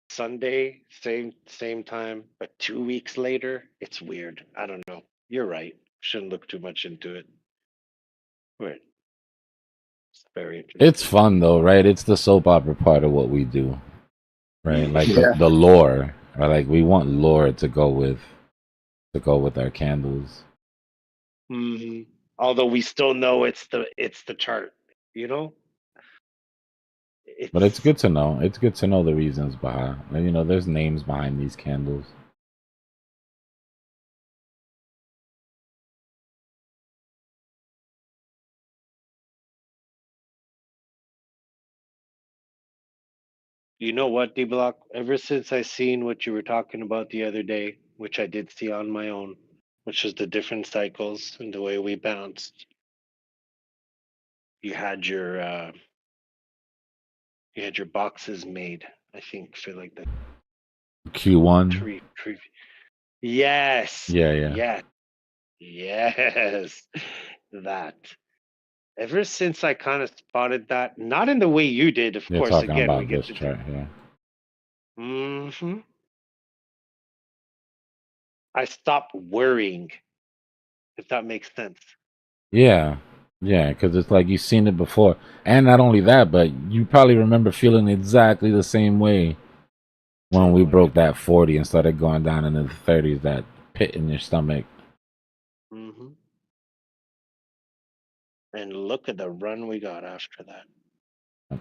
Sunday, same time, but 2 weeks later, it's weird. I don't know. You're right. Shouldn't look too much into it. But it's very interesting. It's fun though, right? It's the soap opera part of what we do, right? Like Yeah. the lore, or like we want lore to go with our candles. Hmm. Although we still know it's the chart, you know? But it's It's good to know. It's good to know the reasons behind. And, you know, there's names behind these candles. You know what, Dbloc? Ever since I seen what you were talking about the other day, which I did see on my own, which was the different cycles and the way we bounced, you had your boxes made, I think, for like the Q1. tree. Yes. Yeah, yeah. Yes. Yes. That. Ever since I kind of spotted that, not in the way you did, of You're course, talking again, we about get this to chart here. hmm I stopped worrying, if that makes sense. Yeah. Yeah, because it's like you've seen it before. And not only that, but you probably remember feeling exactly the same way when we broke that 40 and started going down into the 30s, that pit in your stomach. Hmm. And look at the run we got after that.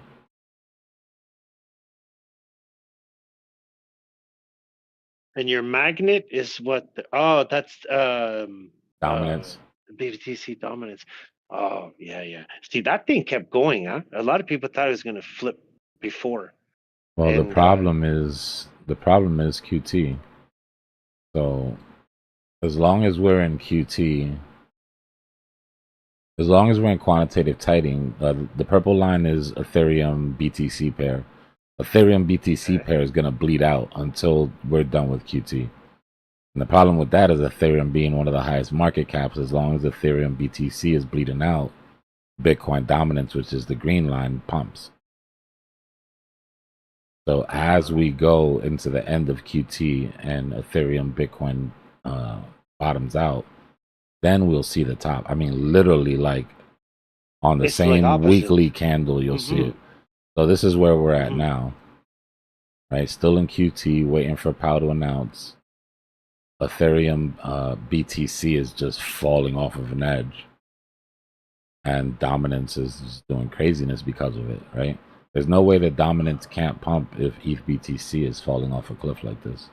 And your magnet is what? That's Dominance. BTC dominance. Oh yeah, yeah. See, that thing kept going, huh? A lot of people thought it was gonna flip before. Well, the And problem is QT. So as long as we're in QT, as long as we're in quantitative tightening, the purple line is Ethereum BTC pair. Ethereum BTC pair is going to bleed out until we're done with QT. And the problem with that is Ethereum being one of the highest market caps. As long as Ethereum BTC is bleeding out, Bitcoin dominance, which is the green line, pumps. So as we go into the end of QT and Ethereum Bitcoin bottoms out, then we'll see the top. I mean, literally, like on the it's like same opposite. weekly candle, you'll see it. So this is where we're at now, right? Still in QT, waiting for Powell to announce. Ethereum BTC is just falling off of an edge, and dominance is just doing craziness because of it, right? There's no way that dominance can't pump if ETH BTC is falling off a cliff like this.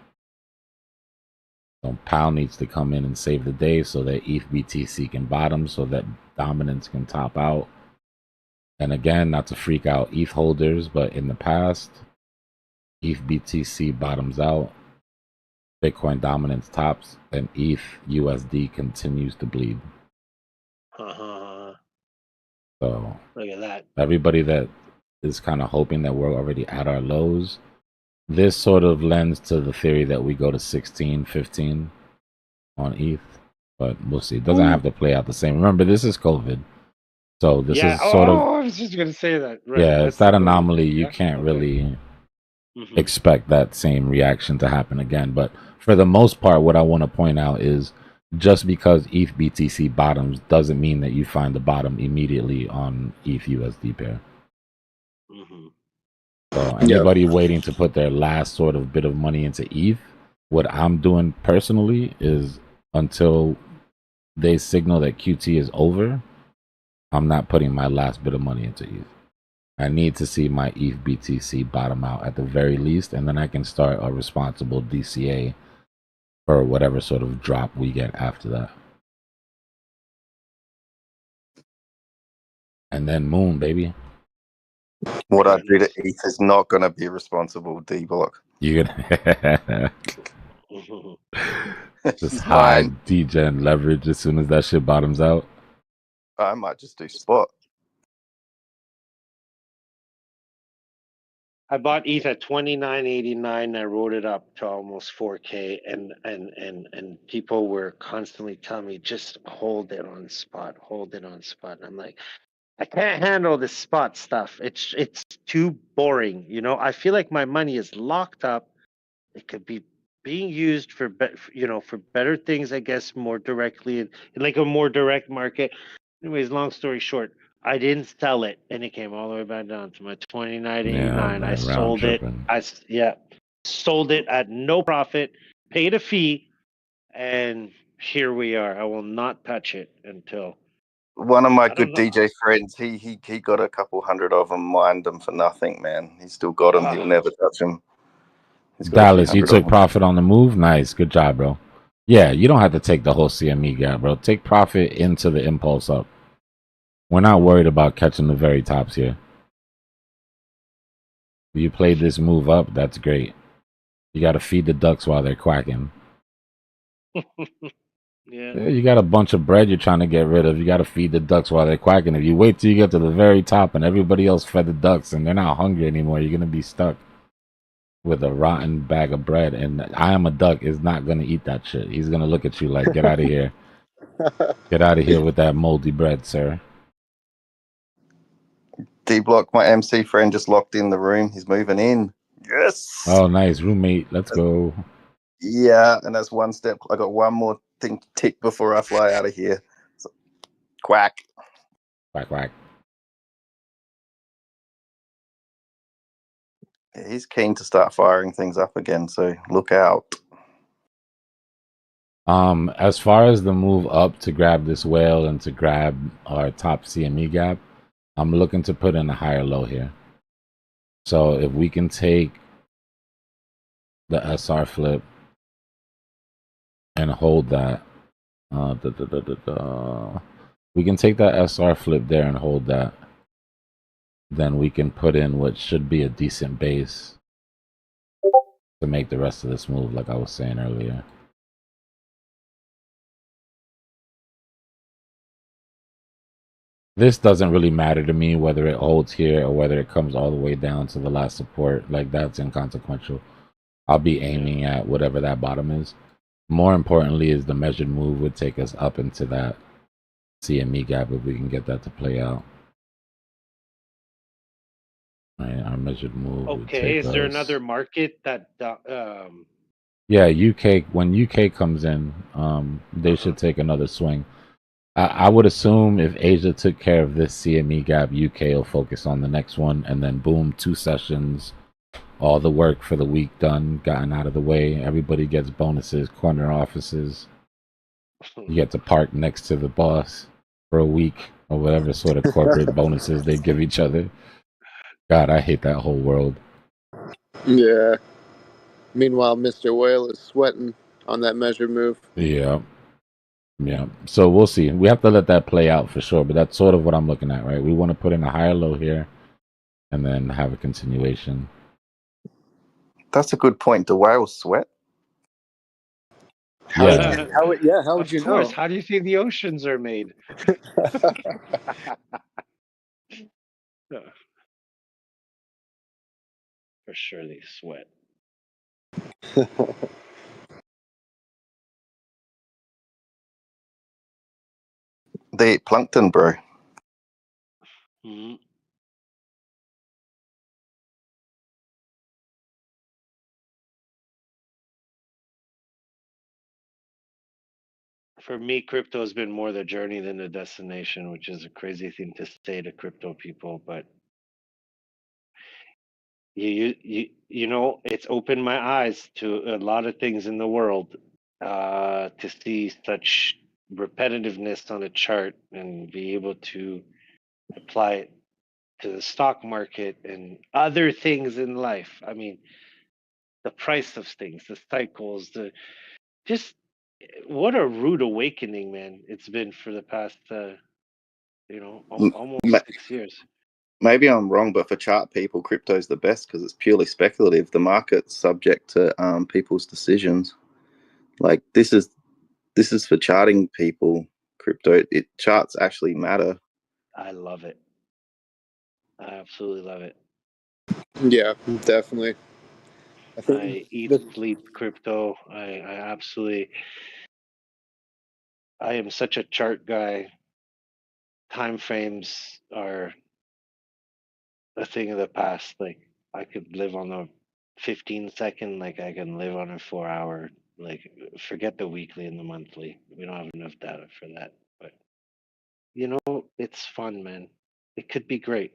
So Powell needs to come in and save the day so that ETH BTC can bottom, so that dominance can top out. And again, not to freak out ETH holders, but in the past, ETH BTC bottoms out, Bitcoin dominance tops, and ETH USD continues to bleed. So Look at that. everybody that is kind of hoping that we're already at our lows, this sort of lends to the theory that we go to 16, 15 on ETH, but we'll see. It doesn't have to play out the same. Remember, this is COVID. So this is sort of, I was just gonna say that. Right. yeah, it's that anomaly. You Yeah, can't really Mhm. expect that same reaction to happen again. But for the most part, what I want to point out is just because ETH BTC bottoms doesn't mean that you find the bottom immediately on ETH USD pair. So anybody waiting to put their last sort of bit of money into ETH, what I'm doing personally is until they signal that QT is over, I'm not putting my last bit of money into ETH. I need to see my ETH BTC bottom out at the very least, and then I can start a responsible DCA for whatever sort of drop we get after that. And then Moon, baby. What I do to ETH is not going to be responsible, Dbloc. You gonna just hide Fine. degen leverage as soon as that shit bottoms out. I might just do spot. I bought ETH at 29.89. I wrote it up to almost 4K, and people were constantly telling me just hold it on spot, hold it on spot. And I'm like, I can't handle this spot stuff. It's too boring. You know, I feel like my money is locked up. It could be being used for for better things, I guess, more directly in like a more direct market. Anyways, long story short, I didn't sell it, and it came all the way back down to my 29.89. Yeah, I man, round sold it. tripping. Sold it at no profit, paid a fee, and here we are. I will not touch it until One of my I don't good know. DJ friends, he got a couple hundred of them, mined them for nothing, man. He's still got them. He'll never touch them. He's got a few Dallas, you hundred of took them. profit on the move. Nice, good job, bro. Yeah, you don't have to take the whole CME gap, bro. Take profit into the impulse up. We're not worried about catching the very tops here. You played this move up, that's great. You got to feed the ducks while they're quacking. Yeah. You got a bunch of bread you're trying to get rid of. You got to feed the ducks while they're quacking. If you wait till you get to the very top and everybody else fed the ducks and they're not hungry anymore, you're going to be stuck with a rotten bag of bread. And I am a duck is not going to eat that shit. He's going to look at you like, get out of here. Get out of here with that moldy bread, sir. Dbloc, my MC friend, just locked in the room. He's moving in. Yes. Oh, nice. Roommate. Let's go. Yeah, and that's one step. I got one more thing to tick before I fly out of here. So, quack. Quack, quack. Yeah, he's keen to start firing things up again, so look out. As far as the move up to grab this whale and to grab our top CME gap, I'm looking to put in a higher low here. So if we can take the SR flip and hold that, we can take that SR flip there and hold that. Then we can put in what should be a decent base to make the rest of this move, like I was saying earlier. This doesn't really matter to me whether it holds here or whether it comes all the way down to the last support. Like, that's inconsequential. I'll be aiming at whatever that bottom is. More importantly is the measured move would take us up into that CME gap if we can get that to play out. Right, our measured move would Okay, take is there us... another market that Yeah, UK. When UK comes in, they should take another swing. I would assume if Asia took care of this CME gap, UK will focus on the next one, and then boom, 2 sessions, all the work for the week done, gotten out of the way. Everybody gets bonuses, corner offices. You get to park next to the boss for a week, or whatever sort of corporate bonuses they give each other. God, I hate that whole world. Yeah. Meanwhile, Mr. Whale is sweating on that measured move. Yeah. Yeah, so we'll see. We have to let that play out for sure, but that's sort of what I'm looking at, right? We want to put in a higher low here and then have a continuation. That's a good point. Do whales sweat? Yeah. How would you of course, know? how do you think the oceans are made? For sure they sweat. They eat plankton, bro. Mm-hmm. For me, crypto has been more the journey than the destination, which is a crazy thing to say to crypto people, but you know, it's opened my eyes to a lot of things in the world, to see such repetitiveness on a chart and be able to apply it to the stock market and other things in life. I mean, the price of things, the cycles, the just what a rude awakening, man, it's been for the past You know, M- almost ma- 6 years. Maybe I'm wrong, but for chart people, crypto's the best because it's purely speculative. The market's subject to people's decisions. Like this is for charting people. Crypto, charts actually matter. I love it. I absolutely love it. Yeah, definitely. I think I eat, the sleep crypto. I absolutely. I am such a chart guy. Time frames are a thing of the past. Like I could live on a 15-second, like I can live on a 4 hour. Like forget the weekly and the monthly. We don't have enough data for that. But you know, it's fun, man. It could be great,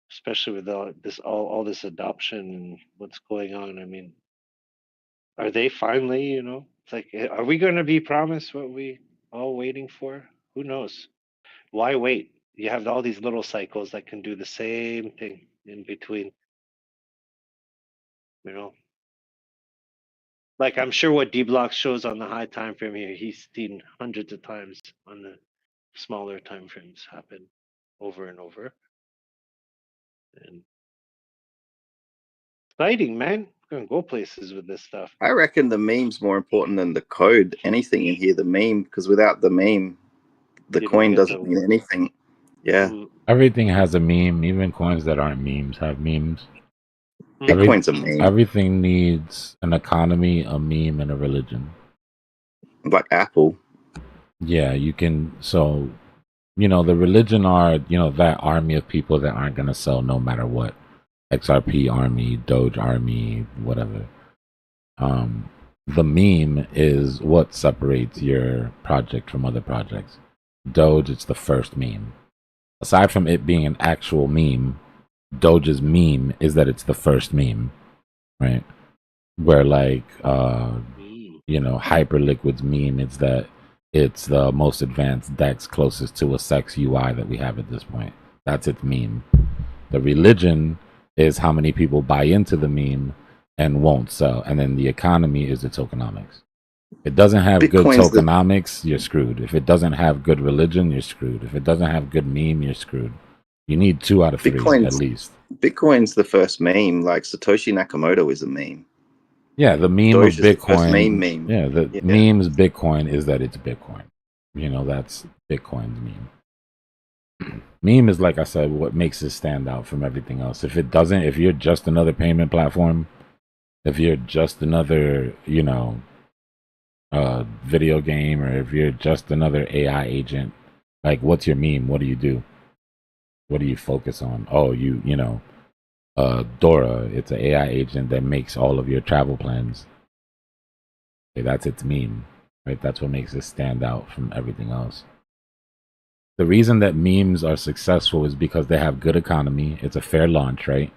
especially with all this adoption and what's going on. I mean, are they finally, you know, it's like, are we going to be promised what we all waiting for? Who knows? Why wait? You have all these little cycles that can do the same thing in between, you know. Like I'm sure what Dbloc shows on the high time frame here, he's seen hundreds of times on the smaller time frames happen over and over. And exciting, man. We're gonna go places with this stuff. I reckon the meme's more important than the code. Anything in here, the meme, because without the meme, the You don't coin get doesn't the mean anything. Yeah, Everything has a meme. Even coins that aren't memes have memes. Bitcoin's a meme. Everything needs an economy, a meme, and a religion. Like Apple. Yeah, you can. So, you know, the religion are, you know, that army of people that aren't going to sell no matter what. XRP army, Doge army, whatever. The meme is what separates your project from other projects. Doge, it's the first meme. Aside from it being an actual meme, Doge's meme is that it's the first meme, right? Where like, you know, Hyperliquid's meme, it's that it's the most advanced DEX closest to a sex UI that we have at this point. That's its meme. The religion is how many people buy into the meme and won't sell. And then the economy is the tokenomics. If it doesn't have good tokenomics, you're screwed. If it doesn't have good religion, you're screwed. If it doesn't have good meme, you're screwed. You need 2 out of 3 at least. Bitcoin's the first meme. Like Satoshi Nakamoto is a meme. Yeah, the meme Doge of is the first Bitcoin. meme. Yeah, the meme's Bitcoin is that it's Bitcoin. You know, that's Bitcoin's meme. Meme is, like I said, what makes it stand out from everything else. If it doesn't, if you're just another payment platform, if you're just another, you know, video game, or if you're just another AI agent, like, what's your meme? What do you do? What do you focus on? Oh, you know, Dora, it's an AI agent that makes all of your travel plans. Okay, that's its meme, right? That's what makes it stand out from everything else. The reason that memes are successful is because they have good economy. It's a fair launch, right?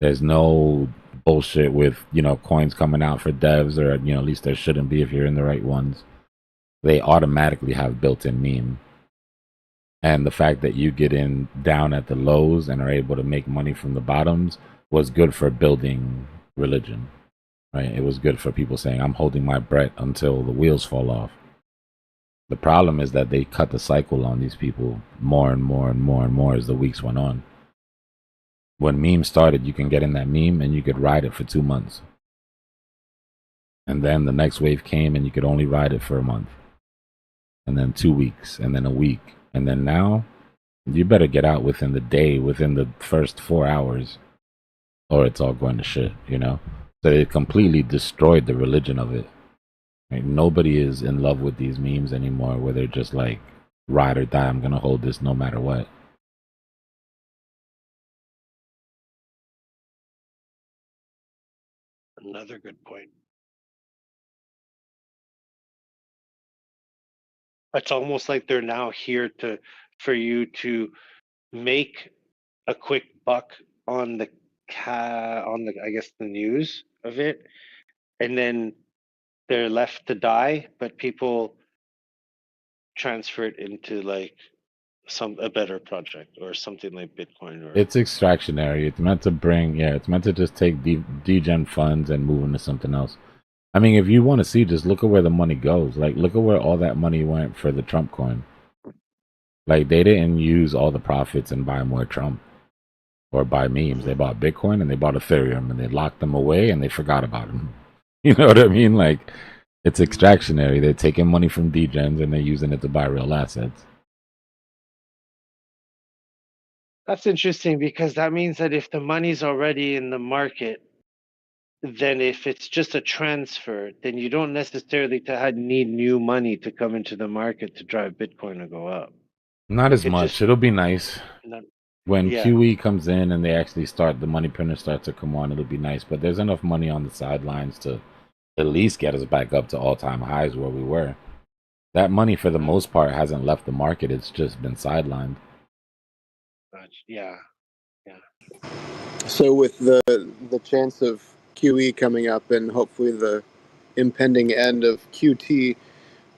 There's no bullshit with, you know, coins coming out for devs, or, you know, at least there shouldn't be if you're in the right ones. They automatically have built-in meme. And the fact that you get in down at the lows and are able to make money from the bottoms was good for building religion, right? It was good for people saying, I'm holding my breath until the wheels fall off. The problem is that they cut the cycle on these people more and more and more and more as the weeks went on. When memes started, you can get in that meme and you could ride it for 2 months. And then the next wave came and you could only ride it for a month. And then 2 weeks, and then a week. And then now, you better get out within the day, within the first 4 hours, or it's all going to shit, you know? So it completely destroyed the religion of it. Like, nobody is in love with these memes anymore, where they're just like, ride or die, I'm gonna hold this no matter what. Another good point. It's almost like they're now here for you to make a quick buck on the I guess the news of it, and then they're left to die, but people transfer it into like a better project or something like Bitcoin or It's extractionary. It's meant to bring, it's meant to just take degen funds and move into something else. I mean, if you want to see, just look at where the money goes. Like, look at where all that money went for the Trump coin. Like they didn't use all the profits and buy more Trump or buy memes. They bought Bitcoin and they bought Ethereum and they locked them away and they forgot about them. You know what I mean? Like it's extractionary. They're taking money from degens and they're using it to buy real assets. That's interesting because that means that if the money's already in the market, then if it's just a transfer, then you don't necessarily need new money to come into the market to drive Bitcoin to go up. Not It as could much. just It'll be nice. When Yeah. QE comes in and they actually start, the money printers start to come on, it'll be nice. But there's enough money on the sidelines to at least get us back up to all-time highs where we were. That money, for the most part, hasn't left the market. It's just been sidelined. Yeah. So with the chance of QE coming up and hopefully the impending end of QT,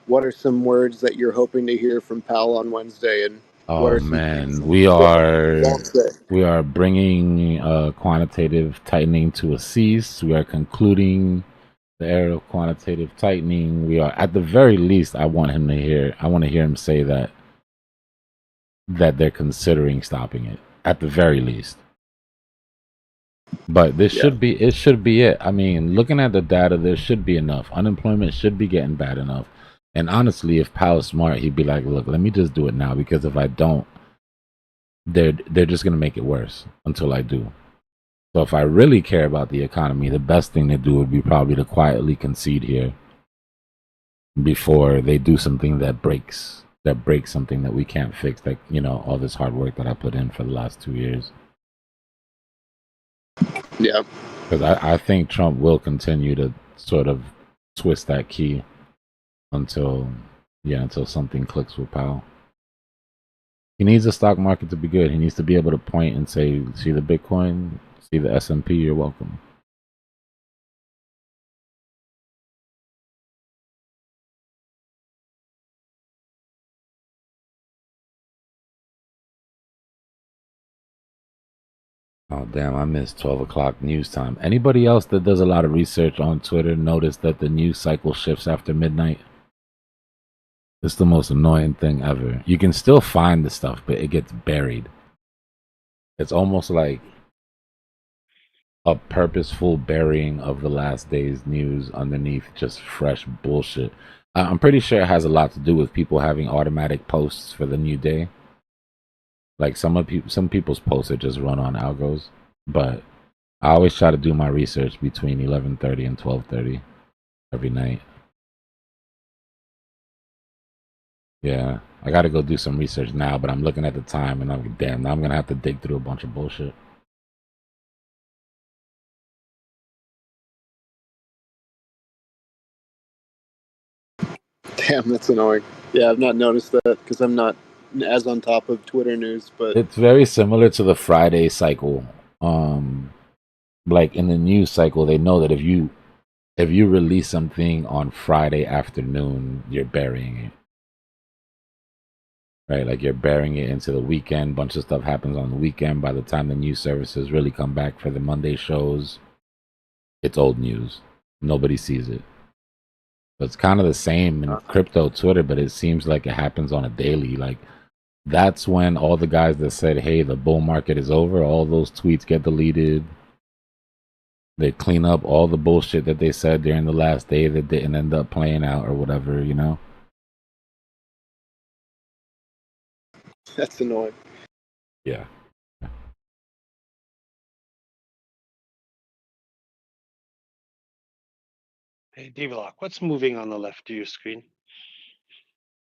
what are some words that you're hoping to hear from Powell on Wednesday, and what Oh are some man, things we that he won't say? are bringing quantitative tightening to a cease. We are concluding the era of quantitative tightening. We are, at the very least, I want to hear him say that they're considering stopping it. At the very least. But this should be it. I mean, looking at the data, there should be enough. Unemployment should be getting bad enough. And honestly, if Powell's smart, he'd be like, look, let me just do it now, because if I don't, they're just gonna make it worse until I do. So if I really care about the economy, the best thing to do would be probably to quietly concede here before they do something that breaks something that we can't fix, like, you know, all this hard work that I put in for the last 2 years. Yeah. Because I think Trump will continue to sort of twist that key until something clicks with Powell. He needs the stock market to be good. He needs to be able to point and say, see the Bitcoin, see the S&P, you're welcome. Oh, damn, I missed 12 o'clock news time. Anybody else that does a lot of research on Twitter notice that the news cycle shifts after midnight? It's the most annoying thing ever. You can still find the stuff, but it gets buried. It's almost like a purposeful burying of the last day's news underneath just fresh bullshit. I'm pretty sure it has a lot to do with people having automatic posts for the new day. Like some people's posts are just run on algos, but I always try to do my research between 11:30 and 12:30 every night. Yeah, I got to go do some research now, but I'm looking at the time and I'm like, damn, now I'm gonna have to dig through a bunch of bullshit. Damn, that's annoying. Yeah, I've not noticed that because I'm not as on top of Twitter news, but It's very similar to the Friday cycle. Like in the news cycle, they know that if you release something on Friday afternoon, you're burying it. Right? Like you're burying it into the weekend. Bunch of stuff happens on the weekend. By the time the news services really come back for the Monday shows, it's old news. Nobody sees it. So it's kind of the same in crypto Twitter, but it seems like it happens on a daily. Like that's when all the guys that said, hey, the bull market is over, all those tweets get deleted. They clean up all the bullshit that they said during the last day that didn't end up playing out or whatever, you know? that's annoying. Yeah. Hey, Dbloc, what's moving on the left of your screen?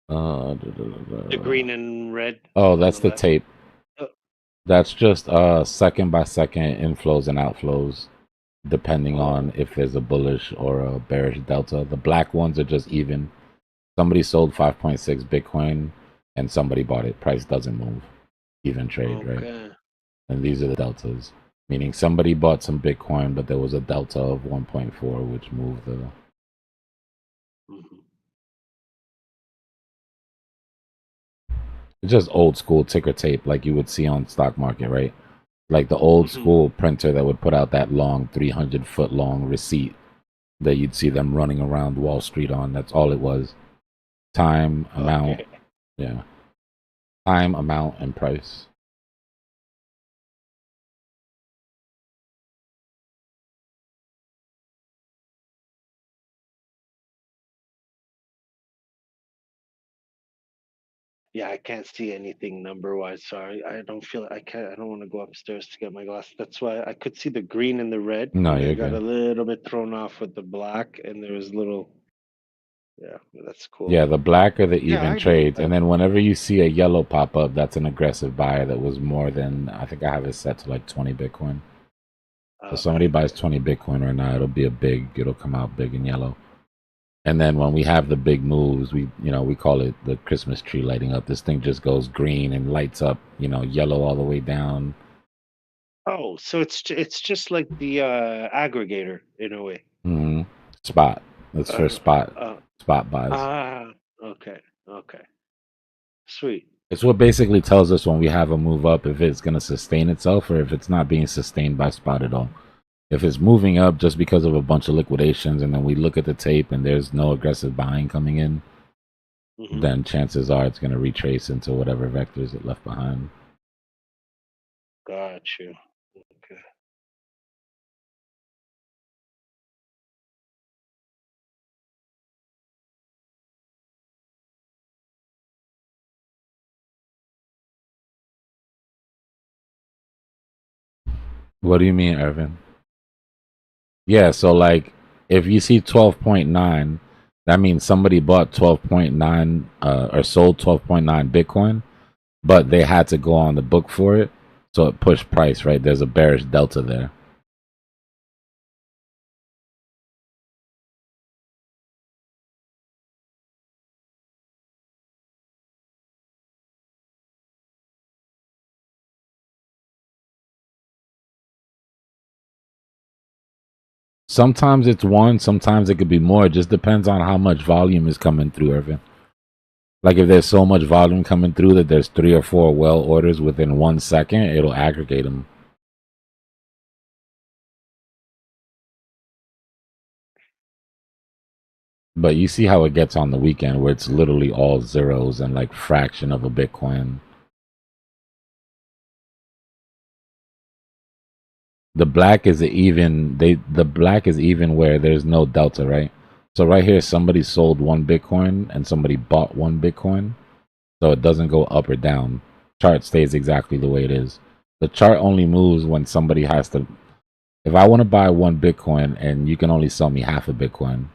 The green and red. Oh, on that's the left? tape. Oh. That's just second by second inflows and outflows, depending on if there's a bullish or a bearish delta. The black ones are just even. Somebody sold 5.6 Bitcoin and somebody bought it. Price doesn't move. Even trade, right? And these are the deltas. Meaning somebody bought some Bitcoin, but there was a delta of 1.4, which moved the... It's just old school ticker tape like you would see on stock market, right? Like the old school printer that would put out that long 300-foot long receipt that you'd see them running around Wall Street on. That's all it was. Time, amount, yeah. Time, amount, and price. Yeah, I can't see anything number wise. Sorry, I don't feel I can't. I don't want to go upstairs to get my glasses. That's why I could see the green and the red, No, and I you're got a good. little bit thrown off with the black, and there was little. Yeah, that's cool. Yeah, the black are the Yeah, even I do. trades, and then whenever you see a yellow pop up, that's an aggressive buyer that was more than, I think I have it set to like 20 Bitcoin. So somebody buys 20 Bitcoin right now, it'll come out big and yellow. And then when we have the big moves, we call it the Christmas tree lighting up. This thing just goes green and lights up, yellow all the way down. Oh, so it's just like the aggregator in a way. Hmm. Spot. That's for spot buys. Okay, okay, sweet. It's what basically tells us when we have a move up if it's going to sustain itself or if it's not being sustained by spot at all. If it's moving up just because of a bunch of liquidations and then we look at the tape and there's no aggressive buying coming in, then chances are it's going to retrace into whatever vectors it left behind. Got you. Okay. What do you mean, Irvin? Yeah, so like if you see 12.9, that means somebody bought 12.9 or sold 12.9 Bitcoin, but they had to go on the book for it. So it pushed price, right? There's a bearish delta there. Sometimes it's one, sometimes it could be more. It just depends on how much volume is coming through, Irvin. Like if there's so much volume coming through that there's 3 or 4 well orders within 1 second, it'll aggregate them. But you see how it gets on the weekend where it's literally all zeros and like fraction of a Bitcoin. The black is even the black is even where there's no delta, right? So right here somebody sold 1 Bitcoin and somebody bought 1 Bitcoin. So it doesn't go up or down. Chart stays exactly the way it is. The chart only moves when somebody has to. If I want to buy 1 Bitcoin and you can only sell me half a Bitcoin,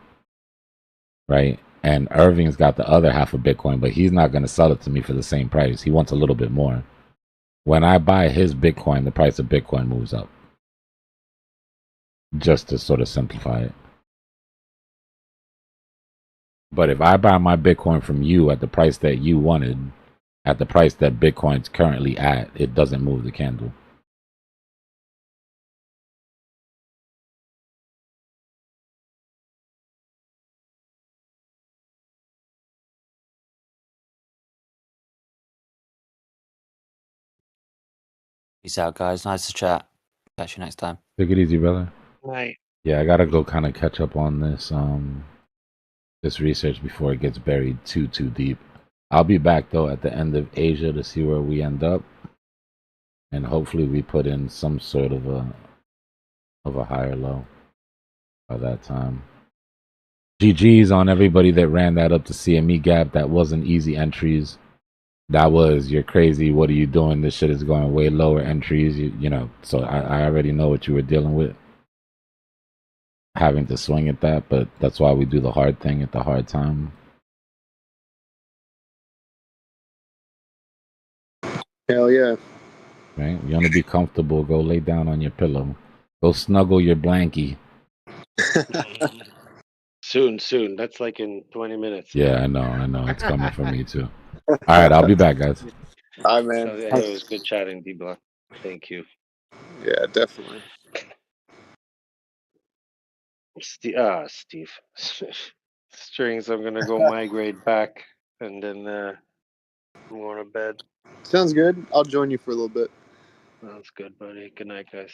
right? And Irving's got the other half of Bitcoin, but he's not going to sell it to me for the same price. He wants a little bit more. When I buy his Bitcoin, the price of Bitcoin moves up. Just to sort of simplify it. But if I buy my Bitcoin from you at the price that you wanted, at the price that Bitcoin's currently at, it doesn't move the candle. Peace out, guys. Nice to chat. Catch you next time. Take it easy, brother. Right. Yeah, I gotta go kind of catch up on this research before it gets buried too deep. I'll be back though at the end of Asia to see where we end up, and hopefully we put in some sort of a higher low by that time. GG's on everybody that ran that up to CME gap. That wasn't easy entries. That was, you're crazy. What are you doing? This shit is going way lower entries. You know, so I already know what you were dealing with, having to swing at that. But that's why we do the hard thing at the hard time. Hell yeah. Right? You want to be comfortable, go lay down on your pillow. Go snuggle your blankie. Soon. That's like in 20 minutes. Yeah, I know. It's coming for me too. All right, I'll be back, guys. All right, man. So, yeah, it was good chatting, Dbloc. Thank you. Yeah, definitely. Steve. Strings, I'm gonna go migrate back and then I'm going to bed. Sounds good. I'll join you for a little bit. Sounds good, buddy. Good night, guys.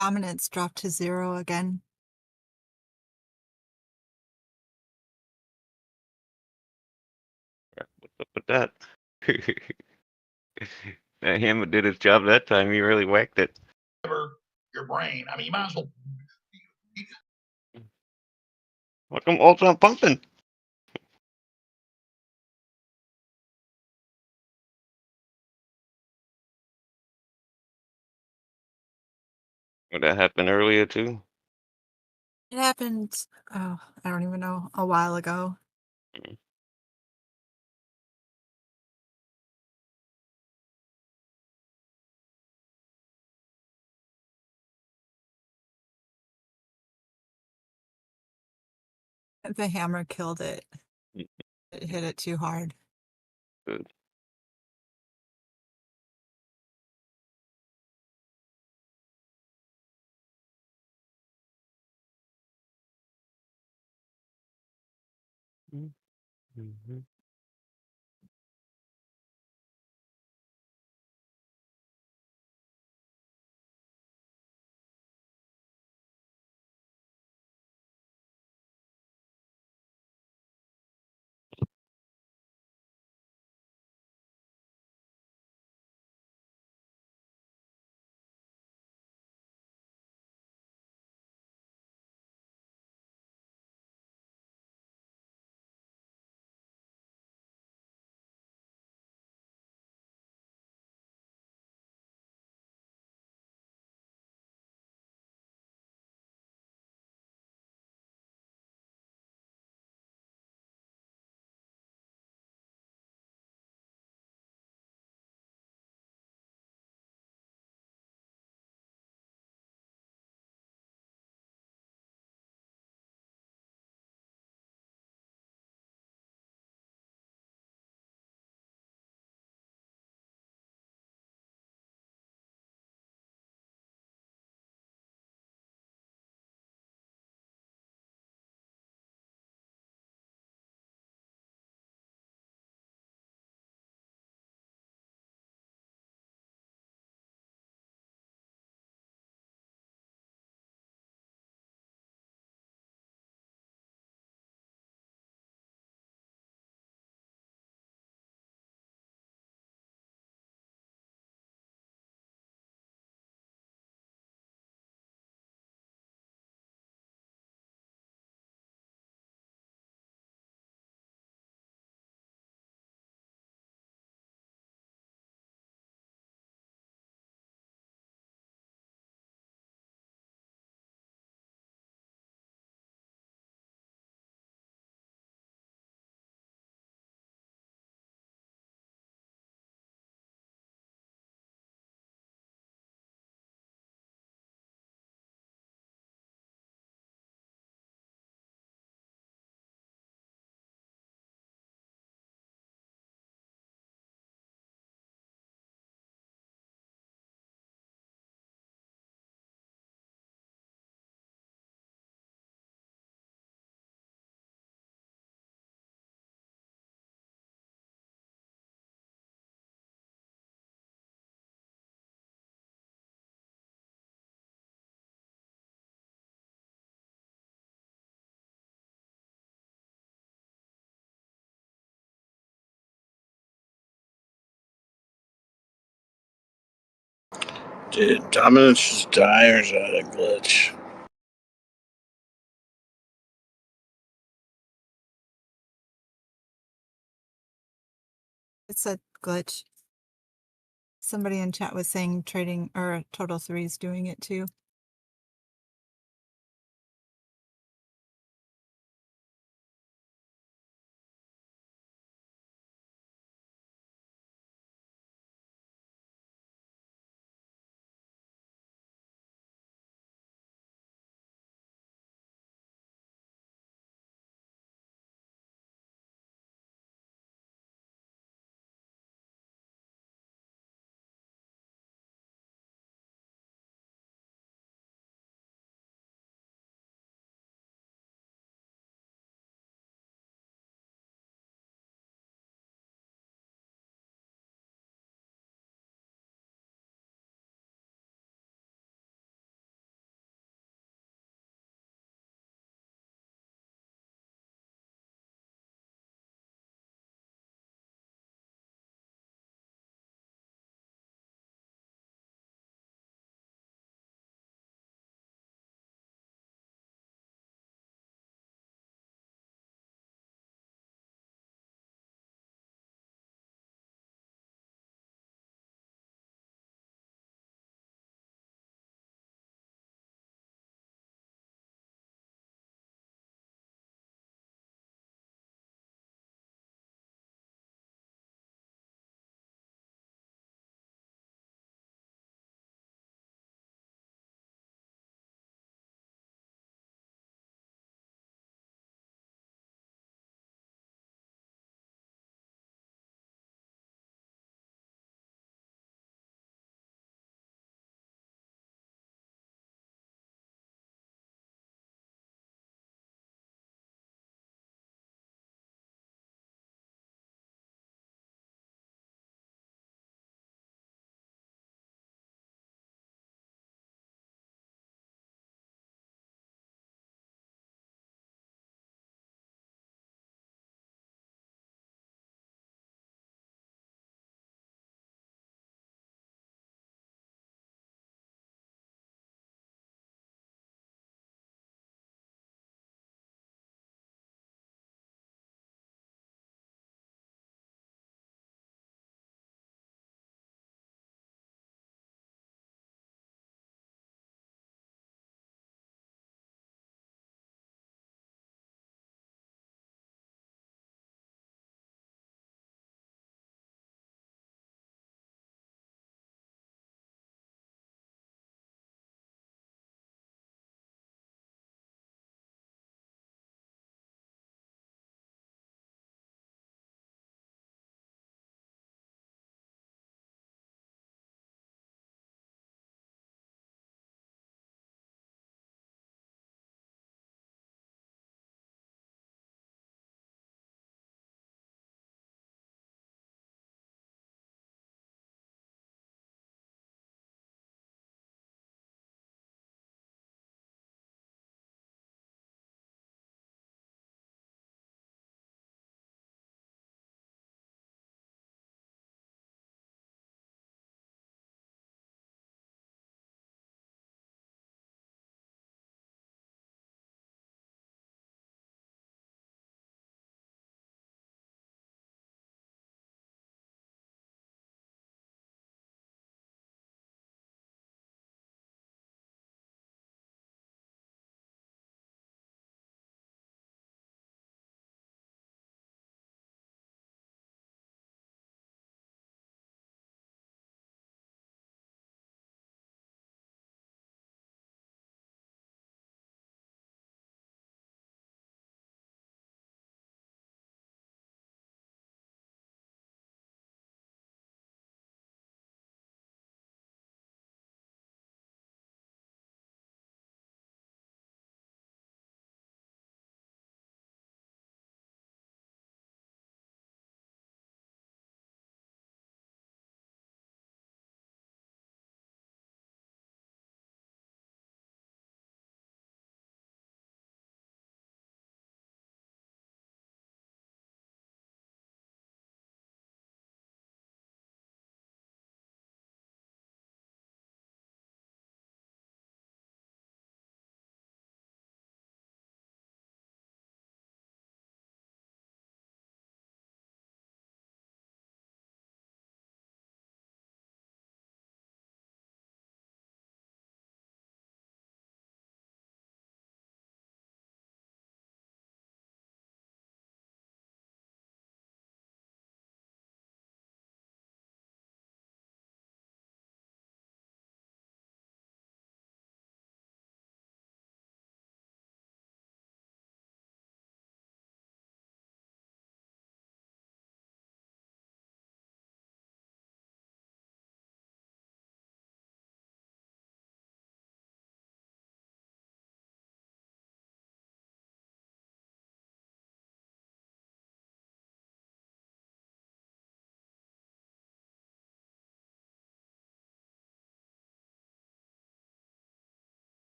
Dominance dropped to 0 again. What's up with that? That hammer did his job that time. He really whacked it. Your brain. I mean, you might as well. Look, I'm ultra pumping. Would that happen earlier too? It happened, oh, I don't even know, a while ago. The hammer killed it. It hit it too hard. Good. Mm-hmm. Did Dominance just die or is that a glitch? It's a glitch. Somebody in chat was saying trading or Total 3 is doing it too.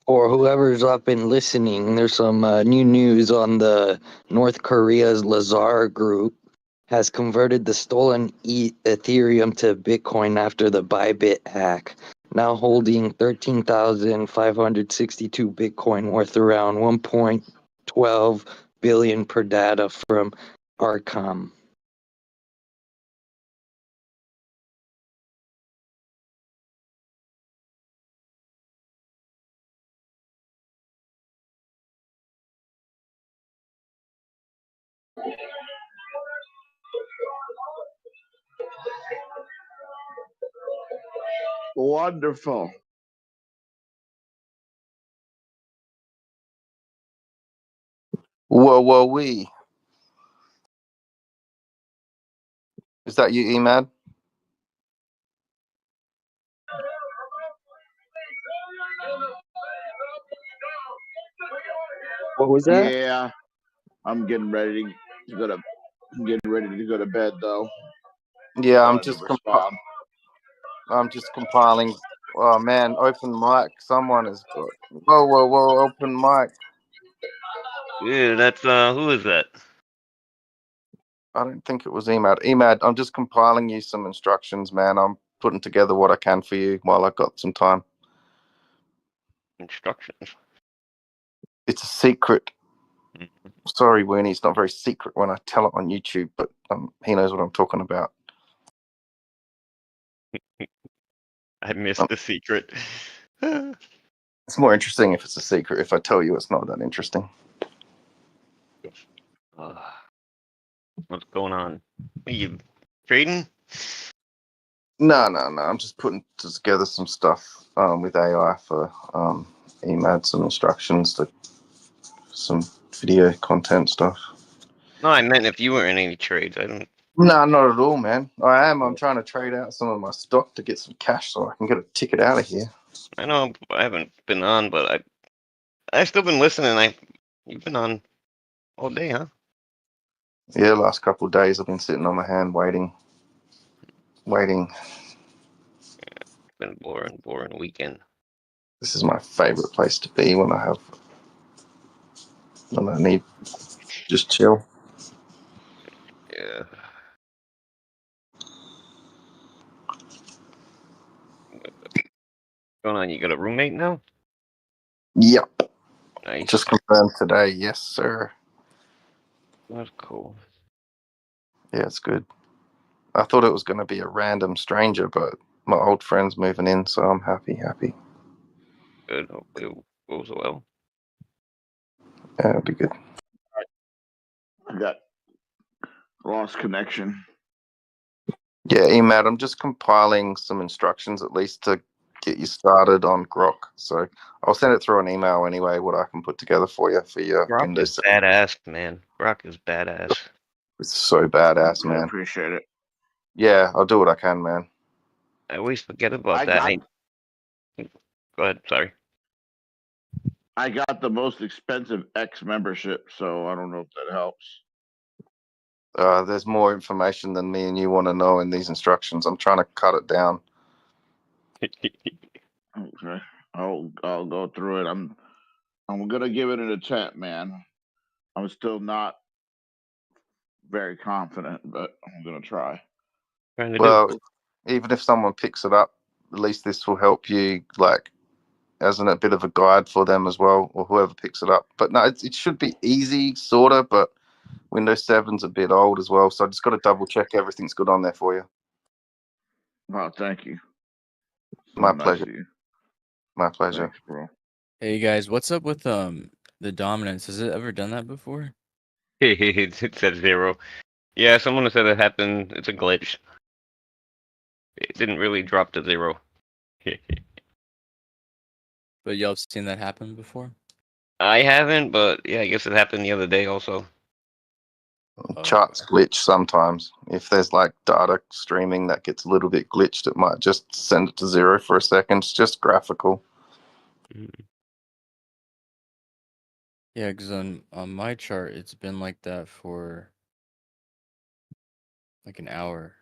Or whoever's up and listening, there's some new news on the North Korea's Lazar group has converted the stolen Ethereum to Bitcoin after the Bybit hack, now holding 13,562 Bitcoin worth around 1.12 billion per data from Arcom. Wonderful. Whoa, wee. Is that you, Emad? What was that? Yeah, I'm getting ready to go to. I'm getting ready to go to bed though. Yeah, I'm just compiling. Oh man, open mic. Someone has got. Whoa, open mic. Yeah, that's who is that? I don't think it was Emad. Emad, I'm just compiling you some instructions, man. I'm putting together what I can for you while I've got some time. Instructions. It's a secret. Sorry, Winnie, it's not very secret when I tell it on YouTube, but he knows what I'm talking about. I missed the secret. It's more interesting if it's a secret. If I tell you, it's not that interesting. What's going on? Are you trading? No. I'm just putting together some stuff with AI for Emad, some instructions to some video content stuff. No, I meant if you were in any trades. I don't. No, not at all, man. I am. I'm trying to trade out some of my stock to get some cash so I can get a ticket out of here. I know I haven't been on, but I've still been listening. You've been on all day, huh? Yeah, last couple of days I've been sitting on my hand waiting. It's been a boring weekend. This is my favorite place to be when I need just chill. Yeah. What's going on? You got a roommate now? Yep. Nice. Just confirmed today. Yes, sir. That's cool. Yeah, it's good. I thought it was going to be a random stranger, but my old friend's moving in, so I'm happy. Good. Hope it goes well. Yeah, it'll be good. I got lost connection. Yeah, Emad, I'm just compiling some instructions at least to get you started on Grok. So I'll send it through an email anyway, what I can put together for you for your Grok Windows is badass, man. Grok is badass. It's so badass, man. I appreciate it. Yeah, I'll do what I can, man. I always forget about that. Go ahead, sorry. I got the most expensive X membership, so I don't know if that helps. There's more information than me and you want to know in these instructions. I'm trying to cut it down. Okay, I'll go through it. I'm gonna give it an attempt, man. I'm still not very confident, but I'm gonna try. Well, even if someone picks it up, at least this will help you, like, as a bit of a guide for them as well, or whoever picks it up. But no, it should be easy, sort of, but Windows 7's a bit old as well, so I just got to double check everything's good on there for you. Well, thank you. My pleasure. My pleasure. Thanks, bro. Hey guys, what's up with the dominance? Has it ever done that before? It said 0. Yeah, someone said it happened. It's a glitch. It didn't really drop to 0. But y'all have seen that happen before? I haven't, but yeah, I guess it happened the other day also. Charts glitch sometimes. If there's like data streaming that gets a little bit glitched, it might just send it to 0 for a second. It's just graphical. Yeah, because on my chart, it's been like that for like an hour.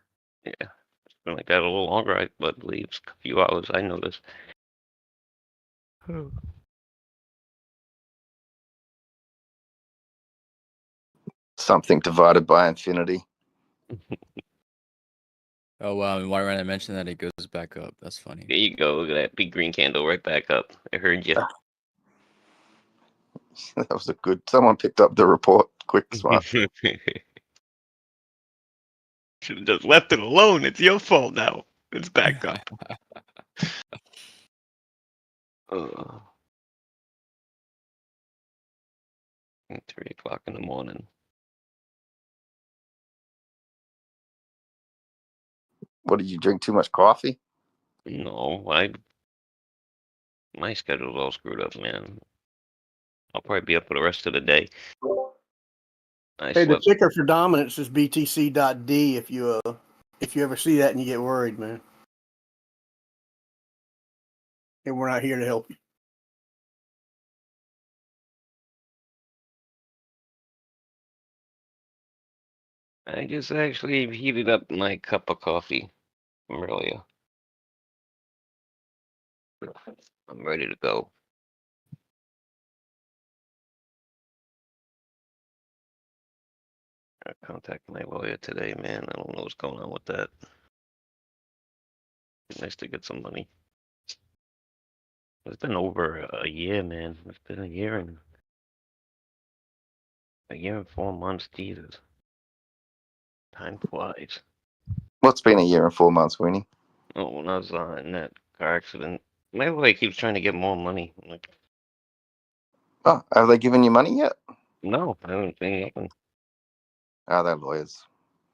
Yeah, it's been like that a little longer, I believe. It's a few hours, I noticed. Something divided by infinity. Oh wow, and why when I mentioned that it goes back up? That's funny. There you go. Look at that big green candle right back up. I heard you. That was a good. Someone picked up the report. Quick, smart. Should have just left it alone. It's your fault now. It's back up. 3 o'clock in the morning. What did you drink? Too much coffee? No, my schedule's all screwed up, man. I'll probably be up for the rest of the day. Hey, the ticker for dominance is BTC.D. If you ever see that and you get worried, man. And we're not here to help you. I just actually heated up my cup of coffee from earlier. I'm ready to go. I contacted my lawyer today, man. I don't know what's going on with that. It's nice to get some money. It's been over a year, man. It's been a year and 4 months. Jesus, time flies. What's been a year and 4 months, Winnie? Oh, when I was in that car accident, my lawyer keeps trying to get more money. I'm like, Oh, have they given you money yet? no, I haven't seen nothing. Oh, they're lawyers.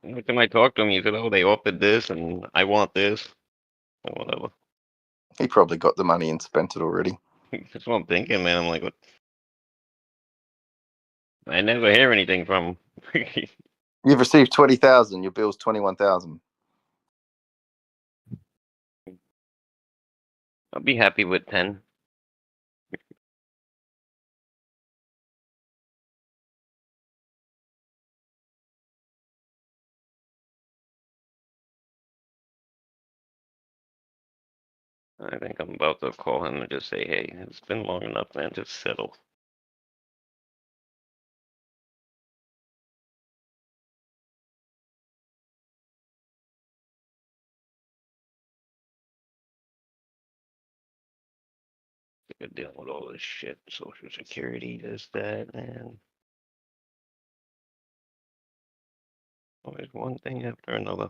Every time I talked to him, he said, "Oh, they offered this, and I want this, or whatever." He probably got the money and spent it already. That's what I'm thinking, man. I'm like, what? I never hear anything from him. You've received 20,000. Your bill's 21,000. I'll be happy with 10. I think I'm about to call him and just say, "Hey, it's been long enough, man. Just settle." Sick of dealing with all this shit. Social Security, this, that, man. Always one thing after another.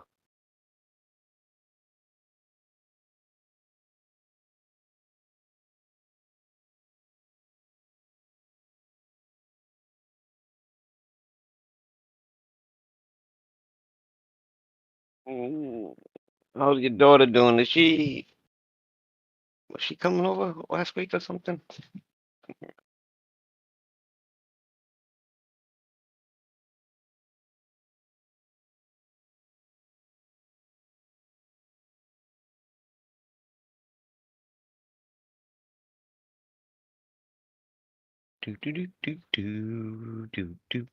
Ooh. How's your daughter doing? Was she coming over last week or something? Do do do do do do do.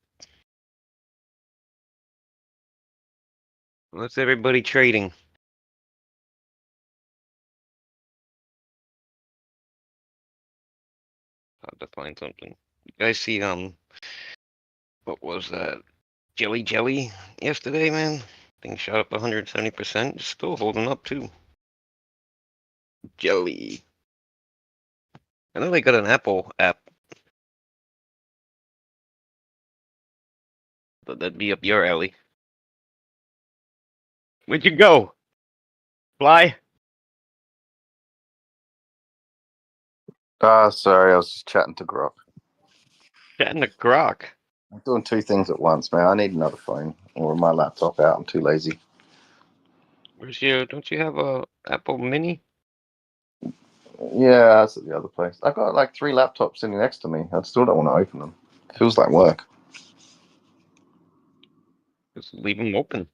What's everybody trading? Hard to find something. You guys see what was that? Jelly yesterday, man? Thing shot up 170%. Still holding up too. Jelly. I know they got an Apple app. But that'd be up your alley. Where'd you go? Fly? Sorry, I was just chatting to Grok. Chatting to Grok. I'm doing two things at once, man. I need another phone or my laptop out. I'm too lazy. Where's your? Don't you have a Apple Mini? Yeah, that's at the other place. I've got like 3 laptops sitting next to me. I still don't want to open them. It feels like work. Just leave them open.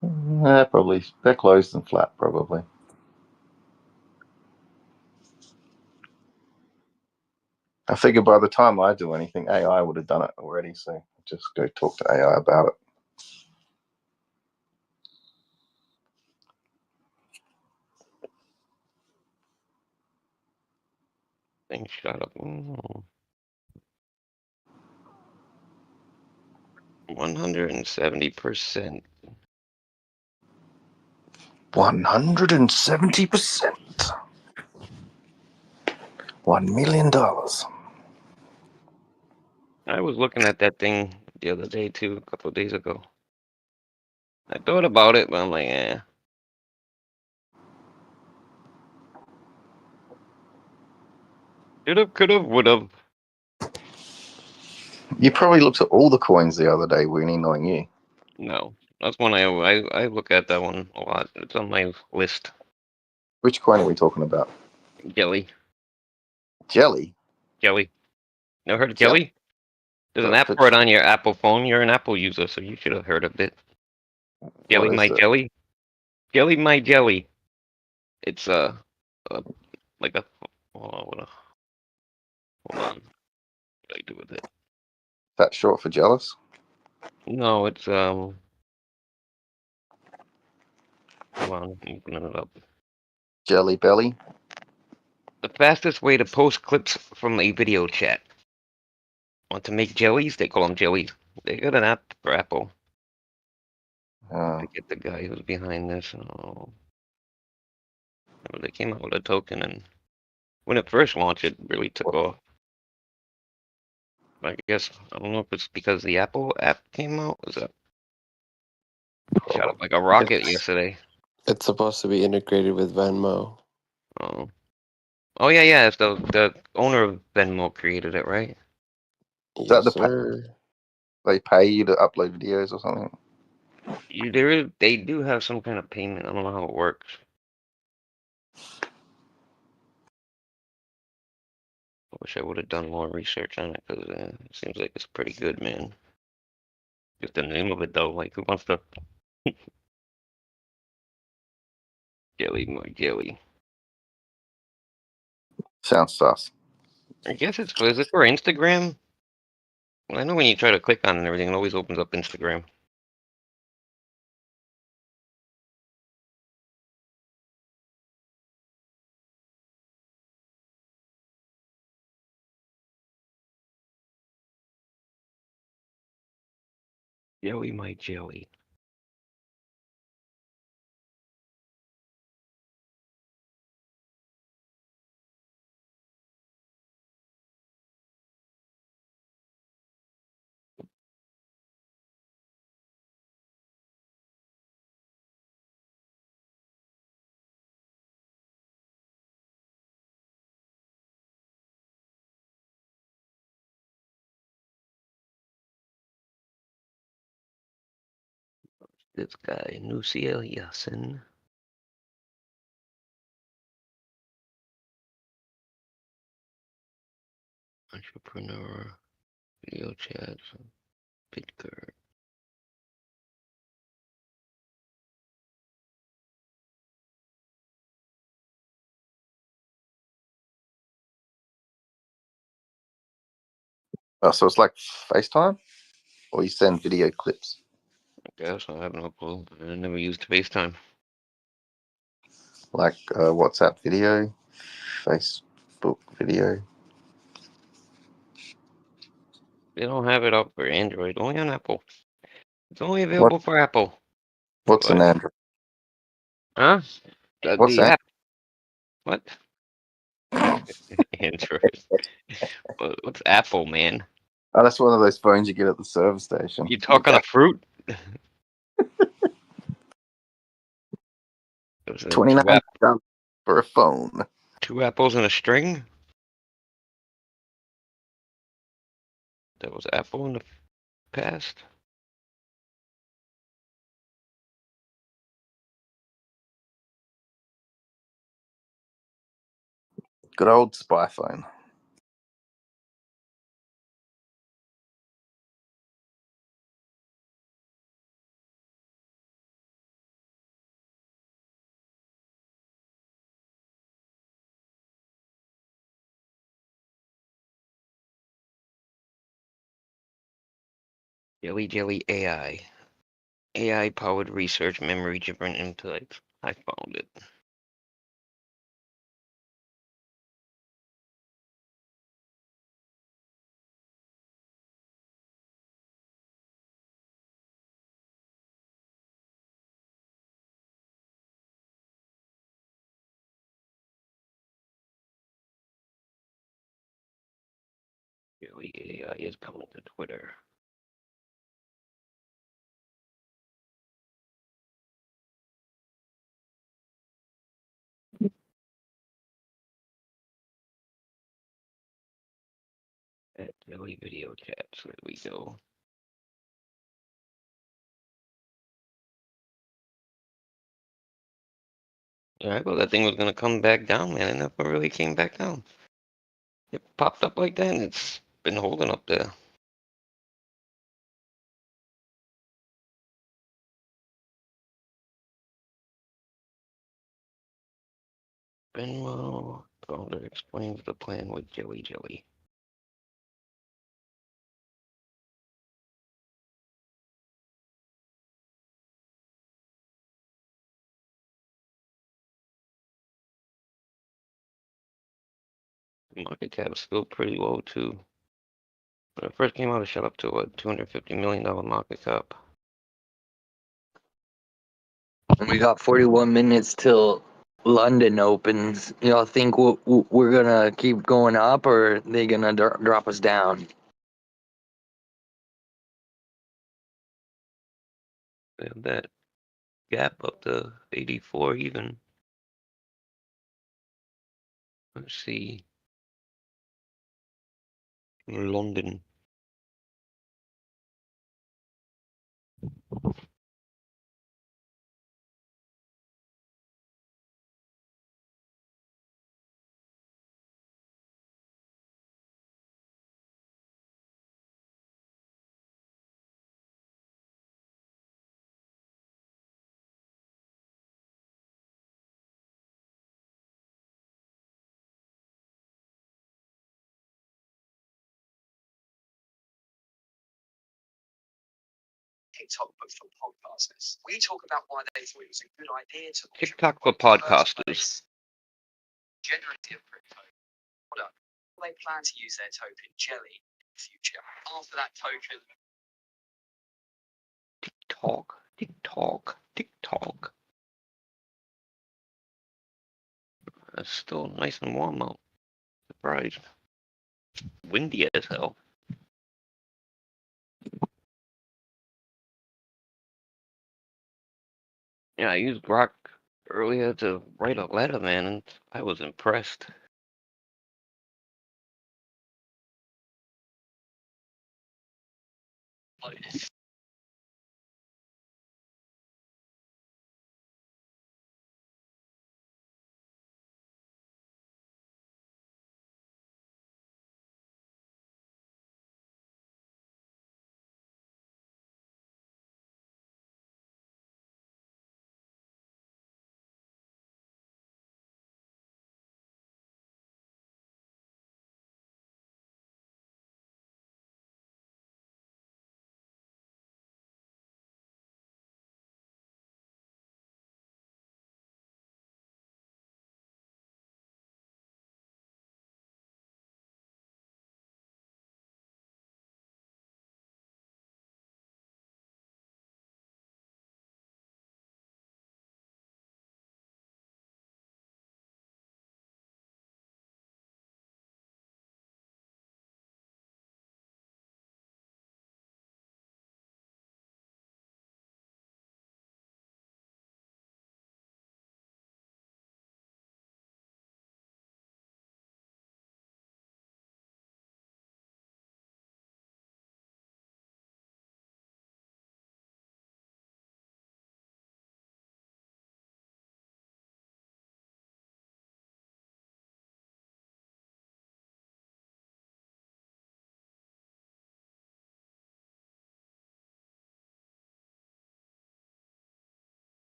Probably. They're closed and flat, probably. I figure by the time I do anything, AI would have done it already. So just go talk to AI about it. Thing shut up. 170%. 170%. $1 million. I was looking at that thing the other day too, a couple of days ago. I thought about it, but I'm like, eh. Should've, could've, would've. You probably looked at all the coins the other day, Weenie, knowing you. No, that's one I look at that one a lot. It's on my list. Which coin are we talking about? Jelly. Jelly? Jelly. Never heard of Jelly? There's an app But for it on your Apple phone. You're an Apple user, so you should have heard of it. Jelly what is my it? jelly. Jelly my jelly. It's like a hold on. What do I do with it? That short for jealous? No, it's hold on, I'm opening it up. Jelly belly? The fastest way to post clips from a video chat. Want to make jellies? They call them jellies. They got an app for Apple. I get the guy who's behind this. Oh. They came out with a token, and when it first launched, it really took off. I guess I don't know if it's because the Apple app came out. Was that shot up like a rocket yesterday? It's supposed to be integrated with Venmo. Oh, oh yeah. It's the owner of Venmo created it, right? Is that Yes, sir. They pay you to upload videos or something? They do have some kind of payment. I don't know how it works. I wish I would have done more research on it because it seems like it's pretty good, man. Just the name of it though, like who wants to? Jelly, my jelly. Sounds sus. I guess is it for Instagram? Well, I know when you try to click on it and everything, it always opens up Instagram. Jelly, my jelly. This guy, Nuciel Yasin. Entrepreneur, video chat, Bitcoin. So it's like FaceTime? Or you send video clips? I guess I have no clue. I never used FaceTime. Like WhatsApp video? Facebook video? They don't have it up for Android, only on Apple. It's only available for Apple. What's an Android? Huh? What's The that? app. What? Android. What's Apple, man? Oh, that's one of those phones you get at the service station. You talking a fruit? $29 for a phone. 2 apples in a string? That was apple in the past? Good old spy phone. Jelly AI. AI powered research memory driven insights. I found it. Jelly AI is coming to Twitter. At Jelly video chats, there we go. Yeah, I thought that thing was gonna come back down, man. It never really came back down. It popped up like that and it's been holding up there. Venmo founder explains the plan with Jelly. The market cap is still pretty low too. When it first came out, it shot up to what, $250 million market cap. We got 41 minutes till London opens. Y'all think we're gonna keep going up, or are they gonna drop us down? They have that gap up to 84 even. Let's see. London. TikTok, but for podcasters. We talk about why they thought it was a good idea to TikTok for podcasters. generative crypto product. They plan to use their token Jelly in the future. After that token, TikTok. It's still nice and warm out. Surprised. Windy as hell. Yeah, I used Grok earlier to write a letter, man, and I was impressed.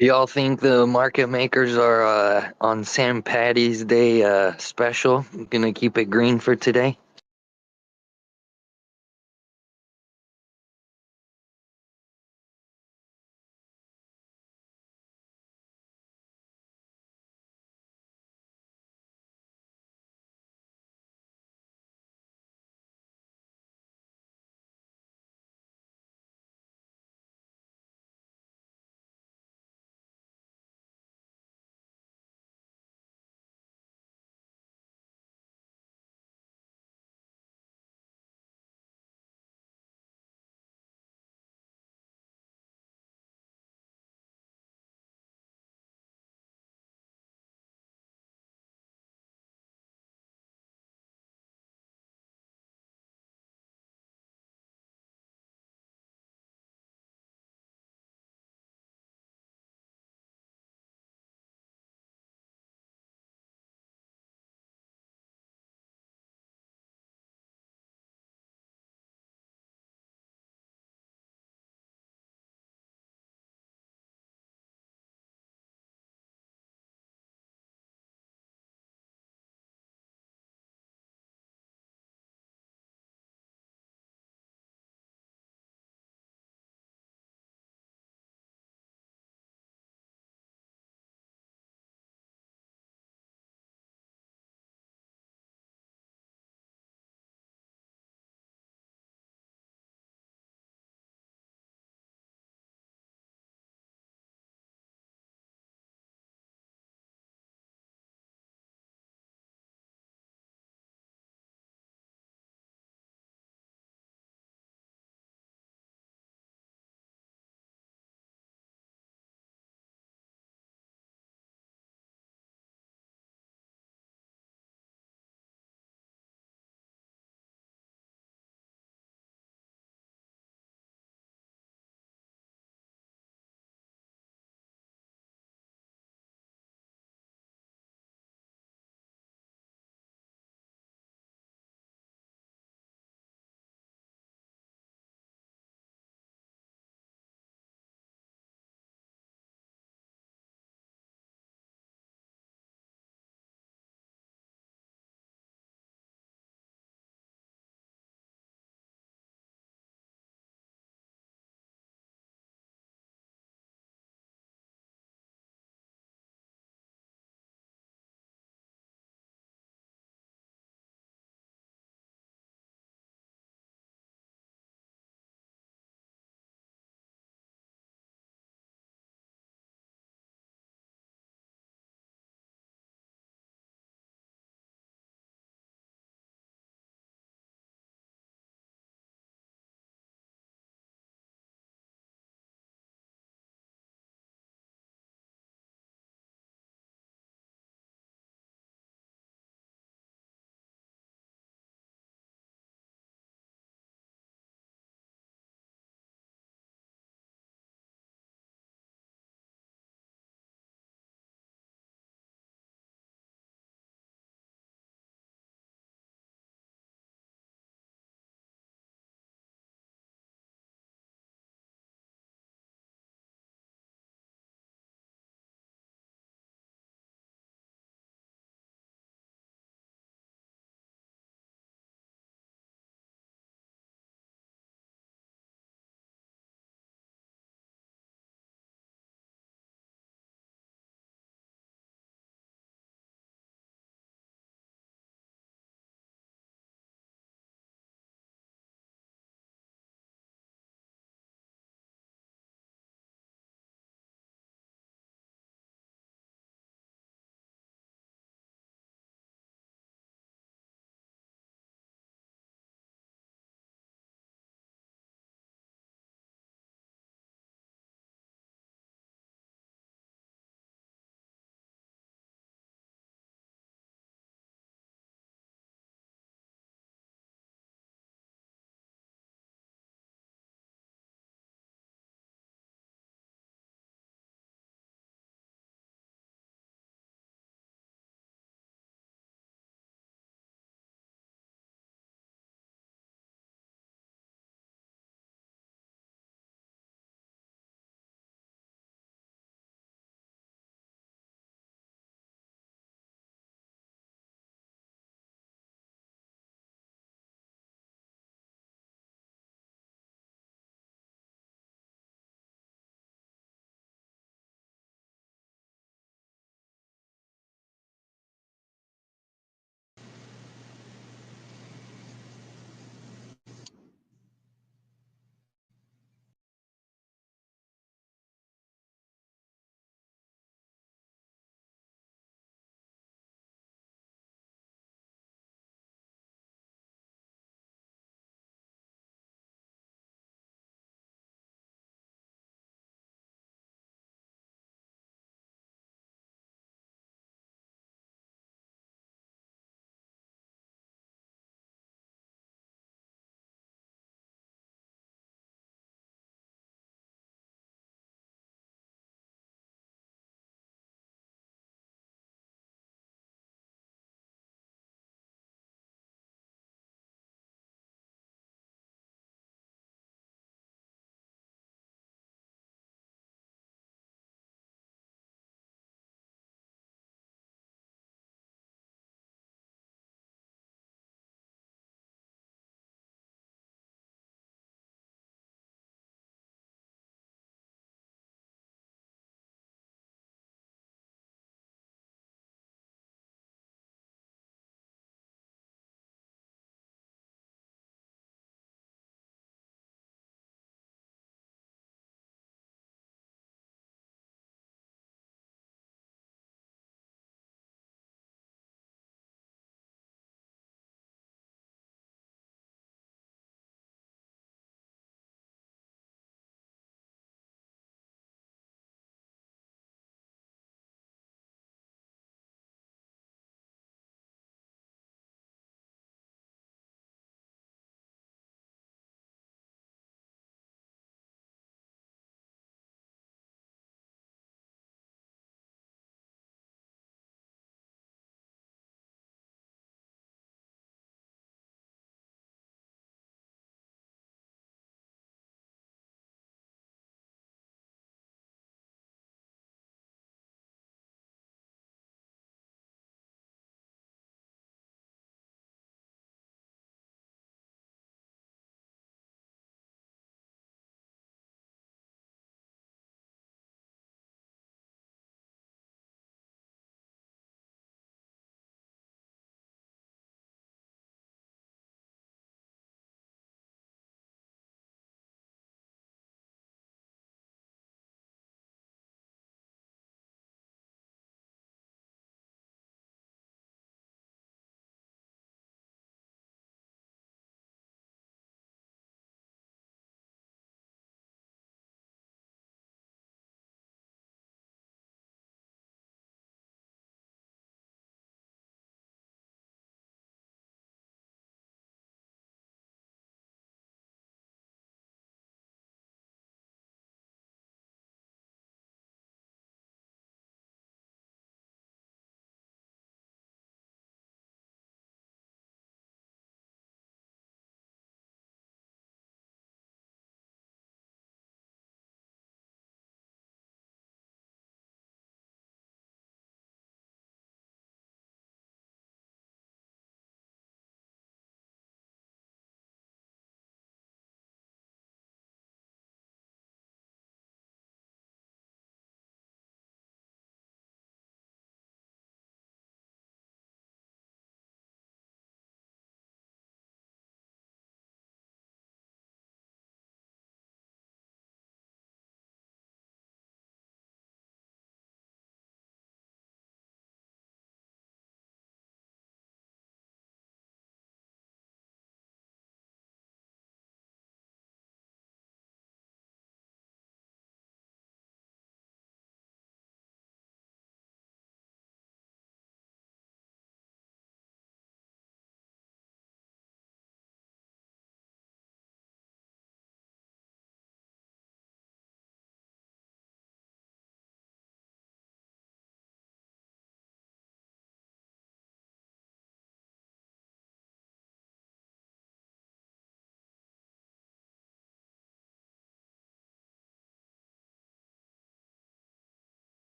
Y'all think the market makers are on St. Patty's Day special? Gonna keep it green for today?